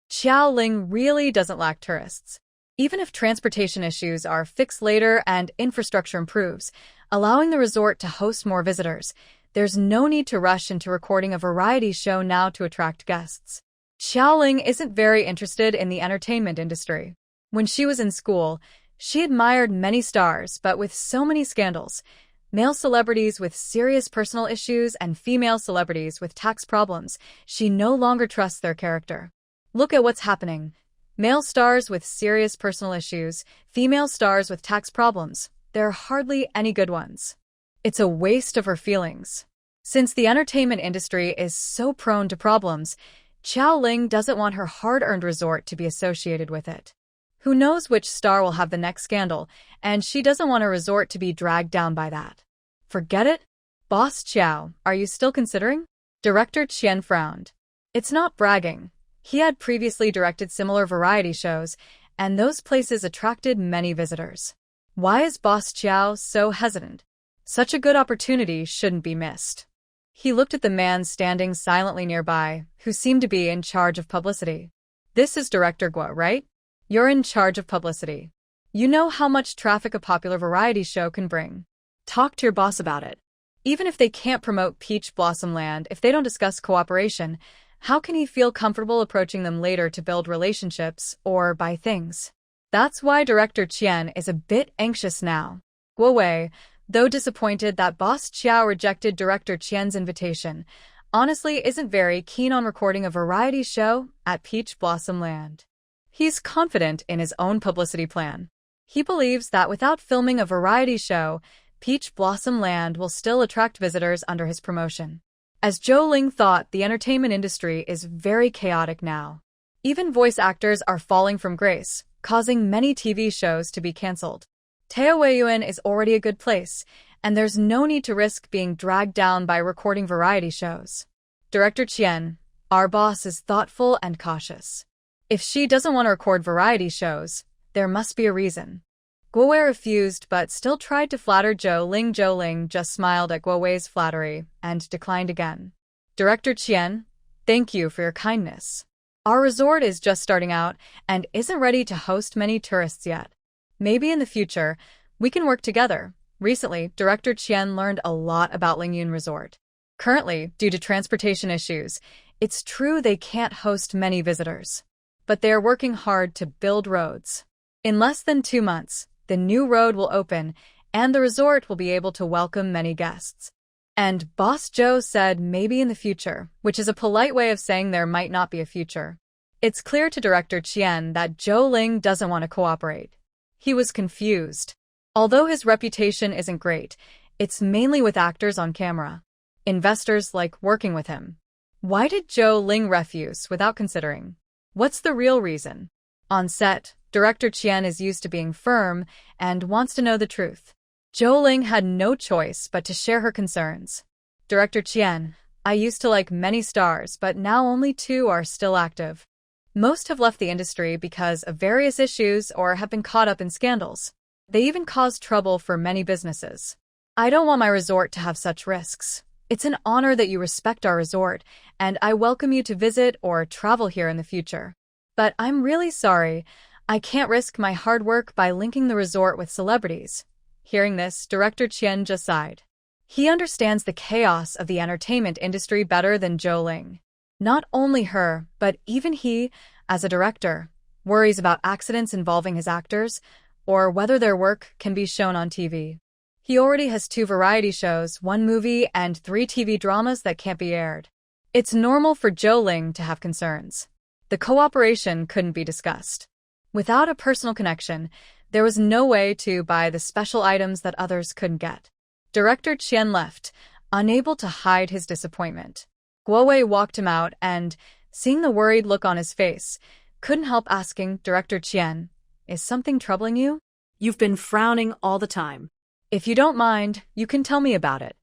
Xiao Ling really doesn't lack tourists. Even if transportation issues are fixed later and infrastructure improves, allowing the resort to host more visitors, there's no need to rush into recording a variety show now to attract guests. Xiao Ling isn't very interested in the entertainment industry. When she was in school, she admired many stars, but with so many scandals, male celebrities with serious personal issues and female celebrities with tax problems, she no longer trusts their character. Look at what's happening. Male stars with serious personal issues, female stars with tax problems. There are hardly any good ones. It's a waste of her feelings. Since the entertainment industry is so prone to problems, Xiao Ling doesn't want her hard-earned resort to be associated with it. Who knows which star will have the next scandal, and she doesn't want her resort to be dragged down by that. Forget it? Boss Xiao, are you still considering? Director Qian frowned. It's not bragging. He had previously directed similar variety shows, and those places attracted many visitors. Why is Boss Xiao so hesitant? Such a good opportunity shouldn't be missed. He looked at the man standing silently nearby, who seemed to be in charge of publicity. This is Director Guo, right? You're in charge of publicity. You know how much traffic a popular variety show can bring. Talk to your boss about it. Even if they can't promote Peach Blossom Land, if they don't discuss cooperation, how can he feel comfortable approaching them later to build relationships or buy things? That's why Director Qian is a bit anxious now. Guo Wei, though disappointed that Boss Qiao rejected Director Qian's invitation, honestly isn't very keen on recording a variety show at Peach Blossom Land. He's confident in his own publicity plan. He believes that without filming a variety show, Peach Blossom Land will still attract visitors under his promotion. As Zhou Ling thought, the entertainment industry is very chaotic now. Even voice actors are falling from grace, causing many TV shows to be cancelled. Taoyuan is already a good place, and there's no need to risk being dragged down by recording variety shows. Director Qian, our boss, is thoughtful and cautious. If she doesn't want to record variety shows, there must be a reason. Guo Wei refused but still tried to flatter Zhou Ling. Zhou Ling just smiled at Guo Wei's flattery and declined again. Director Qian, thank you for your kindness. Our resort is just starting out and isn't ready to host many tourists yet. Maybe in the future, we can work together. Recently, Director Qian learned a lot about Lingyun Resort. Currently, due to transportation issues, it's true they can't host many visitors. But they are working hard to build roads. In less than 2 months, the new road will open, and the resort will be able to welcome many guests. And Boss Zhou said maybe in the future, which is a polite way of saying there might not be a future. It's clear to Director Qian that Zhou Ling doesn't want to cooperate. He was confused. Although his reputation isn't great, it's mainly with actors on camera. Investors like working with him. Why did Zhou Ling refuse without considering? What's the real reason? On set, Director Qian is used to being firm and wants to know the truth. Zhou Ling had no choice but to share her concerns. Director Qian, I used to like many stars, but now only 2 are still active. Most have left the industry because of various issues or have been caught up in scandals. They even caused trouble for many businesses. I don't want my resort to have such risks. It's an honor that you respect our resort, and I welcome you to visit or travel here in the future. But I'm really sorry, I can't risk my hard work by linking the resort with celebrities. Hearing this, Director Qian just sighed. He understands the chaos of the entertainment industry better than Zhou Ling. Not only her, but even he, as a director, worries about accidents involving his actors, or whether their work can be shown on TV. He already has 2 variety shows, 1 movie, and 3 TV dramas that can't be aired. It's normal for Zhou Ling to have concerns. The cooperation couldn't be discussed. Without a personal connection, there was no way to buy the special items that others couldn't get. Director Qian left, unable to hide his disappointment. Guo Wei walked him out and, seeing the worried look on his face, couldn't help asking Director Qian, is something troubling you? You've been frowning all the time. If you don't mind, you can tell me about it.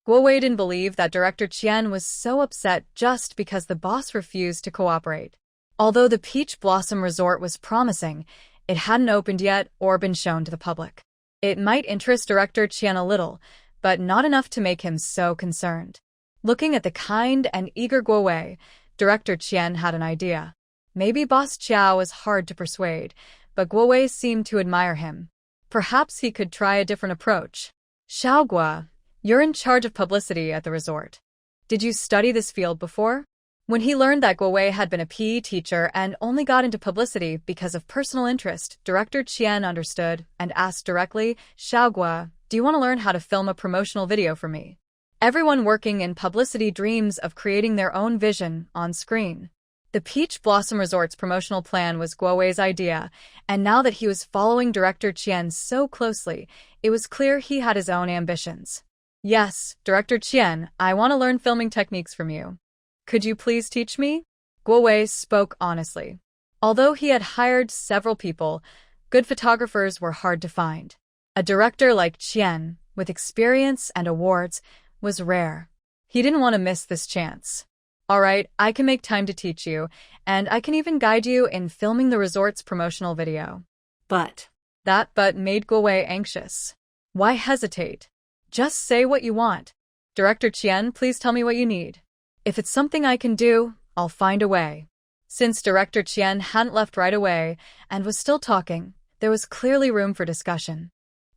Guo Wei didn't believe that Director Qian was so upset just because the boss refused to cooperate. Although the Peach Blossom Resort was promising, it hadn't opened yet or been shown to the public. It might interest Director Qian a little, but not enough to make him so concerned. Looking at the kind and eager Guo Wei, Director Qian had an idea. Maybe Boss Qiao was hard to persuade, but Guo Wei seemed to admire him. Perhaps he could try a different approach. Xiaogua, you're in charge of publicity at the resort. Did you study this field before? When he learned that Guo Wei had been a PE teacher and only got into publicity because of personal interest, Director Qian understood and asked directly, Xiaogua, do you want to learn how to film a promotional video for me? Everyone working in publicity dreams of creating their own vision on screen. The Peach Blossom Resort's promotional plan was Guo Wei's idea, and now that he was following Director Qian so closely, it was clear he had his own ambitions. Yes, Director Qian, I want to learn filming techniques from you. Could you please teach me? Guo Wei spoke honestly. Although he had hired several people, good photographers were hard to find. A director like Qian, with experience and awards, was rare. He didn't want to miss this chance. All right, I can make time to teach you, and I can even guide you in filming the resort's promotional video. That but made Guo Wei anxious. Why hesitate? Just say what you want. Director Qian, please tell me what you need. If it's something I can do, I'll find a way. Since Director Qian hadn't left right away and was still talking, there was clearly room for discussion.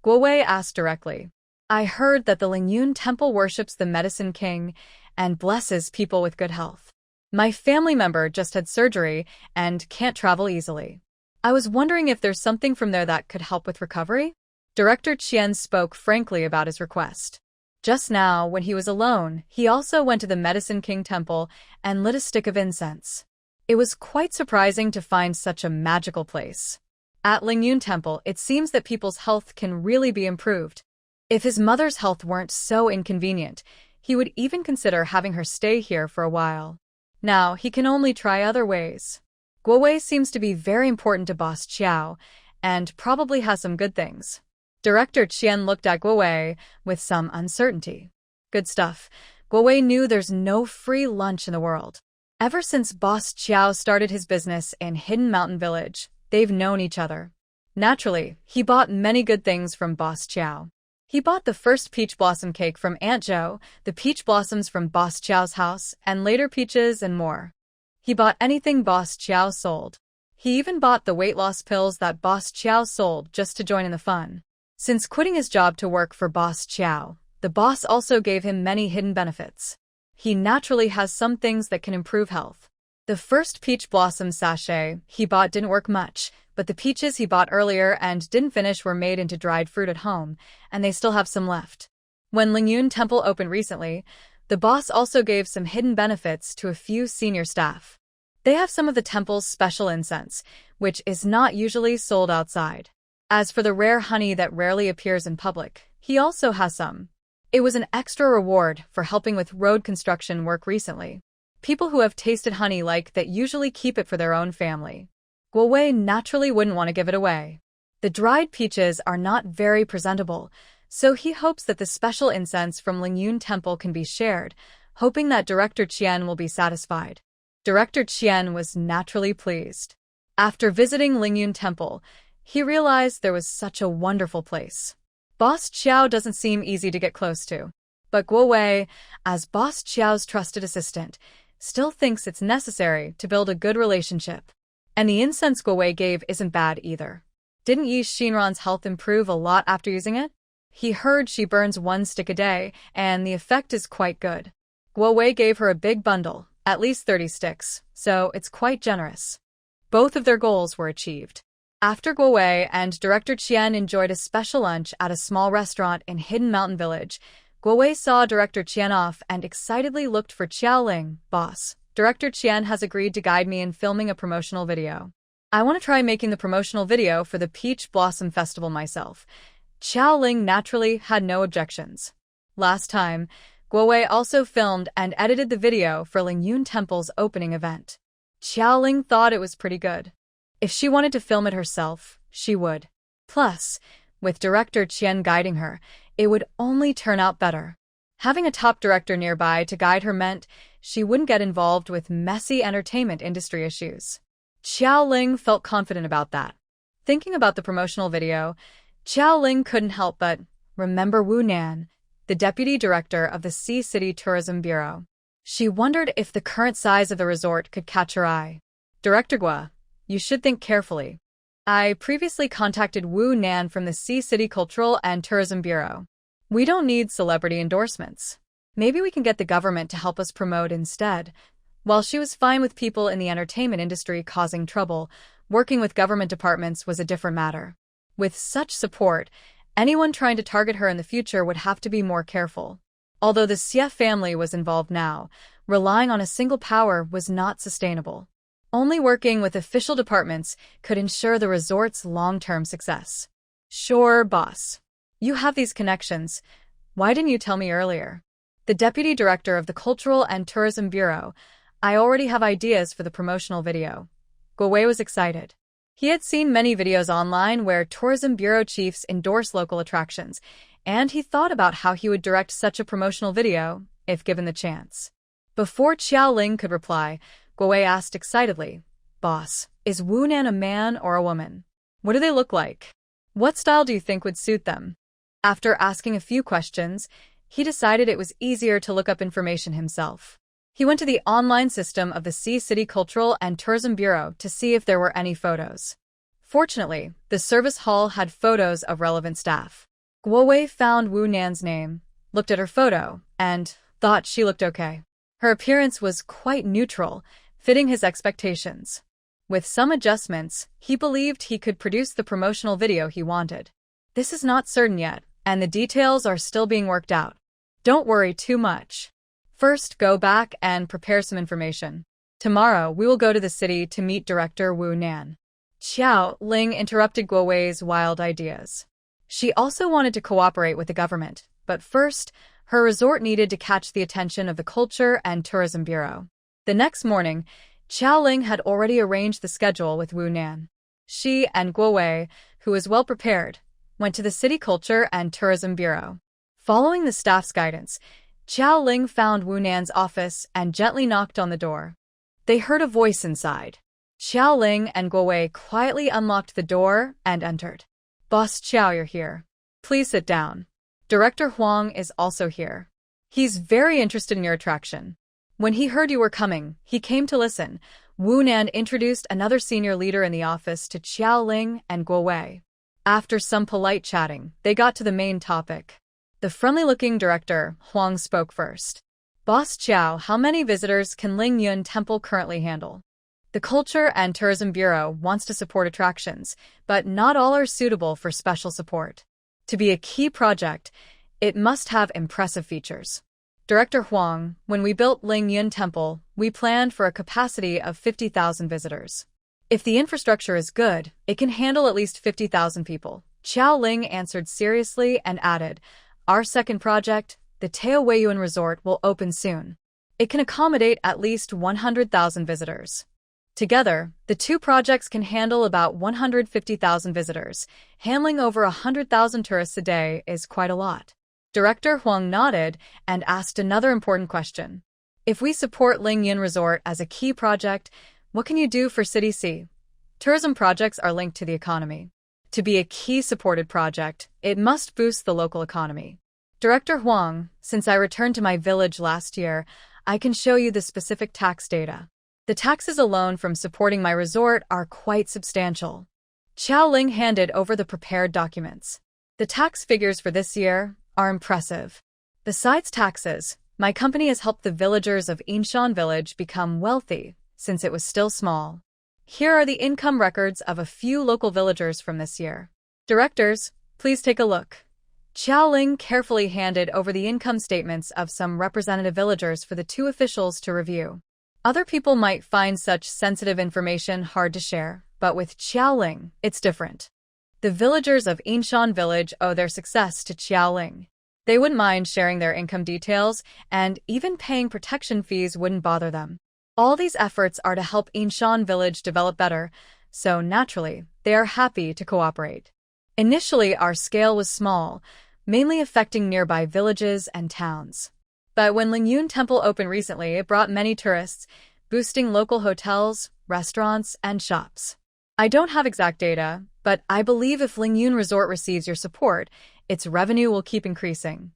Guo Wei asked directly. I heard that the Lingyun Temple worships the Medicine King and blesses people with good health. My family member just had surgery and can't travel easily. I was wondering if there's something from there that could help with recovery? Director Chien spoke frankly about his request. Just now, when he was alone, he also went to the Medicine King Temple and lit a stick of incense. It was quite surprising to find such a magical place. At Lingyun Temple, it seems that people's health can really be improved. If his mother's health weren't so inconvenient, he would even consider having her stay here for a while. Now, he can only try other ways. Guowei seems to be very important to Boss Chiao, and probably has some good things. Director Chien looked at Guowei with some uncertainty. Good stuff. Guowei knew there's no free lunch in the world. Ever since Boss Chiao started his business in Hidden Mountain Village, they've known each other. Naturally, he bought many good things from Boss Chiao. He bought the first peach blossom cake from Aunt Jo, the peach blossoms from Boss Chiao's house, and later peaches and more. He bought anything Boss Chiao sold. He even bought the weight loss pills that Boss Chiao sold just to join in the fun. Since quitting his job to work for Boss Chiao, the boss also gave him many hidden benefits. He naturally has some things that can improve health. The first peach blossom sachet he bought didn't work much, but the peaches he bought earlier and didn't finish were made into dried fruit at home, and they still have some left. When Lingyun Temple opened recently, the boss also gave some hidden benefits to a few senior staff. They have some of the temple's special incense, which is not usually sold outside. As for the rare honey that rarely appears in public, he also has some. It was an extra reward for helping with road construction work recently. People who have tasted honey like that usually keep it for their own family. Guowei naturally wouldn't want to give it away. The dried peaches are not very presentable, so he hopes that the special incense from Lingyun Temple can be shared, hoping that Director Chien will be satisfied. Director Chien was naturally pleased. After visiting Lingyun Temple, he realized there was such a wonderful place. Boss Chiao doesn't seem easy to get close to, but Guowei, as Boss Chiao's trusted assistant, still thinks it's necessary to build a good relationship. And the incense Guowei gave isn't bad either. Didn't Yi Shinran's health improve a lot after using it? He heard she burns 1 stick a day, and the effect is quite good. Guowei gave her a big bundle, at least 30 sticks, so it's quite generous. Both of their goals were achieved. After Guowei and Director Chien enjoyed a special lunch at a small restaurant in Hidden Mountain Village, Guowei saw Director Chien off and excitedly looked for Xiaoling. Boss, Director Chien has agreed to guide me in filming a promotional video. I want to try making the promotional video for the Peach Blossom Festival myself. Xiaoling naturally had no objections. Last time, Guowei also filmed and edited the video for Lingyun Temple's opening event. Xiaoling thought it was pretty good. If she wanted to film it herself, she would. Plus, with Director Chien guiding her, it would only turn out better. Having a top director nearby to guide her meant she wouldn't get involved with messy entertainment industry issues. Xiaoling felt confident about that. Thinking about the promotional video, Xiaoling couldn't help but remember Wu Nan, the deputy director of the Sea City Tourism Bureau. She wondered if the current size of the resort could catch her eye. Director Gua, you should think carefully. I previously contacted Wu Nan from the Sea City Cultural and Tourism Bureau. We don't need celebrity endorsements. Maybe we can get the government to help us promote instead. While she was fine with people in the entertainment industry causing trouble, working with government departments was a different matter. With such support, anyone trying to target her in the future would have to be more careful. Although the Xie family was involved now, relying on a single power was not sustainable. Only working with official departments could ensure the resort's long-term success. Sure, boss. You have these connections. Why didn't you tell me earlier? The deputy director of the Cultural and Tourism Bureau, I already have ideas for the promotional video. Guowei was excited. He had seen many videos online where tourism bureau chiefs endorse local attractions, and he thought about how he would direct such a promotional video, if given the chance. Before Xiaoling could reply, Guowei asked excitedly, Boss, is Wu Nan a man or a woman? What do they look like? What style do you think would suit them? After asking a few questions, he decided it was easier to look up information himself. He went to the online system of the Sea City Cultural and Tourism Bureau to see if there were any photos. Fortunately, the service hall had photos of relevant staff. Guowei found Wu Nan's name, looked at her photo, and thought she looked okay. Her appearance was quite neutral, fitting his expectations. With some adjustments, he believed he could produce the promotional video he wanted. This is not certain yet, and the details are still being worked out. Don't worry too much. First, go back and prepare some information. Tomorrow, we will go to the city to meet director Wu Nan. Xiao Ling interrupted Guowei's wild ideas. She also wanted to cooperate with the government, but first, her resort needed to catch the attention of the Culture and Tourism Bureau. The next morning, Xiao Ling had already arranged the schedule with Wu Nan. She and Guowei, who was well prepared, went to the City Culture and Tourism Bureau. Following the staff's guidance, Xiao Ling found Wu Nan's office and gently knocked on the door. They heard a voice inside. Xiao Ling and Guowei quietly unlocked the door and entered. "Boss Xiao, you're here. Please sit down. Director Huang is also here. He's very interested in your attraction. When he heard you were coming, he came to listen." Wu Nan introduced another senior leader in the office to Xiao Ling and Guowei. After some polite chatting, they got to the main topic. The friendly-looking director, Huang, spoke first. "Boss Xiao, how many visitors can Lingyun Temple currently handle? The Culture and Tourism Bureau wants to support attractions, but not all are suitable for special support. To be a key project, it must have impressive features. Director Huang, when we built Lingyun Temple, we planned for a capacity of 50,000 visitors. If the infrastructure is good, it can handle at least 50,000 people." Xiao Ling answered seriously and added, "Our second project, the Taoweiyuan Resort, will open soon. It can accommodate at least 100,000 visitors. Together, the two projects can handle about 150,000 visitors. Handling over 100,000 tourists a day is quite a lot." Director Huang nodded and asked another important question. "If we support Lingyun Resort as a key project, what can you do for City C? Tourism projects are linked to the economy. To be a key supported project, it must boost the local economy. Director Huang, since I returned to my village last year, I can show you the specific tax data. The taxes alone from supporting my resort are quite substantial." Xiao Ling handed over the prepared documents. "The tax figures for this year are impressive. Besides taxes, my company has helped the villagers of Yinshan Village become wealthy since it was still small. Here are the income records of a few local villagers from this year. Directors, please take a look." Xiao Ling carefully handed over the income statements of some representative villagers for the two officials to review. Other people might find such sensitive information hard to share, but with Xiao Ling, it's different. The villagers of Yinshan Village owe their success to Xiao Ling. They wouldn't mind sharing their income details, and even paying protection fees wouldn't bother them. All these efforts are to help Yinshan Village develop better, so naturally, they are happy to cooperate. Initially, our scale was small, mainly affecting nearby villages and towns. But when Lingyun Temple opened recently, it brought many tourists, boosting local hotels, restaurants, and shops. I don't have exact data, but I believe if Lingyun Resort receives your support, its revenue will keep increasing.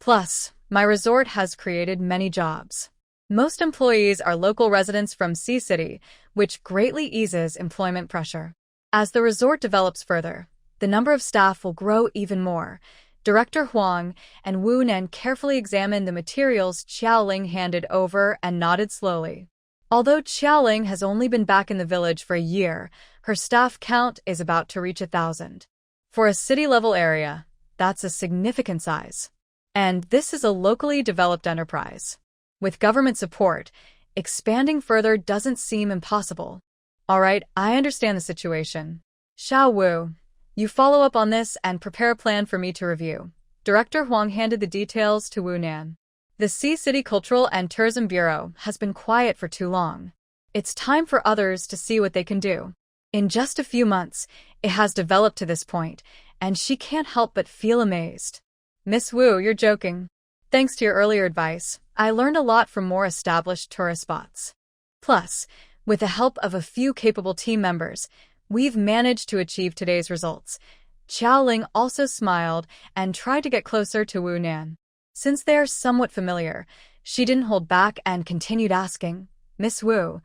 Plus, my resort has created many jobs. Most employees are local residents from Sea City, which greatly eases employment pressure. As the resort develops further, the number of staff will grow even more. Director Huang and Wu Nan carefully examined the materials Xiao Ling handed over and nodded slowly. Although Xiao Ling has only been back in the village for a year, her staff count is about to reach 1,000. For a city-level area, that's a significant size. And this is a locally developed enterprise. With government support, expanding further doesn't seem impossible. All right, I understand the situation. Xiao Wu, you follow up on this and prepare a plan for me to review." Director Huang handed the details to Wu Nan. "The Sea City Cultural and Tourism Bureau has been quiet for too long. It's time for others to see what they can do. In just a few months, it has developed to this point, and she can't help but feel amazed." "Miss Wu, you're joking. Thanks to your earlier advice, I learned a lot from more established tourist spots. Plus, with the help of a few capable team members, we've managed to achieve today's results." Xiao Ling also smiled and tried to get closer to Wu Nan. Since they are somewhat familiar, she didn't hold back and continued asking, "Miss Wu,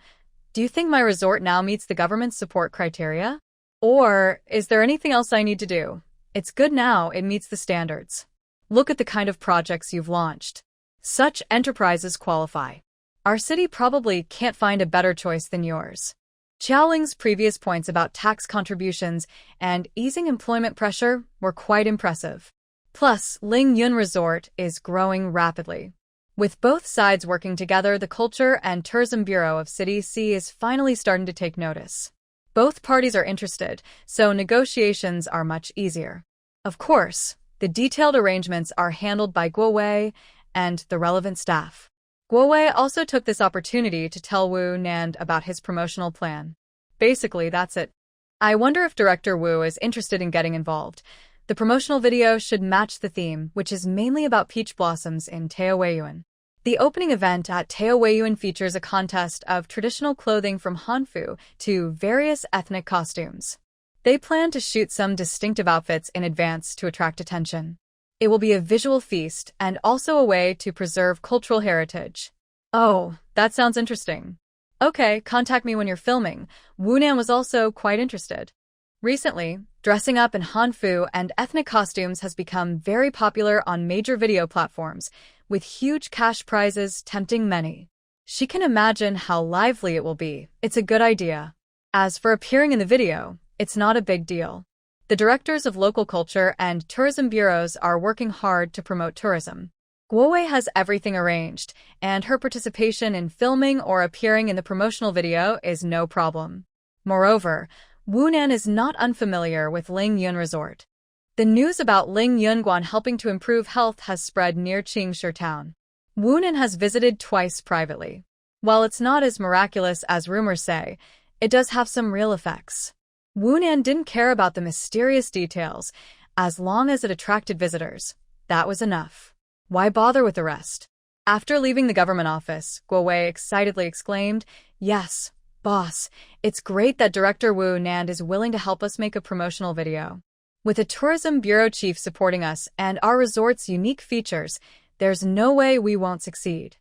do you think my resort now meets the government's support criteria? Or is there anything else I need to do?" It's good now, it meets the standards. Look at the kind of projects you've launched. Such enterprises qualify. Our city probably can't find a better choice than yours. Xiaoling's previous points about tax contributions and easing employment pressure were quite impressive. Plus, Lingyun Resort is growing rapidly. With both sides working together, the Culture and Tourism Bureau of City C is finally starting to take notice. Both parties are interested, so negotiations are much easier. Of course, the detailed arrangements are handled by Guo Wei and the relevant staff. Guo Wei also took this opportunity to tell Wu Nan about his promotional plan. Basically, that's it. I wonder if Director Wu is interested in getting involved. The promotional video should match the theme, which is mainly about peach blossoms in Taoyuan. The opening event at Taoyuan features a contest of traditional clothing from Hanfu to various ethnic costumes. They plan to shoot some distinctive outfits in advance to attract attention. It will be a visual feast and also a way to preserve cultural heritage. Oh, that sounds interesting. Okay, contact me when you're filming. Wu Nan was also quite interested. Recently, dressing up in Hanfu and ethnic costumes has become very popular on major video platforms, with huge cash prizes tempting many. She can imagine how lively it will be. It's a good idea. As for appearing in the video, it's not a big deal. The directors of local culture and tourism bureaus are working hard to promote tourism. Guo Wei has everything arranged, and her participation in filming or appearing in the promotional video is no problem. Moreover, Wu Nan is not unfamiliar with Lingyun Resort. The news about Ling Yunguan helping to improve health has spread near Qingshi town. Wu Nan has visited twice privately. While it's not as miraculous as rumors say, it does have some real effects. Wu Nan didn't care about the mysterious details. As long as it attracted visitors, that was enough. Why bother with the rest? After leaving the government office, Guo Wei excitedly exclaimed, "Yes, boss, it's great that Director Wu Nan is willing to help us make a promotional video. With a tourism bureau chief supporting us and our resort's unique features, there's no way we won't succeed."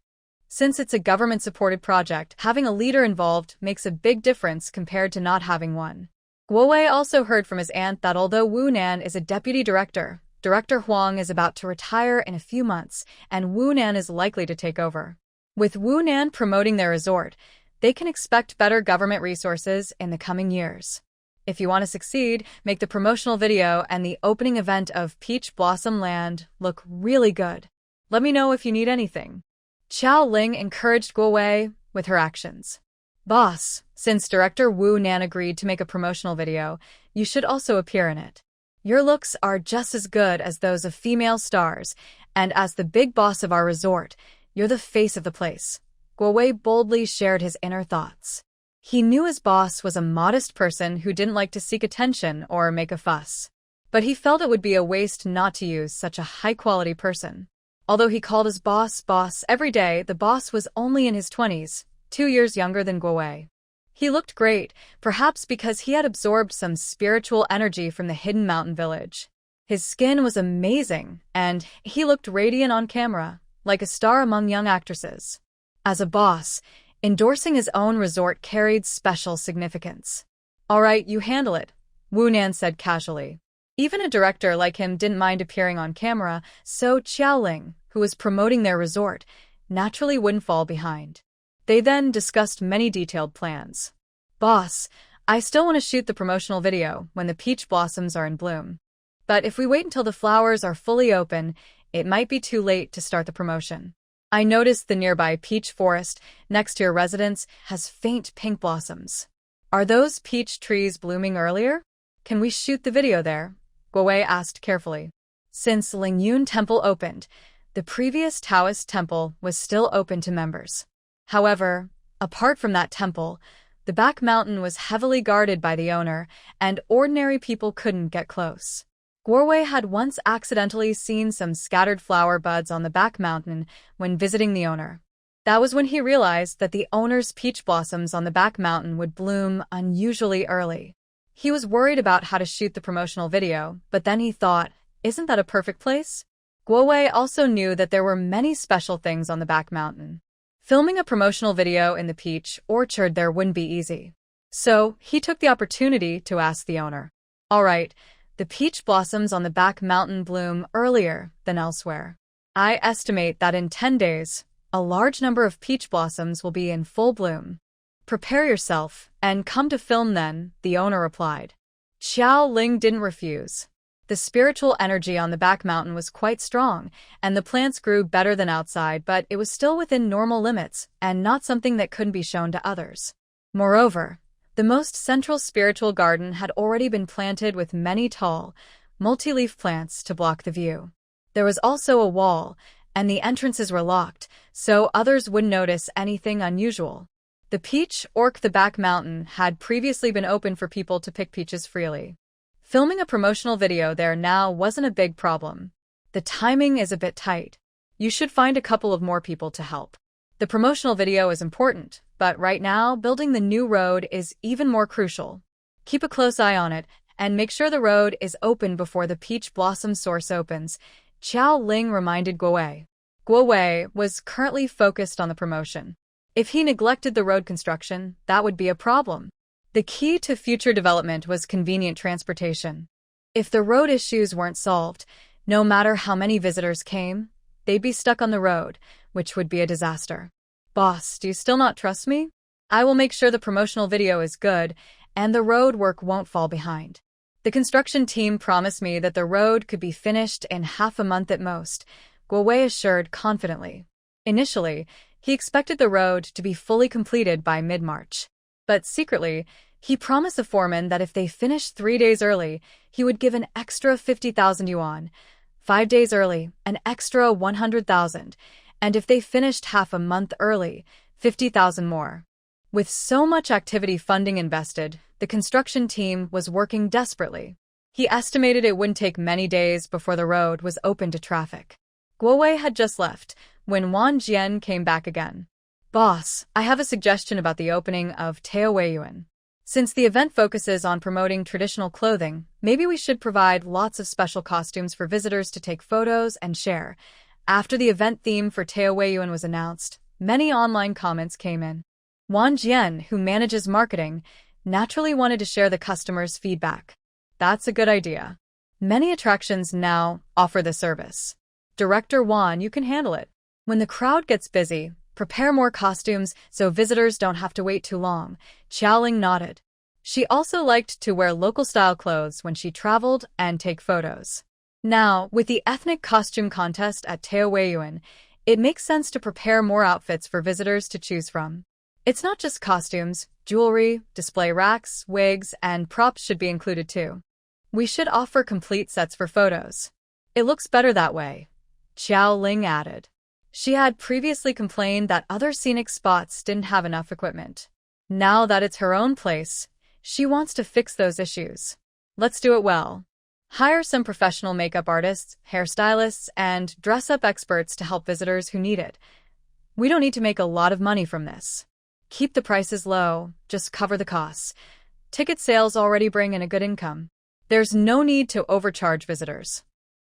Since it's a government-supported project, having a leader involved makes a big difference compared to not having one. Guo Wei also heard from his aunt that although Wu Nan is a deputy director, Director Huang is about to retire in a few months, and Wu Nan is likely to take over. With Wu Nan promoting their resort, they can expect better government resources in the coming years. If you want to succeed, make the promotional video and the opening event of Peach Blossom Land look really good. Let me know if you need anything. Xiao Ling encouraged Guo Wei with her actions. Boss, since Director Wu Nan agreed to make a promotional video, you should also appear in it. Your looks are just as good as those of female stars, and as the big boss of our resort, you're the face of the place. Guo Wei boldly shared his inner thoughts. He knew his boss was a modest person who didn't like to seek attention or make a fuss. But he felt it would be a waste not to use such a high-quality person. Although he called his boss every day, the boss was only in his 20s, 2 years younger than Guo Wei. He looked great, perhaps because he had absorbed some spiritual energy from the hidden mountain village. His skin was amazing, and he looked radiant on camera, like a star among young actresses. As a boss, endorsing his own resort carried special significance. "All right, you handle it," Wu Nan said casually. Even a director like him didn't mind appearing on camera, so Xiaoling, who was promoting their resort, naturally wouldn't fall behind. They then discussed many detailed plans. "Boss, I still want to shoot the promotional video when the peach blossoms are in bloom. But if we wait until the flowers are fully open, it might be too late to start the promotion. I noticed the nearby peach forest next to your residence has faint pink blossoms. Are those peach trees blooming earlier? Can we shoot the video there?" Guo Wei asked carefully. Since Lingyun Temple opened, the previous Taoist temple was still open to members. However, apart from that temple, the back mountain was heavily guarded by the owner, and ordinary people couldn't get close. Guo Wei had once accidentally seen some scattered flower buds on the back mountain when visiting the owner. That was when he realized that the owner's peach blossoms on the back mountain would bloom unusually early. He was worried about how to shoot the promotional video, but then he thought, isn't that a perfect place? Guo Wei also knew that there were many special things on the back mountain. Filming a promotional video in the peach orchard there wouldn't be easy. So, he took the opportunity to ask the owner. "All right, The peach blossoms on the back mountain bloom earlier than elsewhere. I estimate that in 10 days, a large number of peach blossoms will be in full bloom. Prepare yourself and come to film then, the owner replied. Xiao Ling didn't refuse. The spiritual energy on the back mountain was quite strong, and the plants grew better than outside, but it was still within normal limits and not something that couldn't be shown to others. Moreover, the most central spiritual garden had already been planted with many tall, multi-leaf plants to block the view. There was also a wall, and the entrances were locked, so others wouldn't notice anything unusual. The peach orchard, the back mountain, had previously been open for people to pick peaches freely. Filming a promotional video there now wasn't a big problem. The timing is a bit tight. You should find a couple of more people to help. The promotional video is important, but right now, building the new road is even more crucial. Keep a close eye on it, and make sure the road is open before the peach blossom source opens, Xiao Ling reminded Guowei. Guowei was currently focused on the promotion. If he neglected the road construction, that would be a problem. The key to future development was convenient transportation. If the road issues weren't solved, no matter how many visitors came, they'd be stuck on the road, which would be a disaster. Boss, do you still not trust me? I will make sure the promotional video is good, and the road work won't fall behind. The construction team promised me that the road could be finished in half a month at most, Guowei assured confidently. Initially, he expected the road to be fully completed by mid-March. But secretly, he promised the foreman that if they finished 3 days early, he would give an extra 50,000 yuan, 5 days early, an extra 100,000, and if they finished half a month early, 50,000 more. With so much activity funding invested, the construction team was working desperately. He estimated it wouldn't take many days before the road was open to traffic. Guowei had just left when Wang Jian came back again. Boss, I have a suggestion about the opening of Taoweiyuan. Since the event focuses on promoting traditional clothing, maybe we should provide lots of special costumes for visitors to take photos and share. After the event theme for Taoweiyuan was announced, many online comments came in. Wang Jian, who manages marketing, naturally wanted to share the customers' feedback. That's a good idea. Many attractions now offer the service. Director Wan, you can handle it. When the crowd gets busy, prepare more costumes so visitors don't have to wait too long, Xiaoling nodded. She also liked to wear local-style clothes when she traveled and take photos. Now, with the ethnic costume contest at Taoweiyuan, it makes sense to prepare more outfits for visitors to choose from. It's not just costumes, jewelry, display racks, wigs, and props should be included too. We should offer complete sets for photos. It looks better that way, Xiao Ling added. She had previously complained that other scenic spots didn't have enough equipment. Now that it's her own place, she wants to fix those issues. Let's do it well. Hire some professional makeup artists, hairstylists, and dress-up experts to help visitors who need it. We don't need to make a lot of money from this. Keep the prices low, just cover the costs. Ticket sales already bring in a good income. There's no need to overcharge visitors.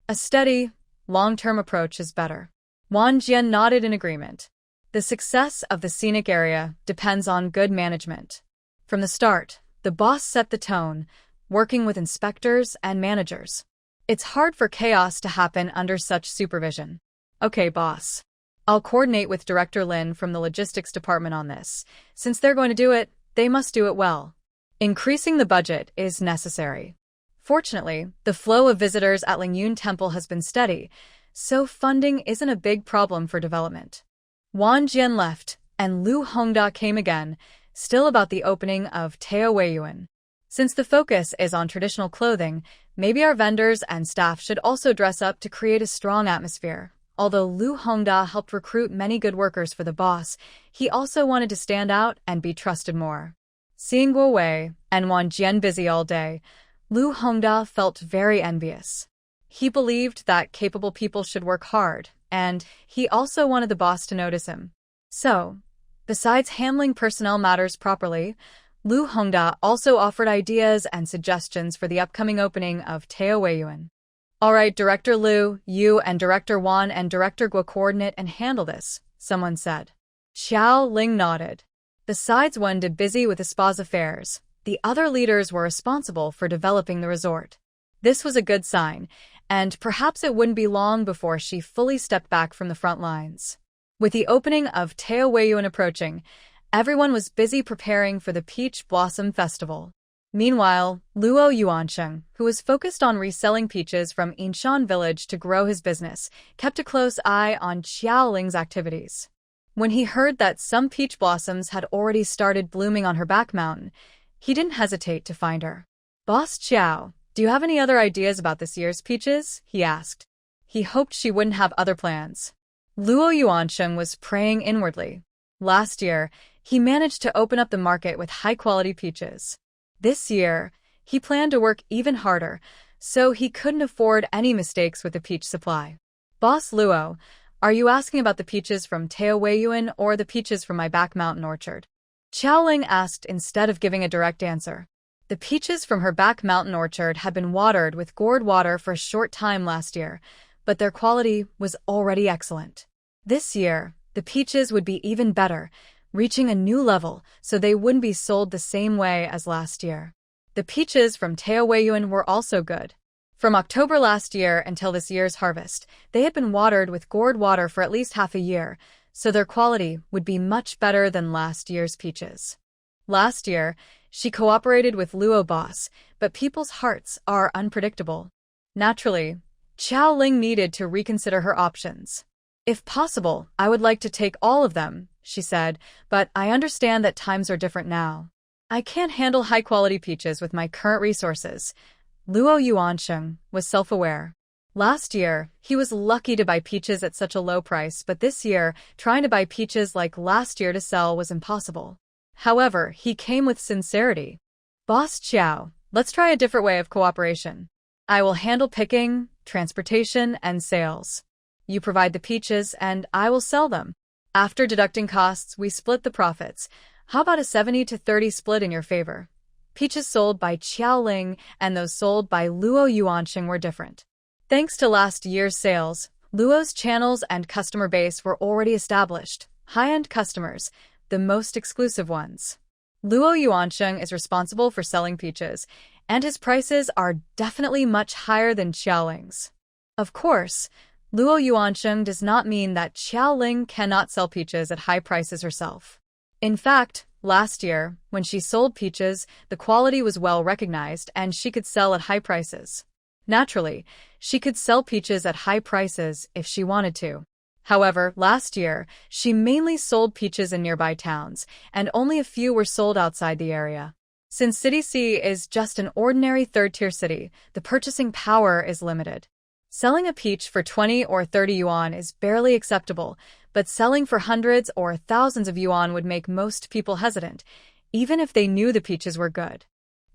A steady, long-term approach is better. Wang Jian nodded in agreement. The success of the scenic area depends on good management. From the start, the boss set the tone, working with inspectors and managers. It's hard for chaos to happen under such supervision. Okay, boss. I'll coordinate with Director Lin from the logistics department on this. Since they're going to do it, they must do it well. Increasing the budget is necessary. Fortunately, the flow of visitors at Lingyun Temple has been steady, so funding isn't a big problem for development. Wang Jian left, and Lu Hongda came again, still about the opening of Taoweiyuan. Since the focus is on traditional clothing, maybe our vendors and staff should also dress up to create a strong atmosphere. Although Lu Hongda helped recruit many good workers for the boss, he also wanted to stand out and be trusted more. Seeing Guowei and Wang Jian busy all day, Lu Hongda felt very envious. He believed that capable people should work hard, and he also wanted the boss to notice him. So, besides handling personnel matters properly, Lu Hongda also offered ideas and suggestions for the upcoming opening of Taoweiyuan. All right, Director Lu, you and Director Wan and Director Guo coordinate and handle this, someone said. Xiao Ling nodded. Besides Wen busy with the spa's affairs, the other leaders were responsible for developing the resort. This was a good sign, and perhaps it wouldn't be long before she fully stepped back from the front lines. With the opening of Taoyuan approaching, everyone was busy preparing for the Peach Blossom Festival. Meanwhile, Luo Yuansheng, who was focused on reselling peaches from Yinshan village to grow his business, kept a close eye on Xiaoling's activities. When he heard that some peach blossoms had already started blooming on her back mountain, he didn't hesitate to find her. "Boss Xiao, do you have any other ideas about this year's peaches?" he asked. He hoped she wouldn't have other plans. Luo Yuansheng was praying inwardly. Last year, he managed to open up the market with high-quality peaches. This year, he planned to work even harder, so he couldn't afford any mistakes with the peach supply. "Boss Luo, are you asking about the peaches from Taoyuan or the peaches from my back mountain orchard?" Xiaoling asked instead of giving a direct answer. The peaches from her back mountain orchard had been watered with gourd water for a short time last year, but their quality was already excellent. This year, the peaches would be even better, reaching a new level so they wouldn't be sold the same way as last year. The peaches from Taoyuan were also good. From October last year until this year's harvest, they had been watered with gourd water for at least half a year, so their quality would be much better than last year's peaches. Last year, she cooperated with Luo Boss, but people's hearts are unpredictable. Naturally, Xiaoling needed to reconsider her options. "If possible, I would like to take all of them," she said, "but I understand that times are different now. I can't handle high-quality peaches with my current resources." Luo Yuansheng was self-aware. Last year, he was lucky to buy peaches at such a low price, but this year, trying to buy peaches like last year to sell was impossible. However, he came with sincerity. "Boss Xiao, let's try a different way of cooperation. I will handle picking, transportation, and sales. You provide the peaches, and I will sell them. After deducting costs, we split the profits. How about a 70-30 split in your favor?" Peaches sold by Xiaoling and those sold by Luo Yuansheng were different. Thanks to last year's sales, Luo's channels and customer base were already established, high-end customers, the most exclusive ones. Luo Yuansheng is responsible for selling peaches, and his prices are definitely much higher than Xiaoling's. Of course, Luo Yuansheng does not mean that Xiaoling cannot sell peaches at high prices herself. In fact, last year, when she sold peaches, the quality was well recognized and she could sell at high prices. Naturally, she could sell peaches at high prices if she wanted to. However, last year, she mainly sold peaches in nearby towns, and only a few were sold outside the area. Since City C is just an ordinary third-tier city, the purchasing power is limited. Selling a peach for 20 or 30 yuan is barely acceptable, but selling for hundreds or thousands of yuan would make most people hesitant, even if they knew the peaches were good.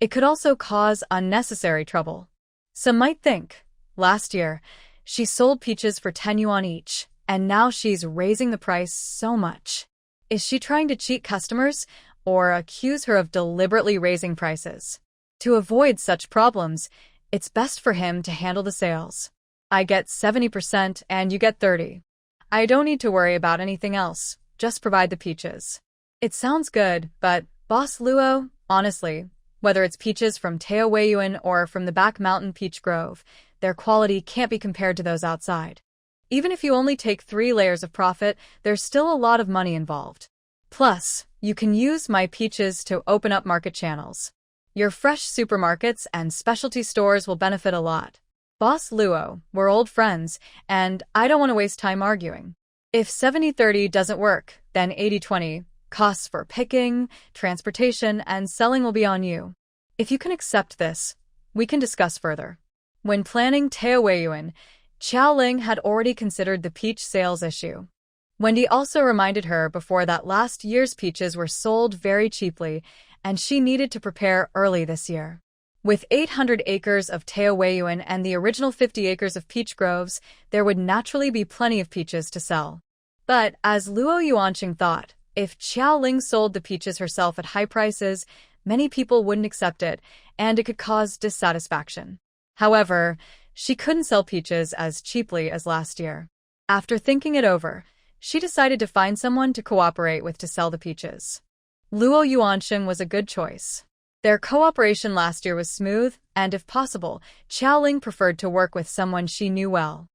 It could also cause unnecessary trouble. Some might think, last year, she sold peaches for 10 yuan each, and now she's raising the price so much. Is she trying to cheat customers or accuse her of deliberately raising prices? To avoid such problems, it's best for him to handle the sales. "I get 70% and you get 30%. I don't need to worry about anything else, just provide the peaches." It sounds good, but, Boss Luo, honestly, whether it's peaches from Taoyuan or from the back mountain peach grove, their quality can't be compared to those outside. Even if you only take 3 layers of profit, there's still a lot of money involved. Plus, you can use my peaches to open up market channels. Your fresh supermarkets and specialty stores will benefit a lot. "Boss Luo, we're old friends, and I don't want to waste time arguing. If 70-30 doesn't work, then 80-20, costs for picking, transportation, and selling will be on you. If you can accept this, we can discuss further." When planning Taoyuan, Xiaoling had already considered the peach sales issue. Wendy also reminded her before that last year's peaches were sold very cheaply, and she needed to prepare early this year. With 800 acres of Taoyuan and the original 50 acres of peach groves, there would naturally be plenty of peaches to sell. But, as Luo Yuanqing thought, if Xiaoling sold the peaches herself at high prices, many people wouldn't accept it, and it could cause dissatisfaction. However, she couldn't sell peaches as cheaply as last year. After thinking it over, she decided to find someone to cooperate with to sell the peaches. Luo Yuanqing was a good choice. Their cooperation last year was smooth, and if possible, Xiaoling preferred to work with someone she knew well.